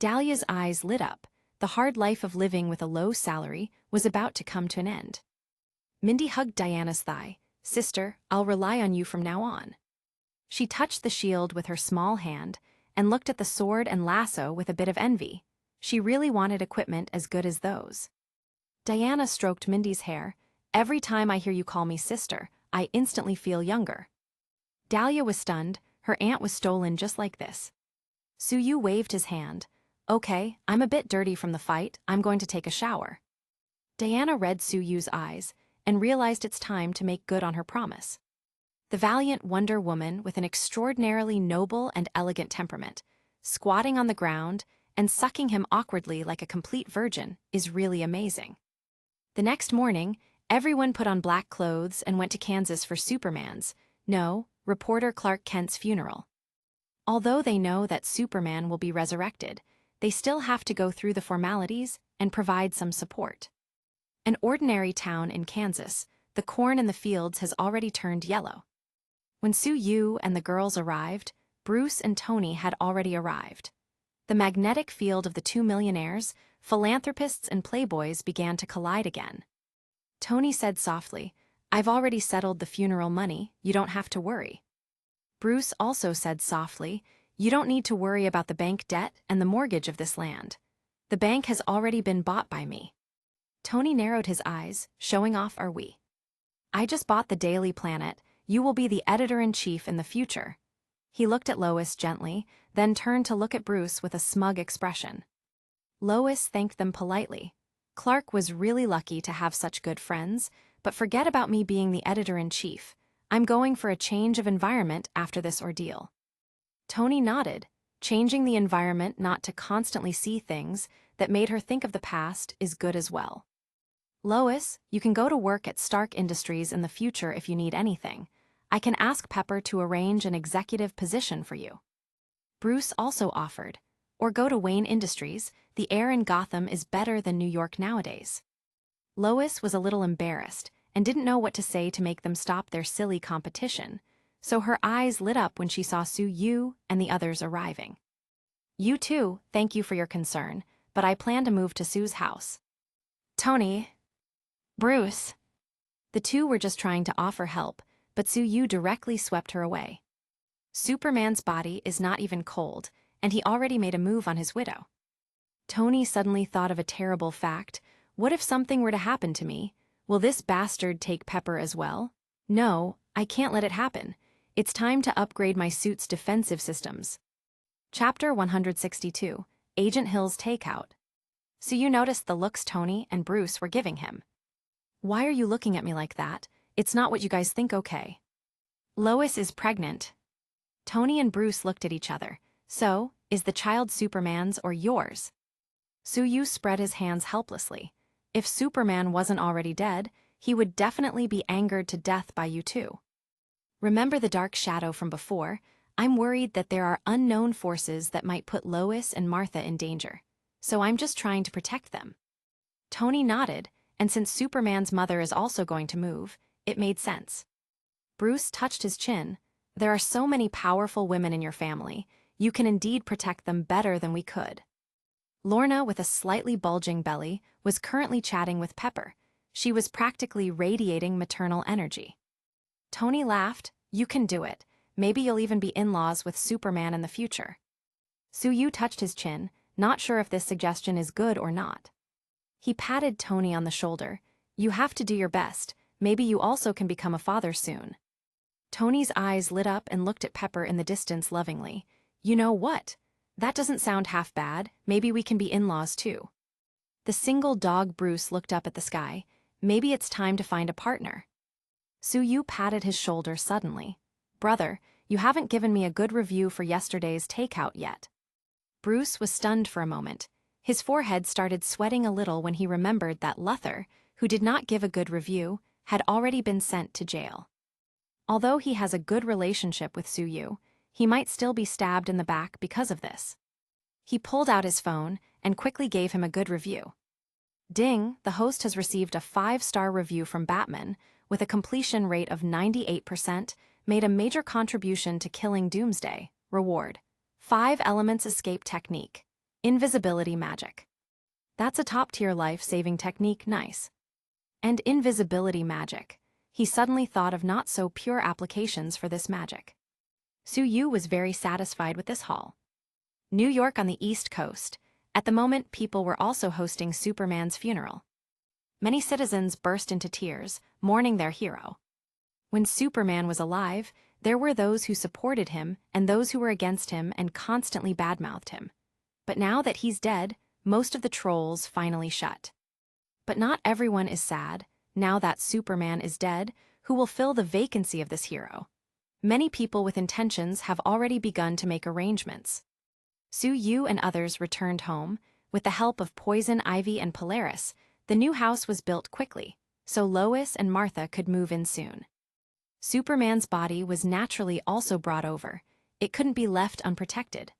Speaker 1: Dahlia's eyes lit up. The hard life of living with a low salary was about to come to an end. Mindy hugged Diana's thigh. Sister, I'll rely on you from now on. She touched the shield with her small hand and looked at the sword and lasso with a bit of envy. She really wanted equipment as good as those. Diana stroked Mindy's hair. Every time I hear you call me sister, I instantly feel younger. Dahlia was stunned. Her aunt was stolen just like this. Suyu waved his hand. Okay, I'm a bit dirty from the fight. I'm going to take a shower. Diana read Suyu's eyes and realized it's time to make good on her promise. The valiant Wonder Woman with an extraordinarily noble and elegant temperament, squatting on the ground and sucking him awkwardly like a complete virgin, is really amazing. The next morning, everyone put on black clothes and went to Kansas for Superman's, no, reporter Clark Kent's funeral. Although they know that Superman will be resurrected, they still have to go through the formalities and provide some support. An ordinary town in Kansas, the corn in the fields has already turned yellow. When Suyu and the girls arrived, Bruce and Tony had already arrived. The magnetic field of the two millionaires, philanthropists and playboys began to collide again. Tony said softly, I've already settled the funeral money, you don't have to worry. Bruce also said softly, you don't need to worry about the bank debt and the mortgage of this land. The bank has already been bought by me. Tony narrowed his eyes, showing off our we. I just bought the Daily Planet, you will be the editor-in-chief in the future. He looked at Lois gently, then turned to look at Bruce with a smug expression. Lois thanked them politely. Clark was really lucky to have such good friends, but forget about me being the editor-in-chief. I'm going for a change of environment after this ordeal. Tony nodded. Changing the environment not to constantly see things that made her think of the past is good as well. Lois, you can go to work at Stark Industries in the future if you need anything. I can ask Pepper to arrange an executive position for you. Bruce also offered, or go to Wayne Industries, the air in Gotham is better than New York nowadays. Lois was a little embarrassed and didn't know what to say to make them stop their silly competition, so her eyes lit up when she saw Suyu and the others arriving. You too, thank you for your concern, but I plan to move to Sue's house. Tony. Bruce. The two were just trying to offer help, but Suyu directly swept her away. Superman's body is not even cold, and he already made a move on his widow. Tony suddenly thought of a terrible fact. What if something were to happen to me? Will this bastard take Pepper as well? No, I can't let it happen. It's time to upgrade my suit's defensive systems. Chapter 162, Agent Hill's Takeout. Suyu noticed the looks Tony and Bruce were giving him. Why are you looking at me like that? It's not what you guys think, okay? Lois is pregnant. Tony and Bruce looked at each other. So, is the child Superman's or yours? Suyu spread his hands helplessly. If Superman wasn't already dead, he would definitely be angered to death by you too. Remember the dark shadow from before? I'm worried that there are unknown forces that might put Lois and Martha in danger. So I'm just trying to protect them. Tony nodded, and since Superman's mother is also going to move, it made sense. Bruce touched his chin. There are so many powerful women in your family. You can indeed protect them better than we could. Lorna, with a slightly bulging belly, was currently chatting with Pepper. She was practically radiating maternal energy. Tony laughed. You can do it. Maybe you'll even be in-laws with Superman in the future. Suyu touched his chin, not sure if this suggestion is good or not. He patted Tony on the shoulder. You have to do your best. Maybe you also can become a father soon. Tony's eyes lit up and looked at Pepper in the distance lovingly. You know what? That doesn't sound half bad. Maybe we can be in-laws too. The single dog Bruce looked up at the sky. Maybe it's time to find a partner. Suyu patted his shoulder suddenly. Brother, you haven't given me a good review for yesterday's takeout yet. Bruce was stunned for a moment. His forehead started sweating a little when he remembered that Luther, who did not give a good review, had already been sent to jail. Although he has a good relationship with Suyu, he might still be stabbed in the back because of this. He pulled out his phone and quickly gave him a good review. Ding, the host has received a 5-star review from Batman, with a completion rate of 98%, made a major contribution to killing Doomsday. Reward: 5 elements escape technique. Invisibility magic. That's a top-tier life-saving technique, nice. And invisibility magic. He suddenly thought of not-so-pure applications for this magic. Suyu was very satisfied with this haul. New York on the East Coast. At the moment, people were also hosting Superman's funeral. Many citizens burst into tears, mourning their hero. When Superman was alive, there were those who supported him and those who were against him and constantly badmouthed him. But now that he's dead, most of the trolls finally shut. But not everyone is sad, now that Superman is dead, who will fill the vacancy of this hero. Many people with intentions have already begun to make arrangements. Suyu and others returned home. With the help of Poison Ivy and Polaris, the new house was built quickly, so Lois and Martha could move in soon. Superman's body was naturally also brought over. It couldn't be left unprotected.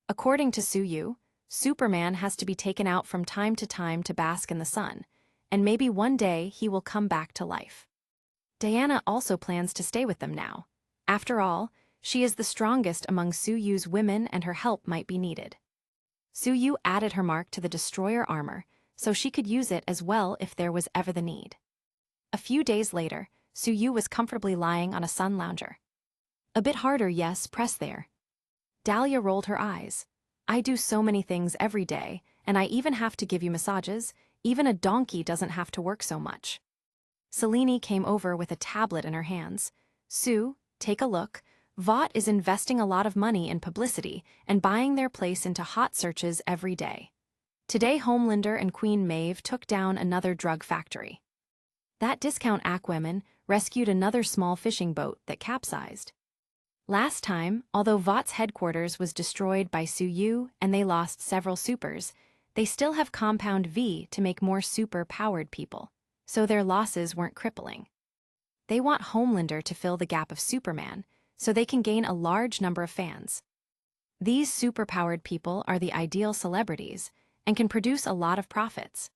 Speaker 1: According to Suyu, Superman has to be taken out from time to bask in the sun, and maybe one day he will come back to life. Diana also plans to stay with them now. After all, she is the strongest among Suyu's women and her help might be needed. Suyu added her mark to the destroyer armor, so she could use it as well if there was ever the need. A few days later, Suyu was comfortably lying on a sun lounger. A bit harder, yes, press there. Dahlia rolled her eyes. I do so many things every day, and I even have to give you massages. Even a donkey doesn't have to work so much. Selene came over with a tablet in her hands. Sue, take a look. Vought is investing a lot of money in publicity and buying their place into hot searches every day. Today Homelander and Queen Maeve took down another drug factory. That discount Aquaman rescued another small fishing boat that capsized. Last time, although Vought's headquarters was destroyed by Suyu and they lost several supers, they still have Compound V to make more super-powered people, so their losses weren't crippling. They want Homelander to fill the gap of Superman, so they can gain a large number of fans. These super-powered people are the ideal celebrities and can produce a lot of profits.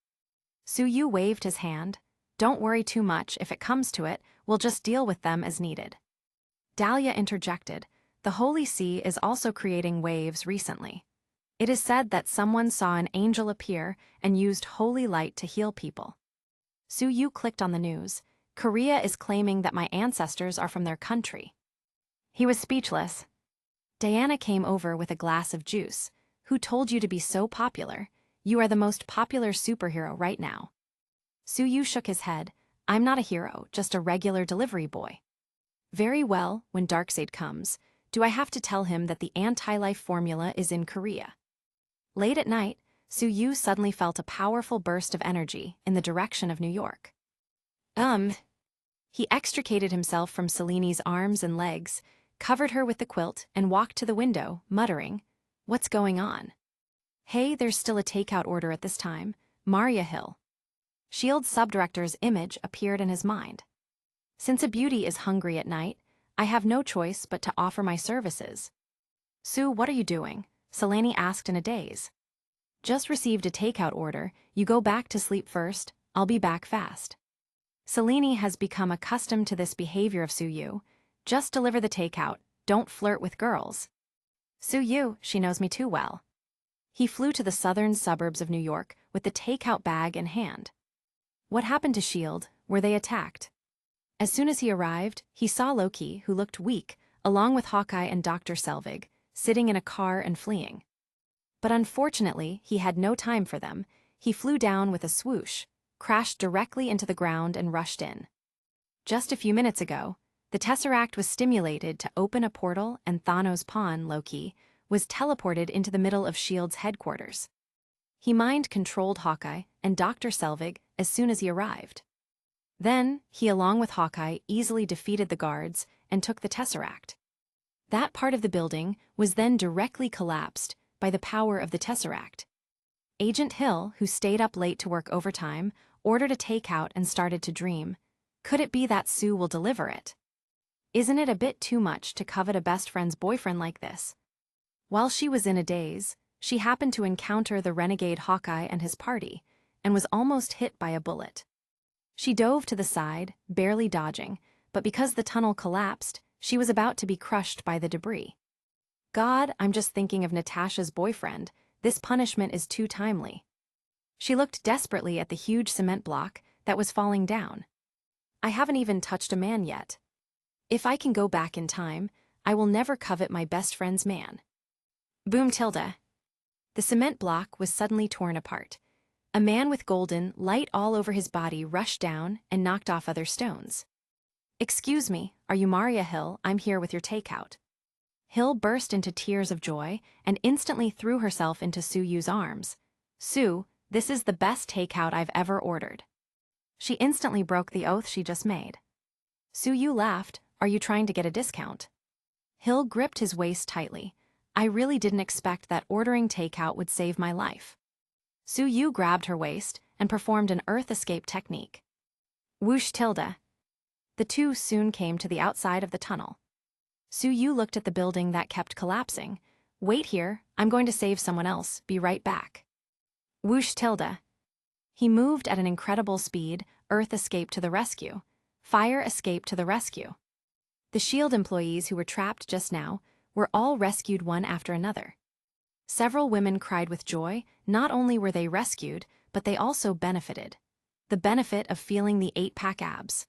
Speaker 1: Suyu waved his hand. Don't worry too much, if it comes to it, we'll just deal with them as needed. Dahlia interjected, the Holy See is also creating waves recently. It is said that someone saw an angel appear and used holy light to heal people. Su-yu clicked on the news. Korea is claiming that my ancestors are from their country. He was speechless. Diana came over with a glass of juice. Who told you to be so popular? You are the most popular superhero right now. Su-yu shook his head. I'm not a hero, just a regular delivery boy. Very well, when Darkseid comes, do I have to tell him that the anti-life formula is in Korea? Late at night, Su-yu suddenly felt a powerful burst of energy in the direction of New York. He extricated himself from Seleni's arms and legs, covered her with the quilt, and walked to the window, muttering, "What's going on? Hey, there's still a takeout order at this time, Maria Hill." S.H.I.E.L.D. subdirector's image appeared in his mind. Since a beauty is hungry at night, I have no choice but to offer my services. Sue, what are you doing? Selene asked in a daze. Just received a takeout order, you go back to sleep first, I'll be back fast. Selene has become accustomed to this behavior of Su-yu. Just deliver the takeout, don't flirt with girls. Su-yu, she knows me too well. He flew to the southern suburbs of New York with the takeout bag in hand. What happened to S.H.I.E.L.D.? Were they attacked? As soon as he arrived, he saw Loki, who looked weak, along with Hawkeye and Dr. Selvig, sitting in a car and fleeing. But unfortunately, he had no time for them. He flew down with a swoosh, crashed directly into the ground and rushed in. Just a few minutes ago, the Tesseract was stimulated to open a portal and Thanos' pawn, Loki, was teleported into the middle of S.H.I.E.L.D.'s headquarters. He mind-controlled Hawkeye and Dr. Selvig as soon as he arrived. Then, he along with Hawkeye easily defeated the guards and took the Tesseract. That part of the building was then directly collapsed by the power of the Tesseract. Agent Hill, who stayed up late to work overtime, ordered a takeout and started to dream. Could it be that Sue will deliver it? Isn't it a bit too much to covet a best friend's boyfriend like this? While she was in a daze, she happened to encounter the renegade Hawkeye and his party, and was almost hit by a bullet. She dove to the side, barely dodging, but because the tunnel collapsed, she was about to be crushed by the debris. God, I'm just thinking of Natasha's boyfriend. This punishment is too timely. She looked desperately at the huge cement block that was falling down. I haven't even touched a man yet. If I can go back in time, I will never covet my best friend's man. Boom tilde. The cement block was suddenly torn apart. A man with golden light all over his body rushed down and knocked off other stones. Excuse me, are you Maria Hill? I'm here with your takeout. Hill burst into tears of joy and instantly threw herself into Su-yu's arms. Sue, this is the best takeout I've ever ordered. She instantly broke the oath she just made. Su-yu laughed. Are you trying to get a discount? Hill gripped his waist tightly. I really didn't expect that ordering takeout would save my life. Su-yu grabbed her waist and performed an earth escape technique. Whoosh tilde. The two soon came to the outside of the tunnel. Su-yu looked at the building that kept collapsing. Wait here, I'm going to save someone else, be right back. Whoosh tilde. He moved at an incredible speed, earth escape to the rescue. Fire escape to the rescue. The S.H.I.E.L.D. employees who were trapped just now were all rescued one after another. Several women cried with joy. Not only were they rescued, but they also benefited. The benefit of feeling the 8-pack abs.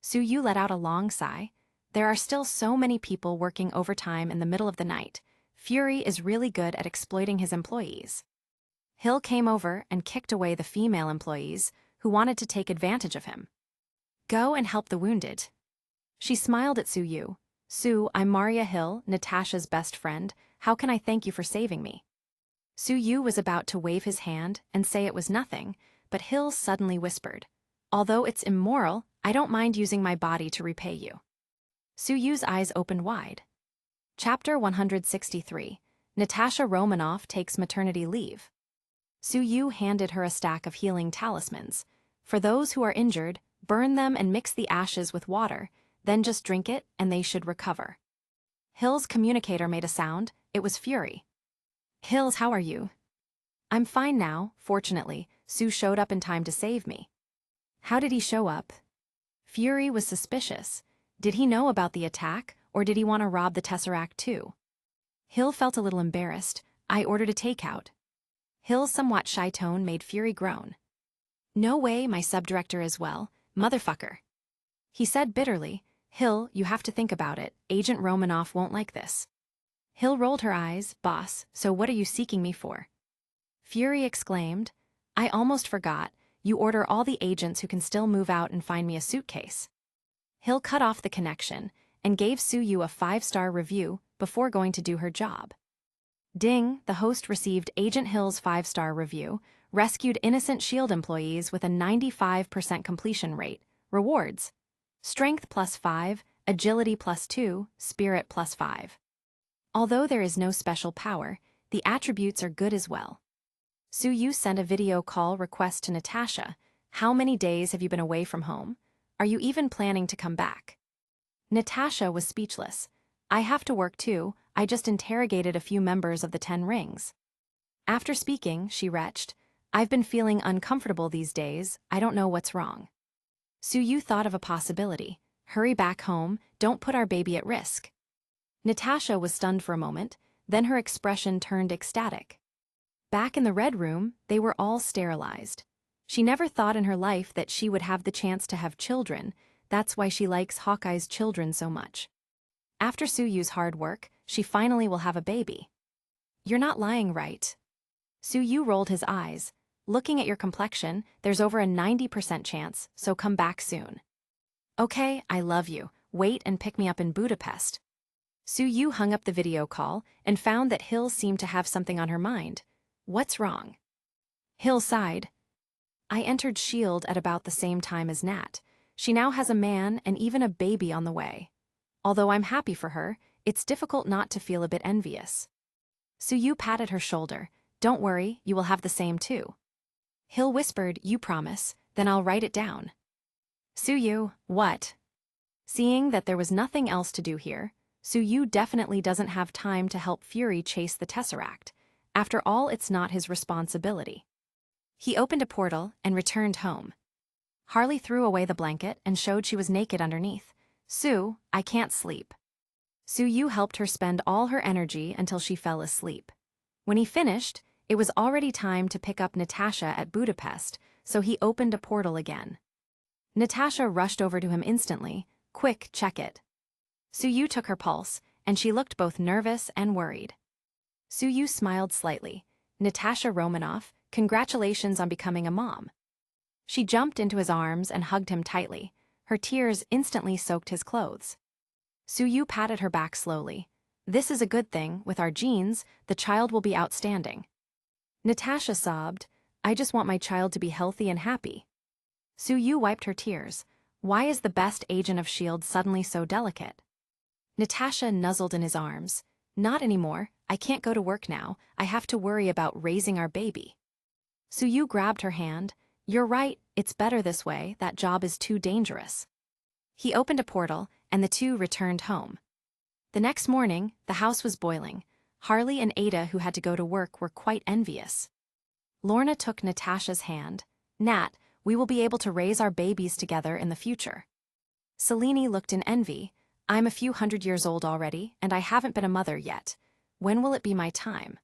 Speaker 1: Su-yu let out a long sigh. There are still so many people working overtime in the middle of the night. Fury is really good at exploiting his employees. Hill came over and kicked away the female employees who wanted to take advantage of him. Go and help the wounded. She smiled at Su-yu. Sue, I'm Maria Hill, Natasha's best friend. How can I thank you for saving me? Su-yu was about to wave his hand and say it was nothing, but Hill suddenly whispered, although it's immoral, I don't mind using my body to repay you. Su-yu's eyes opened wide. Chapter 163. Natasha Romanoff takes maternity leave. Su-yu handed her a stack of healing talismans. For those who are injured, burn them and mix the ashes with water, then just drink it and they should recover. Hill's communicator made a sound. It was Fury. Hills, how are you? I'm fine now, fortunately. Sue showed up in time to save me. How did he show up? Fury was suspicious. Did he know about the attack, or did he want to rob the Tesseract too? Hill felt a little embarrassed. I ordered a takeout. Hill's somewhat shy tone made Fury groan. No way, my subdirector as well, motherfucker. He said bitterly, Hill, you have to think about it, Agent Romanoff won't like this. Hill rolled her eyes, boss, so what are you seeking me for? Fury exclaimed, I almost forgot, you order all the agents who can still move out and find me a suitcase. Hill cut off the connection and gave Suyu a 5-star review before going to do her job. Ding, the host received Agent Hill's 5-star review, rescued innocent SHIELD employees with a 95% completion rate, rewards, strength +5, agility +2, spirit +5. Although there is no special power, the attributes are good as well. Suyu sent a video call request to Natasha. How many days have you been away from home? Are you even planning to come back? Natasha was speechless. I have to work too, I just interrogated a few members of the 10 Rings. After speaking, she retched, I've been feeling uncomfortable these days, I don't know what's wrong. Suyu thought of a possibility. Hurry back home, don't put our baby at risk. Natasha was stunned for a moment, then her expression turned ecstatic. Back in the Red Room, they were all sterilized. She never thought in her life that she would have the chance to have children, that's why she likes Hawkeye's children so much. After Suyu's hard work, she finally will have a baby. You're not lying, right? Suyu rolled his eyes. Looking at your complexion, there's over a 90% chance, so come back soon. Okay, I love you. Wait and pick me up in Budapest. Suyu hung up the video call and found that Hill seemed to have something on her mind. What's wrong? Hill sighed. I entered SHIELD at about the same time as Nat. She now has a man and even a baby on the way. Although I'm happy for her, it's difficult not to feel a bit envious. Suyu patted her shoulder. Don't worry, you will have the same too. Hill whispered, you promise, then I'll write it down. Suyu, what? Seeing that there was nothing else to do here, Suyu definitely doesn't have time to help Fury chase the Tesseract. After all, it's not his responsibility. He opened a portal and returned home. Harley threw away the blanket and showed she was naked underneath. Sue, I can't sleep. Suyu helped her spend all her energy until she fell asleep. When he finished, it was already time to pick up Natasha at Budapest, so he opened a portal again. Natasha rushed over to him instantly. Quick, check it. Suyu took her pulse, and she looked both nervous and worried. Suyu smiled slightly. Natasha Romanoff, congratulations on becoming a mom. She jumped into his arms and hugged him tightly. Her tears instantly soaked his clothes. Suyu patted her back slowly. This is a good thing, with our genes, the child will be outstanding. Natasha sobbed, I just want my child to be healthy and happy. Suyu wiped her tears. Why is the best agent of SHIELD suddenly so delicate? Natasha nuzzled in his arms. Not anymore, I can't go to work now, I have to worry about raising our baby. Suyu grabbed her hand. You're right, it's better this way, that job is too dangerous. He opened a portal, and the two returned home. The next morning, the house was boiling. Harley and Ada, who had to go to work, were quite envious. Lorna took Natasha's hand. Nat, we will be able to raise our babies together in the future. Selene looked in envy. I'm a few 100 years old already, and I haven't been a mother yet. When will it be my time?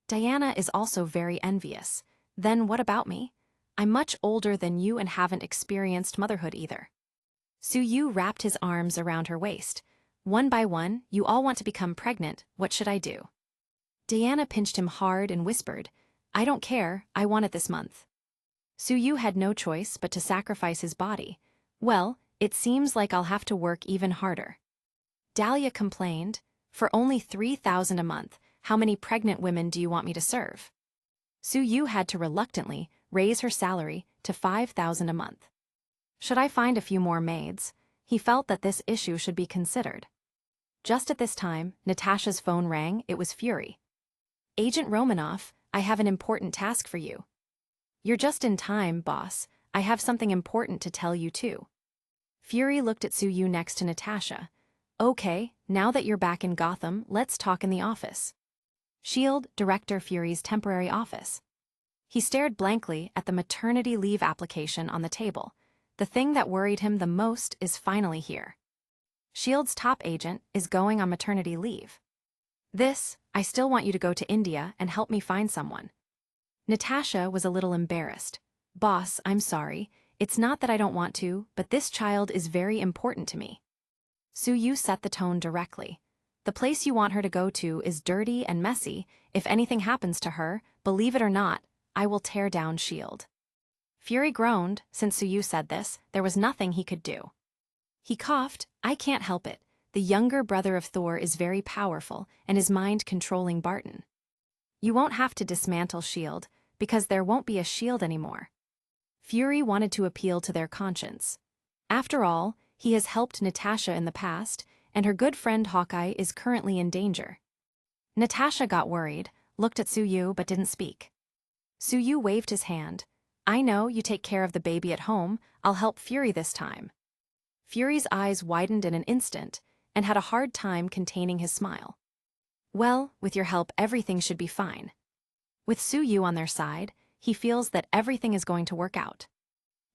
Speaker 1: Diana is also very envious. Then what about me? I'm much older than you and haven't experienced motherhood either. Suyu wrapped his arms around her waist. One by one, you all want to become pregnant, what should I do? Diana pinched him hard and whispered, I don't care, I want it this month. Suyu had no choice but to sacrifice his body. Well, it seems like I'll have to work even harder. Dahlia complained, for only 3,000 a month, how many pregnant women do you want me to serve? Suyu had to reluctantly raise her salary to 5,000 a month. Should I find a few more maids? He felt that this issue should be considered. Just at this time, Natasha's phone rang. It was Fury. Agent Romanoff, I have an important task for you. You're just in time, boss. I have something important to tell you too. Fury looked at Suyu next to Natasha. Okay, now that you're back in Gotham, let's talk in the office. SHIELD, Director Fury's temporary office. He stared blankly at the maternity leave application on the table. The thing that worried him the most is finally here. SHIELD's top agent is going on maternity leave. I still want you to go to India and help me find someone. Natasha was a little embarrassed. Boss, I'm sorry. It's not that I don't want to, but this child is very important to me. Suyu set the tone directly. The place you want her to go to is dirty and messy. If anything happens to her, believe it or not, I will tear down S.H.I.E.L.D. Fury groaned. Since Suyu said this, there was nothing he could do. He coughed. I can't help it. The younger brother of Thor is very powerful, and his mind controlling Barton. You won't have to dismantle S.H.I.E.L.D., because there won't be a S.H.I.E.L.D. anymore. Fury wanted to appeal to their conscience. After all, he has helped Natasha in the past, and her good friend Hawkeye is currently in danger. Natasha got worried, looked at Suyu but didn't speak. Suyu waved his hand. I know, you take care of the baby at home, I'll help Fury this time. Fury's eyes widened in an instant, and had a hard time containing his smile. Well, with your help everything should be fine. With Suyu on their side, he feels that everything is going to work out.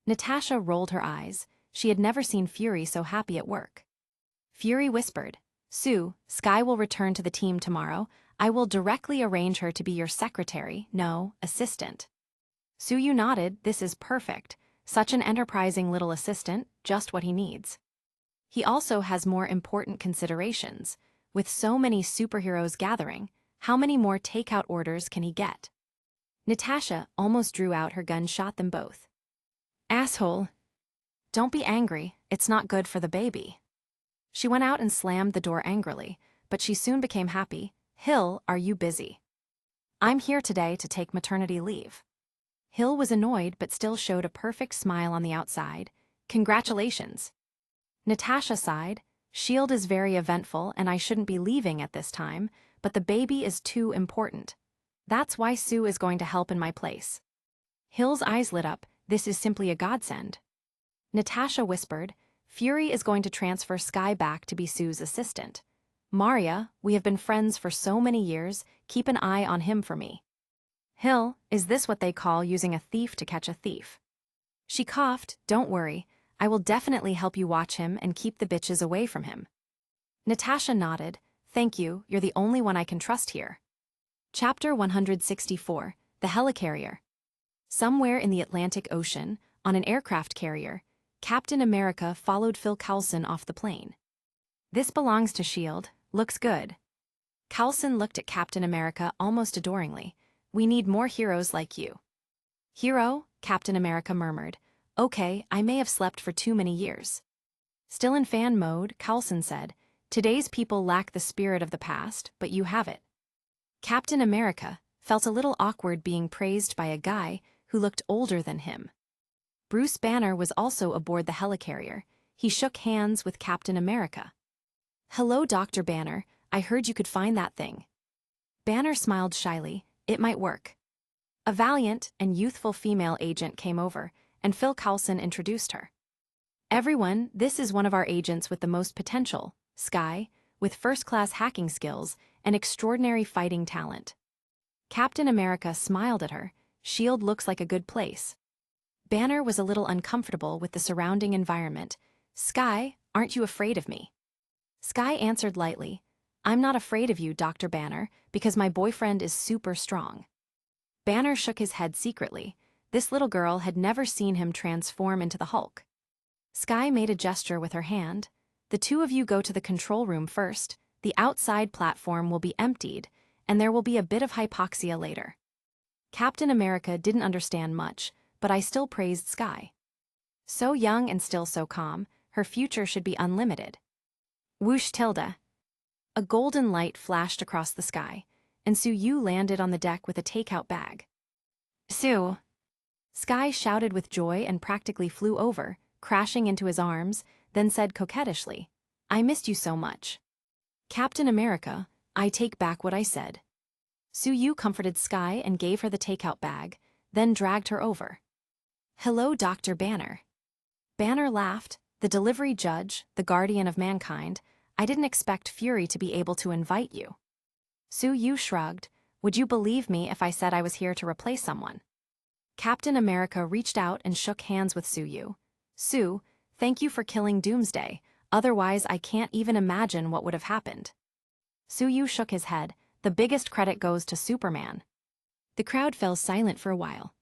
Speaker 1: Natasha rolled her eyes. She had never seen Fury so happy at work. Fury whispered, Sue, Sky will return to the team tomorrow. I will directly arrange her to be your secretary, no, assistant. Suyu nodded. This is perfect. Such an enterprising little assistant, just what he needs. He also has more important considerations. With so many superheroes gathering, how many more takeout orders can he get? Natasha almost drew out her gun, shot them both. Asshole. Don't be angry, it's not good for the baby. She went out and slammed the door angrily, but she soon became happy. Hill, are you busy? I'm here today to take maternity leave. Hill was annoyed but still showed a perfect smile on the outside. Congratulations. Natasha sighed. S.H.I.E.L.D. is very eventful and I shouldn't be leaving at this time, but the baby is too important. That's why Sue is going to help in my place. Hill's eyes lit up. This is simply a godsend. Natasha whispered, Fury is going to transfer Sky back to be Sue's assistant. Maria, we have been friends for so many years, keep an eye on him for me. Hill, is this what they call using a thief to catch a thief? She coughed, don't worry, I will definitely help you watch him and keep the bitches away from him. Natasha nodded, thank you, you're the only one I can trust here. Chapter 164, The Helicarrier. Somewhere in the Atlantic Ocean, on an aircraft carrier, Captain America followed Phil Coulson off the plane. This belongs to S.H.I.E.L.D., looks good. Coulson looked at Captain America almost adoringly. We need more heroes like you. Hero? Captain America murmured. Okay, I may have slept for too many years. Still in fan mode, Coulson said, today's people lack the spirit of the past, but you have it. Captain America felt a little awkward being praised by a guy who looked older than him. Bruce Banner was also aboard the helicarrier. He shook hands with Captain America. Hello, Dr. Banner, I heard you could find that thing. Banner smiled shyly. It might work. A valiant and youthful female agent came over, and Phil Coulson introduced her. Everyone, this is one of our agents with the most potential, Sky, with first-class hacking skills and extraordinary fighting talent. Captain America smiled at her. S.H.I.E.L.D. looks like a good place. Banner was a little uncomfortable with the surrounding environment. Sky, aren't you afraid of me? Sky answered lightly, I'm not afraid of you, Dr. Banner, because my boyfriend is super strong. Banner shook his head secretly. This little girl had never seen him transform into the Hulk. Sky made a gesture with her hand. The two of you go to the control room first. The outside platform will be emptied, and there will be a bit of hypoxia later. Captain America didn't understand much, but I still praised Sky. So young and still so calm, her future should be unlimited. Whoosh tilde. A golden light flashed across the sky, and Suyu landed on the deck with a takeout bag. Sue! Sky shouted with joy and practically flew over, crashing into his arms, then said coquettishly, I missed you so much. Captain America, I take back what I said. Suyu comforted Sky and gave her the takeout bag, then dragged her over. Hello, Dr. Banner. Banner laughed, the delivery judge, the guardian of mankind. I didn't expect Fury to be able to invite you. Suyu shrugged. Would you believe me if I said I was here to replace someone? Captain America reached out and shook hands with Suyu. Sue, thank you for killing Doomsday, otherwise I can't even imagine what would have happened. Suyu shook his head. The biggest credit goes to Superman. The crowd fell silent for a while.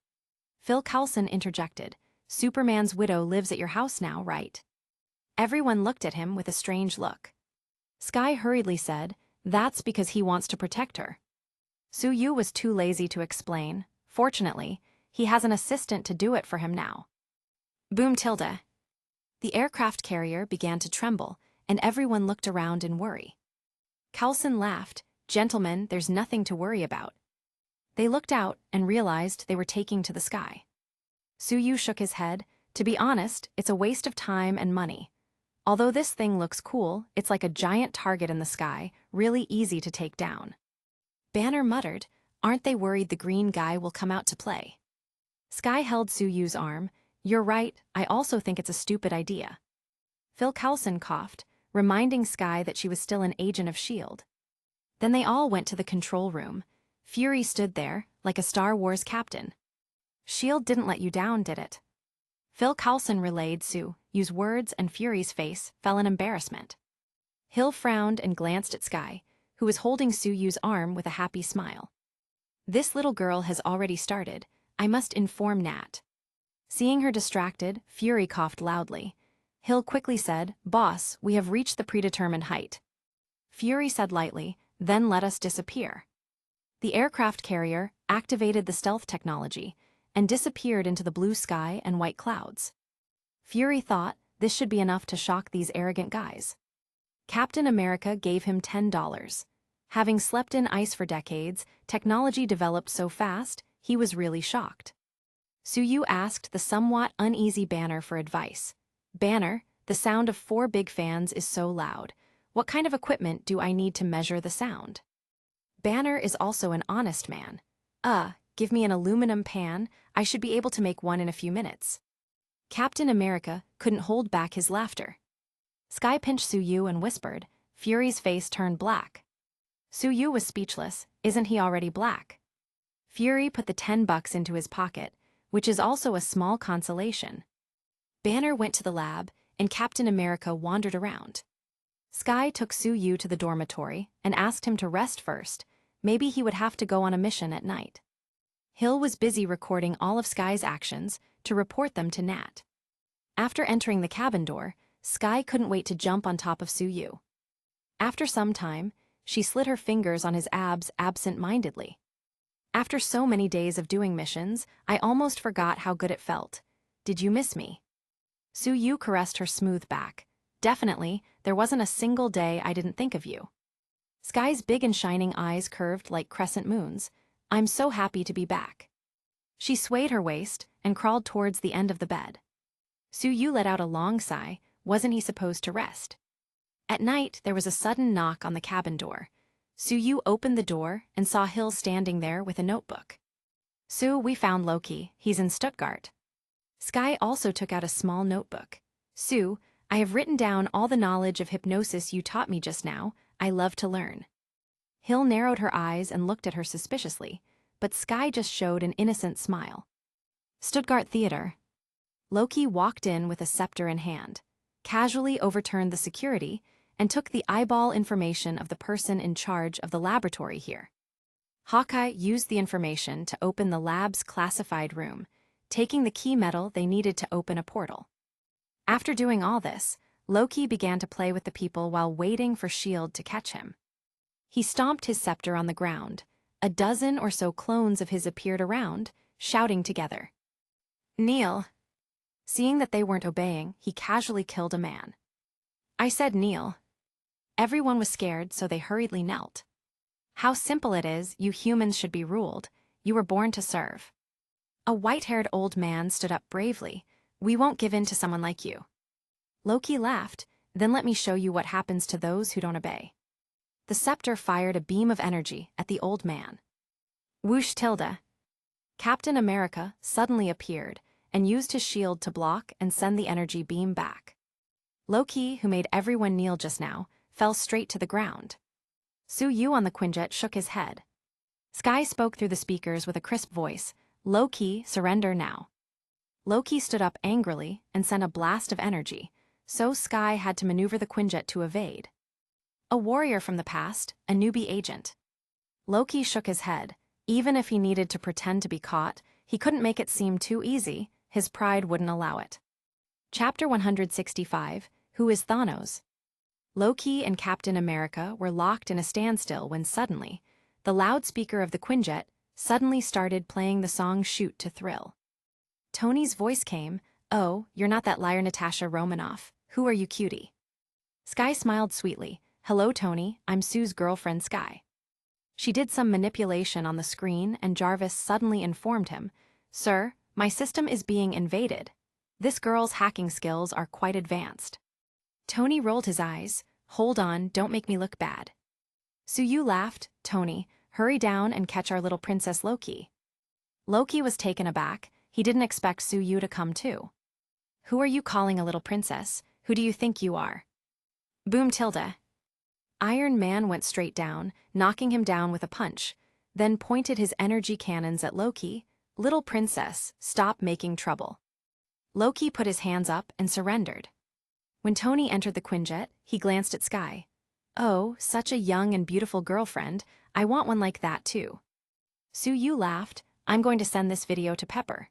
Speaker 1: Phil Coulson interjected. Superman's widow lives at your house now, right? Everyone looked at him with a strange look. Sky hurriedly said, that's because he wants to protect her. Suyu was too lazy to explain. Fortunately, he has an assistant to do it for him now. Boom tilde. The aircraft carrier began to tremble, and everyone looked around in worry. Coulson laughed. Gentlemen, there's nothing to worry about. They looked out and realized they were taking to the sky. Suyu shook his head. To be honest, it's a waste of time and money. Although this thing looks cool, it's like a giant target in the sky, really easy to take down. Banner muttered, aren't they worried the green guy will come out to play? Sky held Suyu's arm. You're right, I also think it's a stupid idea. Phil Coulson coughed, reminding Sky that she was still an agent of S.H.I.E.L.D. Then they all went to the control room. Fury stood there, like a Star Wars captain. S.H.I.E.L.D. didn't let you down, did it? Phil Coulson relayed Suyu's words, and Fury's face fell in embarrassment. Hill frowned and glanced at Sky, who was holding Suyu's arm with a happy smile. This little girl has already started. I must inform Nat. Seeing her distracted, Fury coughed loudly. Hill quickly said, Boss, we have reached the predetermined height. Fury said lightly, then let us disappear. The aircraft carrier activated the stealth technology and disappeared into the blue sky and white clouds. Fury thought this should be enough to shock these arrogant guys. Captain America gave him $10. Having slept in ice for decades, technology developed so fast, he was really shocked. Suyu asked the somewhat uneasy Banner for advice. Banner, the sound of 4 big fans is so loud. What kind of equipment do I need to measure the sound? Banner is also an honest man. Give me an aluminum pan, I should be able to make one in a few minutes. Captain America couldn't hold back his laughter. Sky pinched Suyu and whispered. Fury's face turned black. Suyu was speechless. Isn't he already black? Fury put the $10 into his pocket, which is also a small consolation. Banner went to the lab, and Captain America wandered around. Sky took Suyu to the dormitory and asked him to rest first. Maybe he would have to go on a mission at night. Hill was busy recording all of Sky's actions to report them to Nat. After entering the cabin door, Sky couldn't wait to jump on top of Suyu. After some time, she slid her fingers on his abs absent-mindedly. After so many days of doing missions, I almost forgot how good it felt. Did you miss me? Suyu caressed her smooth back. Definitely, there wasn't a single day I didn't think of you. Sky's big and shining eyes curved like crescent moons. I'm so happy to be back. She swayed her waist and crawled towards the end of the bed. Suyu let out a long sigh. Wasn't he supposed to rest? At night, there was a sudden knock on the cabin door. Suyu opened the door and saw Hill standing there with a notebook. Sue, we found Loki. He's in Stuttgart. Sky also took out a small notebook. Sue, I have written down all the knowledge of hypnosis you taught me just now. I love to learn. Hill narrowed her eyes and looked at her suspiciously, but Sky just showed an innocent smile. Stuttgart Theater. Loki walked in with a scepter in hand, casually overturned the security, and took the eyeball information of the person in charge of the laboratory here. Hawkeye used the information to open the lab's classified room, taking the key metal they needed to open a portal. After doing all this, Loki began to play with the people while waiting for S.H.I.E.L.D. to catch him. He stomped his scepter on the ground. A dozen or so clones of his appeared around, shouting together. Kneel. Seeing that they weren't obeying, he casually killed a man. I said kneel. Everyone was scared, so they hurriedly knelt. How simple it is, you humans should be ruled. You were born to serve. A white-haired old man stood up bravely. We won't give in to someone like you. Loki laughed. Then let me show you what happens to those who don't obey. The scepter fired a beam of energy at the old man. Whoosh tilde. Captain America suddenly appeared and used his shield to block and send the energy beam back. Loki, who made everyone kneel just now, fell straight to the ground. Suyu on the Quinjet shook his head. Sky spoke through the speakers with a crisp voice. Loki, surrender now. Loki stood up angrily and sent a blast of energy, so Sky had to maneuver the Quinjet to evade. A warrior from the past, a newbie agent. Loki shook his head. Even if he needed to pretend to be caught, he couldn't make it seem too easy. His pride wouldn't allow it. Chapter 165, Who is Thanos? Loki and Captain America were locked in a standstill when suddenly, the loudspeaker of the Quinjet suddenly started playing the song Shoot to Thrill. Tony's voice came, "Oh, you're not that liar Natasha Romanoff. Who are you, cutie?" Sky smiled sweetly. "Hello, Tony, I'm Sue's girlfriend, Sky." She did some manipulation on the screen and Jarvis suddenly informed him, "Sir, my system is being invaded. This girl's hacking skills are quite advanced." Tony rolled his eyes. "Hold on, don't make me look bad." Suyu laughed. "Tony, hurry down and catch our little princess Loki." Loki was taken aback. He didn't expect Suyu to come too. "Who are you calling a little princess? Who do you think you are?" Boom tilde. Iron Man went straight down, knocking him down with a punch, then pointed his energy cannons at Loki. "Little princess, stop making trouble." Loki put his hands up and surrendered. When Tony entered the Quinjet, he glanced at Sky. "Oh, such a young and beautiful girlfriend. I want one like that too." Suyu laughed. "I'm going to send this video to Pepper."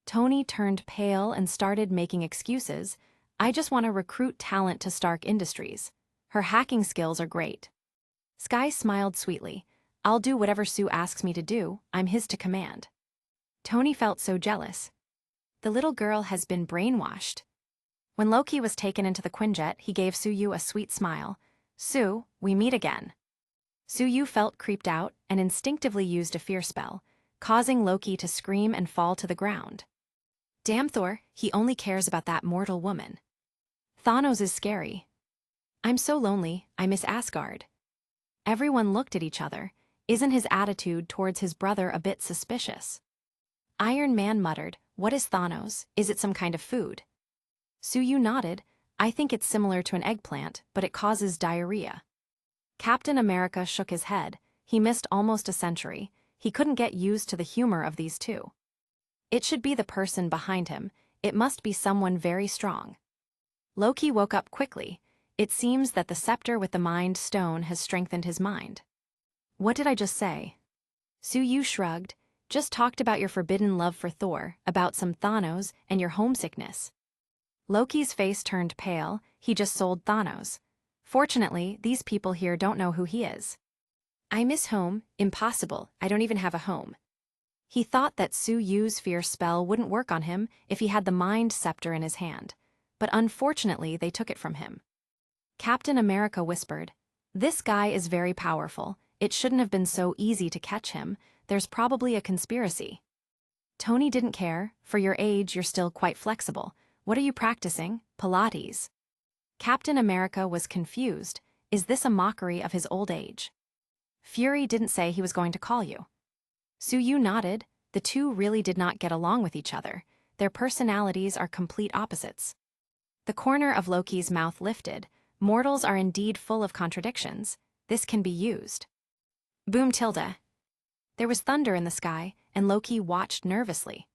Speaker 1: Tony turned pale and started making excuses. "I just want to recruit talent to Stark Industries. Her hacking skills are great." Sky smiled sweetly. "I'll do whatever Sue asks me to do. I'm his to command." Tony felt so jealous. The little girl has been brainwashed. When Loki was taken into the Quinjet, he gave Suyu a sweet smile. "Sue, we meet again." Suyu felt creeped out and instinctively used a fear spell, causing Loki to scream and fall to the ground. "Damn Thor, he only cares about that mortal woman. Thanos is scary. I'm so lonely, I miss Asgard." Everyone looked at each other. Isn't his attitude towards his brother a bit suspicious? Iron Man muttered, "What is Thanos? Is it some kind of food?" Suyu nodded. "I think it's similar to an eggplant, but it causes diarrhea." Captain America shook his head. He missed almost a century. He couldn't get used to the humor of these two. It should be the person behind him. It must be someone very strong. Loki woke up quickly. It seems that the scepter with the Mind Stone has strengthened his mind. "What did I just say?" Suyu shrugged. "Just talked about your forbidden love for Thor, about some Thanos, and your homesickness." Loki's face turned pale. He just sold Thanos. "Fortunately, these people here don't know who he is." "I miss home. Impossible. I don't even have a home." He thought that Suyu's fear spell wouldn't work on him if he had the Mind Scepter in his hand, but unfortunately they took it from him. Captain America whispered, "This guy is very powerful. It shouldn't have been so easy to catch him. There's probably a conspiracy." Tony didn't care. "For your age, you're still quite flexible. What are you practicing? Pilates?" Captain America was confused. Is this a mockery of his old age? "Fury didn't say he was going to call you." Suyu nodded. The two really did not get along with each other. Their personalities are complete opposites. The corner of Loki's mouth lifted. Mortals are indeed full of contradictions. This can be used. Boom tilde. There was thunder in the sky, and Loki watched nervously.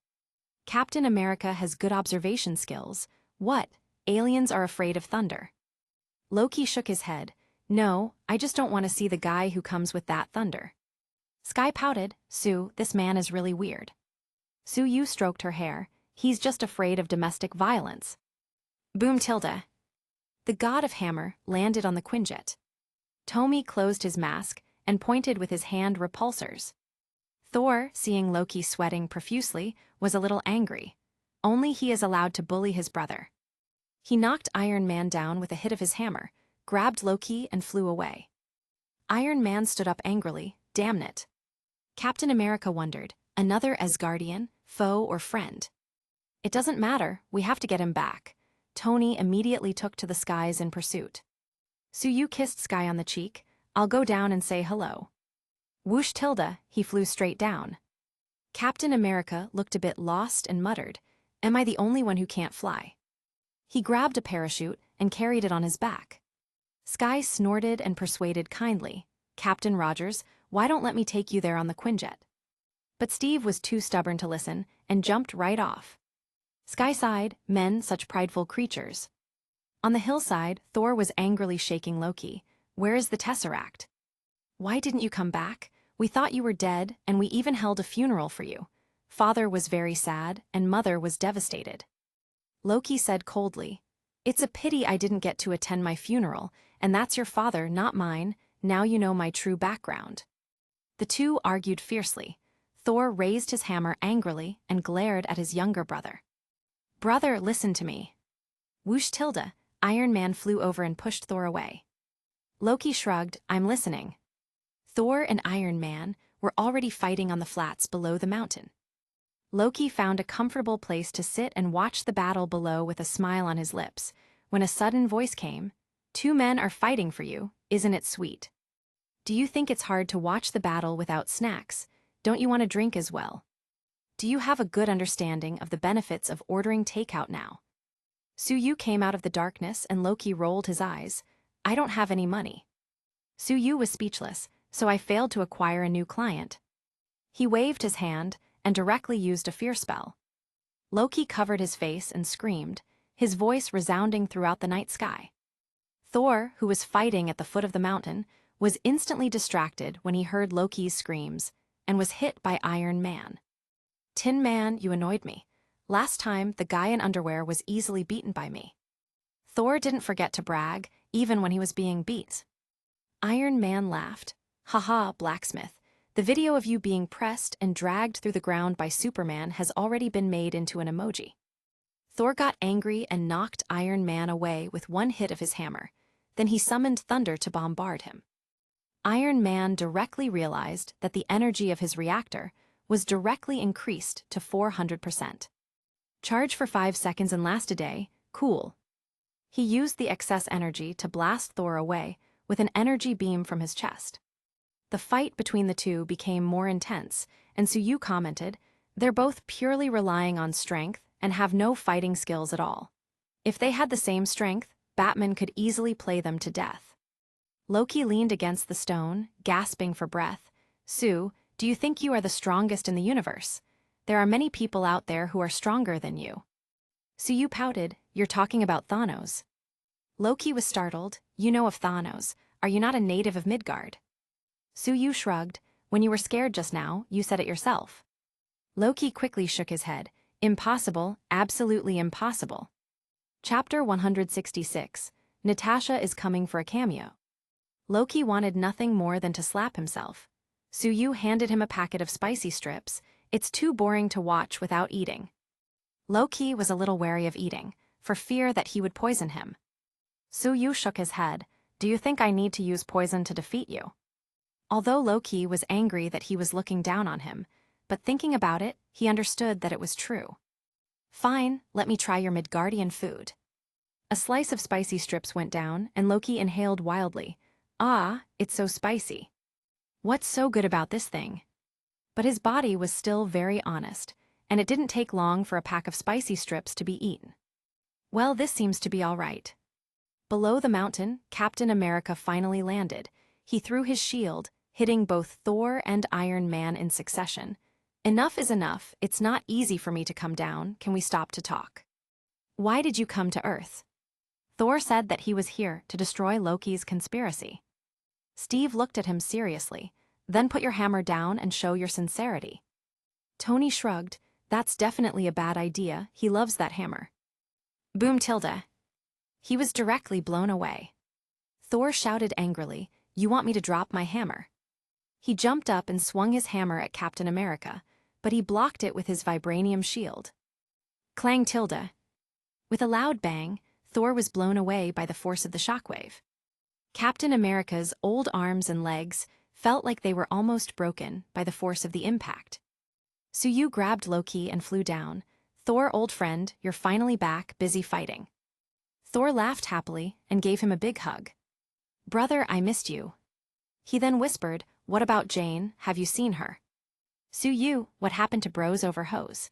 Speaker 1: Captain America has good observation skills. What? Aliens are afraid of thunder. Loki shook his head. "No, I just don't want to see the guy who comes with that thunder." Sky pouted. "Sue, this man is really weird." Suyu stroked her hair. "He's just afraid of domestic violence." Boom tilde. The god of hammer landed on the Quinjet. Tomi closed his mask and pointed with his hand repulsors. Thor, seeing Loki sweating profusely, was a little angry. Only he is allowed to bully his brother. He knocked Iron Man down with a hit of his hammer, grabbed Loki and flew away. Iron Man stood up angrily. "Damn it." Captain America wondered, another Asgardian, foe or friend? "It doesn't matter, we have to get him back." Tony immediately took to the skies in pursuit. Suyu kissed Sky on the cheek. "I'll go down and say hello." Whoosh tilde, he flew straight down. Captain America looked a bit lost and muttered, "Am I the only one who can't fly?" He grabbed a parachute and carried it on his back. Sky snorted and persuaded kindly, "Captain Rogers, why don't let me take you there on the Quinjet?" But Steve was too stubborn to listen and jumped right off. Sky sighed, men such prideful creatures. On the hillside, Thor was angrily shaking Loki. Where is the Tesseract? Why didn't you come back? We thought you were dead, and we even held a funeral for you. Father was very sad, and Mother was devastated. Loki said coldly, It's a pity I didn't get to attend my funeral, and that's your father, not mine. Now you know my true background. The two argued fiercely. Thor raised his hammer angrily and glared at his younger brother. Brother, listen to me. Whoosh tilde, Iron Man flew over and pushed Thor away. Loki shrugged, I'm listening. Thor and Iron Man were already fighting on the flats below the mountain. Loki found a comfortable place to sit and watch the battle below with a smile on his lips, when a sudden voice came. 2 men are fighting for you, isn't it sweet? Do you think it's hard to watch the battle without snacks? Don't you want a drink as well? Do you have a good understanding of the benefits of ordering takeout now? Suyu came out of the darkness and Loki rolled his eyes. I don't have any money. Suyu was speechless, so I failed to acquire a new client. He waved his hand and directly used a fear spell. Loki covered his face and screamed, his voice resounding throughout the night sky. Thor, who was fighting at the foot of the mountain, was instantly distracted when he heard Loki's screams and was hit by Iron Man. Tin Man, you annoyed me. Last time, the guy in underwear was easily beaten by me. Thor didn't forget to brag, even when he was being beat. Iron Man laughed. Haha, blacksmith. The video of you being pressed and dragged through the ground by Superman has already been made into an emoji. Thor got angry and knocked Iron Man away with one hit of his hammer. Then he summoned thunder to bombard him. Iron Man directly realized that the energy of his reactor was directly increased to 400%. Charge for 5 seconds and last a day, cool. He used the excess energy to blast Thor away with an energy beam from his chest. The fight between the two became more intense, and Suyu commented, they're both purely relying on strength and have no fighting skills at all. If they had the same strength, Batman could easily play them to death. Loki leaned against the stone, gasping for breath. Sue, do you think you are the strongest in the universe? There are many people out there who are stronger than you. Suyu pouted, you're talking about Thanos. Loki was startled, you know of Thanos, are you not a native of Midgard? Suyu shrugged, when you were scared just now, you said it yourself. Loki quickly shook his head, impossible, absolutely impossible. Chapter 166, Natasha is coming for a cameo. Loki wanted nothing more than to slap himself. Suyu handed him a packet of spicy strips. It's too boring to watch without eating. Loki was a little wary of eating, for fear that he would poison him. Suyu shook his head. Do you think I need to use poison to defeat you? Although Loki was angry that he was looking down on him, but thinking about it, he understood that it was true. Fine, let me try your Midgardian food. A slice of spicy strips went down, and Loki inhaled wildly. Ah, it's so spicy. What's so good about this thing? But his body was still very honest, and it didn't take long for a pack of spicy strips to be eaten. Well, this seems to be all right. Below the mountain, Captain America finally landed. He threw his shield, hitting both Thor and Iron Man in succession. Enough is enough, it's not easy for me to come down, can we stop to talk? Why did you come to Earth? Thor said that he was here to destroy Loki's conspiracy. Steve looked at him seriously, then put your hammer down and show your sincerity. Tony shrugged, that's definitely a bad idea, he loves that hammer. Boom tilde. He was directly blown away. Thor shouted angrily, you want me to drop my hammer? He jumped up and swung his hammer at Captain America, but he blocked it with his vibranium shield. Clang tilde. With a loud bang, Thor was blown away by the force of the shockwave. Captain America's old arms and legs felt like they were almost broken by the force of the impact. Suyu grabbed Loki and flew down. Thor, old friend, you're finally back, busy fighting. Thor laughed happily and gave him a big hug. Brother, I missed you. He then whispered, what about Jane, have you seen her? Suyu, what happened to bros over hose?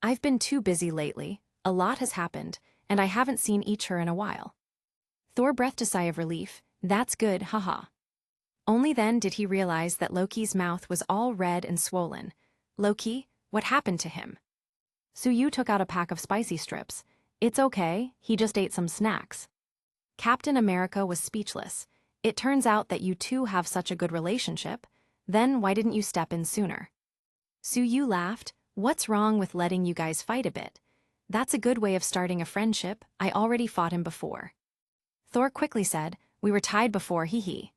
Speaker 1: I've been too busy lately, a lot has happened, and I haven't seen her in a while. Thor breathed a sigh of relief, that's good, haha. Only then did he realize that Loki's mouth was all red and swollen. Loki, what happened to him? Suyu took out a pack of spicy strips. It's okay, he just ate some snacks. Captain America was speechless. It turns out that you two have such a good relationship. Then why didn't you step in sooner? Suyu laughed. What's wrong with letting you guys fight a bit? That's a good way of starting a friendship. I already fought him before. Thor quickly said, we were tied before, hee.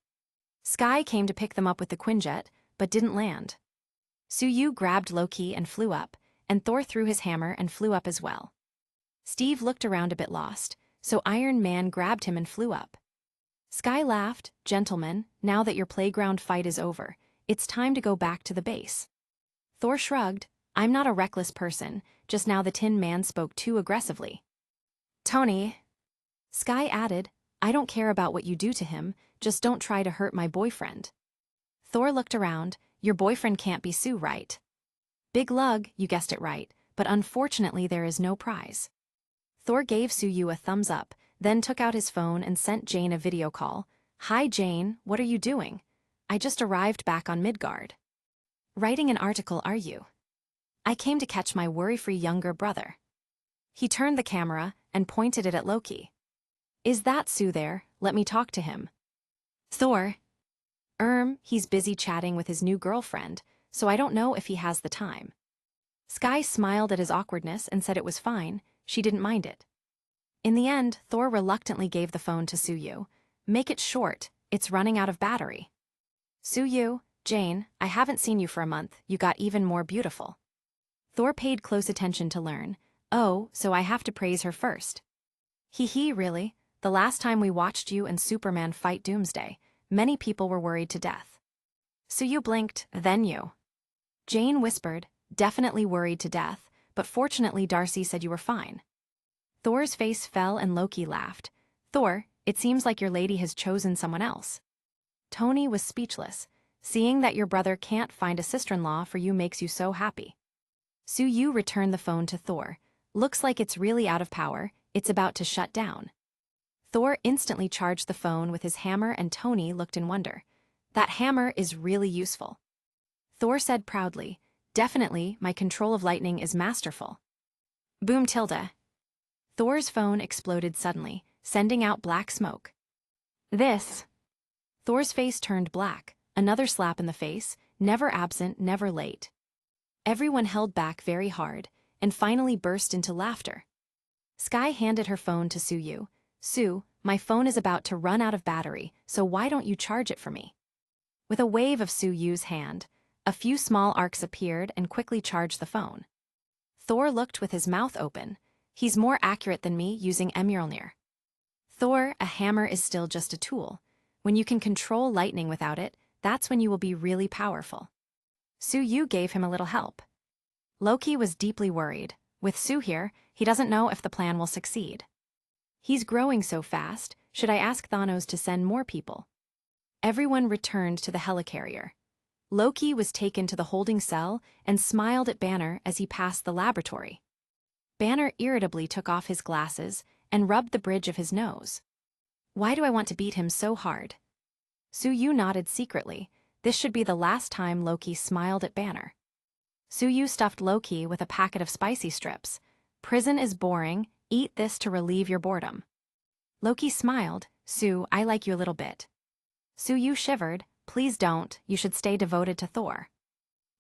Speaker 1: Sky came to pick them up with the Quinjet, but didn't land. Suyu grabbed Loki and flew up, and Thor threw his hammer and flew up as well. Steve looked around a bit lost, so Iron Man grabbed him and flew up. Sky laughed, gentlemen, now that your playground fight is over, it's time to go back to the base. Thor shrugged, I'm not a reckless person, just now the Tin Man spoke too aggressively. Tony. Sky added, I don't care about what you do to him, just don't try to hurt my boyfriend. Thor looked around, your boyfriend can't be Sue, right? Big lug, you guessed it right, but unfortunately there is no prize. Thor gave Suyu a thumbs up, then took out his phone and sent Jane a video call. Hi Jane, what are you doing? I just arrived back on Midgard. Writing an article, are you? I came to catch my worry-free younger brother. He turned the camera and pointed it at Loki. Is that Sue there? Let me talk to him. Thor. He's busy chatting with his new girlfriend, so I don't know if he has the time. Sky smiled at his awkwardness and said it was fine, she didn't mind it. In the end, Thor reluctantly gave the phone to Suyu. Make it short, it's running out of battery. Suyu, Jane, I haven't seen you for a month, you got even more beautiful. Thor paid close attention to learn. Oh, so I have to praise her first. Hee, really? The last time we watched you and Superman fight Doomsday, many people were worried to death. Suyu blinked, then you. Jane whispered, definitely worried to death, but fortunately Darcy said you were fine. Thor's face fell and Loki laughed. Thor, it seems like your lady has chosen someone else. Tony was speechless. Seeing that your brother can't find a sister-in-law for you makes you so happy. Suyu returned the phone to Thor. Looks like it's really out of power, it's about to shut down. Thor instantly charged the phone with his hammer and Tony looked in wonder. That hammer is really useful. Thor said proudly, definitely, my control of lightning is masterful. Boom tilde. Thor's phone exploded suddenly, sending out black smoke. This. Thor's face turned black, another slap in the face, never absent, never late. Everyone held back very hard, and finally burst into laughter. Sky handed her phone to Suyu. Sue, my phone is about to run out of battery, so why don't you charge it for me? With a wave of Suyu's hand, a few small arcs appeared and quickly charged the phone. Thor looked with his mouth open. He's more accurate than me using Mjolnir. Thor, a hammer is still just a tool. When you can control lightning without it, that's when you will be really powerful. Suyu gave him a little help. Loki was deeply worried. With Sue here, he doesn't know if the plan will succeed. He's growing so fast, should I ask Thanos to send more people? Everyone returned to the helicarrier. Loki was taken to the holding cell and smiled at Banner as he passed the laboratory. Banner irritably took off his glasses and rubbed the bridge of his nose. Why do I want to beat him so hard? Suyu nodded secretly. This should be the last time Loki smiled at Banner. Suyu stuffed Loki with a packet of spicy strips. Prison is boring, eat this to relieve your boredom. Loki smiled. Sue, I like you a little bit. Suyu shivered. Please don't, you should stay devoted to Thor.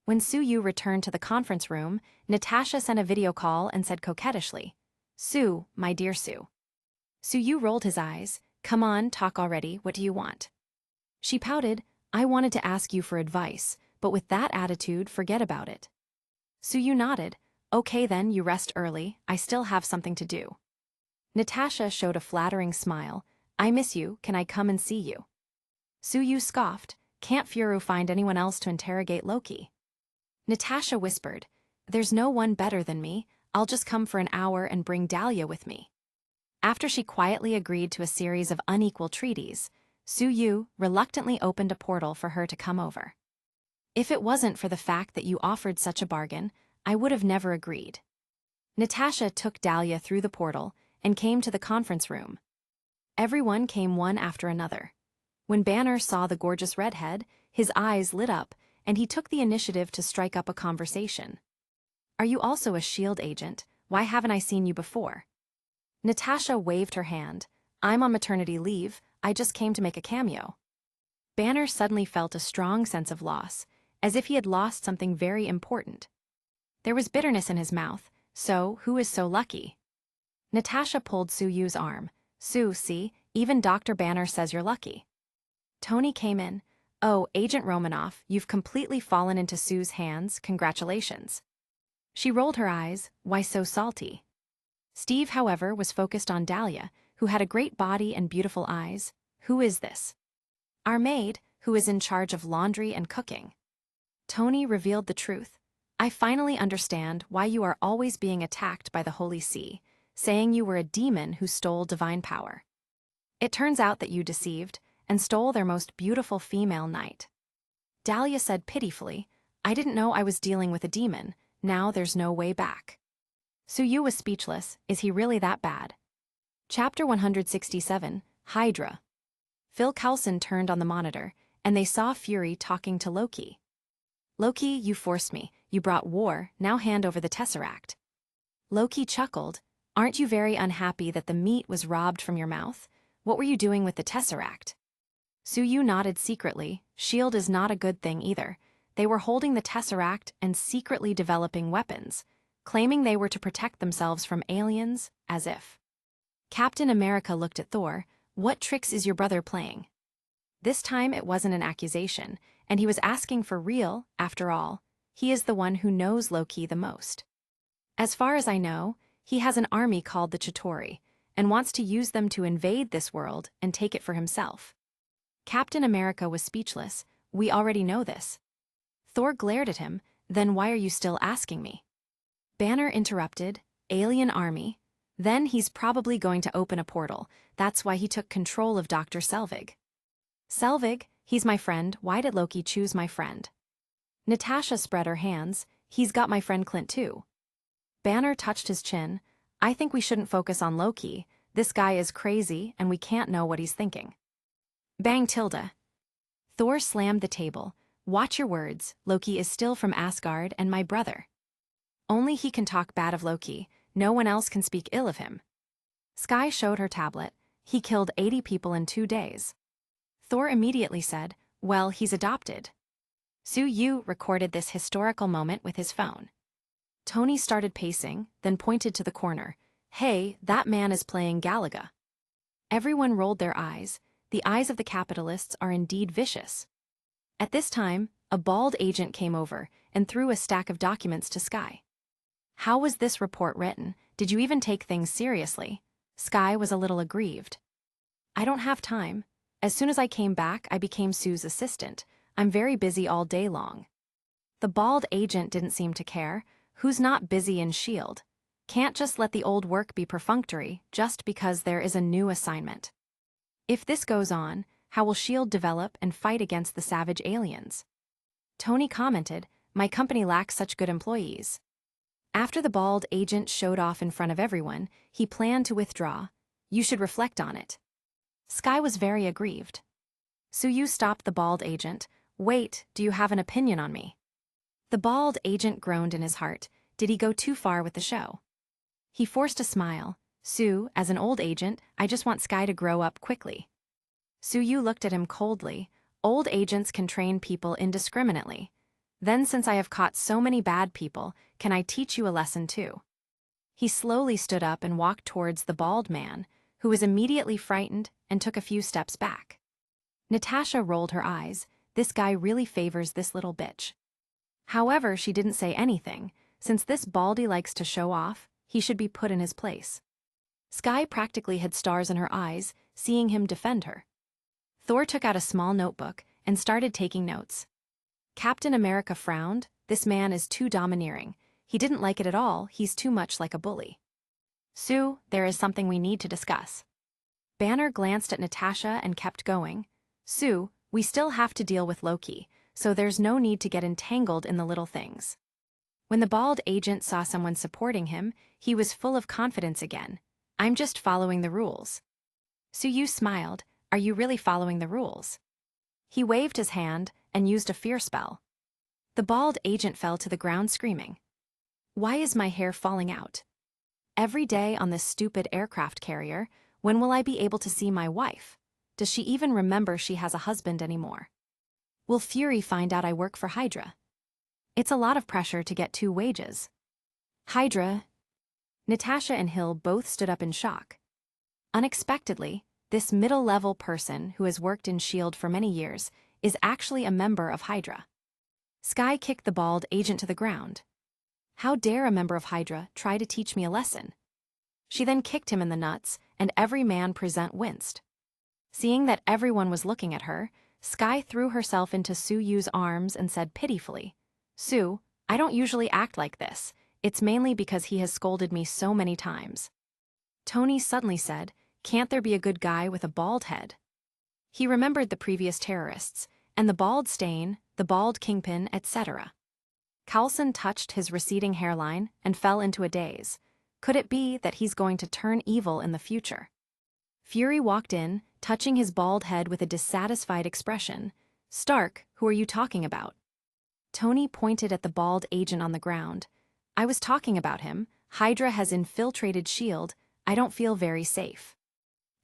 Speaker 1: When Suyu returned to the conference room, Natasha sent a video call and said coquettishly, Sue, my dear Sue. Suyu rolled his eyes. Come on, talk already, what do you want? She pouted, I wanted to ask you for advice, but with that attitude, forget about it. Suyu nodded. Okay then, you rest early, I still have something to do. Natasha showed a flattering smile. I miss you, can I come and see you? Suyu scoffed. Can't Furu find anyone else to interrogate Loki? Natasha whispered, there's no one better than me, I'll just come for an hour and bring Dahlia with me. After she quietly agreed to a series of unequal treaties, Suyu reluctantly opened a portal for her to come over. If it wasn't for the fact that you offered such a bargain, I would have never agreed. Natasha took Dahlia through the portal and came to the conference room. Everyone came one after another. When Banner saw the gorgeous redhead, his eyes lit up, and he took the initiative to strike up a conversation. Are you also a S.H.I.E.L.D. agent? Why haven't I seen you before? Natasha waved her hand. I'm on maternity leave, I just came to make a cameo. Banner suddenly felt a strong sense of loss, as if he had lost something very important. There was bitterness in his mouth. So, who is so lucky? Natasha pulled Suyu's arm. Sue, see, even Dr. Banner says you're lucky. Tony came in. Oh, Agent Romanoff, you've completely fallen into Sue's hands, congratulations. She rolled her eyes. Why so salty? Steve, however, was focused on Dahlia, who had a great body and beautiful eyes. Who is this? Our maid, who is in charge of laundry and cooking. Tony revealed the truth. I finally understand why you are always being attacked by the Holy See, saying you were a demon who stole divine power. It turns out that you deceived and stole their most beautiful female knight. Dahlia said pitifully, I didn't know I was dealing with a demon. Now there's no way back. Suyu was speechless. Is he really that bad? Chapter 167, Hydra. Phil Coulson turned on the monitor, and they saw Fury talking to Loki. Loki, you forced me. You brought war. Now hand over the Tesseract. Loki chuckled. Aren't you very unhappy that the meat was robbed from your mouth? What were you doing with the Tesseract? Suyu nodded secretly. S.H.I.E.L.D. is not a good thing either. They were holding the Tesseract and secretly developing weapons, claiming they were to protect themselves from aliens, as if. Captain America looked at Thor. What tricks is your brother playing? This time it wasn't an accusation, and he was asking for real, after all. He is the one who knows Loki the most. As far as I know, he has an army called the Chitauri, and wants to use them to invade this world and take it for himself. Captain America was speechless. We already know this. Thor glared at him. Then why are you still asking me? Banner interrupted. Alien army. Then he's probably going to open a portal. That's why he took control of Dr. Selvig. Selvig, he's my friend. Why did Loki choose my friend? Natasha spread her hands. He's got my friend Clint too. Banner touched his chin. I think we shouldn't focus on Loki. This guy is crazy and we can't know what he's thinking. Bang tilde. Thor slammed the table. Watch your words. Loki is still from Asgard and my brother. Only he can talk bad of Loki. No one else can speak ill of him. Sky showed her tablet. He killed 80 people in 2 days. Thor immediately said, well, he's adopted. Suyu recorded this historical moment with his phone. Tony started pacing, then pointed to the corner. Hey, that man is playing Galaga. Everyone rolled their eyes. The eyes of the capitalists are indeed vicious. At this time, a bald agent came over and threw a stack of documents to Sky. How was this report written? Did you even take things seriously? Sky was a little aggrieved. I don't have time. As soon as I came back, I became Sue's assistant. I'm very busy all day long. The bald agent didn't seem to care. Who's not busy in S.H.I.E.L.D.? Can't just let the old work be perfunctory just because there is a new assignment. If this goes on, how will S.H.I.E.L.D. develop and fight against the savage aliens? Tony commented, my company lacks such good employees. After the bald agent showed off in front of everyone, he planned to withdraw. You should reflect on it. Sky was very aggrieved. Suyu stopped the bald agent. Wait, do you have an opinion on me? The bald agent groaned in his heart. Did he go too far with the show? He forced a smile. Sue, as an old agent, I just want Sky to grow up quickly. Suyu looked at him coldly. Old agents can train people indiscriminately. Then since I have caught so many bad people, can I teach you a lesson too? He slowly stood up and walked towards the bald man, who was immediately frightened and took a few steps back. Natasha rolled her eyes. This guy really favors this little bitch. However, she didn't say anything. Since this baldy likes to show off, he should be put in his place. Sky practically had stars in her eyes, seeing him defend her. Thor took out a small notebook and started taking notes. Captain America frowned. This man is too domineering. He didn't like it at all. He's too much like a bully. Sue, there is something we need to discuss. Banner glanced at Natasha and kept going. Sue, we still have to deal with Loki, so there's no need to get entangled in the little things. When the bald agent saw someone supporting him, he was full of confidence again. I'm just following the rules. Suyu smiled. Are you really following the rules? He waved his hand and used a fear spell. The bald agent fell to the ground screaming. Why is my hair falling out? Every day on this stupid aircraft carrier, when will I be able to see my wife? Does she even remember she has a husband anymore? Will Fury find out I work for Hydra? It's a lot of pressure to get 2 wages. Hydra. Natasha and Hill both stood up in shock. Unexpectedly, this middle-level person who has worked in S.H.I.E.L.D. for many years is actually a member of Hydra. Skye kicked the bald agent to the ground. How dare a member of Hydra try to teach me a lesson? She then kicked him in the nuts, and every man present winced. Seeing that everyone was looking at her, Skye threw herself into Soo Yu's arms and said pitifully, "Sue, I don't usually act like this. It's mainly because he has scolded me so many times." Tony suddenly said, "Can't there be a good guy with a bald head?" He remembered the previous terrorists, and the bald stain, the bald kingpin, etc. Coulson touched his receding hairline and fell into a daze. Could it be that he's going to turn evil in the future? Fury walked in, touching his bald head with a dissatisfied expression. "Stark, who are you talking about?" Tony pointed at the bald agent on the ground. "I was talking about him. Hydra has infiltrated S.H.I.E.L.D. I don't feel very safe."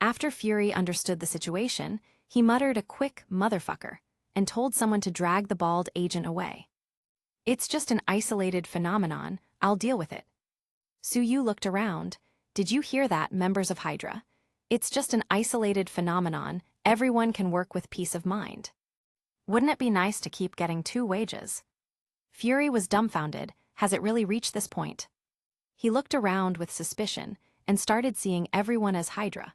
Speaker 1: After Fury understood the situation, he muttered a quick "motherfucker" and told someone to drag the bald agent away. "It's just an isolated phenomenon. I'll deal with it." Soo Yu looked around. "Did you hear that, members of Hydra? It's just an isolated phenomenon. Everyone can work with peace of mind. Wouldn't it be nice to keep getting 2 wages?" Fury was dumbfounded. Has it really reached this point? He looked around with suspicion and started seeing everyone as Hydra.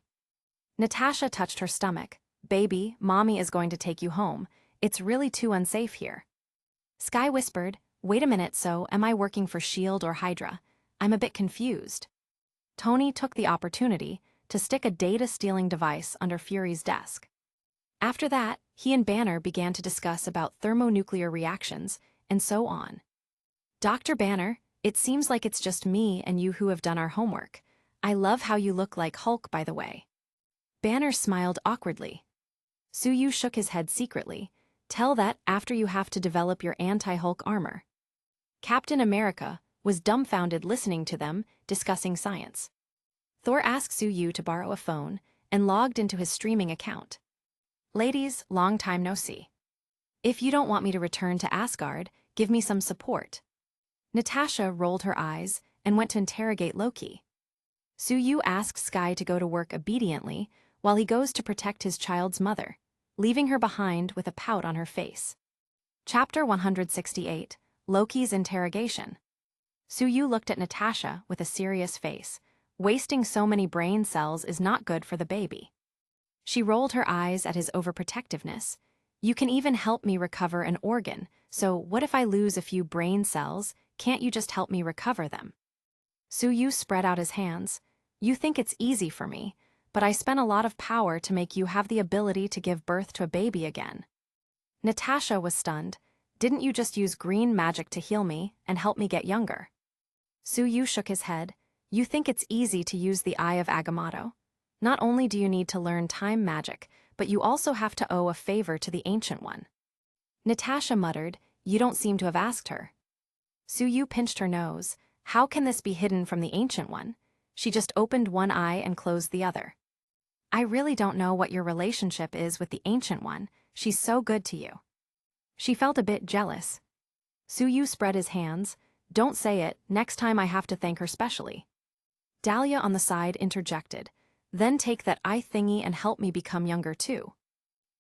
Speaker 1: Natasha touched her stomach. "Baby, mommy is going to take you home. It's really too unsafe here." Skye whispered, "Wait a minute, so am I working for S.H.I.E.L.D. or Hydra? I'm a bit confused." Tony took the opportunity to stick a data-stealing device under Fury's desk. After that, he and Banner began to discuss about thermonuclear reactions, and so on. "Dr. Banner, it seems like it's just me and you who have done our homework. I love how you look like Hulk, by the way." Banner smiled awkwardly. Soo Yu shook his head secretly. "Tell that after you have to develop your anti-Hulk armor." Captain America was dumbfounded listening to them discussing science. Thor asked Soo Yu to borrow a phone and logged into his streaming account. "Ladies, long time no see. If you don't want me to return to Asgard, give me some support." Natasha rolled her eyes and went to interrogate Loki. Soo Yu asked Skye to go to work obediently while he goes to protect his child's mother, leaving her behind with a pout on her face. Chapter 168, Loki's Interrogation. Soo Yu looked at Natasha with a serious face. Wasting so many brain cells is not good for the baby. She rolled her eyes at his overprotectiveness. "You can even help me recover an organ, so what if I lose a few brain cells? Can't you just help me recover them?" Soo Yu spread out his hands. "You think it's easy for me, but I spent a lot of power to make you have the ability to give birth to a baby again." Natasha was stunned. "Didn't you just use green magic to heal me and help me get younger?" Soo Yu shook his head. "You think it's easy to use the Eye of Agamotto? Not only do you need to learn time magic, but you also have to owe a favor to the Ancient One." Natasha muttered, "You don't seem to have asked her." Soo Yu pinched her nose. "How can this be hidden from the Ancient One? She just opened one eye and closed the other." "I really don't know what your relationship is with the Ancient One. She's so good to you." She felt a bit jealous. Soo Yu spread his hands. "Don't say it, next time I have to thank her specially." Dahlia on the side interjected, "Then take that eye thingy and help me become younger too."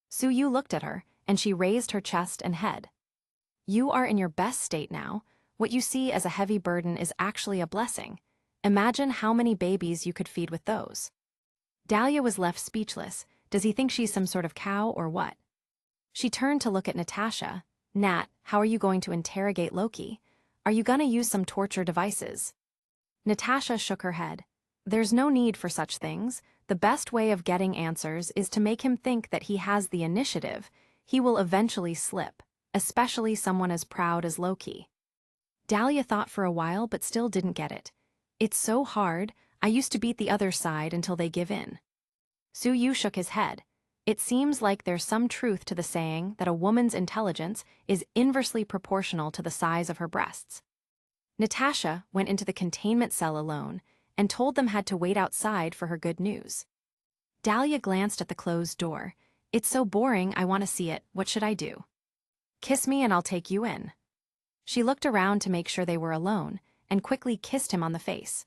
Speaker 1: Soo Yu looked at her, and she raised her chest and head. "You are in your best state now. What you see as a heavy burden is actually a blessing. Imagine how many babies you could feed with those." Dahlia was left speechless. Does he think she's some sort of cow or what? She turned to look at Natasha. "Nat, how are you going to interrogate Loki? Are you gonna use some torture devices?" Natasha shook her head. "There's no need for such things. The best way of getting answers is to make him think that he has the initiative. He will eventually slip, especially someone as proud as Loki." Dahlia thought for a while but still didn't get it. "It's so hard. I used to beat the other side until they give in." Soo Yu shook his head. "It seems like there's some truth to the saying that a woman's intelligence is inversely proportional to the size of her breasts." Natasha went into the containment cell alone and told them had to wait outside for her good news. Dahlia glanced at the closed door. It's so boring, I want to see it, what should I do? Kiss me and I'll take you in. She looked around to make sure they were alone, and quickly kissed him on the face.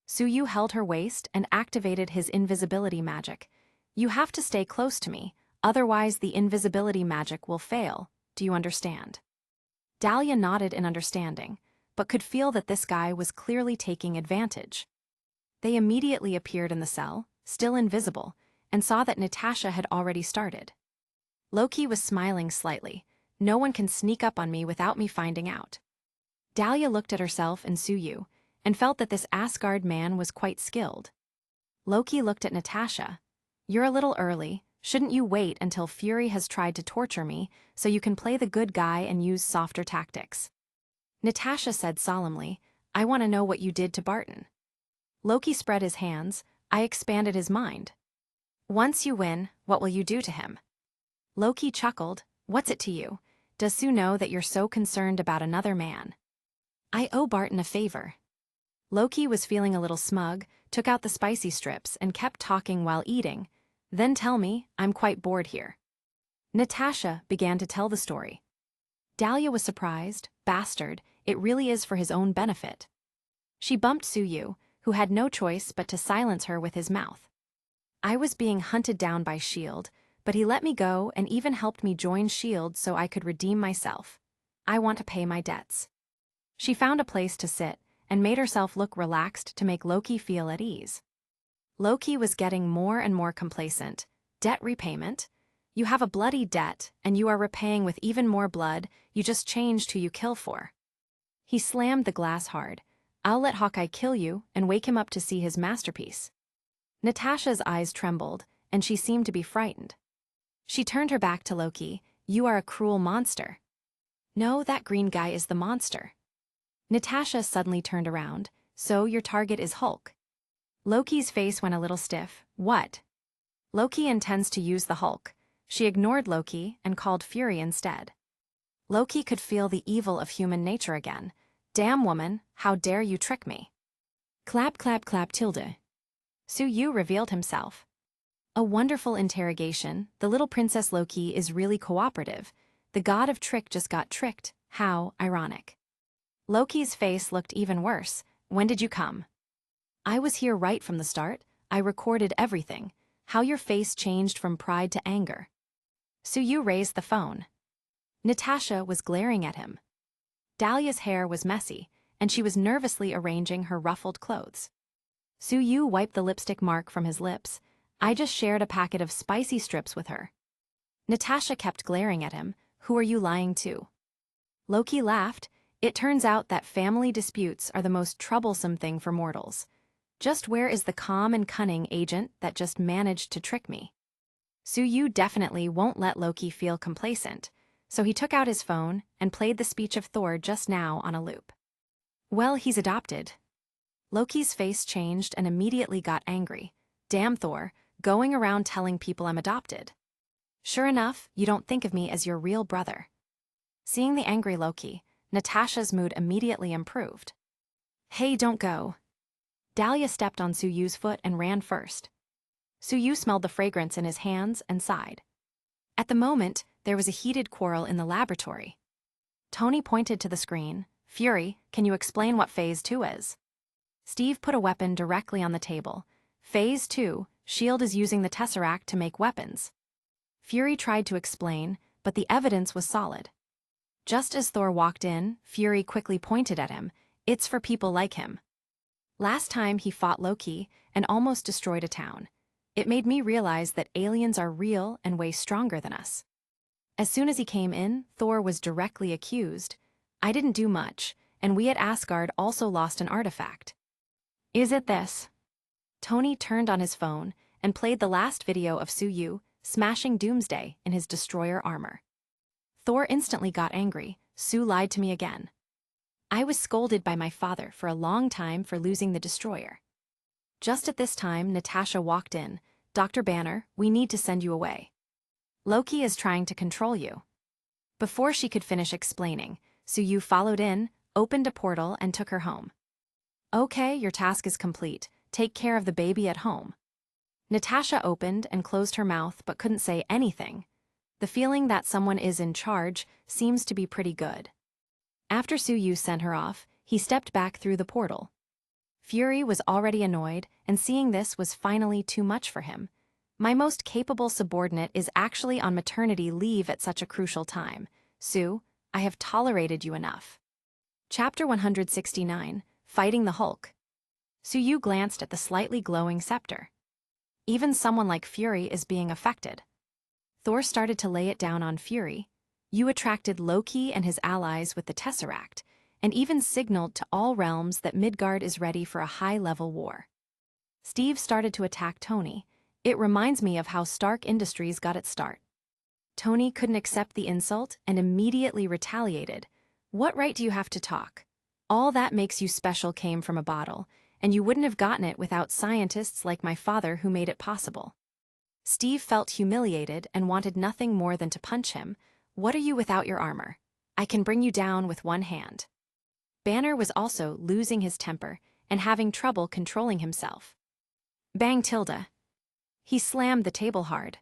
Speaker 1: Suyu held her waist and activated his invisibility magic. You have to stay close to me, otherwise the invisibility magic will fail, do you understand? Dahlia nodded in understanding, but could feel that this guy was clearly taking advantage. They immediately appeared in the cell, still invisible, and saw that Natasha had already started. Loki was smiling slightly. No one can sneak up on me without me finding out. Dahlia looked at herself and Suyu, and felt that this Asgard man was quite skilled. Loki looked at Natasha. You're a little early, shouldn't you wait until Fury has tried to torture me so you can play the good guy and use softer tactics? Natasha said solemnly, I want to know what you did to Barton. Loki spread his hands. I expanded his mind. Once you win, what will you do to him? Loki chuckled. What's it to you? Does Sue know that you're so concerned about another man? I owe Barton a favor. Loki was feeling a little smug, took out the spicy strips and kept talking while eating. Then tell me, I'm quite bored here. Natasha began to tell the story. Dahlia was surprised. Bastard, it really is for his own benefit. She bumped Suyu, who had no choice but to silence her with his mouth. I was being hunted down by S.H.I.E.L.D., but he let me go and even helped me join S.H.I.E.L.D. so I could redeem myself. I want to pay my debts. She found a place to sit and made herself look relaxed to make Loki feel at ease. Loki was getting more and more complacent. Debt repayment? You have a bloody debt, and you are repaying with even more blood. You just changed who you kill for. He slammed the glass hard. I'll let Hawkeye kill you and wake him up to see his masterpiece. Natasha's eyes trembled, and she seemed to be frightened. She turned her back to Loki. You are a cruel monster. No, that green guy is the monster. Natasha suddenly turned around. So your target is Hulk. Loki's face went a little stiff. What? Loki intends to use the Hulk. She ignored Loki and called Fury instead. Loki could feel the evil of human nature again. Damn woman, how dare you trick me? Clap clap clap tilde. Suyu revealed himself. A wonderful interrogation. The little Princess Loki is really cooperative. The god of trick just got tricked. How ironic. Loki's face looked even worse. When did you come? I was here right from the start. I recorded everything. How your face changed from pride to anger. Suyu raised the phone. Natasha was glaring at him. Dahlia's hair was messy, and she was nervously arranging her ruffled clothes. Suyu wiped the lipstick mark from his lips. I just shared a packet of spicy strips with her. Natasha kept glaring at him. Who are you lying to? Loki laughed. It turns out that family disputes are the most troublesome thing for mortals. Just where is the calm and cunning agent that just managed to trick me? Suyu definitely won't let Loki feel complacent, so he took out his phone and played the speech of Thor just now on a loop. Well, he's adopted. Loki's face changed and immediately got angry. Damn Thor, going around telling people I'm adopted. Sure enough, you don't think of me as your real brother. Seeing the angry Loki, Natasha's mood immediately improved. Hey, don't go. Dahlia stepped on Suyu's foot and ran first. Suyu smelled the fragrance in his hands and sighed. At the moment, there was a heated quarrel in the laboratory. Tony pointed to the screen. Fury, can you explain what Phase 2 is? Steve put a weapon directly on the table. Phase 2, S.H.I.E.L.D. is using the Tesseract to make weapons. Fury tried to explain, but the evidence was solid. Just as Thor walked in, Fury quickly pointed at him. It's for people like him. Last time he fought Loki and almost destroyed a town. It made me realize that aliens are real and way stronger than us. As soon as he came in, Thor was directly accused. I didn't do much, and we at Asgard also lost an artifact. Is it this? Tony turned on his phone and played the last video of Suyu smashing Doomsday in his destroyer armor. Thor instantly got angry. Sue lied to me again. I was scolded by my father for a long time for losing the destroyer. Just at this time, Natasha walked in. Dr. Banner, we need to send you away. Loki is trying to control you. Before she could finish explaining, Suyu followed in, opened a portal and took her home. Okay, your task is complete. Take care of the baby at home. Natasha opened and closed her mouth but couldn't say anything. The feeling that someone is in charge seems to be pretty good. After Su Yu sent her off, he stepped back through the portal. Fury was already annoyed, and seeing this was finally too much for him. My most capable subordinate is actually on maternity leave at such a crucial time. Su, I have tolerated you enough. Chapter 169, Fighting the Hulk. Su Yu glanced at the slightly glowing scepter. Even someone like Fury is being affected. Thor started to lay it down on Fury. You attracted Loki and his allies with the Tesseract, and even signaled to all realms that Midgard is ready for a high-level war. Steve started to attack Tony. It reminds me of how Stark Industries got its start. Tony couldn't accept the insult and immediately retaliated. What right do you have to talk? All that makes you special came from a bottle, and you wouldn't have gotten it without scientists like my father who made it possible. Steve felt humiliated and wanted nothing more than to punch him. What are you without your armor? I can bring you down with one hand. Banner was also losing his temper and having trouble controlling himself. Bang tilde. He slammed the table hard.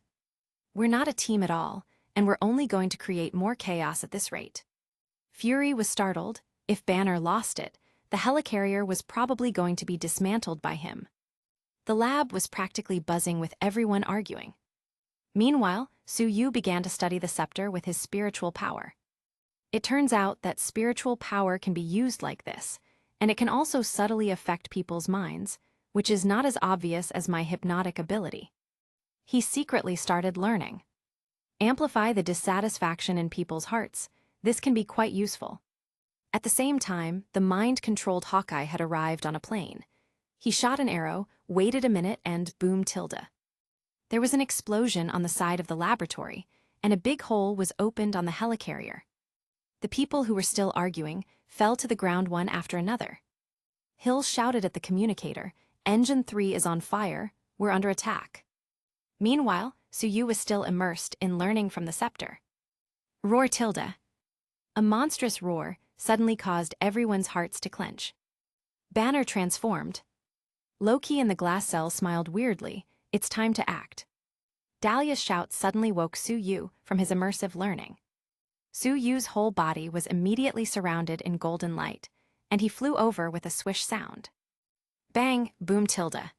Speaker 1: We're not a team at all, and we're only going to create more chaos at this rate. Fury was startled. If Banner lost it, the helicarrier was probably going to be dismantled by him. The lab was practically buzzing with everyone arguing. Meanwhile, Su Yu began to study the scepter with his spiritual power. It turns out that spiritual power can be used like this, and it can also subtly affect people's minds, which is not as obvious as my hypnotic ability. He secretly started learning. Amplify the dissatisfaction in people's hearts. This can be quite useful. At the same time, the mind-controlled Hawkeye had arrived on a plane. He shot an arrow, waited a minute, and boom tilde. There was an explosion on the side of the laboratory, and a big hole was opened on the helicarrier. The people who were still arguing fell to the ground one after another. Hill shouted at the communicator, "Engine 3 is on fire, we're under attack." Meanwhile, Su Yu was still immersed in learning from the scepter. Roar tilde. A monstrous roar suddenly caused everyone's hearts to clench. Banner transformed. Loki in the glass cell smiled weirdly. It's time to act. Dahlia's shout suddenly woke Su Yu from his immersive learning. Su Yu's whole body was immediately surrounded in golden light, and he flew over with a swish sound. Bang, boom tilde.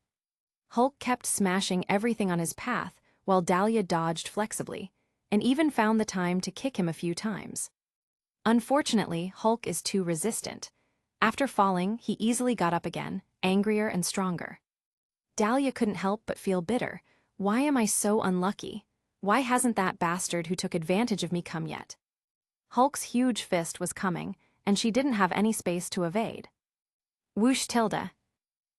Speaker 1: Hulk kept smashing everything on his path while Dahlia dodged flexibly, and even found the time to kick him a few times. Unfortunately, Hulk is too resistant. After falling, he easily got up again, angrier and stronger. Dahlia couldn't help but feel bitter. Why am I so unlucky? Why hasn't that bastard who took advantage of me come yet? Hulk's huge fist was coming, and she didn't have any space to evade. Whoosh tilde.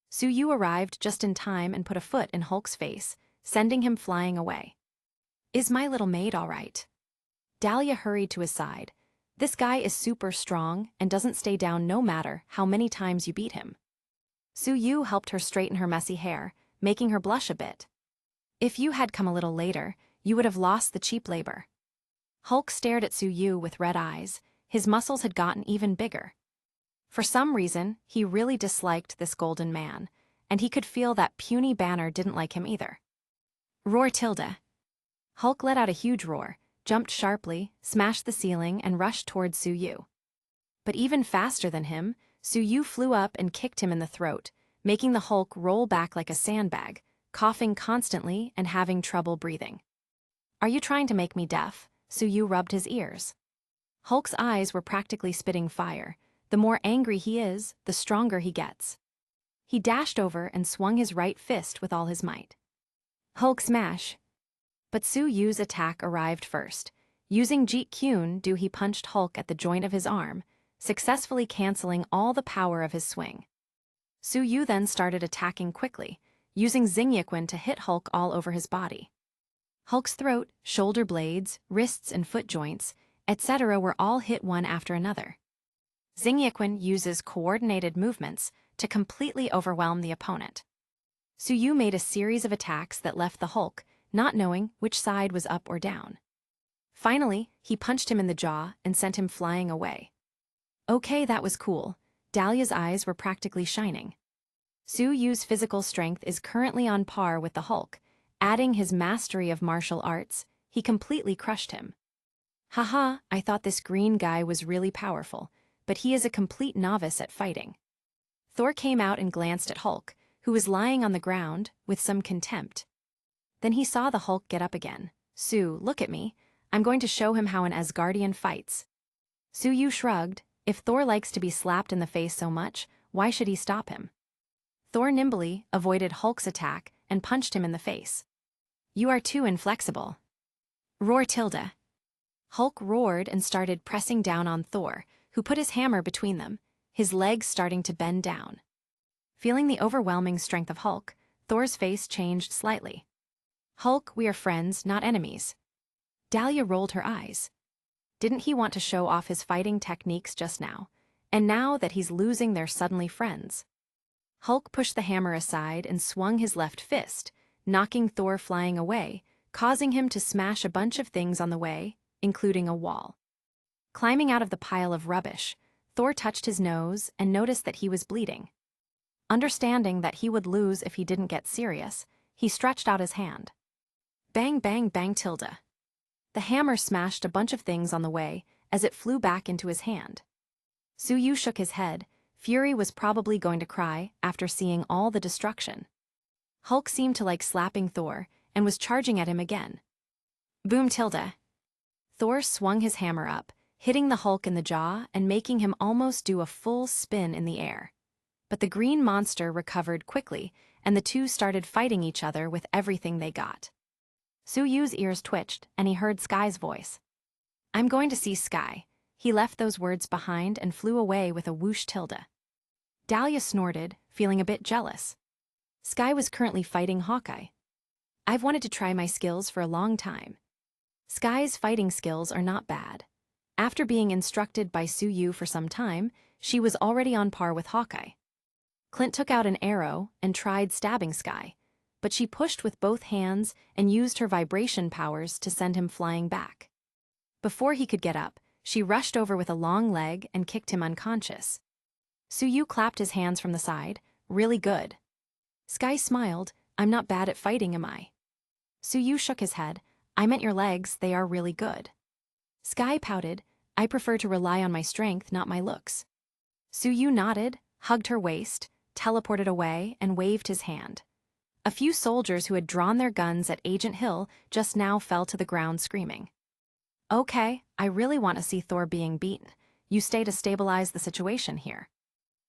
Speaker 1: Su Yu arrived just in time and put a foot in Hulk's face, sending him flying away. Is my little maid all right? Dahlia hurried to his side. This guy is super strong and doesn't stay down no matter how many times you beat him. Su Yu helped her straighten her messy hair, making her blush a bit. If you had come a little later, you would have lost the cheap labor. Hulk stared at Su Yu with red eyes. His muscles had gotten even bigger. For some reason, he really disliked this golden man, and he could feel that puny Banner didn't like him either. Roar tilde. Hulk let out a huge roar, jumped sharply, smashed the ceiling, and rushed towards Su Yu. But even faster than him, Su Yu flew up and kicked him in the throat, making the Hulk roll back like a sandbag, coughing constantly and having trouble breathing. Are you trying to make me deaf? Su Yu rubbed his ears. Hulk's eyes were practically spitting fire. The more angry he is, the stronger he gets. He dashed over and swung his right fist with all his might. Hulk smash. But Su Yu's attack arrived first. Using Jeet Kune Do, he punched Hulk at the joint of his arm, successfully canceling all the power of his swing. Su Yu then started attacking quickly, using Xingyiquan to hit Hulk all over his body. Hulk's throat, shoulder blades, wrists and foot joints, etc. were all hit one after another. Xingyiquan uses coordinated movements to completely overwhelm the opponent. Su Yu made a series of attacks that left the Hulk not knowing which side was up or down. Finally, he punched him in the jaw and sent him flying away. Okay, that was cool. Dahlia's eyes were practically shining. Su Yu's physical strength is currently on par with the Hulk, Adding his mastery of martial arts, he completely crushed him. Haha, I thought this green guy was really powerful, but he is a complete novice at fighting. Thor came out and glanced at Hulk, who was lying on the ground, with some contempt. Then he saw the Hulk get up again. Sue, look at me. I'm going to show him how an Asgardian fights. Sue shrugged. If Thor likes to be slapped in the face so much, why should he stop him? Thor nimbly avoided Hulk's attack and punched him in the face. You are too inflexible. Roar tilde. Hulk roared and started pressing down on Thor, who put his hammer between them, his legs starting to bend down. Feeling the overwhelming strength of Hulk, Thor's face changed slightly. Hulk, we are friends, not enemies. Dahlia rolled her eyes. Didn't he want to show off his fighting techniques just now? And now that he's losing, they're suddenly friends. Hulk pushed the hammer aside and swung his left fist, knocking Thor flying away, causing him to smash a bunch of things on the way, including a wall. Climbing out of the pile of rubbish, Thor touched his nose and noticed that he was bleeding. Understanding that he would lose if he didn't get serious, he stretched out his hand. Bang bang bang tilde. The hammer smashed a bunch of things on the way as it flew back into his hand. Sue shook his head. Fury was probably going to cry after seeing all the destruction. Hulk seemed to like slapping Thor and was charging at him again. Boom tilde. Thor swung his hammer up, hitting the Hulk in the jaw and making him almost do a full spin in the air. But the green monster recovered quickly, and the two started fighting each other with everything they got. Sueyu's ears twitched, and he heard Sky's voice. I'm going to see Sky. He left those words behind and flew away with a whoosh tilde. Dahlia snorted, feeling a bit jealous. Sky was currently fighting Hawkeye. I've wanted to try my skills for a long time. Sky's fighting skills are not bad. After being instructed by Sueyu for some time, she was already on par with Hawkeye. Clint took out an arrow and tried stabbing Sky, but she pushed with both hands and used her vibration powers to send him flying back. Before he could get up, she rushed over with a long leg and kicked him unconscious. Sueyu clapped his hands from the side. Really good. Sky smiled. I'm not bad at fighting, am I? Sueyu shook his head. I meant your legs, they are really good. Sky pouted. I prefer to rely on my strength, not my looks. Sueyu nodded, hugged her waist, teleported away, and waved his hand. A few soldiers who had drawn their guns at Agent Hill just now fell to the ground screaming. Okay, I really want to see Thor being beaten. You stay to stabilize the situation here.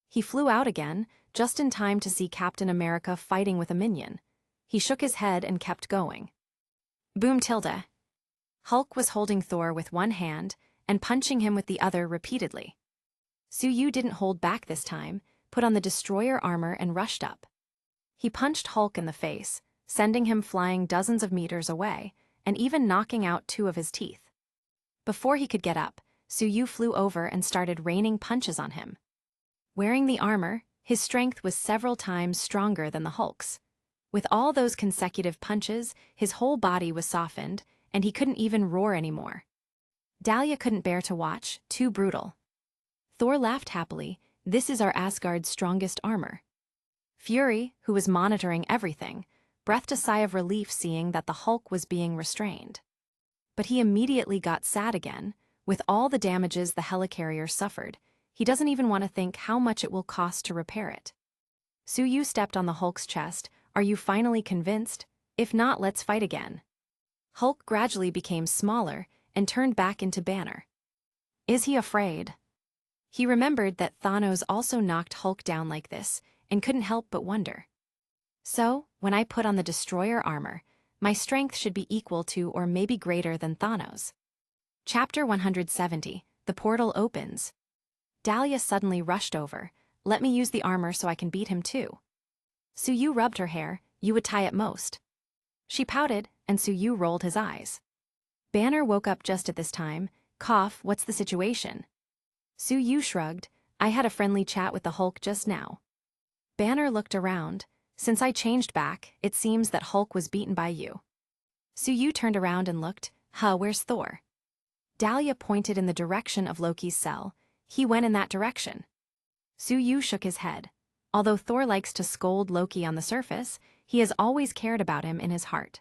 Speaker 1: He flew out again, just in time to see Captain America fighting with a minion. He shook his head and kept going. Boom tilde. Hulk was holding Thor with one hand and punching him with the other repeatedly. Sueyu didn't hold back this time, put on the destroyer armor and rushed up. He punched Hulk in the face, sending him flying dozens of meters away, and even knocking out 2 of his teeth. Before he could get up, Sueyu flew over and started raining punches on him. Wearing the armor, his strength was several times stronger than the Hulk's. With all those consecutive punches, his whole body was softened, and he couldn't even roar anymore. Dahlia couldn't bear to watch, too brutal. Thor laughed happily. This is our Asgard's strongest armor. Fury, who was monitoring everything, breathed a sigh of relief seeing that the Hulk was being restrained. But he immediately got sad again. With all the damages the helicarrier suffered, he doesn't even want to think how much it will cost to repair it. Sueyu stepped on the Hulk's chest. Are you finally convinced? If not, let's fight again. Hulk gradually became smaller and turned back into Banner. Is he afraid? He remembered that Thanos also knocked Hulk down like this, and couldn't help but wonder. So, when I put on the destroyer armor, my strength should be equal to or maybe greater than Thanos. Chapter 170, The Portal Opens. Dahlia suddenly rushed over. Let me use the armor so I can beat him too. Sueyu rubbed her hair. You would tie it most. She pouted, and Sueyu rolled his eyes. Banner woke up just at this time. Cough, what's the situation? Sueyu shrugged. I had a friendly chat with the Hulk just now. Banner looked around. Since I changed back, it seems that Hulk was beaten by you. Sueyu turned around and looked. Where's Thor? Dahlia pointed in the direction of Loki's cell. He went in that direction. Sueyu shook his head. Although Thor likes to scold Loki on the surface, he has always cared about him in his heart.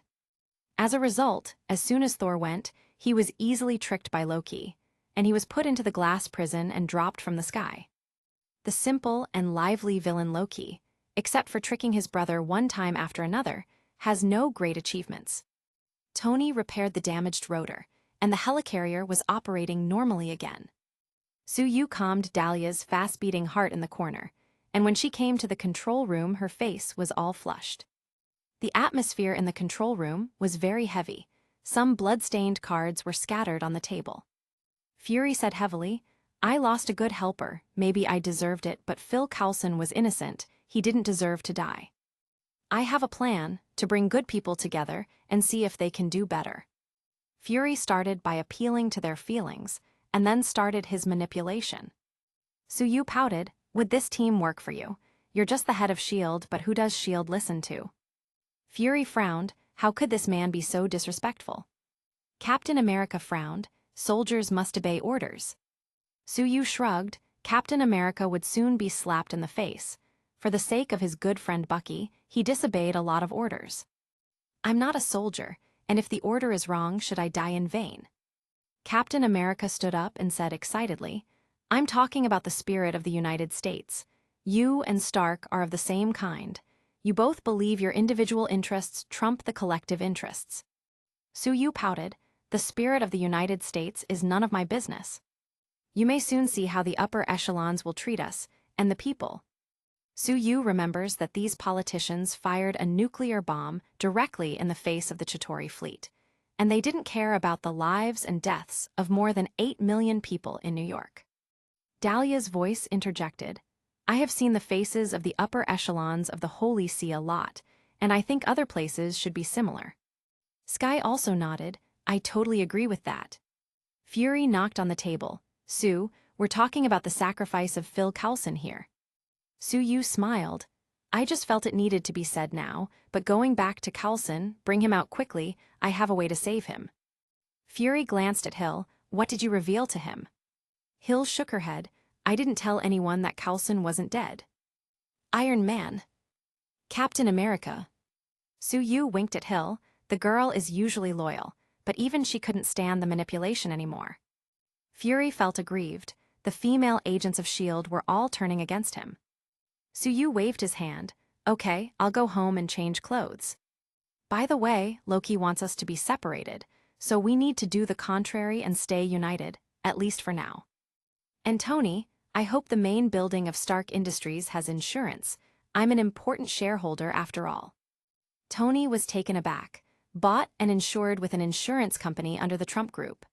Speaker 1: As a result, as soon as Thor went, he was easily tricked by Loki, and he was put into the glass prison and dropped from the sky. The simple and lively villain Loki, except for tricking his brother one time after another, has no great achievements. Tony repaired the damaged rotor, and the helicarrier was operating normally again. Suyu calmed Dahlia's fast-beating heart in the corner, and when she came to the control room, her face was all flushed. The atmosphere in the control room was very heavy. Some blood-stained cards were scattered on the table. Fury said heavily, "I lost a good helper, maybe I deserved it, but Phil Coulson was innocent, he didn't deserve to die. I have a plan to bring good people together and see if they can do better." Fury started by appealing to their feelings, and then started his manipulation. Suyu pouted, "Would this team work for you? You're just the head of S.H.I.E.L.D., but who does S.H.I.E.L.D. listen to?" Fury frowned, how could this man be so disrespectful? Captain America frowned, soldiers must obey orders. Suyu shrugged, Captain America would soon be slapped in the face. For the sake of his good friend Bucky, he disobeyed a lot of orders. "I'm not a soldier, and if the order is wrong, should I die in vain?" Captain America stood up and said excitedly, "I'm talking about the spirit of the United States. You and Stark are of the same kind. You both believe your individual interests trump the collective interests." Suyu pouted, "The spirit of the United States is none of my business. You may soon see how the upper echelons will treat us, and the people." Suyu remembers that these politicians fired a nuclear bomb directly in the face of the Chitauri fleet, and they didn't care about the lives and deaths of more than 8 million people in New York. Dahlia's voice interjected, "I have seen the faces of the upper echelons of the Holy See a lot, and I think other places should be similar." Sky also nodded, "I totally agree with that." Fury knocked on the table, "Sue, we're talking about the sacrifice of Phil Coulson here." Suyu smiled, "I just felt it needed to be said now, but going back to Coulson, bring him out quickly, I have a way to save him." Fury glanced at Hill, "What did you reveal to him?" Hill shook her head, "I didn't tell anyone that Coulson wasn't dead." "Iron Man." "Captain America." Suyu winked at Hill, the girl is usually loyal, but even she couldn't stand the manipulation anymore. Fury felt aggrieved, the female agents of S.H.I.E.L.D. were all turning against him. Suyu waved his hand, "Okay, I'll go home and change clothes. By the way, Loki wants us to be separated, so we need to do the contrary and stay united, at least for now. And Tony, I hope the main building of Stark Industries has insurance. I'm an important shareholder after all." Tony was taken aback, bought and insured with an insurance company under the Trump Group.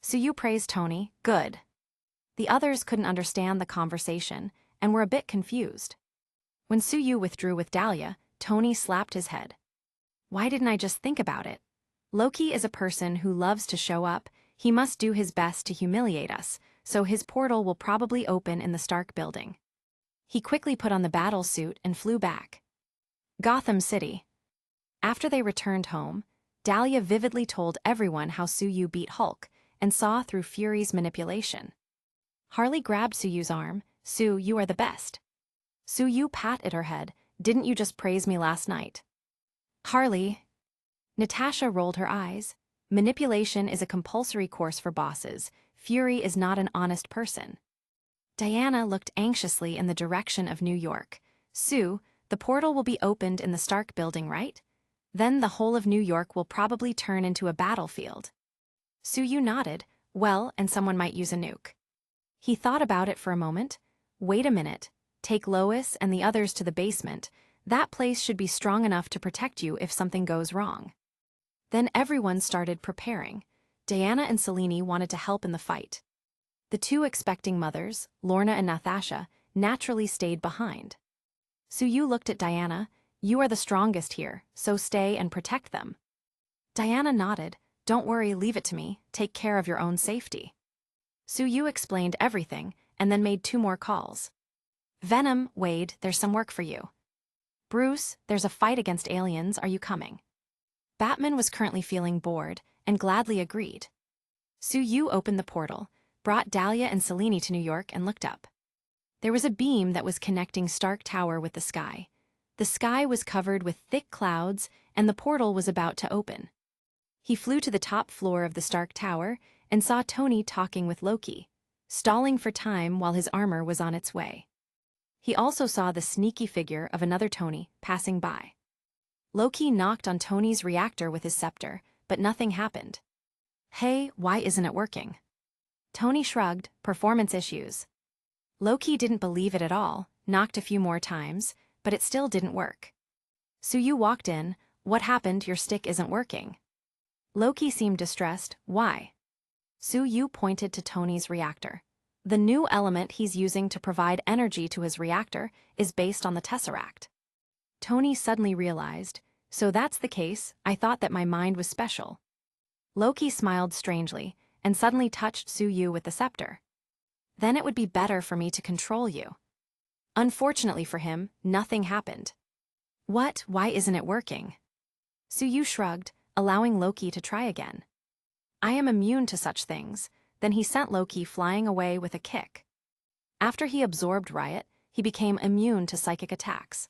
Speaker 1: Suyu praised Tony, "Good." The others couldn't understand the conversation and were a bit confused. When Suyu withdrew with Dahlia, Tony slapped his head. "Why didn't I just think about it? Loki is a person who loves to show up, he must do his best to humiliate us, so his portal will probably open in the Stark building." He quickly put on the battle suit and flew back. Gotham City. After they returned home, Dahlia vividly told everyone how Suyu beat Hulk and saw through Fury's manipulation. Harley grabbed Suyu's arm, "Sue, you are the best." Suyu patted her head, "Didn't you just praise me last night?" "Harley." Natasha rolled her eyes. "Manipulation is a compulsory course for bosses. Fury is not an honest person." Diana looked anxiously in the direction of New York. "Sue, the portal will be opened in the Stark building, right? Then the whole of New York will probably turn into a battlefield." Suyu nodded, "Well, and someone might use a nuke." He thought about it for a moment. "Wait a minute. Take Lois and the others to the basement. That place should be strong enough to protect you if something goes wrong." Then everyone started preparing. Diana and Selene wanted to help in the fight. The two expecting mothers, Lorna and Natasha, naturally stayed behind. Suyu looked at Diana, "You are the strongest here, so stay and protect them." Diana nodded, "Don't worry, leave it to me, take care of your own safety." Suyu explained everything, and then made 2 more calls. "Venom, Wade, there's some work for you. Bruce, there's a fight against aliens, are you coming?" Batman was currently feeling bored, and gladly agreed. Suyu opened the portal, brought Dahlia and Selene to New York and looked up. There was a beam that was connecting Stark Tower with the sky. The sky was covered with thick clouds, and the portal was about to open. He flew to the top floor of the Stark Tower and saw Tony talking with Loki, stalling for time while his armor was on its way. He also saw the sneaky figure of another Tony passing by. Loki knocked on Tony's reactor with his scepter, but nothing happened. "Hey, why isn't it working?" Tony shrugged, "Performance issues." Loki didn't believe it at all, knocked a few more times, but it still didn't work. Suyu walked in. "What happened? Your stick isn't working." Loki seemed distressed. "Why?" Suyu pointed to Tony's reactor. "The new element he's using to provide energy to his reactor is based on the Tesseract." Tony suddenly realized, "So that's the case, I thought that my mind was special." Loki smiled strangely and suddenly touched Suyu with the scepter. "Then it would be better for me to control you." Unfortunately for him, nothing happened. "What? Why isn't it working?" Suyu shrugged, allowing Loki to try again. "I am immune to such things." Then he sent Loki flying away with a kick. After he absorbed Riot, he became immune to psychic attacks.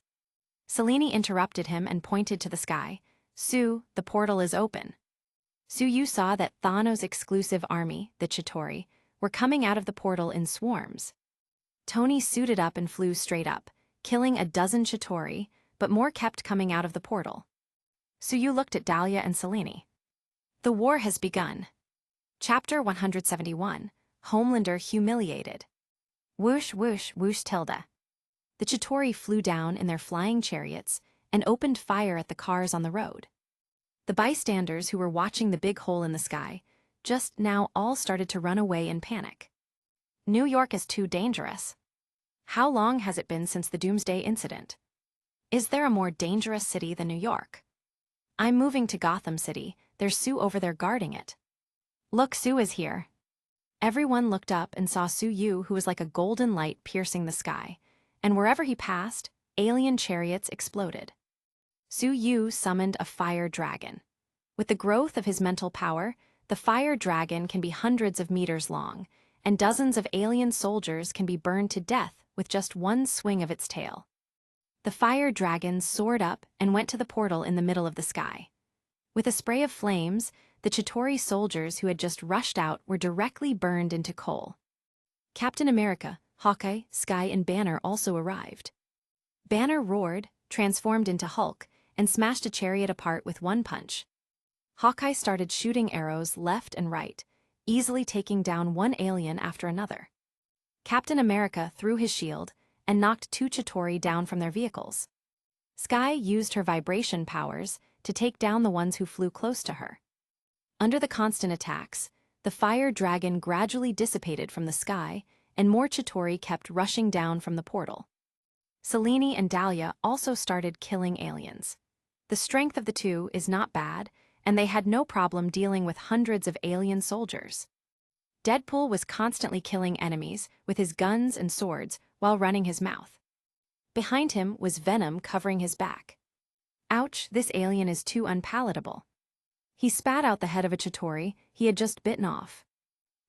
Speaker 1: Selene interrupted him and pointed to the sky. "Su, the portal is open." Suyu saw that Thanos' exclusive army, the Chitauri, were coming out of the portal in swarms. Tony suited up and flew straight up, killing a dozen Chitauri, but more kept coming out of the portal. Suyu looked at Dahlia and Selene. The war has begun. Chapter 171, Homelander Humiliated. Whoosh, whoosh, whoosh tilde. The Chitauri flew down in their flying chariots and opened fire at the cars on the road. The bystanders who were watching the big hole in the sky just now all started to run away in panic. New York is too dangerous. How long has it been since the Doomsday incident? Is there a more dangerous city than New York? I'm moving to Gotham City. There's Sue over there guarding it. Look, Sue is here. Everyone looked up and saw Suyu, who was like a golden light piercing the sky, and wherever he passed, alien chariots exploded. Suyu summoned a fire dragon. With the growth of his mental power, the fire dragon can be hundreds of meters long, and dozens of alien soldiers can be burned to death with just one swing of its tail. The fire dragon soared up and went to the portal in the middle of the sky. With a spray of flames, the Chitauri soldiers who had just rushed out were directly burned into coal. Captain America, Hawkeye, Sky, and Banner also arrived. Banner roared, transformed into Hulk, and smashed a chariot apart with one punch. Hawkeye started shooting arrows left and right, easily taking down one alien after another. Captain America threw his shield and knocked two Chitauri down from their vehicles. Sky used her vibration powers to take down the ones who flew close to her. Under the constant attacks, the fire dragon gradually dissipated from the sky, and more Chitauri kept rushing down from the portal. Selene and Dahlia also started killing aliens. The strength of the two is not bad, and they had no problem dealing with hundreds of alien soldiers. Deadpool was constantly killing enemies with his guns and swords while running his mouth. Behind him was Venom covering his back. Ouch, this alien is too unpalatable. He spat out the head of a Chitauri he had just bitten off.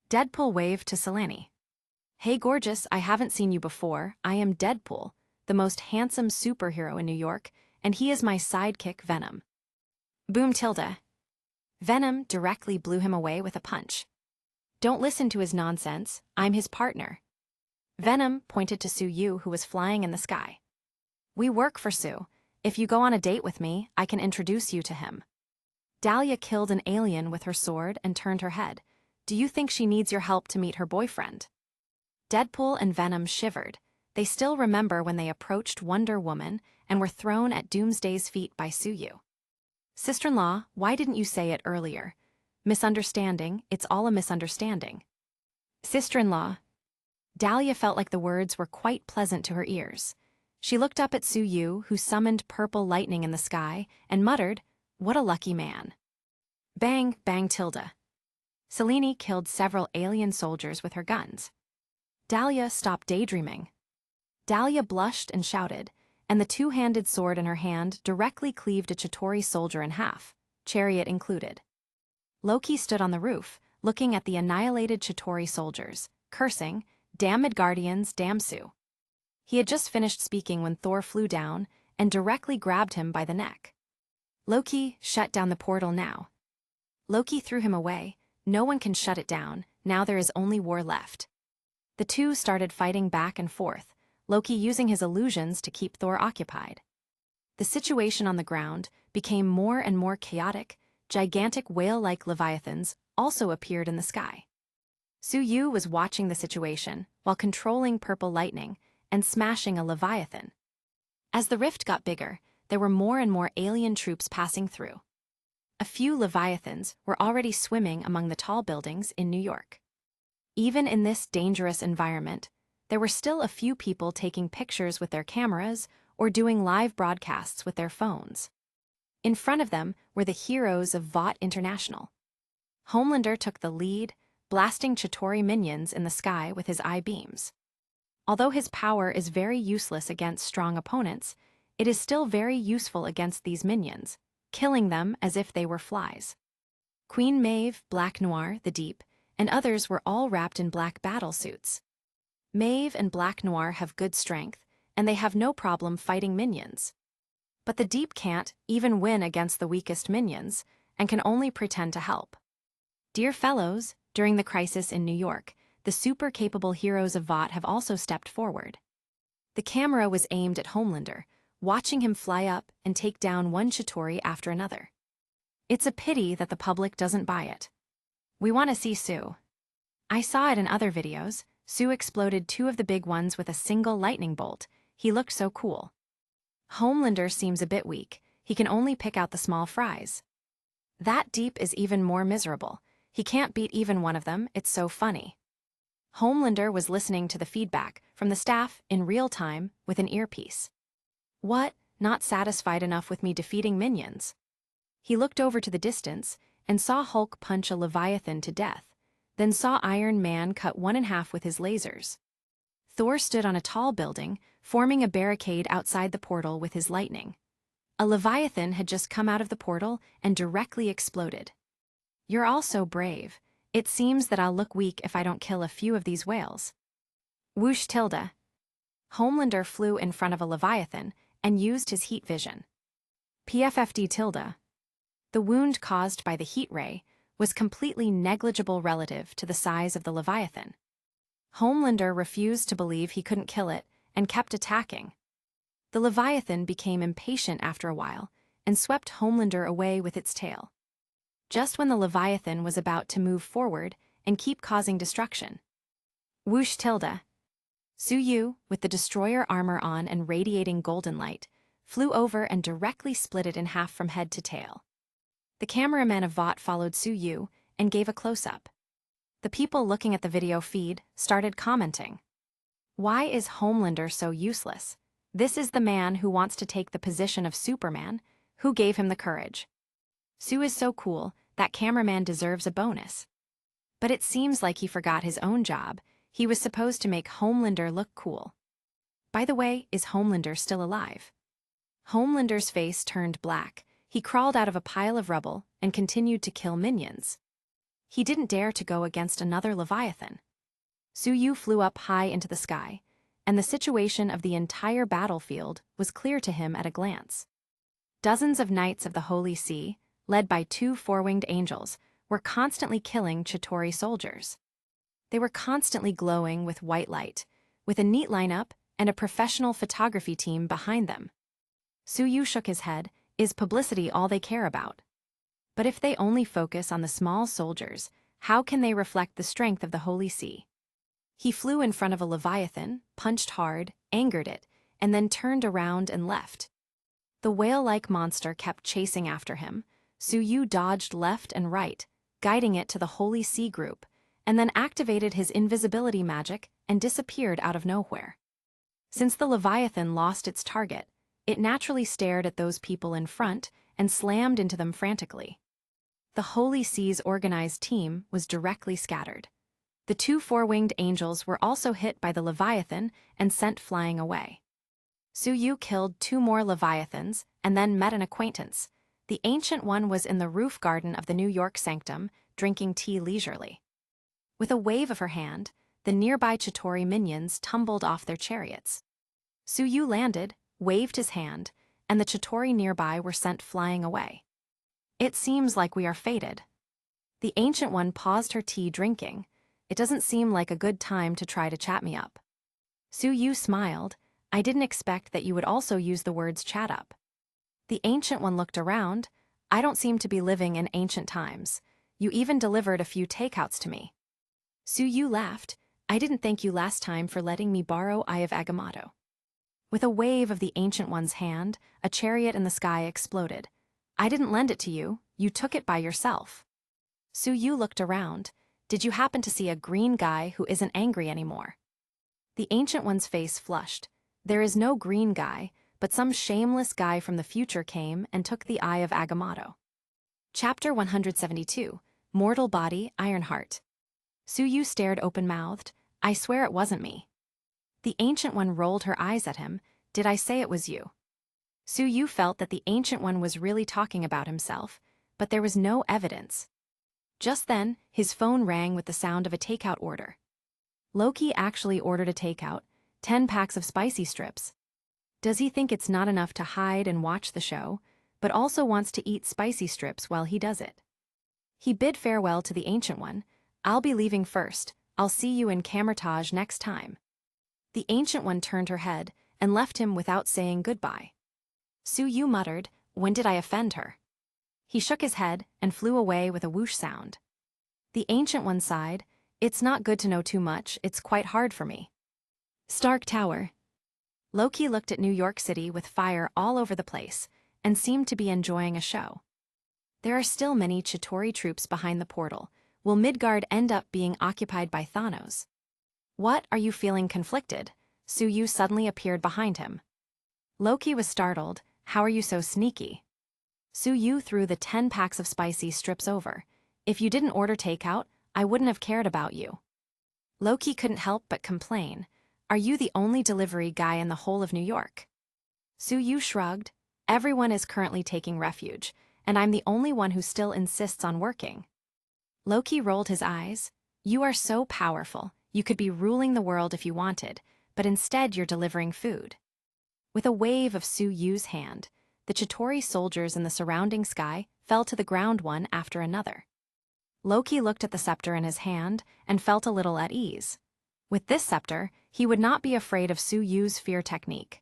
Speaker 1: Deadpool waved to Selene. "Hey gorgeous, I haven't seen you before. I am Deadpool, the most handsome superhero in New York, and he is my sidekick Venom." Boom tilde. Venom directly blew him away with a punch. "Don't listen to his nonsense, I'm his partner." Venom pointed to Suyu, who was flying in the sky. "We work for Sue. If you go on a date with me, I can introduce you to him." Dahlia killed an alien with her sword and turned her head. "Do you think she needs your help to meet her boyfriend?" Deadpool and Venom shivered. They still remember when they approached Wonder Woman and were thrown at Doomsday's feet by Suyu. "Sister-in-law, why didn't you say it earlier? Misunderstanding, it's all a misunderstanding." "Sister-in-law." Dahlia felt like the words were quite pleasant to her ears. She looked up at Suyu, who summoned purple lightning in the sky, and muttered, "What a lucky man." Bang, bang tilde. Selene killed several alien soldiers with her guns. Dahlia stopped daydreaming. Dahlia blushed and shouted, and the two-handed sword in her hand directly cleaved a Chitauri soldier in half, chariot included. Loki stood on the roof, looking at the annihilated Chitauri soldiers, cursing, "Damn Midgardians, damn Sue." He had just finished speaking when Thor flew down and directly grabbed him by the neck. Loki, shut down the portal now. Loki threw him away. No one can shut it down, now there is only war left. The two started fighting back and forth, Loki using his illusions to keep Thor occupied. The situation on the ground became more and more chaotic. Gigantic whale-like leviathans also appeared in the sky. Su-Yu was watching the situation while controlling purple lightning and smashing a leviathan. As the rift got bigger, there were more and more alien troops passing through. A few leviathans were already swimming among the tall buildings in New York. Even in this dangerous environment, there were still a few people taking pictures with their cameras or doing live broadcasts with their phones. In front of them were the heroes of Vought International. Homelander took the lead, blasting Chitauri minions in the sky with his eye beams. Although his power is very useless against strong opponents, it is still very useful against these minions, killing them as if they were flies. Queen Maeve, Black Noir, the Deep, and others were all wrapped in black battle suits. Maeve and Black Noir have good strength, and they have no problem fighting minions. But the Deep can't even win against the weakest minions, and can only pretend to help. Dear fellows, during the crisis in New York, the super-capable heroes of Vought have also stepped forward. The camera was aimed at Homelander, watching him fly up and take down one Chitauri after another. It's a pity that the public doesn't buy it. We want to see Sue. I saw it in other videos. Sue exploded two of the big ones with a single lightning bolt. He looked so cool. Homelander seems a bit weak. He can only pick out the small fries. That Deep is even more miserable. He can't beat even one of them, it's so funny. Homelander was listening to the feedback from the staff in real time with an earpiece. What? Not satisfied enough with me defeating minions? He looked over to the distance and saw Hulk punch a Leviathan to death, then saw Iron Man cut one in half with his lasers. Thor stood on a tall building, forming a barricade outside the portal with his lightning. A Leviathan had just come out of the portal and directly exploded. You're all so brave. It seems that I'll look weak if I don't kill a few of these whales. Whoosh tilde. Homelander flew in front of a Leviathan and used his heat vision. PFFD tilde. The wound caused by the heat ray was completely negligible relative to the size of the Leviathan. Homelander refused to believe he couldn't kill it and kept attacking. The Leviathan became impatient after a while and swept Homelander away with its tail. Just when the Leviathan was about to move forward and keep causing destruction. Whoosh tilde. Su-Yu, with the destroyer armor on and radiating golden light, flew over and directly split it in half from head to tail. The cameraman of Vought followed Su-Yu and gave a close-up. The people looking at the video feed started commenting. Why is Homelander so useless? This is the man who wants to take the position of Superman. Who gave him the courage? Sue is so cool, that cameraman deserves a bonus. But it seems like he forgot his own job. He was supposed to make Homelander look cool. By the way, is Homelander still alive? Homelander's face turned black. He crawled out of a pile of rubble and continued to kill minions. He didn't dare to go against another Leviathan. Su-Yu flew up high into the sky, and the situation of the entire battlefield was clear to him at a glance. Dozens of knights of the Holy See, led by two four-winged angels, were constantly killing Chitauri soldiers. They were constantly glowing with white light, with a neat lineup and a professional photography team behind them. Su-Yu shook his head. Is publicity all they care about? But if they only focus on the small soldiers, how can they reflect the strength of the Holy See? He flew in front of a Leviathan, punched hard, angered it, and then turned around and left. The whale-like monster kept chasing after him. Su-Yu dodged left and right, guiding it to the Holy See group, and then activated his invisibility magic and disappeared out of nowhere. Since the Leviathan lost its target, it naturally stared at those people in front and slammed into them frantically. The Holy See's organized team was directly scattered. The two four-winged angels were also hit by the Leviathan and sent flying away. Su-Yu killed two more Leviathans and then met an acquaintance. The ancient one was in the roof garden of the New York sanctum, drinking tea leisurely. With a wave of her hand, the nearby Chitauri minions tumbled off their chariots. Suyu landed, waved his hand, and the Chitauri nearby were sent flying away. It seems like we are fated. The Ancient One paused her tea drinking. It doesn't seem like a good time to try to chat me up. Suyu smiled. I didn't expect that you would also use the words chat up. The Ancient One looked around. I don't seem to be living in ancient times. You even delivered a few takeouts to me. Suyu laughed. I didn't thank you last time for letting me borrow Eye of Agamotto. With a wave of the Ancient One's hand, a chariot in the sky exploded. I didn't lend it to you, you took it by yourself. Suyu looked around. Did you happen to see a green guy who isn't angry anymore? The Ancient One's face flushed. There is no green guy, but some shameless guy from the future came and took the Eye of Agamotto. Chapter 172, Mortal Body, Ironheart. Suyu stared open-mouthed. I swear it wasn't me. The Ancient One rolled her eyes at him. Did I say it was you? Suyu felt that the Ancient One was really talking about himself, but there was no evidence. Just then, his phone rang with the sound of a takeout order. Loki actually ordered a takeout, 10 packs of spicy strips. Does he think it's not enough to hide and watch the show, but also wants to eat spicy strips while he does it? He bid farewell to the Ancient One. I'll be leaving first. I'll see you in Camertage next time. The Ancient One turned her head and left him without saying goodbye. Suyu muttered, when did I offend her? He shook his head and flew away with a whoosh sound. The Ancient One sighed, it's not good to know too much, it's quite hard for me. Stark Tower. Loki looked at New York City with fire all over the place and seemed to be enjoying a show. There are still many Chitauri troops behind the portal. Will Midgard end up being occupied by Thanos? What, are you feeling conflicted? Suyu suddenly appeared behind him. Loki was startled. How are you so sneaky? Suyu threw the 10 packs of spicy strips over. If you didn't order takeout, I wouldn't have cared about you. Loki couldn't help but complain. Are you the only delivery guy in the whole of New York? Suyu shrugged. Everyone is currently taking refuge, and I'm the only one who still insists on working. Loki rolled his eyes. You are so powerful. You could be ruling the world if you wanted, but instead you're delivering food. With a wave of Suyu's hand, the Chitauri soldiers in the surrounding sky fell to the ground one after another. Loki looked at the scepter in his hand and felt a little at ease. With this scepter, he would not be afraid of Suyu's fear technique.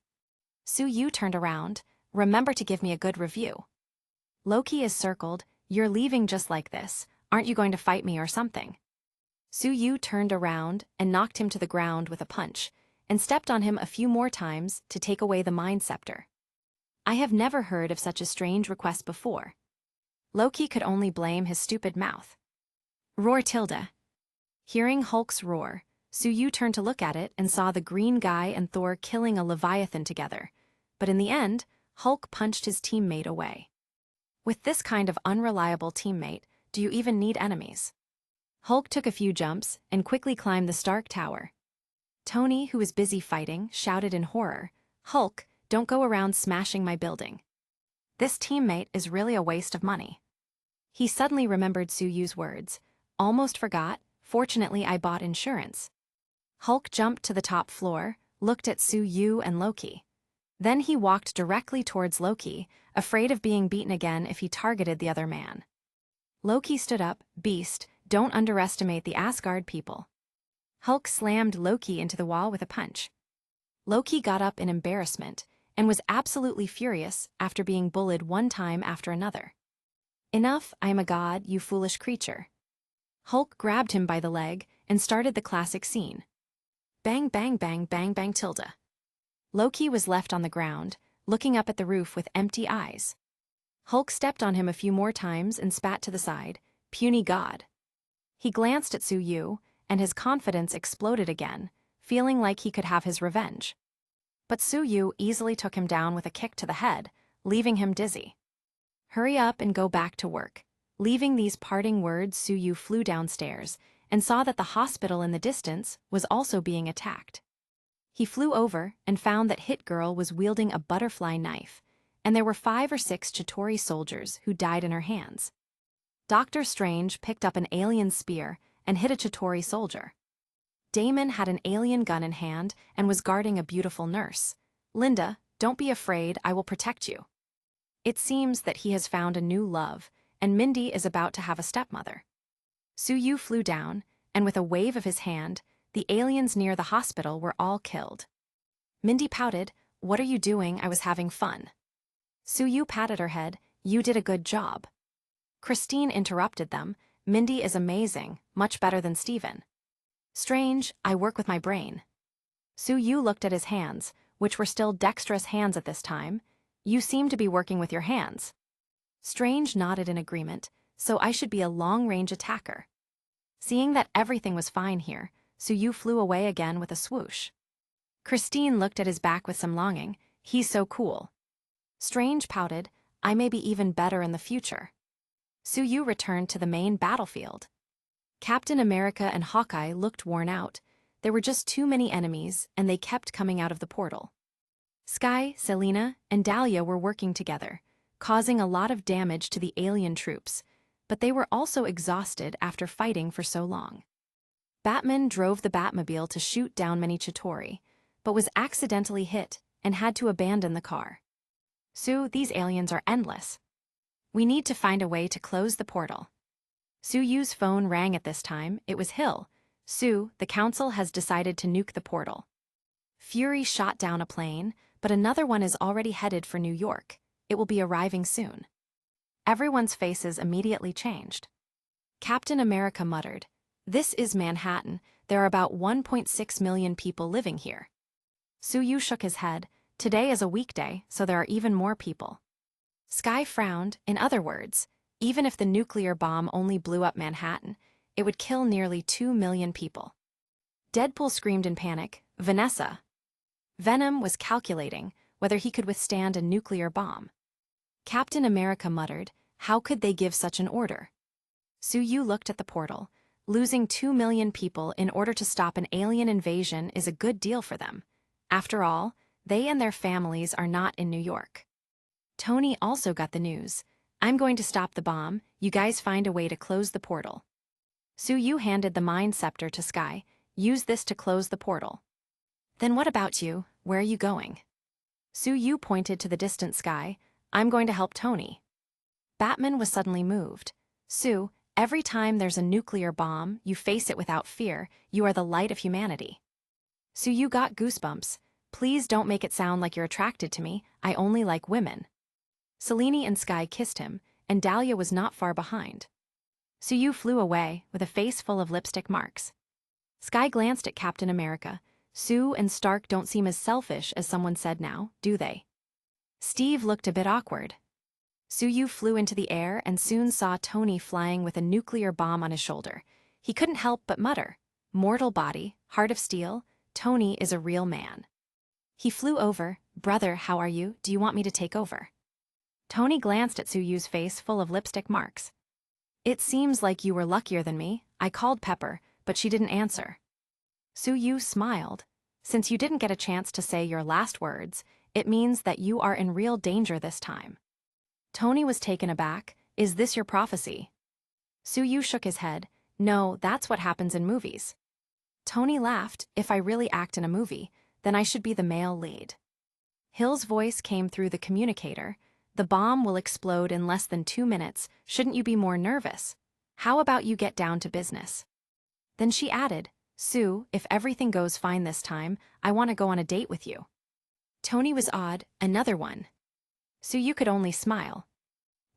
Speaker 1: Suyu turned around. Remember to give me a good review. Loki is circled. You're leaving just like this. Aren't you going to fight me or something? Suyu turned around and knocked him to the ground with a punch, and stepped on him a few more times to take away the Mind Scepter. I have never heard of such a strange request before. Loki could only blame his stupid mouth. Roar tilde. Hearing Hulk's roar, Suyu turned to look at it and saw the green guy and Thor killing a Leviathan together, but in the end, Hulk punched his teammate away. With this kind of unreliable teammate, do you even need enemies? Hulk took a few jumps and quickly climbed the Stark Tower. Tony, who was busy fighting, shouted in horror, Hulk, don't go around smashing my building. This teammate is really a waste of money. He suddenly remembered Suyu's words. Almost forgot, fortunately I bought insurance. Hulk jumped to the top floor, looked at Suyu and Loki. Then he walked directly towards Loki, afraid of being beaten again if he targeted the other man. Loki stood up. Beast, don't underestimate the Asgard people. Hulk slammed Loki into the wall with a punch. Loki got up in embarrassment and was absolutely furious after being bullied one time after another. Enough, I am a god, you foolish creature. Hulk grabbed him by the leg and started the classic scene. Bang bang bang bang bang tilde. Loki was left on the ground, looking up at the roof with empty eyes. Hulk stepped on him a few more times and spat to the side. Puny god. He glanced at Suyu, and his confidence exploded again, feeling like he could have his revenge. But Suyu easily took him down with a kick to the head, leaving him dizzy. Hurry up and go back to work. Leaving these parting words, Suyu flew downstairs and saw that the hospital in the distance was also being attacked. He flew over and found that Hit Girl was wielding a butterfly knife, and there were 5 or 6 Chitauri soldiers who died in her hands. Doctor Strange picked up an alien spear and hit a Chitauri soldier. Damon had an alien gun in hand and was guarding a beautiful nurse. Linda, don't be afraid, I will protect you. It seems that he has found a new love, and Mindy is about to have a stepmother. Suyu flew down, and with a wave of his hand, the aliens near the hospital were all killed. Mindy pouted, "What are you doing? I was having fun." Suyu patted her head, "You did a good job." Christine interrupted them, "Mindy is amazing, much better than Steven." "Strange, I work with my brain." Suyu looked at his hands, which were still dexterous hands at this time. "You seem to be working with your hands." Strange nodded in agreement, "So I should be a long-range attacker." Seeing that everything was fine here, Suyu flew away again with a swoosh. Christine looked at his back with some longing. "He's so cool." Strange pouted, "I may be even better in the future." Suyu returned to the main battlefield. Captain America and Hawkeye looked worn out. There were just too many enemies, and they kept coming out of the portal. Sky, Selena, and Dahlia were working together, causing a lot of damage to the alien troops, but they were also exhausted after fighting for so long. Batman drove the Batmobile to shoot down Menichitori, but was accidentally hit and had to abandon the car. "Sue, these aliens are endless. We need to find a way to close the portal." Suyu's phone rang at this time. It was Hill. "Sue, the council has decided to nuke the portal." Fury shot down a plane, but another one is already headed for New York. It will be arriving soon. Everyone's faces immediately changed. Captain America muttered, "This is Manhattan. There are about 1.6 million people living here." Suyu shook his head. "Today is a weekday, so there are even more people." Sky frowned. "In other words, even if the nuclear bomb only blew up Manhattan, it would kill nearly 2 million people." Deadpool screamed in panic, "Vanessa!" Venom was calculating whether he could withstand a nuclear bomb. Captain America muttered, "How could they give such an order?" Suyu looked at the portal. Losing 2 million people in order to stop an alien invasion is a good deal for them. After all, they and their families are not in New York. Tony also got the news. "I'm going to stop the bomb. You guys find a way to close the portal." Suyu handed the Mind Scepter to Sky. "Use this to close the portal." "Then what about you? Where are you going?" Suyu pointed to the distant sky. "I'm going to help Tony." Batman was suddenly moved. "Sue, every time there's a nuclear bomb, you face it without fear. You are the light of humanity." Suyu got goosebumps. "Please don't make it sound like you're attracted to me. I only like women." Selene and Sky kissed him, and Dahlia was not far behind. Suyu flew away, with a face full of lipstick marks. Sky glanced at Captain America. "Sue and Stark don't seem as selfish as someone said now, do they?" Steve looked a bit awkward. Suyu flew into the air and soon saw Tony flying with a nuclear bomb on his shoulder. He couldn't help but mutter, "Mortal body, heart of steel, Tony is a real man." He flew over. "Brother, how are you? Do you want me to take over?" Tony glanced at Suyu's face full of lipstick marks. "It seems like you were luckier than me. I called Pepper, but she didn't answer." Suyu smiled. "Since you didn't get a chance to say your last words, it means that you are in real danger this time." Tony was taken aback. "Is this your prophecy?" Suyu shook his head. "No, that's what happens in movies." Tony laughed. "If I really act in a movie, then I should be the male lead." Hill's voice came through the communicator. "The bomb will explode in less than 2 minutes. Shouldn't you be more nervous? How about you get down to business?" Then she added, "Sue, if everything goes fine this time, I want to go on a date with you." Tony was awed. "Another one?" Suyu could only smile.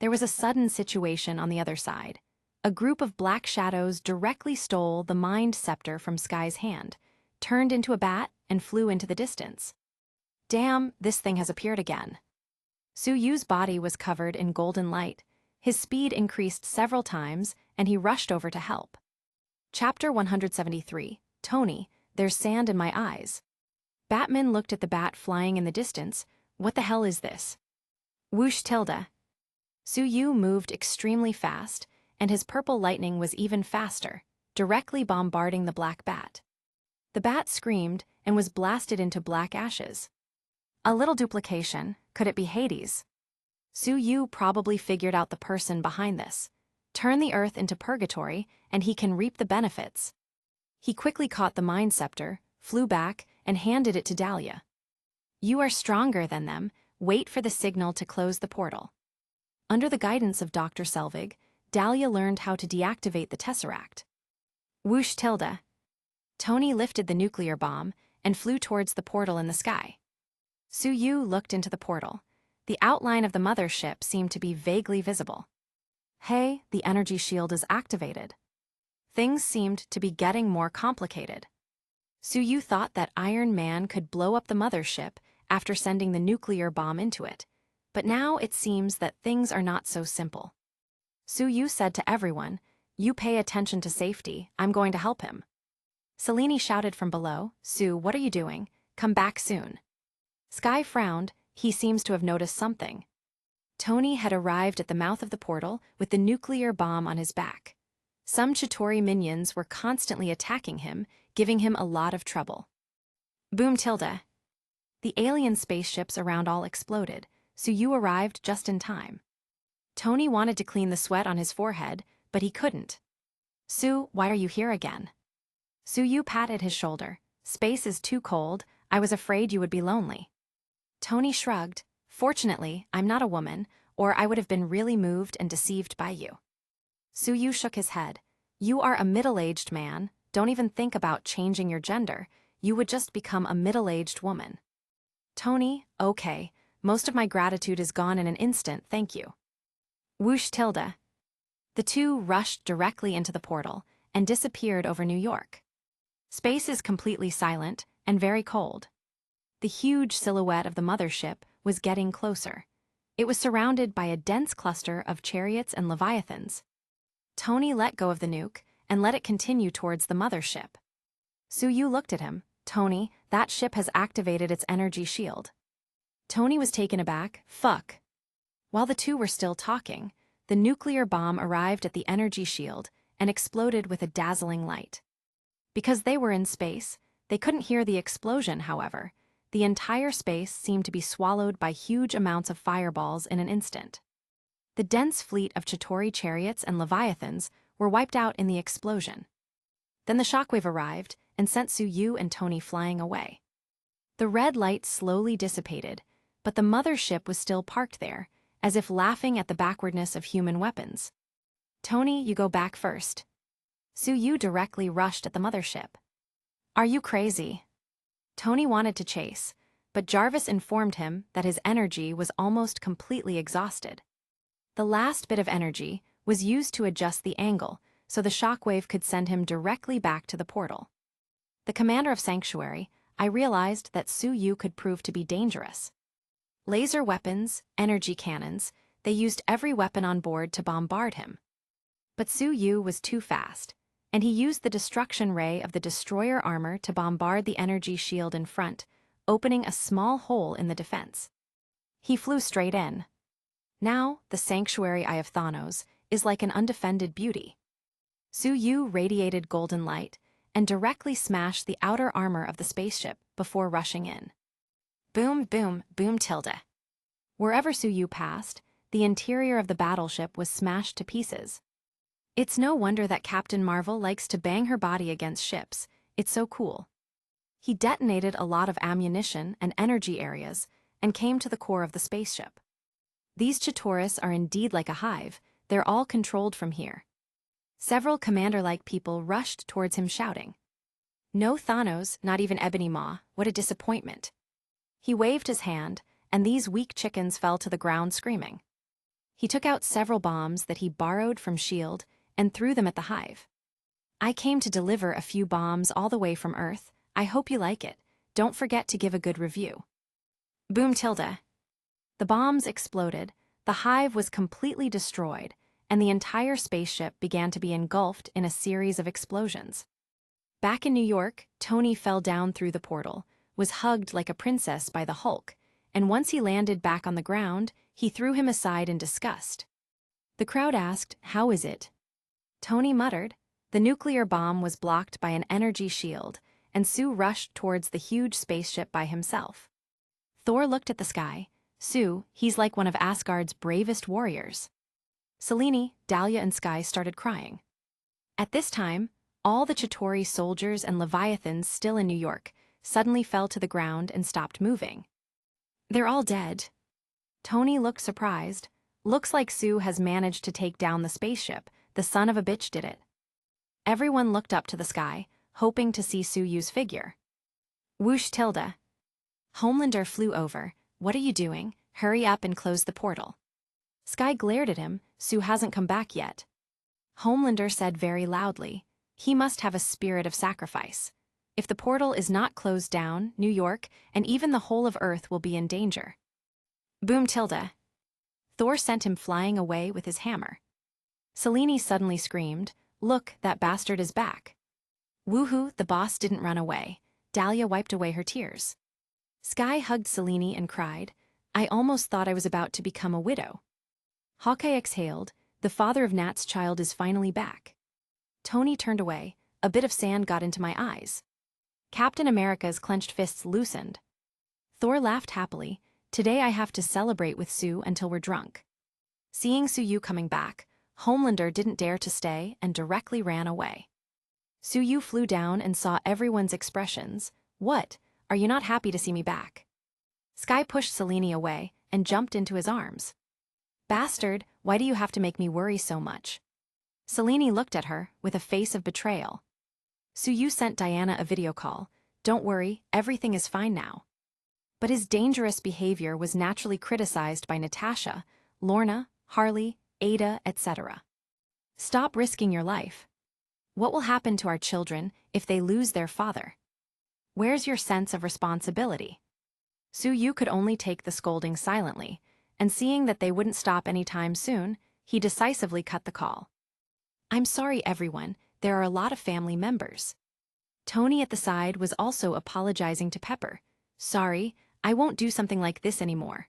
Speaker 1: There was a sudden situation on the other side. A group of black shadows directly stole the Mind Scepter from Sky's hand, turned into a bat, and flew into the distance. "Damn, this thing has appeared again." Suyu's body was covered in golden light. His speed increased several times, and he rushed over to help. Chapter 173, Tony, There's Sand in My Eyes. Batman looked at the bat flying in the distance. "What the hell is this?" Whoosh tilde. Suyu moved extremely fast, and his purple lightning was even faster, directly bombarding the black bat. The bat screamed and was blasted into black ashes. A little duplication. Could it be Hades? Suyu probably figured out the person behind this. Turn the earth into purgatory, and he can reap the benefits. He quickly caught the Mind Scepter, flew back, and handed it to Dahlia. You are stronger than them. Wait for the signal to close the portal. Under the guidance of Dr. Selvig, Dahlia learned how to deactivate the Tesseract. Whoosh tilde. Tony lifted the nuclear bomb and flew towards the portal in the sky. Su-Yu looked into the portal. The outline of the mothership seemed to be vaguely visible. Hey, the energy shield is activated. Things seemed to be getting more complicated. Su-Yu thought that Iron Man could blow up the mothership after sending the nuclear bomb into it, but now it seems that things are not so simple. Su-Yu said to everyone, "You pay attention to safety, I'm going to help him." Selene shouted from below, "Sue, what are you doing? Come back soon." Sky frowned. He seems to have noticed something. Tony had arrived at the mouth of the portal with the nuclear bomb on his back. Some Chitauri minions were constantly attacking him, giving him a lot of trouble. Boom tilde. The alien spaceships around all exploded, so you arrived just in time. Tony wanted to clean the sweat on his forehead, but he couldn't. "Sue, why are you here again?" Su-Yu patted his shoulder. "Space is too cold. I was afraid you would be lonely." Tony shrugged. "Fortunately, I'm not a woman, or I would have been really moved and deceived by you." Su-Yu shook his head. "You are a middle-aged man. Don't even think about changing your gender. You would just become a middle-aged woman." Tony, "Okay. Most of my gratitude is gone in an instant, thank you." Whoosh tilde. The two rushed directly into the portal and disappeared over New York. Space is completely silent and very cold. The huge silhouette of the mothership was getting closer. It was surrounded by a dense cluster of chariots and leviathans. Tony let go of the nuke and let it continue towards the mothership. Su-Yu looked at him. "Tony, that ship has activated its energy shield." Tony was taken aback. "Fuck." While the two were still talking, the nuclear bomb arrived at the energy shield and exploded with a dazzling light. Because they were in space, they couldn't hear the explosion, however. The entire space seemed to be swallowed by huge amounts of fireballs in an instant. The dense fleet of Chitauri chariots and leviathans were wiped out in the explosion. Then the shockwave arrived and sent Su-Yu and Tony flying away. The red light slowly dissipated, but the mothership was still parked there, as if laughing at the backwardness of human weapons. "Tony, you go back first." Su-Yu directly rushed at the mothership. "Are you crazy?" Tony wanted to chase, but Jarvis informed him that his energy was almost completely exhausted. The last bit of energy was used to adjust the angle, so the shockwave could send him directly back to the portal. The commander of Sanctuary, I realized that Su-Yu could prove to be dangerous. Laser weapons, energy cannons, they used every weapon on board to bombard him. But Su-Yu was too fast, and he used the destruction ray of the destroyer armor to bombard the energy shield in front, opening a small hole in the defense. He flew straight in. Now, the Sanctuary Eye of Thanos is like an undefended beauty. Su-Yu radiated golden light and directly smashed the outer armor of the spaceship before rushing in. Boom, boom, boom tilde. Wherever Su-Yu passed, the interior of the battleship was smashed to pieces. It's no wonder that Captain Marvel likes to bang her body against ships. It's so cool. He detonated a lot of ammunition and energy areas and came to the core of the spaceship. These Chitauris are indeed like a hive. They're all controlled from here. Several commander-like people rushed towards him shouting. No Thanos, not even Ebony Maw, what a disappointment. He waved his hand, and these weak chickens fell to the ground screaming. He took out several bombs that he borrowed from S.H.I.E.L.D. and threw them at the hive. "I came to deliver a few bombs all the way from Earth. I hope you like it. Don't forget to give a good review." Boom tilde. The bombs exploded, the hive was completely destroyed, and the entire spaceship began to be engulfed in a series of explosions. Back in New York, Tony fell down through the portal, was hugged like a princess by the Hulk, and once he landed back on the ground, he threw him aside in disgust. The crowd asked, "How is it?" Tony muttered. The nuclear bomb was blocked by an energy shield, and Sue rushed towards the huge spaceship by himself. Thor looked at the sky. "Sue, he's like one of Asgard's bravest warriors." Selene, Dahlia, and Sky started crying. At this time, all the Chitauri soldiers and leviathans still in New York suddenly fell to the ground and stopped moving. They're all dead. Tony looked surprised. Looks like Sue has managed to take down the spaceship. The son of a bitch did it. Everyone looked up to the sky, hoping to see Sue Yu's figure. Whoosh tilde. Homelander flew over. What are you doing? Hurry up and close the portal. Sky glared at him. Sue hasn't come back yet. Homelander said very loudly. He must have a spirit of sacrifice. If the portal is not closed down, New York, and even the whole of Earth will be in danger. Boom tilde. Thor sent him flying away with his hammer. Selene suddenly screamed, "Look, that bastard is back." Woohoo, the boss didn't run away. Dahlia wiped away her tears. Sky hugged Selene and cried, "I almost thought I was about to become a widow." Hawkeye exhaled, "The father of Nat's child is finally back." Tony turned away. A bit of sand got into my eyes. Captain America's clenched fists loosened. Thor laughed happily. "Today I have to celebrate with Sue until we're drunk." Seeing Sue Yu coming back, Homelander didn't dare to stay and directly ran away. Sue Yu flew down and saw everyone's expressions. "What? Are you not happy to see me back?" Sky pushed Selene away and jumped into his arms. "Bastard, why do you have to make me worry so much?" Selene looked at her with a face of betrayal. Sue Yu sent Diana a video call. "Don't worry, everything is fine now." But his dangerous behavior was naturally criticized by Natasha, Lorna, Harley, Ada, etc. "Stop risking your life. What will happen to our children if they lose their father? Where's your sense of responsibility?" Sue Yu could only take the scolding silently, and seeing that they wouldn't stop anytime soon, he decisively cut the call. "I'm sorry, everyone, there are a lot of family members." Tony at the side was also apologizing to Pepper. "Sorry, I won't do something like this anymore."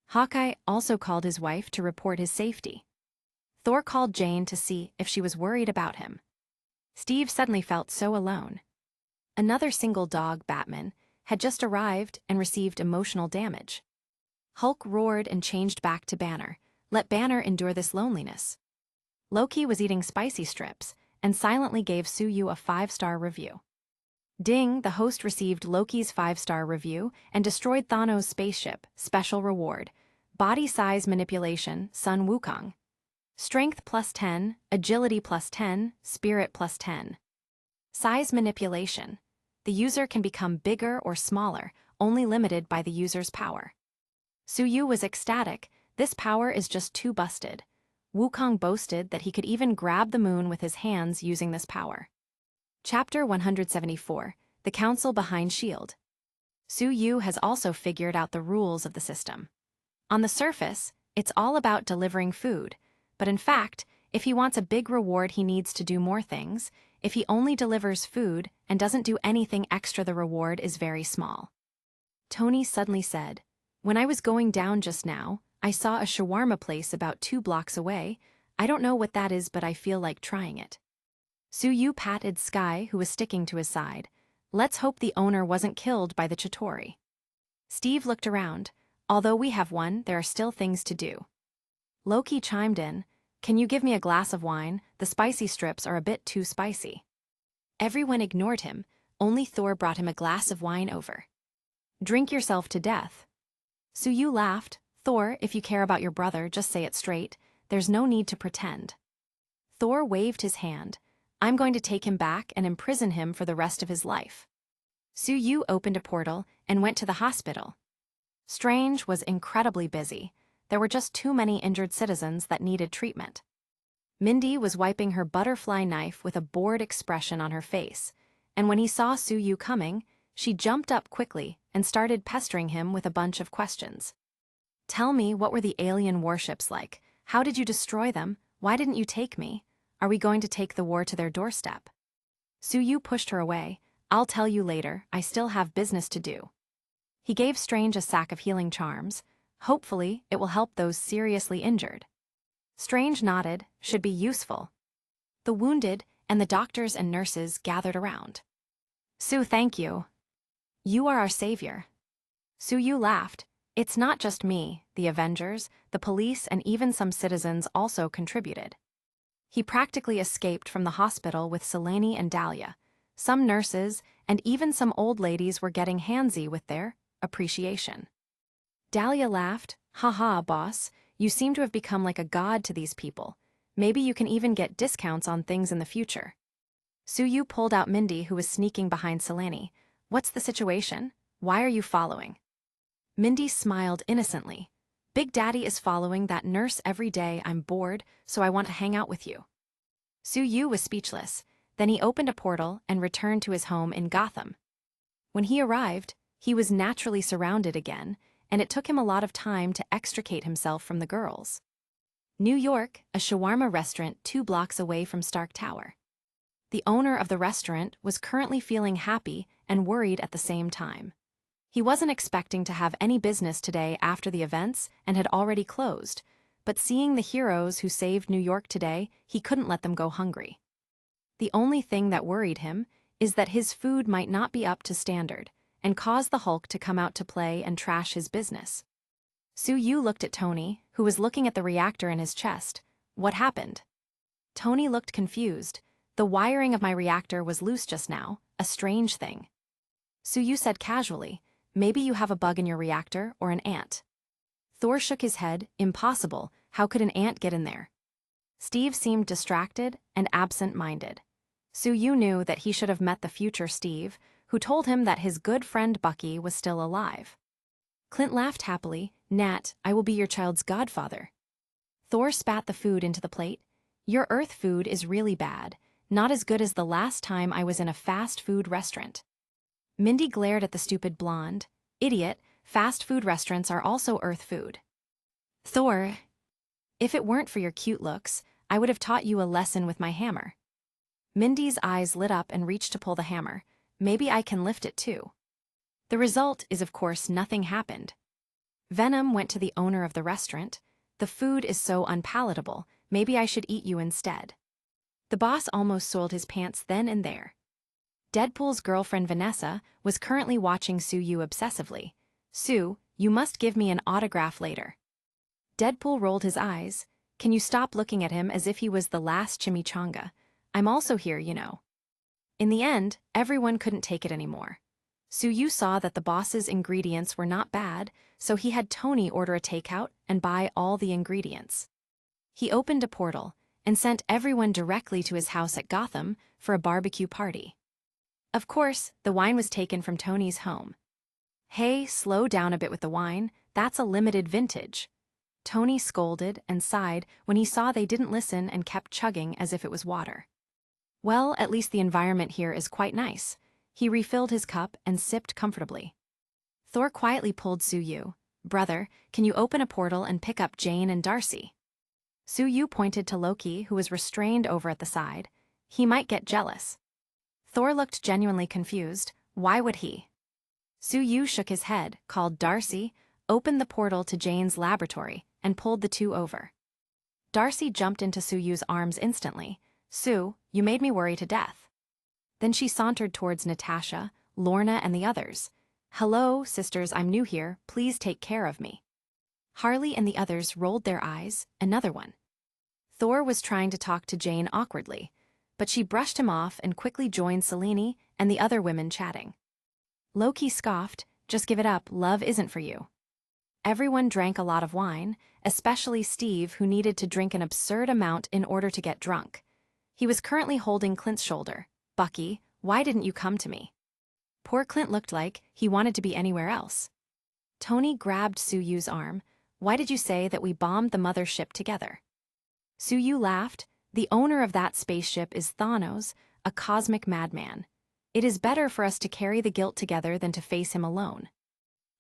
Speaker 1: Hawkeye also called his wife to report his safety. Thor called Jane to see if she was worried about him. Steve suddenly felt so alone. Another single dog, Batman, had just arrived and received emotional damage. Hulk roared and changed back to Banner. Let Banner endure this loneliness. Loki was eating spicy strips and silently gave Sue Yu a 5-star review. Ding, the host received Loki's 5-star review and destroyed Thanos' spaceship. Special reward. Body size manipulation, Sun Wukong. Strength +10, agility +10, spirit +10. Size manipulation. The user can become bigger or smaller, only limited by the user's power. Sue Yu was ecstatic. "This power is just too busted." Wukong boasted that he could even grab the moon with his hands using this power. Chapter 174, The Council Behind S.H.I.E.L.D. Sue Yu has also figured out the rules of the system. On the surface, it's all about delivering food, but in fact, if he wants a big reward, he needs to do more things. If he only delivers food and doesn't do anything extra, the reward is very small. Tony suddenly said, "When I was going down just now, I saw a shawarma place about 2 blocks away. I don't know what that is, but I feel like trying it." Sue Yu patted Sky, who was sticking to his side. "Let's hope the owner wasn't killed by the Chitauri." Steve looked around. "Although we have one, there are still things to do." Loki chimed in. "Can you give me a glass of wine? The spicy strips are a bit too spicy." Everyone ignored him. Only Thor brought him a glass of wine over. "Drink yourself to death." Sue Yu laughed. "Thor, if you care about your brother, just say it straight. There's no need to pretend." Thor waved his hand. "I'm going to take him back and imprison him for the rest of his life." Sue Yu opened a portal and went to the hospital. Strange was incredibly busy. There were just too many injured citizens that needed treatment. Mindy was wiping her butterfly knife with a bored expression on her face, and when he saw Sue Yu coming, she jumped up quickly and started pestering him with a bunch of questions. "Tell me, what were the alien warships like? How did you destroy them? Why didn't you take me? Are we going to take the war to their doorstep?" Sue Yu pushed her away. "I'll tell you later, I still have business to do." He gave Strange a sack of healing charms. Hopefully, it will help those seriously injured. Strange nodded. "Should be useful." The wounded and the doctors and nurses gathered around. "Sue, thank you. You are our savior." Sue Yu laughed. "It's not just me, the Avengers, the police, and even some citizens also contributed." He practically escaped from the hospital with Selene and Dahlia. Some nurses and even some old ladies were getting handsy with their appreciation. Dahlia laughed. Haha, boss, you seem to have become like a god to these people. Maybe you can even get discounts on things in the future. Suyu pulled out Mindy, who was sneaking behind Selene. What's the situation? Why are you following? Mindy smiled innocently. Big Daddy is following that nurse every day. I'm bored, so I want to hang out with you. Suyu was speechless. Then he opened a portal and returned to his home in Gotham. When he arrived, he was naturally surrounded again, and it took him a lot of time to extricate himself from the girls. New York, a shawarma restaurant 2 blocks away from Stark Tower. The owner of the restaurant was currently feeling happy and worried at the same time. He wasn't expecting to have any business today after the events and had already closed, but seeing the heroes who saved New York today, he couldn't let them go hungry. The only thing that worried him is that his food might not be up to standard and cause the Hulk to come out to play and trash his business. Suyu looked at Tony, who was looking at the reactor in his chest. What happened? Tony looked confused. The wiring of my reactor was loose just now, a strange thing. Suyu said casually, maybe you have a bug in your reactor or an ant. Thor shook his head. Impossible, how could an ant get in there? Steve seemed distracted and absent-minded. Suyu knew that he should have met the future Steve, who told him that his good friend Bucky was still alive. Clint laughed happily. Nat, I will be your child's godfather. Thor spat the food into the plate. Your Earth food is really bad, not as good as the last time I was in a fast food restaurant. Mindy glared at the stupid blonde. Idiot, fast food restaurants are also Earth food. Thor, if it weren't for your cute looks, I would have taught you a lesson with my hammer. Mindy's eyes lit up and reached to pull the hammer. Maybe I can lift it too. The result is, of course, nothing happened. Venom went to the owner of the restaurant. The food is so unpalatable, maybe I should eat you instead. The boss almost soiled his pants then and there. Deadpool's girlfriend Vanessa was currently watching Suyu obsessively. Sue, you must give me an autograph later. Deadpool rolled his eyes. Can you stop looking at him as if he was the last chimichanga? I'm also here, you know. In the end, everyone couldn't take it anymore. Suyu saw that the boss's ingredients were not bad, so he had Tony order a takeout and buy all the ingredients. He opened a portal and sent everyone directly to his house at Gotham for a barbecue party. Of course, the wine was taken from Tony's home. Hey, slow down a bit with the wine, that's a limited vintage. Tony scolded and sighed when he saw they didn't listen and kept chugging as if it was water. Well, at least the environment here is quite nice. He refilled his cup and sipped comfortably. Thor quietly pulled Suyu. Brother, can you open a portal and pick up Jane and Darcy? Suyu pointed to Loki, who was restrained over at the side. He might get jealous. Thor looked genuinely confused. Why would he? Suyu shook his head, called Darcy, opened the portal to Jane's laboratory, and pulled the two over. Darcy jumped into Suyu's arms instantly. Sue, you made me worry to death. Then she sauntered towards Natasha, Lorna, and the others. Hello, sisters, I'm new here, please take care of me. Harley and the others rolled their eyes. Another one. Thor was trying to talk to Jane awkwardly, but she brushed him off and quickly joined Selene and the other women chatting. Loki scoffed, just give it up, love isn't for you. Everyone drank a lot of wine, especially Steve, who needed to drink an absurd amount in order to get drunk. He was currently holding Clint's shoulder. Bucky, why didn't you come to me? Poor Clint looked like he wanted to be anywhere else. Tony grabbed Suyu's arm. Why did you say that we bombed the mothership together? Suyu laughed. The owner of that spaceship is Thanos, a cosmic madman. It is better for us to carry the guilt together than to face him alone.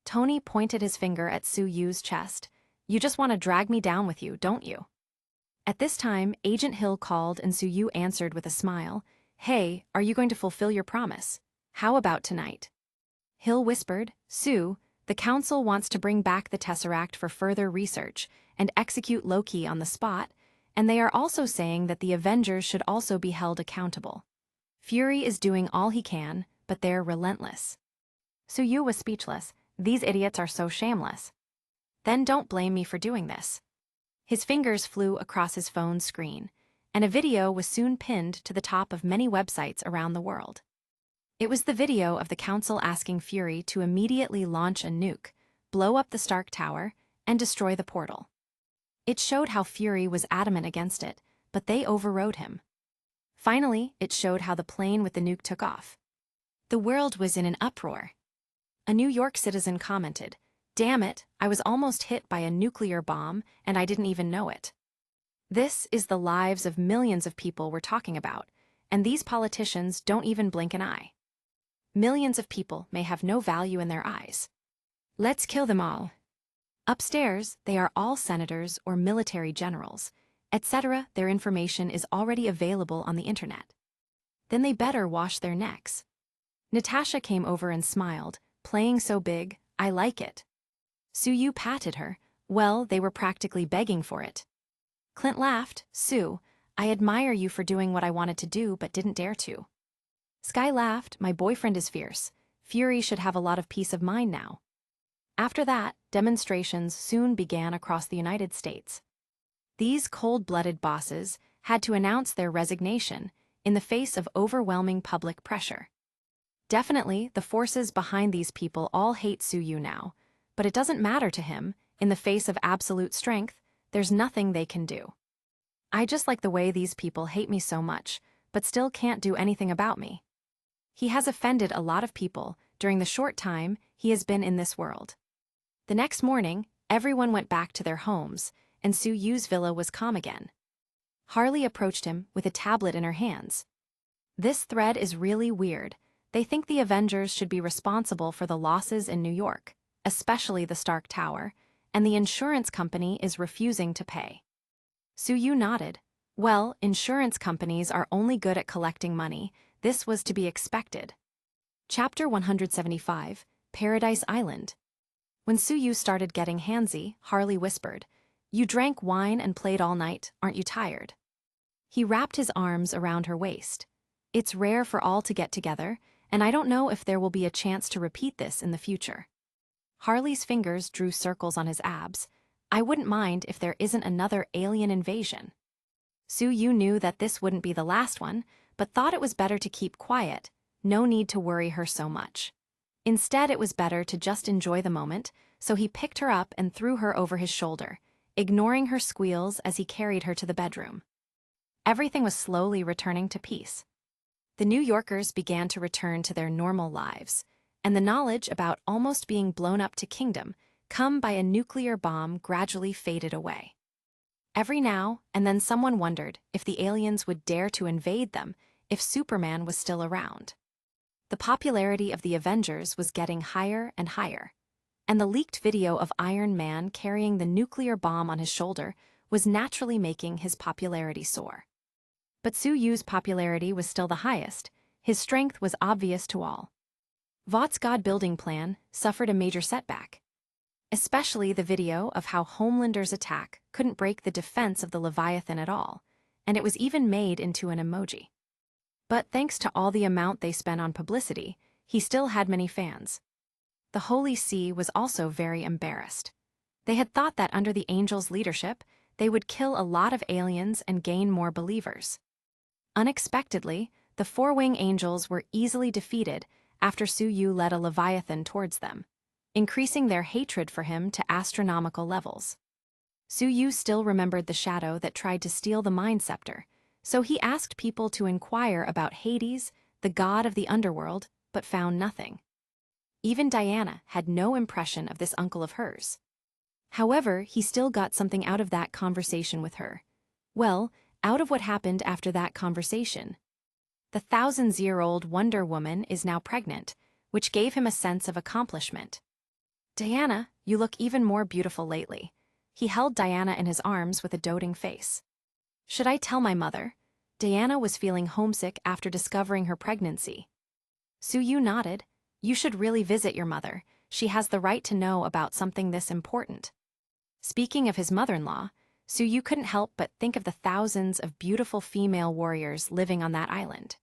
Speaker 1: Tony pointed his finger at Suyu's chest. You just want to drag me down with you, don't you? At this time, Agent Hill called and Suyu answered with a smile. Hey, are you going to fulfill your promise? How about tonight? Hill whispered, Sue, the council wants to bring back the Tesseract for further research and execute Loki on the spot, and they are also saying that the Avengers should also be held accountable. Fury is doing all he can, but they're relentless. Suyu was speechless. These idiots are so shameless. Then don't blame me for doing this. His fingers flew across his phone's screen, and a video was soon pinned to the top of many websites around the world. It was the video of the council asking Fury to immediately launch a nuke, blow up the Stark Tower, and destroy the portal. It showed how Fury was adamant against it, but they overrode him. Finally, it showed how the plane with the nuke took off. The world was in an uproar. A New York citizen commented, "Damn it, I was almost hit by a nuclear bomb and I didn't even know it." This is the lives of millions of people we're talking about, and these politicians don't even blink an eye. Millions of people may have no value in their eyes. Let's kill them all. Upstairs, they are all senators or military generals, etc. Their information is already available on the internet. Then they better wash their necks. Natasha came over and smiled, playing so big, I like it. Suyu patted her, well, they were practically begging for it. Clint laughed, Sue, I admire you for doing what I wanted to do but didn't dare to. Sky laughed, my boyfriend is fierce. Fury should have a lot of peace of mind now. After that, demonstrations soon began across the United States. These cold-blooded bosses had to announce their resignation in the face of overwhelming public pressure. Definitely, the forces behind these people all hate Suyu now, but it doesn't matter to him. In the face of absolute strength, there's nothing they can do. I just like the way these people hate me so much, but still can't do anything about me. He has offended a lot of people during the short time he has been in this world. The next morning, everyone went back to their homes, and Suyu's villa was calm again. Harley approached him with a tablet in her hands. This thread is really weird. They think the Avengers should be responsible for the losses in New York, especially the Stark Tower, and the insurance company is refusing to pay. Suyu nodded. Well, insurance companies are only good at collecting money. This was to be expected. Chapter 175, Paradise Island. When Suyu started getting handsy, Harley whispered, You drank wine and played all night, aren't you tired? He wrapped his arms around her waist. It's rare for all to get together, and I don't know if there will be a chance to repeat this in the future. Harley's fingers drew circles on his abs. I wouldn't mind if there isn't another alien invasion. Suyu knew that this wouldn't be the last one, but thought it was better to keep quiet, no need to worry her so much. Instead, it was better to just enjoy the moment, so he picked her up and threw her over his shoulder, ignoring her squeals as he carried her to the bedroom. Everything was slowly returning to peace. The New Yorkers began to return to their normal lives, and the knowledge about almost being blown up to kingdom, come by a nuclear bomb, gradually faded away. Every now and then someone wondered if the aliens would dare to invade them if Superman was still around. The popularity of the Avengers was getting higher and higher, and the leaked video of Iron Man carrying the nuclear bomb on his shoulder was naturally making his popularity soar. But Suyu's popularity was still the highest. His strength was obvious to all. Vought's God-building plan suffered a major setback. Especially the video of how Homelander's attack couldn't break the defense of the Leviathan at all, and it was even made into an emoji. But thanks to all the amount they spent on publicity, he still had many fans. The Holy See was also very embarrassed. They had thought that under the Angels' leadership, they would kill a lot of aliens and gain more believers. Unexpectedly, the four-wing angels were easily defeated after Suyu led a Leviathan towards them, increasing their hatred for him to astronomical levels. Suyu still remembered the shadow that tried to steal the Mind Scepter, so he asked people to inquire about Hades, the god of the underworld, but found nothing. Even Diana had no impression of this uncle of hers. However, he still got something out of that conversation with her. Well, out of what happened after that conversation. The thousands-year-old Wonder Woman is now pregnant, which gave him a sense of accomplishment. Diana, you look even more beautiful lately. He held Diana in his arms with a doting face. Should I tell my mother? Diana was feeling homesick after discovering her pregnancy. Suyu nodded. You should really visit your mother. She has the right to know about something this important. Speaking of his mother-in-law, Suyu couldn't help but think of the thousands of beautiful female warriors living on that island.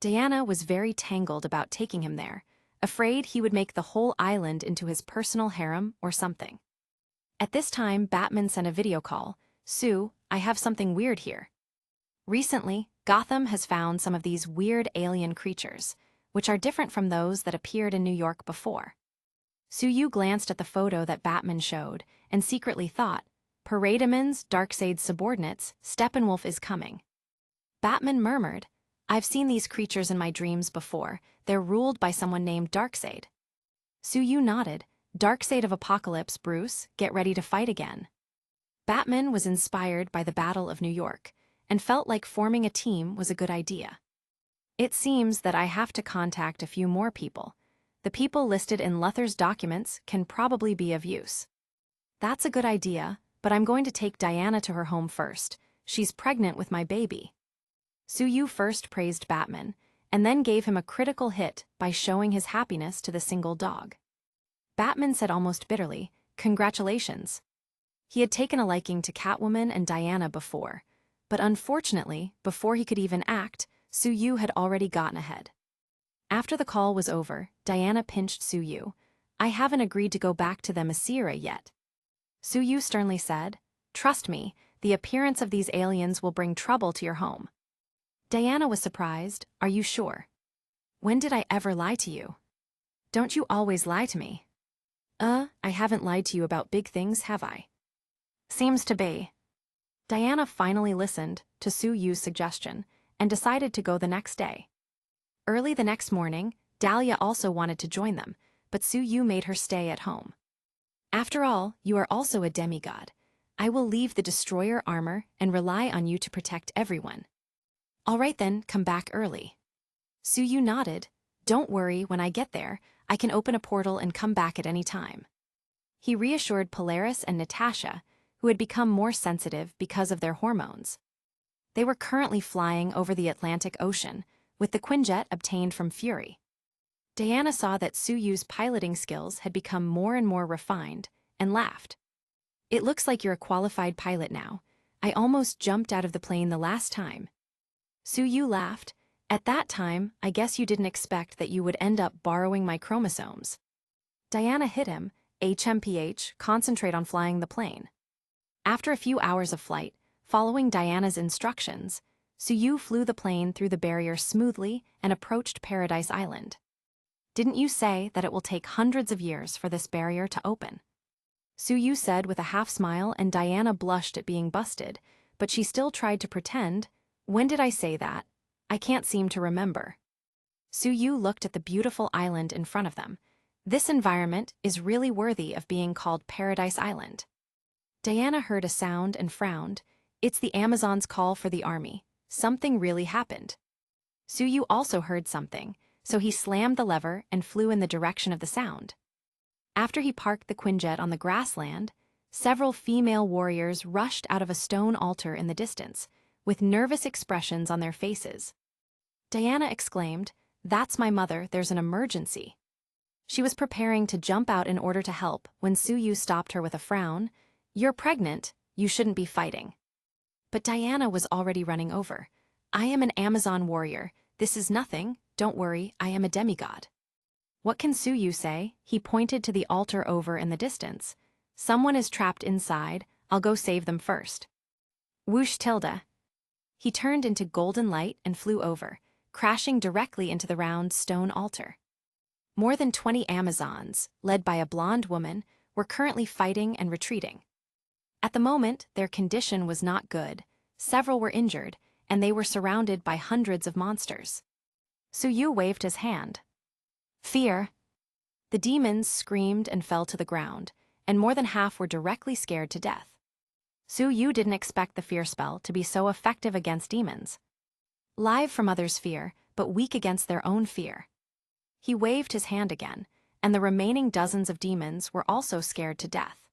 Speaker 1: Diana was very tangled about taking him there, afraid he would make the whole island into his personal harem or something. At this time, Batman sent a video call. Sue, I have something weird here. Recently, Gotham has found some of these weird alien creatures, which are different from those that appeared in New York before. Suyu glanced at the photo that Batman showed and secretly thought, Parademons, Darkseid's subordinates, Steppenwolf is coming. Batman murmured, I've seen these creatures in my dreams before. They're ruled by someone named Darkseid. Suyu nodded. Darkseid of Apocalypse, Bruce, get ready to fight again. Batman was inspired by the Battle of New York and felt like forming a team was a good idea. It seems that I have to contact a few more people. The people listed in Luthor's documents can probably be of use. That's a good idea, but I'm going to take Diana to her home first. She's pregnant with my baby. Suyu first praised Batman, and then gave him a critical hit by showing his happiness to the single dog. Batman said almost bitterly, Congratulations. He had taken a liking to Catwoman and Diana before, but unfortunately, before he could even act, Suyu had already gotten ahead. After the call was over, Diana pinched Suyu. I haven't agreed to go back to the Masira yet. Suyu sternly said, Trust me, the appearance of these aliens will bring trouble to your home. Diana was surprised. Are you sure? When did I ever lie to you? Don't you always lie to me? I haven't lied to you about big things, have I? Seems to be. Diana finally listened to Suyu's suggestion and decided to go the next day. Early the next morning, Dahlia also wanted to join them, but Suyu made her stay at home. After all, you are also a demigod. I will leave the destroyer armor and rely on you to protect everyone. All right then, come back early. Suyu nodded. Don't worry, when I get there, I can open a portal and come back at any time. He reassured Polaris and Natasha, who had become more sensitive because of their hormones. They were currently flying over the Atlantic Ocean, with the Quinjet obtained from Fury. Diana saw that Suyu's piloting skills had become more and more refined, and laughed. It looks like you're a qualified pilot now. I almost jumped out of the plane the last time. Suyu laughed. At that time, I guess you didn't expect that you would end up borrowing my chromosomes. Diana hit him. HMPH, concentrate on flying the plane. After a few hours of flight, following Diana's instructions, Suyu flew the plane through the barrier smoothly and approached Paradise Island. Didn't you say that it will take hundreds of years for this barrier to open? Suyu said with a half smile, and Diana blushed at being busted, but she still tried to pretend. When did I say that? I can't seem to remember. Suyu looked at the beautiful island in front of them. This environment is really worthy of being called Paradise Island. Diana heard a sound and frowned. It's the Amazon's call for the army. Something really happened. Suyu also heard something, so he slammed the lever and flew in the direction of the sound. After he parked the Quinjet on the grassland, several female warriors rushed out of a stone altar in the distance, with nervous expressions on their faces. Diana exclaimed, That's my mother, there's an emergency. She was preparing to jump out in order to help when Suyu stopped her with a frown. You're pregnant, you shouldn't be fighting. But Diana was already running over. I am an Amazon warrior, this is nothing, don't worry, I am a demigod. What can Suyu say? He pointed to the altar over in the distance. Someone is trapped inside, I'll go save them first. Whoosh tilde. He turned into golden light and flew over, crashing directly into the round stone altar. More than 20 Amazons, led by a blonde woman, were currently fighting and retreating. At the moment, their condition was not good, several were injured, and they were surrounded by hundreds of monsters. Suyu waved his hand. Fear. The demons screamed and fell to the ground, and more than half were directly scared to death. Suyu didn't expect the fear spell to be so effective against demons. Live from others' fear, but weak against their own fear. He waved his hand again, and the remaining dozens of demons were also scared to death.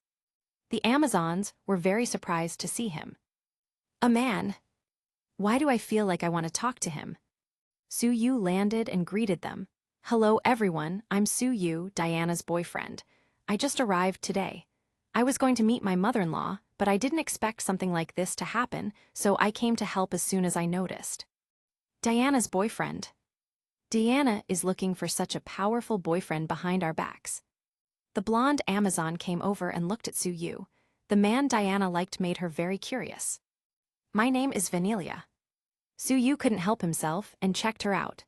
Speaker 1: The Amazons were very surprised to see him. A man. Why do I feel like I want to talk to him? Suyu landed and greeted them. Hello everyone, I'm Suyu, Diana's boyfriend. I just arrived today. I was going to meet my mother-in-law, but I didn't expect something like this to happen, so I came to help as soon as I noticed. Diana's boyfriend. Diana is looking for such a powerful boyfriend behind our backs. The blonde Amazon came over and looked at Suyu. The man Diana liked made her very curious. My name is Vanilla. Suyu couldn't help himself and checked her out.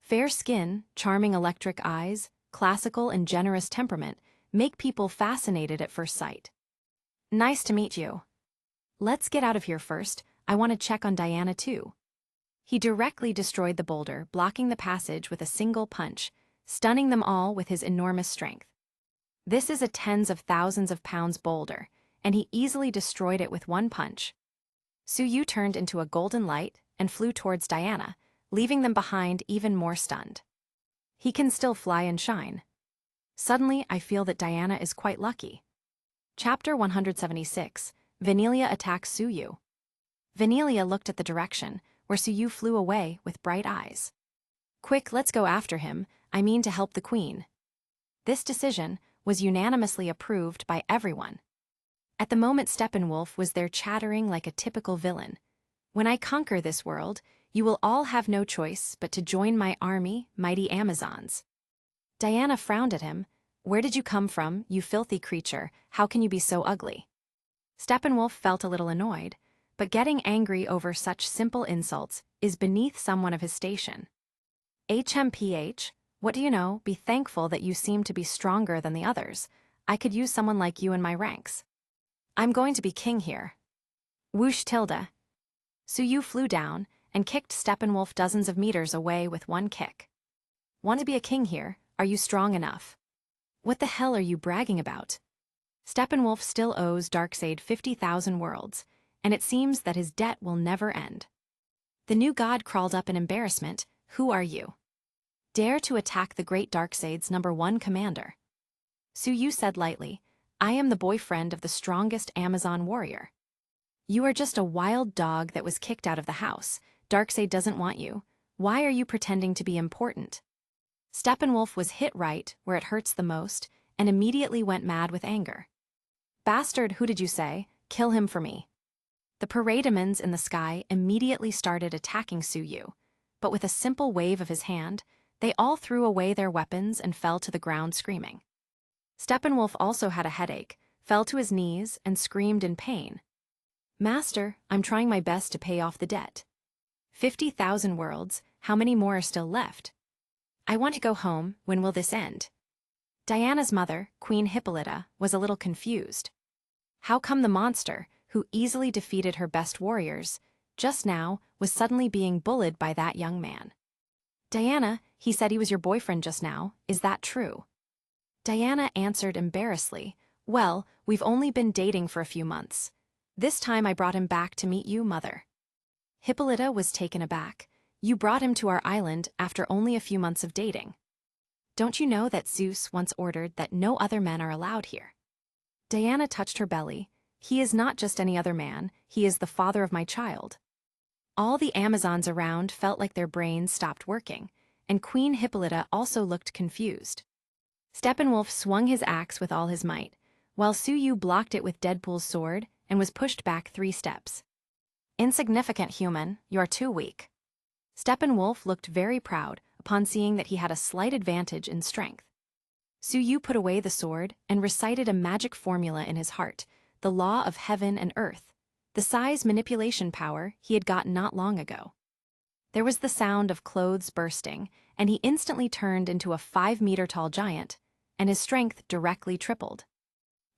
Speaker 1: Fair skin, charming electric eyes, classical and generous temperament make people fascinated at first sight. Nice to meet you. Let's get out of here first, I want to check on Diana too. He directly destroyed the boulder, blocking the passage with a single punch, stunning them all with his enormous strength. This is a tens of thousands of pounds boulder, and he easily destroyed it with one punch. Suyu turned into a golden light and flew towards Diana, leaving them behind even more stunned. He can still fly and shine. Suddenly, I feel that Diana is quite lucky. Chapter 176, Vanilla attacks Suyu. Vanilla looked at the direction, where Suyu flew away with bright eyes. Quick, let's go after him, I mean to help the queen. This decision was unanimously approved by everyone. At the moment Steppenwolf was there chattering like a typical villain. When I conquer this world, you will all have no choice but to join my army, mighty Amazons. Diana frowned at him. Where did you come from, you filthy creature? How can you be so ugly? Steppenwolf felt a little annoyed, but getting angry over such simple insults is beneath someone of his station. HMPH, what do you know? Be thankful that you seem to be stronger than the others. I could use someone like you in my ranks. I'm going to be king here. Whoosh tilde. Suyu flew down and kicked Steppenwolf dozens of meters away with one kick. Want to be a king here? Are you strong enough? What the hell are you bragging about? Steppenwolf still owes Darkseid 50,000 worlds, and it seems that his debt will never end. The new god crawled up in embarrassment. Who are you? Dare to attack the great Darkseid's #1 commander. Suyu said lightly, I am the boyfriend of the strongest Amazon warrior. You are just a wild dog that was kicked out of the house. Darkseid doesn't want you. Why are you pretending to be important? Steppenwolf was hit right where it hurts the most and immediately went mad with anger. Bastard, who did you say? Kill him for me. The parademons in the sky immediately started attacking Suyu, but with a simple wave of his hand, they all threw away their weapons and fell to the ground screaming. Steppenwolf also had a headache, fell to his knees, and screamed in pain. Master, I'm trying my best to pay off the debt. 50,000 worlds, how many more are still left? I want to go home, when will this end? Diana's mother, Queen Hippolyta, was a little confused. How come the monster, who easily defeated her best warriors, just now was suddenly being bullied by that young man? Diana, he said he was your boyfriend just now, is that true? Diana answered embarrassedly, well, we've only been dating for a few months. This time I brought him back to meet you, mother. Hippolyta was taken aback. You brought him to our island after only a few months of dating. Don't you know that Zeus once ordered that no other men are allowed here? Diana touched her belly. He is not just any other man, he is the father of my child. All the Amazons around felt like their brains stopped working, and Queen Hippolyta also looked confused. Steppenwolf swung his axe with all his might, while Suyu blocked it with Deadpool's sword and was pushed back 3 steps. Insignificant human, you're too weak. Steppenwolf looked very proud upon seeing that he had a slight advantage in strength. Suyu put away the sword and recited a magic formula in his heart, the law of heaven and earth, the size manipulation power he had gotten not long ago. There was the sound of clothes bursting, and he instantly turned into a 5-meter-tall giant, and his strength directly tripled.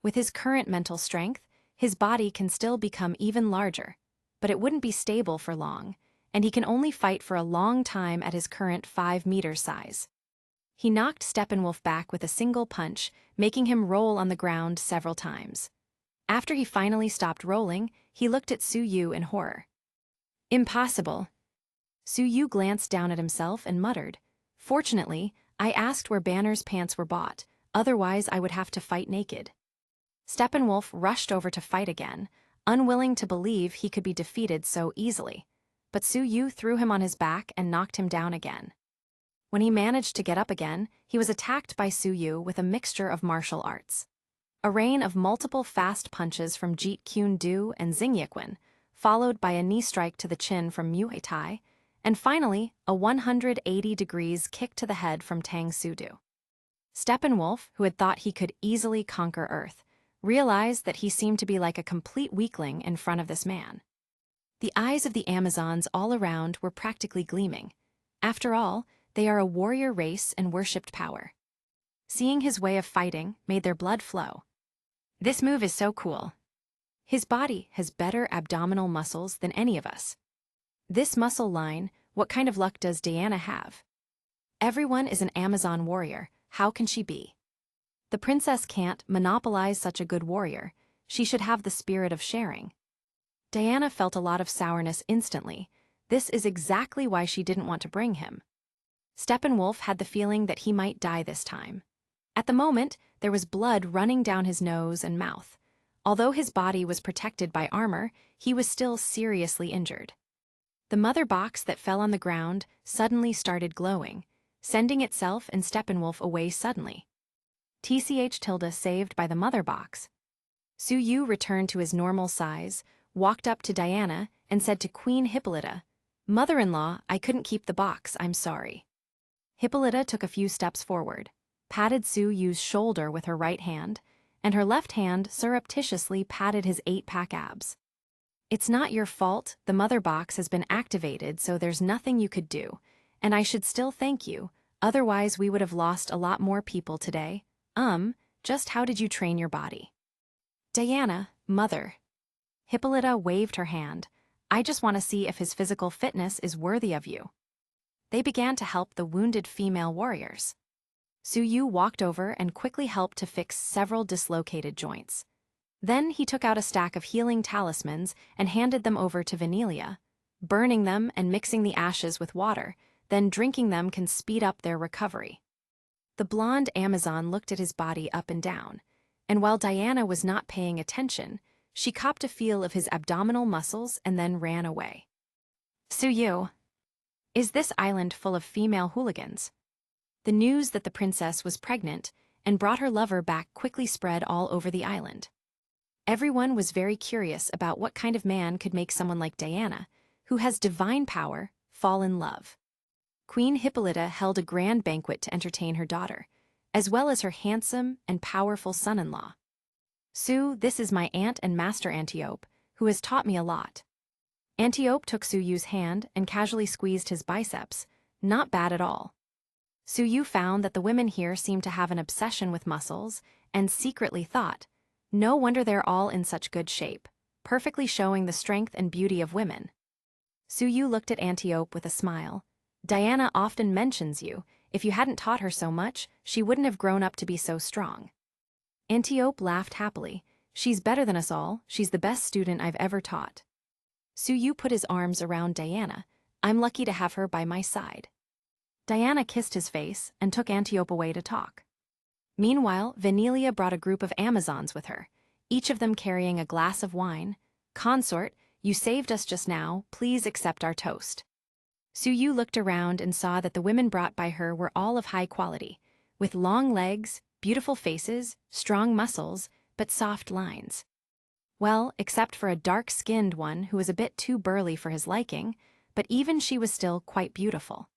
Speaker 1: With his current mental strength, his body can still become even larger, but it wouldn't be stable for long, and he can only fight for a long time at his current 5-meter size. He knocked Steppenwolf back with a single punch, making him roll on the ground several times. After he finally stopped rolling, he looked at Suyu in horror. Impossible. Suyu glanced down at himself and muttered, Fortunately, I asked where Banner's pants were bought, otherwise I would have to fight naked. Steppenwolf rushed over to fight again, unwilling to believe he could be defeated so easily, but Suyu threw him on his back and knocked him down again. When he managed to get up again, he was attacked by Suyu with a mixture of martial arts. A rain of multiple fast punches from Jeet Kune Do and Xingyiquan, followed by a knee strike to the chin from Muay Thai, and finally, a 180 degrees kick to the head from Tang Sudo. Steppenwolf, who had thought he could easily conquer Earth, realized that he seemed to be like a complete weakling in front of this man. The eyes of the Amazons all around were practically gleaming. After all, they are a warrior race and worshipped power. seeing his way of fighting made their blood flow. This move is so cool. His body has better abdominal muscles than any of us. This muscle line, what kind of luck does Diana have? Everyone is an Amazon warrior, how can she be? The princess can't monopolize such a good warrior, she should have the spirit of sharing. Diana felt a lot of sourness instantly. This is exactly why she didn't want to bring him. Steppenwolf had the feeling that he might die this time. At the moment, there was blood running down his nose and mouth. Although his body was protected by armor, he was still seriously injured. The mother box that fell on the ground suddenly started glowing, sending itself and Steppenwolf away suddenly. TCH Tilda saved by the mother box. Su Yu returned to his normal size, walked up to Diana, and said to Queen Hippolyta, "Mother-in-law, I couldn't keep the box, I'm sorry." Hippolyta took a few steps forward, patted Su Yu's shoulder with her right hand, and her left hand surreptitiously patted his 8-pack abs. "It's not your fault, the mother box has been activated, so there's nothing you could do, and I should still thank you, otherwise we would have lost a lot more people today. Just how did you train your body?" "Diana, mother." Hippolyta waved her hand. "I just want to see if his physical fitness is worthy of you." They began to help the wounded female warriors. Su Yu walked over and quickly helped to fix several dislocated joints. Then he took out a stack of healing talismans and handed them over to Venelia. Burning them and mixing the ashes with water, then drinking them can speed up their recovery. The blonde Amazon looked at his body up and down, and while Diana was not paying attention, she copped a feel of his abdominal muscles and then ran away. "Su Yu, is this island full of female hooligans?" The news that the princess was pregnant and brought her lover back quickly spread all over the island. Everyone was very curious about what kind of man could make someone like Diana, who has divine power, fall in love. Queen Hippolyta held a grand banquet to entertain her daughter, as well as her handsome and powerful son-in-law. "Su, this is my aunt and master Antiope, who has taught me a lot." Antiope took Su Yu's hand and casually squeezed his biceps. Not bad at all. Su Yu found that the women here seemed to have an obsession with muscles, and secretly thought, no wonder they're all in such good shape, perfectly showing the strength and beauty of women. Su Yu looked at Antiope with a smile. "Diana often mentions you. If you hadn't taught her so much, she wouldn't have grown up to be so strong." Antiope laughed happily. "She's better than us all, she's the best student I've ever taught." Su Yu put his arms around Diana. "I'm lucky to have her by my side." Diana kissed his face and took Antiope away to talk. Meanwhile, Venelia brought a group of Amazons with her, each of them carrying a glass of wine. "Consort, you saved us just now, please accept our toast." Su Yu looked around and saw that the women brought by her were all of high quality, with long legs, beautiful faces, strong muscles, but soft lines. Well, except for a dark-skinned one who was a bit too burly for his liking, but even she was still quite beautiful.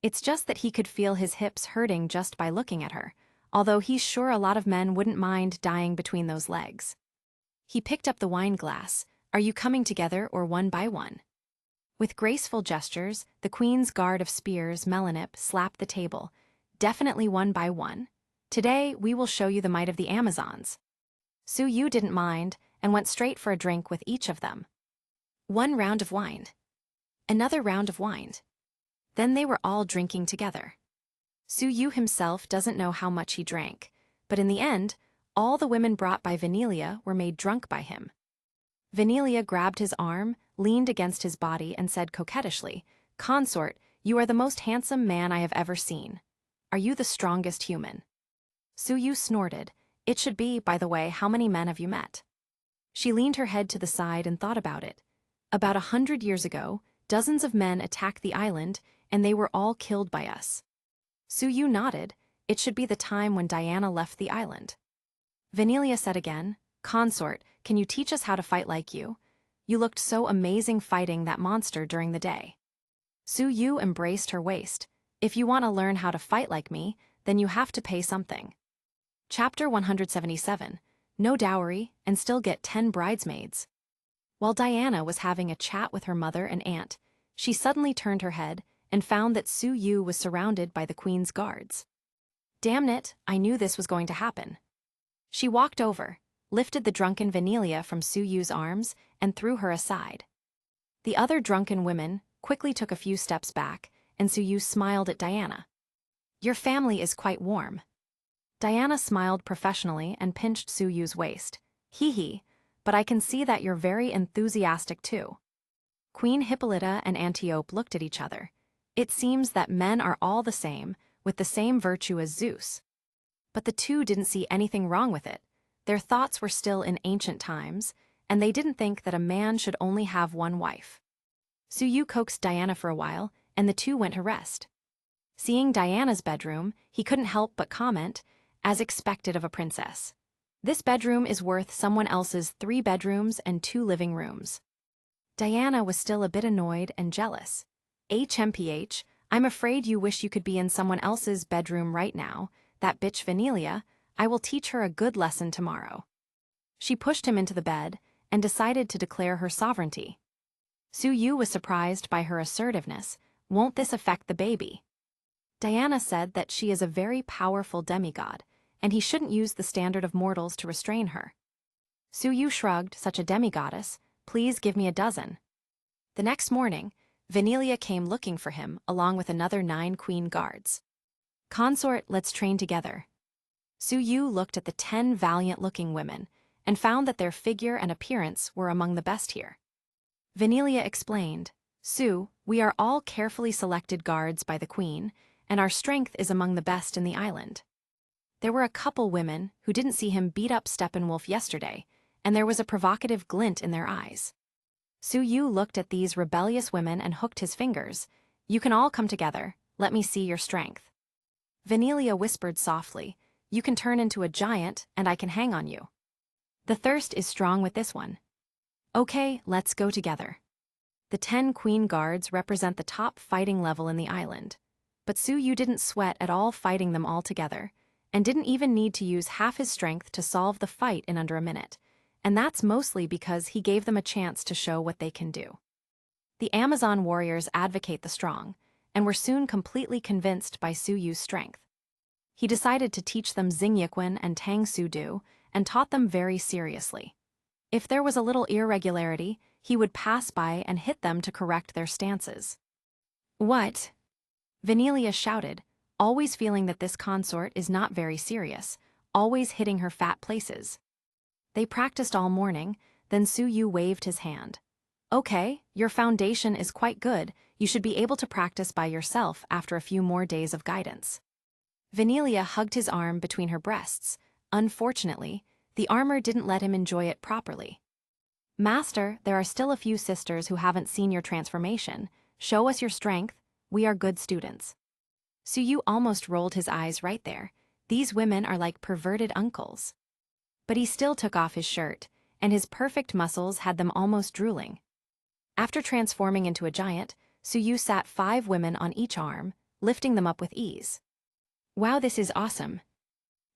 Speaker 1: It's just that he could feel his hips hurting just by looking at her, although he's sure a lot of men wouldn't mind dying between those legs. He picked up the wine glass. "Are you coming together or one by one?" With graceful gestures, the Queen's guard of spears, Melanip, slapped the table. "Definitely one by one. Today, we will show you the might of the Amazons." Su Yu didn't mind and went straight for a drink with each of them. One round of wine. Another round of wine. Then they were all drinking together. Su Yu himself doesn't know how much he drank, but in the end, all the women brought by Venelia were made drunk by him. Venelia grabbed his arm, leaned against his body, and said coquettishly, "Consort, you are the most handsome man I have ever seen. Are you the strongest human?" Su Yu snorted. "It should be, by the way, how many men have you met?" She leaned her head to the side and thought about it. About 100 years ago, dozens of men attacked the island, and they were all killed by us. Su Yu nodded. It should be the time when Diana left the island. Venelia said again, "Consort, can you teach us how to fight like you? You looked so amazing fighting that monster during the day." Su Yu embraced her waist. "If you want to learn how to fight like me, then you have to pay something." Chapter 177, No Dowry and Still Get 10 Bridesmaids. While Diana was having a chat with her mother and aunt, she suddenly turned her head and found that Su Yu was surrounded by the Queen's guards. Damn it, I knew this was going to happen. She walked over, lifted the drunken Vanilia from Suyu's arms, and threw her aside. The other drunken women quickly took a few steps back, and Suyu smiled at Diana. Your family is quite warm. Diana smiled professionally and pinched Suyu's waist. Hee hee, but I can see that you're very enthusiastic too. Queen Hippolyta and Antiope looked at each other. It seems that men are all the same, with the same virtue as Zeus. But the two didn't see anything wrong with it. Their thoughts were still in ancient times, and they didn't think that a man should only have one wife. Suyu coaxed Diana for a while, and the two went to rest. Seeing Diana's bedroom, he couldn't help but comment, as expected of a princess. This bedroom is worth someone else's 3 bedrooms and 2 living rooms. Diana was still a bit annoyed and jealous. HMPH, I'm afraid you wish you could be in someone else's bedroom right now. That bitch Vanilia, I will teach her a good lesson tomorrow. She pushed him into the bed and decided to declare her sovereignty. Suyu was surprised by her assertiveness. Won't this affect the baby? Diana said that she is a very powerful demigod, and he shouldn't use the standard of mortals to restrain her. Suyu shrugged, such a demigoddess, please give me a dozen. The next morning, Vanilia came looking for him along with another 9 queen guards. Consort, let's train together. Suyu looked at the 10 valiant-looking women and found that their figure and appearance were among the best here. Vanilia explained, Su, we are all carefully selected guards by the queen, and our strength is among the best in the island. There were a couple women who didn't see him beat up Steppenwolf yesterday, and there was a provocative glint in their eyes. Suyu looked at these rebellious women and hooked his fingers. You can all come together, let me see your strength. Vanilia whispered softly, you can turn into a giant and I can hang on you. The thirst is strong with this one. Okay, let's go together. The 10 queen guards represent the top fighting level in the island, but Suyu didn't sweat at all fighting them all together, and didn't even need to use half his strength to solve the fight in under a minute, and that's mostly because he gave them a chance to show what they can do. The Amazon warriors advocate the strong, and were soon completely convinced by Suyu's strength. He decided to teach them Xingyiquan and Tang Sudu, and taught them very seriously. If there was a little irregularity, he would pass by and hit them to correct their stances. What? Vanilia shouted, always feeling that this consort is not very serious, always hitting her fat places. They practiced all morning, then Suyu waved his hand. Okay, your foundation is quite good, you should be able to practice by yourself after a few more days of guidance. Vanilia hugged his arm between her breasts. Unfortunately, the armor didn't let him enjoy it properly. Master, there are still a few sisters who haven't seen your transformation. Show us your strength, we are good students. Suyu almost rolled his eyes right there. These women are like perverted uncles. But he still took off his shirt, and his perfect muscles had them almost drooling. After transforming into a giant, Suyu sat 5 women on each arm, lifting them up with ease. Wow, this is awesome.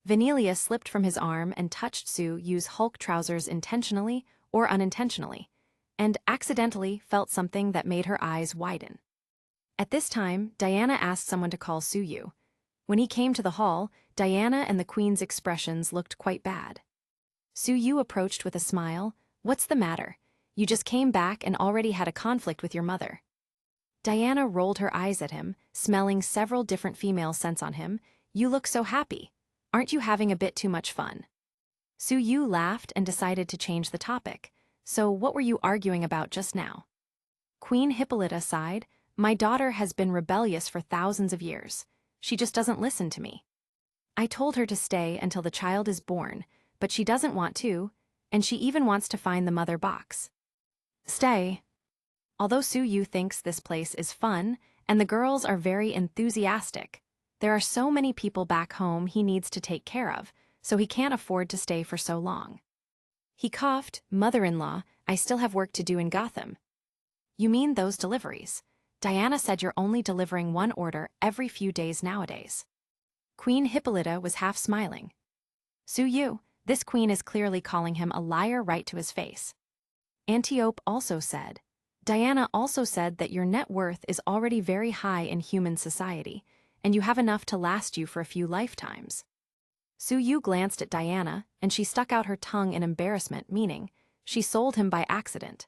Speaker 1: Vanilia slipped from his arm and touched Suyu's Hulk trousers intentionally or unintentionally, and accidentally felt something that made her eyes widen. At this time, Diana asked someone to call Suyu. When he came to the hall, Diana and the queen's expressions looked quite bad. Suyu approached with a smile. What's the matter? You just came back and already had a conflict with your mother. Diana rolled her eyes at him, smelling several different female scents on him. You look so happy. Aren't you having a bit too much fun? Suyu laughed and decided to change the topic. So what were you arguing about just now? Queen Hippolyta sighed. My daughter has been rebellious for thousands of years. She just doesn't listen to me. I told her to stay until the child is born, but she doesn't want to, and she even wants to find the mother box. Stay. Although Suyu thinks this place is fun, and the girls are very enthusiastic, there are so many people back home he needs to take care of, so he can't afford to stay for so long. He coughed. Mother-in-law, I still have work to do in Gotham. You mean those deliveries? Diana said you're only delivering 1 order every few days nowadays. Queen Hippolyta was half smiling. Suyu, this queen is clearly calling him a liar right to his face. Antiope also said, Diana also said that your net worth is already very high in human society, and you have enough to last you for a few lifetimes. Su Yu glanced at Diana, and she stuck out her tongue in embarrassment, meaning she sold him by accident.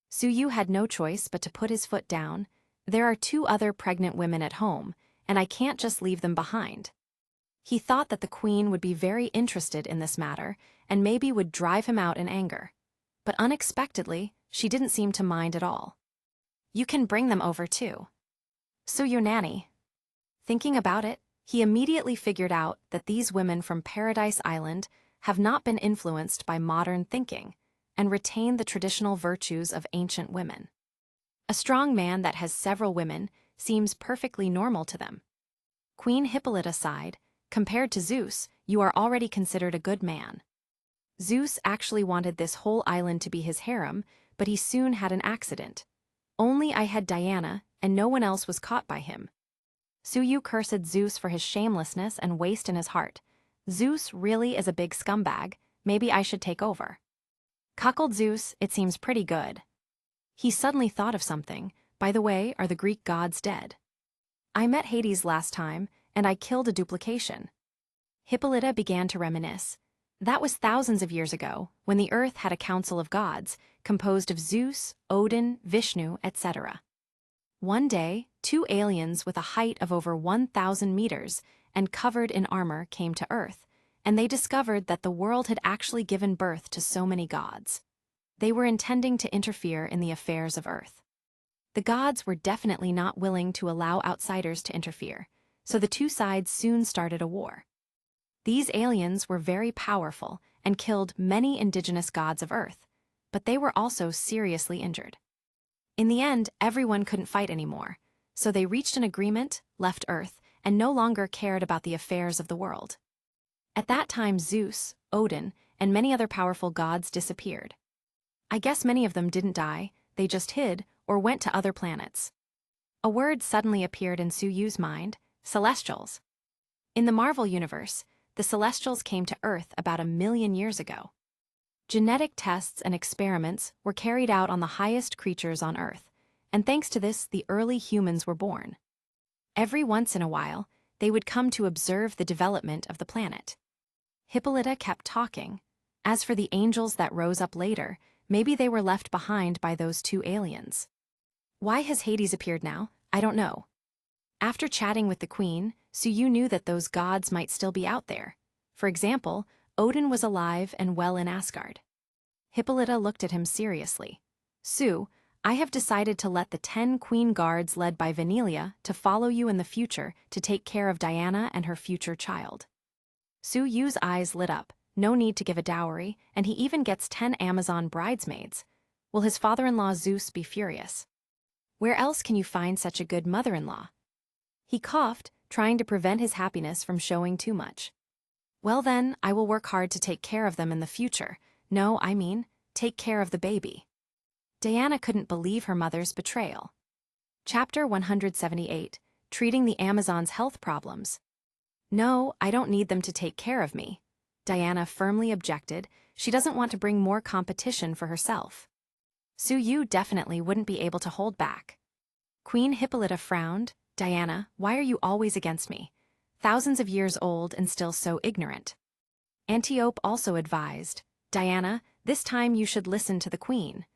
Speaker 1: Su Yu had no choice but to put his foot down. There are 2 other pregnant women at home, and I can't just leave them behind. He thought that the queen would be very interested in this matter, and maybe would drive him out in anger. But unexpectedly, she didn't seem to mind at all. You can bring them over too. Su Yu nanny. Thinking about it, he immediately figured out that these women from Paradise Island have not been influenced by modern thinking and retain the traditional virtues of ancient women. A strong man that has several women seems perfectly normal to them. Queen Hippolyta sighed, compared to Zeus, you are already considered a good man. Zeus actually wanted this whole island to be his harem, but he soon had an accident. Only I had Diana, and no one else was caught by him. Su Yu cursed Zeus for his shamelessness and waste in his heart. Zeus really is a big scumbag, maybe I should take over. Cuckold Zeus, it seems pretty good. He suddenly thought of something. By the way, are the Greek gods dead? I met Hades last time, and I killed a duplication. Hippolyta began to reminisce. That was thousands of years ago, when the earth had a council of gods, composed of Zeus, Odin, Vishnu, etc. One day, 2 aliens with a height of over 1,000 meters and covered in armor came to Earth, and they discovered that the world had actually given birth to so many gods. They were intending to interfere in the affairs of Earth. The gods were definitely not willing to allow outsiders to interfere, so the 2 sides soon started a war. These aliens were very powerful and killed many indigenous gods of Earth, but they were also seriously injured. In the end, everyone couldn't fight anymore, so they reached an agreement, left Earth, and no longer cared about the affairs of the world. At that time, Zeus, Odin, and many other powerful gods disappeared. I guess many of them didn't die, they just hid or went to other planets. A word suddenly appeared in Su Yu's mind: Celestials. In the Marvel universe, the Celestials came to Earth about 1 million years ago. Genetic tests and experiments were carried out on the highest creatures on Earth, and thanks to this, the early humans were born. Every once in a while, they would come to observe the development of the planet. Hippolyta kept talking. As for the angels that rose up later, maybe they were left behind by those 2 aliens. Why has Hades appeared now? I don't know. After chatting with the queen, Su Yu knew that those gods might still be out there. For example, Odin was alive and well in Asgard. Hippolyta looked at him seriously. Su, I have decided to let the 10 queen guards led by Vanilia to follow you in the future to take care of Diana and her future child. Su Yu's eyes lit up. No need to give a dowry, and he even gets 10 Amazon bridesmaids. Will his father-in-law Zeus be furious? Where else can you find such a good mother-in-law? He coughed, trying to prevent his happiness from showing too much. Well then, I will work hard to take care of them in the future. No, I mean, take care of the baby. Diana couldn't believe her mother's betrayal. Chapter 178, Treating the Amazons' Health Problems. No, I don't need them to take care of me. Diana firmly objected. She doesn't want to bring more competition for herself. Su Yu definitely wouldn't be able to hold back. Queen Hippolyta frowned. Diana, why are you always against me? Thousands of years old and still so ignorant. Antiope also advised, Diana, this time you should listen to the queen.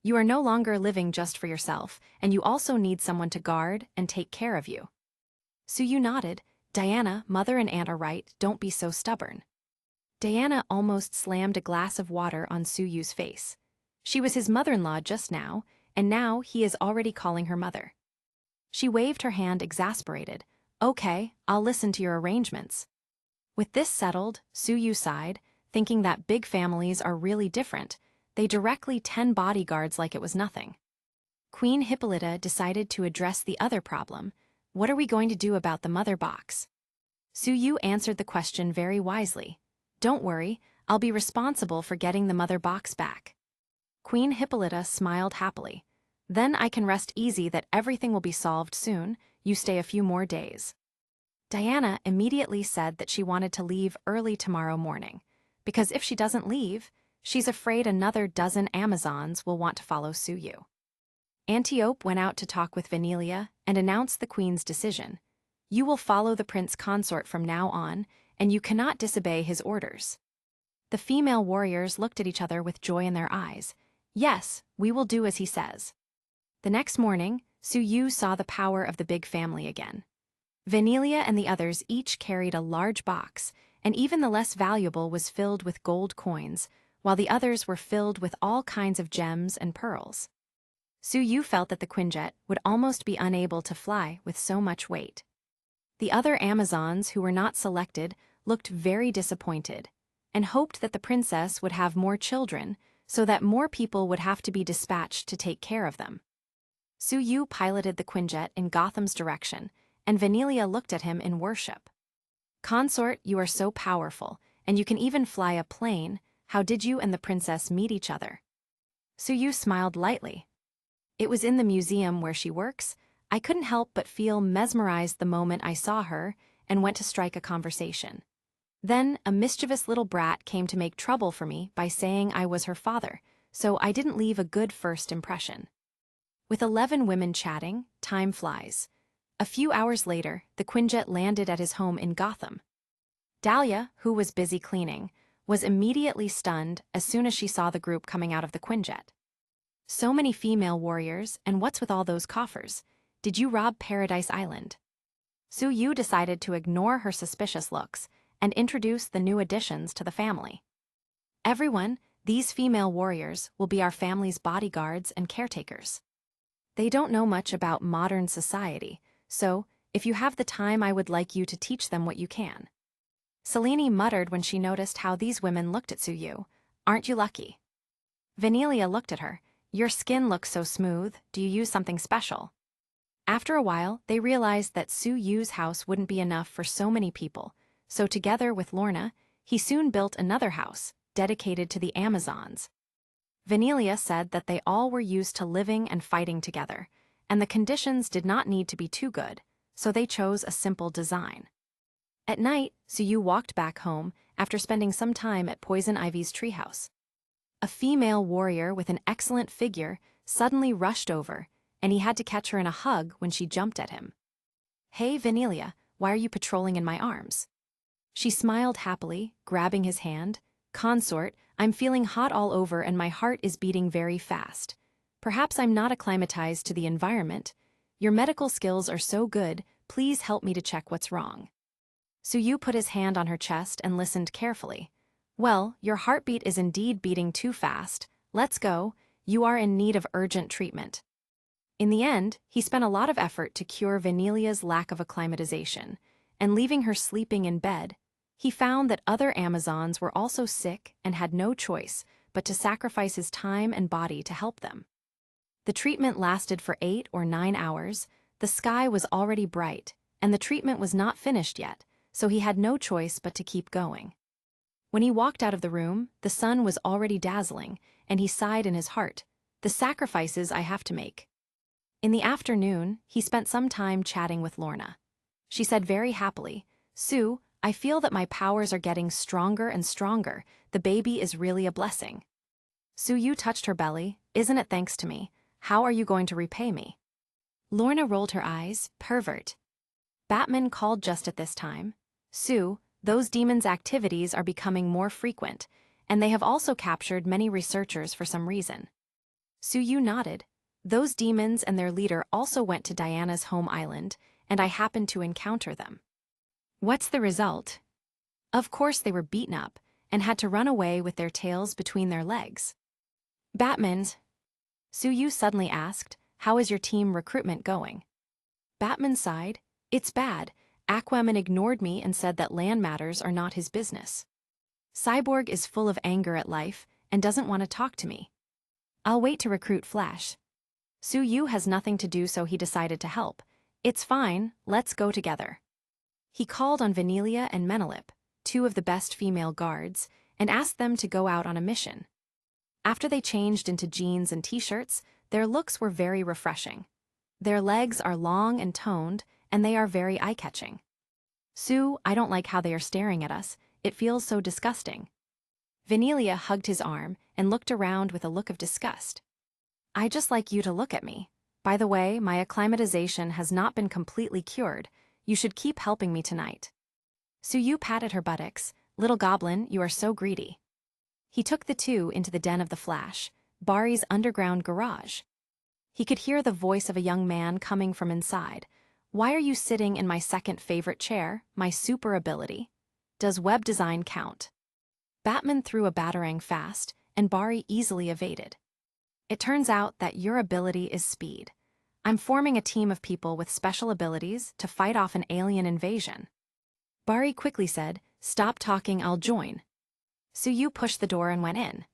Speaker 1: You are no longer living just for yourself, and you also need someone to guard and take care of you. Su Yu nodded. Diana, mother and aunt are right, don't be so stubborn. Diana almost slammed a glass of water on Su Yu's face. She was his mother-in-law just now, and now he is already calling her mother. She waved her hand exasperated. Okay, I'll listen to your arrangements. With this settled, Su Yu sighed, thinking that big families are really different. They directly 10 bodyguards like it was nothing. Queen Hippolyta decided to address the other problem. What are we going to do about the mother box? Su Yu answered the question very wisely. Don't worry, I'll be responsible for getting the mother box back. Queen Hippolyta smiled happily. Then I can rest easy that everything will be solved soon. You stay a few more days. Diana immediately said that she wanted to leave early tomorrow morning, because if she doesn't leave, she's afraid another dozen Amazons will want to follow Su Yu. Antiope went out to talk with Vanilia and announced the queen's decision. You will follow the prince consort from now on, and you cannot disobey his orders." The female warriors looked at each other with joy in their eyes. "Yes, we will do as he says." The next morning, Su Yu saw the power of the big family again. Vanilla and the others each carried a large box, and even the less valuable was filled with gold coins, while the others were filled with all kinds of gems and pearls. Su Yu felt that the quinjet would almost be unable to fly with so much weight. The other Amazons who were not selected looked very disappointed, and hoped that the princess would have more children so that more people would have to be dispatched to take care of them. Su Yu piloted the quinjet in Gotham's direction, and Vanilla looked at him in worship. "Consort, you are so powerful, and you can even fly a plane. How did you and the princess meet each other?" Su Yu smiled lightly. "It was in the museum where she works. I couldn't help but feel mesmerized the moment I saw her and went to strike a conversation. Then a mischievous little brat came to make trouble for me by saying I was her father, so I didn't leave a good first impression." With 11 women chatting, time flies. A few hours later, the quinjet landed at his home in Gotham. Dahlia, who was busy cleaning, was immediately stunned as soon as she saw the group coming out of the quinjet. "So many female warriors, and what's with all those coffers? Did you rob Paradise Island?" Su Yu decided to ignore her suspicious looks and introduce the new additions to the family. "Everyone, these female warriors will be our family's bodyguards and caretakers. They don't know much about modern society, so if you have the time I would like you to teach them what you can." Selene muttered when she noticed how these women looked at Su Yu. "Aren't you lucky?" Vanilla looked at her. "Your skin looks so smooth, do you use something special?" After a while, they realized that Su Yu's house wouldn't be enough for so many people, so together with Lorna, he soon built another house, dedicated to the Amazons. Vanilla said that they all were used to living and fighting together, and the conditions did not need to be too good, so they chose a simple design. At night, Su Yu walked back home after spending some time at Poison Ivy's treehouse. A female warrior with an excellent figure suddenly rushed over, and he had to catch her in a hug when she jumped at him. "Hey, Vanilla, why are you patrolling in my arms?" She smiled happily, grabbing his hand. "Consort, I'm feeling hot all over and my heart is beating very fast. Perhaps I'm not acclimatized to the environment. Your medical skills are so good, please help me to check what's wrong." Su Yu put his hand on her chest and listened carefully. "Well, your heartbeat is indeed beating too fast. Let's go. You are in need of urgent treatment." In the end, he spent a lot of effort to cure Vanilla's lack of acclimatization, and leaving her sleeping in bed, he found that other Amazons were also sick and had no choice but to sacrifice his time and body to help them. The treatment lasted for 8 or 9 hours, the sky was already bright, and the treatment was not finished yet, so he had no choice but to keep going. When he walked out of the room, the sun was already dazzling, and he sighed in his heart, "The sacrifices I have to make." In the afternoon, he spent some time chatting with Lorna. She said very happily, "Sue, I feel that my powers are getting stronger and stronger. The baby is really a blessing." Su Yu touched her belly. "Isn't it thanks to me? How are you going to repay me?" Lorna rolled her eyes. "Pervert." Batman called just at this time. "Sue, those demons' activities are becoming more frequent, and they have also captured many researchers for some reason." Su Yu nodded. "Those demons and their leader also went to Diana's home island, and I happened to encounter them." "What's the result?" "Of course they were beaten up, and had to run away with their tails between their legs." "Batman's?" Su Yu suddenly asked, "How is your team recruitment going?" Batman sighed. "It's bad. Aquaman ignored me and said that land matters are not his business. Cyborg is full of anger at life and doesn't want to talk to me. I'll wait to recruit Flash. Su Yu has nothing to do, so he decided to help. It's fine, let's go together." He called on Vanilla and Menelip, 2 of the best female guards, and asked them to go out on a mission. After they changed into jeans and t-shirts, their looks were very refreshing. Their legs are long and toned, and they are very eye-catching. "Sue, I don't like how they are staring at us. It feels so disgusting." Vanilla hugged his arm and looked around with a look of disgust. "I just like you to look at me. By the way, my acclimatization has not been completely cured. You should keep helping me tonight. Suyu patted her buttocks. Little goblin, you are so greedy. He took the two into the den of the Flash, Bari's underground garage. He could hear the voice of a young man coming from inside. Why are you sitting in my second favorite chair, my super ability? Does web design count? Batman threw a batarang fast, and Bari easily evaded. It turns out that your ability is speed. I'm forming a team of people with special abilities to fight off an alien invasion. Bari quickly said, stop talking, I'll join. Suyu pushed the door and went in.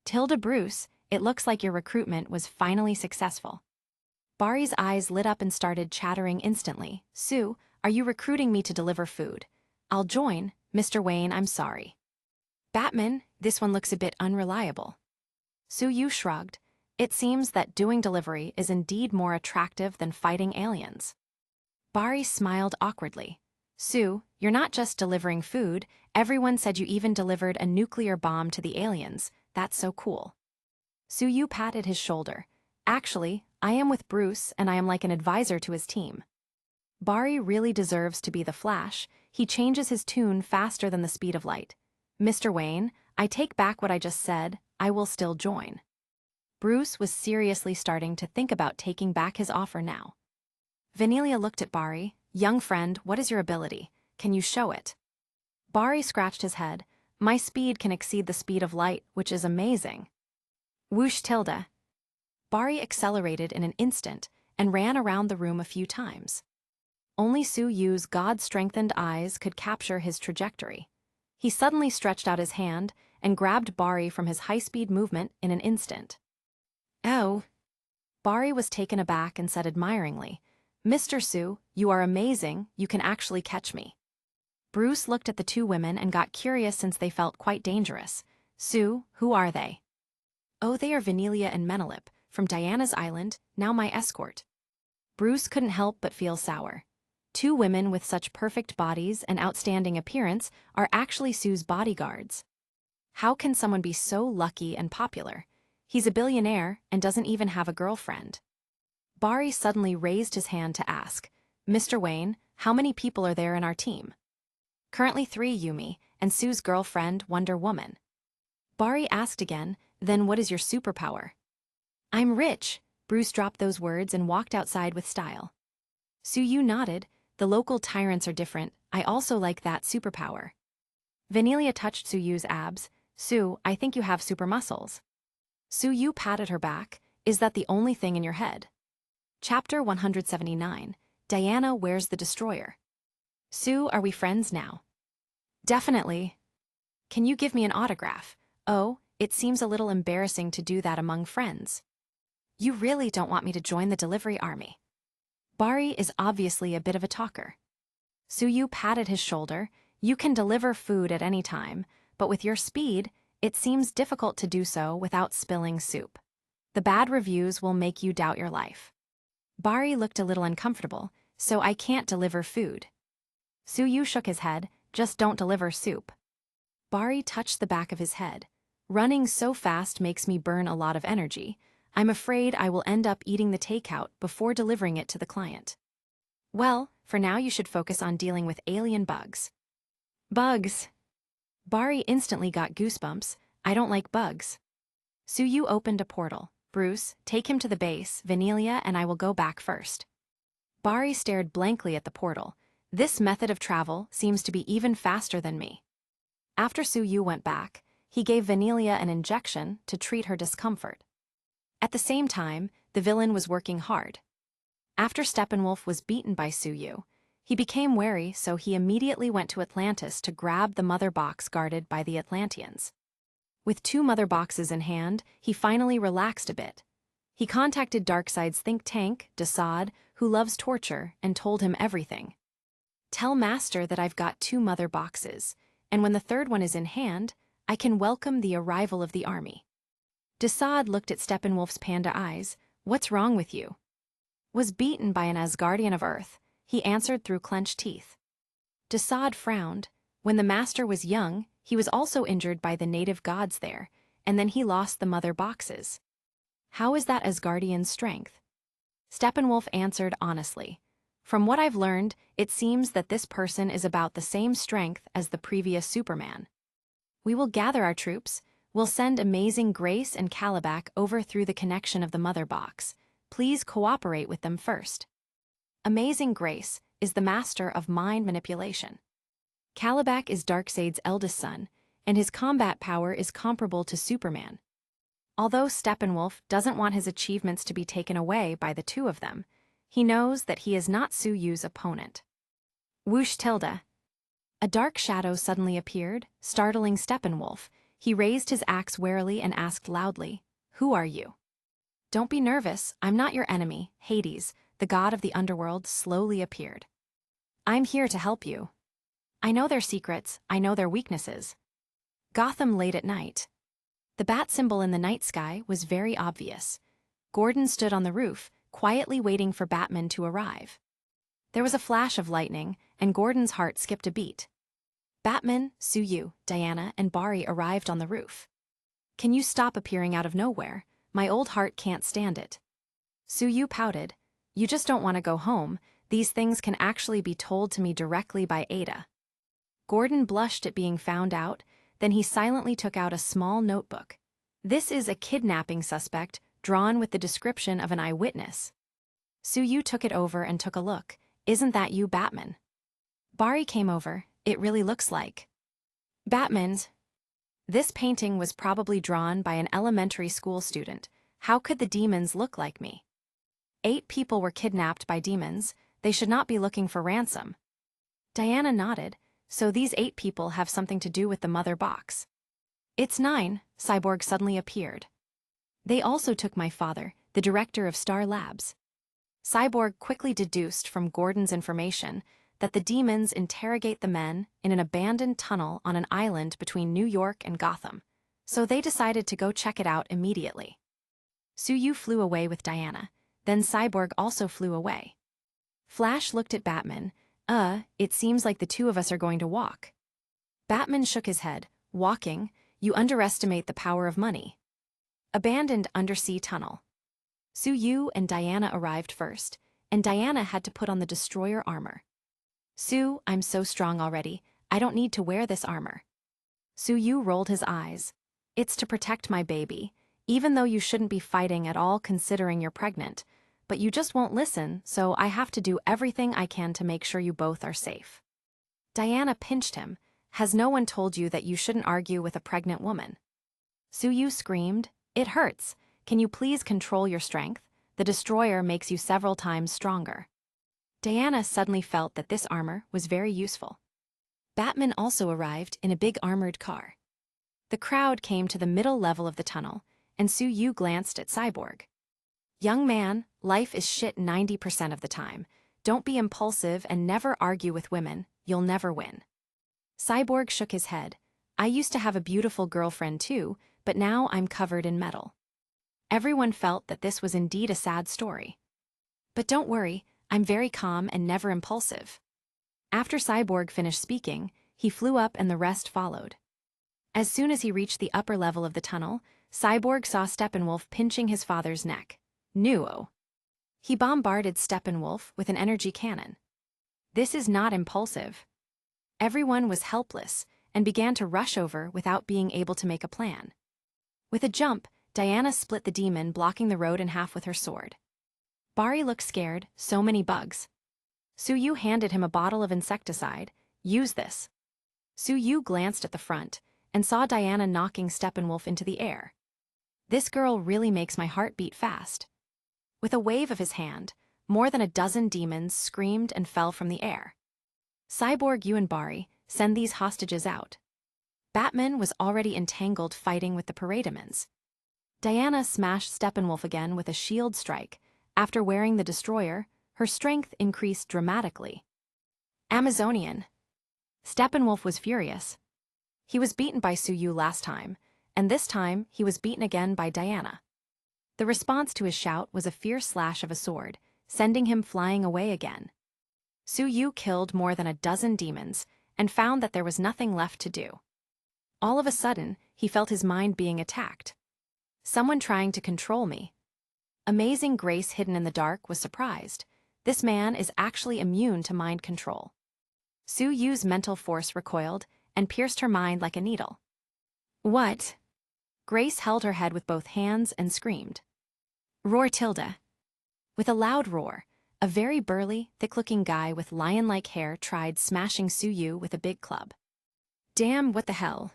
Speaker 1: Tilda Bruce, it looks like your recruitment was finally successful. Bari's eyes lit up and started chattering instantly. Sue, are you recruiting me to deliver food? I'll join, Mr. Wayne, I'm sorry. Batman, this one looks a bit unreliable. Suyu shrugged. It seems that doing delivery is indeed more attractive than fighting aliens. Bari smiled awkwardly. Sue, you're not just delivering food, everyone said you even delivered a nuclear bomb to the aliens. That's so cool. Suyu patted his shoulder. Actually, I am with Bruce and I am like an advisor to his team. Bari really deserves to be the Flash. He changes his tune faster than the speed of light. Mr. Wayne, I take back what I just said, I will still join. Bruce was seriously starting to think about taking back his offer now. Vanilla looked at Bari. Young friend, what is your ability? Can you show it? Bari scratched his head. My speed can exceed the speed of light, which is amazing. Whoosh tilde. Bari accelerated in an instant and ran around the room a few times. Only Suyu's God-strengthened eyes could capture his trajectory. He suddenly stretched out his hand and grabbed Bari from his high-speed movement in an instant. Oh. Bari was taken aback and said admiringly, Mr. Sue, you are amazing, you can actually catch me. Bruce looked at the two women and got curious since they felt quite dangerous. Sue, who are they? Oh, they are Vanilla and Menelip, from Diana's Island, now my escort. Bruce couldn't help but feel sour. Two women with such perfect bodies and outstanding appearance are actually Sue's bodyguards. How can someone be so lucky and popular? He's a billionaire and doesn't even have a girlfriend. Bari suddenly raised his hand to ask, Mr. Wayne, how many people are there in our team? Currently 3, Yumi, and Sue's girlfriend, Wonder Woman. Bari asked again, then what is your superpower? I'm rich. Bruce dropped those words and walked outside with style. Suyu nodded. The local tyrants are different. I also like that superpower. Vanilla touched Suyu's abs. Sue, I think you have super muscles. Suyu patted her back. Is that the only thing in your head? Chapter 179. Diana wears the destroyer. Sue, are we friends now? Definitely. Can you give me an autograph? Oh, it seems a little embarrassing to do that among friends. You really don't want me to join the delivery army. Bari is obviously a bit of a talker. Suyu patted his shoulder. You can deliver food at any time, but with your speed, it seems difficult to do so without spilling soup. The bad reviews will make you doubt your life. Bari looked a little uncomfortable, so I can't deliver food. Suyu shook his head, just don't deliver soup. Bari touched the back of his head. Running so fast makes me burn a lot of energy. I'm afraid I will end up eating the takeout before delivering it to the client. Well, for now you should focus on dealing with alien bugs. Bugs. Bari instantly got goosebumps. I don't like bugs. Suyu opened a portal. Bruce, take him to the base, Vanilla and I will go back first. Bari stared blankly at the portal. This method of travel seems to be even faster than me. After Suyu went back, he gave Vanilla an injection to treat her discomfort. At the same time, the villain was working hard. After Steppenwolf was beaten by Suyu, he became wary, so he immediately went to Atlantis to grab the mother box guarded by the Atlanteans. With 2 mother boxes in hand, he finally relaxed a bit. He contacted Darkseid's think tank, Desaad, who loves torture, and told him everything. Tell Master that I've got 2 mother boxes, and when the 3rd one is in hand, I can welcome the arrival of the army. Desaad looked at Steppenwolf's panda eyes. What's wrong with you? Was beaten by an Asgardian of Earth, he answered through clenched teeth. Desaad frowned. When the Master was young, he was also injured by the native gods there, and then he lost the mother boxes. How is that Asgardian's strength? Steppenwolf answered honestly. From what I've learned, it seems that this person is about the same strength as the previous Superman. We will gather our troops. We'll send Amazing Grace and Calabac over through the connection of the mother box. Please cooperate with them first. Amazing Grace is the master of mind manipulation. Calabac is Darkseid's eldest son, and his combat power is comparable to Superman. Although Steppenwolf doesn't want his achievements to be taken away by the two of them, he knows that he is not Suyu's opponent. Whoosh tilde. A dark shadow suddenly appeared, startling Steppenwolf. He raised his axe warily and asked loudly, "Who are you?" "Don't be nervous, I'm not your enemy." Hades, the god of the underworld, slowly appeared. "I'm here to help you. I know their secrets, I know their weaknesses." Gotham late at night. The bat symbol in the night sky was very obvious. Gordon stood on the roof, quietly waiting for Batman to arrive. There was a flash of lightning, and Gordon's heart skipped a beat. Batman, Suyu, Diana, and Bari arrived on the roof. "Can you stop appearing out of nowhere? My old heart can't stand it." Suyu pouted. "You just don't want to go home. These things can actually be told to me directly by Ada." Gordon blushed at being found out, then he silently took out a small notebook. "This is a kidnapping suspect, drawn with the description of an eyewitness." Suyu took it over and took a look. "Isn't that you, Batman?" Bari came over. "It really looks like Batman's." This painting was probably drawn by an elementary school student. How could the demons look like me? 8 people were kidnapped by demons. They should not be looking for ransom. Diana nodded. So these 8 people have something to do with the mother box. "It's 9, Cyborg suddenly appeared. "They also took my father, the director of Star Labs." Cyborg quickly deduced from Gordon's information that the demons interrogate the men in an abandoned tunnel on an island between New York and Gotham, so they decided to go check it out immediately. Suyu flew away with Diana, then Cyborg also flew away. Flash looked at Batman. It seems like the two of us are going to walk." Batman shook his head. "Walking? You underestimate the power of money." Abandoned undersea tunnel. Suyu and Diana arrived first, and Diana had to put on the destroyer armor. "Su, I'm so strong already, I don't need to wear this armor." Suyu rolled his eyes. "It's to protect my baby, even though you shouldn't be fighting at all considering you're pregnant. But you just won't listen, so I have to do everything I can to make sure you both are safe." Diana pinched him. "Has no one told you that you shouldn't argue with a pregnant woman?" Suyu screamed. "It hurts. Can you please control your strength? The destroyer makes you several times stronger." Diana suddenly felt that this armor was very useful. Batman also arrived in a big armored car. The crowd came to the middle level of the tunnel, and Suyu glanced at Cyborg. "Young man, life is shit 90% of the time. Don't be impulsive and never argue with women. You'll never win." Cyborg shook his head. "I used to have a beautiful girlfriend too, but now I'm covered in metal." Everyone felt that this was indeed a sad story. "But don't worry, I'm very calm and never impulsive." After Cyborg finished speaking, he flew up and the rest followed. As soon as he reached the upper level of the tunnel, Cyborg saw Steppenwolf pinching his father's neck. Nuo. He bombarded Steppenwolf with an energy cannon. This is not impulsive. Everyone was helpless and began to rush over without being able to make a plan. With a jump, Diana split the demon, blocking the road in half with her sword. Bari looked scared. "So many bugs." Suyu handed him a bottle of insecticide. "Use this." Suyu glanced at the front and saw Diana knocking Steppenwolf into the air. "This girl really makes my heart beat fast." With a wave of his hand, more than a dozen demons screamed and fell from the air. "Cyborg, you and Bari, send these hostages out." Batman was already entangled fighting with the parademons. Diana smashed Steppenwolf again with a shield strike. After wearing the destroyer, her strength increased dramatically. Amazonian. Steppenwolf was furious. He was beaten by Suyu last time, and this time he was beaten again by Diana. The response to his shout was a fierce slash of a sword, sending him flying away again. Suyu killed more than a dozen demons and found that there was nothing left to do. All of a sudden, he felt his mind being attacked. Someone trying to control me. Amazing Grace, hidden in the dark, was surprised. This man is actually immune to mind control. Su Yu's mental force recoiled and pierced her mind like a needle. What? Grace held her head with both hands and screamed. Roar Tilda. With a loud roar, a very burly, thick-looking guy with lion-like hair tried smashing Su Yu with a big club. Damn, what the hell?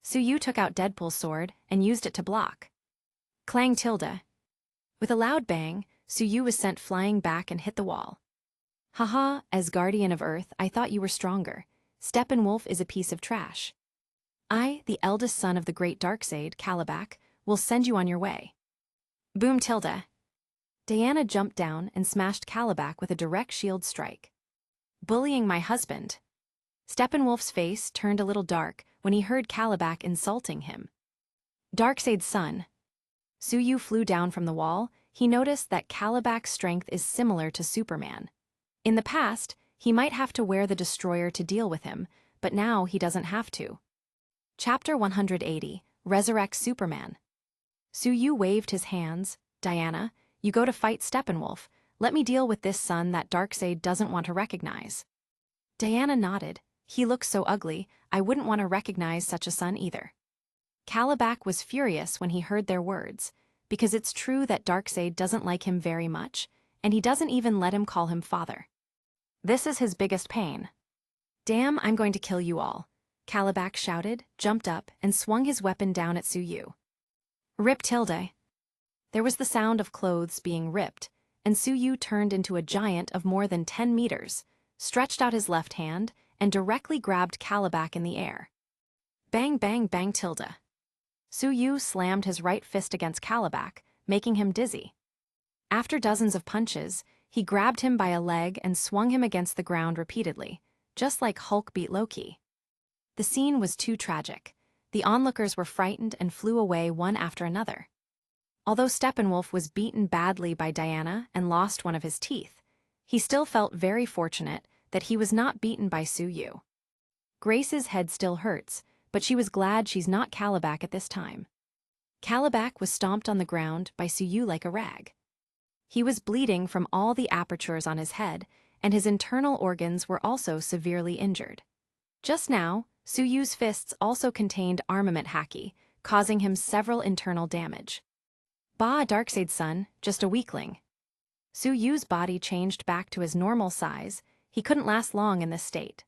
Speaker 1: Su Yu took out Deadpool's sword and used it to block. Clang Tilda. With a loud bang, Su Yu was sent flying back and hit the wall. Haha, as guardian of Earth, I thought you were stronger. Steppenwolf is a piece of trash. I, the eldest son of the great Darkseid, Calabac, will send you on your way. Boom Tilda. Diana jumped down and smashed Calabac with a direct shield strike. Bullying my husband. Steppenwolf's face turned a little dark when he heard Calabac insulting him. Darkseid's son. Su Yu flew down from the wall. He noticed that Calabac's strength is similar to Superman. In the past, he might have to wear the destroyer to deal with him, but now he doesn't have to. Chapter 180, Resurrect Superman. Su Yu waved his hands. Diana, you go to fight Steppenwolf. Let me deal with this son that Darkseid doesn't want to recognize. Diana nodded. He looks so ugly, I wouldn't want to recognize such a son either. Calabac was furious when he heard their words, because it's true that Darkseid doesn't like him very much, and he doesn't even let him call him father. This is his biggest pain. Damn, I'm going to kill you all. Calabac shouted, jumped up, and swung his weapon down at Su Yu. Rip Tilde. There was the sound of clothes being ripped, and Su Yu turned into a giant of more than 10 meters, stretched out his left hand, and directly grabbed Calabac in the air. Bang bang bang Tilda. Su Yu slammed his right fist against Calabac, making him dizzy. After dozens of punches, he grabbed him by a leg and swung him against the ground repeatedly, just like Hulk beat Loki. The scene was too tragic. The onlookers were frightened and flew away one after another. Although Steppenwolf was beaten badly by Diana and lost one of his teeth, he still felt very fortunate that he was not beaten by Su Yu. Grace's head still hurts, but she was glad she's not Calabac at this time. Calabac was stomped on the ground by Su Yu like a rag. He was bleeding from all the apertures on his head, and his internal organs were also severely injured. Just now, Su Yu's fists also contained armament haki, causing him several internal damage. Bah, Darkseid's son, just a weakling. Su Yu's body changed back to his normal size. He couldn't last long in this state.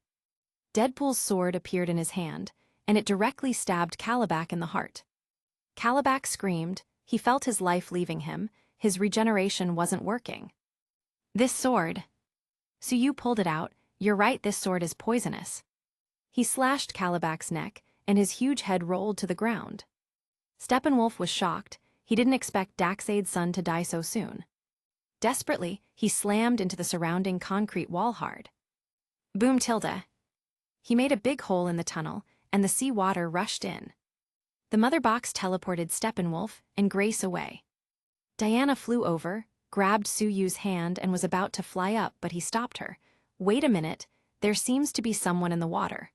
Speaker 1: Deadpool's sword appeared in his hand, and it directly stabbed Calabac in the heart. Calabac screamed. He felt his life leaving him. His regeneration wasn't working. This sword. Su Yu pulled it out. You're right, this sword is poisonous. He slashed Calabac's neck, and his huge head rolled to the ground. Steppenwolf was shocked. He didn't expect Darkseid's son to die so soon. Desperately, he slammed into the surrounding concrete wall hard. Boom Tilda. He made a big hole in the tunnel, and the sea water rushed in. The mother box teleported Steppenwolf and Grace away. Diana flew over, grabbed Su Yu's hand and was about to fly up, but he stopped her. Wait a minute, there seems to be someone in the water.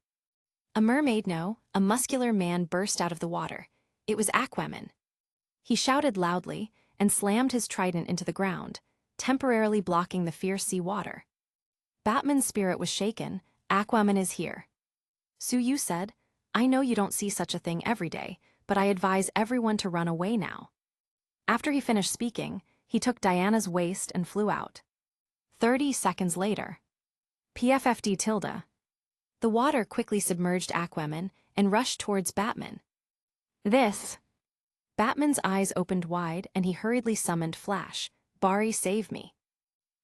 Speaker 1: A mermaid, no, a muscular man burst out of the water. It was Aquaman. He shouted loudly and slammed his trident into the ground, temporarily blocking the fierce sea water. Batman's spirit was shaken. Aquaman is here. Su Yu said, I know you don't see such a thing every day, but I advise everyone to run away now. After he finished speaking, he took Diana's waist and flew out. 30 seconds later. PFFD Tilda. The water quickly submerged Aquaman and rushed towards Batman. This. Batman's eyes opened wide and he hurriedly summoned Flash. Barry, save me.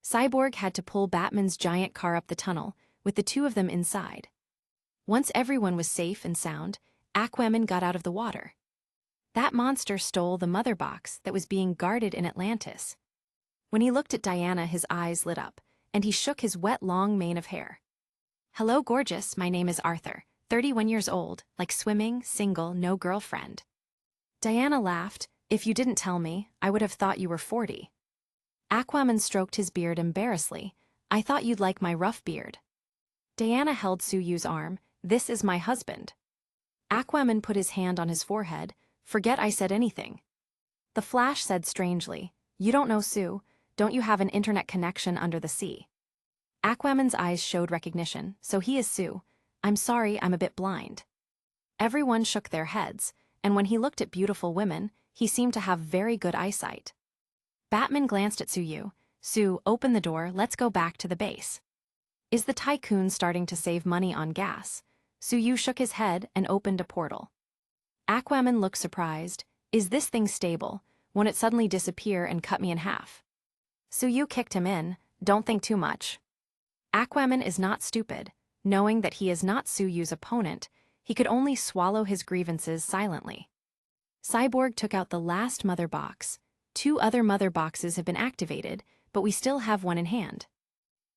Speaker 1: Cyborg had to pull Batman's giant car up the tunnel, with the two of them inside. Once everyone was safe and sound, Aquaman got out of the water. That monster stole the mother box that was being guarded in Atlantis. When he looked at Diana, his eyes lit up, and he shook his wet long mane of hair. Hello, gorgeous, my name is Arthur, 31 years old, like swimming, single, no girlfriend. Diana laughed. If you didn't tell me, I would have thought you were 40. Aquaman stroked his beard embarrassedly. I thought you'd like my rough beard. Diana held Su Yu's arm. This is my husband. Aquaman put his hand on his forehead. Forget I said anything. The Flash said strangely, you don't know Sue. don't you have an internet connection under the sea? Aquaman's eyes showed recognition, so he is Sue. I'm sorry, I'm a bit blind. Everyone shook their heads, and when he looked at beautiful women, he seemed to have very good eyesight. Batman glanced at Sue. Sue, open the door, let's go back to the base. Is the tycoon starting to save money on gas? Sue shook his head and opened a portal. Aquaman looked surprised. Is this thing stable? Won't it suddenly disappear and cut me in half? Sue kicked him in. Don't think too much. Aquaman is not stupid. Knowing that he is not Sue's opponent, he could only swallow his grievances silently. Cyborg took out the last mother box. 2 other mother boxes have been activated, but we still have one in hand.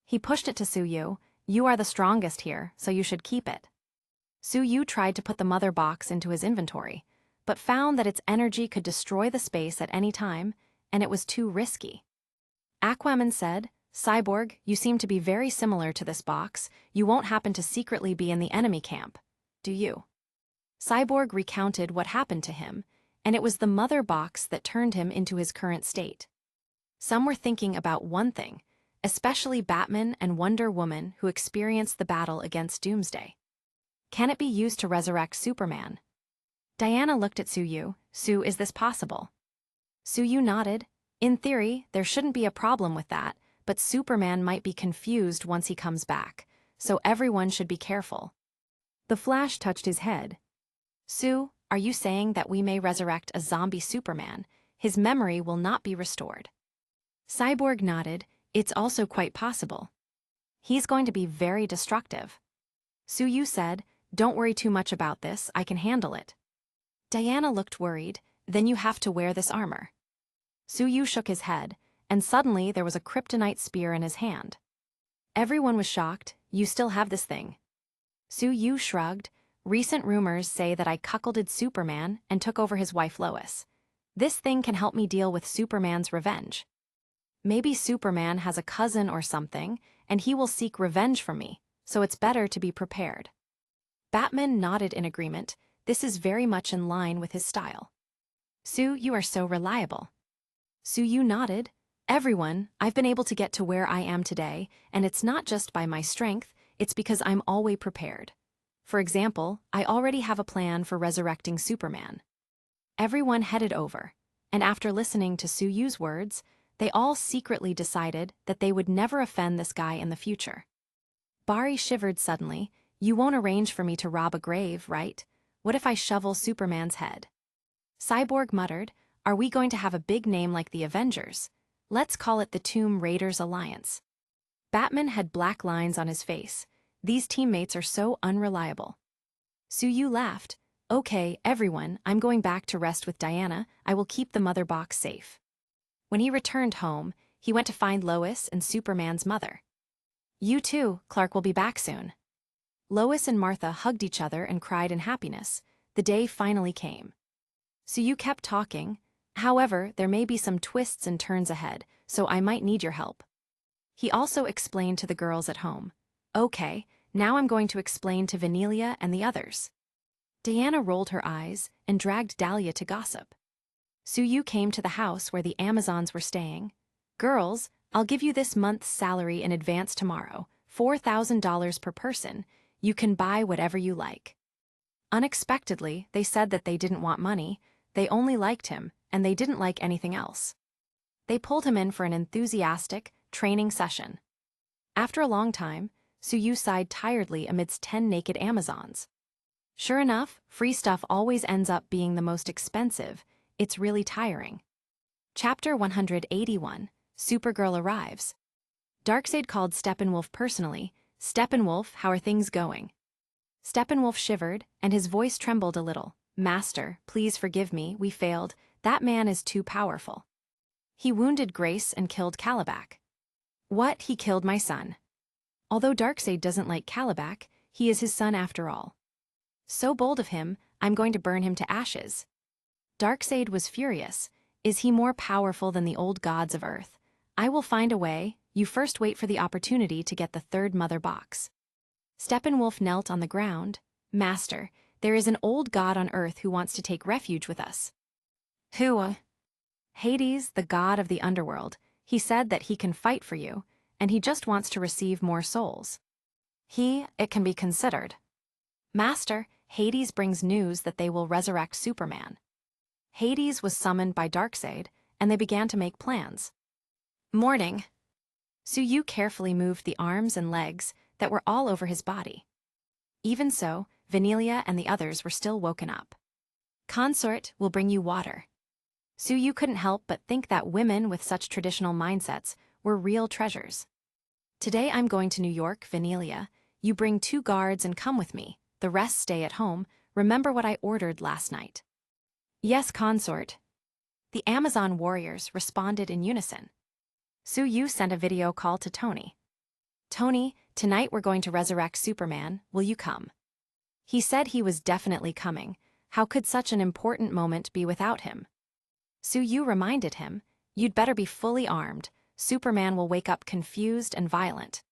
Speaker 1: He pushed it to Sue. You are the strongest here, so you should keep it. Sue tried to put the mother box into his inventory, but found that its energy could destroy the space at any time, and it was too risky. Aquaman said, Cyborg, you seem to be very similar to this box. You won't happen to secretly be in the enemy camp, do you? Cyborg recounted what happened to him, and it was the mother box that turned him into his current state. Some were thinking about one thing, especially Batman and Wonder Woman who experienced the battle against Doomsday. Can it be used to resurrect Superman? Diana looked at Sue. Sue, is this possible? Sue nodded. In theory, there shouldn't be a problem with that, but Superman might be confused once he comes back, so everyone should be careful. The Flash touched his head. Sue, are you saying that we may resurrect a zombie Superman? His memory will not be restored. Cyborg nodded. It's also quite possible. He's going to be very destructive. Sue said, don't worry too much about this, I can handle it. Diana looked worried. Then you have to wear this armor. Sue shook his head, and suddenly there was a kryptonite spear in his hand. Everyone was shocked. You still have this thing. Sue shrugged. Recent rumors say that I cuckolded Superman and took over his wife Lois. This thing can help me deal with Superman's revenge. Maybe Superman has a cousin or something, and he will seek revenge from me, so it's better to be prepared. Batman nodded in agreement. This is very much in line with his style. Sue, you are so reliable. Sue nodded. Everyone, I've been able to get to where I am today, and it's not just by my strength, it's because I'm always prepared. For example, I already have a plan for resurrecting Superman. Everyone headed over, and after listening to Sue's words, they all secretly decided that they would never offend this guy in the future. Barry shivered suddenly. You won't arrange for me to rob a grave, right? What if I shovel Superman's head? Cyborg muttered, are we going to have a big name like the Avengers? Let's call it the Tomb Raiders Alliance. Batman had black lines on his face. These teammates are so unreliable. Sue laughed. Okay, everyone, I'm going back to rest with Diana. I will keep the mother box safe. When he returned home, he went to find Lois and Superman's mother. You too, Clark will be back soon. Lois and Martha hugged each other and cried in happiness. The day finally came. Sue kept talking. However, there may be some twists and turns ahead, so I might need your help. He also explained to the girls at home. Okay, now I'm going to explain to Vanelia and the others. Diana rolled her eyes and dragged Dahlia to gossip. Sue came to the house where the Amazons were staying. Girls, I'll give you this month's salary in advance tomorrow, $4,000 per person. You can buy whatever you like. Unexpectedly, they said that they didn't want money, they only liked him, and they didn't like anything else. They pulled him in for an enthusiastic training session. After a long time, Sue sighed tiredly amidst 10 naked Amazons. Sure enough, free stuff always ends up being the most expensive. It's really tiring. Chapter 181, Supergirl Arrives. Darkseid called Steppenwolf personally. Steppenwolf, how are things going? Steppenwolf shivered, and his voice trembled a little. Master, please forgive me, we failed. That man is too powerful. He wounded Grace and killed Calabac. What? He killed my son. Although Darkseid doesn't like Calabac, he is his son after all. So bold of him, I'm going to burn him to ashes. Darkseid was furious. Is he more powerful than the old gods of Earth? I will find a way. You first wait for the opportunity to get the third mother box. Steppenwolf knelt on the ground. Master, there is an old god on Earth who wants to take refuge with us. Who? Hades, the god of the underworld. He said that he can fight for you, and he just wants to receive more souls. It can be considered. Master, Hades brings news that they will resurrect Superman. Hades was summoned by Darkseid, and they began to make plans. Morning. Suyu carefully moved the arms and legs that were all over his body. Even so, Vanilla and the others were still woken up. Consort will bring you water. Suyu couldn't help but think that women with such traditional mindsets were real treasures. Today I'm going to New York, Vanilla. You bring 2 guards and come with me. The rest stay at home. Remember what I ordered last night. Yes, consort. The Amazon warriors responded in unison. Suyu sent a video call to Tony. Tony, tonight we're going to resurrect Superman. Will you come? He said he was definitely coming. How could such an important moment be without him? Suyu reminded him, you'd better be fully armed. Superman will wake up confused and violent.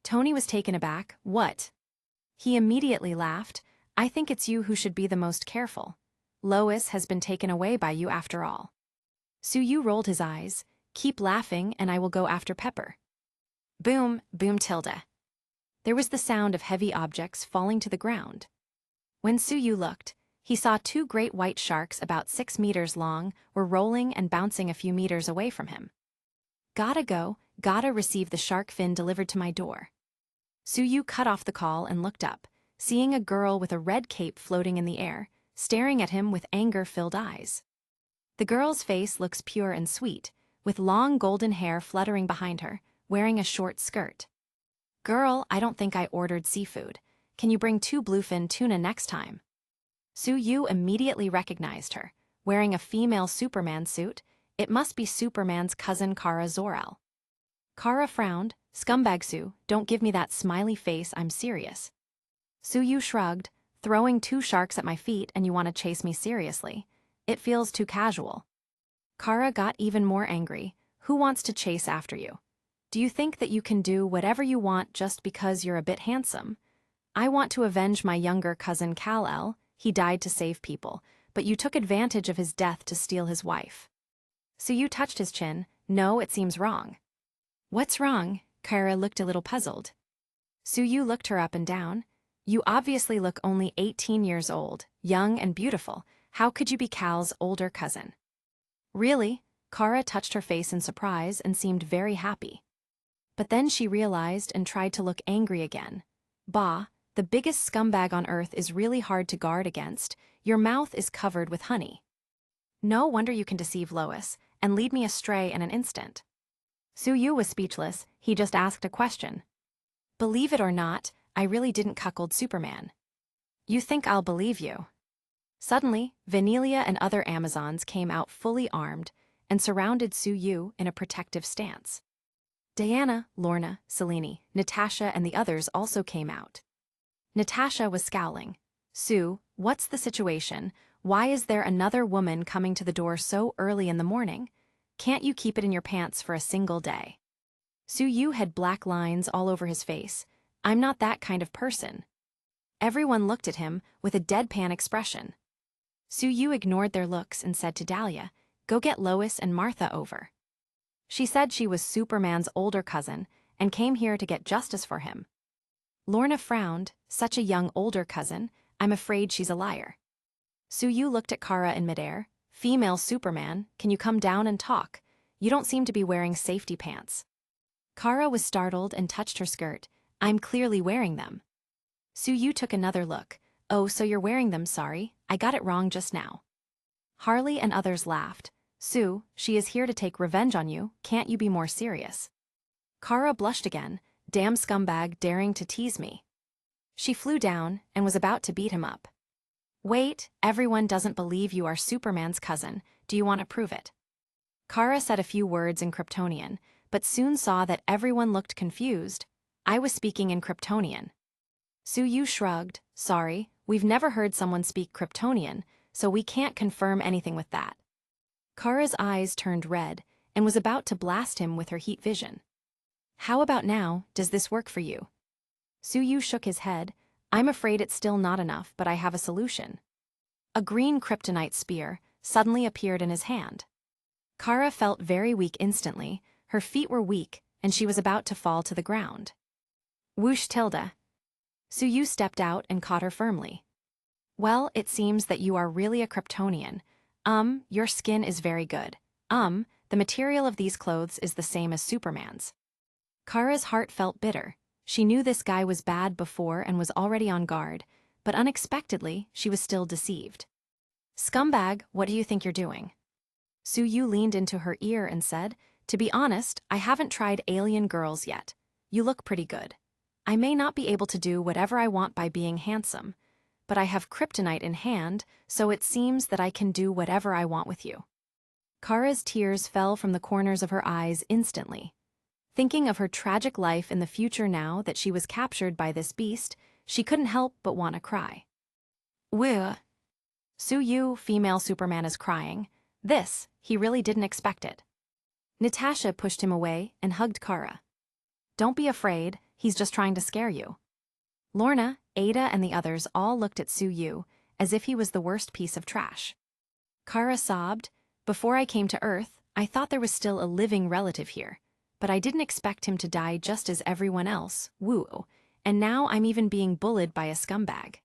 Speaker 1: Tony was taken aback. What? He immediately laughed. I think it's you who should be the most careful. Lois has been taken away by you after all. Suyu rolled his eyes. Keep laughing and I will go after Pepper. Boom, boom tilde. There was the sound of heavy objects falling to the ground. When Suyu looked, he saw 2 great white sharks about 6 meters long were rolling and bouncing a few meters away from him. Gotta go, gotta receive the shark fin delivered to my door. Suyu cut off the call and looked up, seeing a girl with a red cape floating in the air, staring at him with anger-filled eyes. The girl's face looks pure and sweet, with long golden hair fluttering behind her, wearing a short skirt. Girl, I don't think I ordered seafood. Can you bring 2 bluefin tuna next time? Suyu immediately recognized her, wearing a female Superman suit. It must be Superman's cousin Kara Zor-El. Kara frowned. Scumbag Sue, don't give me that smiley face, I'm serious. Suyu shrugged. Throwing 2 sharks at my feet and you want to chase me seriously? It feels too casual. Kara got even more angry. Who wants to chase after you? Do you think that you can do whatever you want just because you're a bit handsome? I want to avenge my younger cousin Kal-El. He died to save people, but you took advantage of his death to steal his wife. Suyu touched his chin. No, it seems wrong. What's wrong? Kara looked a little puzzled. Suyu looked her up and down. You obviously look only 18 years old, young and beautiful. How could you be Cal's older cousin? Really? Kara touched her face in surprise and seemed very happy. But then she realized and tried to look angry again. Bah, the biggest scumbag on earth is really hard to guard against. Your mouth is covered with honey. No wonder you can deceive Lois and lead me astray in an instant. Suyu was speechless. He just asked a question. Believe it or not, I really didn't cuckold Superman. You think I'll believe you? Suddenly, Vanilla and other Amazons came out fully armed and surrounded Suyu in a protective stance. Diana, Lorna, Selene, Natasha, and the others also came out. Natasha was scowling. Sue, what's the situation? Why is there another woman coming to the door so early in the morning? Can't you keep it in your pants for a single day? Suyu had black lines all over his face. I'm not that kind of person. Everyone looked at him with a deadpan expression. Suyu ignored their looks and said to Dahlia, go get Lois and Martha over. She said she was Superman's older cousin and came here to get justice for him. Lorna frowned. Such a young older cousin, I'm afraid she's a liar. Suyu looked at Kara in midair. Female Superman, can you come down and talk? You don't seem to be wearing safety pants. Kara was startled and touched her skirt. I'm clearly wearing them. Suyu took another look. Oh, so you're wearing them, sorry. I got it wrong just now. Harley and others laughed. Sue, she is here to take revenge on you. Can't you be more serious? Kara blushed again. Damn scumbag daring to tease me. She flew down and was about to beat him up. Wait, everyone doesn't believe you are Superman's cousin. Do you want to prove it? Kara said a few words in Kryptonian, but soon saw that everyone looked confused. I was speaking in Kryptonian. Suyu shrugged. Sorry, we've never heard someone speak Kryptonian, so we can't confirm anything with that. Kara's eyes turned red and was about to blast him with her heat vision. How about now, does this work for you? Suyu shook his head. I'm afraid it's still not enough, but I have a solution. A green kryptonite spear suddenly appeared in his hand. Kara felt very weak instantly. her feet were weak, and she was about to fall to the ground. Whoosh Tilda. Suyu stepped out and caught her firmly. Well, it seems that you are really a Kryptonian. Your skin is very good. The material of these clothes is the same as Superman's. Kara's heart felt bitter. She knew this guy was bad before and was already on guard, but unexpectedly, she was still deceived. Scumbag, what do you think you're doing? Suyu leaned into her ear and said, to be honest, I haven't tried alien girls yet. You look pretty good. I may not be able to do whatever I want by being handsome, but I have kryptonite in hand, so it seems that I can do whatever I want with you. Kara's tears fell from the corners of her eyes instantly. Thinking of her tragic life in the future now that she was captured by this beast, she couldn't help but want to cry. Woo! Suyu, female Superman, is crying. He really didn't expect it. Natasha pushed him away and hugged Kara. Don't be afraid, he's just trying to scare you. Lorna, Ada, and the others all looked at Suyu as if he was the worst piece of trash. Kara sobbed, before I came to Earth, I thought there was still a living relative here, but I didn't expect him to die just as everyone else, woo, and now I'm even being bullied by a scumbag.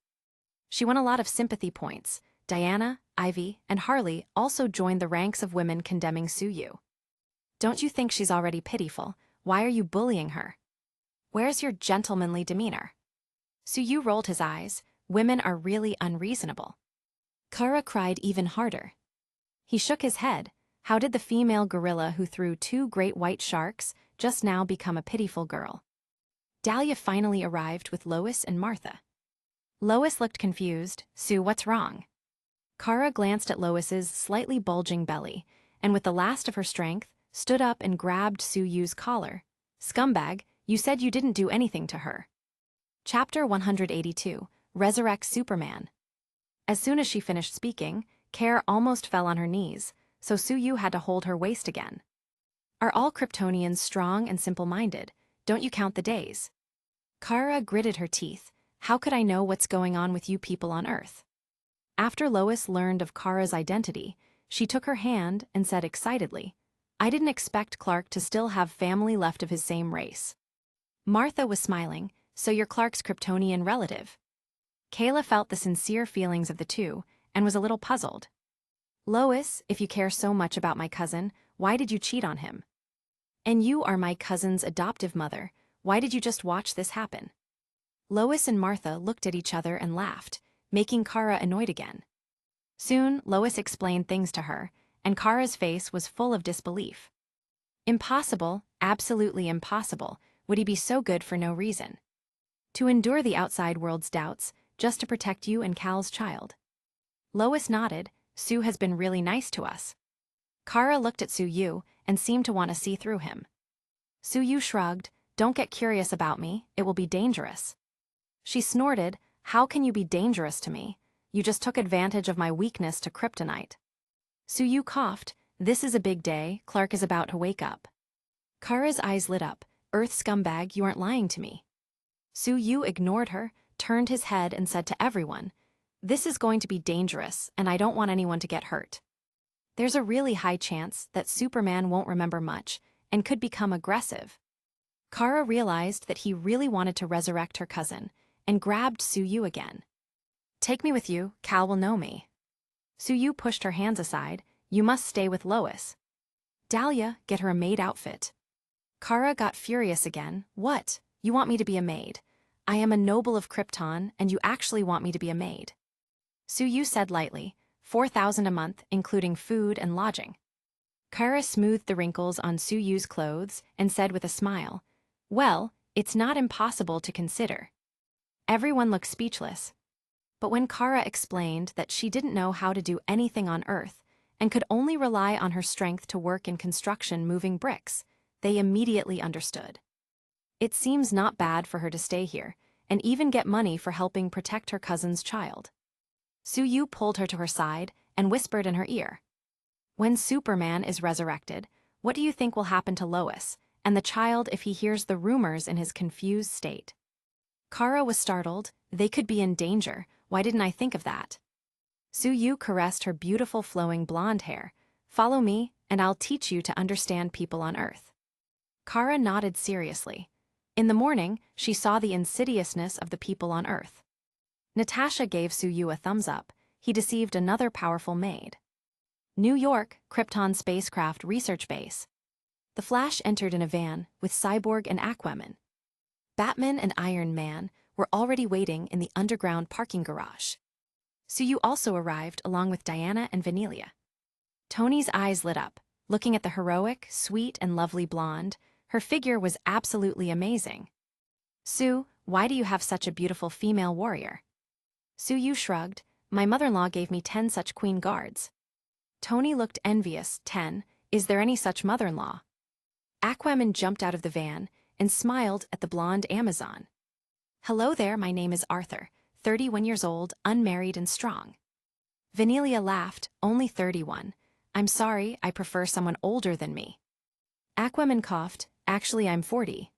Speaker 1: She won a lot of sympathy points. Diana, Ivy, and Harley also joined the ranks of women condemning Suyu. Don't you think she's already pitiful? Why are you bullying her? Where's your gentlemanly demeanor? Suyu rolled his eyes. Women are really unreasonable. Kara cried even harder. He shook his head. How did the female gorilla who threw 2 great white sharks just now become a pitiful girl? Dahlia finally arrived with Lois and Martha. Lois looked confused. Sue, what's wrong? Kara glanced at Lois's slightly bulging belly, and with the last of her strength, stood up and grabbed Suyu's collar. Scumbag, you said you didn't do anything to her. Chapter 182, Resurrect Superman. As soon as she finished speaking, Kara almost fell on her knees, so Suyu had to hold her waist again. Are all Kryptonians strong and simple-minded? Don't you count the days? Kara gritted her teeth. How could I know what's going on with you people on Earth? After Lois learned of Kara's identity, she took her hand and said excitedly, I didn't expect Clark to still have family left of his same race. Martha was smiling, so you're Clark's Kryptonian relative. Kayla felt the sincere feelings of the two and was a little puzzled. Lois, if you care so much about my cousin, why did you cheat on him? And you are my cousin's adoptive mother, why did you just watch this happen? Lois and Martha looked at each other and laughed, making Kara annoyed again. Soon, Lois explained things to her, and Kara's face was full of disbelief. Impossible, absolutely impossible, would he be so good for no reason? To endure the outside world's doubts, just to protect you and Cal's child. Lois nodded. Sue has been really nice to us. Kara looked at Suyu and seemed to want to see through him. Suyu shrugged. Don't get curious about me, it will be dangerous. She snorted. How can you be dangerous to me? You just took advantage of my weakness to kryptonite. Suyu coughed. This is a big day, Clark is about to wake up. Kara's eyes lit up. Earth scumbag, you aren't lying to me. Suyu ignored her, turned his head and said to everyone, this is going to be dangerous and I don't want anyone to get hurt. There's a really high chance that Superman won't remember much and could become aggressive. Kara realized that he really wanted to resurrect her cousin and grabbed Suyu again. Take me with you, Cal will know me. Suyu pushed her hands aside. You must stay with Lois. Dahlia, get her a maid outfit. Kara got furious again. What? You want me to be a maid? I am a noble of Krypton, and you actually want me to be a maid. Suyu said lightly, 4,000 a month, including food and lodging. Kara smoothed the wrinkles on Suyu's clothes and said with a smile, well, it's not impossible to consider. Everyone looked speechless. But when Kara explained that she didn't know how to do anything on Earth and could only rely on her strength to work in construction moving bricks, they immediately understood. It seems not bad for her to stay here and even get money for helping protect her cousin's child. Suyu pulled her to her side and whispered in her ear. When Superman is resurrected, what do you think will happen to Lois and the child if he hears the rumors in his confused state? Kara was startled. They could be in danger. Why didn't I think of that? Suyu caressed her beautiful flowing blonde hair. Follow me, and I'll teach you to understand people on Earth. Kara nodded seriously. In the morning, she saw the insidiousness of the people on Earth. Natasha gave Suyu a thumbs up. He deceived another powerful maid. New York, Krypton Spacecraft Research Base. The Flash entered in a van with Cyborg and Aquaman. Batman and Iron Man were already waiting in the underground parking garage. Suyu also arrived along with Diana and Vanilla. Tony's eyes lit up. Looking at the heroic, sweet, and lovely blonde, her figure was absolutely amazing. Sue, why do you have such a beautiful female warrior? Suyu shrugged. My mother-in-law gave me 10 such queen guards. Tony looked envious. 10? Is there any such mother-in-law? Aquaman jumped out of the van and smiled at the blonde Amazon. Hello there, my name is Arthur, 31 years old, unmarried and strong. Vanilla laughed, only 31. I'm sorry, I prefer someone older than me. Aquaman coughed, actually I'm 40.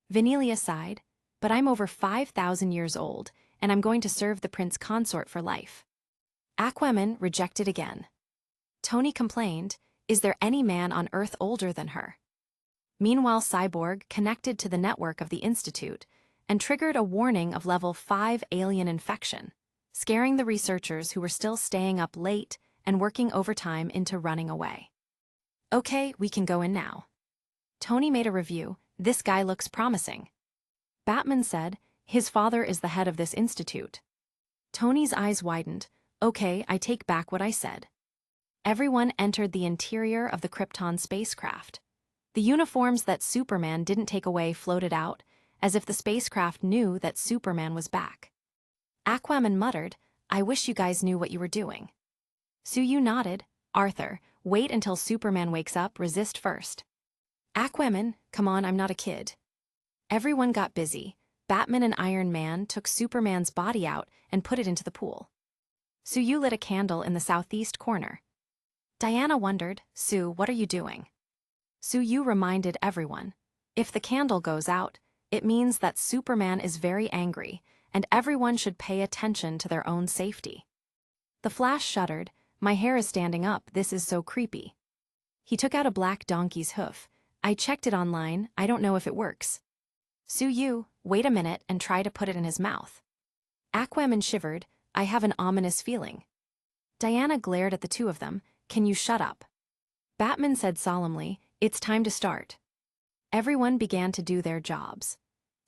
Speaker 1: Vanilla sighed, but I'm over 5,000 years old, and I'm going to serve the prince consort for life. Aquaman rejected again. Tony complained, is there any man on Earth older than her? Meanwhile, Cyborg connected to the network of the Institute and triggered a warning of level 5 alien infection, scaring the researchers who were still staying up late and working overtime into running away. Okay, we can go in now. Tony made a review. This guy looks promising. Batman said, his father is the head of this institute. Tony's eyes widened. Okay, I take back what I said. Everyone entered the interior of the Krypton spacecraft. The uniforms that Superman didn't take away floated out, as if the spacecraft knew that Superman was back. Aquaman muttered, I wish you guys knew what you were doing. Suyu nodded. Arthur, wait until Superman wakes up, resist first. Aquaman, come on, I'm not a kid. Everyone got busy. Batman and Iron Man took Superman's body out and put it into the pool. Suyu lit a candle in the southeast corner. Diana wondered, Sue, what are you doing? Suyu reminded everyone, if the candle goes out, it means that Superman is very angry, and everyone should pay attention to their own safety. The Flash shuddered. My hair is standing up, this is so creepy. He took out a black donkey's hoof. I checked it online, I don't know if it works. Suyu, wait a minute and try to put it in his mouth. Aquaman shivered. I have an ominous feeling. Diana glared at the two of them. Can you shut up? Batman said solemnly, it's time to start. Everyone began to do their jobs.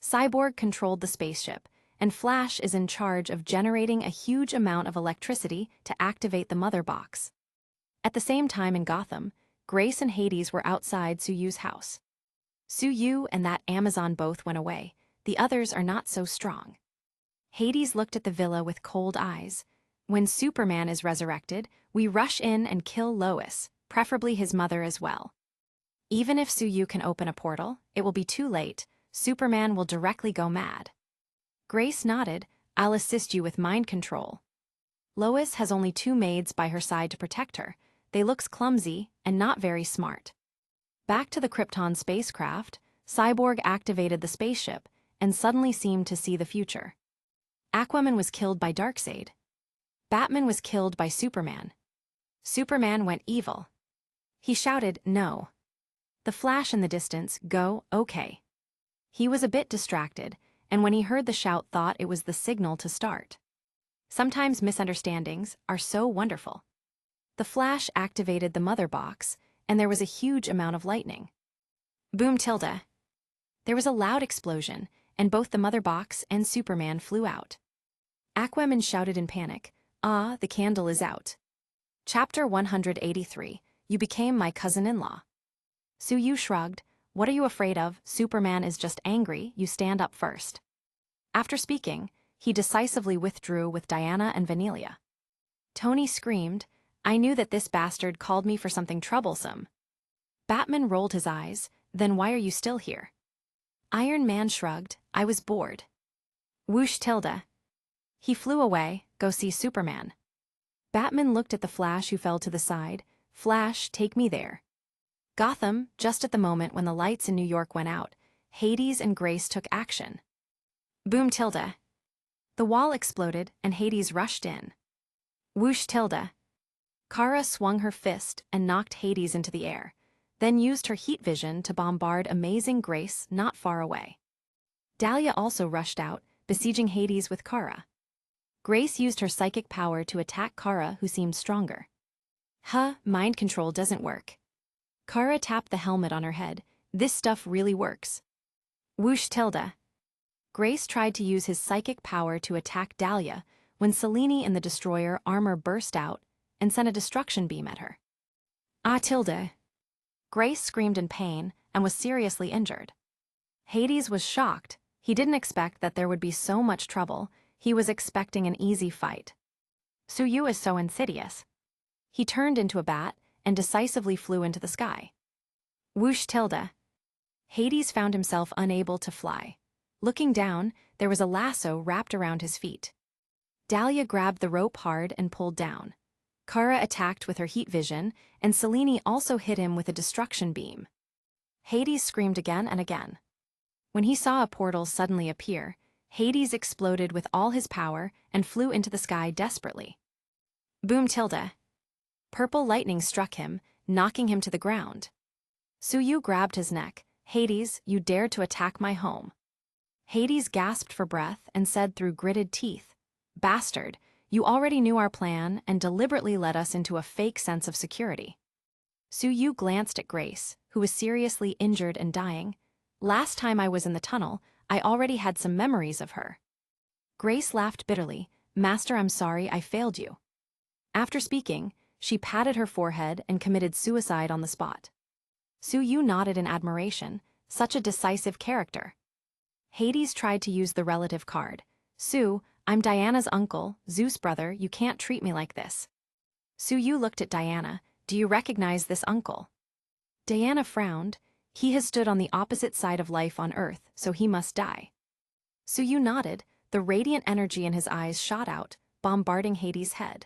Speaker 1: Cyborg controlled the spaceship, and Flash is in charge of generating a huge amount of electricity to activate the mother box. At the same time in Gotham, Grace and Hades were outside Suyu's house. Suyu and that Amazon both went away. The others are not so strong. Hades looked at the villa with cold eyes. When Superman is resurrected, we rush in and kill Lois, preferably his mother as well. Even if Suyu can open a portal, it will be too late. Superman will directly go mad. Grace nodded. I'll assist you with mind control. Lois has only 2 maids by her side to protect her. They looks clumsy and not very smart. Back to the Krypton spacecraft, Cyborg activated the spaceship and suddenly seemed to see the future. Aquaman was killed by Darkseid. Batman was killed by Superman. Superman went evil. He shouted, no. The Flash in the distance, go, okay. He was a bit distracted, and when he heard the shout thought it was the signal to start. Sometimes misunderstandings are so wonderful. The Flash activated the mother box, and there was a huge amount of lightning. Boom tilde. There was a loud explosion, and both the mother box and Superman flew out. Aquaman shouted in panic, ah, the candle is out. Chapter 183, You became my cousin-in-law. Suyu shrugged, what are you afraid of? Superman is just angry, you stand up first. After speaking, he decisively withdrew with Diana and Vanilla. Tony screamed, I knew that this bastard called me for something troublesome. Batman rolled his eyes, then why are you still here? Iron Man shrugged, I was bored. Whoosh tilde. He flew away, go see Superman. Batman looked at the Flash who fell to the side, Flash, take me there. Gotham, just at the moment when the lights in New York went out, Hades and Grace took action. Boom tilde. The wall exploded and Hades rushed in. Whoosh tilde. Kara swung her fist and knocked Hades into the air. then used her heat vision to bombard amazing Grace not far away. Dahlia also rushed out, besieging Hades with Kara. Grace used her psychic power to attack Kara, who seemed stronger. Mind control doesn't work. Kara tapped the helmet on her head. This stuff really works. Whoosh tilde. Grace tried to use his psychic power to attack Dahlia when Selene in the destroyer armor burst out and sent a destruction beam at her. Tilde. Grace screamed in pain and was seriously injured. Hades was shocked. He didn't expect that there would be so much trouble. He was expecting an easy fight. Suyu is so insidious. He turned into a bat and decisively flew into the sky. Whoosh tilde. Hades found himself unable to fly. Looking down, there was a lasso wrapped around his feet. Dahlia grabbed the rope hard and pulled down. Kara attacked with her heat vision, and Selene also hit him with a destruction beam. Hades screamed again and again. When he saw a portal suddenly appear, Hades exploded with all his power and flew into the sky desperately. Boom tilde. Purple lightning struck him, knocking him to the ground. Suyu grabbed his neck. Hades, you dared to attack my home. Hades gasped for breath and said through gritted teeth, Bastard, you already knew our plan and deliberately led us into a fake sense of security. Suyu glanced at Grace, who was seriously injured and dying. Last time I was in the tunnel, I already had some memories of her. Grace laughed bitterly. Master, I'm sorry I failed you. After speaking, she patted her forehead and committed suicide on the spot. Suyu nodded in admiration. Such a decisive character. Hades tried to use the relative card. Su, I'm Diana's uncle, Zeus' brother, you can't treat me like this. Suyu looked at Diana. Do you recognize this uncle? Diana frowned. He has stood on the opposite side of life on Earth, so he must die. Suyu nodded. The radiant energy in his eyes shot out, bombarding Hades' head.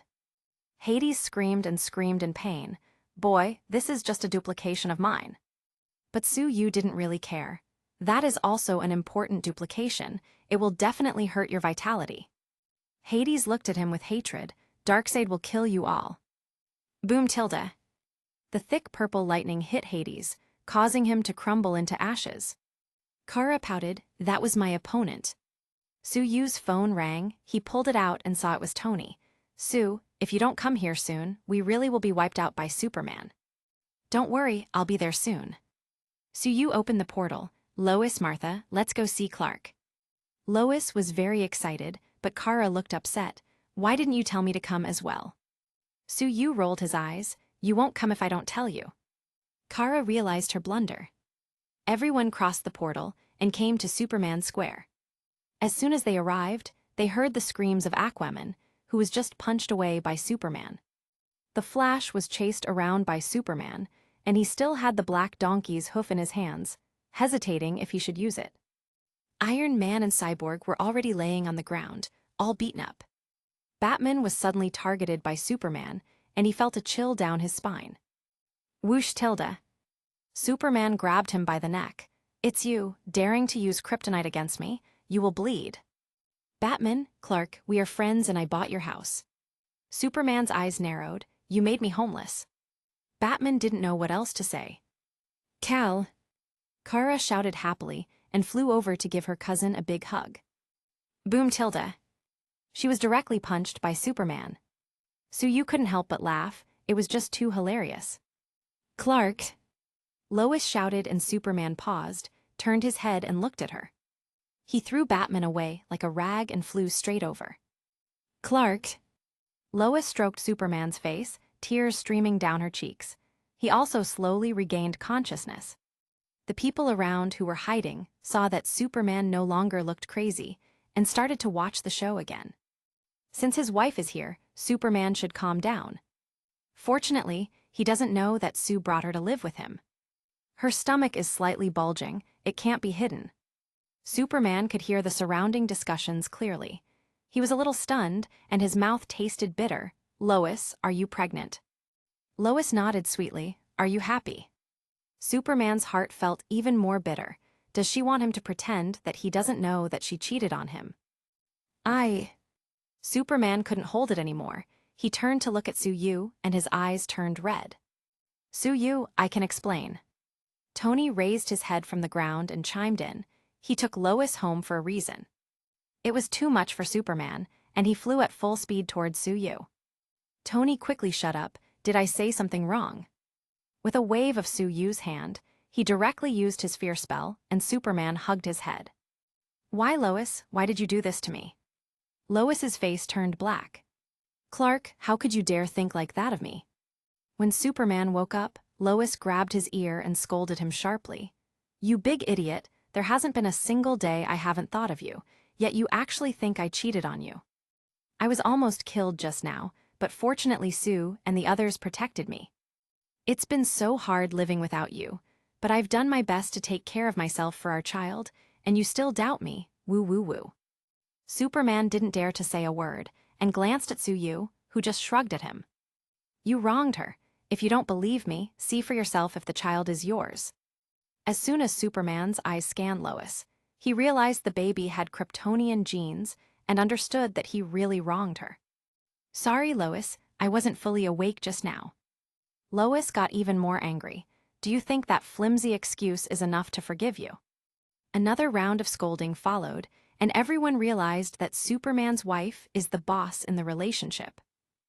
Speaker 1: Hades screamed and screamed in pain. Boy, this is just a duplication of mine. But Suyu didn't really care. That is also an important duplication. It will definitely hurt your vitality. Hades looked at him with hatred. Darkseid will kill you all. Boom tilde. The thick purple lightning hit Hades, causing him to crumble into ashes. Kara pouted. That was my opponent. Suyu's phone rang. He pulled it out and saw it was Tony. Su, if you don't come here soon, we really will be wiped out by Superman. Don't worry, I'll be there soon. Suyu opened the portal. Lois, Martha, let's go see Clark. Lois was very excited, but Kara looked upset. Why didn't you tell me to come as well? Suyu rolled his eyes. You won't come if I don't tell you. Kara realized her blunder. Everyone crossed the portal and came to Superman Square. As soon as they arrived, they heard the screams of Aquaman, who was just punched away by Superman. The Flash was chased around by Superman, and he still had the black donkey's hoof in his hands, hesitating if he should use it. Iron Man and Cyborg were already laying on the ground, all beaten up. Batman was suddenly targeted by Superman, and he felt a chill down his spine. Whoosh tilde. Superman grabbed him by the neck. It's you, daring to use kryptonite against me. You will bleed. Batman, Clark, we are friends and I bought your house. Superman's eyes narrowed. You made me homeless. Batman didn't know what else to say. Cal. Kara shouted happily and flew over to give her cousin a big hug. Boom tilde. She was directly punched by Superman. Suyu couldn't help but laugh. It was just too hilarious. Clark. Lois shouted and Superman paused, turned his head and looked at her. He threw Batman away like a rag and flew straight over. Clark. Lois stroked Superman's face, tears streaming down her cheeks. He also slowly regained consciousness. The people around who were hiding saw that Superman no longer looked crazy and started to watch the show again. Since his wife is here, Superman should calm down. Fortunately, he doesn't know that Sue brought her to live with him. Her stomach is slightly bulging, it can't be hidden. Superman could hear the surrounding discussions clearly. He was a little stunned, and his mouth tasted bitter. Lois, are you pregnant? Lois nodded sweetly. Are you happy? Superman's heart felt even more bitter. Does she want him to pretend that he doesn't know that she cheated on him? Superman couldn't hold it anymore. He turned to look at Suyu, and his eyes turned red. Su-yu, I can explain. Tony raised his head from the ground and chimed in. He took Lois home for a reason. It was too much for Superman, and he flew at full speed towards Su-yu. Tony quickly shut up. Did I say something wrong? With a wave of Su-yu's hand, he directly used his fear spell, and Superman hugged his head. Why, Lois, why did you do this to me? Lois's face turned black. Clark, how could you dare think like that of me? When Superman woke up, Lois grabbed his ear and scolded him sharply. You big idiot, there hasn't been a single day I haven't thought of you, yet you actually think I cheated on you. I was almost killed just now, but fortunately Sue and the others protected me. It's been so hard living without you, but I've done my best to take care of myself for our child, and you still doubt me, woo woo woo. Superman didn't dare to say a word, and glanced at Su-yu, who just shrugged at him. You wronged her. If you don't believe me, see for yourself if the child is yours. As soon as Superman's eyes scanned Lois, he realized the baby had Kryptonian genes and understood that he really wronged her. Sorry, Lois, I wasn't fully awake just now. Lois got even more angry. Do you think that flimsy excuse is enough to forgive you? Another round of scolding followed, and everyone realized that Superman's wife is the boss in the relationship.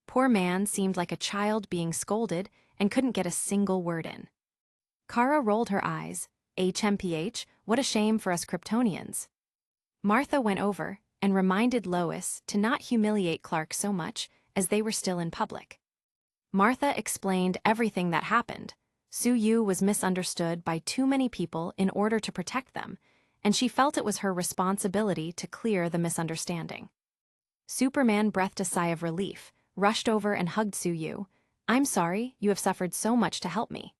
Speaker 1: Poor man seemed like a child being scolded and couldn't get a single word in. Kara rolled her eyes. HMPH, what a shame for us Kryptonians. Martha went over and reminded Lois to not humiliate Clark so much as they were still in public. Martha explained everything that happened. Su-yu was misunderstood by too many people in order to protect them, and she felt it was her responsibility to clear the misunderstanding. Superman breathed a sigh of relief, rushed over and hugged Su-yu. I'm sorry, you have suffered so much to help me.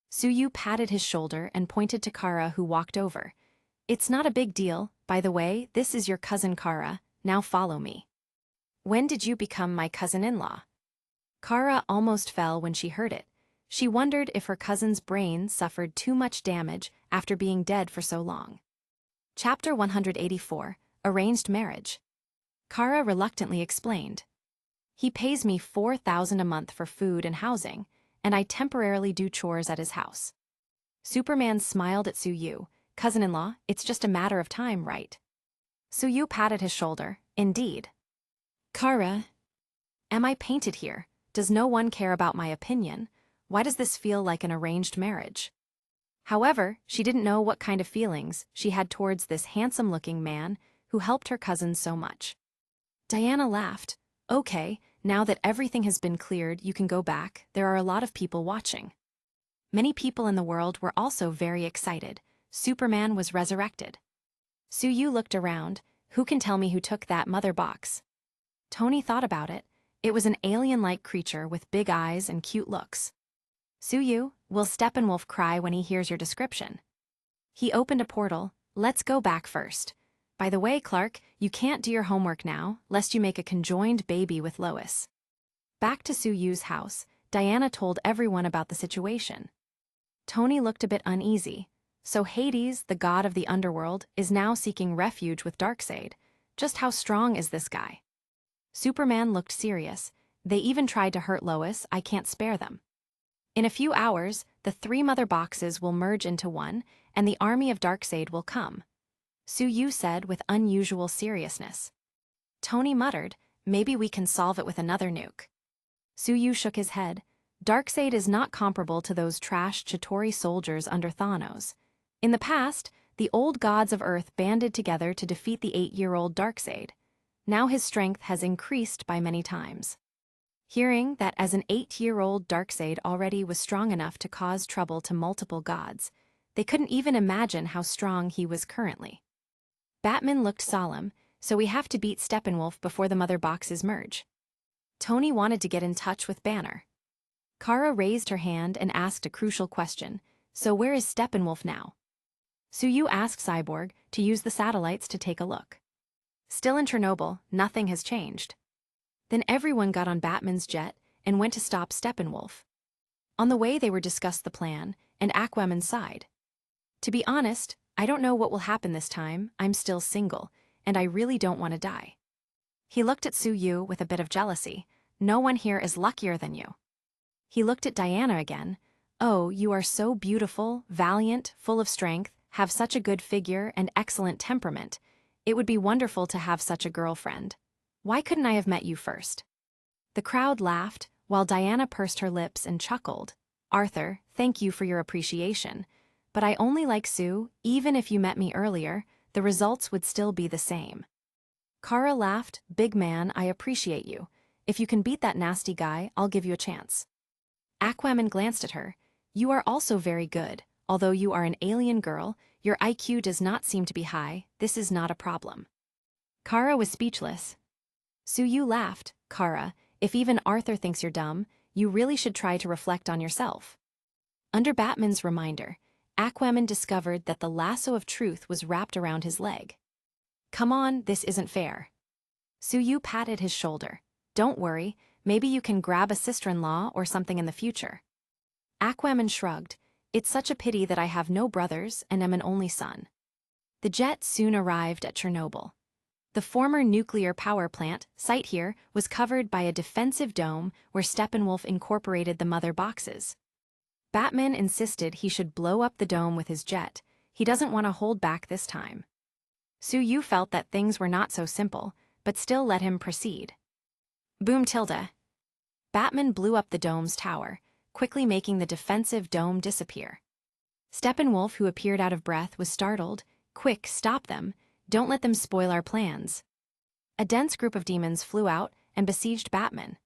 Speaker 1: Su-yu patted his shoulder and pointed to Kara, who walked over. It's not a big deal. By the way, this is your cousin Kara. Now follow me. When did you become my cousin-in-law? Kara almost fell when she heard it. She wondered if her cousin's brain suffered too much damage after being dead for so long. Chapter 184, Arranged Marriage. Kara reluctantly explained. He pays me $4,000 a month for food and housing, and I temporarily do chores at his house. Superman smiled at Su-yu. Cousin-in-law, it's just a matter of time, right? Su-yu patted his shoulder. Indeed. Kara, am I painted here? Does no one care about my opinion? Why does this feel like an arranged marriage? However, she didn't know what kind of feelings she had towards this handsome-looking man who helped her cousin so much. Diana laughed. Okay, now that everything has been cleared, you can go back. There are a lot of people watching. Many people in the world were also very excited. Superman was resurrected. Su-yu looked around. Who can tell me who took that mother box? Tony thought about it. It was an alien-like creature with big eyes and cute looks. Su-yu, will Steppenwolf cry when he hears your description? He opened a portal. Let's go back first. By the way, Clark, you can't do your homework now, lest you make a conjoined baby with Lois. Back to Su-yu's house, Diana told everyone about the situation. Tony looked a bit uneasy. So Hades, the god of the underworld, is now seeking refuge with Darkseid. Just how strong is this guy? Superman looked serious. They even tried to hurt Lois. I can't spare them. In a few hours, the 3 mother boxes will merge into one, and the army of Darkseid will come. Su-yu said with unusual seriousness. Tony muttered, maybe we can solve it with another nuke. Su-yu shook his head. Darkseid is not comparable to those trash Chitauri soldiers under Thanos. In the past, the old gods of Earth banded together to defeat the 8-year-old Darkseid. Now his strength has increased by many times. Hearing that as an 8-year-old Darkseid already was strong enough to cause trouble to multiple gods, they couldn't even imagine how strong he was currently. Batman looked solemn, so we have to beat Steppenwolf before the mother boxes merge. Tony wanted to get in touch with Banner. Kara raised her hand and asked a crucial question. So where is Steppenwolf now? Su-yu asked Cyborg to use the satellites to take a look. Still in Chernobyl, nothing has changed. Then everyone got on Batman's jet and went to stop Steppenwolf. On the way they were discussed the plan, and Aquaman sighed. To be honest, I don't know what will happen this time. I'm still single, and I really don't want to die. He looked at Su-yu with a bit of jealousy. No one here is luckier than you. He looked at Diana again. Oh, you are so beautiful, valiant, full of strength, have such a good figure and excellent temperament. It would be wonderful to have such a girlfriend. Why couldn't I have met you first? The crowd laughed, while Diana pursed her lips and chuckled. Arthur, thank you for your appreciation. But I only like Sue. Even if you met me earlier, the results would still be the same. Kara laughed. Big man, I appreciate you. If you can beat that nasty guy, I'll give you a chance. Aquaman glanced at her. You are also very good. Although you are an alien girl, your IQ does not seem to be high. This is not a problem. Kara was speechless. Suyu laughed. Kara, if even Arthur thinks you're dumb, you really should try to reflect on yourself. Under Batman's reminder, Aquaman discovered that the lasso of truth was wrapped around his leg. Come on, this isn't fair. Suyu patted his shoulder. Don't worry, maybe you can grab a sister-in-law or something in the future. Aquaman shrugged. It's such a pity that I have no brothers and am an only son. The jet soon arrived at Chernobyl. The former nuclear power plant, site here, was covered by a defensive dome where Steppenwolf incorporated the mother boxes. Batman insisted he should blow up the dome with his jet. He doesn't want to hold back this time. Suyu felt that things were not so simple, but still let him proceed. Boom tilde. Batman blew up the dome's tower, quickly making the defensive dome disappear. Steppenwolf, who appeared out of breath, was startled. Quick, stop them. Don't let them spoil our plans. A dense group of demons flew out and besieged Batman.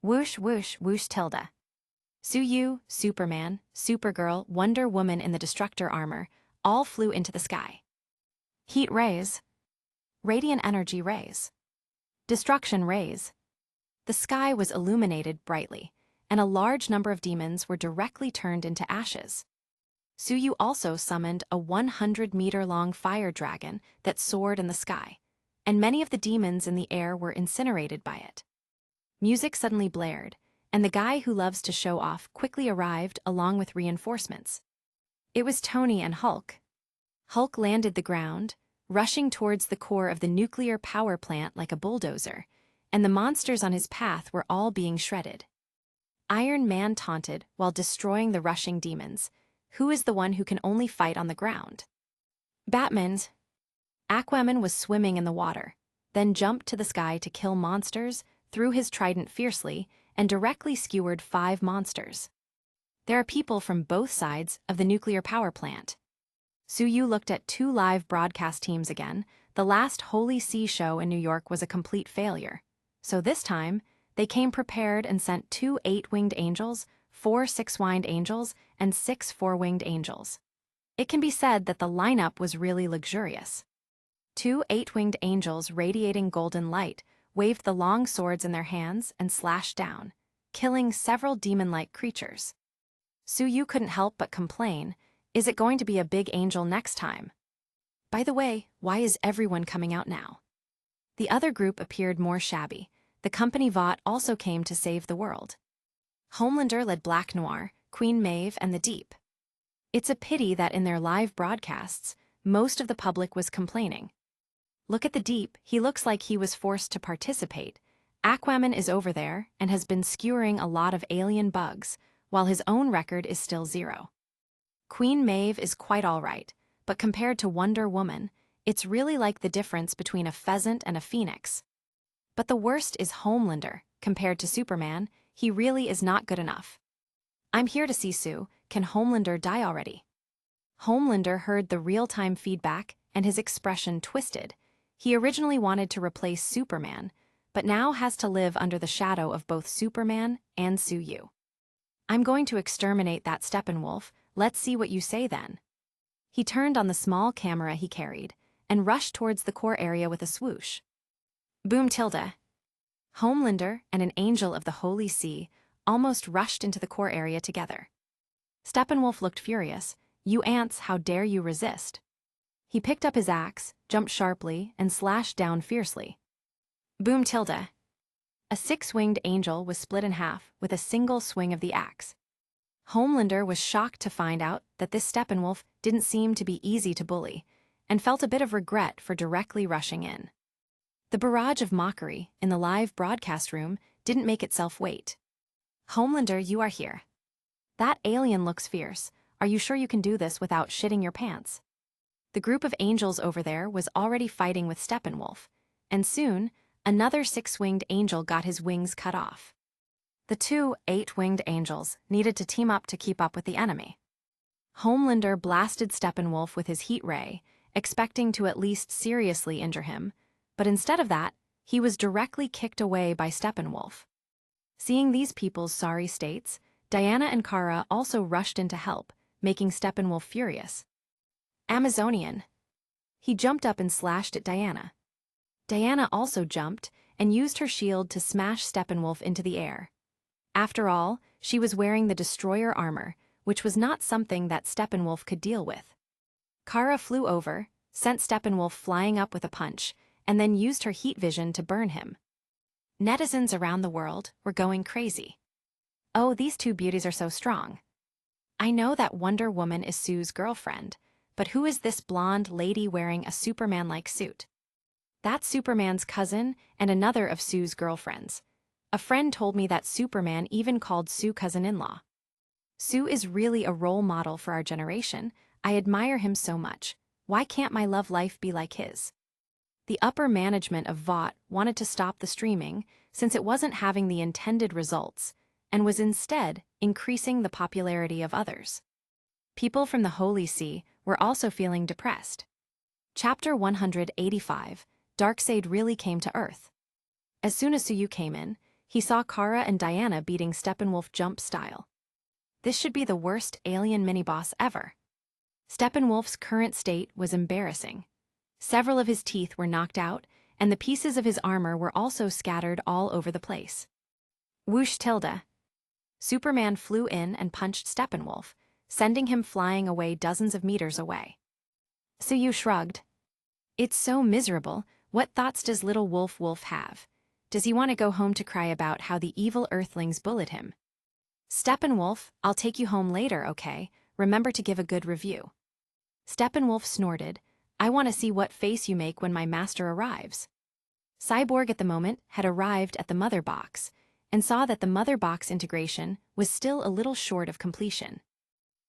Speaker 1: Whoosh, whoosh, whoosh tilde. Suyu, Superman, Supergirl, Wonder Woman in the Destructor armor, all flew into the sky. Heat rays. Radiant energy rays. Destruction rays. The sky was illuminated brightly, and a large number of demons were directly turned into ashes. Suyu also summoned a 100-meter-long fire dragon that soared in the sky, and many of the demons in the air were incinerated by it. Music suddenly blared, and the guy who loves to show off quickly arrived along with reinforcements. It was Tony and Hulk. Hulk landed the ground, rushing towards the core of the nuclear power plant like a bulldozer, and the monsters on his path were all being shredded. Iron Man taunted while destroying the rushing demons. Who is the one who can only fight on the ground? Batman's. Aquaman was swimming in the water, then jumped to the sky to kill monsters, threw his trident fiercely, and directly skewered 5 monsters. There are people from both sides of the nuclear power plant. Suyu looked at 2 live broadcast teams again. The last Holy See show in New York was a complete failure. So this time, they came prepared and sent 2 8-winged angels, 4 6-winged angels, and 6 4-winged angels. It can be said that the lineup was really luxurious. 2 8-winged angels radiating golden light waved the long swords in their hands and slashed down, killing several demon-like creatures. Suyu couldn't help but complain, is it going to be a big angel next time? By the way, why is everyone coming out now? The other group appeared more shabby. The company Vought also came to save the world. Homelander led Black Noir, Queen Maeve, and the Deep. It's a pity that in their live broadcasts, most of the public was complaining. Look at the Deep, he looks like he was forced to participate. Aquaman is over there and has been skewering a lot of alien bugs, while his own record is still 0. Queen Maeve is quite all right, but compared to Wonder Woman, it's really like the difference between a pheasant and a phoenix. But the worst is Homelander. Compared to Superman, he really is not good enough. I'm here to see Sue. Can Homelander die already? Homelander heard the real-time feedback and his expression twisted. He originally wanted to replace Superman, but now has to live under the shadow of both Superman and Suyu. I'm going to exterminate that Steppenwolf. Let's see what you say then. He turned on the small camera he carried and rushed towards the core area with a swoosh. Boom tilde. Homelander and an angel of the Holy See almost rushed into the core area together. Steppenwolf looked furious. You ants, how dare you resist? He picked up his axe, jumped sharply, and slashed down fiercely. Boom tilde. A 6-winged angel was split in half with a single swing of the axe. Homelander was shocked to find out that this Steppenwolf didn't seem to be easy to bully, and felt a bit of regret for directly rushing in. The barrage of mockery in the live broadcast room didn't make itself wait. Homelander, you are here. That alien looks fierce. Are you sure you can do this without shitting your pants? The group of angels over there was already fighting with Steppenwolf, and soon, another six-winged angel got his wings cut off. The two eight-winged angels needed to team up to keep up with the enemy. Homelander blasted Steppenwolf with his heat ray, expecting to at least seriously injure him, but instead of that, he was directly kicked away by Steppenwolf. Seeing these people's sorry states, Diana and Kara also rushed in to help, making Steppenwolf furious. Amazonian. He jumped up and slashed at Diana. Diana also jumped and used her shield to smash Steppenwolf into the air. After all, she was wearing the destroyer armor, which was not something that Steppenwolf could deal with. Kara flew over, sent Steppenwolf flying up with a punch, and then used her heat vision to burn him. Netizens around the world were going crazy. Oh, these two beauties are so strong. I know that Wonder Woman is Sue's girlfriend, but who is this blonde lady wearing a Superman-like suit? That's Superman's cousin and another of Sue's girlfriends. A friend told me that Superman even called Sue cousin-in-law. Sue is really a role model for our generation. I admire him so much. Why can't my love life be like his? The upper management of VOT wanted to stop the streaming since it wasn't having the intended results and was instead increasing the popularity of others. People from the Holy See were also feeling depressed. Chapter 185, Darkseid really came to Earth. As soon as Suyu came in, he saw Kara and Diana beating Steppenwolf jump style. This should be the worst alien mini-boss ever. Steppenwolf's current state was embarrassing. Several of his teeth were knocked out, and the pieces of his armor were also scattered all over the place. Whoosh tilde. Superman flew in and punched Steppenwolf, sending him flying away dozens of meters away. Suyu shrugged. It's so miserable. What thoughts does little Wolf have? Does he want to go home to cry about how the evil Earthlings bullied him? Steppenwolf, I'll take you home later, okay? Remember to give a good review. Steppenwolf snorted. I want to see what face you make when my master arrives. Cyborg at the moment had arrived at the mother box and saw that the mother box integration was still a little short of completion.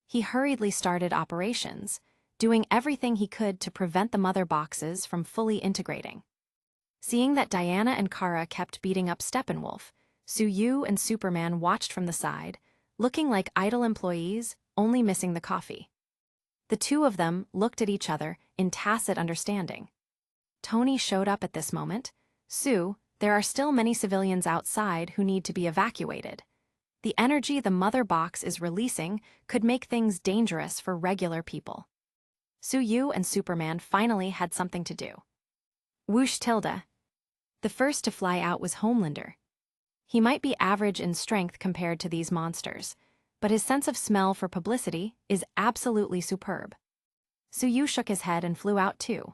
Speaker 1: He hurriedly started operations, doing everything he could to prevent the mother boxes from fully integrating. Seeing that Diana and Kara kept beating up Steppenwolf, Suyu and Superman watched from the side, looking like idle employees, only missing the coffee. The two of them looked at each other in tacit understanding. Tony showed up at this moment. Sue, there are still many civilians outside who need to be evacuated. The energy the mother box is releasing could make things dangerous for regular people. Suyu and Superman finally had something to do. Whoosh tilde. The first to fly out was Homelander. He might be average in strength compared to these monsters, but his sense of smell for publicity is absolutely superb. Suyu shook his head and flew out too.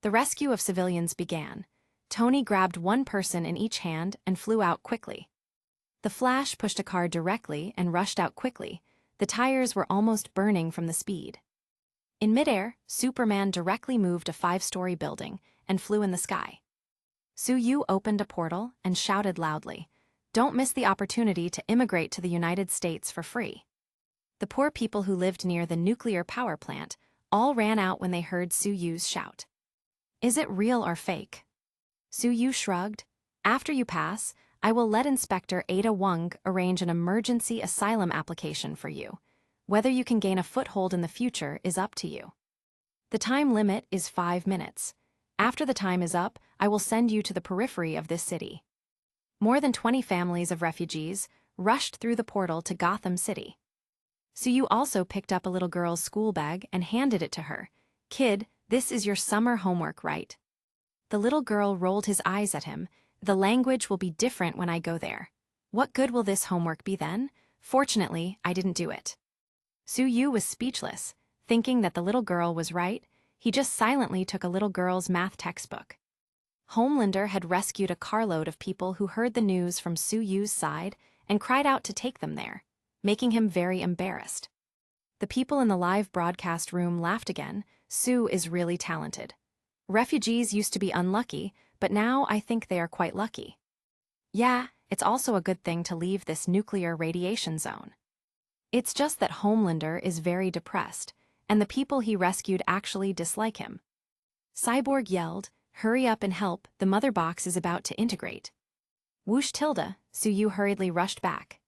Speaker 1: The rescue of civilians began. Tony grabbed one person in each hand and flew out quickly. The Flash pushed a car directly and rushed out quickly. The tires were almost burning from the speed. In midair, Superman directly moved a 5-story building and flew in the sky. Suyu opened a portal and shouted loudly, "Don't miss the opportunity to immigrate to the United States for free." The poor people who lived near the nuclear power plant all ran out when they heard Suyu's shout. Is it real or fake? Suyu shrugged. After you pass, I will let Inspector Ada Wong arrange an emergency asylum application for you. Whether you can gain a foothold in the future is up to you. The time limit is 5 minutes. After the time is up, I will send you to the periphery of this city. More than 20 families of refugees rushed through the portal to Gotham City. Suyu also picked up a little girl's school bag and handed it to her. Kid, this is your summer homework, right? The little girl rolled his eyes at him. The language will be different when I go there. What good will this homework be then? Fortunately, I didn't do it. Suyu was speechless, thinking that the little girl was right. He just silently took a little girl's math textbook. Homelander had rescued a carload of people who heard the news from Suyu's side and cried out to take them there, making him very embarrassed. The people in the live broadcast room laughed again. Sue is really talented. Refugees used to be unlucky, but now I think they are quite lucky. Yeah, it's also a good thing to leave this nuclear radiation zone. It's just that Homelander is very depressed, and the people he rescued actually dislike him. Cyborg yelled, "Hurry up and help, the mother box is about to integrate." Whoosh tilde, Suyu hurriedly rushed back.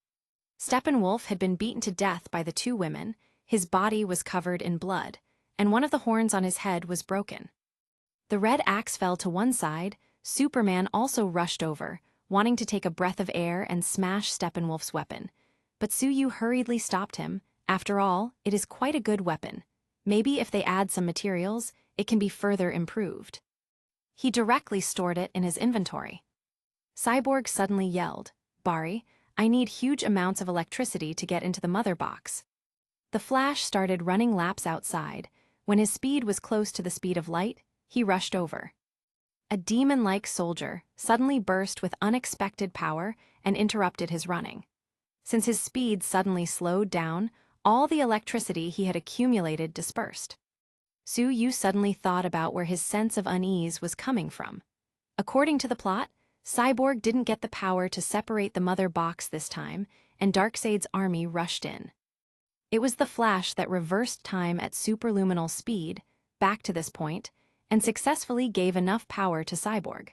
Speaker 1: Steppenwolf had been beaten to death by the two women, his body was covered in blood, and one of the horns on his head was broken. The red axe fell to one side. Superman also rushed over, wanting to take a breath of air and smash Steppenwolf's weapon. But Suyu hurriedly stopped him. After all, it is quite a good weapon. Maybe if they add some materials, it can be further improved. He directly stored it in his inventory. Cyborg suddenly yelled, "Barry, I need huge amounts of electricity to get into the mother box." The Flash started running laps outside. When his speed was close to the speed of light, he rushed over. A demon-like soldier suddenly burst with unexpected power and interrupted his running. Since his speed suddenly slowed down, all the electricity he had accumulated dispersed. Suyu suddenly thought about where his sense of unease was coming from. According to the plot, Cyborg didn't get the power to separate the mother box this time, and Darkseid's army rushed in. It was the Flash that reversed time at superluminal speed, back to this point, and successfully gave enough power to Cyborg.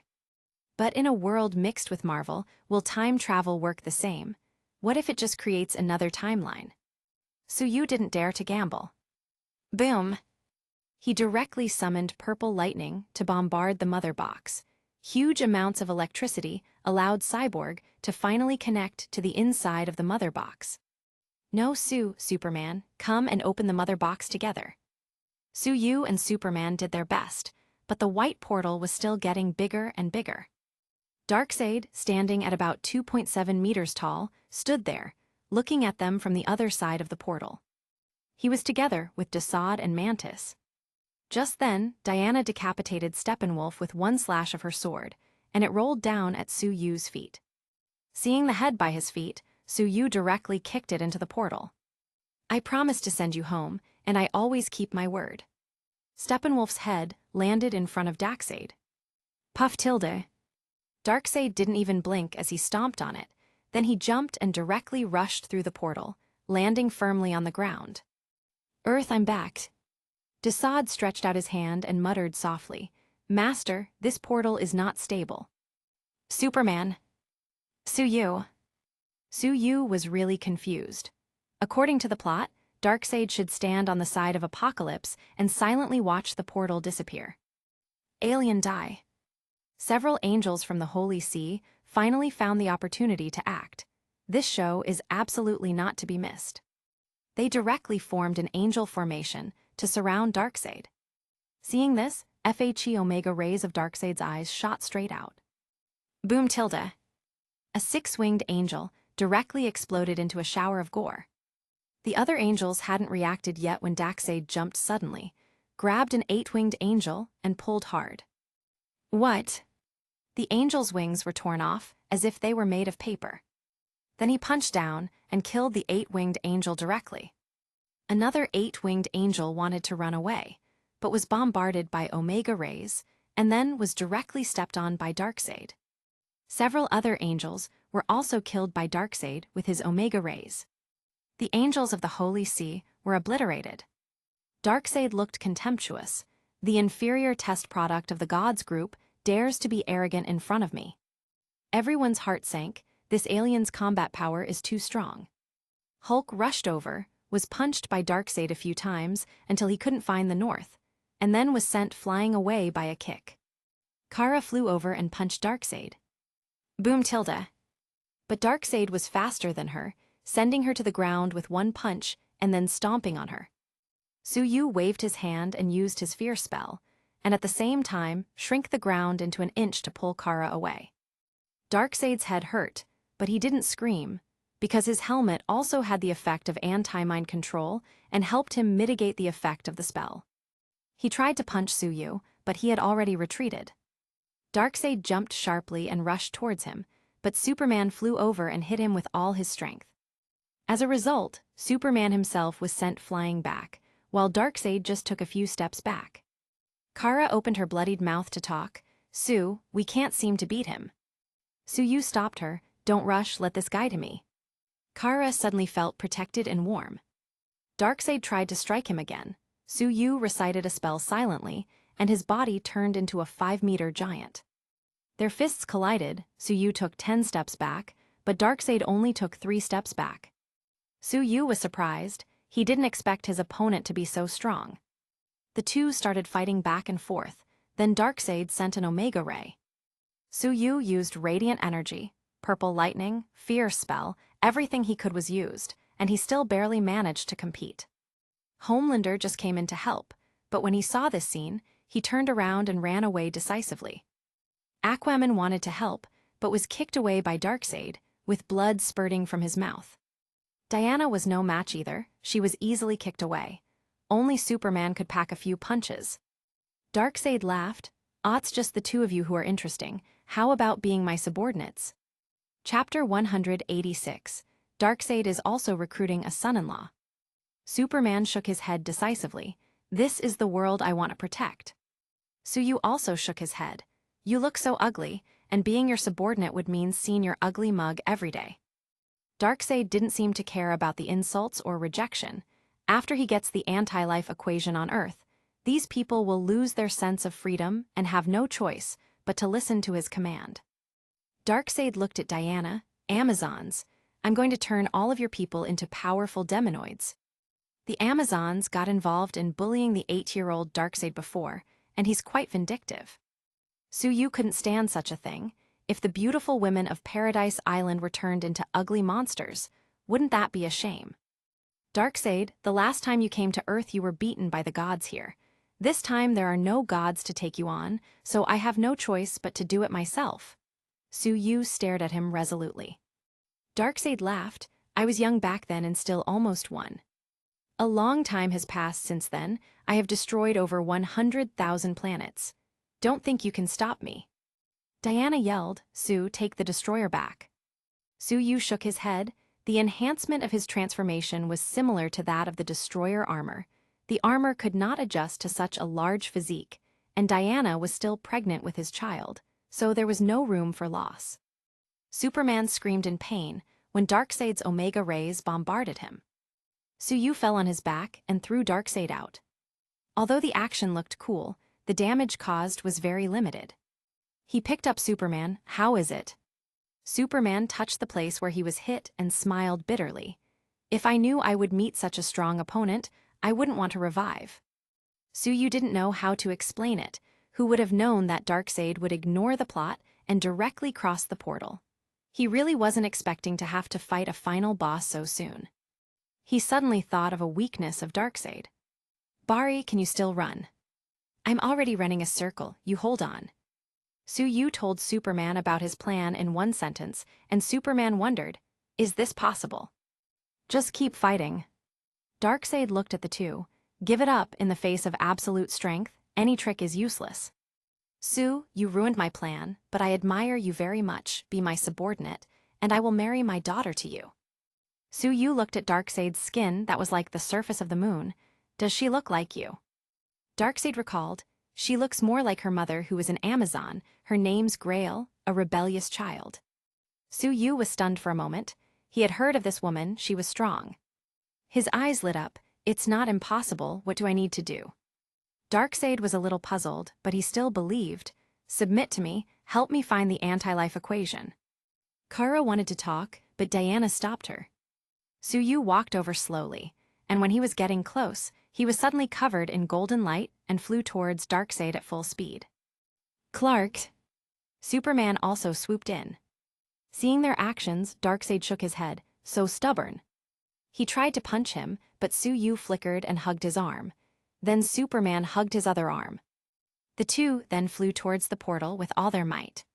Speaker 1: But in a world mixed with Marvel, will time travel work the same? What if it just creates another timeline? Suyu didn't dare to gamble. Boom! He directly summoned purple lightning to bombard the mother box. Huge amounts of electricity allowed Cyborg to finally connect to the inside of the mother box. "No, Superman, come and open the mother box together." Suyu and Superman did their best, but the white portal was still getting bigger and bigger. Darkseid, standing at about 2.7 meters tall, stood there, looking at them from the other side of the portal. He was together with Desaad and Mantis. Just then, Diana decapitated Steppenwolf with one slash of her sword, and it rolled down at Suyu's feet. Seeing the head by his feet, Suyu directly kicked it into the portal. "I promised to send you home, and I always keep my word." Steppenwolf's head landed in front of Darkseid. Puff tilde. Darkseid didn't even blink as he stomped on it, then he jumped and directly rushed through the portal, landing firmly on the ground. "Earth, I'm back." Desaad stretched out his hand and muttered softly, "Master, this portal is not stable." "Superman." "Suyu." Suyu was really confused. According to the plot, Darkseid should stand on the side of Apocalypse and silently watch the portal disappear. Alien die. Several angels from the Holy See finally found the opportunity to act. This show is absolutely not to be missed. They directly formed an angel formation to surround Darkseid. Seeing this, FHE Omega rays of Darkseid's eyes shot straight out. Boom tilde. A six-winged angel directly exploded into a shower of gore. The other angels hadn't reacted yet when Darkseid jumped suddenly, grabbed an eight-winged angel, and pulled hard. What? The angel's wings were torn off, as if they were made of paper. Then he punched down and killed the eight-winged angel directly. Another eight-winged angel wanted to run away, but was bombarded by Omega rays, and then was directly stepped on by Darkseid. Several other angels were also killed by Darkseid with his Omega rays. The angels of the Holy See were obliterated. Darkseid looked contemptuous. "The inferior test product of the gods group dares to be arrogant in front of me." Everyone's heart sank. This alien's combat power is too strong. Hulk rushed over, was punched by Darkseid a few times until he couldn't find the north, and then was sent flying away by a kick. Kara flew over and punched Darkseid. Boom tilde. But Darkseid was faster than her, sending her to the ground with one punch and then stomping on her. Suyu waved his hand and used his fear spell, and at the same time shrink the ground into an inch to pull Kara away. Darkseid's head hurt, but he didn't scream, because his helmet also had the effect of anti-mind control and helped him mitigate the effect of the spell. He tried to punch Suyu, but he had already retreated. Darkseid jumped sharply and rushed towards him, but Superman flew over and hit him with all his strength. As a result, Superman himself was sent flying back, while Darkseid just took a few steps back. Kara opened her bloodied mouth to talk. "Sue, we can't seem to beat him." Suyu stopped her. "Don't rush, let this guide me." Kara suddenly felt protected and warm. Darkseid tried to strike him again. Su-Yu recited a spell silently, and his body turned into a 5-meter giant. Their fists collided. Su-Yu took 10 steps back, but Darkseid only took 3 steps back. Su-Yu was surprised. He didn't expect his opponent to be so strong. The two started fighting back and forth, then Darkseid sent an Omega Ray. Su-Yu used radiant energy, purple lightning, fear spell, everything he could was used, and he still barely managed to compete. Homelander just came in to help, but when he saw this scene, he turned around and ran away decisively. Aquaman wanted to help, but was kicked away by Darkseid, with blood spurting from his mouth. Diana was no match either. She was easily kicked away. Only Superman could pack a few punches. Darkseid laughed. "It's just the two of you who are interesting. How about being my subordinates?" Chapter 186. Darkseid is also recruiting a son-in-law. Superman shook his head decisively. "This is the world I want to protect." Su-Yu also shook his head. "You look so ugly, and being your subordinate would mean seeing your ugly mug every day." Darkseid didn't seem to care about the insults or rejection. After he gets the anti-life equation on Earth, these people will lose their sense of freedom and have no choice but to listen to his command. Darkseid looked at Diana. "Amazons, I'm going to turn all of your people into powerful demonoids." The Amazons got involved in bullying the 8-year-old Darkseid before, and he's quite vindictive. Su-Yu couldn't stand such a thing. If the beautiful women of Paradise Island were turned into ugly monsters, wouldn't that be a shame? "Darkseid, the last time you came to Earth you were beaten by the gods here. This time there are no gods to take you on, so I have no choice but to do it myself." Su-Yu stared at him resolutely. Darkseid laughed. "I was young back then and still almost won. A long time has passed since then. I have destroyed over 100,000 planets. Don't think you can stop me." Diana yelled, "Sue, take the destroyer back." Su-Yu shook his head. The enhancement of his transformation was similar to that of the destroyer armor. The armor could not adjust to such a large physique, and Diana was still pregnant with his child, so there was no room for loss. Superman screamed in pain when Darkseid's Omega Rays bombarded him. Su-Yu fell on his back and threw Darkseid out. Although the action looked cool, the damage caused was very limited. He picked up Superman. "How is it?" Superman touched the place where he was hit and smiled bitterly. "If I knew I would meet such a strong opponent, I wouldn't want to revive." Su-Yu didn't know how to explain it. Who would have known that Darkseid would ignore the plot and directly cross the portal? He really wasn't expecting to have to fight a final boss so soon. He suddenly thought of a weakness of Darkseid. "Barry, can you still run?" "I'm already running a circle, you hold on." Su-Yu told Superman about his plan in one sentence, and Superman wondered, is this possible? "Just keep fighting." Darkseid looked at the two. "Give it up in the face of absolute strength. Any trick is useless." "Sue, you ruined my plan, but I admire you very much. Be my subordinate, and I will marry my daughter to you." Su-Yu looked at Darkseid's skin that was like the surface of the moon. "Does she look like you?" Darkseid recalled, "She looks more like her mother, who is an Amazon. Her name's Grail, a rebellious child." Su-Yu was stunned for a moment. He had heard of this woman. She was strong. His eyes lit up. "It's not impossible. What do I need to do?" Darkseid was a little puzzled, but he still believed. "Submit to me. Help me find the anti-life equation." Kara wanted to talk, but Diana stopped her. Su-Yu walked over slowly, and when he was getting close, he was suddenly covered in golden light and flew towards Darkseid at full speed. "Clark!" Superman also swooped in. Seeing their actions, Darkseid shook his head. "So stubborn." He tried to punch him, but Su-Yu flickered and hugged his arm. Then Superman hugged his other arm. The two then flew towards the portal with all their might.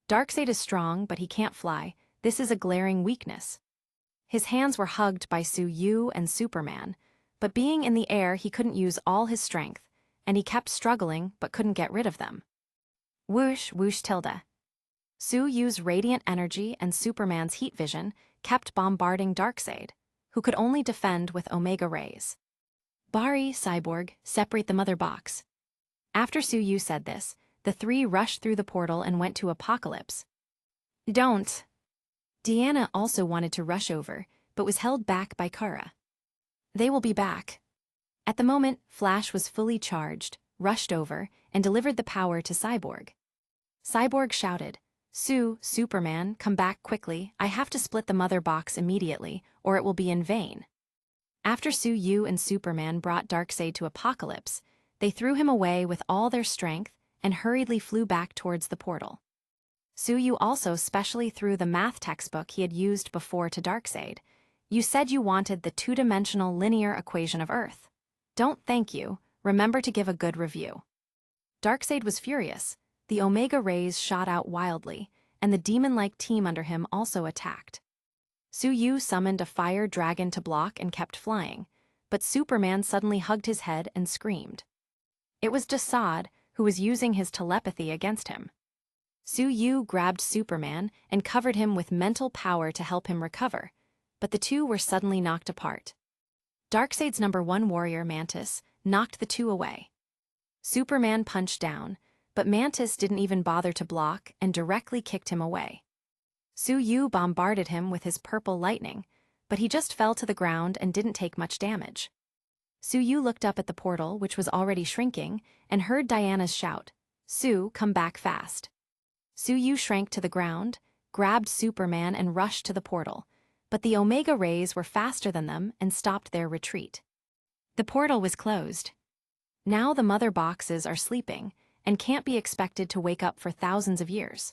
Speaker 1: Darkseid is strong, but he can't fly. This is a glaring weakness. His hands were hugged by Su-Yu and Superman, but being in the air he couldn't use all his strength, and he kept struggling but couldn't get rid of them. Whoosh, whoosh, tilde. Su-Yu's radiant energy and Superman's heat vision kept bombarding Darkseid, who could only defend with Omega Rays. "Barry, Cyborg, separate the mother box." After Su-Yu said this, the three rushed through the portal and went to Apocalypse. "Don't." Deanna also wanted to rush over. but was held back by Kara. They will be back. At the moment, Flash was fully charged, rushed over, and delivered the power to Cyborg. Cyborg shouted, "Sue, Superman, come back quickly. I have to split the mother box immediately, or it will be in vain." After Sue and Superman brought Darkseid to Apocalypse, they threw him away with all their strength and hurriedly flew back towards the portal. Sue also specially threw the math textbook he had used before to Darkseid. "You said you wanted the two-dimensional linear equation of Earth. Don't thank you, remember to give a good review." Darkseid was furious. The Omega rays shot out wildly, and the demon-like team under him also attacked. Sue summoned a fire dragon to block and kept flying, but Superman suddenly hugged his head and screamed. It was Desaad, who was using his telepathy against him. Sue grabbed Superman and covered him with mental power to help him recover, but the two were suddenly knocked apart. Darkseid's #1 warrior, Mantis, knocked the two away. Superman punched down, but Mantis didn't even bother to block and directly kicked him away. Sue bombarded him with his purple lightning, but he just fell to the ground and didn't take much damage. Sue looked up at the portal, which was already shrinking, and heard Diana's shout, "Sue, come back fast." Sue shrank to the ground, grabbed Superman and rushed to the portal, but the Omega rays were faster than them and stopped their retreat. The portal was closed. Now the mother boxes are sleeping and can't be expected to wake up for thousands of years.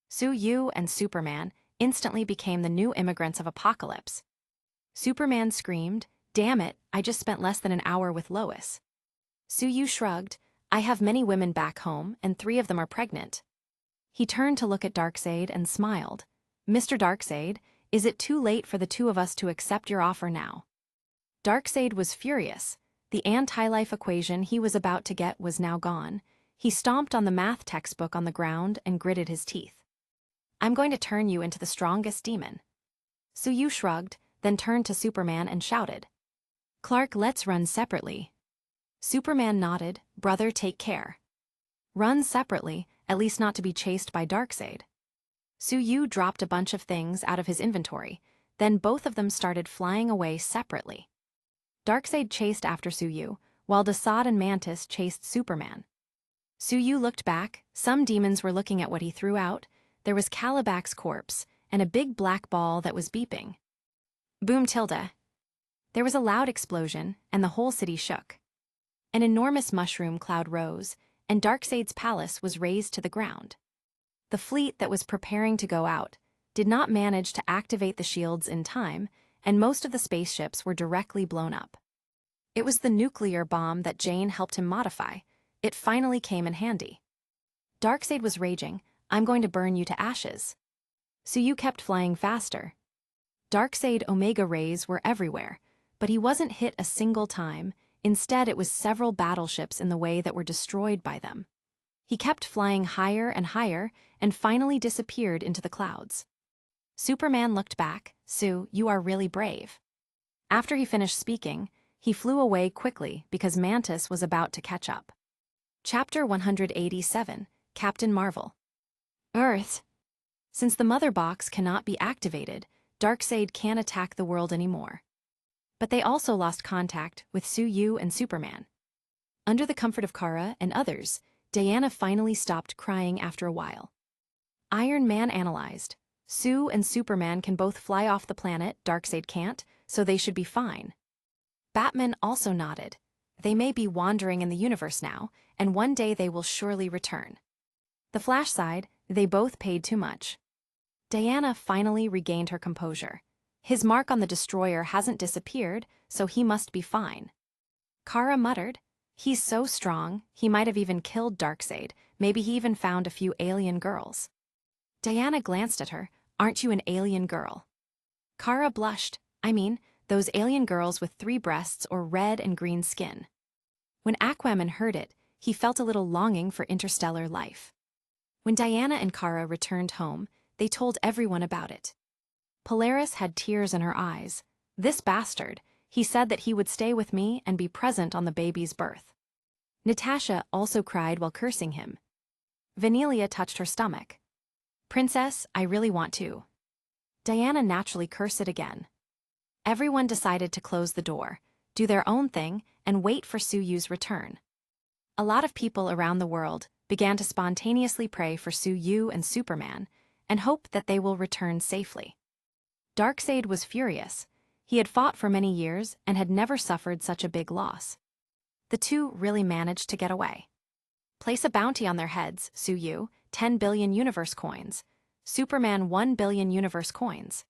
Speaker 1: Sue and Superman instantly became the new immigrants of Apocalypse. Superman screamed, "Damn it, I just spent less than an hour with Lois." Sue shrugged, "I have many women back home, and 3 of them are pregnant." He turned to look at Darkseid and smiled. "Mr. Darkseid, is it too late for the 2 of us to accept your offer now?" Darkseid was furious. The anti-life equation he was about to get was now gone. He stomped on the math textbook on the ground and gritted his teeth. "I'm going to turn you into the strongest demon." Sue shrugged, then turned to Superman and shouted, "Clark, let's run separately." Superman nodded, "Brother, take care." Run separately, at least not to be chased by Darkseid. Sue dropped a bunch of things out of his inventory, then both of them started flying away separately. Darkseid chased after Sue, while Desaad and Mantis chased Superman. Sue looked back. Some demons were looking at what he threw out. There was Kalibak's corpse, and a big black ball that was beeping. Boom tilde. There was a loud explosion, and the whole city shook. An enormous mushroom cloud rose, and Darkseid's palace was razed to the ground. The fleet that was preparing to go out did not manage to activate the shields in time, and most of the spaceships were directly blown up. It was the nuclear bomb that Jane helped him modify. It finally came in handy. Darkseid was raging, "I'm going to burn you to ashes." Sue kept flying faster. Darkseid Omega rays were everywhere, but he wasn't hit a single time. Instead, it was several battleships in the way that were destroyed by them. He kept flying higher and higher and finally disappeared into the clouds. Superman looked back. "Sue, you are really brave." After he finished speaking, he flew away quickly because Mantis was about to catch up. Chapter 187, Captain Marvel. Earth. Since the mother box cannot be activated, Darkseid can't attack the world anymore. But they also lost contact with Sue and Superman. Under the comfort of Kara and others, Diana finally stopped crying after a while. Iron Man analyzed. Sue and Superman can both fly off the planet, Darkseid can't, so they should be fine. Batman also nodded. They may be wandering in the universe now, and one day they will surely return. The Flash side, they both paid too much. Diana finally regained her composure. His mark on the destroyer hasn't disappeared, so he must be fine. Kara muttered, "He's so strong, he might have even killed Darkseid. Maybe he even found a few alien girls." Diana glanced at her. "Aren't you an alien girl?" Kara blushed. "I mean, those alien girls with 3 breasts or red and green skin." When Aquaman heard it, he felt a little longing for interstellar life. When Diana and Kara returned home, they told everyone about it. Polaris had tears in her eyes. "This bastard, he said that he would stay with me and be present on the baby's birth." Natasha also cried while cursing him. Vanelia touched her stomach. "Princess, I really want to." Diana naturally cursed it again. Everyone decided to close the door, do their own thing, and wait for Su Yu's return. A lot of people around the world began to spontaneously pray for Su Yu and Superman and hope that they will return safely. Darkseid was furious. He had fought for many years and had never suffered such a big loss. The two really managed to get away. Place a bounty on their heads, Su Yu, 10 billion universe coins. Superman 1 billion universe coins.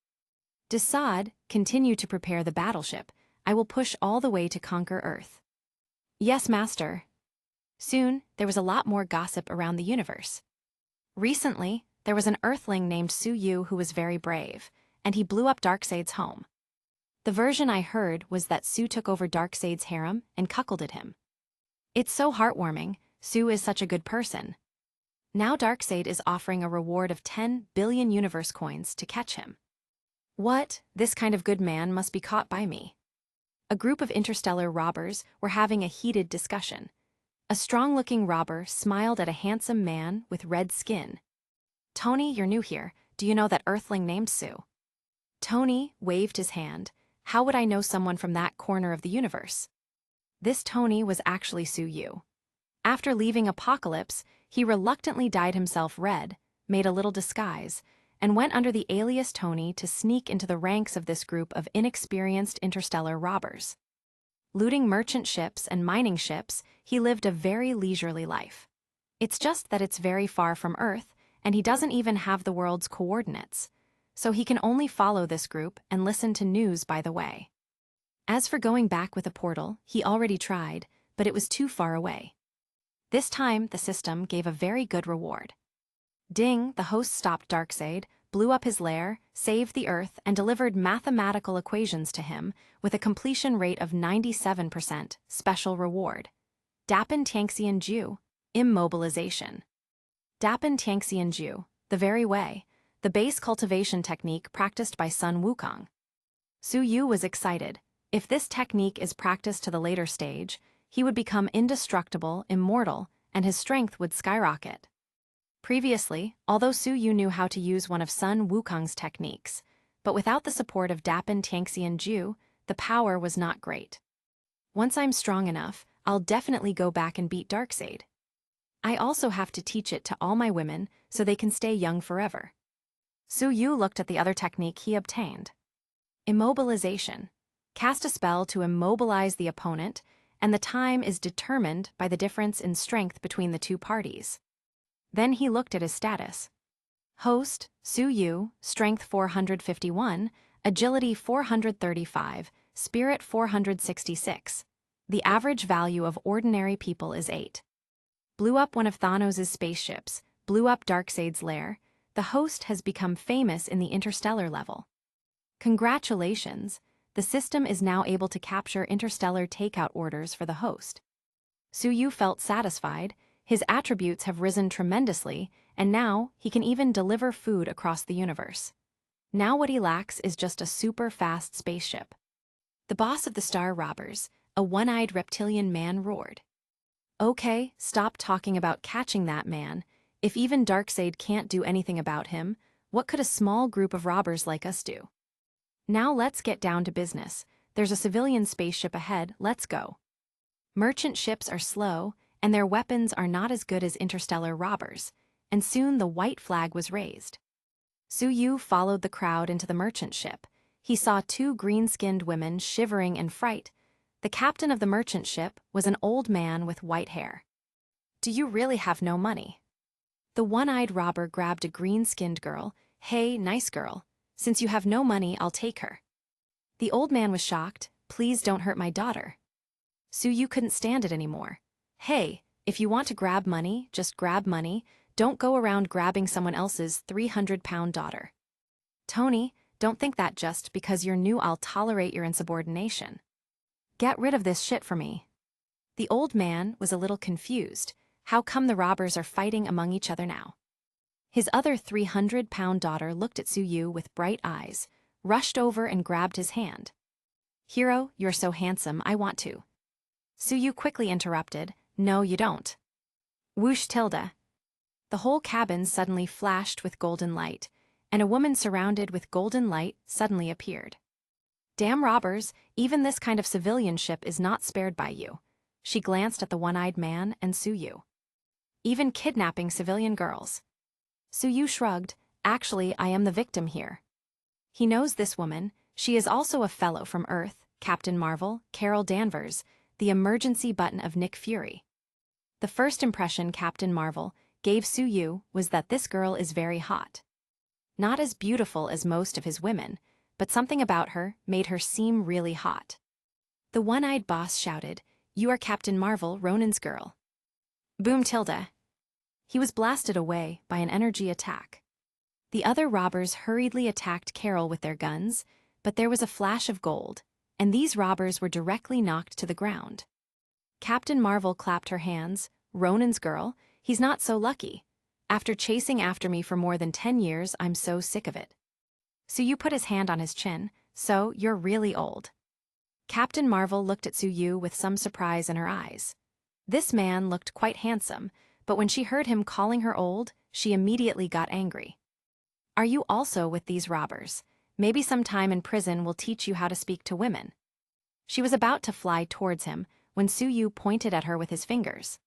Speaker 1: Decide, continue to prepare the battleship. I will push all the way to conquer Earth. Yes, Master. Soon, there was a lot more gossip around the universe. Recently, there was an Earthling named Su Yu who was very brave, and he blew up Darkseid's home. The version I heard was that Su took over Darkseid's harem and cuckolded him. It's so heartwarming. Su is such a good person. Now Darkseid is offering a reward of 10 billion universe coins to catch him. What? This kind of good man must be caught by me. A group of interstellar robbers were having a heated discussion. A strong-looking robber smiled at a handsome man with red skin. Tony, you're new here. Do you know that Earthling named Su? Tony waved his hand. How would I know someone from that corner of the universe? This Tony was actually Su Yu. After leaving Apocalypse, he reluctantly dyed himself red, made a little disguise, and went under the alias Tony to sneak into the ranks of this group of inexperienced interstellar robbers. Looting merchant ships and mining ships, he lived a very leisurely life. It's just that it's very far from Earth, and he doesn't even have the world's coordinates, so he can only follow this group and listen to news by the way. As for going back with a portal, he already tried, but it was too far away. This time, the system gave a very good reward. Ding, the host stopped Darkseid, blew up his lair, saved the Earth, and delivered mathematical equations to him with a completion rate of 97%, special reward. Dapan Tianxian Ju, immobilization. Dapan Tianxian Ju, the very way, the base cultivation technique practiced by Sun Wukong. Su Yu was excited. If this technique is practiced to the later stage, he would become indestructible, immortal, and his strength would skyrocket. Previously, although Su Yu knew how to use one of Sun Wukong's techniques, but without the support of Dapan Tianxian Ju, the power was not great. Once I'm strong enough, I'll definitely go back and beat Darkseid. I also have to teach it to all my women so they can stay young forever. Su Yu looked at the other technique he obtained. Immobilization. Cast a spell to immobilize the opponent, and the time is determined by the difference in strength between the two parties. Then he looked at his status. Host, Su Yu, Strength 451, Agility 435, Spirit 466. The average value of ordinary people is 8. Blew up one of Thanos' spaceships, blew up Darkseid's lair. The host has become famous in the interstellar level. Congratulations, the system is now able to capture interstellar takeout orders for the host. Su Yu felt satisfied. His attributes have risen tremendously, and now he can even deliver food across the universe. Now what he lacks is just a super-fast spaceship. The boss of the Star Robbers, a one-eyed reptilian man, roared. Okay, stop talking about catching that man. If even Darkseid can't do anything about him, what could a small group of robbers like us do? Now let's get down to business. There's a civilian spaceship ahead, let's go. Merchant ships are slow, and their weapons are not as good as interstellar robbers, and soon the white flag was raised. Su Yu followed the crowd into the merchant ship. He saw 2 green-skinned women shivering in fright. The captain of the merchant ship was an old man with white hair. Do you really have no money? The one-eyed robber grabbed a green-skinned girl. Hey, nice girl. Since you have no money, I'll take her. The old man was shocked. Please don't hurt my daughter. Su Yu couldn't stand it anymore. Hey, if you want to grab money, just grab money. Don't go around grabbing someone else's 300-pound daughter. Tony, don't think that just because you're new I'll tolerate your insubordination. Get rid of this shit for me. The old man was a little confused. How come the robbers are fighting among each other now? His other 300-pound daughter looked at Su Yu with bright eyes, rushed over and grabbed his hand. Hero, you're so handsome, I want to. Su Yu quickly interrupted. No, you don't. Whoosh tilde. The whole cabin suddenly flashed with golden light, and a woman surrounded with golden light suddenly appeared. Damn robbers, even this kind of civilian ship is not spared by you. She glanced at the one-eyed man and Suyu. Even kidnapping civilian girls. Suyu shrugged. Actually, I am the victim here. He knows this woman. She is also a fellow from Earth, Captain Marvel, Carol Danvers, the emergency button of Nick Fury. The first impression Captain Marvel gave Suyu was that this girl is very hot. Not as beautiful as most of his women, but something about her made her seem really hot. The one-eyed boss shouted, "You are Captain Marvel, Ronan's girl." Boom tilde. He was blasted away by an energy attack. The other robbers hurriedly attacked Carol with their guns, but there was a flash of gold, and these robbers were directly knocked to the ground. Captain Marvel clapped her hands. Ronan's girl, he's not so lucky. After chasing after me for more than 10 years, I'm so sick of it. Suyu put his hand on his chin. So, you're really old. Captain Marvel looked at Suyu with some surprise in her eyes. This man looked quite handsome, but when she heard him calling her old, she immediately got angry. Are you also with these robbers? Maybe some time in prison will teach you how to speak to women. She was about to fly towards him when Suyu pointed at her with his fingers.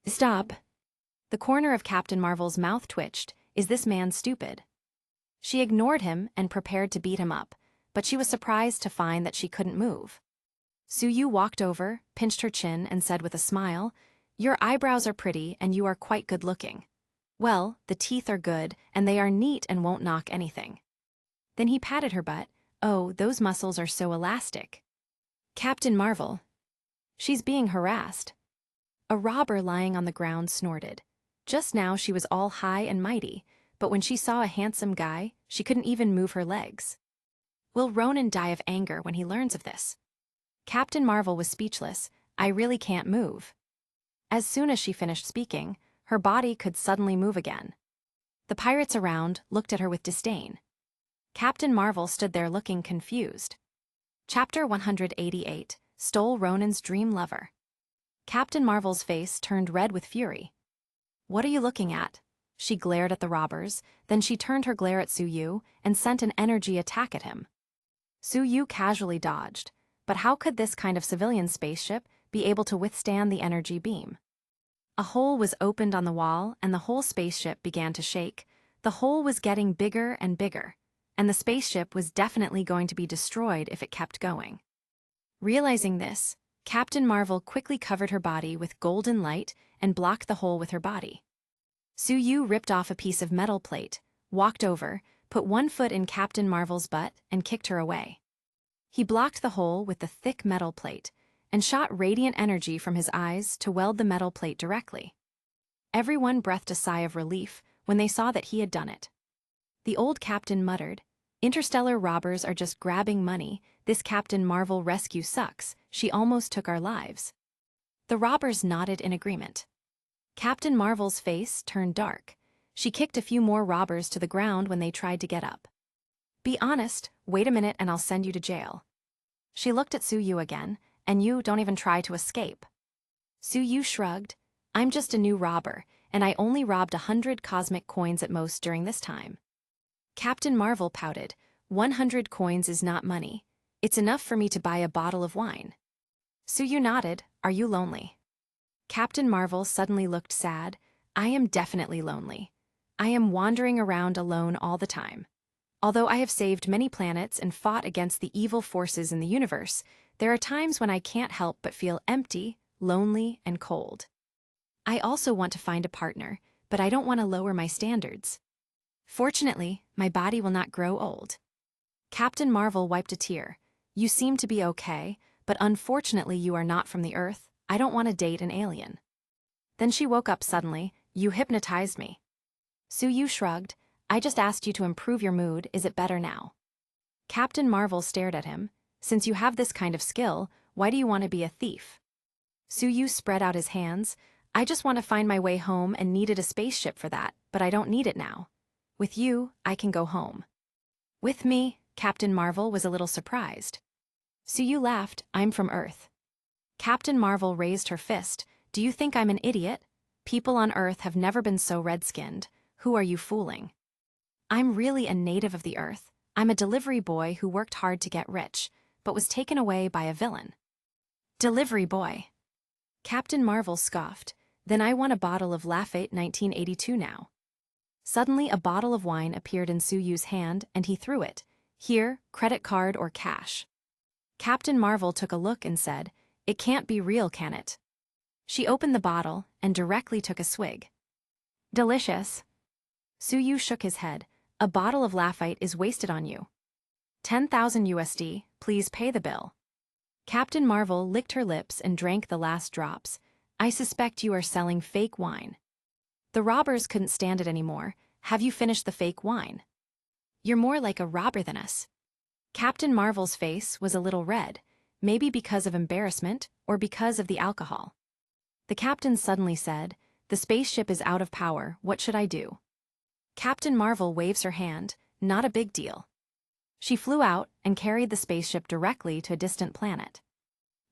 Speaker 1: Stop. The corner of Captain Marvel's mouth twitched. Is this man stupid? She ignored him and prepared to beat him up, but she was surprised to find that she couldn't move. Suyu walked over, pinched her chin, and said with a smile, "Your eyebrows are pretty and you are quite good-looking. Well, the teeth are good and they are neat and won't knock anything." Then he patted her butt. "Oh, those muscles are so elastic." Captain Marvel. She's being harassed. A robber lying on the ground snorted. Just now she was all high and mighty, but when she saw a handsome guy, she couldn't even move her legs. Will Ronan die of anger when he learns of this? Captain Marvel was speechless. I really can't move. As soon as she finished speaking, her body could suddenly move again. The pirates around looked at her with disdain. Captain Marvel stood there looking confused. Chapter 188, Stole Ronan's Dream Lover. Captain Marvel's face turned red with fury. What are you looking at? She glared at the robbers, then she turned her glare at Suyu and sent an energy attack at him. Suyu casually dodged, but how could this kind of civilian spaceship be able to withstand the energy beam? A hole was opened on the wall and the whole spaceship began to shake. The hole was getting bigger and bigger, and the spaceship was definitely going to be destroyed if it kept going. Realizing this, Captain Marvel quickly covered her body with golden light and blocked the hole with her body. Suyu ripped off a piece of metal plate, walked over, put one foot in Captain Marvel's butt, and kicked her away. He blocked the hole with the thick metal plate and shot radiant energy from his eyes to weld the metal plate directly. Everyone breathed a sigh of relief when they saw that he had done it. The old captain muttered, "Interstellar robbers are just grabbing money. This Captain Marvel rescue sucks. She almost took our lives." The robbers nodded in agreement. Captain Marvel's face turned dark. She kicked a few more robbers to the ground when they tried to get up. "Be honest, wait a minute and I'll send you to jail." She looked at Suyu again, "And you don't even try to escape." Suyu shrugged. "I'm just a new robber, and I only robbed 100 cosmic coins at most during this time." Captain Marvel pouted. 100 coins is not money. It's enough for me to buy a bottle of wine." Suyu nodded. "Are you lonely?" Captain Marvel suddenly looked sad. "I am definitely lonely. I am wandering around alone all the time. Although I have saved many planets and fought against the evil forces in the universe, there are times when I can't help but feel empty, lonely, and cold. I also want to find a partner, but I don't want to lower my standards. Fortunately, my body will not grow old." Captain Marvel wiped a tear. "You seem to be okay, but unfortunately you are not from the Earth. I don't want to date an alien." Then she woke up suddenly. "You hypnotized me." Suyu shrugged. "I just asked you to improve your mood. Is it better now?" Captain Marvel stared at him. "Since you have this kind of skill, why do you want to be a thief?" Suyu spread out his hands. "I just want to find my way home and needed a spaceship for that, but I don't need it now. With you, I can go home." "With me?" Captain Marvel was a little surprised. Suyu laughed. "I'm from Earth." Captain Marvel raised her fist. "Do you think I'm an idiot? People on Earth have never been so red-skinned. Who are you fooling?" "I'm really a native of the Earth. I'm a delivery boy who worked hard to get rich, but was taken away by a villain. Delivery boy. Captain Marvel scoffed. Then I want a bottle of Lafayette 1982 now. Suddenly a bottle of wine appeared in Suyu's hand and he threw it. Here, credit card or cash. Captain Marvel took a look and said, "It can't be real, can it?" She opened the bottle and directly took a swig. Delicious. Suyu shook his head. A bottle of Lafayette is wasted on you. 10,000 USD, please pay the bill. Captain Marvel licked her lips and drank the last drops. I suspect you are selling fake wine. The robbers couldn't stand it anymore. Have you finished the fake wine? You're more like a robber than us. Captain Marvel's face was a little red, maybe because of embarrassment or because of the alcohol. The captain suddenly said, "The spaceship is out of power, what should I do?" Captain Marvel waves her hand, "Not a big deal." She flew out and carried the spaceship directly to a distant planet.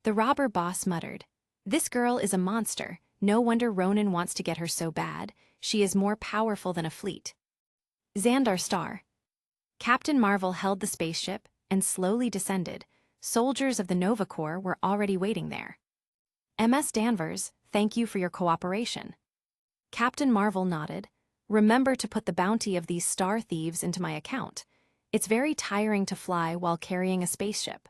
Speaker 1: The robber boss muttered, "This girl is a monster. No wonder Ronan wants to get her so bad. She is more powerful than a fleet." Xandar Star. Captain Marvel held the spaceship and slowly descended. Soldiers of the Nova Corps were already waiting there. MS Danvers, thank you for your cooperation. Captain Marvel nodded. Remember to put the bounty of these star thieves into my account. It's very tiring to fly while carrying a spaceship.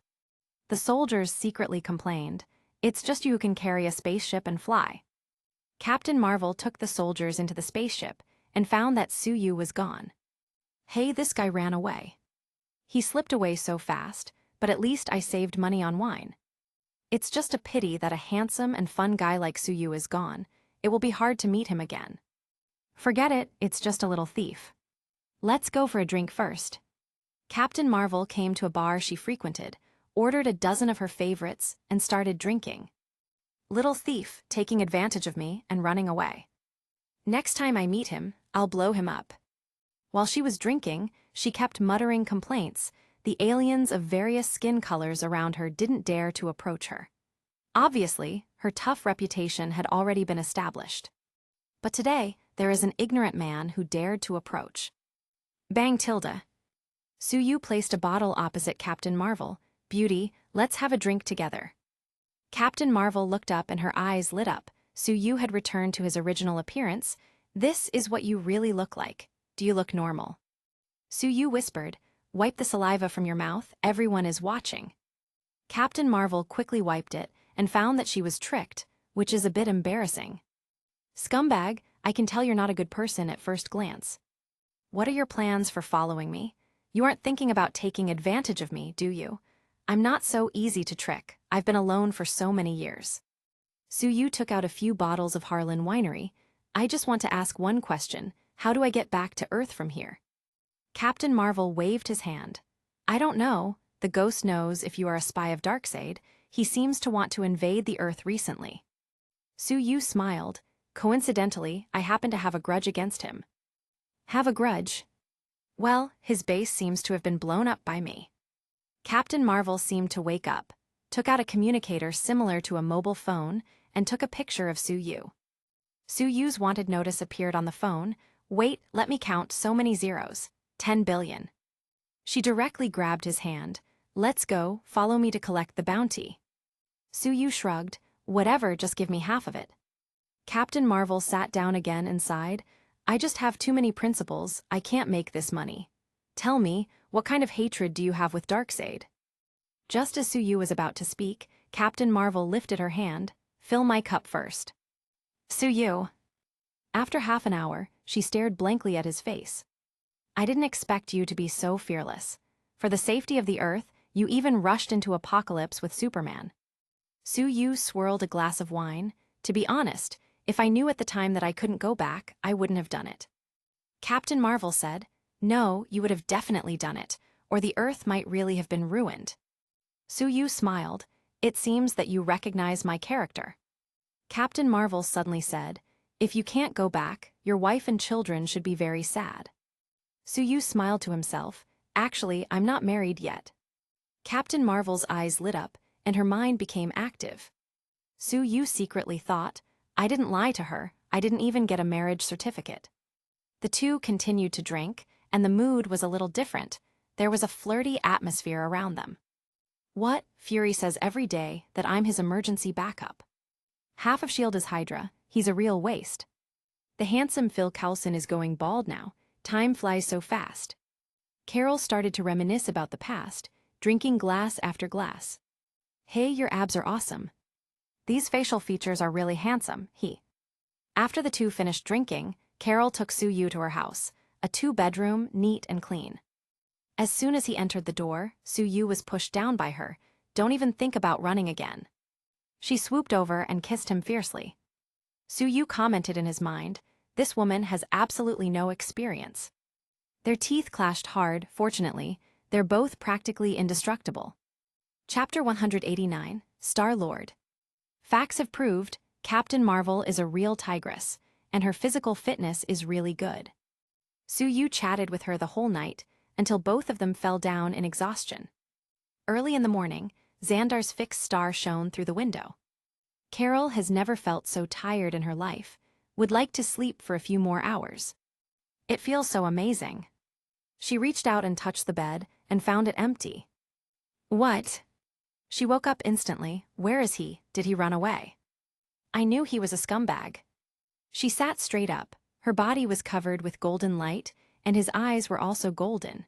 Speaker 1: The soldiers secretly complained. It's just you who can carry a spaceship and fly. Captain Marvel took the soldiers into the spaceship and found that Suyu was gone. Hey, this guy ran away. He slipped away so fast, but at least I saved money on wine. It's just a pity that a handsome and fun guy like Suyu is gone. It will be hard to meet him again. Forget it, it's just a little thief. Let's go for a drink first. Captain Marvel came to a bar she frequented, ordered a dozen of her favorites, and started drinking. Little thief, taking advantage of me and running away. Next time I meet him, I'll blow him up. While she was drinking, she kept muttering complaints. The aliens of various skin colors around her didn't dare to approach her. Obviously, her tough reputation had already been established. But today, there is an ignorant man who dared to approach. Bang tilde. Suyu placed a bottle opposite Captain Marvel. Beauty, let's have a drink together. Captain Marvel looked up and her eyes lit up. Suyu had returned to his original appearance. This is what you really look like. Do you look normal? Suyu whispered, wipe the saliva from your mouth, everyone is watching. Captain Marvel quickly wiped it and found that she was tricked, which is a bit embarrassing. Scumbag, I can tell you're not a good person at first glance. What are your plans for following me? You aren't thinking about taking advantage of me, do you? I'm not so easy to trick. I've been alone for so many years. Suyu took out a few bottles of HAREM winery. I just want to ask one question. How do I get back to Earth from here? Captain Marvel waved his hand. I don't know. The ghost knows if you are a spy of Darkseid. He seems to want to invade the Earth recently. Suyu smiled. Coincidentally, I happen to have a grudge against him. Have a grudge? Well, his base seems to have been blown up by me. Captain Marvel seemed to wake up, took out a communicator similar to a mobile phone, and took a picture of Suyu. Suyu's wanted notice appeared on the phone. Wait, let me count so many zeros. 10 billion. She directly grabbed his hand. Let's go, follow me to collect the bounty. Suyu shrugged. Whatever, just give me half of it. Captain Marvel sat down again and sighed. I just have too many principles, I can't make this money. Tell me, what kind of hatred do you have with Darkseid? Just as Suyu was about to speak, Captain Marvel lifted her hand. Fill my cup first. Suyu. After half an hour, she stared blankly at his face. I didn't expect you to be so fearless. For the safety of the Earth, you even rushed into Apocalypse with Superman. Suyu swirled a glass of wine. To be honest, if I knew at the time that I couldn't go back, I wouldn't have done it. Captain Marvel said, No, you would have definitely done it, or the Earth might really have been ruined. Suyu smiled. It seems that you recognize my character. Captain Marvel suddenly said, If you can't go back, your wife and children should be very sad. Suyu smiled to himself. Actually, I'm not married yet. Captain Marvel's eyes lit up, and her mind became active. Suyu secretly thought, I didn't lie to her, I didn't even get a marriage certificate. The two continued to drink, and the mood was a little different. there was a flirty atmosphere around them. What? Fury says every day that I'm his emergency backup. Half of S.H.I.E.L.D. is Hydra, he's a real waste. The handsome Phil Coulson is going bald now, time flies so fast. Carol started to reminisce about the past, drinking glass after glass. Hey, your abs are awesome. These facial features are really handsome, he. After the two finished drinking, Carol took Soo-Yu to her house, a 2-bedroom, neat and clean. As soon as he entered the door, Soo-Yu was pushed down by her. Don't even think about running again. She swooped over and kissed him fiercely. Soo-Yu commented in his mind, this woman has absolutely no experience. Their teeth clashed hard, fortunately, they're both practically indestructible. Chapter 189, Star-Lord. Facts have proved Captain Marvel is a real tigress, and her physical fitness is really good. Soo-Yu chatted with her the whole night, until both of them fell down in exhaustion. Early in the morning, Xandar's fixed star shone through the window. Carol has never felt so tired in her life, would like to sleep for a few more hours. It feels so amazing. She reached out and touched the bed, and found it empty. What? She woke up instantly. Where is he? Did he run away? I knew he was a scumbag. She sat straight up. Her body was covered with golden light, and his eyes were also golden.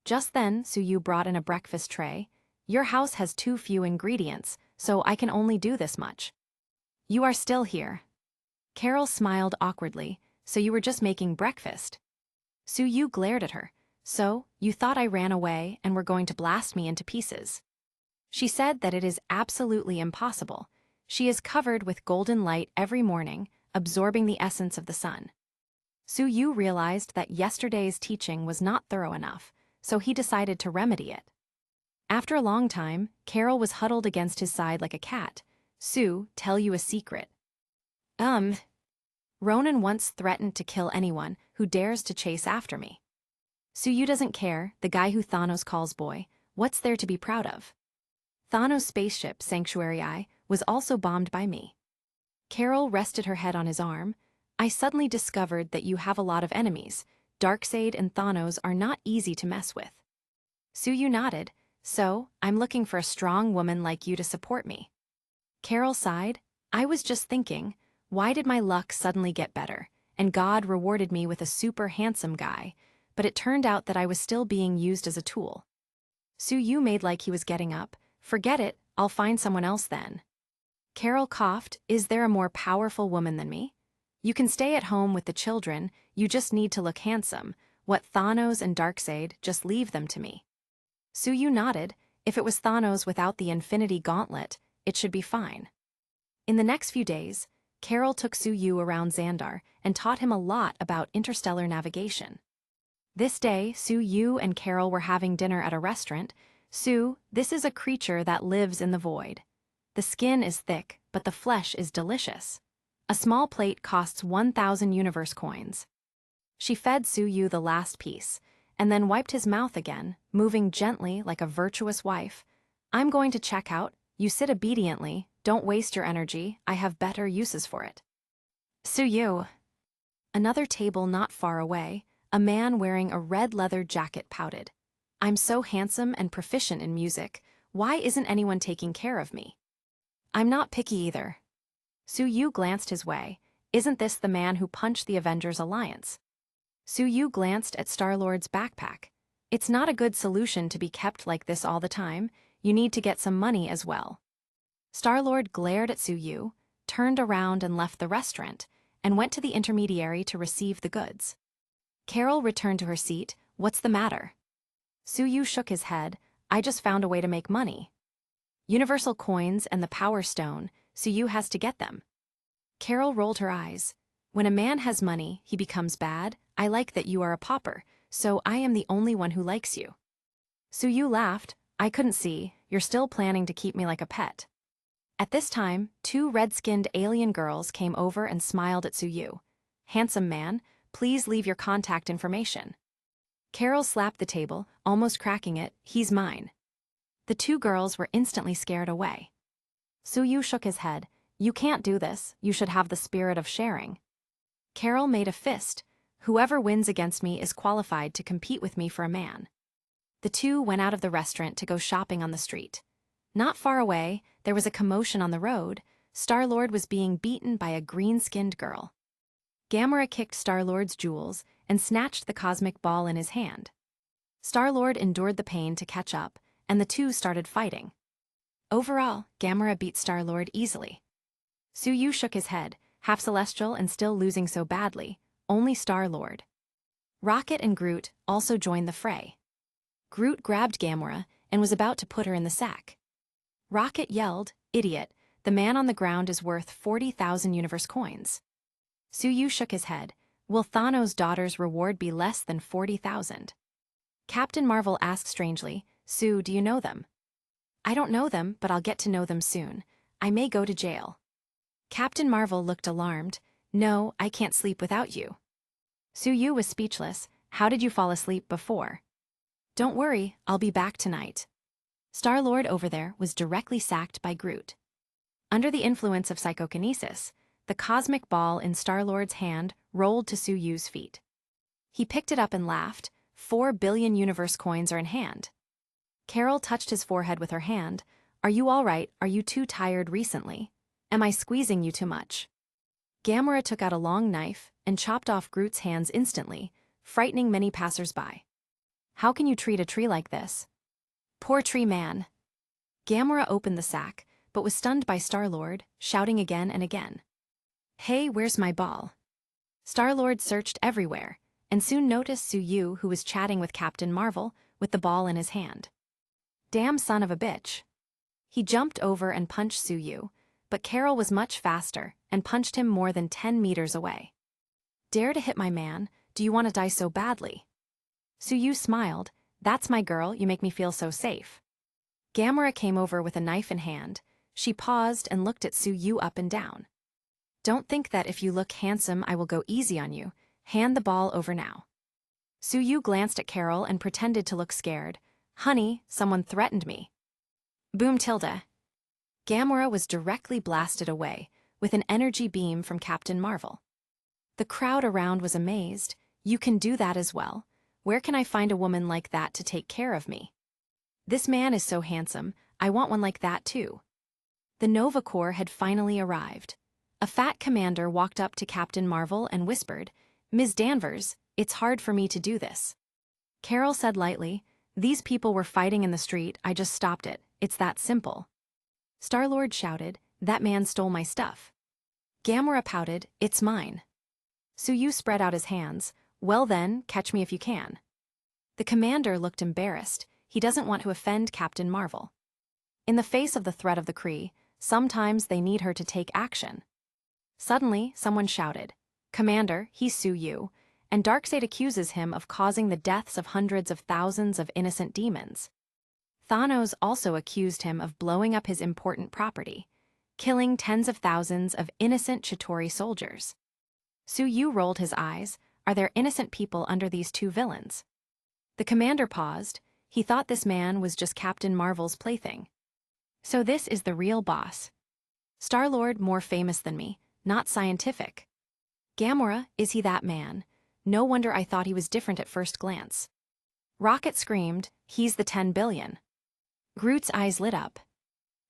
Speaker 1: Just then, Soo-Yu brought in a breakfast tray. Your house has too few ingredients, so I can only do this much. You are still here. Carol smiled awkwardly. So you were just making breakfast? Soo-Yu glared at her. So, you thought I ran away and were going to blast me into pieces. She said that it is absolutely impossible. She is covered with golden light every morning, absorbing the essence of the sun. Soo-Yu realized that yesterday's teaching was not thorough enough, so he decided to remedy it. After a long time, Carol was huddled against his side like a cat. Sue, tell you a secret. Ronan once threatened to kill anyone who dares to chase after me. Soo-Yu doesn't care, the guy who Thanos calls boy. What's there to be proud of? Thanos' spaceship, Sanctuary Eye, was also bombed by me. Carol rested her head on his arm. I suddenly discovered that you have a lot of enemies. Darkseid and Thanos are not easy to mess with. Soo-Yu nodded. So, I'm looking for a strong woman like you to support me. Carol sighed. I was just thinking, why did my luck suddenly get better, and God rewarded me with a super handsome guy, but it turned out that I was still being used as a tool. Soo-Yu made like he was getting up. Forget it, I'll find someone else then. Carol coughed. Is there a more powerful woman than me? You can stay at home with the children, you just need to look handsome. What Thanos and Darkseid, just leave them to me. Soo-Yu nodded. If it was Thanos without the Infinity Gauntlet, it should be fine. In the next few days, Carol took Soo-Yu around Xandar and taught him a lot about interstellar navigation. This day, Soo-Yu and Carol were having dinner at a restaurant. Sue, this is a creature that lives in the void. The skin is thick, but the flesh is delicious. A small plate costs 1,000 universe coins. She fed Soo-Yu the last piece, and then wiped his mouth again, moving gently like a virtuous wife. I'm going to check out. You sit obediently. Don't waste your energy. I have better uses for it. Soo-Yu. Another table not far away, a man wearing a red leather jacket pouted. I'm so handsome and proficient in music. Why isn't anyone taking care of me? I'm not picky either. Soo-Yu glanced his way. Isn't this the man who punched the Avengers Alliance? Soo-Yu glanced at Star-Lord's backpack. It's not a good solution to be kept like this all the time. You need to get some money as well. Star-Lord glared at Soo-Yu, turned around and left the restaurant, and went to the intermediary to receive the goods. Carol returned to her seat. What's the matter? Soo-Yu shook his head. I just found a way to make money. Universal coins and the Power Stone, Soo-Yu has to get them. Carol rolled her eyes. When a man has money, he becomes bad. I like that you are a pauper, so I am the only one who likes you. Soo-Yu laughed. I couldn't see. You're still planning to keep me like a pet. At this time, 2 red-skinned alien girls came over and smiled at Soo-Yu. Handsome man, please leave your contact information. Carol slapped the table, almost cracking it. He's mine. The 2 girls were instantly scared away. Soo-Yu shook his head. You can't do this. You should have the spirit of sharing. Carol made a fist. Whoever wins against me is qualified to compete with me for a man. The two went out of the restaurant to go shopping on the street. Not far away, there was a commotion on the road. Star-Lord was being beaten by a green-skinned girl. Gamera kicked Star-Lord's jewels and snatched the cosmic ball in his hand. Star-Lord endured the pain to catch up, and the two started fighting. Overall, Gamera beat Star-Lord easily. Suyu shook his head, half celestial and still losing so badly, only Star-Lord. Rocket and Groot also joined the fray. Groot grabbed Gamera and was about to put her in the sack. Rocket yelled, "Idiot, the man on the ground is worth 40,000 universe coins." Suyu shook his head. "Will Thanos' daughter's reward be less than 40,000? Captain Marvel asked strangely, "Sue, do you know them?" "I don't know them, but I'll get to know them soon. I may go to jail." Captain Marvel looked alarmed. "No, I can't sleep without you." Suyu was speechless. "How did you fall asleep before?" "Don't worry, I'll be back tonight." Star-Lord over there was directly sacked by Groot. Under the influence of psychokinesis, the cosmic ball in Star-Lord's hand rolled to Suyu's feet. He picked it up and laughed. 4 billion universe coins are in hand. Carol touched his forehead with her hand. "Are you all right? Are you too tired recently? Am I squeezing you too much?" Gamera took out a long knife and chopped off Groot's hands instantly, frightening many passers-by. "How can you treat a tree like this? Poor tree man." Gamera opened the sack, but was stunned by Star-Lord, shouting again and again. "Hey, where's my ball?" Star-Lord searched everywhere, and soon noticed Suyu, who was chatting with Captain Marvel, with the ball in his hand. "Damn son of a bitch." He jumped over and punched Suyu, but Carol was much faster and punched him more than 10 meters away. "Dare to hit my man? Do you want to die so badly?" Suyu smiled. "That's my girl, you make me feel so safe." Gamera came over with a knife in hand. She paused and looked at Suyu up and down. "Don't think that if you look handsome I will go easy on you. Hand the ball over now." Suyu glanced at Carol and pretended to look scared. "Honey, someone threatened me." Boom tilde. Gamera was directly blasted away, with an energy beam from Captain Marvel. The crowd around was amazed. "You can do that as well? Where can I find a woman like that to take care of me? This man is so handsome, I want one like that too." The Nova Corps had finally arrived. A fat commander walked up to Captain Marvel and whispered, "Ms. Danvers, it's hard for me to do this." Carol said lightly, "These people were fighting in the street, I just stopped it, it's that simple." Star-Lord shouted, "That man stole my stuff." Gamera pouted, "It's mine." Suyu spread out his hands. "Well then, catch me if you can." The commander looked embarrassed. He doesn't want to offend Captain Marvel. In the face of the threat of the Kree, sometimes they need her to take action. Suddenly, someone shouted, "Commander, he's Suyu," and Darkseid accuses him of causing the deaths of hundreds of thousands of innocent demons. Thanos also accused him of blowing up his important property, killing tens of thousands of innocent Chitauri soldiers. Suyu rolled his eyes. Are there innocent people under these two villains? The commander paused. He thought this man was just Captain Marvel's plaything. So this is the real boss. Star-Lord more famous than me, not scientific. Gamera, is he that man? No wonder I thought he was different at first glance. Rocket screamed, "He's the 10 billion. Groot's eyes lit up.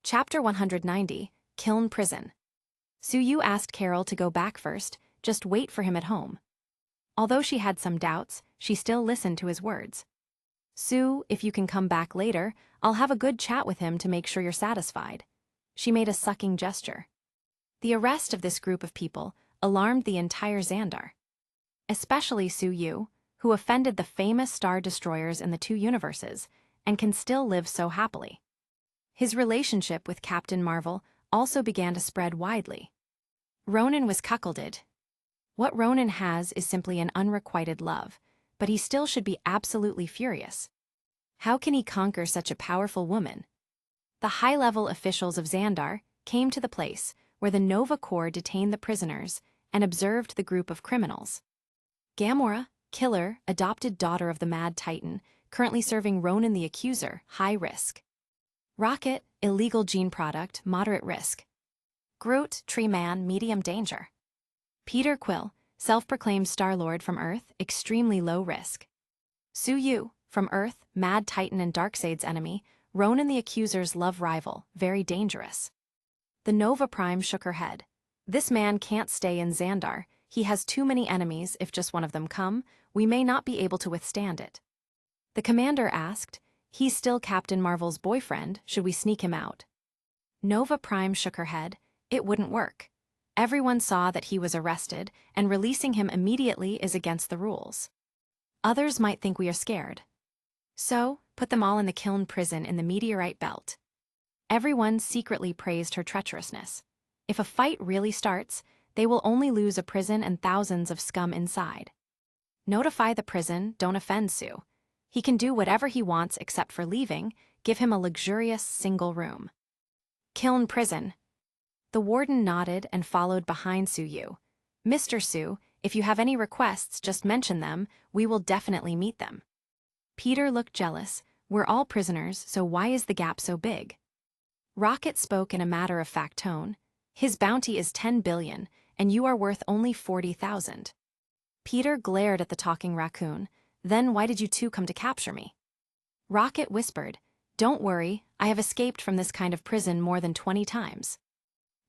Speaker 1: Chapter 190, Kiln Prison. Suyu asked Carol to go back first, just wait for him at home. Although she had some doubts, she still listened to his words. "Sue, if you can come back later, I'll have a good chat with him to make sure you're satisfied." She made a sucking gesture. The arrest of this group of people alarmed the entire Xandar. Especially Suyu, who offended the famous Star Destroyers in the two universes, and can still live so happily. His relationship with Captain Marvel also began to spread widely. Ronan was cuckolded. What Ronan has is simply an unrequited love, but he still should be absolutely furious. How can he conquer such a powerful woman? The high-level officials of Xandar came to the place where the Nova Corps detained the prisoners and observed the group of criminals. Gamora, killer, adopted daughter of the Mad Titan, currently serving Ronan the Accuser, high risk. Rocket, illegal gene product, moderate risk. Groot, tree man, medium danger. Peter Quill, self-proclaimed Star-Lord from Earth, extremely low risk. Suyu, From Earth, Mad Titan and Darkseid's enemy, Ronan the Accuser's love rival, very dangerous. The Nova Prime shook her head. This man can't stay in Xandar. He has too many enemies. If just one of them come, we may not be able to withstand it. The commander asked, he's still Captain Marvel's boyfriend, should we sneak him out? Nova Prime shook her head. It wouldn't work. Everyone saw that he was arrested, and releasing him immediately is against the rules. Others might think we are scared. So, put them all in the Kiln prison in the meteorite belt. Everyone secretly praised her treacherousness. If a fight really starts, they will only lose a prison and thousands of scum inside. Notify the prison, don't offend Sue. He can do whatever he wants except for leaving, give him a luxurious single room. Kiln prison. The warden nodded and followed behind Sue. Mr. Sue, if you have any requests, just mention them, we will definitely meet them. Peter looked jealous. We're all prisoners, so why is the gap so big? Rocket spoke in a matter-of-fact tone. His bounty is 10 billion, and you are worth only 40,000. Peter glared at the talking raccoon. Then why did you two come to capture me? Rocket whispered, don't worry, I have escaped from this kind of prison more than 20 times.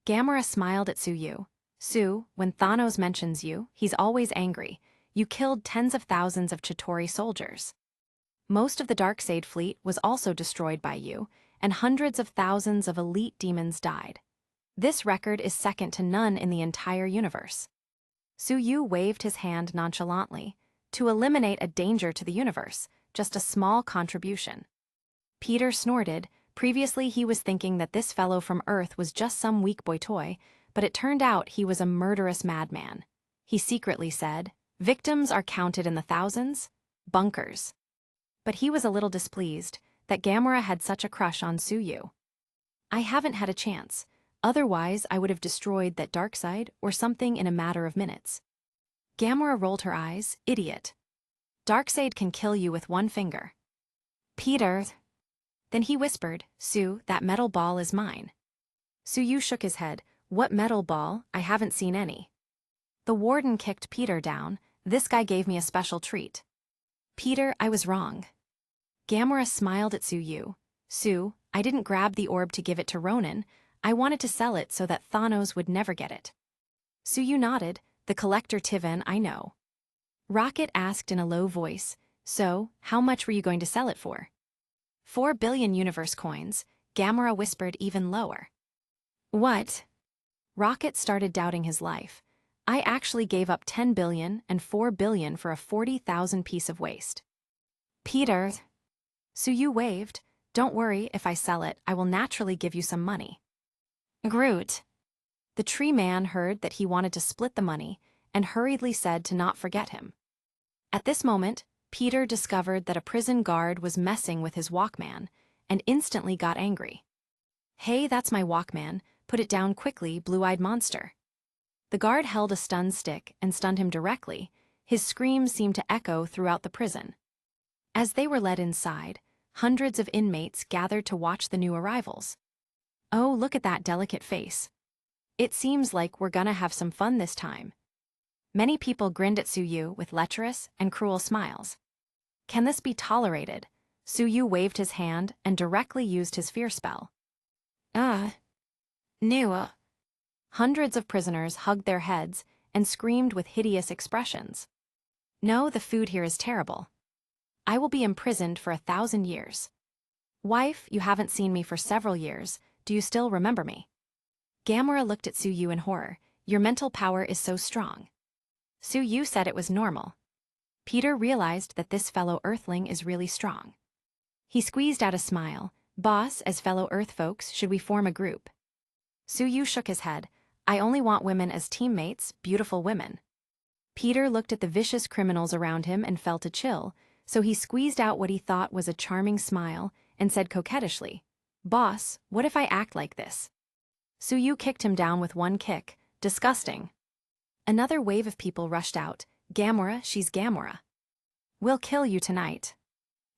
Speaker 1: Gamera smiled at Sue. Sue, when Thanos mentions you, he's always angry. You killed tens of thousands of Chitauri soldiers. Most of the Darkseid fleet was also destroyed by you, and hundreds of thousands of elite demons died. This record is second to none in the entire universe. Sue waved his hand nonchalantly. To eliminate a danger to the universe, just a small contribution. Peter snorted. Previously he was thinking that this fellow from Earth was just some weak boy toy, but it turned out he was a murderous madman. He secretly said, victims are counted in the thousands? Bunkers. But he was a little displeased that Gamera had such a crush on Sue. I haven't had a chance. Otherwise, I would have destroyed that Darkseid or something in a matter of minutes. Gamera rolled her eyes. Idiot. Darkseid can kill you with one finger. Peter. Then he whispered, Sue, that metal ball is mine. Sue shook his head. What metal ball? I haven't seen any. The warden kicked Peter down. This guy gave me a special treat. Peter, I was wrong. Gamera smiled at Sue. Sue, I didn't grab the orb to give it to Ronan. I wanted to sell it so that Thanos would never get it. Sue nodded. The collector Tivan, I know. Rocket asked in a low voice, so, how much were you going to sell it for? 4 billion universe coins, Gamera whispered even lower. What? Rocket started doubting his life. I actually gave up 10 billion and 4 billion for a 40,000 piece of waste. Peter. Sue waved. Don't worry, if I sell it, I will naturally give you some money. Groot. The tree man heard that he wanted to split the money and hurriedly said to not forget him. At this moment, Peter discovered that a prison guard was messing with his Walkman and instantly got angry. Hey, that's my Walkman, put it down quickly, blue-eyed monster. The guard held a stun stick and stunned him directly. His screams seemed to echo throughout the prison. As they were led inside, hundreds of inmates gathered to watch the new arrivals. Oh, look at that delicate face. It seems like we're gonna have some fun this time. Many people grinned at Sue with lecherous and cruel smiles. Can this be tolerated? Sue waved his hand and directly used his fear spell. New. Hundreds of prisoners hugged their heads and screamed with hideous expressions. No, the food here is terrible. I will be imprisoned for 1,000 years. Wife, you haven't seen me for several years. Do you still remember me? Gamera looked at Sue in horror. Your mental power is so strong. Sue said it was normal. Peter realized that this fellow Earthling is really strong. He squeezed out a smile. Boss, as fellow Earth folks, should we form a group? Sue shook his head. I only want women as teammates, beautiful women. Peter looked at the vicious criminals around him and felt a chill, so he squeezed out what he thought was a charming smile and said coquettishly, Boss, what if I act like this? Sue kicked him down with one kick. Disgusting. Another wave of people rushed out. Gamera, she's Gamera. We'll kill you tonight.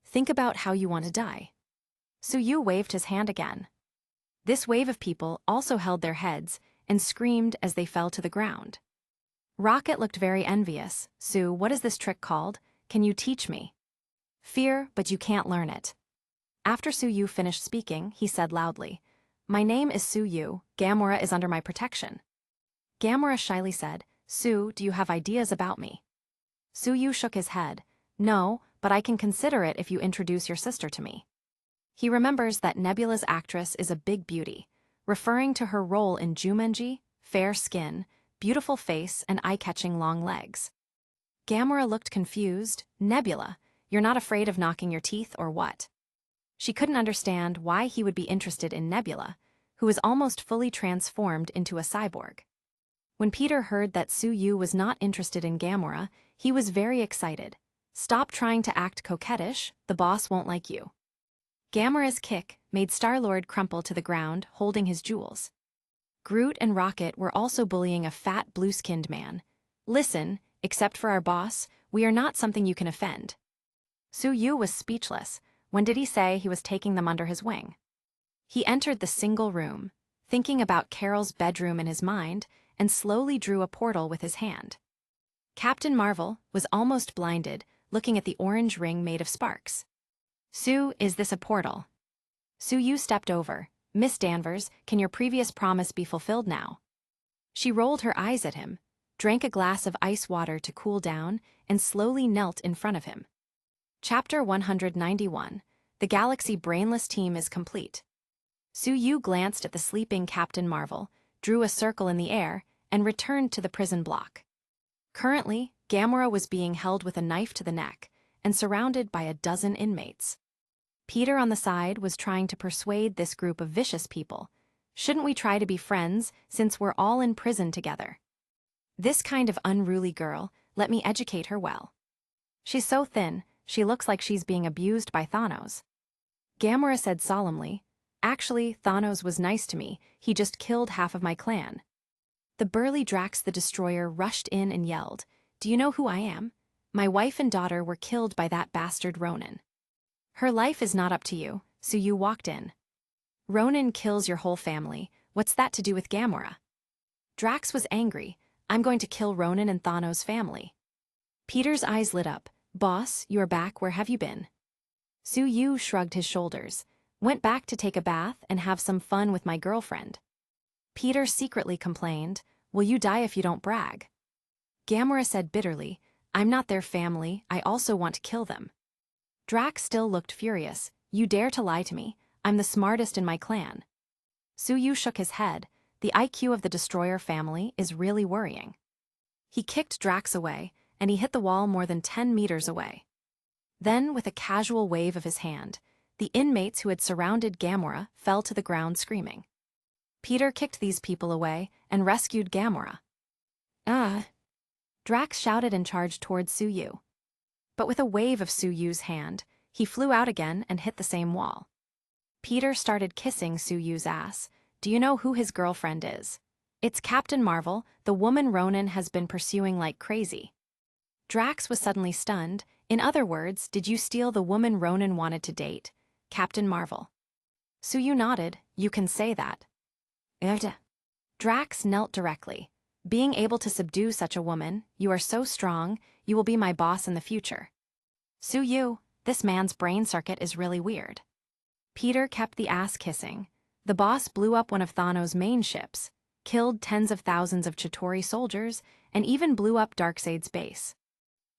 Speaker 1: Think about how you want to die. Sue waved his hand again. This wave of people also held their heads and screamed as they fell to the ground. Rocket looked very envious. Sue, what is this trick called? Can you teach me? Fear, but you can't learn it. After Su Yu finished speaking, he said loudly, "My name is Su Yu, Gamora is under my protection." Gamora shyly said, "Su, do you have ideas about me?" Su Yu shook his head. "No, but I can consider it if you introduce your sister to me." He remembers that Nebula's actress is a big beauty, referring to her role in Jumanji, fair skin, beautiful face, and eye-catching long legs. Gamora looked confused. "Nebula, you're not afraid of knocking your teeth or what?" She couldn't understand why he would be interested in Nebula, who was almost fully transformed into a cyborg. When Peter heard that Su Yu was not interested in Gamora, he was very excited. "Stop trying to act coquettish, the boss won't like you." Gamora's kick made Star-Lord crumple to the ground, holding his jewels. Groot and Rocket were also bullying a fat blue-skinned man. "Listen, except for our boss, we are not something you can offend." Su Yu was speechless. When did he say he was taking them under his wing? He entered the single room, thinking about Carol's bedroom in his mind, and slowly drew a portal with his hand. Captain Marvel was almost blinded, looking at the orange ring made of sparks. "Su, is this a portal?" Su Yu stepped over. "Miss Danvers, can your previous promise be fulfilled now?" She rolled her eyes at him, drank a glass of ice water to cool down, and slowly knelt in front of him. Chapter 191. The Galaxy Brainless Team is complete. Su Yu glanced at the sleeping Captain Marvel, drew a circle in the air, and returned to the prison block. Currently, Gamora was being held with a knife to the neck and surrounded by a dozen inmates. Peter on the side was trying to persuade this group of vicious people. "Shouldn't we try to be friends since we're all in prison together? This kind of unruly girl, let me educate her well. She's so thin, she looks like she's being abused by Thanos." Gamora said solemnly, "Actually, Thanos was nice to me, he just killed half of my clan." The burly Drax the Destroyer rushed in and yelled, "Do you know who I am? My wife and daughter were killed by that bastard Ronan." "Her life is not up to you," Su Yu walked in. "Ronan kills your whole family, what's that to do with Gamora?" Drax was angry. "I'm going to kill Ronan and Thanos' family." Peter's eyes lit up. "Boss, you're back, where have you been?" Su Yu shrugged his shoulders. "Went back to take a bath and have some fun with my girlfriend." Peter secretly complained, "Will you die if you don't brag?" Gamora said bitterly, "I'm not their family, I also want to kill them." Drax still looked furious. "You dare to lie to me? I'm the smartest in my clan." Su Yu shook his head. "The IQ of the Destroyer family is really worrying." He kicked Drax away, and he hit the wall more than 10 meters away. Then, with a casual wave of his hand, the inmates who had surrounded Gamora fell to the ground screaming. Peter kicked these people away and rescued Gamora. "Ah!" Drax shouted and charged towards Su Yu. But with a wave of Su Yu's hand, he flew out again and hit the same wall. Peter started kissing Su Yu's ass. "Do you know who his girlfriend is?" "It's Captain Marvel, the woman Ronan has been pursuing like crazy." Drax was suddenly stunned. "In other words, did you steal the woman Ronan wanted to date, Captain Marvel?" Su Yu nodded. "You can say that." Drax knelt directly. "Being able to subdue such a woman, you are so strong, you will be my boss in the future." "Su Yu, this man's brain circuit is really weird." Peter kept the ass kissing. "The boss blew up one of Thanos' main ships, killed tens of thousands of Chitauri soldiers, and even blew up Darkseid's base."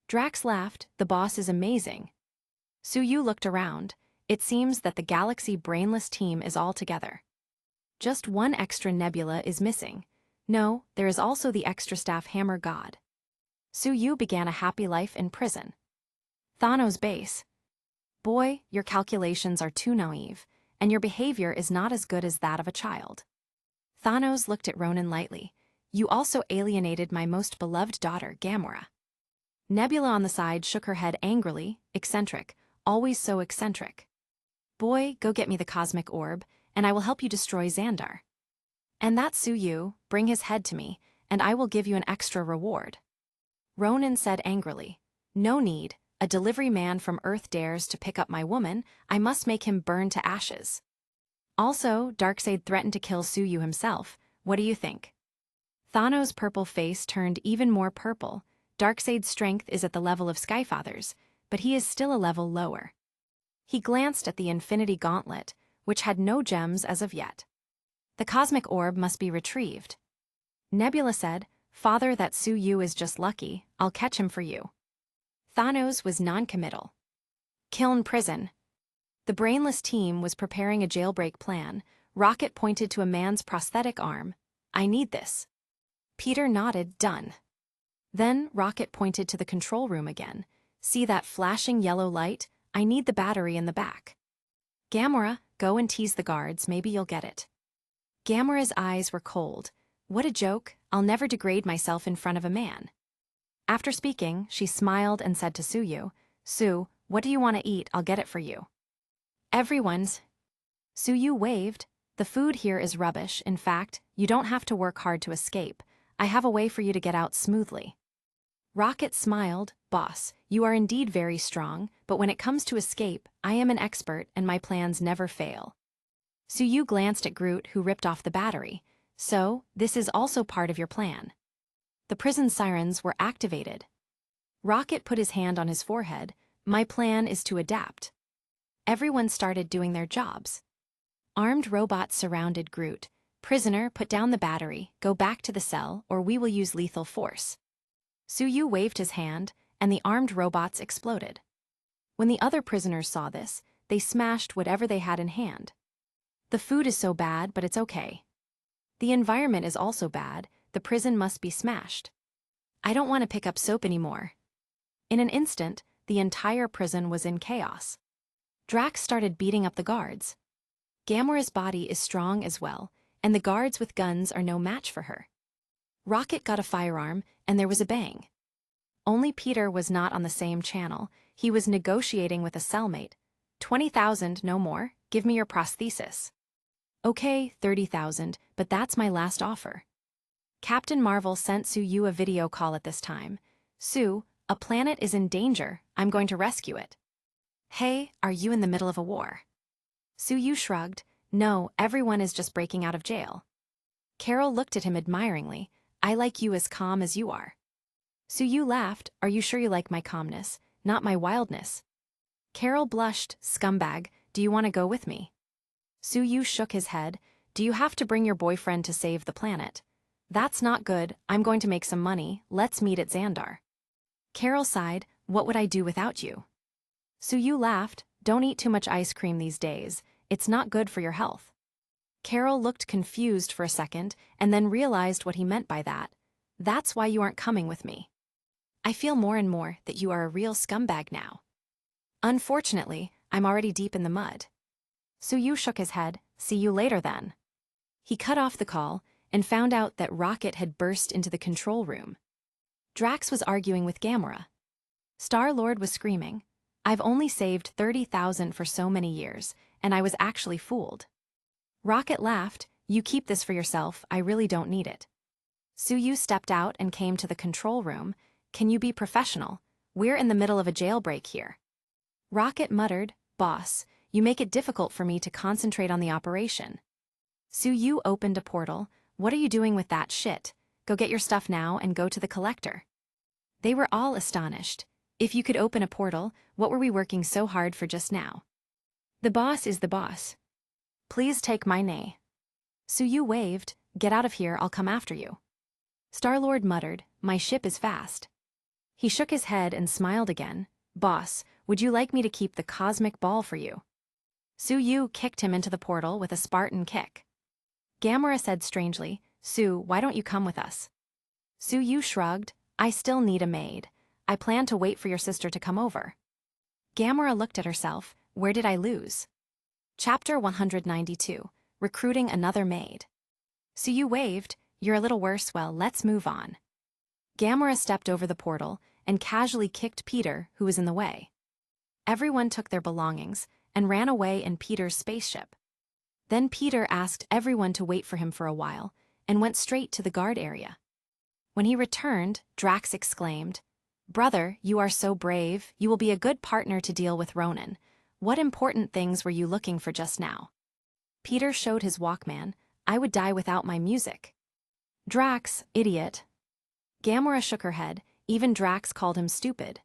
Speaker 1: Drax laughed. "The boss is amazing." Su Yu looked around. "It seems that the Galaxy Brainless Team is all together. Just one extra Nebula is missing. No, there is also the extra staff Hammer God." Su Yu began a happy life in prison. Thanos' base. "Boy, your calculations are too naive, and your behavior is not as good as that of a child." Thanos looked at Ronan lightly. "You also alienated my most beloved daughter, Gamora." Nebula on the side shook her head angrily. "Eccentric, always so eccentric. Boy, go get me the cosmic orb, and I will help you destroy Xandar. And that Su Yu, bring his head to me, and I will give you an extra reward." Ronan said angrily, "No need, a delivery man from Earth dares to pick up my woman, I must make him burn to ashes. Also, Darkseid threatened to kill Su Yu himself, what do you think?" Thanos' purple face turned even more purple. "Darkseid's strength is at the level of Skyfather's. but he is still a level lower. He glanced at the Infinity Gauntlet, which had no gems as of yet. The cosmic orb must be retrieved. Nebula said, "Father, that Su-Yu is just lucky, I'll catch him for you." Thanos was non-committal. Kiln prison. The brainless team was preparing a jailbreak plan. Rocket pointed to a man's prosthetic arm. "I need this." Peter nodded, "Done." Then Rocket pointed to the control room again. "See that flashing yellow light? I need the battery in the back." "Gamora, go and tease the guards, maybe you'll get it." Gamora's eyes were cold. "What a joke, I'll never degrade myself in front of a man." After speaking, she smiled and said to Su-Yu, "Su, what do you want to eat? I'll get it for you." "Everyone's." Su-Yu waved. "The food here is rubbish. In fact, you don't have to work hard to escape. I have a way for you to get out smoothly." Rocket smiled. "Boss, you are indeed very strong, but when it comes to escape, I am an expert and my plans never fail." Su-Yu glanced at Groot, who ripped off the battery. "So, this is also part of your plan." The prison sirens were activated. Rocket put his hand on his forehead. "My plan is to adapt." Everyone started doing their jobs. Armed robots surrounded Groot. "Prisoner, put down the battery, go back to the cell, or we will use lethal force." Su-Yu waved his hand, and the armed robots exploded. When the other prisoners saw this, they smashed whatever they had in hand. "The food is so bad, but it's okay. The environment is also bad, the prison must be smashed. I don't want to pick up soap anymore." In an instant, the entire prison was in chaos. Drax started beating up the guards. Gamora's body is strong as well, and the guards with guns are no match for her. Rocket got a firearm, and there was a bang. Only Peter was not on the same channel. He was negotiating with a cellmate. 20,000, no more. Give me your prosthesis." "Okay, 30,000, but that's my last offer." Captain Marvel sent Su-Yu a video call at this time. "Su, a planet is in danger. I'm going to rescue it." "Hey, are you in the middle of a war?" Su-Yu shrugged. "No, everyone is just breaking out of jail." Carol looked at him admiringly. "I like you as calm as you are." Su-Yu laughed. "Are you sure you like my calmness, not my wildness?" Carol blushed. "Scumbag, do you want to go with me?" Su-Yu shook his head. "Do you have to bring your boyfriend to save the planet?" "That's not good. I'm going to make some money. Let's meet at Xandar." Carol sighed. "What would I do without you?" Su-Yu laughed. "Don't eat too much ice cream these days. It's not good for your health." Carol looked confused for a second and then realized what he meant by that. "That's why you aren't coming with me. I feel more and more that you are a real scumbag now." "Unfortunately, I'm already deep in the mud." Su-Yu shook his head. "See you later then." He cut off the call and found out that Rocket had burst into the control room. Drax was arguing with Gamora. Star-Lord was screaming, "I've only saved 30,000 for so many years, and I was actually fooled." Rocket laughed. "You keep this for yourself, I really don't need it." Su-Yu stepped out and came to the control room. "Can you be professional? We're in the middle of a jailbreak here." Rocket muttered, "Boss, you make it difficult for me to concentrate on the operation." Su-Yu opened a portal. "What are you doing with that shit? Go get your stuff now and go to the collector." They were all astonished. If you could open a portal, what were we working so hard for just now? "The boss is the boss. Please take my nay." Su-Yu waved. "Get out of here, I'll come after you." Star-Lord muttered, "My ship is fast." He shook his head and smiled again. "Boss, would you like me to keep the cosmic ball for you?" Su-Yu kicked him into the portal with a Spartan kick. Gamora said strangely, "Su, why don't you come with us?" Su-Yu shrugged. "I still need a maid. I plan to wait for your sister to come over." Gamora looked at herself. Where did I lose? Chapter 192, Recruiting Another Maid. Su-Yu waved. "You're a little worse, well, let's move on." Gamora stepped over the portal and casually kicked Peter, who was in the way. Everyone took their belongings and ran away in Peter's spaceship. Then Peter asked everyone to wait for him for a while and went straight to the guard area. When he returned, Drax exclaimed, "Brother, you are so brave. You will be a good partner to deal with Ronan. What important things were you looking for just now?" Peter showed his Walkman. "I would die without my music." Drax, idiot. Gamora shook her head. Even Drax called him stupid.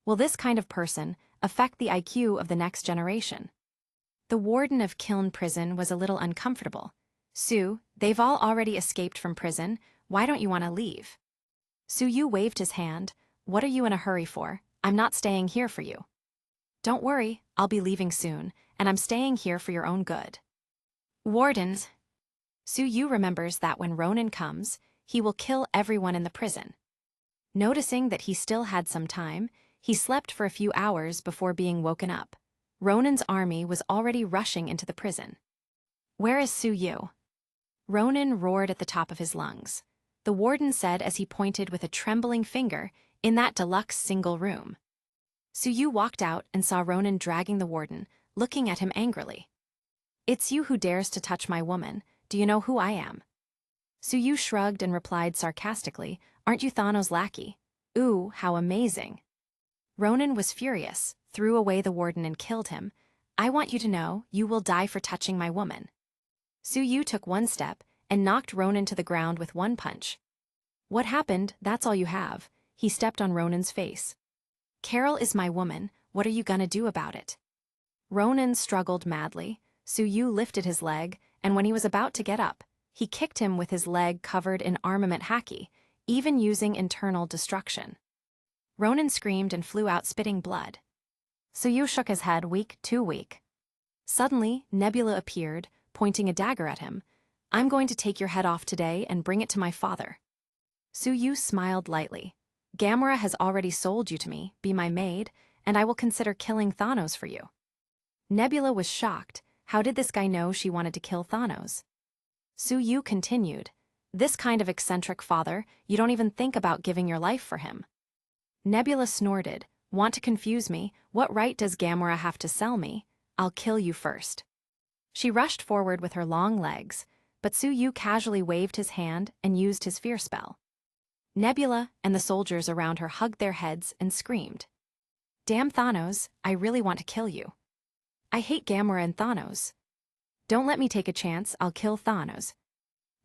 Speaker 1: Will this kind of person affect the IQ of the next generation? The warden of Kiln Prison was a little uncomfortable. Sue, they've all already escaped from prison. Why don't you want to leave? Suyu waved his hand. What are you in a hurry for? I'm not staying here for you. Don't worry, I'll be leaving soon, and I'm staying here for your own good. Wardens. Suyu remembers that when Ronan comes, he will kill everyone in the prison. Noticing that he still had some time, he slept for a few hours before being woken up. Ronan's army was already rushing into the prison. Where is Suyu? Ronan roared at the top of his lungs. The warden said as he pointed with a trembling finger in that deluxe single room. Suyu walked out and saw Ronan dragging the warden, looking at him angrily. It's you who dares to touch my woman. Do you know who I am? Suyu shrugged and replied sarcastically, Aren't you Thano's lackey? Ooh, how amazing. Ronan was furious, threw away the warden and killed him. I want you to know, you will die for touching my woman. Suyu took one step and knocked Ronan to the ground with one punch. What happened? That's all you have. He stepped on Ronan's face. Carol is my woman. What are you gonna do about it? Ronan struggled madly. Suyu lifted his leg, and when he was about to get up, he kicked him with his leg covered in armament haki, even using internal destruction. Ronan screamed and flew out spitting blood. Suyu shook his head, weak, too weak. Suddenly, Nebula appeared, pointing a dagger at him. I'm going to take your head off today and bring it to my father. Suyu smiled lightly. Gamera has already sold you to me, be my maid, and I will consider killing Thanos for you. Nebula was shocked. How did this guy know she wanted to kill Thanos? Suyu continued. This kind of eccentric father, you don't even think about giving your life for him. Nebula snorted. Want to confuse me? What right does Gamera have to sell me? I'll kill you first. She rushed forward with her long legs, but Suyu casually waved his hand and used his fear spell. Nebula and the soldiers around her hugged their heads and screamed. Damn Thanos, I really want to kill you. I hate Gamera and Thanos. Don't let me take a chance, I'll kill Thanos.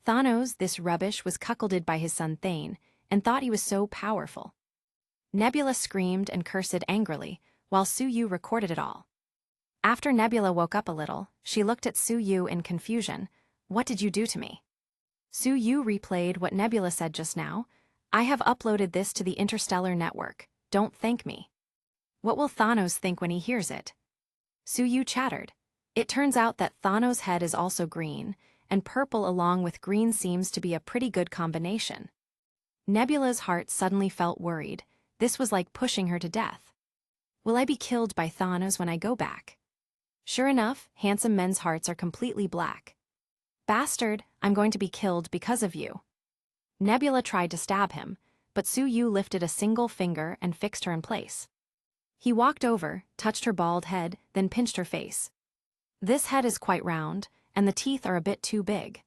Speaker 1: Thanos, this rubbish, was cuckolded by his son Thane, and thought he was so powerful. Nebula screamed and cursed angrily, while Suyu recorded it all. After Nebula woke up a little, she looked at Suyu in confusion. What did you do to me? Suyu replayed what Nebula said just now. I have uploaded this to the Interstellar Network. Don't thank me. What will Thanos think when he hears it? Suyu chattered. It turns out that Thanos' head is also green, and purple along with green seems to be a pretty good combination. Nebula's heart suddenly felt worried. This was like pushing her to death. Will I be killed by Thanos when I go back? Sure enough, handsome men's hearts are completely black. Bastard, I'm going to be killed because of you. Nebula tried to stab him, but Suyu lifted a single finger and fixed her in place. He walked over, touched her bald head, then pinched her face. This head is quite round, and the teeth are a bit too big.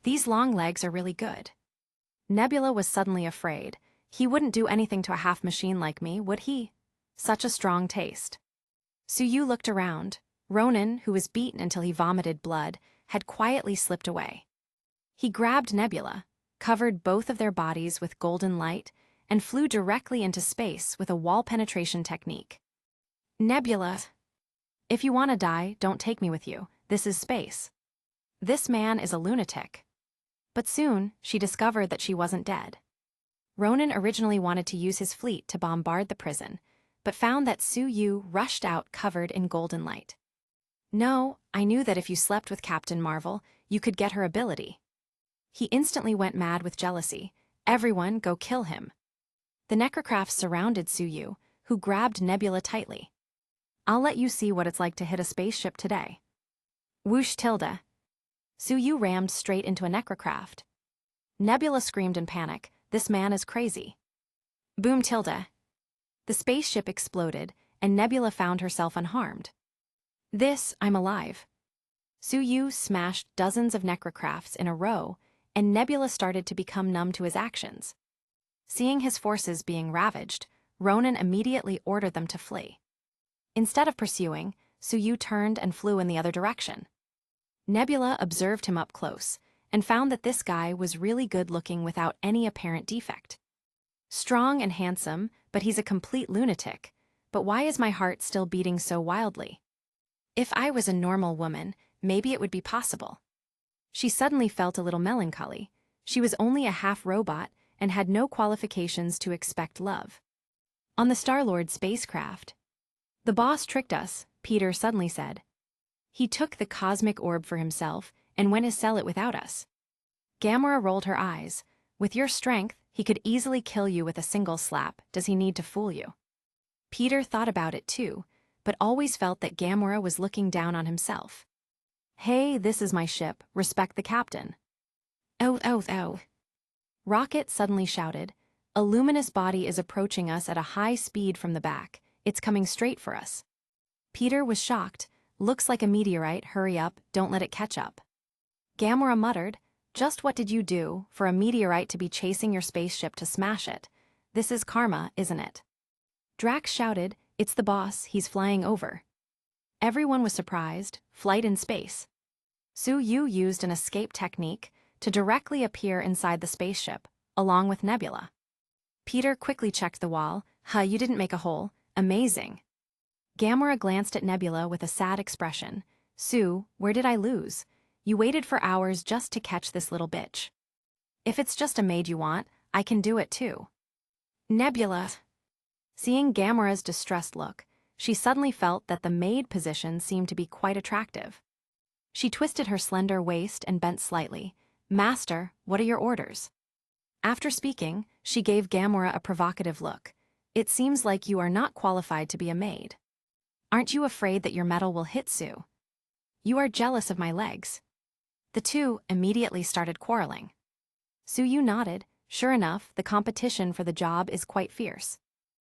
Speaker 1: These long legs are really good. Nebula was suddenly afraid. He wouldn't do anything to a half-machine like me, would he? Such a strong taste. Suyu looked around. Ronan, who was beaten until he vomited blood, had quietly slipped away. He grabbed Nebula, covered both of their bodies with golden light, and flew directly into space with a wall penetration technique. Nebula. If you want to die, don't take me with you. This is space. This man is a lunatic. But soon, she discovered that she wasn't dead. Ronan originally wanted to use his fleet to bombard the prison, but found that Suyu rushed out covered in golden light. No, I knew that if you slept with Captain Marvel, you could get her ability. He instantly went mad with jealousy. Everyone go kill him. The necrocrafts surrounded Suyu, who grabbed Nebula tightly. I'll let you see what it's like to hit a spaceship today. Whoosh tilde. Suyu rammed straight into a necrocraft. Nebula screamed in panic. This man is crazy. Boom tilde. The spaceship exploded, and Nebula found herself unharmed. I'm alive. Suyu smashed dozens of necrocrafts in a row, and Nebula started to become numb to his actions. Seeing his forces being ravaged, Ronan immediately ordered them to flee. Instead of pursuing, Suyu turned and flew in the other direction. Nebula observed him up close, and found that this guy was really good-looking without any apparent defect. Strong and handsome, but he's a complete lunatic. But why is my heart still beating so wildly? If I was a normal woman, maybe it would be possible. She suddenly felt a little melancholy. She was only a half-robot and had no qualifications to expect love. On the Star-Lord spacecraft. The boss tricked us, Peter suddenly said. He took the cosmic orb for himself and went to sell it without us. Gamora rolled her eyes. With your strength, he could easily kill you with a single slap. Does he need to fool you? Peter thought about it too, but always felt that Gamora was looking down on himself. Hey, this is my ship. Respect the captain. Oh, oh, oh. Rocket suddenly shouted. A luminous body is approaching us at a high speed from the back. It's coming straight for us. Peter was shocked. Looks like a meteorite. Hurry up, don't let it catch up. Gamora muttered. Just what did you do for a meteorite to be chasing your spaceship to smash it? This is karma, isn't it? Drax shouted. It's the boss, he's flying over. Everyone was surprised. Flight in space. Su-Yu used an escape technique to directly appear inside the spaceship, along with Nebula. Peter quickly checked the wall. You didn't make a hole. Amazing. Gamora glanced at Nebula with a sad expression. Sue, where did I lose? You waited for hours just to catch this little bitch. If it's just a maid you want, I can do it too. Nebula. Seeing Gamora's distressed look, she suddenly felt that the maid position seemed to be quite attractive. She twisted her slender waist and bent slightly. Master, what are your orders? After speaking, she gave Gamora a provocative look. It seems like you are not qualified to be a maid. Aren't you afraid that your metal will hit Sue? You are jealous of my legs. The two immediately started quarreling. Su-Yu nodded. Sure enough, the competition for the job is quite fierce.